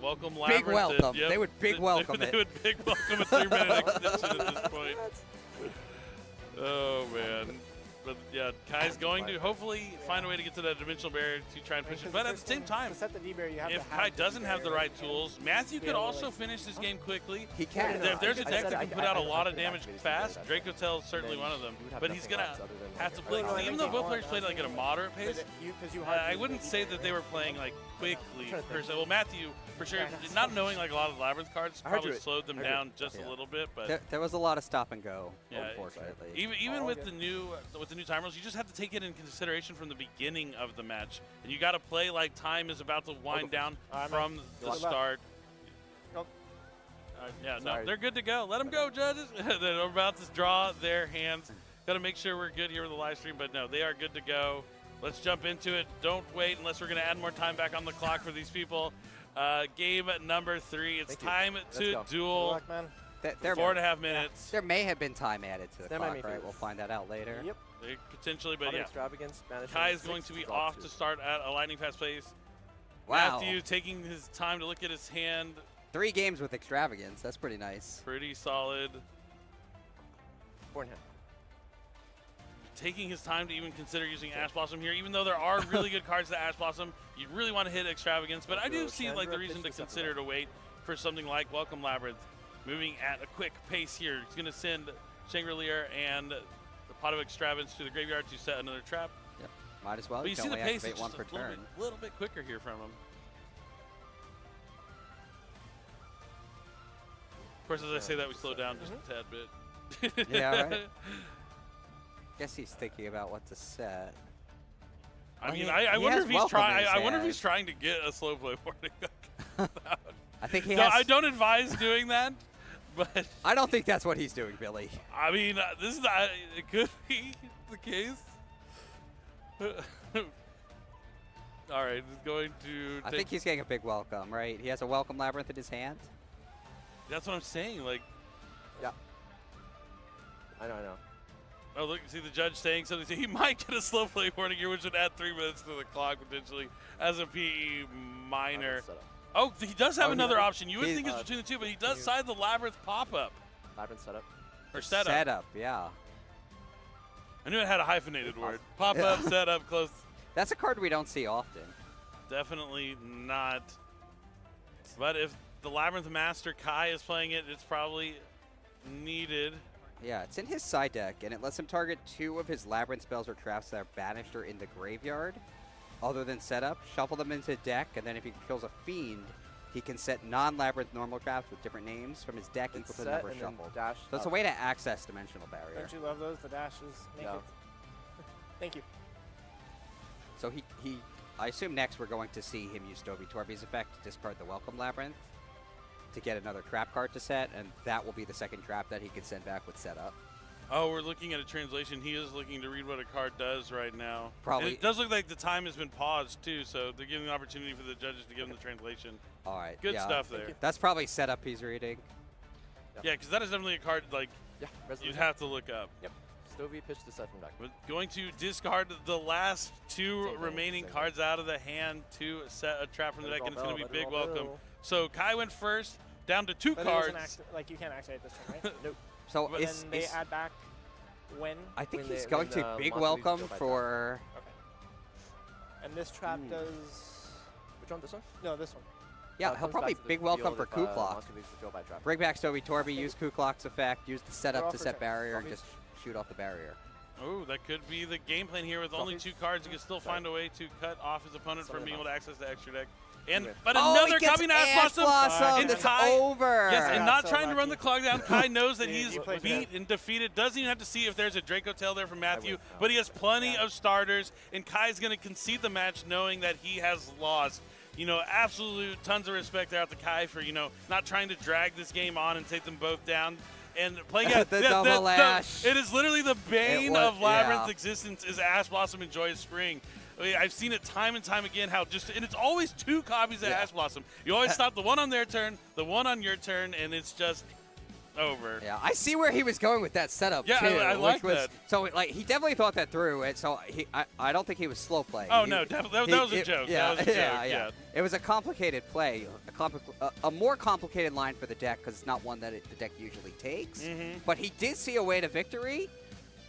Welcome Labyrinth. Big welcome. Yep. They would big welcome it. They would big welcome a 3-minute extension at this point. Oh man. But yeah, Kai's going to hopefully find a way to get to that dimensional barrier to try and push it. But at the same time, if Kai doesn't have the right tools, Matthew could also finish this game quickly. He can. If there's a deck that can put out a lot of damage fast, Dracotel is certainly one of them. But he's going to have to play, even though both players played like at a moderate pace, I wouldn't say that they were playing like quickly per se. Well, Matthew, for sure, not knowing like a lot of the Labyrinth cards probably slowed them down just a little bit. But there was a lot of stop and go, unfortunately. Even with the new time rules, you just have to take it in consideration from the beginning of the match, and you got to play like time is about to wind down from the start. Yeah, no, they're good to go. Let them go, judges. They're about to draw their hands. Got to make sure we're good here with the live stream, but no, they are good to go. Let's jump into it. Don't wait unless we're going to add more time back on the clock for these people. Game number 3. It's time to duel. 4.5 minutes. There may have been time added to the There clock, might be. right? We'll find that out later. Yep. Potentially, but Other yeah. extravagance, banishing Kai is 6, going to be drop off 2. to start at a lightning fast pace. Wow. Matthew taking his time to look at his hand. 3 games with extravagance. That's pretty nice. Pretty solid. 4.5. Taking his time to even consider using Ash Blossom here, even though there are really good cards to Ash Blossom. You really want to hit extravagance, but I do see like the reason to consider to wait for something like Welcome Labyrinth. Moving at a quick pace here. He's going to send Shangri-La and the Pot of Extravagance to the graveyard to set another trap. Yep. Might as well. But you see the only pace activate is one just per turn. a little bit quicker here from him. Of course, as I say that, we slow down just a tad bit. Yeah, right. Guess he's thinking about what to set. I mean, I wonder if he's trying. I wonder if he's trying to get a slow play warning. I think he no, has. I don't advise doing that, but I don't think that's what he's doing, Billy. I mean, this is not. It could be the case. All right, he's going to. I think he's getting a big welcome, right? He has a welcome labyrinth in his hand. That's what I'm saying. Like, yeah. I know. Oh, look, see the judge saying something. He might get a slow play warning here, which would add 3 minutes to the clock potentially as a PE minor. Oh, he does have another option. You would think it's between the two, but he does side the Labyrinth pop-up. Labyrinth setup. Or setup. Setup, yeah. I knew it had a hyphenated word. Pop-up, setup, close. That's a card we don't see often. Definitely not. But if the Labyrinth Master Kai is playing it, it's probably needed. Yeah, it's in his side deck, and it lets him target 2 of his Labyrinth spells or traps that are banished or in the graveyard. Other than setup, shuffle them into deck, and then if he kills a Fiend, he can set non-Labyrinth normal traps with different names from his deck equal to the number shuffled. So it's a way to access Dimensional Barrier. Don't you love those? The dashes make it. Thank you. So I assume next we're going to see him use Stovey Torby's effect to discard the Welcome Labyrinth to get another trap card to set, and that will be the second trap that he can send back with setup. Oh, we're looking at a translation. He is looking to read what a card does right now. Probably. And it does look like the time has been paused, too, so they're giving an opportunity for the judges to give them the translation. All right. Good yeah. stuff there. That's probably setup he's reading. Yeah, because that is definitely a card, like, you'd have to look up. Yep. Stovey pitched aside from deck. But going to discard the last two remaining cards out of the hand to set a trap from the deck, and it's going to be big welcome. So Kai went first, down to two But cards. like you can't activate this turn, right? Nope. So But then they add back when? I think when he's they- going when, to big monster leaves welcome go by for. trap. Okay. And this trap does. Which one? This one? No, this one. Yeah, he'll probably big welcome for Kuklok. Bring back Stovey Torby, use Kuklok's effect, use the setup to set barrier, and just shoot off the barrier. Oh, that could be the game plan here. With only 2 cards, you can still find a way to cut off his opponent from being able to access the extra deck. And but another coming Ash Blossom. It's over. Yes, and not trying to run the clock down. Kai knows that he's beat and defeated. Doesn't even have to see if there's a Draco Tail there from Matthew, but he has plenty of starters, and Kai's going to concede the match knowing that he has lost. You know, absolute tons of respect there out to Kai for, you know, not trying to drag this game on and take them both down. And playing at the double Ash. It is literally the bane of Labyrinth's existence is Ash Blossom and Joyous Spring. I mean, I've seen it time and time again how and it's always 2 copies of Ash Blossom. You always stop the one on their turn, the one on your turn, and it's just over. Yeah, I see where he was going with that setup too. I like that. So like he definitely thought that through, and so I don't think he was slow playing. Oh no, definitely that was a joke. Yeah, that was a joke. yeah. It was a complicated play, a more complicated line for the deck because it's not one that the deck usually takes. But he did see a way to victory.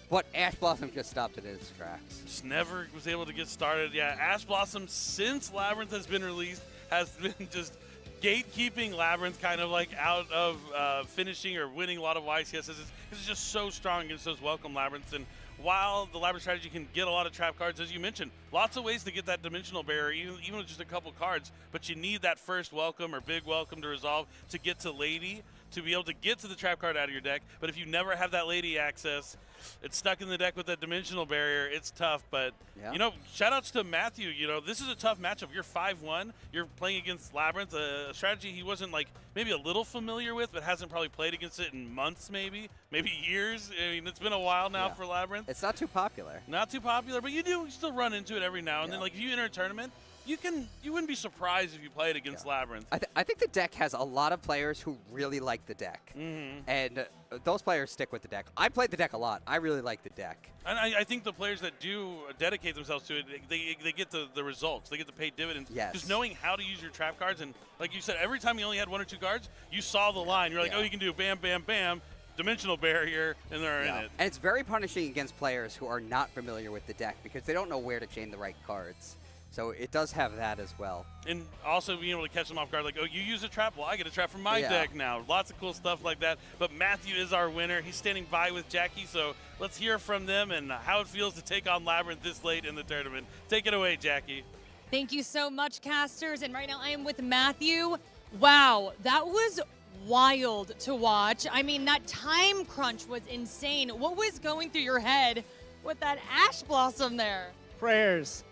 But Ash Blossom just stopped it in its tracks. Just never was able to get started. Yeah, Ash Blossom, since Labyrinth has been released, has been just gatekeeping Labyrinth kind of like out of finishing or winning a lot of YCSs. It's just so strong against those welcome Labyrinths. And while the Labyrinth strategy can get a lot of trap cards, as you mentioned, lots of ways to get that dimensional barrier, even with just a couple cards, but you need that first welcome or big welcome to resolve to get to Lady, to be able to get to the trap card out of your deck. But if you never have that Lady access, it's stuck in the deck with that dimensional barrier. It's tough, but, you know, shout-outs to Matthew. You know, this is a tough matchup. You're 5-1. You're playing against Labyrinth, a strategy he wasn't, like, maybe a little familiar with, but hasn't probably played against it in months maybe years. I mean, it's been a while now for Labyrinth. It's not too popular. Not too popular, but you still run into it every now and then. Like, if you enter a tournament, you wouldn't be surprised if you played against Labyrinth. I think the deck has a lot of players who really like the deck. And those players stick with the deck. I played the deck a lot. I really like the deck. And I think the players that do dedicate themselves to it, they get the results. They get to pay dividends. Yes. Just knowing how to use your trap cards. And like you said, every time you only had 1 or 2 cards, you saw the line. You're like, oh, you can do bam, bam, bam, dimensional barrier, and they're in it. And it's very punishing against players who are not familiar with the deck because they don't know where to chain the right cards. So it does have that as well. And also being able to catch them off guard, like, oh, you use a trap? Well, I get a trap from my deck now. Lots of cool stuff like that. But Matthew is our winner. He's standing by with Jackie, so let's hear from them and how it feels to take on Labyrinth this late in the tournament. Take it away, Jackie. Thank you so much, casters. And right now I am with Matthew. Wow, that was wild to watch. I mean, that time crunch was insane. What was going through your head with that Ash Blossom there? Prayers.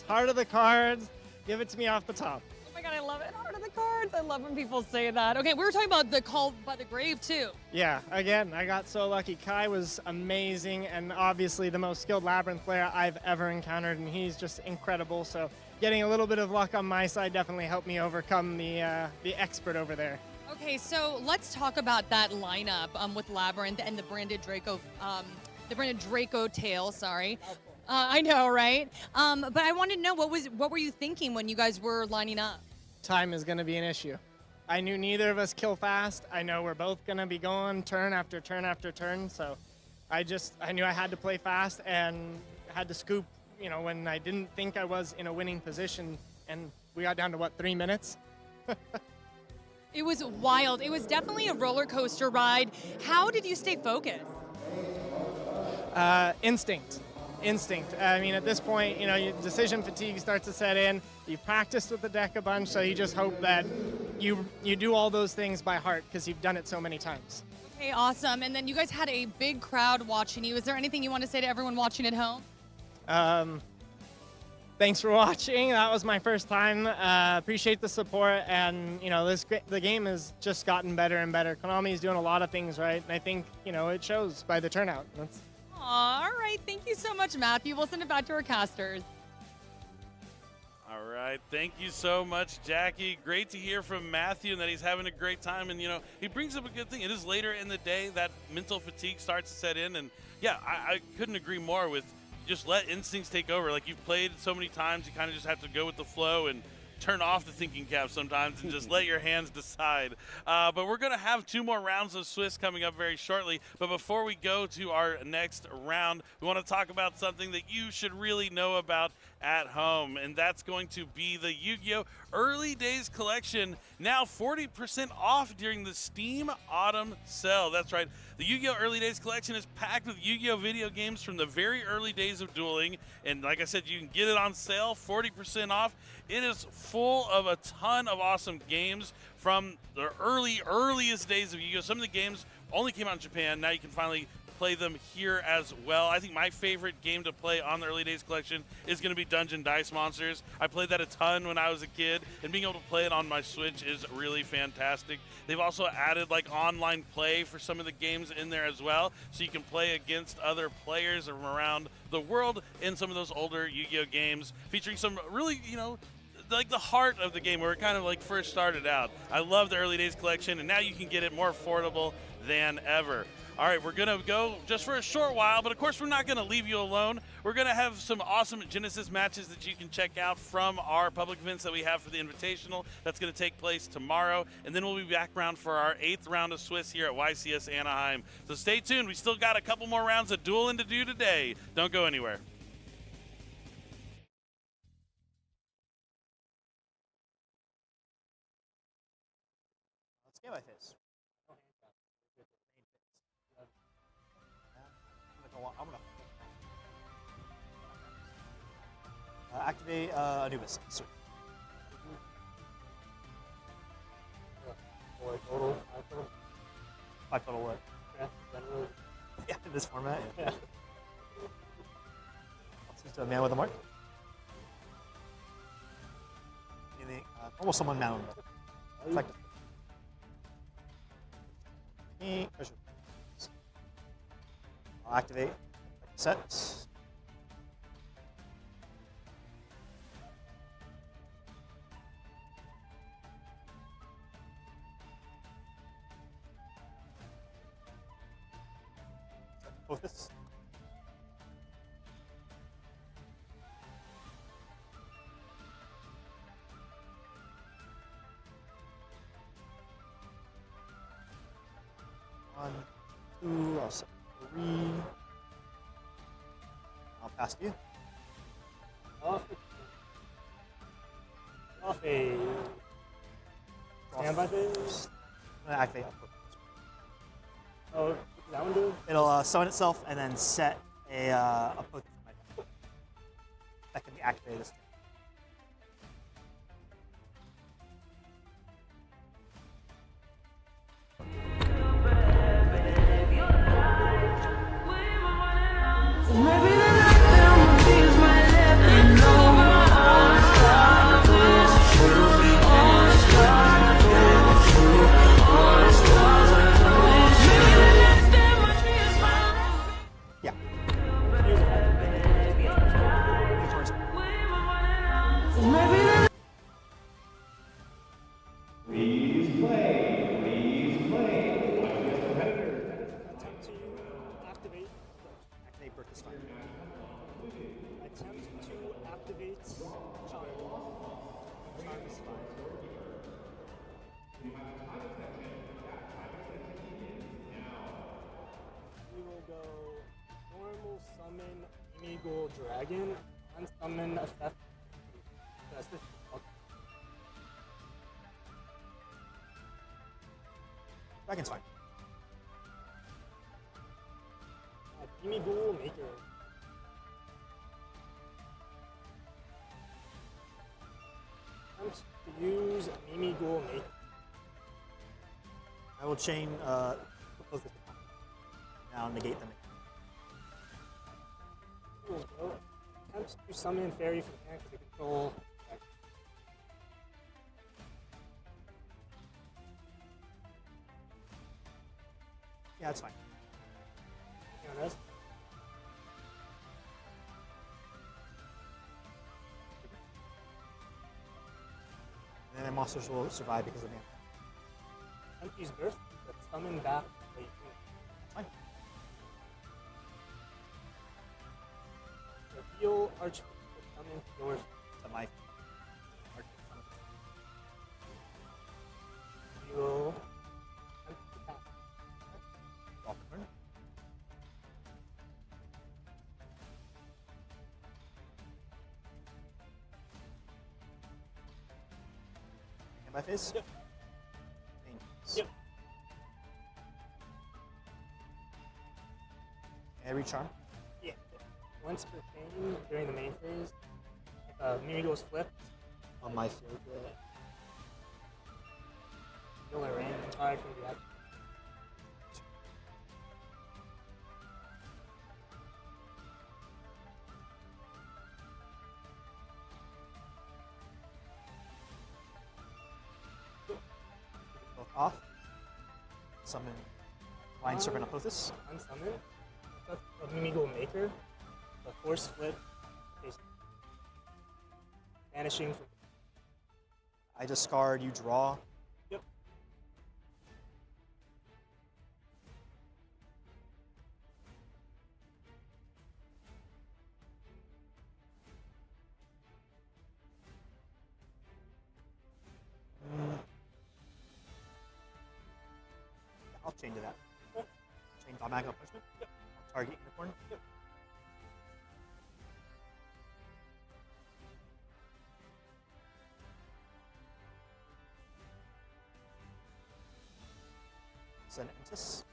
Heart of the cards. Give it to me off the top. Oh my god, I love it. Heart of the cards. I love when people say that. Okay, we were talking about the Call by the Grave too. Yeah, again, I got so lucky. Kai was amazing and obviously the most skilled Labyrinth player I've ever encountered, and he's just incredible. So getting a little bit of luck on my side definitely helped me overcome the expert over there. Okay, so let's talk about that lineup with Labyrinth and the branded Draco tail. Sorry. I know, right? But I wanted to know what were you thinking when you guys were lining up? Time is going to be an issue. I knew neither of us kill fast. I know we're both going to be going turn after turn after turn. So I knew I had to play fast and had to scoop, you know, when I didn't think I was in a winning position. And we got down to, what, 3 minutes? It was wild. It was definitely a roller coaster ride. How did you stay focused? Instinct. I mean, at this point, you know, your decision fatigue starts to set in. You've practiced with the deck a bunch, so you just hope that you do all those things by heart because you've done it so many times. Okay, awesome. And then you guys had a big crowd watching you. Is there anything you want to say to everyone watching at home? thanks for watching. That was my first time. Appreciate the support, and you know, the game has just gotten better and better. Konami's doing a lot of things right, and I think it shows by the turnout. All right, thank you so much, Matthew. We'll send it back to our casters. All right, thank you so much, Jackie. Great to hear from Matthew and that he's having a great time. And, he brings up a good thing. It is later in the day that mental fatigue starts to set in. And, yeah, I couldn't agree more with just let instincts take over. Like, you've played so many times, you kind of just have to go with the flow and turn off the thinking cap sometimes and just let your hands decide. But we're going to have 2 more rounds of Swiss coming up very shortly. But before we go to our next round, we want to talk about something that you should really know about at home, and that's going to be the Yu-Gi-Oh! Early Days Collection, now 40% off during the Steam Autumn Sale. That's right, the Yu-Gi-Oh! Early Days Collection is packed with Yu-Gi-Oh! Video games from the very early days of dueling, and like I said, you can get it on sale, 40% off. It is full of a ton of awesome games from the earliest days of Yu-Gi-Oh! Some of the games only came out in Japan. Now you can finally play them here as well. I think my favorite game to play on the Early Days Collection is going to be Dungeon Dice Monsters. I played that a ton when I was a kid, and being able to play it on my Switch is really fantastic. They've also added online play for some of the games in there as well, so you can play against other players from around the world in some of those older Yu-Gi-Oh! Games, featuring some really, like the heart of the game where it kind of first started out. I love the Early Days Collection, and now you can get it more affordable than ever. All right, we're going to go just for a short while, but of course we're not going to leave you alone. We're going to have some awesome Genesis matches that you can check out from our public events that we have for the Invitational. That's going to take place tomorrow, and then we'll be back around for our 8th round of Swiss here at YCS Anaheim. So stay tuned. We still got a couple more rounds of dueling to do today. Don't go anywhere. Let's get like this. I'm gonna activate Anubis. Sweet. 4 total. 5 total what? Yeah, generally. Yeah, in this format. Yeah. Let's just do a man with a mark. Almost someone mound. Effective. Pressure. I'll activate set. Focus. One, two, I'll set 3. I'll pass to you. Off a standby phase. I'm gonna activate. Oh, does that one do it? It'll summon itself and then set a potion that can be activated this turn. Dragon, unsummon effect. Dragon's fine. Gimme Ghoul Maker. Attempts to use Mimi Ghoul Maker. I will chain both of them. Now negate them. Cool, bro. attempt to summon Fairy from hand because they control. Yeah, that's fine. On this. And then monsters will survive because of the Empty's Birth, but summon back. Fine. Reveal Archfiend, but summon your. To my You will. Draw card. And my face? Yep. Thanks. Yep. And recharm. Yeah. Once per chain during the main phase, if Mirago's flipped, On my field. deal a random card from the action. Both off. Summon Divine Serpent Apothis. Unsummon. That's a Mimigo Maker. The Force Flip. Is vanishing from. I discard, you draw. Yep. I'll chain to that. Chain Automatic Punishment. I'll target Unicorn. Send Entis.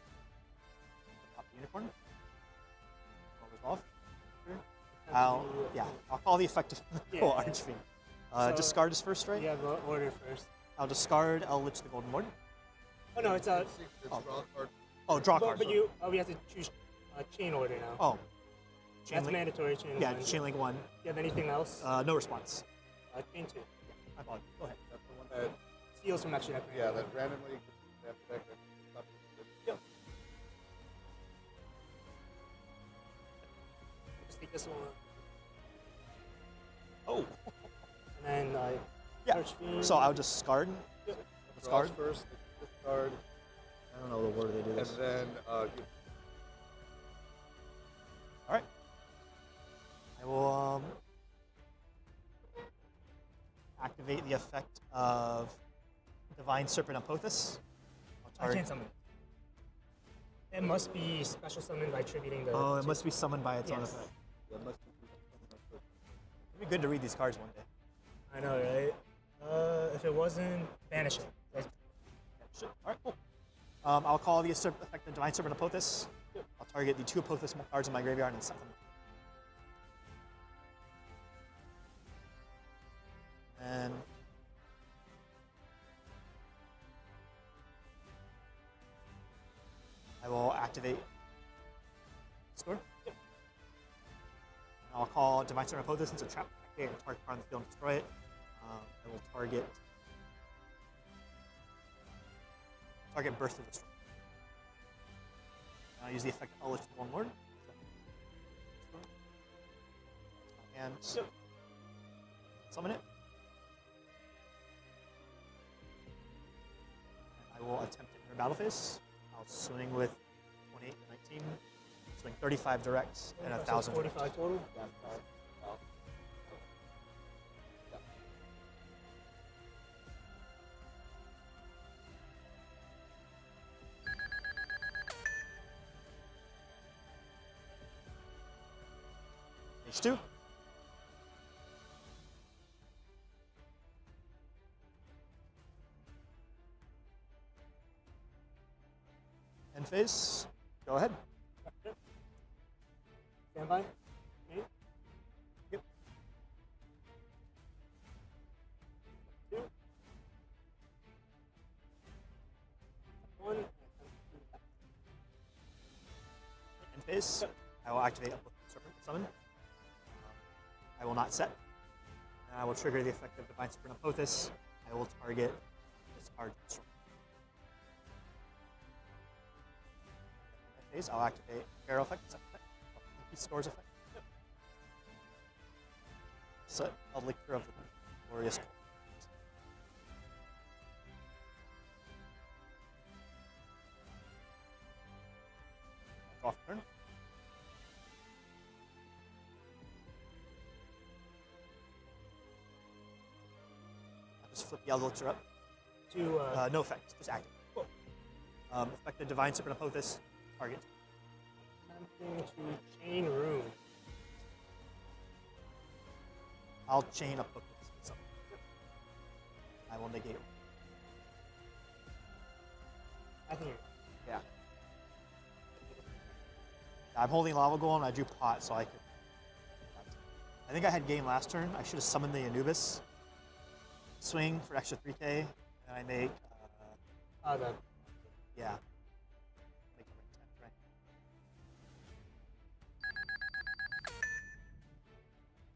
Pop the Unicorn. I'll resolve. I'll call the effect of Yeah. Archfiend. So- Discard is first, right? Yeah, the order first. I'll discard Lich the Golden Lord. Oh no, it's a. Draw card. But we have to choose chain order now. Oh. That's mandatory chain Yeah, one. chain link 1. You have anything else? No response. Chain 2. I apologize. Go ahead. That's the one that. Steals from extra deck. Yeah, that randomly. Yep. Just take this one. Oh. And then Yeah. Archfiend. So I'll discard. Yep. Discard. Draws first, discard. I don't know the word they do this. And then you. All right. I will activate the effect of Divine Serpent Apothis. I can't summon it. It must be special summoned by attributing the. Oh, it must be summoned by its own Yes. effect. It'd be good to read these cards one day. I know, right? If it wasn't, banish it. All right, cool. I'll call the effect of Divine Serpent Apothis. I'll target the 2 Apothis cards in my graveyard and set them. And I will activate Score. I'll call Divine Serpent Apothis since it's a trap. I can target card on the field and destroy it. I will target Birth to Destroy. I'll use the effect of Lich Golden Lord. And summon it. And I will attempt to enter battle phase. I'll swing with 28 to 19. Swing 35 directs and 1,000 direct. 45 total? Yeah. H2. End phase. Go ahead. Stand by. Me. Yep. 2. 1. End phase. I will activate Serpent Summon. I will not set. And I will trigger the effect of Divine Sprint of Pothos. I will target this card. Phase, I'll activate Arrow effect. He scores effect. Yep. So, Elixir of the Glorious Cold. Draw for turn. I'll just flip the Elixir up. To no effect, just active. Cool. Effect the Divine Serpent of Pothos. Target. Attempting to chain room. I'll chain a Pothos. So I will negate. I think. Yeah. I'm holding Lava Golem and I drew Pot, so I could. I think I had game last turn. I should have summoned the Anubis. Swing for extra 3k, and I make. That. Yeah.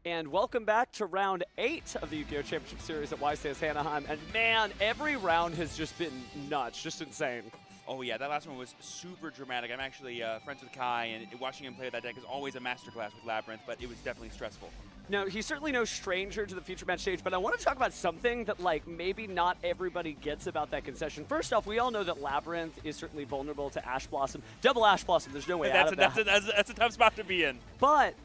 And welcome back to round 8 of the Yu-Gi-Oh! Championship Series at YCS Anaheim. And man, every round has just been nuts, just insane. Oh yeah, that last one was super dramatic. I'm actually friends with Kai, and watching him play that deck is always a masterclass with Labyrinth, but it was definitely stressful. No, he's certainly no stranger to the future match stage, but I want to talk about something that, like, maybe not everybody gets about that concession. First off, we all know that Labyrinth is certainly vulnerable to Ash Blossom. Double Ash Blossom, there's no way out of that. That's a tough spot to be in. But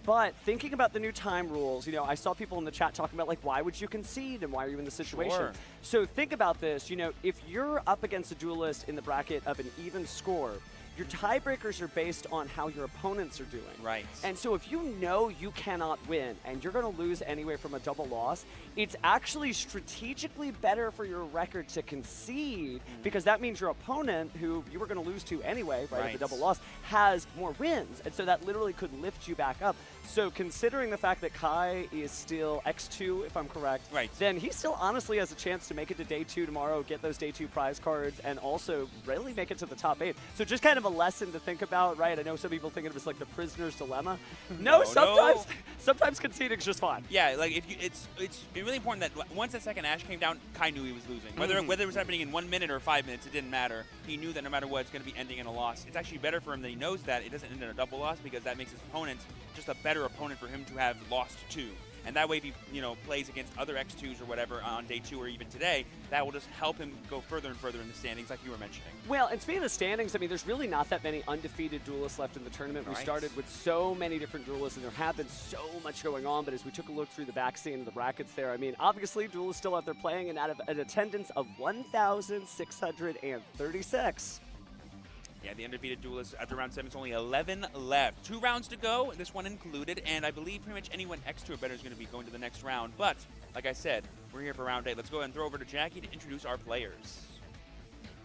thinking about the new time rules, you know, I saw people in the chat talking about, like, why would you concede and why are you in this situation? Sure. So think about this, you know, if you're up against a duelist in the bracket of an even score, your tiebreakers are based on how your opponents are doing. Right. And so if you know you cannot win and you're going to lose anyway from a double loss, it's actually strategically better for your record to concede because that means your opponent, who you were going to lose to anyway, right, with the double loss, has more wins. And so that literally could lift you back up. So considering the fact that Kai is still X2, if I'm correct, then he still honestly has a chance to make it to day 2 tomorrow, get those day 2 prize cards, and also really make it to the top 8. So just kind of a lesson to think about, right? I know some people think of it as like the prisoner's dilemma. No, sometimes conceding is just fine. Yeah, like if you, it's really important that once that second Ash came down, Kai knew he was losing. Whether it was happening in 1 minute or 5 minutes, it didn't matter. He knew that no matter what, it's going to be ending in a loss. It's actually better for him that he knows that it doesn't end in a double loss because that makes his opponent just a better opponent for him to have lost to. And that way, if he plays against other X2s or whatever on day 2 or even today, that will just help him go further and further in the standings, like you were mentioning. Well, and speaking of the standings, I mean, there's really not that many undefeated duelists left in the tournament. We started with so many different duelists, and there have been so much going on. But as we took a look through the back scene of the brackets there, I mean, obviously, duelists still out there playing, and out of an attendance of 1,636. Yeah, the undefeated duelists after round 7, it's only 11 left. 2 rounds to go, this one included, and I believe pretty much anyone X2 or better is going to be going to the next round. But, like I said, we're here for round 8. Let's go ahead and throw over to Jackie to introduce our players.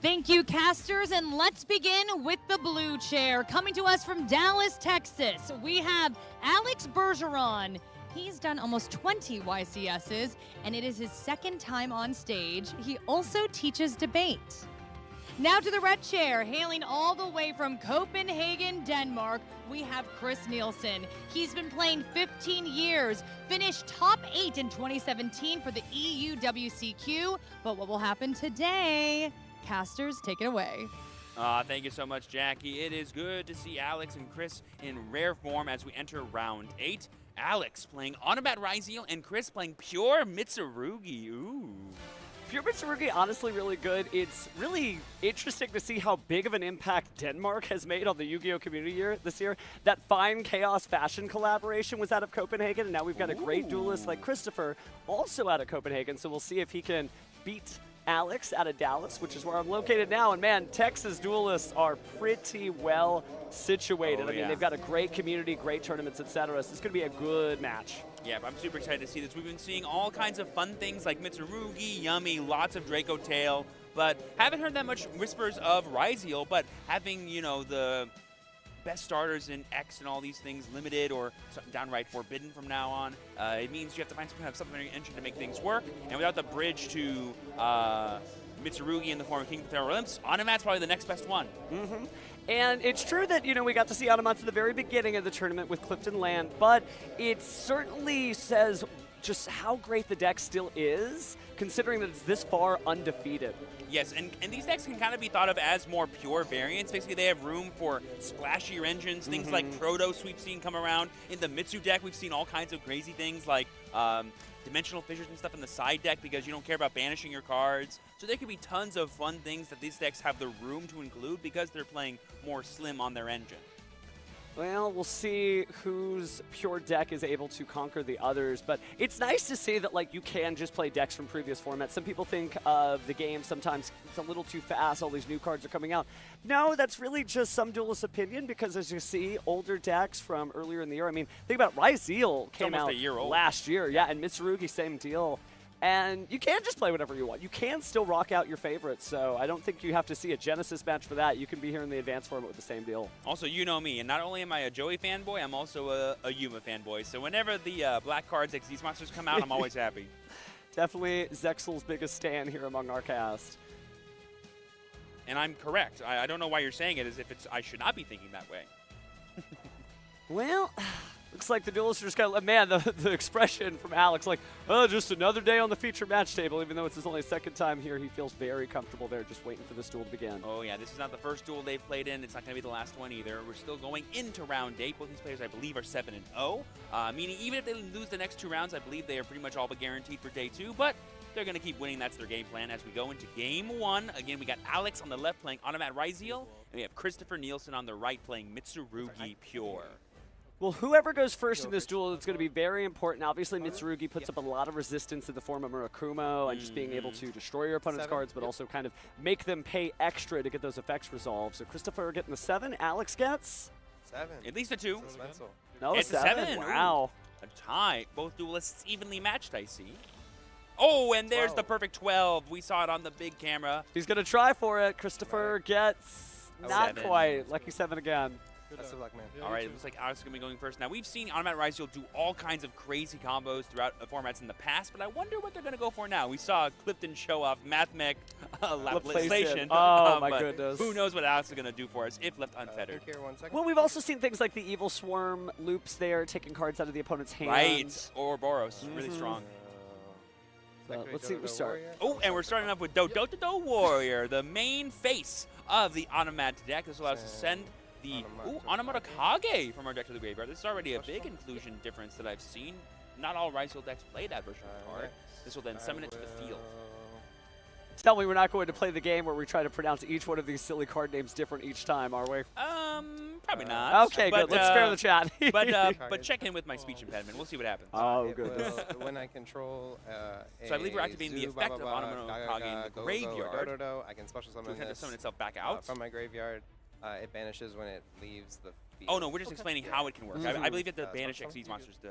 Thank you, casters, and let's begin with the blue chair. Coming to us from Dallas, Texas, we have Alex Bergeron. He's done almost 20 YCSs, and it is his 2nd time on stage. He also teaches debate. Now to the red chair, hailing all the way from Copenhagen, Denmark, we have Chris Nielsen. He's been playing 15 years, finished top 8 in 2017 for the EUWCQ. But what will happen today? Casters, take it away. Thank you so much, Jackie. It is good to see Alex and Chris in rare form as we enter round 8. Alex playing Onobat Ryzeal and Chris playing Pure Mitsurugi. Ooh. Pure Mitsurugi, honestly really good. It's really interesting to see how big of an impact Denmark has made on the Yu-Gi-Oh! Community this year. That Fine Chaos fashion collaboration was out of Copenhagen, and now we've got a great duelist like Christopher, also out of Copenhagen, so we'll see if he can beat Alex out of Dallas, which is where I'm located now. And man, Texas duelists are pretty well situated. I mean, they've got a great community, great tournaments, etc. So it's going to be a good match. Yeah, I'm super excited to see this. We've been seeing all kinds of fun things like Mitsurugi, Yummy, lots of Draco Tail, but haven't heard that much whispers of Ryzeal, but having, the best starters in X and all these things limited or downright forbidden from now on, it means you have to find some kind of supplementary engine to make things work, and without the bridge to Mitsurugi in the form of King of the Feral Imps, Onomat's probably the next best one. And it's true that, we got to see Onomats at the very beginning of the tournament with Clifton Land, but it certainly says just how great the deck still is, considering that it's this far undefeated. Yes, and these decks can kind of be thought of as more pure variants. Basically, they have room for splashier engines, things like Protos we've seen come around. In the Mitsu deck, we've seen all kinds of crazy things like dimensional fissures and stuff in the side deck because you don't care about banishing your cards. So there could be tons of fun things that these decks have the room to include because they're playing more slim on their engine. Well, we'll see whose pure deck is able to conquer the others, but it's nice to see that you can just play decks from previous formats. Some people think of the game sometimes it's a little too fast, all these new cards are coming out. No, that's really just some Duelist opinion because as you see, older decks from earlier in the year, I mean, think about Ryzeal came out a year old. last year, yeah, and Mitsurugi, same deal. And you can just play whatever you want. You can still rock out your favorites, so I don't think you have to see a Genesis match for that. You can be here in the advanced format with the same deal. Also, you know me, and not only am I a Joey fanboy, I'm also a Yuma fanboy. So whenever the Black Cards XD monsters come out, I'm always happy. Definitely Zexel's biggest stan here among our cast. And I'm correct. I don't know why you're saying it as if I should not be thinking that way. Well, looks like the Duelists are just kind of, man, the expression from Alex, oh, just another day on the feature match table, even though it's his only second time here, he feels very comfortable there just waiting for this duel to begin. Oh, yeah, this is not the first duel they've played in. It's not going to be the last one either. We're still going into round 8. Both these players, I believe, are 7-0, meaning even if they lose the next 2 rounds, I believe they are pretty much all but guaranteed for day 2, but they're going to keep winning. That's their game plan as we go into game 1. Again, we got Alex on the left playing Onomat Ryzeal, and we have Christopher Nielsen on the right playing Mitsurugi Pure. Well, whoever goes first in this duel, it's going to be very important. Obviously, Mitsurugi puts up a lot of resistance in the form of Murakumo and just being able to destroy your opponent's cards, but also kind of make them pay extra to get those effects resolved. So Christopher getting the 7. Alex gets? 7. At least a 2. No, it's 7. Wow. Ooh, a tie. Both duelists evenly matched, I see. Oh, and there's the perfect 12. We saw it on the big camera. He's going to try for it. Christopher gets not 7. quite. Lucky 7 again. That's the luck, man. All right, it looks like Alex is going to be going first. Now, we've seen Onomat Ryzeal do all kinds of crazy combos throughout formats in the past, but I wonder what they're going to go for now. We saw Clifton show off Mathmech Laplation. Oh, my goodness. Who knows what Alex is going to do for us if left unfettered. Here, 1 second. Well, we've also seen things like the Evil Swarm loops there, taking cards out of the opponent's hand. Right, Ouroboros, really strong. Let's see what we start. Oh, and we're starting off with Do Warrior, the main face of the Onomat deck. This allows us to send the Onomata Kage from our deck to the graveyard. This is already a big inclusion difference that I've seen. Not all Ryzeal decks play that version of the card. This will then summon it to the field. Tell me we're not going to play the game where we try to pronounce each one of these silly card names different each time, are we? Probably not. Okay, good. Let's spare the chat. but check in with my speech impediment. We'll see what happens. Oh, goodness. When I control so I believe we're activating the effect of Onomata Kage in the graveyard. I can special summon to this summon itself back out. From my graveyard. It banishes when it leaves the field. Oh, no, we're just explaining how it can work. I believe that the banish Xyz monsters to...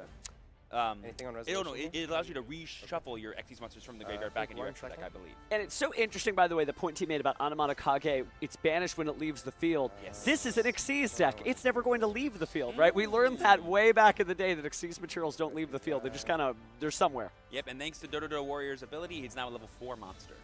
Anything on resolution? It allows you to reshuffle your Xyz monsters from the graveyard back into your extra deck, I believe. And it's so interesting, by the way, the point he made about Onomata Kage, it's banished when it leaves the field. This is an Xyz deck. It's never going to leave the field, right? We learned that way back in the day that Xyz materials don't leave the field. They just kind of, they're somewhere. Yep, and thanks to Do Warrior's ability, he's now a level 4 monster.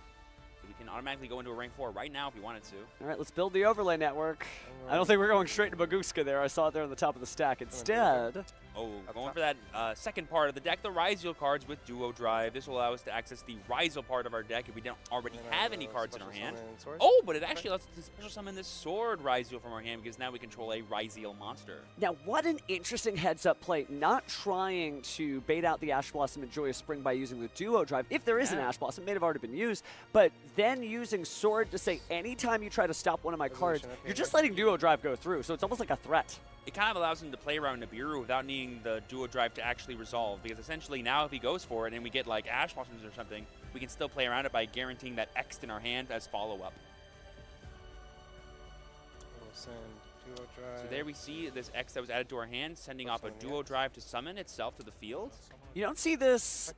So we can automatically go into a rank 4 right now if we wanted to. All right, let's build the overlay network. I don't think we're going straight to Baguska there. I saw it there on the top of the stack. Instead... Oh, going for that second part of the deck, the Ryzeal cards with Duo Drive. This will allow us to access the Ryzeal part of our deck if we don't already have any cards in our hand. Oh, but it actually allows us to special summon this Sword Ryzeal from our hand because now we control a Ryzeal monster. Now, what an interesting heads-up play. Not trying to bait out the Ash Blossom and Joyous Spring by using the Duo Drive. If there is an Ash Blossom, it may have already been used, but then using Sword to say anytime you try to stop one of my cards, you're just letting Duo Drive go through, so it's almost like a threat. It kind of allows him to play around Nibiru without needing the Duo Drive to actually resolve, because essentially now if he goes for it and we get like Ash Blossoms or something, we can still play around it by guaranteeing that X in our hand as follow-up. We'll send Duo Drive. So there we see this X that was added to our hand, sending off a Duo Drive to summon itself to the field. You don't see this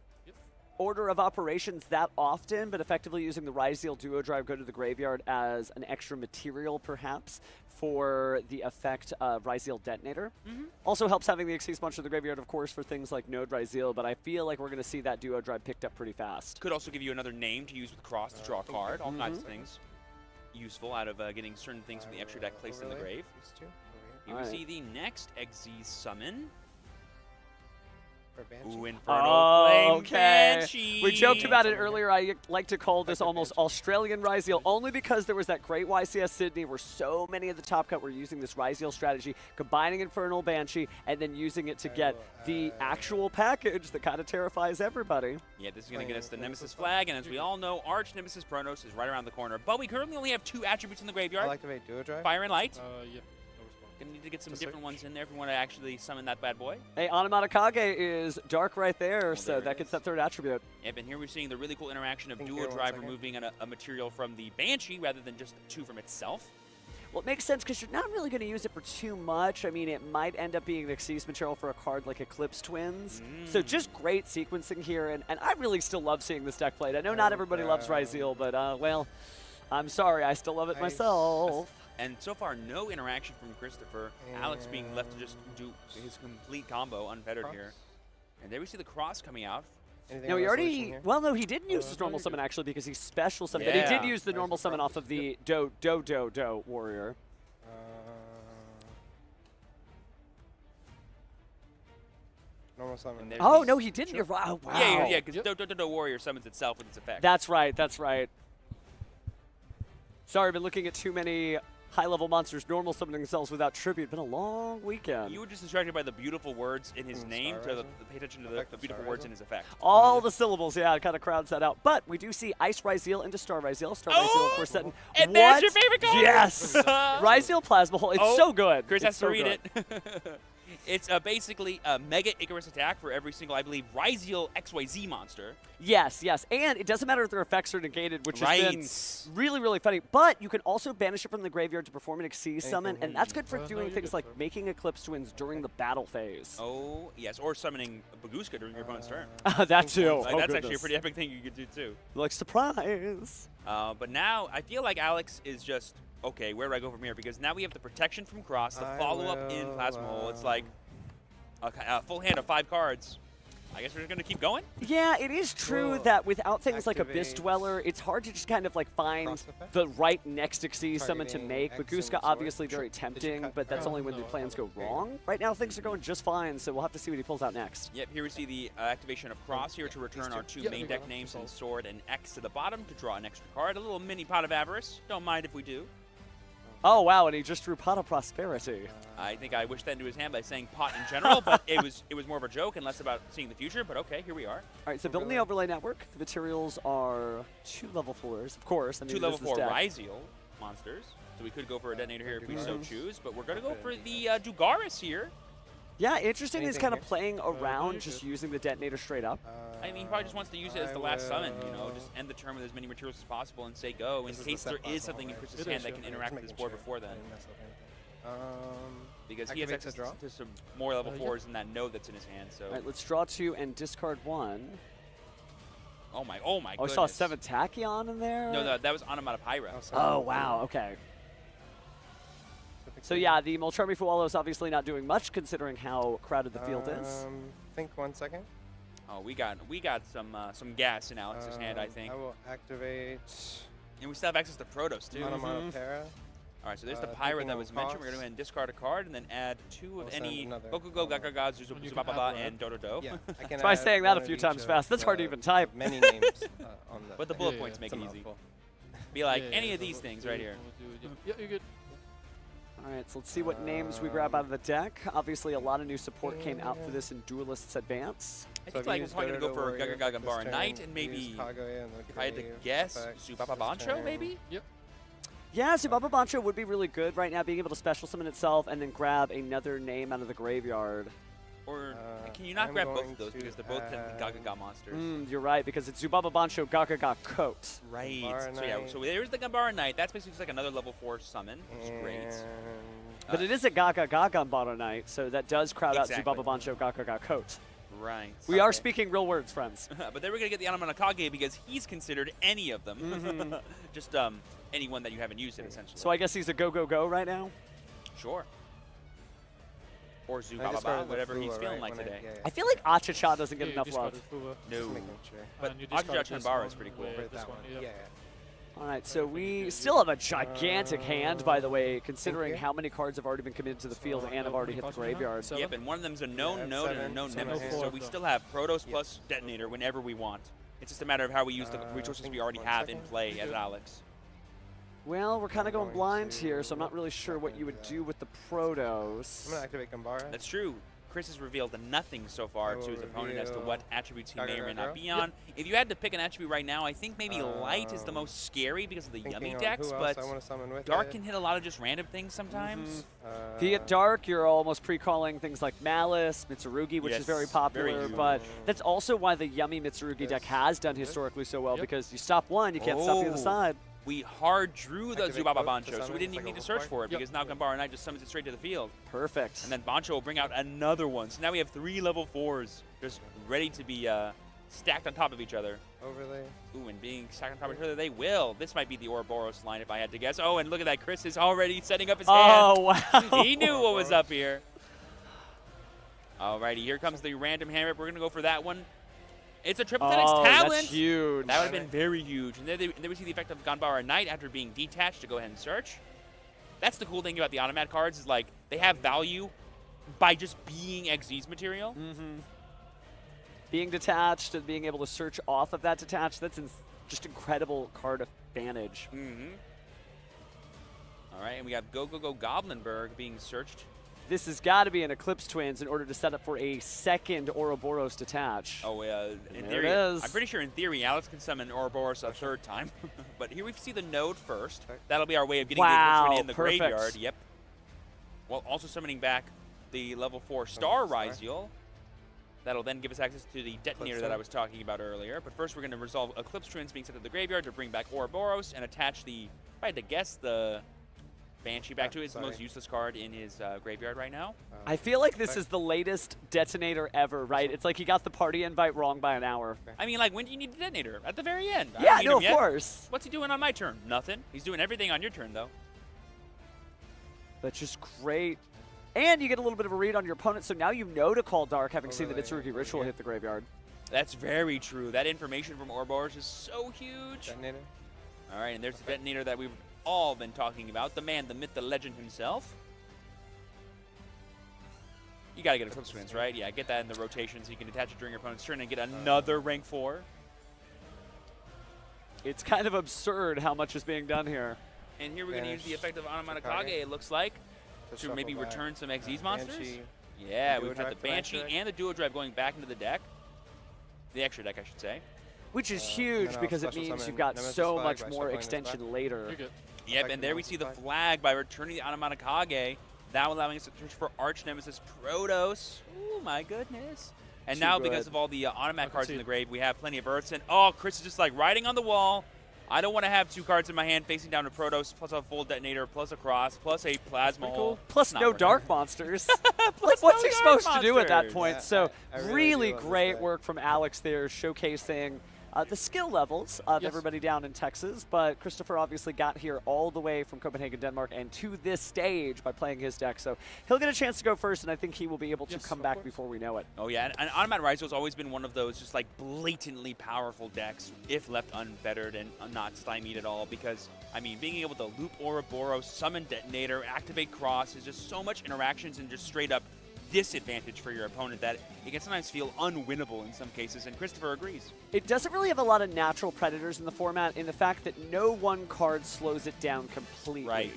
order of operations that often, but effectively using the Ryzeal Duo Drive, go to the graveyard as an extra material, perhaps, for the effect of Ryzeal Detonator. Also helps having the Xyz Monster in the graveyard, of course, for things like Node Ryzeal, but I feel like we're going to see that Duo Drive picked up pretty fast. Could also give you another name to use with Cross to draw a card. All kinds of things useful out of getting certain things from the extra deck placed in the grave. Here we see the next Xyz summon. Ooh, Infernal Flame Banshee. We joked about it earlier. I like to call this almost Australian Ryzeal, only because there was that great YCS Sydney where so many of the top cut were using this Ryzeal strategy, combining Infernal Banshee and then using it to get the actual package that kind of terrifies everybody. Yeah, this is going to get us the Nemesis flag, and as we all know, Arch Nemesis Pronos is right around the corner. But we currently only have 2 attributes in the graveyard. I'll activate Duo Drive. Fire and Light. Yeah. Gonna need to get some different ones in there if we want to actually summon that bad boy. Hey, Onomatakage is dark right there, so that gets that 3rd attribute. Yep, and here we're seeing the really cool interaction of Duo Drive removing a material from the Banshee rather than just 2 from itself. Well, it makes sense because you're not really going to use it for too much. I mean, it might end up being an Xyz material for a card like Eclipse Twins. So just great sequencing here, and I really still love seeing this deck played. I know not everybody loves Ryzeal, but, well, I'm sorry, I still love it myself. And so far, no interaction from Christopher. Alex being left to just do his complete combo unfettered here. And there we see the cross coming out. No, he already, well, no, he didn't use his normal summon, actually, because he special summoned. But he did use the normal summon off of the Do warrior. Normal summon. Oh, no, he didn't. You're right. Oh, wow. Yeah, because Do warrior summons itself with its effect. That's right, that's right. Sorry, I've been looking at too many high-level monsters normal summoning themselves without tribute. Been a long weekend. You were just distracted by the beautiful words in his name to pay attention to the beautiful words in his effect. All the syllables, yeah, it kind of crowds that out. But we do see Ice Ryzeal into Star Ryzeal. Star Ryzeal, of course, setting. And there's your favorite card! Yes! Ryzeal Plasma Hole. It's so good. Chris has to read it. It's basically a Mega Icarus attack for every single, I believe, Ryzeal XYZ monster. Yes, yes. And it doesn't matter if their effects are negated, which has been really, really funny. But you can also banish it from the graveyard to perform an Xyz summon, and that's good for doing things like making Eclipse Twins during the battle phase. Oh, yes, or summoning Baguska during your opponent's turn. That too. Like, that's actually a pretty epic thing you could do, too. Like, surprise. But now, I feel like Alex is just, okay, where do I go from here? Because now we have the protection from Cross, the follow-up in Plasma Hole. It's like a full hand of 5 cards. I guess we're just going to keep going? Yeah, it is true that without things like Abyss Dweller, it's hard to just kind of like find the right next Xyz summon to make. Baguska obviously very tempting, but that's only when the plans go wrong. Right now things are going just fine, so we'll have to see what he pulls out next. Yep, here we see the activation of Cross here to return our 2 main deck names and Sword and X to the bottom to draw an extra card. A little mini Pot of Avarice. Don't mind if we do. Oh, wow, and he just drew Pot of Prosperity. I think I wished that into his hand by saying pot in general, but it was more of a joke and less about seeing the future, but okay, here we are. All right, so building the overlay network, the materials are 2 level 4s, of course. I mean, 2 level 4 Ryzeal monsters, so we could go for a Detonator here if we so choose, but we're going to go for the Dugaris here. Yeah, interesting is kind of playing around just using the Detonator straight up. I mean, he probably just wants to use it as the last summon, you know, just end the turn with as many materials as possible and say go, in case there is something in Chris's hand that can interact with his board before then. Because he has access to some more level 4s in that node that's in his hand, so. All right, let's draw 2 and discard 1. Oh my goodness. I saw 7 Tachyon in there? No, that was Onomatopyra. Oh, wow, okay. So yeah, the Molcharmi Fualo is obviously not doing much considering how crowded the field is. Think 1 second. Oh, we got some gas in Alex's hand, I think. I will activate. And we still have access to Protos too. Onomatopyra. All right, so there's the Pyra that was mentioned. We're going to go ahead and discard a card and then add 2 of any Bokugo, Gagaga, Zubababa, and Dododo. Yeah, try saying that a few times fast. That's hard to even type. Many names on the. But the bullet points make it easy. Be like any of these things right here. Yeah, you're good. All right, so let's see what names we grab out of the deck. Obviously, a lot of new support came out for this in Duelists Advance. I think like, we're probably going to go for Gagaga Gambara Knight and maybe, if I had to guess, Subaba Bancho maybe? Yep. Yeah, Subaba Bancho would be really good right now, being able to special summon itself and then grab another name out of the graveyard. Or can you not grab both of those because they're both Gagaga monsters? You're right, because it's Zubaba Bancho Gagaga Coat. Right. So yeah, so there's the Gambara Knight. That's basically just like another level 4 summon, which is great. But it is a Gagaga Gambara Knight, so that does crowd out Zubaba Bancho Gagaga Coat. right. We are speaking real words, friends. But then we're going to get the Anamanakage because he's considered any of them. Mhm. Just anyone that you haven't used it, essentially. So I guess he's a go right now? Sure. Or I just Zubaba, started whatever with he's Fuwa, feeling right, like when I- today. yeah, yeah. I feel like Achacha doesn't get enough love. No. making sure. But you discarded Achacha this Chanbara one is pretty cool. with this one, Yeah. All right, so we still have a gigantic hand, by the way, considering how many cards have already been committed to the field and have already hit the graveyard. Yep, and one of them's a known Yeah, node and a 7, known 7 nemesis, hands. so we still have Protoss plus Detonator whenever we want. It's just a matter of how we use the resources we already have in play as Alex. Well, we're kind of going blind here, so I'm not really sure what you would do with the Protoss. I'm going to activate Gambara. That's true. Chris has revealed nothing so far to his opponent as to what attributes he may or may not be on. If you had to pick an attribute right now, I think maybe Light is the most scary because of the Thinking yummy on decks, who but else I wanna summon with Dark it. can hit a lot of just random things sometimes. If you get Dark, you're almost pre-calling things like Malice, Mitsurugi, which is Yes, very popular, very but that's also why the yummy Mitsurugi deck has done historically so well, because you stop one, you can't stop the other side. We hard drew the Activate Zubaba both to Bancho, so summon we didn't it's even like need a to search fire. for it because now Gambara Knight just summons it straight to the field. Perfect. And then Bancho will bring out another one. So now we have 3 level 4s just ready to be stacked on top of each other. Overlay. Ooh, and being stacked on top of each other, they will. This might be the Ouroboros line if I had to guess. Oh, and look at that. Chris is already setting up his hand. Oh, wow. He knew what was up here. Alrighty, here comes the random hand rip. We're going to go for that one. It's a Triple Tenix Talent. That's huge. That would have been very huge. And then we see the effect of Gambara Knight after being detached to go ahead and search. That's the cool thing about the automat cards is like they have value by just being Xyz material. Being detached and being able to search off of that detached, that's just incredible card advantage. All right, and we have Go Go Go Goblinberg being searched. This has got to be an Eclipse Twins in order to set up for a second Ouroboros detach. Oh, in there theory, it is. I'm pretty sure in theory Alex can summon Ouroboros a 3rd time. But here we see the node first. That'll be our way of getting the Eclipse in the perfect. graveyard. Yep. While also summoning back the level 4 Star Ryziel. That'll then give us access to the detonator that I was talking about earlier. But first we're going to resolve Eclipse Twins being sent to the graveyard to bring back Ouroboros and attach the, if I had to guess, the Banshee back to it. It's the most useless card in his graveyard right now. I feel like this is the latest detonator ever, right? It's like he got the party invite wrong by an hour. I mean, like, when do you need the detonator? At the very end. I Yeah, don't need no, him of yet. course. What's he doing on my turn? Nothing. He's doing everything on your turn, though. That's just great. And you get a little bit of a read on your opponent, so now you know to call Dark, having seen the Mitsurugi Ritual hit the graveyard. That's very true. That information from Ouroboros is so huge. Detonator. All right, and there's the detonator that we've all been talking about. The man, the myth, the legend himself. You got to get Eclipse Twins, right? Yeah, get that in the rotation so you can attach it during your opponent's turn and get another rank 4. It's kind of absurd how much is being done here. And here we're going to use the effect of Anamanakage, Kage. it looks like, to shuffle maybe back. return some Xyz monsters. Banshee. Yeah, Duo we've got the Drive for Banshee extra. and the Duo Drive going back into the deck. The extra deck, I should say. Which is and huge then I'll because it special means summon you've got Nemesis so Flag much by more shuffling this extension back. later. Yep, and there we see the flag by returning the Anamanakage, now allowing us to search for Arch Nemesis Protoss. Ooh, my goodness. And Too now good. because of all the automat cards in the grave, we have plenty of Earths. And oh, Chris is just like writing on the wall. I don't want to have 2 cards in my hand facing down to Protoss, plus a full detonator, plus a cross, plus a plasma hole. Plus Not no working. dark monsters. Plus What's no he dark supposed to do at that monsters? point? Yeah, So I really really do love this great deck. work from Alex there, showcasing the skill levels of everybody down in Texas. But Christopher obviously got here all the way from Copenhagen, Denmark, and to this stage by playing his deck. So he'll get a chance to go first, and I think he will be able to come back before we know it. Oh yeah, and Automat Ryzo has always been one of those just like blatantly powerful decks if left unfettered and not stymied at all because, I mean, being able to loop Ouroboros, summon Detonator, activate Cross is just so much interactions and just straight up disadvantage for your opponent that it can sometimes feel unwinnable in some cases, and Christopher agrees. It doesn't really have a lot of natural predators in the format in the fact that no one card slows it down completely. Right.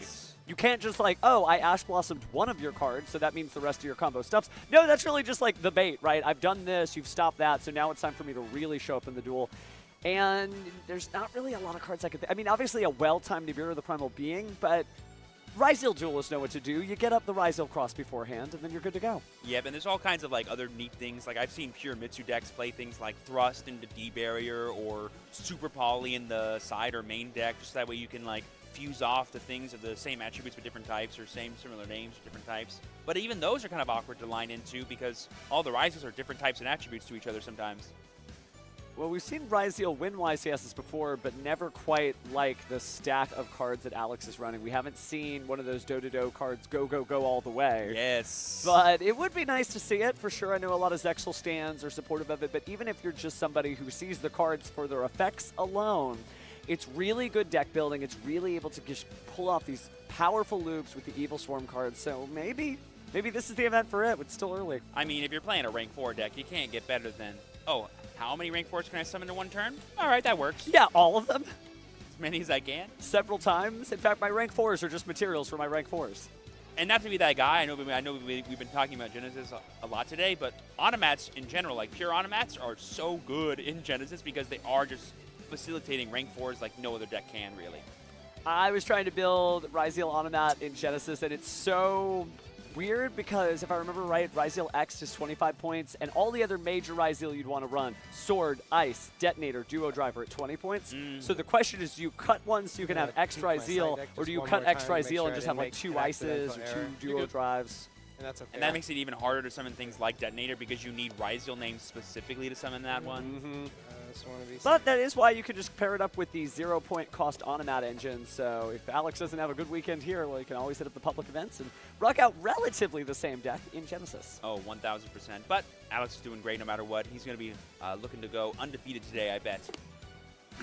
You can't just like, oh, I Ash Blossomed one of your cards, so that means the rest of your combo stops. No, that's really just like the bait, right? I've done this, you've stopped that, so now it's time for me to really show up in the duel. And there's not really a lot of cards I could I mean, obviously a well-timed Nibiru the Primal Being, but Ryziel duelists know what to do. You get up the Ryziel cross beforehand, and then you're good to go. Yep, and there's all kinds of like other neat things. Like I've seen pure Mitsu decks play things like Thrust into D-Barrier or Super Poly in the side or main deck, just that way you can like fuse off the things of the same attributes with different types or similar names with different types. But even those are kind of awkward to line into because all the rises are different types and attributes to each other sometimes. Well, we've seen Ryzeal win YCSs before, but never quite like the stack of cards that Alex is running. We haven't seen one of those do-do-do cards go all the way. Yes. But it would be nice to see it, for sure. I know a lot of Zexal stands are supportive of it, but even if you're just somebody who sees the cards for their effects alone, it's really good deck building. It's really able to just pull off these powerful loops with the Evil Swarm cards. So maybe this is the event for it. It's still early. I mean, if you're playing a rank 4 deck, you can't get better than, oh, how many rank 4s can I summon in one turn? All right, that works. Yeah, all of them. As many as I can. Several times. In fact, my rank 4s are just materials for my rank 4s. And not to be that guy, I know we've been talking about Genesis a lot today, but automats in general, like pure automats, are so good in Genesis because they are just facilitating rank 4s like no other deck can, really. I was trying to build Ryzeal Automat in Genesis, and it's so weird because if I remember right, Ryzeal X is 25 points, and all the other major Ryzeal you'd want to run, Sword, Ice, Detonator, Duo Driver at 20 points. So the question is, do you cut one so you can have X Ryzeal, or do you cut X Ryzeal and just have like 2 Ices or 2 Duo Drives? And that's okay. And that makes it even harder to summon things like Detonator because you need Ryzeal names specifically to summon that one. But that is why you could just pair it up with the 0-point cost Automat engine. So if Alex doesn't have a good weekend here, well, you can always hit up the public events and rock out relatively the same deck in Genesis. Oh, 1,000%. But Alex is doing great no matter what. He's going to be looking to go undefeated today, I bet.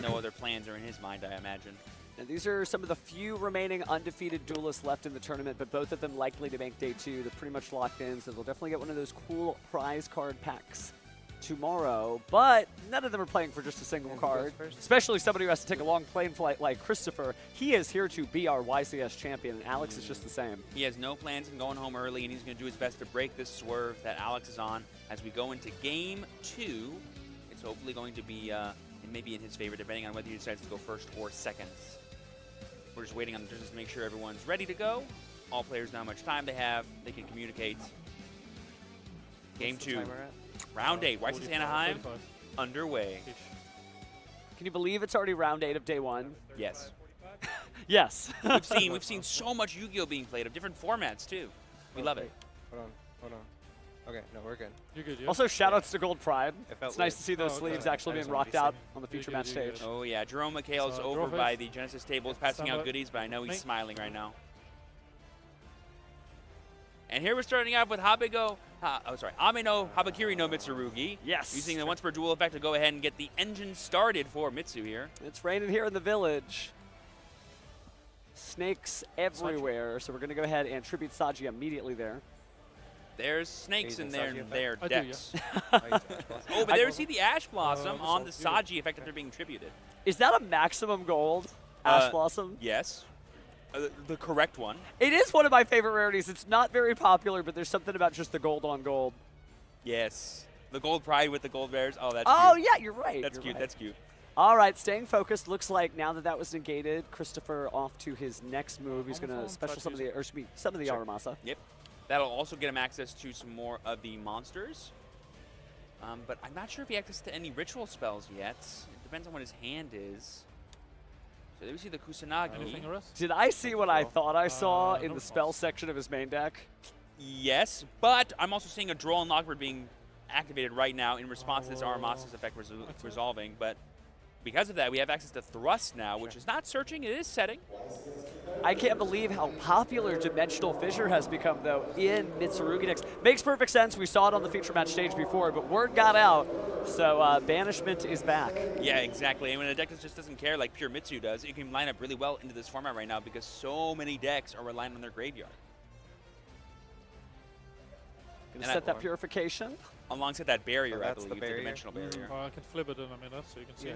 No other plans are in his mind, I imagine. And these are some of the few remaining undefeated duelists left in the tournament, but both of them likely to make day 2. They're pretty much locked in, so they'll definitely get one of those cool prize card packs tomorrow. But none of them are playing for just a single card, especially somebody who has to take a long plane flight like Christopher. He is here to be our YCS champion, and Alex is just the same. He has no plans on going home early, and he's going to do his best to break this swerve that Alex is on as we go into game 2. It's hopefully going to be maybe in his favor, depending on whether he decides to go first or second. We're just waiting on the judges to make sure everyone's ready to go. All players know how much time they have. They can communicate. Game 2. Round 8. YCS Anaheim underway. Can you believe it's already round 8 of day 1? Yes. Yes. We've seen so much Yu-Gi-Oh being played of different formats too. We love it. Hold on. Okay, no, we're good. You're good, yeah? Also, shoutouts to Gold Prime. weird. It's nice to see those sleeves actually being rocked out on the feature match stage. Oh yeah, Jerome McHale's So, over draw by first. the Genesis tables passing out goodies, but I know he's smiling right now. And here we're starting out with Ameno Habakiri no Mitsurugi. Yes. Using the once per duel effect to go ahead and get the engine started for Mitsu here. It's raining here in the village. Snakes everywhere, so we're going to go ahead and tribute Saji immediately there. There's snakes in their I do, decks. Oh, but there's the Ash Blossom on the Saji effect that they're being tributed. Is that a maximum gold Ash Blossom? Yes. The correct one. It is one of my favorite rarities. It's not very popular, but there's something about just the gold on gold. Yes. The gold pride with the gold bears. Oh, that's Oh, cute. yeah, you're right. That's you're cute. right. That's cute. All right, staying focused. Looks like now that was negated, Christopher off to his next move. He's going to special some of the Aramasa. Yep. That'll also get him access to some more of the monsters. But I'm not sure if he has access to any ritual spells yet. It depends on what his hand is. So there we see the Kusanagi. Did I see what I thought I saw in the spell section of his main deck? Yes, but I'm also seeing a Droll and Lockbird being activated right now in response to this Aramasa's effect resolving. But because of that, we have access to Thrust now, which is not searching, it is setting. I can't believe how popular Dimensional Fissure has become, though, in Mitsurugi decks. Makes perfect sense. We saw it on the feature match stage before, but word got out, so Banishment is back. Yeah, exactly. And when a deck just doesn't care like pure Mitsu does, it can line up really well into this format right now because so many decks are relying on their graveyard. Gonna set that purification. Alongside that barrier, I that's the believe, the dimensional barrier. I can flip it in a minute so you can see. Yeah.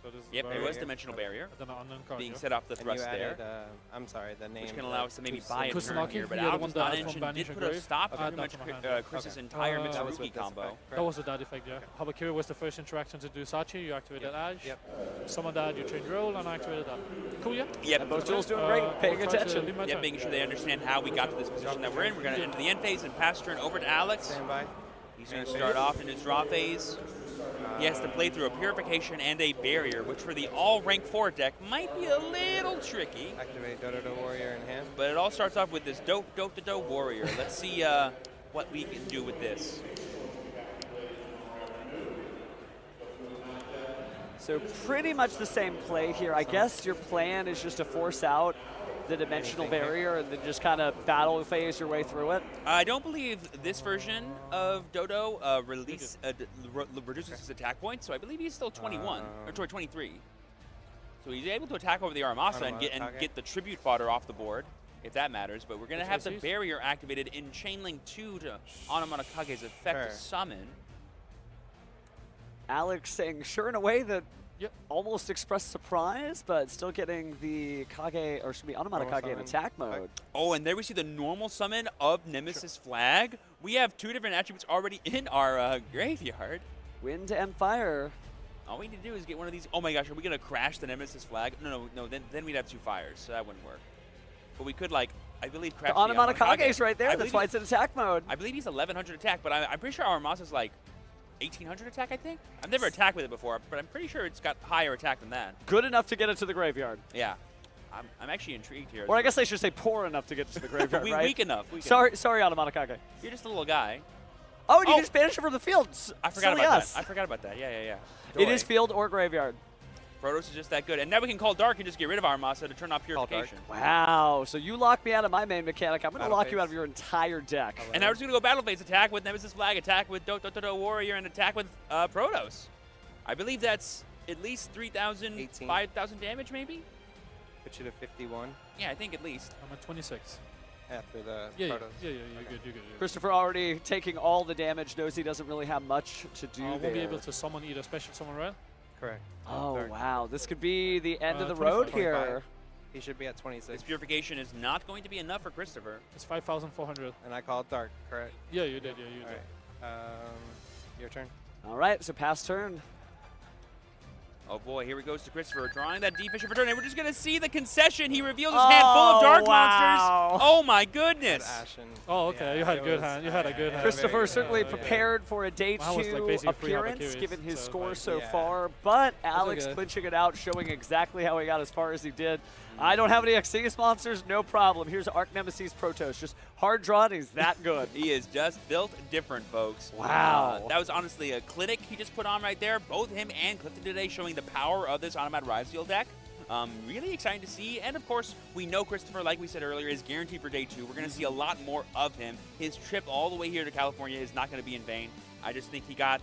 So this is Yep, it barrier. was dimensional barrier. Then an unknown card, Being yeah. set off the And thrust you added, there. I'm sorry, the name. Which can allow us to maybe Kusanagi. buy a turn Kusanagi, here, but you're the Alex one that non-engine from did Banished put a Grave. stop I to had pretty that much from my hand. Chris's entire That was Mitsurugi with this combo. effect, That was the dad effect, yeah. Habakiri was the first interaction to do Sachi. You activated Ash. Yep. Summon that, you change role, and I activated that. Cool, yeah? Yep. Both tools doing great, paying we'll try to attention. leave my Yep, turn. making sure they understand how we got to this position that we're in. We're going to enter the end phase and pass turn over to Alex. Stand by. He's going to start off in his draw phase. he has to play through a Purification and a Barrier, which for the all rank 4 deck might be a little tricky. Activate Do Warrior in hand. But it all starts off with this Do Warrior. Let's see what we can do with this. So pretty much the same play here. I guess your plan is just to force out the dimensional barrier and then just kind of battle phase your way through it. I don't believe this version of Dodo reduces his attack points, so I believe he's still 21 or 23. So he's able to attack over the Aramasa and get the tribute fodder off the board, if that matters. But we're going to have the barrier activated in Chainlink 2 to Anamanakage's effect to summon. Alex saying, sure, in a way that almost expressed surprise, but still getting the Kage, or should be Anamanakage in attack mode. Oh, and there we see the normal summon of Nemesis Flag. We have 2 different attributes already in our graveyard. Wind and fire. All we need to do is get one of these. Oh my gosh, are we going to crash the Nemesis Flag? No, then we'd have 2 fires, so that wouldn't work. But we could, like, I believe, crash the Anamanakage's right there. That's why it's in attack mode. I believe he's 1100 attack, but I'm pretty sure Aramasa's like 1800 attack, I think? I've never attacked with it before, but I'm pretty sure it's got higher attack than that. Good enough to get it to the graveyard. Yeah. I'm actually intrigued here. Or I guess I should say poor enough to get to the graveyard, right? Weak enough. Sorry, Anamanakage. You're just a little guy. Oh, and you can just banish it from the field. I forgot about that. I forgot about that. Yeah. It is field or graveyard. Protoss is just that good. And now we can call Dark and just get rid of Aramasa to turn off Purification. Wow. So you lock me out of my main mechanic. I'm going to lock you out of your entire deck. And now we're just going to go Battle Phase, attack with Nemesis Flag, attack with Do Warrior, and attack with Protoss. I believe that's at least 3,000, 5,000 damage, maybe? Put you to 51. Yeah, I think at least. I'm at 26. After the Protoss. Yeah, you're good. Christopher already taking all the damage, knows he doesn't really have much to do won't there. be able to summon either special summon, right? Correct. Oh, Dark. wow. This could be the end of the road 25. here. He should be at 26. This Purification is not going to be enough for Christopher. It's 5,400. And I called Dark, correct? Yeah, you did. You did. Right. Your turn. All right, so pass turn. Oh boy, here he goes to Christopher, drawing that Deep Fisher for turn, and we're just gonna see the concession. He reveals his hand full of dark monsters. Oh my goodness! Oh, okay, you had a good hand. You had a good hand. Christopher certainly prepared for a day 2 appearance, given his score so far, but Alex clinching it out, showing exactly how he got as far as he did. I don't have any Xyz monsters, no problem. Here's Arc Nemesis Protoss, just hard drawn, he's that good. He is just built different, folks. Wow. That was honestly a clinic he just put on right there. Both him and Clifton today showing the power of this Automat Rise-Seal deck. Really exciting to see. And of course, we know Christopher, like we said earlier, is guaranteed for day 2. We're going to see a lot more of him. His trip all the way here to California is not going to be in vain. I just think he got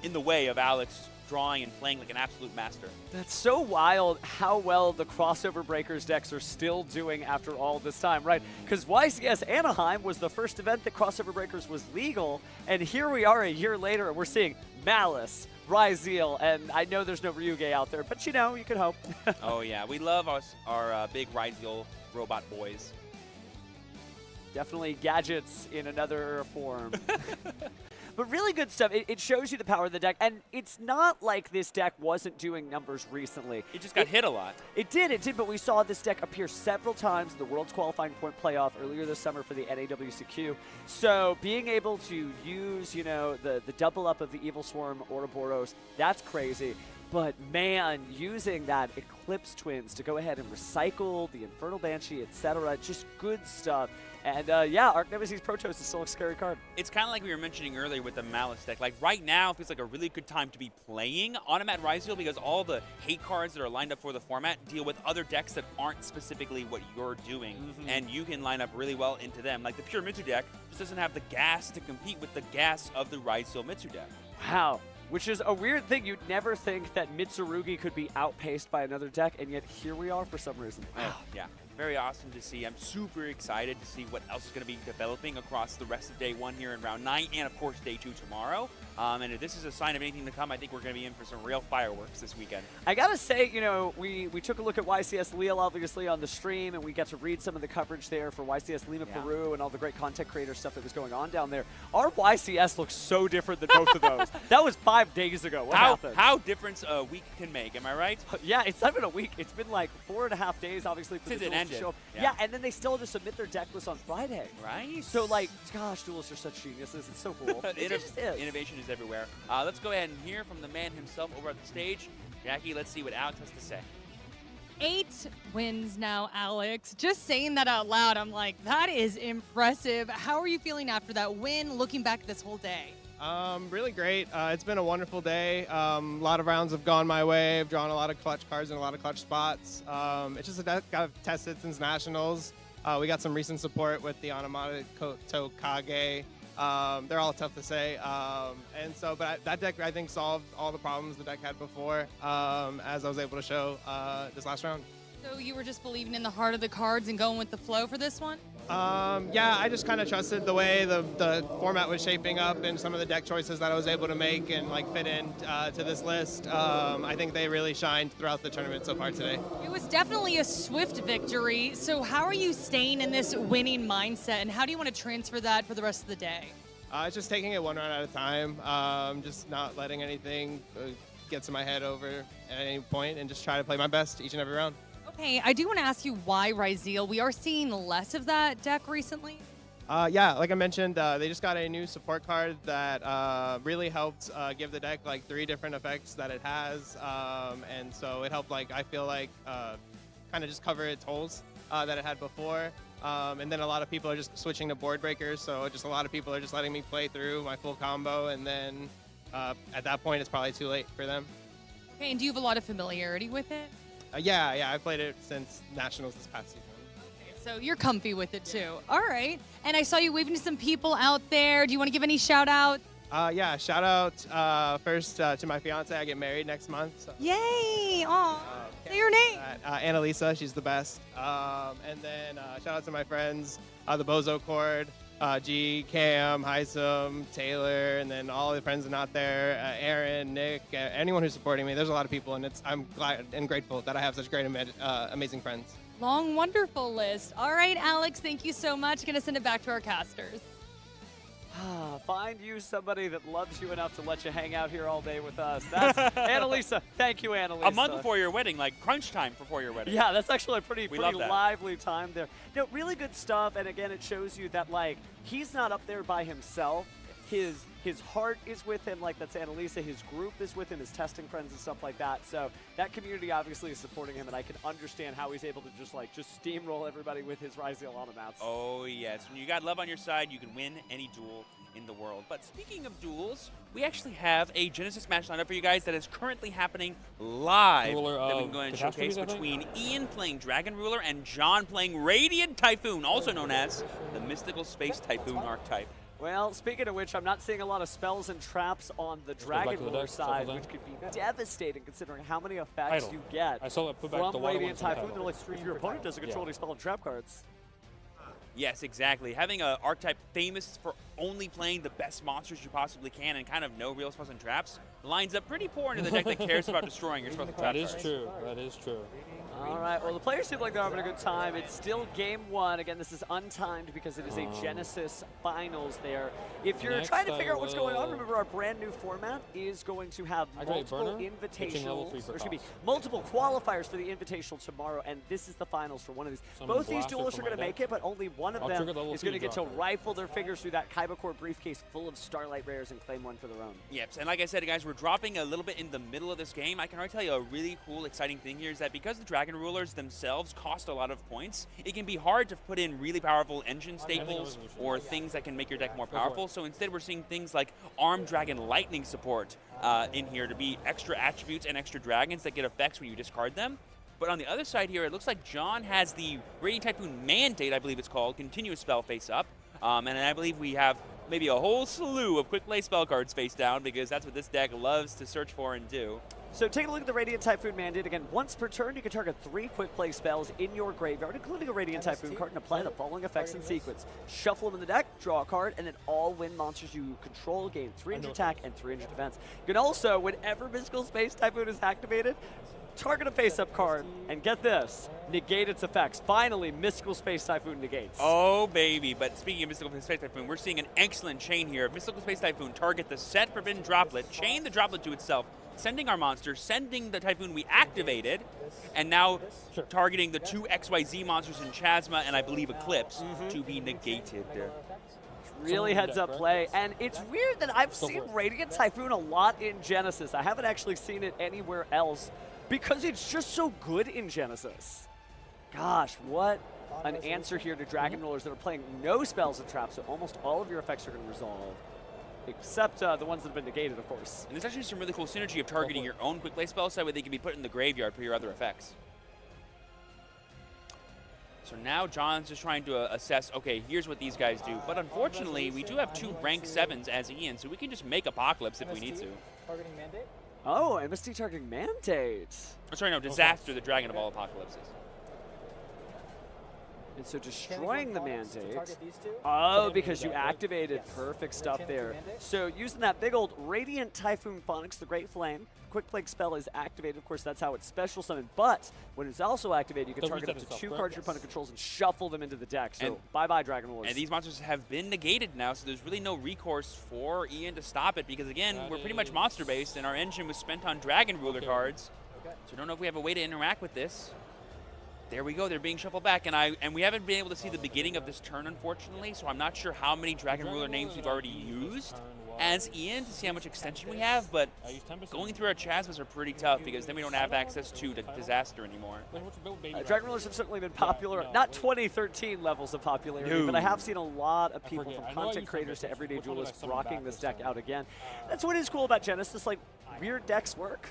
in the way of Alex drawing and playing like an absolute master. That's so wild how well the Crossover Breakers decks are still doing after all this time, right? Because YCS Anaheim was the first event that Crossover Breakers was legal, and here we are a year later, and we're seeing Malice, Rise-Seal, and I know there's no Ryuge out there, but you know, you can hope. Oh yeah, we love our big Rise-Seal robot boys. Definitely gadgets in another form. But really good stuff. It shows you the power of the deck, and it's not like this deck wasn't doing numbers recently. It just got hit a lot. It did, but we saw this deck appear several times in the World's Qualifying Point Playoff earlier this summer for the NAWCQ. So being able to use, you know, the double up of the Evil Swarm Ouroboros, that's crazy. But man, using that Eclipse Twins to go ahead and recycle the Infernal Banshee, etc., just good stuff. And yeah, Arc Nemesis Protoss is still a scary card. It's kind of like we were mentioning earlier with the Malice deck. Like right now, feels like a really good time to be playing Automat Rise-Seal because all the hate cards that are lined up for the format deal with other decks that aren't specifically what you're doing. And you can line up really well into them. Like the Pure Mitsu deck just doesn't have the gas to compete with the gas of the Rise-Seal Mitsu deck. Wow. Which is a weird thing. You'd never think that Mitsurugi could be outpaced by another deck, and yet here we are for some reason. Wow. Yeah, very awesome to see. I'm super excited to see what else is going to be developing across the rest of day 1 here in round 9, and of course day 2 tomorrow. And if this is a sign of anything to come, I think we're going to be in for some real fireworks this weekend. I gotta say, you know, we took a look at YCS Lille obviously on the stream, and we got to read some of the coverage there for YCS Lima, Peru, and all the great content creator stuff that was going on down there. Our YCS looks so different than both of those. That was 5 days ago. What happened? How difference a week can make, am I right? Yeah, it's not been a week. It's been like 4.5 days, obviously, for Since the it dual ended, did. show up. Yeah. Yeah, and then they still had to submit their deck list on Friday. Right. So, like, gosh, Duelists are such geniuses. It's so cool. It just is. Innovation is everywhere. Let's go ahead and hear from the man himself over at the stage. Jackie, let's see what Alex has to say. 8 wins now, Alex. Just saying that out loud, I'm like, that is impressive. How are you feeling after that win, looking back at this whole day? Really great. It's been a wonderful day. A lot of rounds have gone my way. I've drawn a lot of clutch cards in a lot of clutch spots. It's just a deck I've tested since Nationals. We got some recent support with the Anamata Kage. They're all tough to say. But that deck, I think, solved all the problems the deck had before, as I was able to show this last round. So you were just believing in the heart of the cards and going with the flow for this one? Yeah, I just kind of trusted the way the format was shaping up and some of the deck choices that I was able to make and like fit in to this list. I think they really shined throughout the tournament so far today. It was definitely a swift victory. So how are you staying in this winning mindset, and how do you want to transfer that for the rest of the day? It's just taking it one round at a time, just not letting anything get to my head over at any point, and just try to play my best each and every round. Okay, I do want to ask you why Ryzeal. We are seeing less of that deck recently. Yeah, like I mentioned, they just got a new support card that really helped give the deck like 3 different effects that it has, and so it helped, like, I feel like, kind of just cover its holes that it had before. And then a lot of people are just switching to board breakers, so just a lot of people are just letting me play through my full combo, and then at that point it's probably too late for them. Okay, and do you have a lot of familiarity with it? Yeah, I've played it since Nationals this past season. So you're comfy with it too. All right. And I saw you waving to some people out there. Do you want to give any shout out? Yeah, shout out first to my fiance. I get married next month. So. Yay! Aw. Say your name. Annalisa, she's the best. And then shout out to my friends, the Bozo Chord, G, Cam, Heisum, Taylor, and then all the friends not there, Aaron, Nick, anyone who's supporting me. There's a lot of people, and I'm glad and grateful that I have such great, amazing friends. Long, wonderful list. All right, Alex, thank you so much. Going to send it back to our casters. Find you somebody that loves you enough to let you hang out here all day with us. That's Annalisa. Thank you, Annalisa. A month before your wedding, like crunch time before your wedding. Yeah, that's actually a pretty love that. lively time there. No, really good stuff, and again, it shows you that, like, he's not up there by himself. His heart is with him, like that's Annalisa. His group is with him, his testing friends and stuff like that. So that community obviously is supporting him, and I can understand how he's able to just steamroll everybody with his Ryzeal on the mats. Oh, yes. When you got love on your side, you can win any duel in the world. But speaking of duels, we actually have a Genesis match lined up for you guys that is currently happening live. That we can go ahead and showcase between Ian playing Dragon Ruler and John playing Radiant Typhoon, also known as the Mystical Space Typhoon archetype. Well, speaking of which, I'm not seeing a lot of spells and traps on the Dragon Ruler side, which could be devastating considering how many effects you get from Radiant Typhoon. Like, if your opponent doesn't control any spell and trap cards. Yes, exactly. Having an archetype famous for only playing the best monsters you possibly can and kind of no real spells and traps lines up pretty poor into the deck that cares about destroying your spells and traps. That is true. That is true. All right, well, the players seem like they're having a good time. It's still game 1. Again, this is untimed because it is a Genesis finals there. If you're trying to figure out what's going on, remember our brand new format is going to have multiple invitationals, multiple qualifiers for the invitational tomorrow, and this is the finals for one of these. Both these duelists are going to make it, but only one of them is going to get to rifle their fingers through that Kaiba Core briefcase full of Starlight Rares and claim one for their own. Yep, and like I said, guys, we're dropping a little bit in the middle of this game. I can already tell you a really cool, exciting thing here is that because the Dragon Rulers themselves cost a lot of points, it can be hard to put in really powerful engine staples or things that can make your deck more powerful. So instead, we're seeing things like Armed Dragon Lightning support in here to be extra attributes and extra dragons that get effects when you discard them. But on the other side here, it looks like John has the Radiant Typhoon Mandate, I believe it's called, continuous spell face up. And I believe we have maybe a whole slew of quick play spell cards face down because that's what this deck loves to search for and do. So take a look at the Radiant Typhoon Mandate. Again, once per turn, you can target 3 quick play spells in your graveyard, including a Radiant Typhoon card, and apply the following effects in sequence. Shuffle them in the deck, draw a card, and then all win monsters you control gain 300 attack and 300 defense. You can also, whenever Mystical Space Typhoon is activated, target a face-up card, and get this, negate its effects. Finally, Mystical Space Typhoon negates. Oh, baby. But speaking of Mystical Space Typhoon, we're seeing an excellent chain here. Mystical Space Typhoon, target the set Forbidden Droplet, chain the droplet to itself, sending our monster, sending the Typhoon we activated, and now targeting the 2 XYZ monsters in Chasma and I believe Eclipse to be negated. Really heads up play, and it's weird that I've seen Radiant Typhoon a lot in Genesis. I haven't actually seen it anywhere else because it's just so good in Genesis. Gosh, what an answer here to Dragon Rollers that are playing no spells and traps, so almost all of your effects are going to resolve, except the ones that have been negated, of course. And there's actually some really cool synergy of targeting your own quick play spells, so that way they can be put in the graveyard for your other effects. So now John's just trying to assess, okay, here's what these guys do. But unfortunately, we do have 2 rank 7s as Ian, so we can just make Apocalypse if we need to. Targeting Mandate? Oh, MST targeting Mandate. Oh, sorry, no, Disaster, the dragon of all apocalypses. And so destroying the Mandate. target these two? Oh, because you activated. Perfect stuff there. So using that big old Radiant Typhoon Phonics, the Great Flame, Quick Plague spell is activated. Of course, that's how it's special summoned. But when it's also activated, you can target up to 2 cards your opponent controls and shuffle them into the deck. So bye-bye, Dragon Rollers. And these monsters have been negated now, so there's really no recourse for Ian to stop it because, again, we're pretty much monster-based, and our engine was spent on Dragon Ruler cards. So I don't know if we have a way to interact with this. There we go. They're being shuffled back, and we haven't been able to see the beginning of this turn, unfortunately, so I'm not sure how many Dragon Ruler names we've already used as Ian to see how much extension we have, but going through our Chasmas are pretty tough because then we don't have access to the Disaster anymore. Dragon Rollers have certainly been popular, not 2013 levels of popularity, but I have seen a lot of people from content creators to everyday duelists rocking this deck out again. That's what is cool about Genesis, like, weird decks work,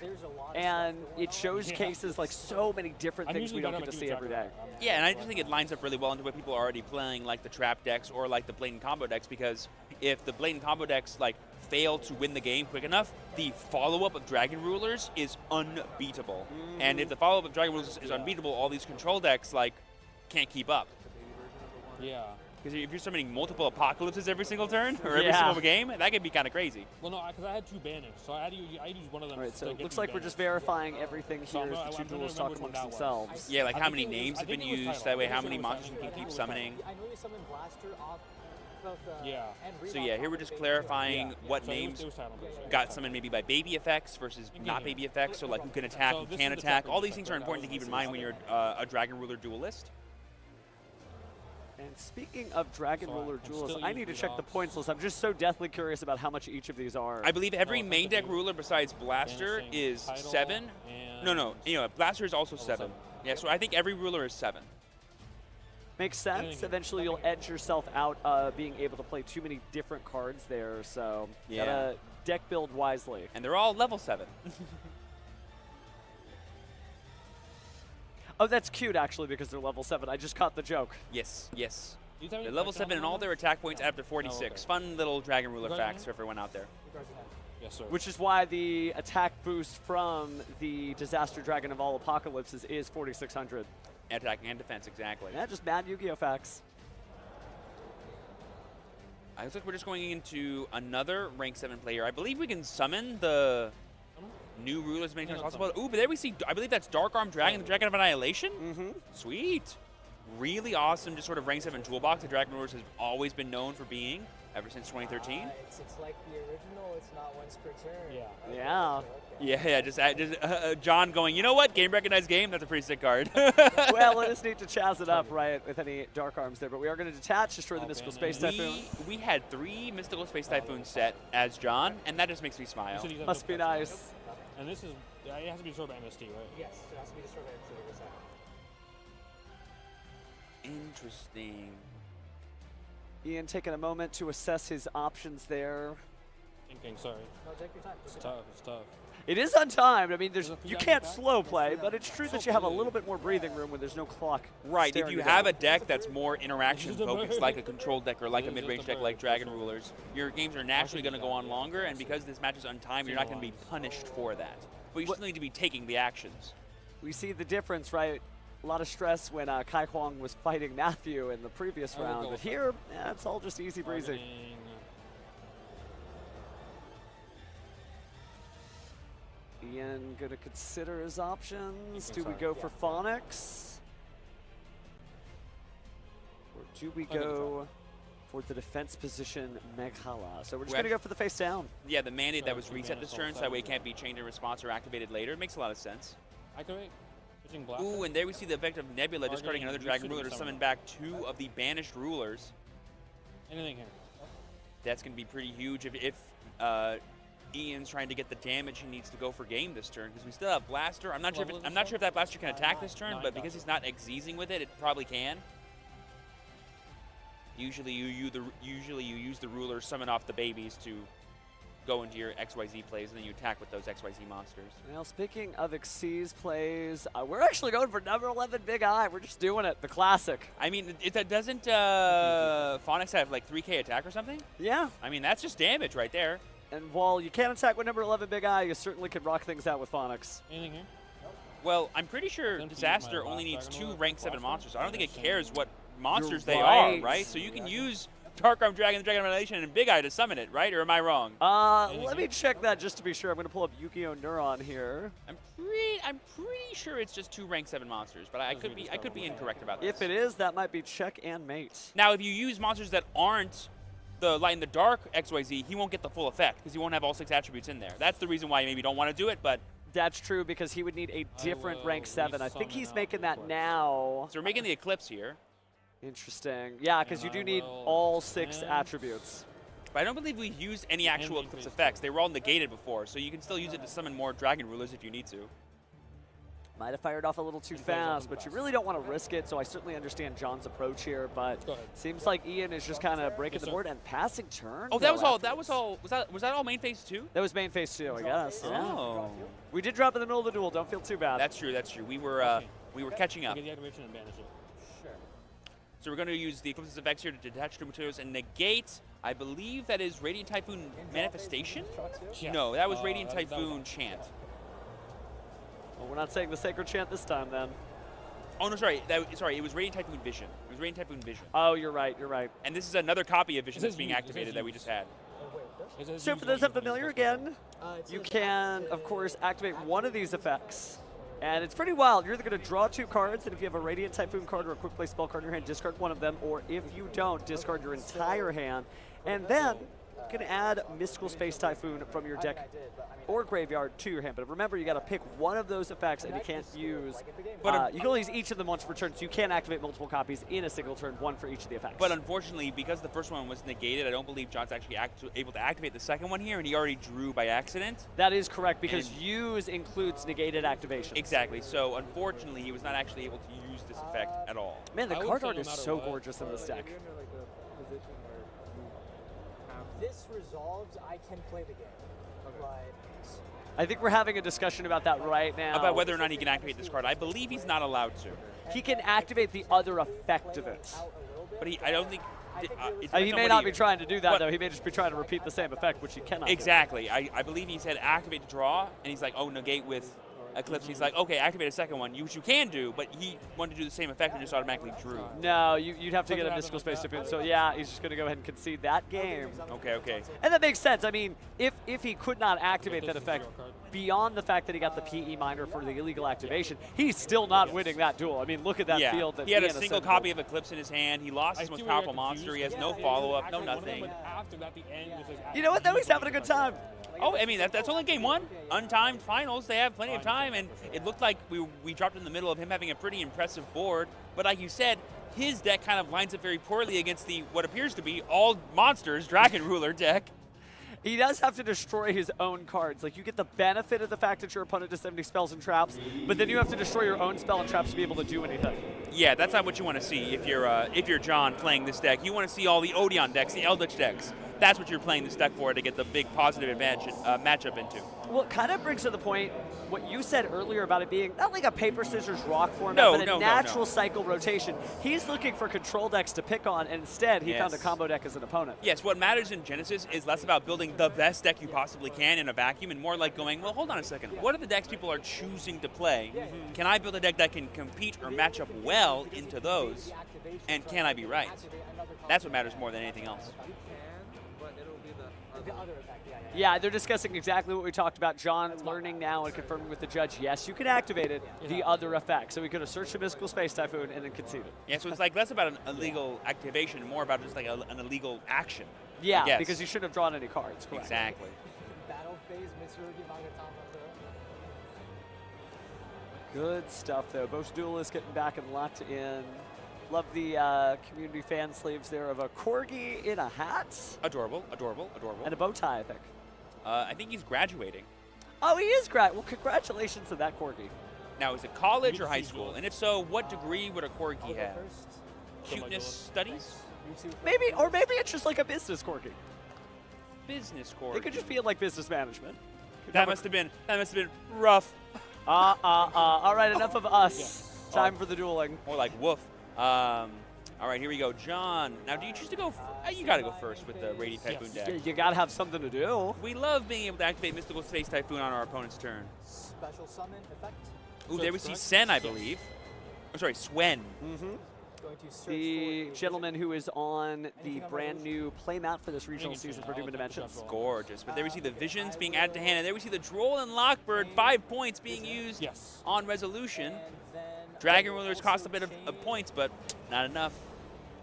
and it shows cases like so many different things we don't get to see every day. Yeah, and I just think it lines up really well into what people are already playing, like the trap decks or like the blatant combo decks, because if the blatant combo decks like fail to win the game quick enough, the follow-up of Dragon Rulers is unbeatable. And if the follow-up of Dragon Rulers is unbeatable, all these control decks like can't keep up. Yeah. Because if you're summoning multiple Apocalypses every single turn, or every single game, that could be kind of crazy. Well, no, because I had 2 banners, so I used one of them. All right, so it looks like we're just verifying everything here as the 2 duelists talk amongst themselves. Yeah, like how many names have been used, that way how many monsters you can keep summoning. I know you summoned Blaster off of So yeah, here we're just clarifying what names got summoned maybe by baby effects versus not baby effects, so like who can attack, who can attack. All these things are important to keep in mind when you're a Dragon Ruler duelist. And speaking of Dragon Ruler duelists, I need to check the points list. I'm just so deathly curious about how much each of these are. I believe every main deck ruler besides Blaster is 7. No, Blaster is also 7. Yeah, so I think every ruler is 7. Makes sense. Eventually you'll edge yourself out being able to play too many different cards there, so gotta deck build wisely. And they're all level 7. Oh, that's cute, actually, because they're level 7. I just caught the joke. Yes, yes. They're level 7 and all their attack points add up to 46. Fun little Dragon Ruler facts for everyone out there. Yes, sir. Which is why the attack boost from the Disaster Dragon of all Apocalypses is 4,600. Attack and defense, exactly. Yeah, just mad Yu-Gi-Oh facts. I looks like we're just going into another rank 7 player. I believe we can summon the new rulers as many times as possible. Ooh, but there we see, I believe that's Dark Arm Dragon, the Dragon of Annihilation? Sweet. Really awesome, just sort of rank 7 toolbox. The Dragon Rulers has always been known for being ever since 2013. It's like the original, it's not once per turn. Yeah. Yeah, just John going, you know what? Game recognized game? That's a pretty sick card. Well, it is neat to chaz it up, right, with any Dark Arms there. But we are going to detach, destroy the Mystical Space Typhoon. We had 3 Mystical Space Typhoons set as John, and that just makes me smile. Must be nice. And this is, it has to be destroyed by MST, right? Yes, it has to be destroyed by MST. Interesting. Ian taking a moment to assess his options there. Thinking, sorry. No, take your time. It's tough, it's tough. It is untimed. I mean, you can't slow play, but it's true that you have a little bit more breathing room when there's no clock. Right, if you have a deck that's more interaction focused, like a control deck or like a mid-range deck like Dragon Rulers, your games are naturally going to go on longer, and because this match is untimed, you're not going to be punished for that. But you still need to be taking the actions. We see the difference, right? A lot of stress when Kai Huang was fighting Matthew in the previous round, but here, it's all just easy breezy. Ian going to consider his options. Do we go for Phonics? Or do we go for the defense position Meghala. So we're just going to go for the face down. Yeah, the mandate that was reset this turn, so that way it can't be chained in response or activated later. It makes a lot of sense. Activate. Switching black. Ooh, and there we see the effect of Nebula discarding another Dragon Ruler to summon back 2 of the banished rulers. Anything here. That's going to be pretty huge if Ian's trying to get the damage he needs to go for game this turn, because we still have Blaster. I'm not sure if that Blaster can attack this turn, but because he's not Xyzing with it, it probably can. Usually you use the ruler, summon off the babies to go into your XYZ plays, and then you attack with those XYZ monsters. Well, speaking of Xyz plays, we're actually going for number 11 Big Eye. We're just doing it, the classic. I mean, doesn't Wunax have like 3k attack or something? Yeah. I mean, that's just damage right there. And while you can't attack with number 11 Big Eye, you certainly can rock things out with Wunax. Anything here? Well, I'm pretty sure Disaster only needs 2 rank 7 monsters. I don't think it cares what monsters You're they right. are, right? So you can use Dark Arm Dragon, Dragon Revelation, and Big Eye to summon it, right? Or am I wrong? Let me check that just to be sure. I'm going to pull up Yu-Gi-Oh! Neuron here. I'm pretty sure it's just 2 rank 7 monsters, but I could be incorrect about this. If it is, that might be check and mate. Now, if you use monsters that aren't the Light and the Dark XYZ, he won't get the full effect because he won't have all 6 attributes in there. That's the reason why you maybe don't want to do it, but that's true because he would need a different rank 7. I think he's making that now. So we're making the Eclipse here. Interesting. Yeah, because you do need all 6 attributes. But I don't believe we used any actual Eclipse effects. They were all negated before, so you can still use it to summon more Dragon Rulers if you need to. Might have fired off a little too fast, but you really don't want to risk it, so I certainly understand John's approach here, but seems like Ian is just kind of breaking the board and passing turn. Oh, that was all. Was that all main phase 2? That was main phase 2, I guess. Oh. Yeah. We did drop in the middle of the duel. Don't feel too bad. That's true. That's true. We were catching up. Get the activation and banish it. Sure. So we're going to use the Eclipse's effects here to detach 2 materials and negate. I believe that is Radiant Typhoon Manifestation? Yeah. No, that was Radiant Typhoon Chant. Well, we're not saying the Sacred Chant this time, then. Oh, no, sorry. It was Radiant Typhoon Vision. It was Radiant Typhoon Vision. Oh, you're right. You're right. And this is another copy of Vision that's being activated that we just had. So for those unfamiliar, again, you can, of course, activate one of these effects. And it's pretty wild. You're either going to draw 2 cards, and if you have a Radiant Typhoon card or a Quick Play spell card in your hand, discard one of them. Or if you don't, discard your entire hand. And then you can add Mystical Space Typhoon from your deck or graveyard to your hand. But remember, you got to pick one of those effects, and you can't use. You can only use each of them once per turn, so you can activate multiple copies in a single turn, one for each of the effects. But unfortunately, because the first one was negated, I don't believe John's actually able to activate the second one here, and he already drew by accident. That is correct, because use includes negated activation. Exactly. So unfortunately, he was not actually able to use this effect at all. Man, the card art is so gorgeous in this deck. This resolves, I can play the game. But I think we're having a discussion about that right now. About whether or not he can activate this card. I believe he's not allowed to. He can activate the other effect of it. But I don't think... he may not be trying to do that, though. He may just be trying to repeat the same effect, which he cannot Exactly. Do. I believe he said activate to draw, and he's like, oh, negate with Eclipse. He's like, okay, activate a second one, which you can do, but he wanted to do the same effect and just automatically drew. No, you'd have to get a Mystical Space Typhoon. So yeah, he's just going to go ahead and concede that game. Okay. And that makes sense. I mean, if he could not activate that effect, beyond the fact that he got the PE minor for the illegal activation, he's still not winning that duel. I mean, look at that field. That he had a single copy of Eclipse in his hand. He lost his most powerful monster. He has no follow-up, no nothing. You know what, though? He's having a good time. Oh, I mean, that's only game 1. Untimed finals. They have plenty of time, and it looked like we dropped in the middle of him having a pretty impressive board. But like you said, his deck kind of lines up very poorly against the what appears to be all monsters Dragon Ruler deck. He does have to destroy his own cards. Like, you get the benefit of the fact that your opponent does 70 spells and traps, but then you have to destroy your own spell and traps to be able to do anything. Yeah, that's not what you want to see if you're John playing this deck. You want to see all the Odeon decks, the Eldritch decks. That's what you're playing this deck for, to get the big positive advantage matchup into. Well, it kind of brings to the point what you said earlier about it being not like a paper, scissors, rock format, but a natural cycle rotation. He's looking for control decks to pick on, and instead he found a combo deck as an opponent. Yes, what matters in Genesis is less about building the best deck you possibly can in a vacuum and more like going, well, hold on a second. What are the decks people are choosing to play? Can I build a deck that can compete or match up well into those? And can I be right? That's what matters more than anything else. The other effect, yeah, they're discussing exactly what we talked about. John learning now and confirming with the judge, yes, you can activate it, the other effect. So we could have searched the Mystical Space Typhoon and then conceded. Yeah, so it's like less about an illegal activation, more about just like an illegal action. Yeah, because you shouldn't have drawn any cards, correct. Exactly. Battle phase, Mitsurugi Magatama. Good stuff, though. Both duelists getting back and locked in. Love the community fan sleeves there of a corgi in a hat. Adorable, adorable, adorable. And a bow tie, I think. I think he's graduating. Oh, he is well, congratulations to that corgi. Now, is it college or high school? And if so, what degree would a corgi have? Cuteness studies? Maybe it's just like a business corgi. Business corgi. It could just be in like business management. That must have been rough. All right, enough of us. Time for the dueling. More like woof. All right, here we go. John, now do you choose to go? You got to go first with the Radiant Typhoon deck. You got to have something to do. We love being able to activate Mystical Space Typhoon on our opponent's turn. Special summon effect. Ooh, there we see Sen, I believe. Oh, sorry, Swen. The gentleman who is on the brand new playmat for this regional season for Human Dimensions. Gorgeous. But there we see the Visions being added to hand, and there we see the Droll and Lockbird, 5 points being used on Resolution. Dragon Rulers cost a bit of points, but not enough.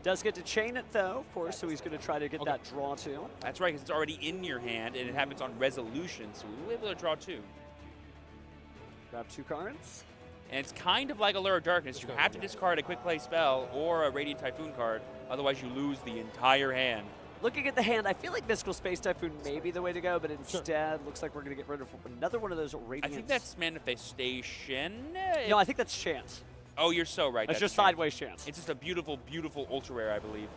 Does get to chain it, though, of course, so he's going to try to get that draw, too. That's right, because it's already in your hand, and it happens on Resolution, so we'll be able to draw 2. Grab 2 cards. And it's kind of like Allure of Darkness. You have to discard a Quick Play spell or a Radiant Typhoon card, otherwise you lose the entire hand. Looking at the hand, I feel like Mystical Space Typhoon may be the way to go, but instead looks like we're going to get rid of another one of those Radiants. I think that's Manifestation. No, I think that's Chance. Oh, you're so right. That's just sideways Chance. It's just a beautiful, beautiful ultra rare, I believe.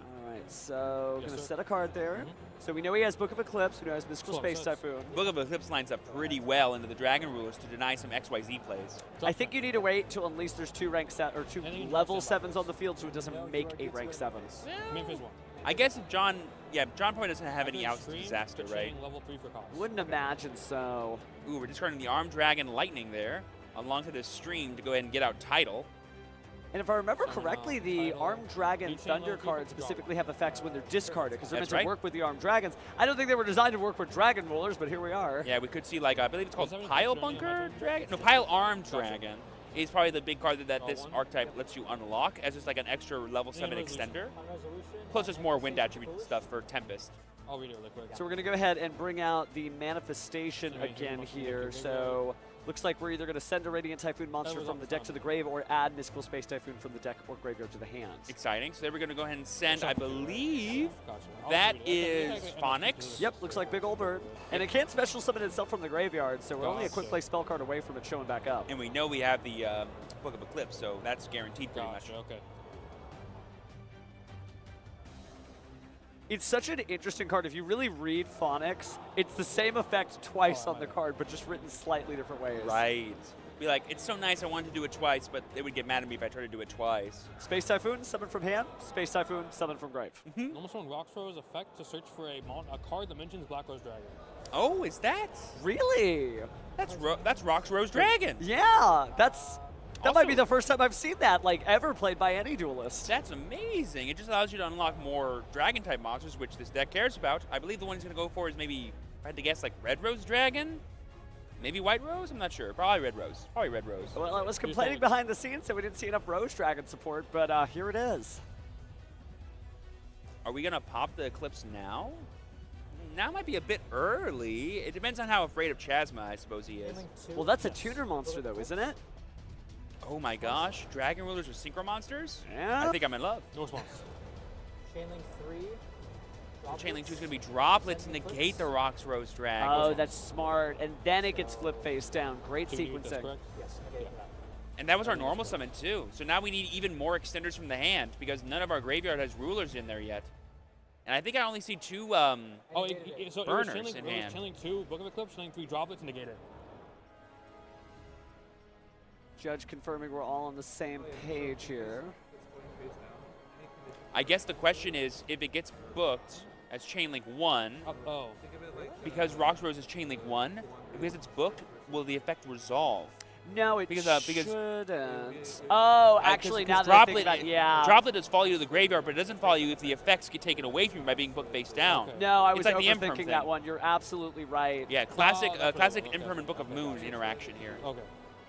All right, so going to set a card there. So we know he has Book of Eclipse, we know he has Mystical Space Typhoon. Book of Eclipse lines up pretty well into the Dragon Rulers to deny some XYZ plays. I think you need to wait till at least there's 2 level 7s on the field, so it doesn't make a rank 7. I guess if John probably doesn't have any outs to disaster, right? Level 3 for cost. Wouldn't imagine so. Ooh, we're discarding the Armed Dragon Lightning there, along to this stream to go ahead and get out Tidal. And if I remember correctly, the Armed Dragon Thunder cards specifically have effects when they're discarded, because they're meant to work with the Armed Dragons. I don't think they were designed to work with Dragon Rulers, but here we are. Yeah, we could see, like, I believe it's called Pile Bunker Dragon? No, Pile Armed Dragon is probably the big card that this archetype lets you unlock as just like an extra level 7 extender. Plus just more wind attribute stuff for Tempest. I'll read it really quick. So we're going to go ahead and bring out the Manifestation again here. So looks like we're either going to send a Radiant Typhoon monster from the deck to the grave or add Mystical Space Typhoon from the deck or graveyard to the hand. Exciting. So then we're going to go ahead and send, I believe, that is Phonics. Yep, looks like Big Ol' Bird. And it can't special summon itself from the graveyard, so we're only a quick play spell card away from it showing back up. And we know we have the Book of Eclipse, so that's guaranteed pretty much. Okay. It's such an interesting card. If you really read Phonics, it's the same effect twice on the card, but just written slightly different ways. Right. Be like, it's so nice, I wanted to do it twice, but they would get mad at me if I tried to do it twice. Space Typhoon, summon from hand. Space Typhoon, summon from grave. Normal summon Rockthrower's effect to search for a card that mentions Black Rose Dragon. Oh, is that? Really? That's Rock's Rose Dragon. Yeah, that might be the first time I've seen that, like, ever played by any duelist. That's amazing. It just allows you to unlock more Dragon-type monsters, which this deck cares about. I believe the one he's going to go for is maybe, if I had to guess, like Red Rose Dragon? Maybe White Rose? I'm not sure. Probably Red Rose. Probably Red Rose. Well, I was complaining behind the scenes that we didn't see enough Rose Dragon support, but here it is. Are we going to pop the Eclipse now? Now might be a bit early. It depends on how afraid of Chasma, I suppose he is. Well, that's a tuner monster, though, isn't it? Oh my gosh, Dragon Rulers with Synchro Monsters? Yeah. I think I'm in love. No response. Chainlink 3. So Chainlink 2 is going to be droplets to negate the Rock's Rose Dragon. Oh, that's smart. And then it gets flipped face down. Great sequencing. Yes. And that was our normal summon too. So now we need even more extenders from the hand because none of our graveyard has rulers in there yet. And I think I only see 2 burners in hand. Chainlink 2, Book of Eclipse, Chainlink 3, droplets, negated. Judge confirming we're all on the same page here. I guess the question is if it gets booked as Chainlink 1, because Rock's Rose is Chainlink 1, because it's booked, will the effect resolve? No, it because shouldn't. Oh, actually, now that I think about it, yeah. Droplet does follow you to the graveyard, but it doesn't follow you if the effects get taken away from you by being booked face down. No, I was it's like the overthinking that one. You're absolutely right. Yeah, classic Impermanent Book of Moons interaction here. Okay.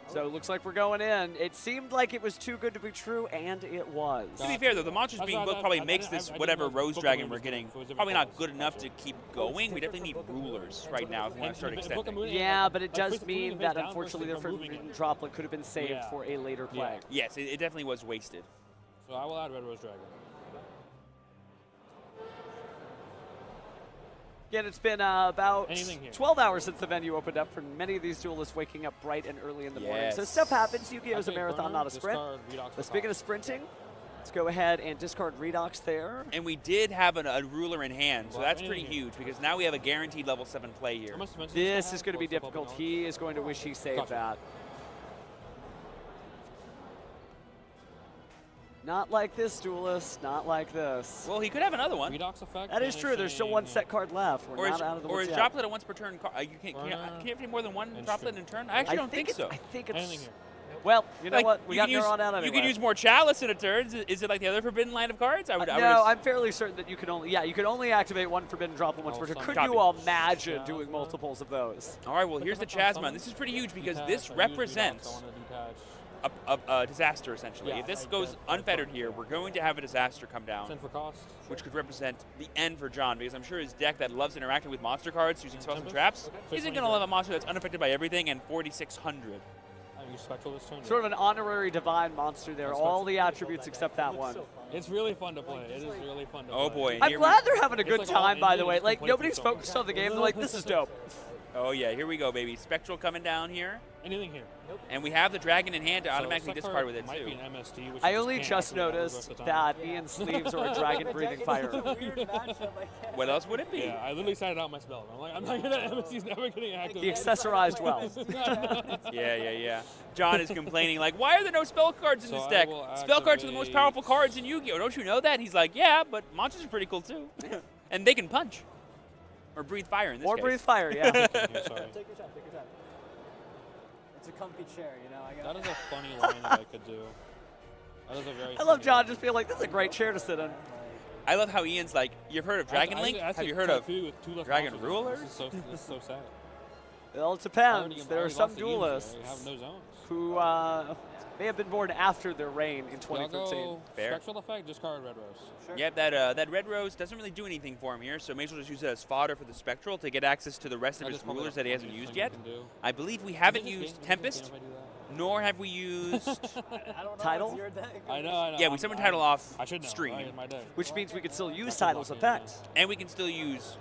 So it looks like we're going in. It seemed like it was too good to be true, and it was. To be fair, though, the monsters being booked probably makes this whatever Rose Dragon we're getting probably not good enough to keep going. We definitely need rulers right now if we want to start extending. Yeah, but it does mean that unfortunately the Forbidden Droplet could have been saved for a later play. Yes, it definitely was wasted. So I will add Red Rose Dragon. Again, it's been about 12 hours since the venue opened up for many of these duelists waking up bright and early in the morning. So stuff happens. Yu-Gi-Oh's a marathon, not a sprint. But speaking of sprinting, let's go ahead and discard Redox there. And we did have a ruler in hand, so that's pretty huge because now we have a guaranteed level 7 play here. This is going to be difficult. He is going to wish he saved that. Not like this, Duelist. Not like this. Well, he could have another one. Redox effect. That is true. There's still one set card left. We're not out of the woods yet. Droplet a once per turn card? You can't have more than one Droplet in a turn? I actually don't think so. I think it's... Well, you know what? We got neuron out anyway. You can use more Chalice in a turn. Is it like the other Forbidden line of cards? No, I'm fairly certain that you can only... Yeah, you can only activate one Forbidden Droplet once per turn. Could you imagine doing multiples of those? All right, well, here's the Chasma. This is pretty huge because this represents a disaster, essentially. If this goes unfettered here, we're going to have a disaster come down, which could represent the end for John, because I'm sure his deck that loves interacting with monster cards using spells and traps isn't going to love a monster that's unaffected by everything and 4,600. Spectral this turn. Sort of an honorary divine monster there. All the attributes except that one. It's really fun to play. It is really fun to play. Oh boy. I'm glad they're having a good time, by the way. Like, nobody's focused on the game. They're like, this is dope. Oh yeah, here we go, baby. Spectral coming down here. Anything here? Nope. And we have the dragon in hand to automatically discard with it might too. Be an MST, which I only just noticed that Ian's sleeves are a dragon breathing fire. What else would it be? Yeah, I literally sided out my spell. I'm like, I'm not gonna. MST's never getting active. He accessorized well. Yeah. John is complaining like, why are there no spell cards in this deck? Spell cards are the most powerful cards in Yu-Gi-Oh! Don't you know that? He's like, yeah, but monsters are pretty cool too, and they can punch. Or breathe fire in this case. Or breathe fire, yeah. Take your time. It's a comfy chair, you know. That is a funny line that I could do. That is a very. I love John just feeling like this is a great chair to sit in. I love how Ian's like, you've heard of Dragon Link? Have you heard of Dragon Rulers? This is so sad. Well, it depends. There are some duelists have no zones. who may have been born after their reign in 2013. Fair. Spectral effect, discard Red Rose. Sure. Yeah, that Red Rose doesn't really do anything for him here, so may as well just use it as fodder for the Spectral to get access to the rest of his rulers that he hasn't used yet. I believe we haven't used Tempest, nor have we used Tidal. I know. Yeah, we summoned Tidal off know, stream. Which means we could still use Tidal's effects. And we can still use...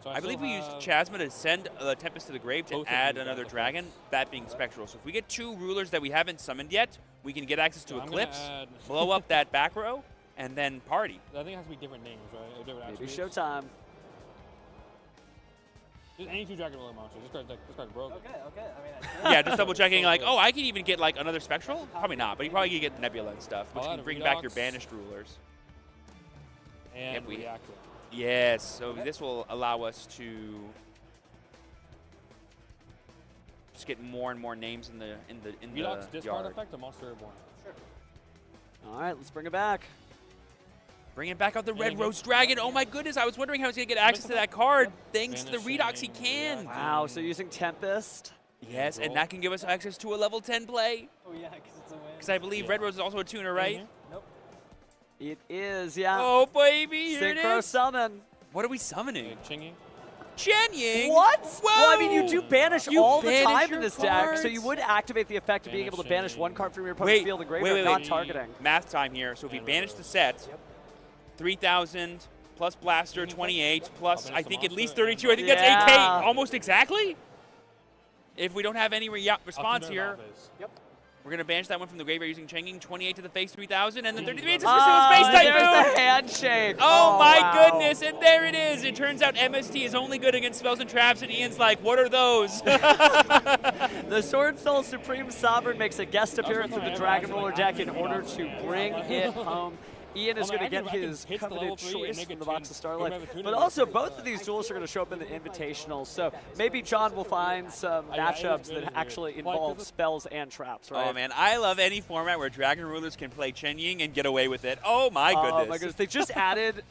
So I believe we used Chasma to send Tempest to the grave to add another dragon, that being Spectral. So if we get two rulers that we haven't summoned yet, we can get access to Eclipse, blow up that back row, and then party. I think it has to be different names, right? Different Maybe Showtime. Just any two Dragon Roller monsters. This card's broken. Okay. I mean, yeah, just double checking like, oh, I can even get like another Spectral? Probably not, but you probably can get Nebula and stuff, which can bring back your banished rulers. And Reactor. Yes, so this will allow us to just get more and more names in the Redox discard yard. effect, a monster reborn. Sure. All right, let's bring it back. Bringing back out the Red Rose Dragon. Oh my goodness, I was wondering how he's going to get access to that card. Thanks to the Redox, he can. Wow, so using Tempest. Yes, and that can give us access to a level 10 play. Oh yeah, because it's a win. Because I believe Red Rose is also a tuner, right? Nope. It is, yeah. Oh, baby, here it Synchro is. summon. What are we summoning? Chingy. Chen-Ying? What? Whoa! Well, I mean, you do banish all the banish time in your this deck, so cards. you would activate the effect of being able to banish one card from your opponent's field and graveyard, not targeting. Math time here. So if we banish the set, 3,000 plus Blaster, 28, plus I think at least 32. I think that's 8K almost exactly. If we don't have any response here, we're going to banish that one from the graveyard using Changing. 28 to the face, 3,000, and then 33 to space type. There's the handshake. Oh my goodness, and there it is. It turns out MST is only good against spells and traps, and Ian's like, what are those? The Sword Soul Supreme Sovereign makes a guest appearance with the Dragon Roller deck in order to bring it home. Ian is Oh, man, going to I get can his pitch the level coveted 3 and choice make from a the box of 10. Starlight. Remember, But also, both of these duels are going to show up in the Invitational, so maybe John will find some matchups that actually involve spells and traps, right? Oh man, I love any format where Dragon Rulers can play Chen Ying and get away with it. Oh my goodness. Oh my goodness. They just added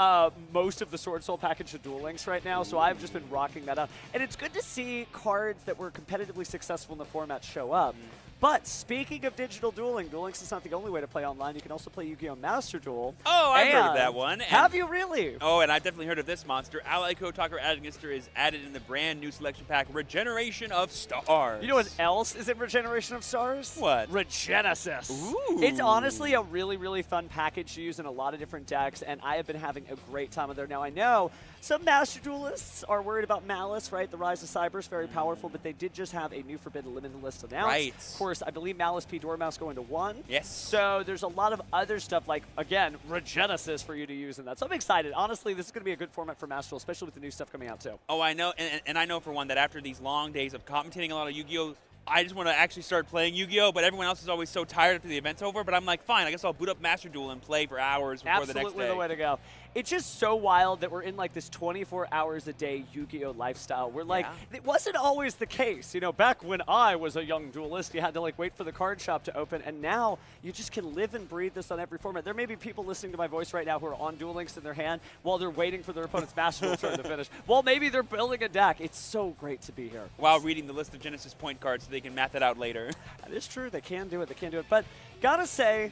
most of the Sword Soul package to Duel Links right now, so I've just been rocking that out. And it's good to see cards that were competitively successful in the format show up. But speaking of digital dueling, Duel Links is not the only way to play online. You can also play Yu-Gi-Oh! Master Duel. Oh, I've heard of that And one. Have you really? Oh, and I've definitely heard of this monster. Ally Kotaku Administer is added in the brand new selection pack, Regeneration of Stars. You know what else is in Regeneration of Stars? What? Regenesis. Ooh. It's honestly a really, really fun package to use in a lot of different decks, and I have been having a great time with there. Now, I know some Master Duelists are worried about Malice, right? The Rise of Cyber is very powerful, but they did just have a new Forbidden Limited list announced. Right. Of course, I believe Malice P. Dormouse going to 1. Yes. So there's a lot of other stuff like, again, Regenesis for you to use in that. So I'm excited. Honestly, this is going to be a good format for Master Duel, especially with the new stuff coming out, too. Oh, I know, and I know for one that after these long days of commentating a lot of Yu-Gi-Oh!, I just want to actually start playing Yu-Gi-Oh!, but everyone else is always so tired after the event's over. But I'm like, fine, I guess I'll boot up Master Duel and play for hours before the next day. Absolutely the way to go. It's just so wild that we're in like this 24 hours a day Yu-Gi-Oh! Lifestyle. We're like, it wasn't always the case. You know, back when I was a young duelist, you had to like wait for the card shop to open, and now you just can live and breathe this on every format. There may be people listening to my voice right now who are on Duel Links in their hand while they're waiting for their opponent's Master Duel turn to finish. Well, maybe they're building a deck. It's so great to be here. While reading the list of Genesis point cards so they can math it out later. That is true. They can do it. They can do it. But gotta say,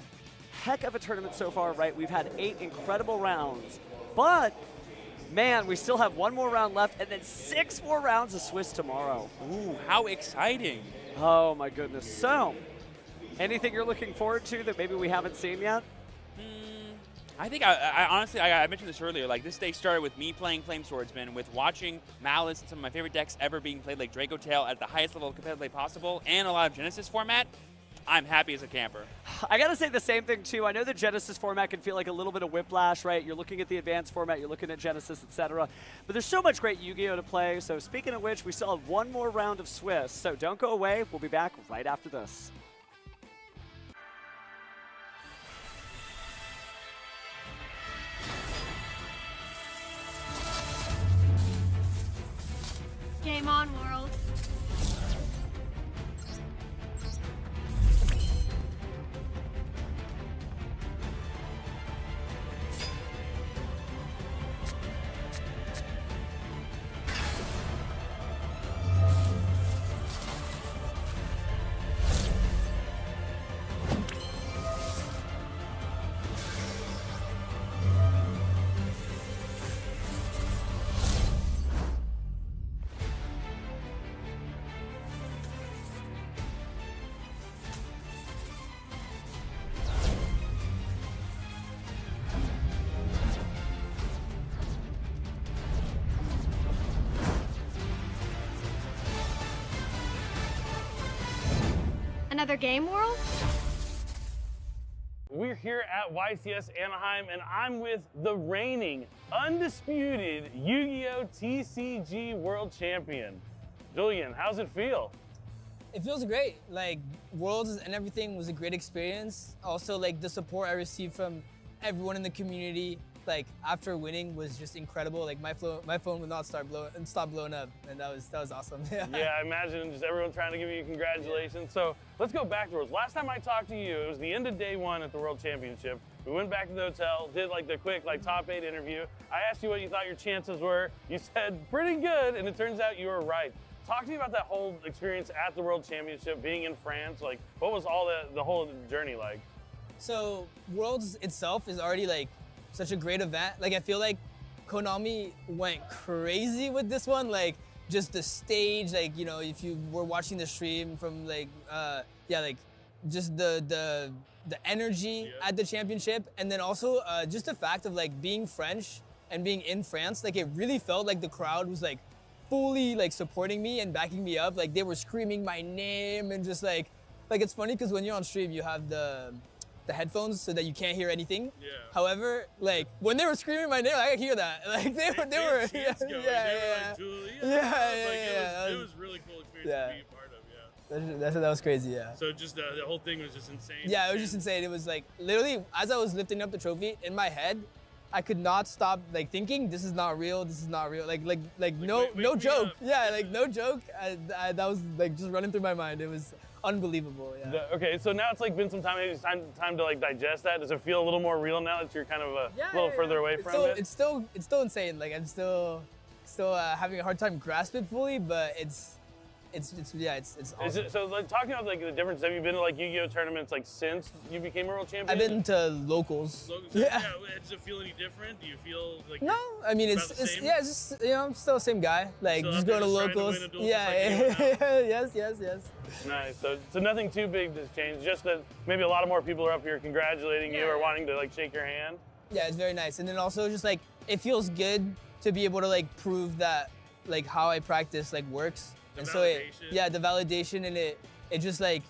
heck of a tournament so far, right? We've had 8 incredible rounds. But, man, we still have 1 more round left and then 6 more rounds of Swiss tomorrow. Ooh, how exciting. Oh, my goodness. So, anything you're looking forward to that maybe we haven't seen yet? I think I honestly, I mentioned this earlier, like this day started with me playing Flame Swordsman, with watching Malice and some of my favorite decks ever being played, like Draco Tail, at the highest level of competitive play possible, and a lot of Genesis format. I'm happy as a camper. I gotta say the same thing too. I know the Genesis format can feel like a little bit of whiplash, right? You're looking at the advanced format, you're looking at Genesis, etc. But there's so much great Yu-Gi-Oh! To play. So speaking of which, we still have 1 more round of Swiss. So don't go away. We'll be back right after this. Game on, world. Another game, world? We're here at YCS Anaheim, and I'm with the reigning, undisputed Yu-Gi-Oh! TCG World Champion. Julian, how's it feel? It feels great. Like, Worlds and everything was a great experience. Also, like, the support I received from everyone in the community, like, after winning was just incredible. Like, my phone would not stop blowing up, and that was awesome. Yeah, I imagine just everyone trying to give you congratulations. So let's go back to last time I talked to you, it was the end of day 1 at the World Championship. We went back to the hotel, did like the quick top 8 interview. I asked you what you thought your chances were. You said pretty good, and it turns out you were right. Talk to me about that whole experience at the World Championship, being in France. Like, what was all the whole journey like? So Worlds itself is already like such a great event. Like, I feel like Konami went crazy with this one. Like, just the stage, like, you know, if you were watching the stream from like, like just the energy at the championship, and then also just the fact of like being French and being in France, like it really felt like the crowd was like fully like supporting me and backing me up. Like, they were screaming my name, and just like it's funny because when you're on stream, you have the headphones so that you can't hear anything. Yeah. However, like when they were screaming my name, I could hear that. Like they were It was really cool experience to be a part of, yeah. That was crazy, yeah. So just the whole thing was just insane. Yeah, it was just insane. It was like literally as I was lifting up the trophy in my head, I could not stop like thinking this is not real. This is not real. Like no joke. Yeah, like no joke. That was like just running through my mind. It was unbelievable. Yeah. Okay, so now it's like been some time. Maybe it's time to like digest that. Does it feel a little more real now that you're kind of a little further away from it? It's still insane. Like I'm still having a hard time grasping it fully, but it's awesome. So like talking about like the difference, have you been to like Yu-Gi-Oh tournaments like since you became a world champion? I've been to locals. Yeah. Does it feel any different? Do you feel like no? I mean it's just I'm still the same guy. Like still just going to locals. Yes. Nice. So nothing too big has changed. Just that maybe a lot more people are up here congratulating you or wanting to like shake your hand. Yeah, it's very nice. And then also just like it feels good to be able to like prove that like how I practice like works. And so the validation and it just like,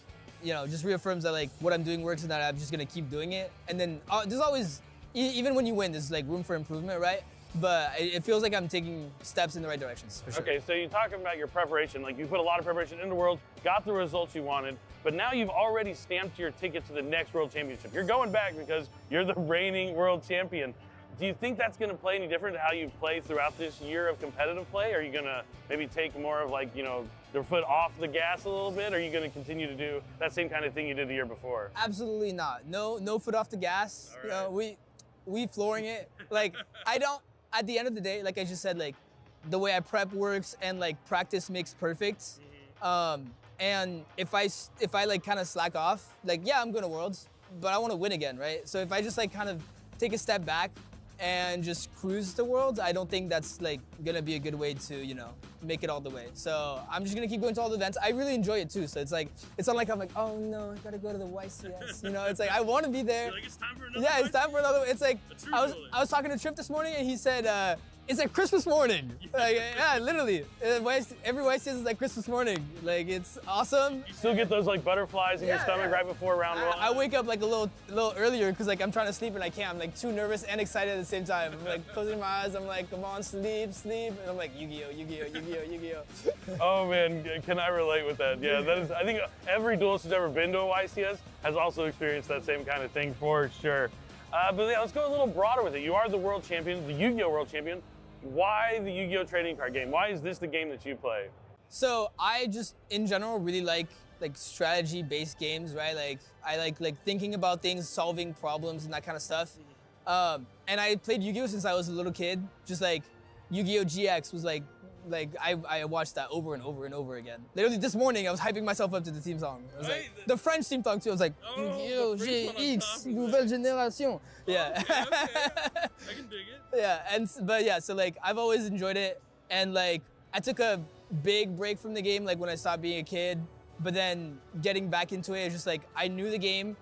just reaffirms that like what I'm doing works and that I'm just gonna keep doing it. And then there's always, even when you win, there's like room for improvement, right? But it feels like I'm taking steps in the right directions, for sure. Okay, so you talk about your preparation, like you put a lot of preparation into Worlds, got the results you wanted, but now you've already stamped your ticket to the next World Championship. You're going back because you're the reigning World Champion. Do you think that's going to play any different to how you play throughout this year of competitive play? Are you going to maybe take more of like, your foot off the gas a little bit? Or are you going to continue to do that same kind of thing you did the year before? Absolutely not. No foot off the gas. Right. We flooring it. Like at the end of the day, like I just said, like the way I prep works and like practice makes perfect. And if I like kind of slack off, like yeah, I'm going to Worlds, but I want to win again, right? So if I just like kind of take a step back and just cruise the Worlds, I don't think that's like gonna be a good way to, make it all the way. So I'm just gonna keep going to all the events. I really enjoy it too. So it's not like I'm like, oh no, I gotta go to the YCS. It's like I want to be there. Like, it's time for another it's time for another. It's like I was talking to Trip this morning and he said it's like Christmas morning. Like yeah, literally. Every YCS is like Christmas morning. Like it's awesome. You still get those like butterflies in your stomach right before round one. I wake up like a little earlier because like I'm trying to sleep and I can't. I'm like too nervous and excited at the same time. I'm like closing my eyes. I'm like, come on, sleep. And I'm like Yu-Gi-Oh. Oh man, can I relate with that? Yeah, that is. I think every duelist who's ever been to a YCS has also experienced that same kind of thing for sure. But yeah, let's go a little broader with it. You are the world champion, the Yu-Gi-Oh world champion. Why the Yu-Gi-Oh trading card game? Why is this the game that you play? So I just, in general, really like strategy-based games, right? Like I like thinking about things, solving problems, and that kind of stuff. And I played Yu-Gi-Oh since I was a little kid. Just like Yu-Gi-Oh GX was like I watched that over and over and over again. Literally this morning I was hyping myself up to the theme song. It was like the French theme song too. I was like Yu-Gi-Oh GX Nouvelle Génération. Yeah. Okay. I can dig it. Yeah, so like I've always enjoyed it, and like I took a big break from the game like when I stopped being a kid, but then getting back into it, it's just like I knew the game.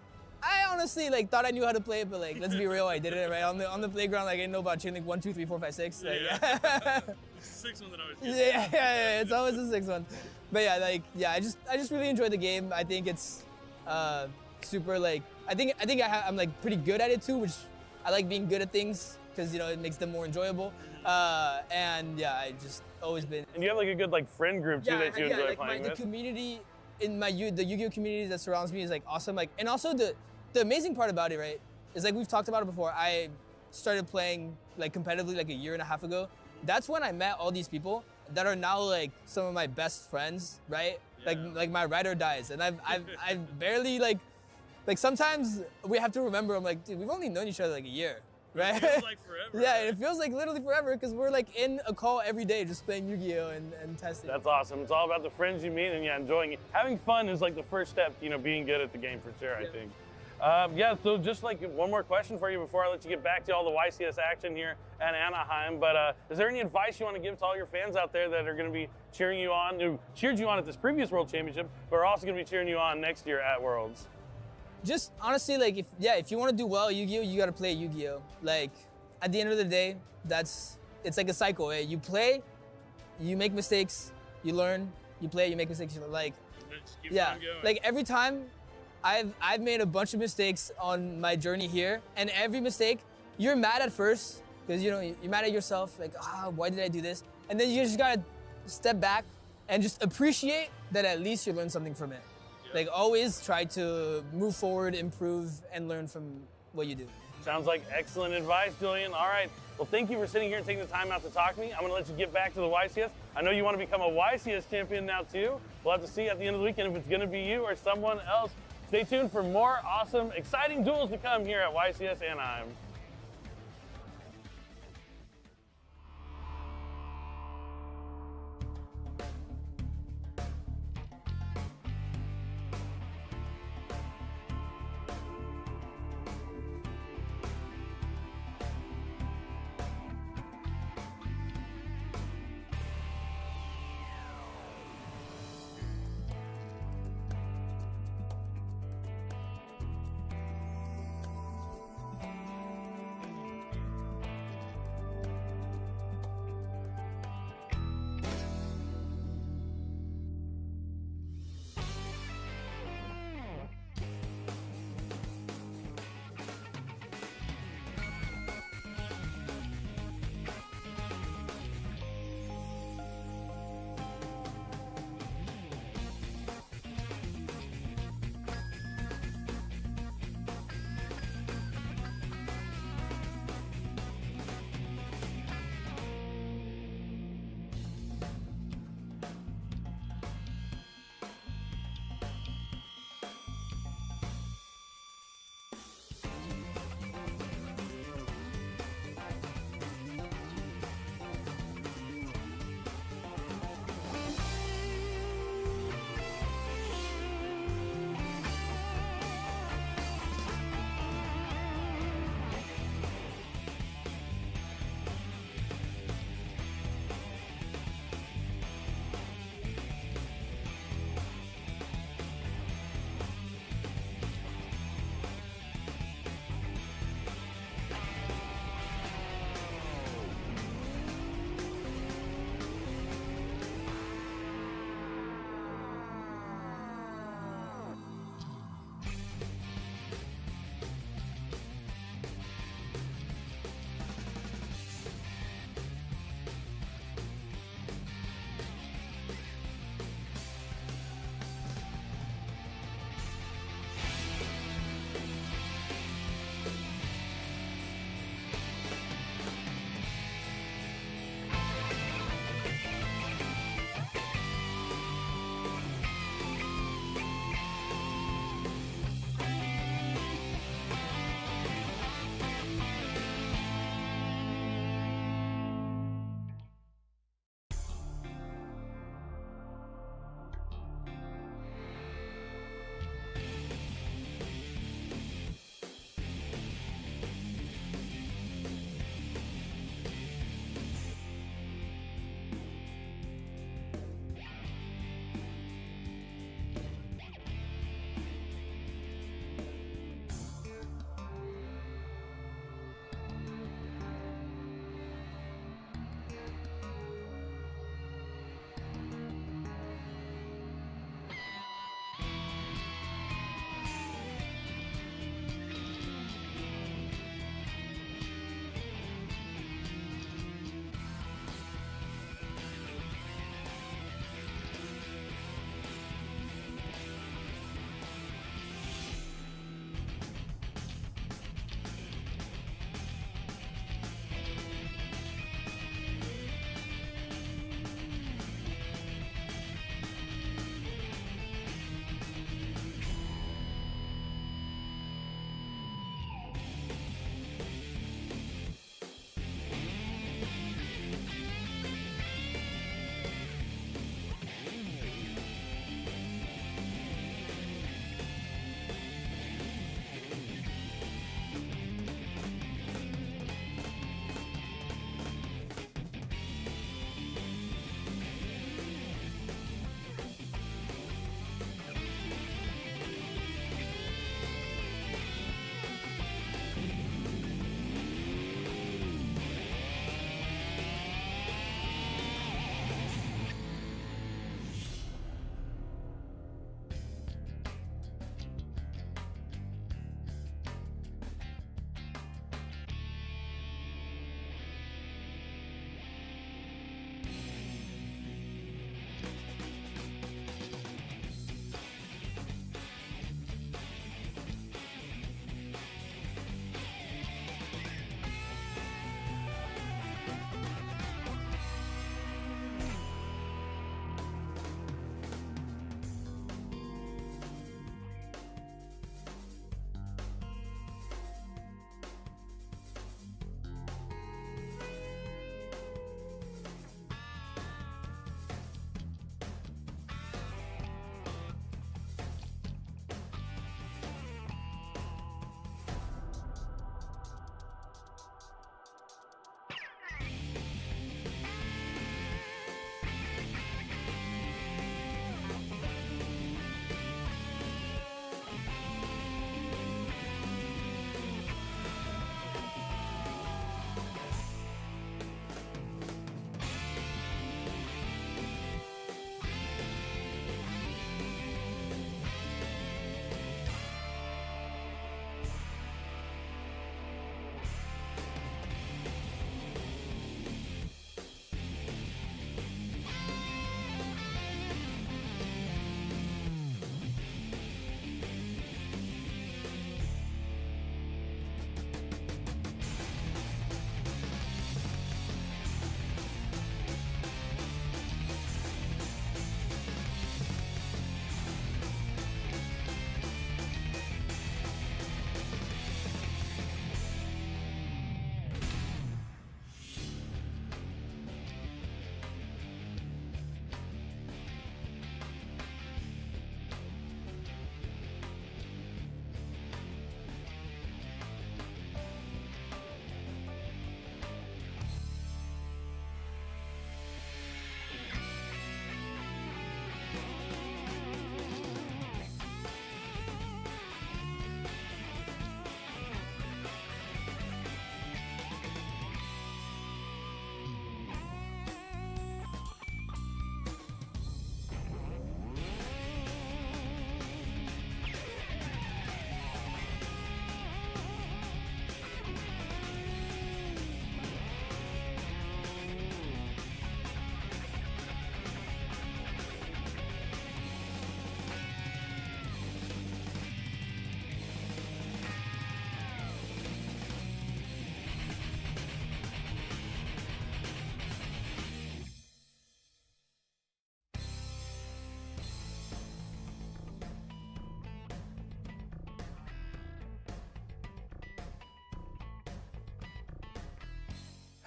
I honestly like thought I knew how to play it, but like let's be real, I did it right on the playground. Like I didn't know about chain link 1, 2, 3, 4, 5, 6. Like, It's the sixth one that I was getting. Yeah, it's always the sixth one. But yeah, I just really enjoy the game. I think it's super like I'm like pretty good at it too, which I like being good at things because it makes them more enjoyable. And yeah, I just always been. And you have like a good like friend group too that you enjoy like playing with. The community in the Yu-Gi-Oh community that surrounds me is like awesome. Like, and also the amazing part about it, right, is like we've talked about it before. I started playing like competitively like a year and a half ago. That's when I met all these people that are now like some of my best friends, right? Yeah. Like my ride or dies, and I've barely like sometimes we have to remember. I'm like, dude, we've only known each other like a year, right? It feels like forever. Yeah, it feels like literally forever because we're like in a call every day just playing Yu-Gi-Oh and testing. That's awesome. It's all about the friends you meet and enjoying it. Having fun is like the first step, being good at the game for sure, I think. So just like one more question for you before I let you get back to all the YCS action here at Anaheim. But is there any advice you want to give to all your fans out there that are going to be cheering you on, who cheered you on at this previous World Championship, but are also going to be cheering you on next year at Worlds? Just honestly, like if you want to do well at Yu-Gi-Oh, you got to play Yu-Gi-Oh. Like at the end of the day, it's like a cycle. Right? You play, you make mistakes, you learn. You play, you make mistakes. Like like every time. I've made a bunch of mistakes on my journey here, and every mistake, you're mad at first, because you're mad at yourself, like, why did I do this? And then you just gotta step back, and just appreciate that at least you learn something from it. Like always try to move forward, improve, and learn from what you do. Sounds like excellent advice, Julian. All right. Well, thank you for sitting here and taking the time out to talk to me. I'm going to let you get back to the YCS. I know you want to become a YCS champion now, too. We'll have to see at the end of the weekend if it's going to be you or someone else. Stay tuned for more awesome, exciting duels to come here at YCS Anaheim.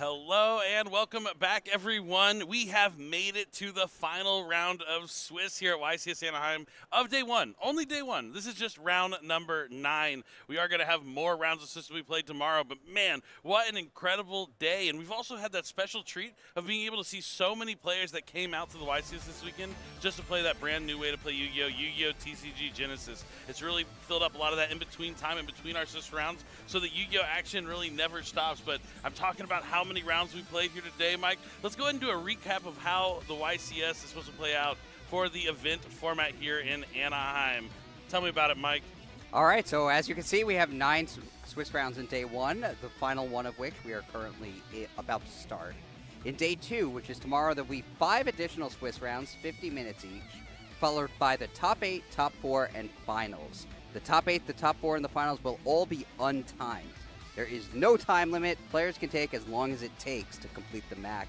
Hello and welcome back, everyone. We have made it to the final round of Swiss here at YCS Anaheim of day one. Only day one. This is just round number 9. We are going to have more rounds of Swiss to be played tomorrow, but man, what an incredible day. And we've also had that special treat of being able to see so many players that came out to the YCS this weekend just to play that brand new way to play Yu-Gi-Oh! TCG Genesis. It's really filled up a lot of that in-between time in between our Swiss rounds, so the Yu-Gi-Oh! Action really never stops. But I'm talking about how many rounds we played here today, Mike. Let's go ahead and do a recap of how the YCS is supposed to play out for the event format here in Anaheim. Tell me about it, Mike. All right, so as you can see, we have 9 Swiss rounds in day 1, the final one of which we are currently about to start. In day 2, which is tomorrow, there will be 5 additional Swiss rounds, 50 minutes each, followed by the top 8, top 4, and finals. The top 8, the top 4, and the finals will all be untimed. There is no time limit. Players can take as long as it takes to complete the match.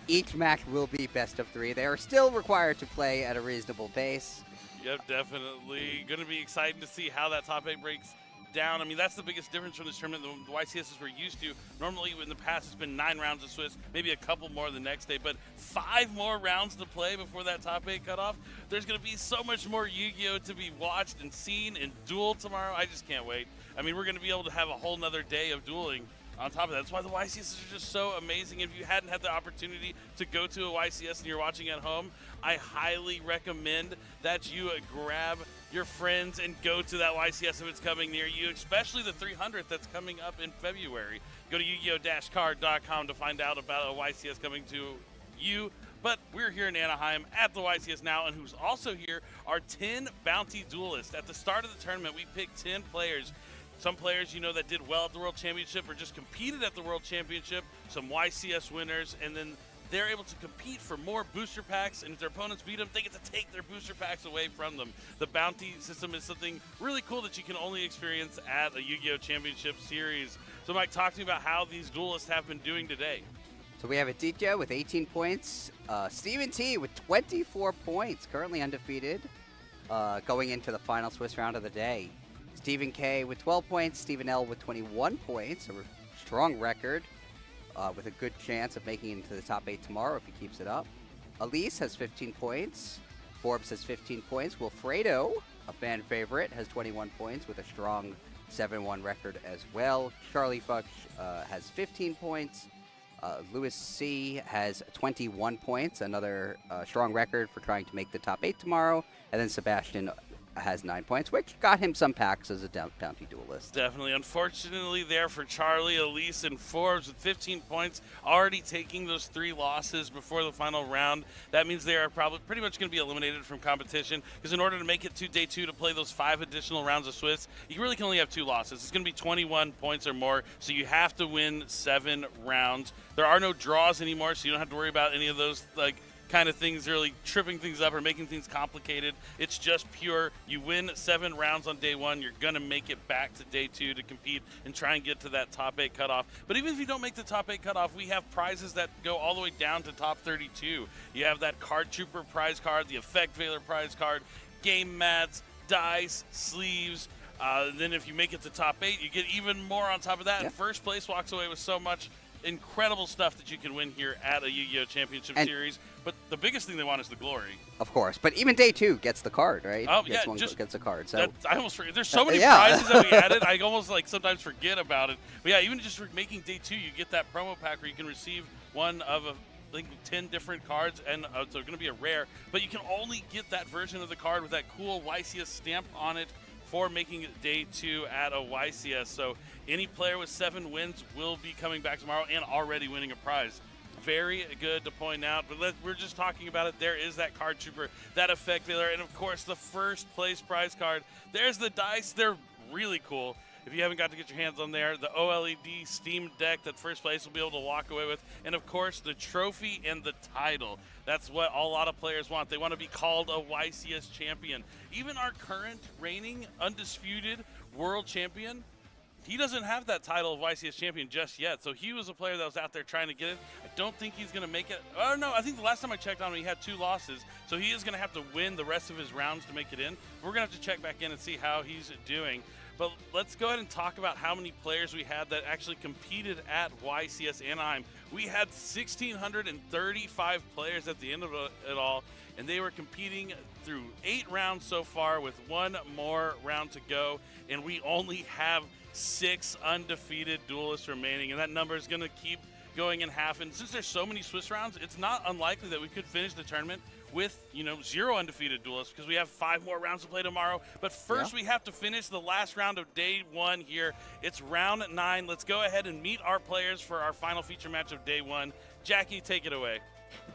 Each match will be best of 3. They are still required to play at a reasonable pace. Yep, definitely. Going to be exciting to see how that top 8 breaks down. I mean, that's the biggest difference from this tournament than the YCSs we're used to. Normally, in the past, it's been 9 rounds of Swiss, maybe a couple more the next day, but 5 more rounds to play before that top 8 cutoff. There's going to be so much more Yu-Gi-Oh! To be watched and seen and duel tomorrow. I just can't wait. I mean, we're going to be able to have a whole nother day of dueling on top of that. That's why the YCSs are just so amazing. If you hadn't had the opportunity to go to a YCS and you're watching at home, I highly recommend that you grab your friends and go to that YCS if it's coming near you, especially the 300th that's coming up in February. Go to Yu-Gi-Oh! Card.com to find out about a YCS coming to you. But we're here in Anaheim at the YCS now, and who's also here are 10 bounty duelists. At the start of the tournament, we picked 10 players. Some players, you know, that did well at the World Championship or just competed at the World Championship, some YCS winners, and then they're able to compete for more booster packs, and if their opponents beat them, they get to take their booster packs away from them. The bounty system is something really cool that you can only experience at a Yu-Gi-Oh! Championship series. So Mike, talk to me about how these duelists have been doing today. So we have Aditya with 18 points, Steven T with 24 points, currently undefeated, going into the final Swiss round of the day. Stephen K with 12 points, Stephen L with 21 points, a strong record with a good chance of making it into the top 8 tomorrow if he keeps it up. Elise has 15 points, Forbes has 15 points, Wilfredo, a fan favorite, has 21 points with a strong 7-1 record as well. Charlie Fuchs has 15 points, Lewis C has 21 points, another strong record for trying to make the top 8 tomorrow, and then Sebastian has 9 points, which got him some packs as a bounty duelist. Definitely. Unfortunately there for Charlie, Elise, and Forbes with 15 points, already taking those 3 losses before the final round. That means they are probably pretty much going to be eliminated from competition, because in order to make it to day 2 to play those 5 additional rounds of Swiss, you really can only have 2 losses. It's going to be 21 points or more, so you have to win 7 rounds. There are no draws anymore, so you don't have to worry about any of those kind of things really tripping things up or making things complicated. It's just pure, you win 7 rounds on day 1, you're going to make it back to day 2 to compete and try and get to that top 8 cutoff. But even if you don't make the top 8 cutoff, we have prizes that go all the way down to top 32. You have that Card Trooper prize card, the Effect Veiler prize card, game mats, dice, sleeves. Then if you make it to top 8, you get even more on top of that. And first place walks away with so much incredible stuff that you can win here at a Yu-Gi-Oh! Championship Series. But the biggest thing they want is the glory. Of course, but even day 2 gets the card, right? Oh, gets yeah, gets a card. So I almost forget. There's so many prizes that we added, I almost sometimes forget about it. But yeah, even just making day 2, you get that promo pack where you can receive one of 10 different cards, and it's going to be a rare, but you can only get that version of the card with that cool YCS stamp on it for making it day 2 at a YCS. So any player with 7 wins will be coming back tomorrow and already winning a prize. Very good to point out, but we're just talking about it. There is that Card Trooper, that Effect Veiler, and of course the first place prize card. There's the dice. They're really cool. If you haven't got to get your hands on there, the OLED Steam Deck that first place will be able to walk away with, and of course the trophy and the title. That's what a lot of players want. They want to be called a YCS champion. Even our current reigning undisputed world champion, he doesn't have that title of YCS champion just yet. So he was a player that was out there trying to get it. I don't think he's going to make it. Oh, no, I think the last time I checked on him, he had 2 losses. So he is going to have to win the rest of his rounds to make it in. We're going to have to check back in and see how he's doing. But let's go ahead and talk about how many players we had that actually competed at YCS Anaheim. We had 1,635 players at the end of it all, and they were competing through 8 rounds so far with 1 more round to go, and we only have 6 undefeated duelists remaining, and that number is going to keep going in half. And since there's so many Swiss rounds, it's not unlikely that we could finish the tournament with 0 undefeated duelists, because we have 5 more rounds to play tomorrow. But first, we have to finish the last round of day 1 here. It's round 9. Let's go ahead and meet our players for our final feature match of day 1. Jackie, take it away.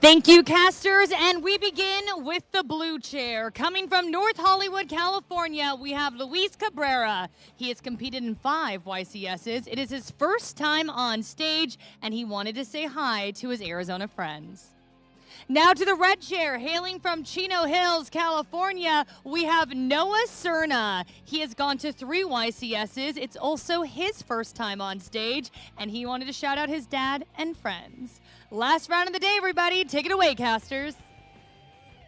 Thank you, casters, and we begin with the blue chair. Coming from North Hollywood, California, we have Luis Cabrera. He has competed in 5 YCSs. It is his first time on stage, and he wanted to say hi to his Arizona friends. Now to the red chair, hailing from Chino Hills, California, we have Noah Cerna. He has gone to 3 YCSs. It's also his first time on stage, and he wanted to shout out his dad and friends. Last round of the day, everybody. Take it away, casters.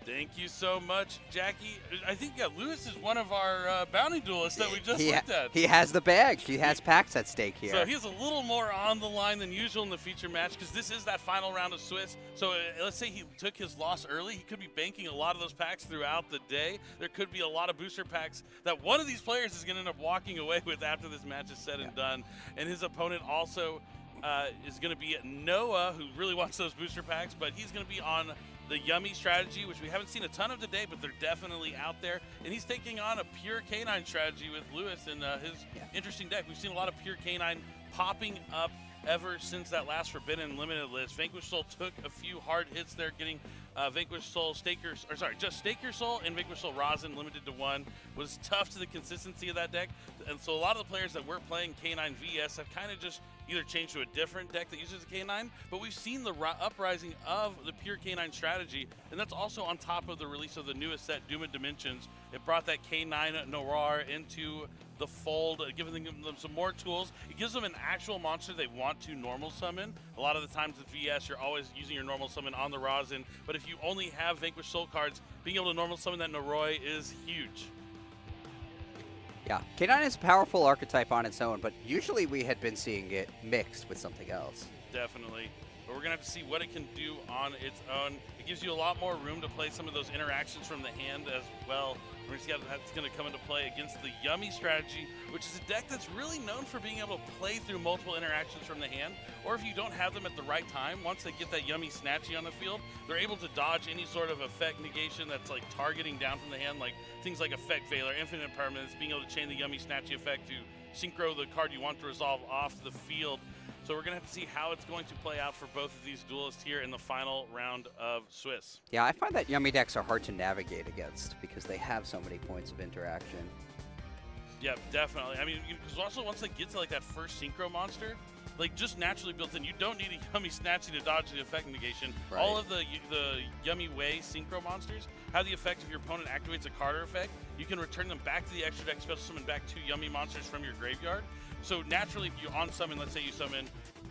Thank you so much, Jackie. I think Lewis is one of our bounty duelists that we just looked at. He has the badge. He has packs at stake here. So he's a little more on the line than usual in the feature match, because this is that final round of Swiss. So let's say he took his loss early. He could be banking a lot of those packs throughout the day. There could be a lot of booster packs that one of these players is going to end up walking away with after this match is said and done. And his opponent also is going to be Noah, who really wants those booster packs, but he's going to be on the Yummy strategy, which we haven't seen a ton of today, but they're definitely out there. And he's taking on a pure canine strategy with Lewis and his interesting deck. We've seen a lot of pure canine popping up ever since that last Forbidden Limited list. Vanquish Soul took a few hard hits there, getting Vanquish Soul just Stake Your Soul and Vanquish Soul Rosin limited to 1 was tough to the consistency of that deck. And so a lot of the players that were playing Canine VS have kind of just either changed to a different deck that uses a Canine, but we've seen the uprising of the pure Canine strategy, and that's also on top of the release of the newest set, Doom of Dimensions. It brought that K9 Noir into the fold, giving them some more tools. It gives them an actual monster they want to normal summon. A lot of the times with VS, you're always using your normal summon on the Rosin, but if you only have Vanquish Soul cards, being able to normal summon that Noroi is huge. Yeah, K9 is a powerful archetype on its own, but usually we had been seeing it mixed with something else. Definitely. But we're going to have to see what it can do on its own. It gives you a lot more room to play some of those interactions from the hand as well. That's going to come into play against the Yummy strategy, which is a deck that's really known for being able to play through multiple interactions from the hand, or if you don't have them at the right time, once they get that Yummy Snatchy on the field, they're able to dodge any sort of effect negation that's like targeting down from the hand, like things like Effect Veiler, Infinite Permanence, being able to chain the Yummy Snatchy effect to synchro the card you want to resolve off the field. So we're going to have to see how it's going to play out for both of these duelists here in the final round of Swiss. Yeah, I find that Yummy decks are hard to navigate against because they have so many points of interaction. Yeah, definitely. I mean, because also once they get to like that first synchro monster, like just naturally built in, you don't need a Yummy Snatchy to dodge the effect negation. Right. All of the Yummy Way synchro monsters have the effect if your opponent activates a card or effect, you can return them back to the extra deck, special summon back 2 Yummy monsters from your graveyard. So naturally, if you on summon, let's say you summon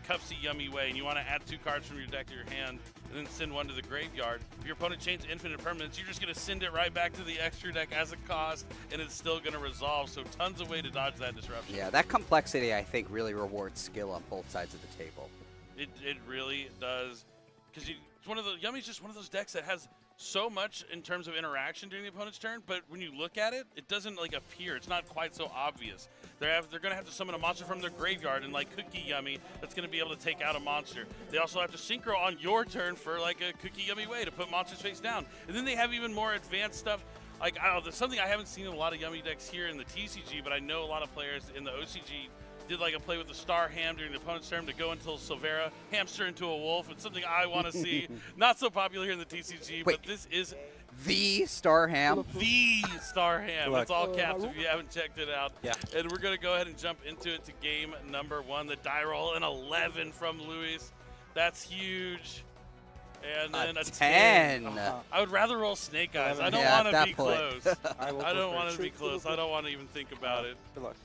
Cupsy Yummy Way, and you want to add 2 cards from your deck to your hand, and then send 1 to the graveyard. If your opponent chains Infinite Permanence, you're just going to send it right back to the extra deck as a cost, and it's still going to resolve. So tons of way to dodge that disruption. Yeah, that complexity, I think, really rewards skill on both sides of the table. It really does, because it's one of the Yummy's just one of those decks that has so much in terms of interaction during the opponent's turn, but when you look at it, it doesn't like appear. It's not quite so obvious. They're going to have to summon a monster from their graveyard, and like Cookie Yummy, that's going to be able to take out a monster. They also have to synchro on your turn for like a Cookie Yummy Way to put monsters face down. And then they have even more advanced stuff. Like, I don't know, there's something I haven't seen in a lot of Yummy decks here in the TCG, but I know a lot of players in the OCG did like a play with the Star Ham during the opponent's turn to go until Silvera hamster into a wolf. It's something I want to see. Not so popular here in the TCG, but this is the Star Ham. The Star Ham. Look. It's all caps if you haven't checked it out. Yeah. And we're going to go ahead and jump into it to game number 1. The die roll, an 11 from Luis. That's huge. And then a 10. I would rather roll Snake Eyes. I don't want to be close. I don't want to be close. I don't want to even think about it. Good luck.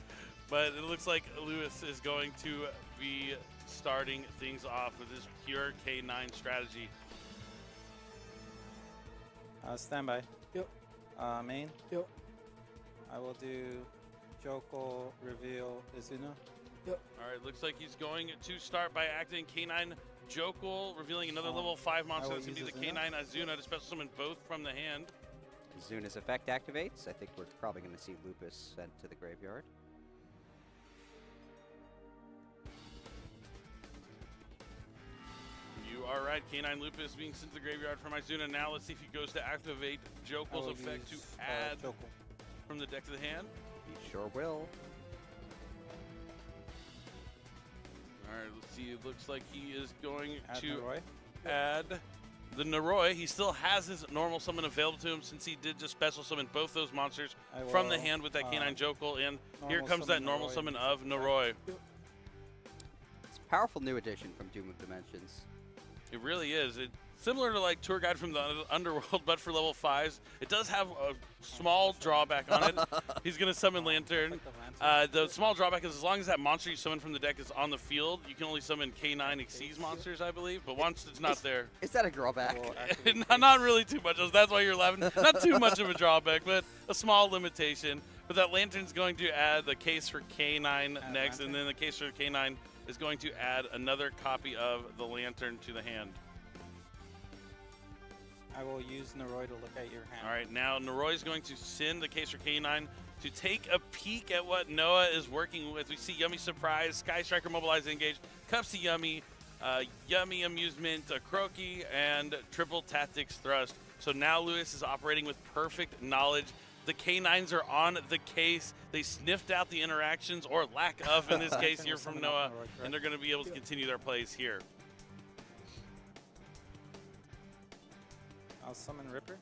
But it looks like Lewis is going to be starting things off with his pure K9 strategy. Stand by. Yep. Main. Yep. I will do Joko, reveal, Izuna. All right, looks like he's going to start by activating K9 Jokul, revealing another level 5 monster. That's going to be the K9 Azuna to special summon both from the hand. Azuna's effect activates. I think we're probably going to see Lupus sent to the graveyard. You are right, K9 Lupus being sent to the graveyard from Izuna. Now let's see if he goes to activate Jokul's effect to add from the deck to the hand. He sure will. All right, let's see. It looks like he is going to add the Naroi. He still has his normal summon available to him since he did just special summon both those monsters from the hand with that K9 Jokul. And here comes that normal summon of Naroi. It's a powerful new addition from Doom of Dimensions. It really is. It's similar to like Tour Guide from the Underworld, but for level 5s. It does have a small drawback on it. He's going to summon Lantern. The small drawback is as long as that monster you summon from the deck is on the field, you can only summon K9 Xyz monsters, I believe. But once it's not there... Is that a drawback? Not really too much. That's why you're laughing. Not too much of a drawback, but a small limitation. But that Lantern's going to add the case for K9 next, and then the case for K9 is going to add another copy of the Lantern to the hand. I will use Naroi to look at your hand. All right, now Naroi is going to send the case for K9 to take a peek at what Noah is working with. We see Yummy Surprise, Sky Striker Mobilize Engage, Cupsy Yummy, Yummy Amusement, Croaky, and Triple Tactics Thrust. So now Lewis is operating with perfect knowledge. The K9s are on the case. They sniffed out the interactions, or lack of in this case here from Noah, and they're going to be able to continue their plays here. I'll summon Ripper.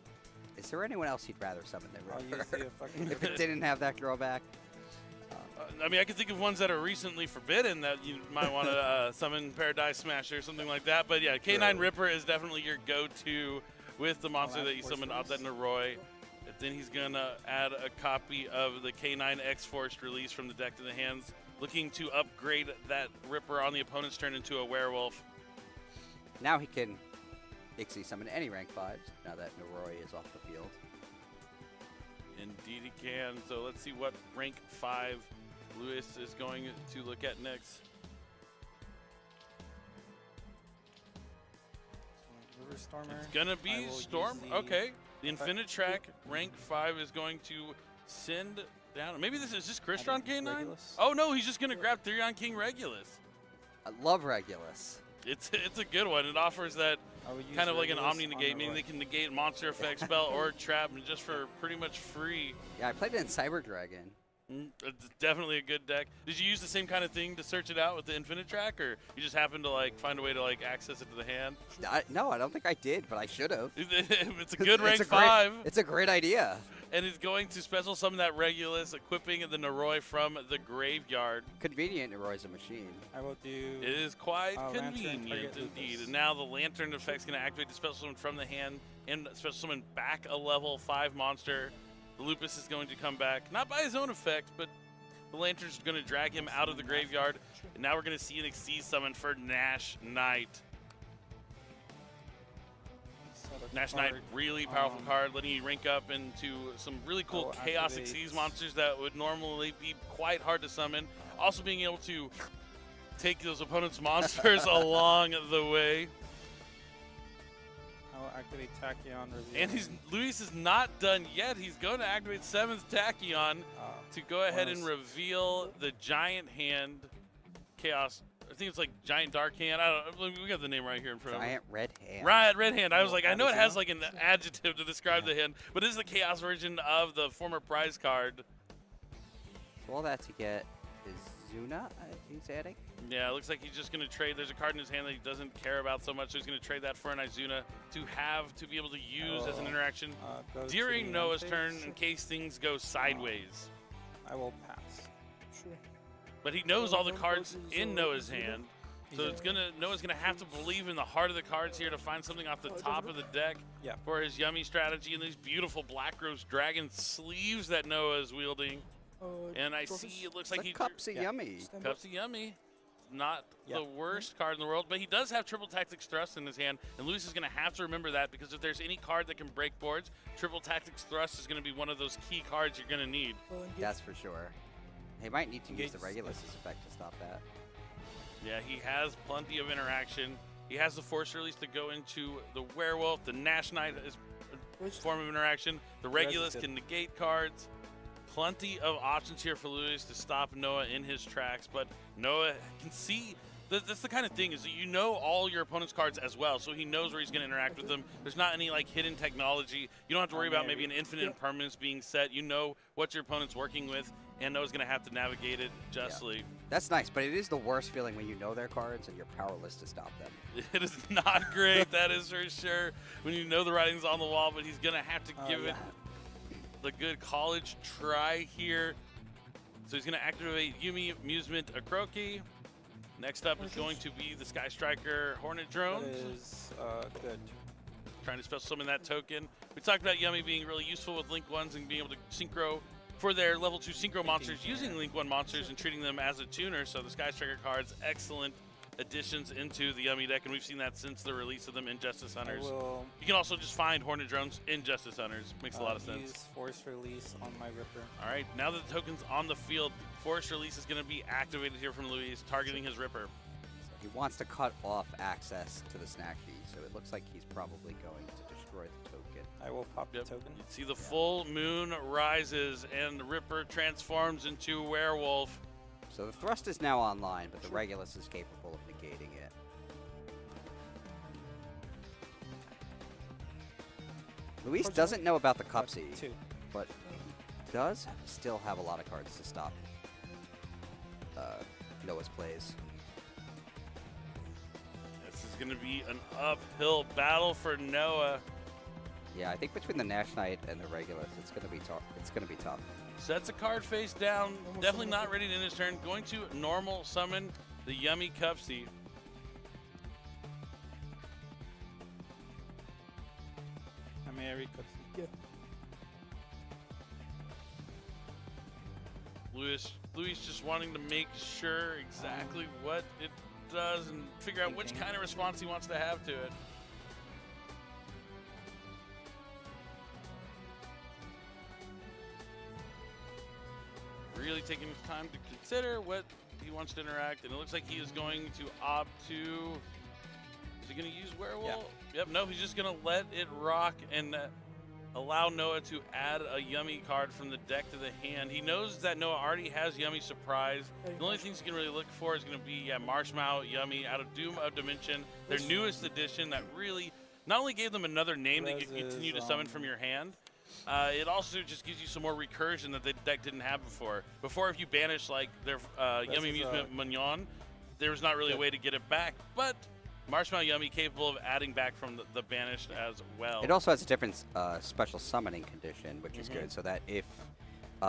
Is there anyone else you'd rather summon than I'll Ripper? use the fucking if it didn't have that drawback? I mean, I can think of ones that are recently forbidden that you might want to summon Paradise Smasher or something like that. But yeah, K9 Ripper is definitely your go-to with the monster that you summoned out that Naroi. And then he's going to add a copy of the K9 X-Forced release from the deck to the hands, looking to upgrade that Ripper on the opponent's turn into a werewolf. Now he can Ixie summon any rank 5s now that Naroi is off the field. Indeed he can. So let's see what rank 5 Lewis is going to look at next. River Stormer. It's going to be Storm. Okay. The Infinite Track rank 5 is going to send down. Maybe this is just Crystron K9? Regulus. Oh no, he's just going to grab Therion King Regulus. I love Regulus. It's a good one. It offers that kind of like an Omni negate, meaning they can negate monster effect, spell, or trap, and just for pretty much free. Yeah, I played it in Cyber Dragon. It's definitely a good deck. Did you use the same kind of thing to search it out with the Infinite Track, or you just happened to like find a way to like access it to the hand? No, I don't think I did, but I should have. It's a good rank 5. It's a great idea. And it's going to special summon that Regulus, equipping the Naroi from the graveyard. Convenient, Naroi's a machine. I will do. It is quite Lantern, convenient target indeed. Lupus. And now the Lantern effect is going to activate the special summon from the hand and special summon back a level 5 monster. The Lupus is going to come back, not by his own effect, but the Lantern's is going to drag him out of the graveyard. And now we're going to see an Xyz summon for Nash Knight. Nash Knight, really powerful card, letting you rank up into some really cool Chaos Xyz monsters that would normally be quite hard to summon. Also being able to take those opponent's monsters along the way. I will activate Tachyon. And Luis is not done yet. He's going to activate 7th Tachyon to go ahead and reveal the Giant Hand Chaos. I think it's like Giant Dark Hand. I don't. We got the name right here in front of us. Giant Red Hand. Right, Red Hand. I was like, I know it has like an adjective to describe the hand, but it is the Chaos version of the former prize card. So all that to get is Zuna, he's adding? Yeah, it looks like he's just going to trade. There's a card in his hand that he doesn't care about so much, so he's going to trade that for an Izuna to be able to use as an interaction during Noah's turn in case things go sideways. I will pass. Sure. But he knows all the cards in Noah's hand, so Noah's gonna have to believe in the heart of the cards here to find something off the top of the deck for his Yummy strategy and these beautiful Black Rose Dragon sleeves that Noah is wielding. And I see it looks like he Cupsy Yummy. Cupsy Yummy. Not the worst card in the world, but he does have Triple Tactics Thrust in his hand, and Luis is going to have to remember that because if there's any card that can break boards, Triple Tactics Thrust is going to be one of those key cards you're going to need. That's for sure. He might need to use Engage the Regulus' effect to stop that. Yeah, he has plenty of interaction. He has the Force Release to go into the Werewolf. The Nash Knight is a form of interaction. The Regulus can negate cards. Plenty of options here for Lewis to stop Noah in his tracks, but Noah can see. That's the kind of thing, is that you know all your opponent's cards as well, so he knows where he's going to interact with them. There's not any like hidden technology. You don't have to worry about maybe an infinite impermanence being set. You know what your opponent's working with, and Noah's going to have to navigate it justly. Yeah. That's nice, but it is the worst feeling when you know their cards and you're powerless to stop them. It is not great, that is for sure, when you know the writing's on the wall, but he's going to have to give it the good college try here. So he's going to activate Yumi, Amusement, Akroki. Next up is going to be the Sky Striker Hornet Drone. That is good. Trying to special summon that token. We talked about Yummy being really useful with Link 1s and being able to synchro for their level 2 synchro monsters using Link 1 monsters and treating them as a tuner. So the Sky Striker cards, excellent additions into the Yummy deck, and we've seen that since the release of them in Justice Hunters. You can also just find Hornet Drones in Justice Hunters. Makes a lot of sense. Use Force Release on my Ripper. All right, now that the token's on the field, Force Release is going to be activated here from Luis, targeting his Ripper. So he wants to cut off access to the snack key, so it looks like he's probably going to destroy the token. I will pop the token. You see the full moon rises, and the Ripper transforms into Werewolf. So the thrust is now online, but the Regulus is capable of negating it. Luis doesn't know about the Cupsy, but he does still have a lot of cards to stop Noah's plays. This is going to be an uphill battle for Noah. Yeah, I think between the Nash Knight and the Regulus, it's going to be tough. It's going to be tough. Sets a card face down. Definitely not ready to end his turn. Going to normal summon the Yummy Cupsy. I may read Cupsy. Luis just wanting to make sure exactly what it does and figure out which kind of response he wants to have to it. Really taking his time to consider what he wants to interact, and it looks like he is going to opt to. Is he going to use Werewolf? Yep, no, he's just going to let it rock and allow Noah to add a Yummy card from the deck to the hand. He knows that Noah already has Yummy Surprise. The only things he can really look for is going to be Marshmallow, Yummy, out of Doom of Dimension, their newest edition that really not only gave them another name that you can continue to summon from your hand, it also just gives you some more recursion that the deck didn't have before. Before, if you banish like their Yummy Amusement Mignon, there was not really a way to get it back, but Marshmallow Yummy capable of adding back from the banished as well. It also has a different special summoning condition, which is good, so that if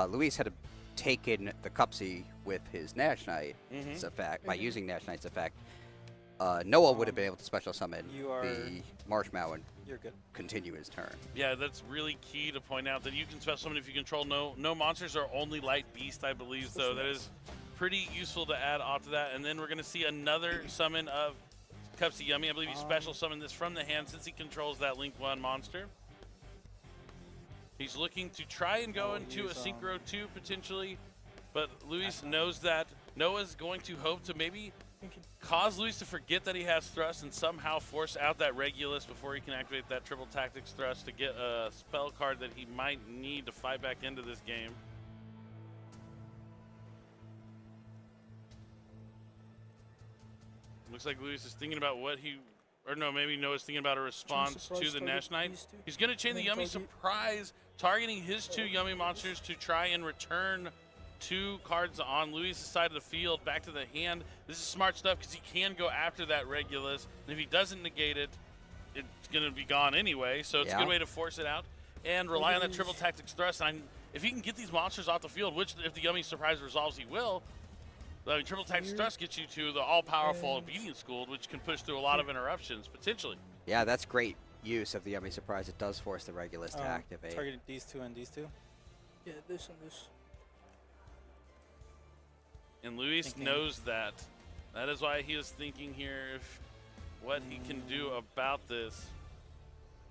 Luis had taken the Cupsy with his Nash Knight's effect, by using Nash Knight's effect, Noah would have been able to special summon the Marshmallow and continue his turn. Yeah, that's really key to point out that you can special summon if you control no monsters or only Light Beast, I believe, so that is pretty useful to add off to that. And then we're going to see another summon of Cupsy Yummy. I believe he special summoned this from the hand since he controls that Link 1 monster. He's looking to try and go into a Synchro 2 potentially, but Luis knows that Noah's going to hope to maybe cause Luis to forget that he has thrust and somehow force out that Regulus before he can activate that Triple Tactics thrust to get a spell card that he might need to fight back into this game. Looks like Luis is thinking about what he, or no, maybe Noah's thinking about a response to the Nash Knight. He's going to chain the Yummy Surprise, targeting his 2 Yummy monsters to try and return 2 cards on Luis' side of the field back to the hand. This is smart stuff because he can go after that Regulus, and if he doesn't negate it, it's going to be gone anyway, so it's a good way to force it out and rely on that Triple Tactics Thrust. And if he can get these monsters off the field, which if the Yummy Surprise resolves, he will, I mean, Triple Tactics Thrust gets you to the all-powerful Obedience School, which can push through a lot of interruptions, potentially. Yeah, that's great use of the Yummy Surprise. It does force the Regulus to activate. Target these 2 and these 2? Yeah, this and this. And Luis knows that. That is why he is thinking here if what he can do about this.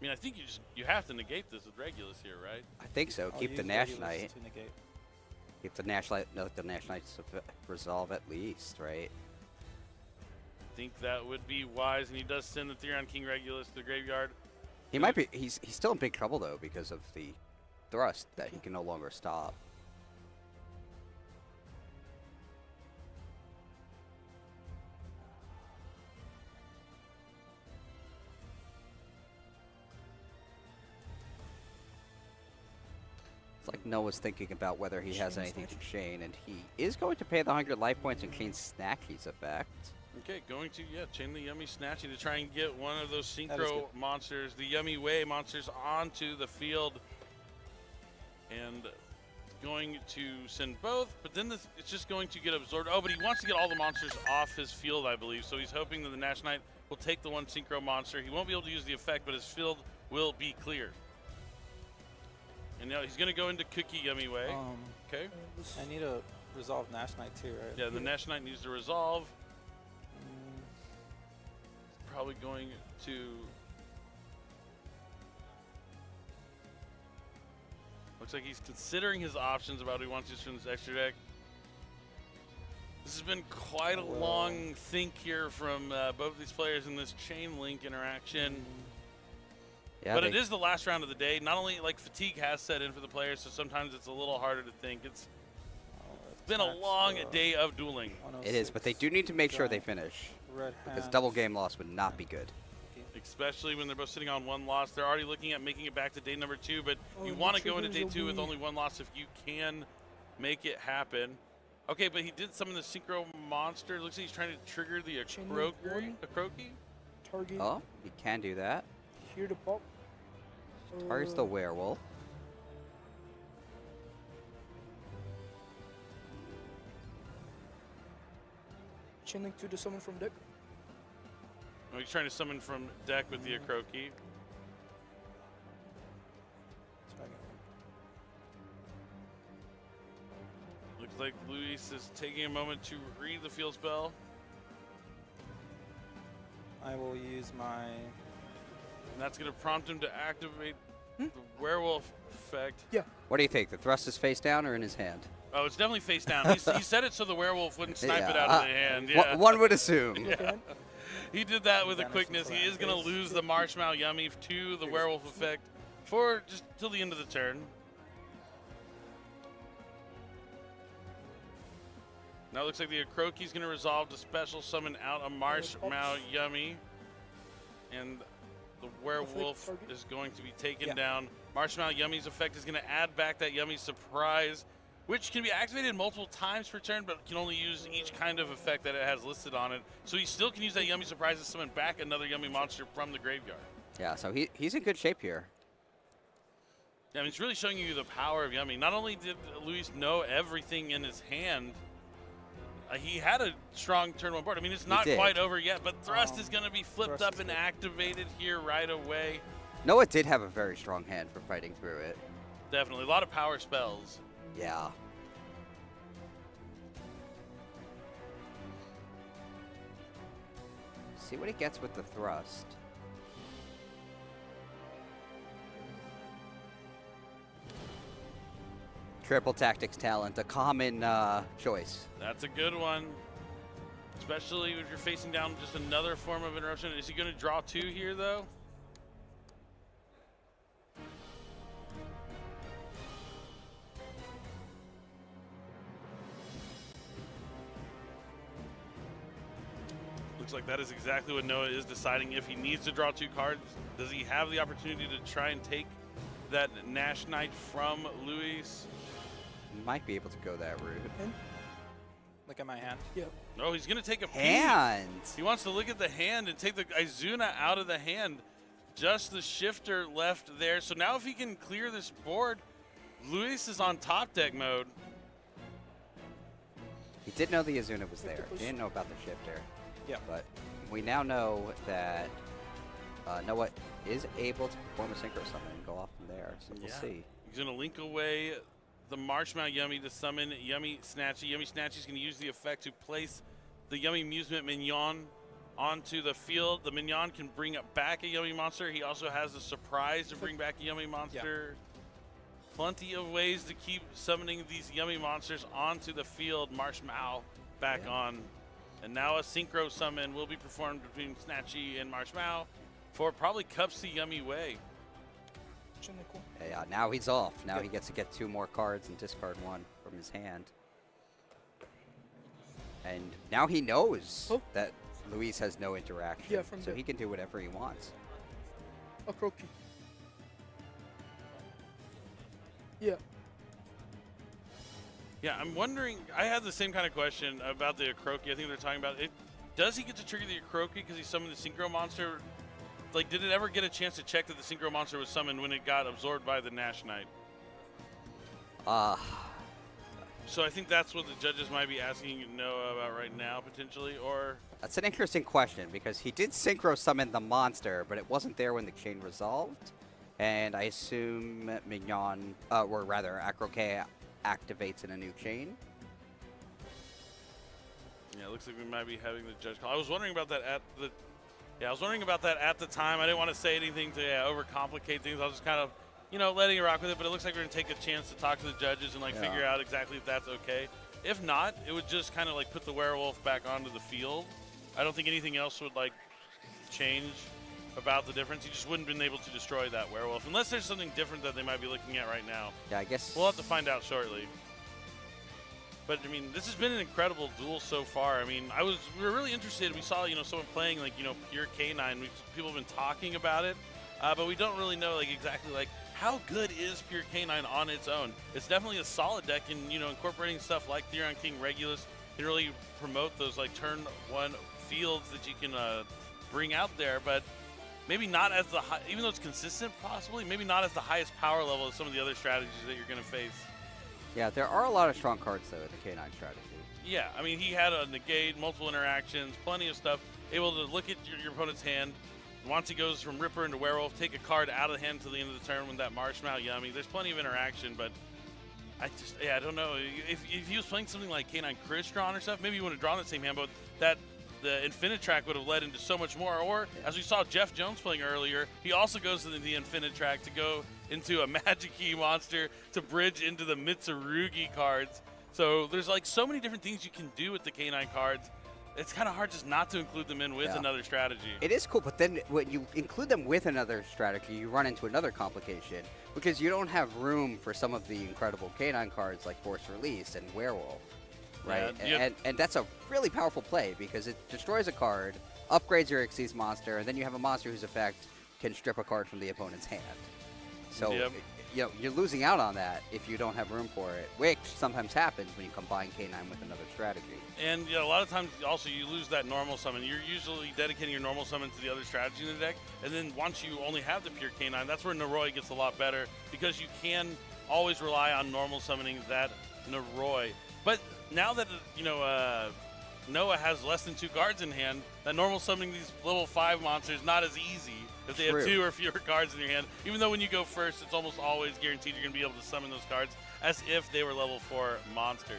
I mean, I think you have to negate this with Regulus here, right? I think so. Keep the Nash Knight. If the National Knights resolve at least, right? I think that would be wise, and he does send the Theron King Regulus to the graveyard. He might be. He's still in big trouble though because of the thrust that he can no longer stop. It's like Noah's thinking about whether he has anything to chain, and he is going to pay the 100 life points and chain Snacky's effect. Okay, going to, chain the Yummy Snatchy to try and get one of those synchro monsters, the Yummy Way monsters, onto the field. And going to send both, but then it's just going to get absorbed. Oh, but he wants to get all the monsters off his field, I believe. So he's hoping that the Nash Knight will take the one synchro monster. He won't be able to use the effect, but his field will be clear. And now he's going to go into Cookie Yummy Way. Okay. I need to resolve Nash Knight too, right? Yeah, the Nash Knight needs to resolve. Probably going to... Looks like he's considering his options about who he wants to use from this extra deck. This has been quite a long think here from both of these players in this chain link interaction. Yeah, but it is the last round of the day. Not only, like, fatigue has set in for the players, so sometimes it's a little harder to think. It's been a long day of dueling. It is, but they do need to make sure they finish. Because double game loss would not be good. Especially when they're both sitting on one loss. They're already looking at making it back to day number 2, but you want to go into day 2 with only one loss if you can make it happen. Okay, but he did summon the synchro monster. Looks like he's trying to trigger the Akroki. Target. Oh, he can do that. Here to pop. Target's the werewolf. Chain link to the summon from deck. Oh, he's trying to summon from deck with the Akroki. Looks like Luis is taking a moment to read the field spell. I will use my... And that's going to prompt him to activate the werewolf effect. Yeah. What do you think? The thrust is face down or in his hand? Oh, it's definitely face down. He said it so the werewolf wouldn't snipe it out of the hand. Yeah. One would assume. Yeah. He did that with a quickness. He is going to lose the Marshmallow Yummy to the werewolf effect for just till the end of the turn. Now it looks like the Akroki's going to resolve to special summon out a Marshmallow Yummy. And the werewolf is going to be taken down. Marshmallow Yummy's effect is going to add back that Yummy Surprise, which can be activated multiple times per turn, but can only use each kind of effect that it has listed on it. So he still can use that Yummy Surprise to summon back another Yummy monster from the graveyard. Yeah, so he's in good shape here. Yeah, I mean, it's really showing you the power of Yummy. Not only did Luis know everything in his hand, he had a strong turn one board. I mean, it's not quite over yet, but Thrust is going to be flipped up and activated here right away. Noah did have a very strong hand for fighting through it. Definitely. A lot of power spells. Yeah. See what he gets with the thrust. Triple Tactics Talent, a common choice. That's a good one. Especially if you're facing down just another form of interruption. Is he going to draw 2 here, though? Looks like that is exactly what Noah is deciding. If he needs to draw 2 cards, does he have the opportunity to try and take that Nash Knight from Luis? Might be able to go that route. Look at my hand. Yep. No, he's going to take a hand. He wants to look at the hand and take the Izuna out of the hand. Just the shifter left there. So now if he can clear this board, Luis is on top deck mode. He did know the Izuna was there. He didn't know about the shifter. Yeah. But we now know that Noah is able to perform a synchro summon and go off from there. So we'll see. He's going to link away the Marshmallow Yummy to summon Yummy Snatchy. Yummy Snatchy is going to use the effect to place the Yummy Amusement Mignon onto the field. The Mignon can bring back a Yummy monster. He also has the Surprise to bring back a Yummy monster. plenty of ways to keep summoning these yummy monsters onto the field. Marshmallow back on. And now a synchro summon will be performed between Snatchy and Marshmallow for probably Cups the Yummy way. Yeah, now he's off. Now he gets to get 2 more cards and discard 1 from his hand. And now he knows that Luis has no interaction, Yeah, from so the- he can do whatever he wants. A croaky. Yeah. Yeah, I'm wondering, I had the same kind of question about the Akroki. I think they're talking about it. Does he get to trigger the Akroki because he summoned the Synchro Monster? Like, did it ever get a chance to check that the Synchro Monster was summoned when it got absorbed by the Nash Knight? So I think that's what the judges might be asking Noah about right now, potentially, or... That's an interesting question, because he did synchro summon the monster, but it wasn't there when the chain resolved. And I assume Mignon, or rather, Akroke activates in a new chain. Yeah, it looks like we might be having the judge call. I was wondering about that at the... Yeah, I was wondering about that at the time. I didn't want to say anything to overcomplicate things. I was just kind of, you know, letting it rock with it. But it looks like we're going to take a chance to talk to the judges and, like, figure out exactly if that's okay. If not, it would just kind of, like, put the werewolf back onto the field. I don't think anything else would, like, change about the difference. You just wouldn't have been able to destroy that werewolf. Unless there's something different that they might be looking at right now. Yeah, I guess... We'll have to find out shortly. But, I mean, this has been an incredible duel so far. I mean, we were really interested. We saw, you know, someone playing, like, you know, pure K9. People have been talking about it, but we don't really know, like, exactly, like, how good is pure K9 on its own? It's definitely a solid deck, and, you know, incorporating stuff like Theron King Regulus can really promote those, like, turn 1 fields that you can bring out there, but maybe not as the high, even though it's consistent, possibly, maybe not as the highest power level as some of the other strategies that you're going to face. Yeah, there are a lot of strong cards, though, in the K9 strategy. Yeah, I mean, he had a negate, multiple interactions, plenty of stuff, able to look at your opponent's hand. Once he goes from Ripper into Werewolf, take a card out of the hand to the end of the turn with that Marshmallow Yummy. There's plenty of interaction, but I don't know. If he was playing something like K9 Crystron or stuff, maybe he would have drawn the same hand, but the Infinitrack would have led into so much more. Or, as we saw Jeff Jones playing earlier, he also goes to the Infinitrack to go into a Magic Key monster to bridge into the Mitsurugi cards. So there's like so many different things you can do with the K9 cards. It's kind of hard just not to include them in with another strategy. It is cool, but then when you include them with another strategy, you run into another complication, because you don't have room for some of the incredible K9 cards like Force Release and Werewolf, right? Yeah, and that's a really powerful play, because it destroys a card, upgrades your Xyz monster, and then you have a monster whose effect can strip a card from the opponent's hand. So you know, you're losing out on that if you don't have room for it, which sometimes happens when you combine K9 with another strategy. And a lot of times also you lose that normal summon. You're usually dedicating your normal summon to the other strategy in the deck, and then once you only have the pure K9, that's where Naroi gets a lot better, because you can always rely on normal summoning that Naroi. But now that, you know, Noah has less than 2 cards in hand, that normal summoning these level 5 monsters not as easy if they have 2 or fewer cards in your hand. Even though when you go first, it's almost always guaranteed you're going to be able to summon those cards as if they were level 4 monsters.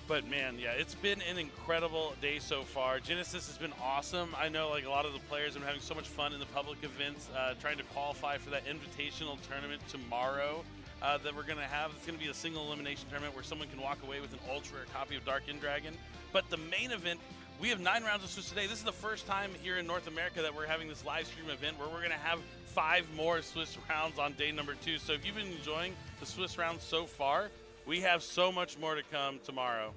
But man, yeah, it's been an incredible day so far. Genesis has been awesome. I know, like, a lot of the players have been having so much fun in the public events, trying to qualify for that invitational tournament tomorrow that we're going to have. It's going to be a single elimination tournament where someone can walk away with an ultra rare copy of Dark Dragon. But the main event, we have 9 rounds of Swiss today. This is the first time here in North America that we're having this live stream event where we're going to have 5 more Swiss rounds on day number 2. So if you've been enjoying the Swiss rounds so far, we have so much more to come tomorrow.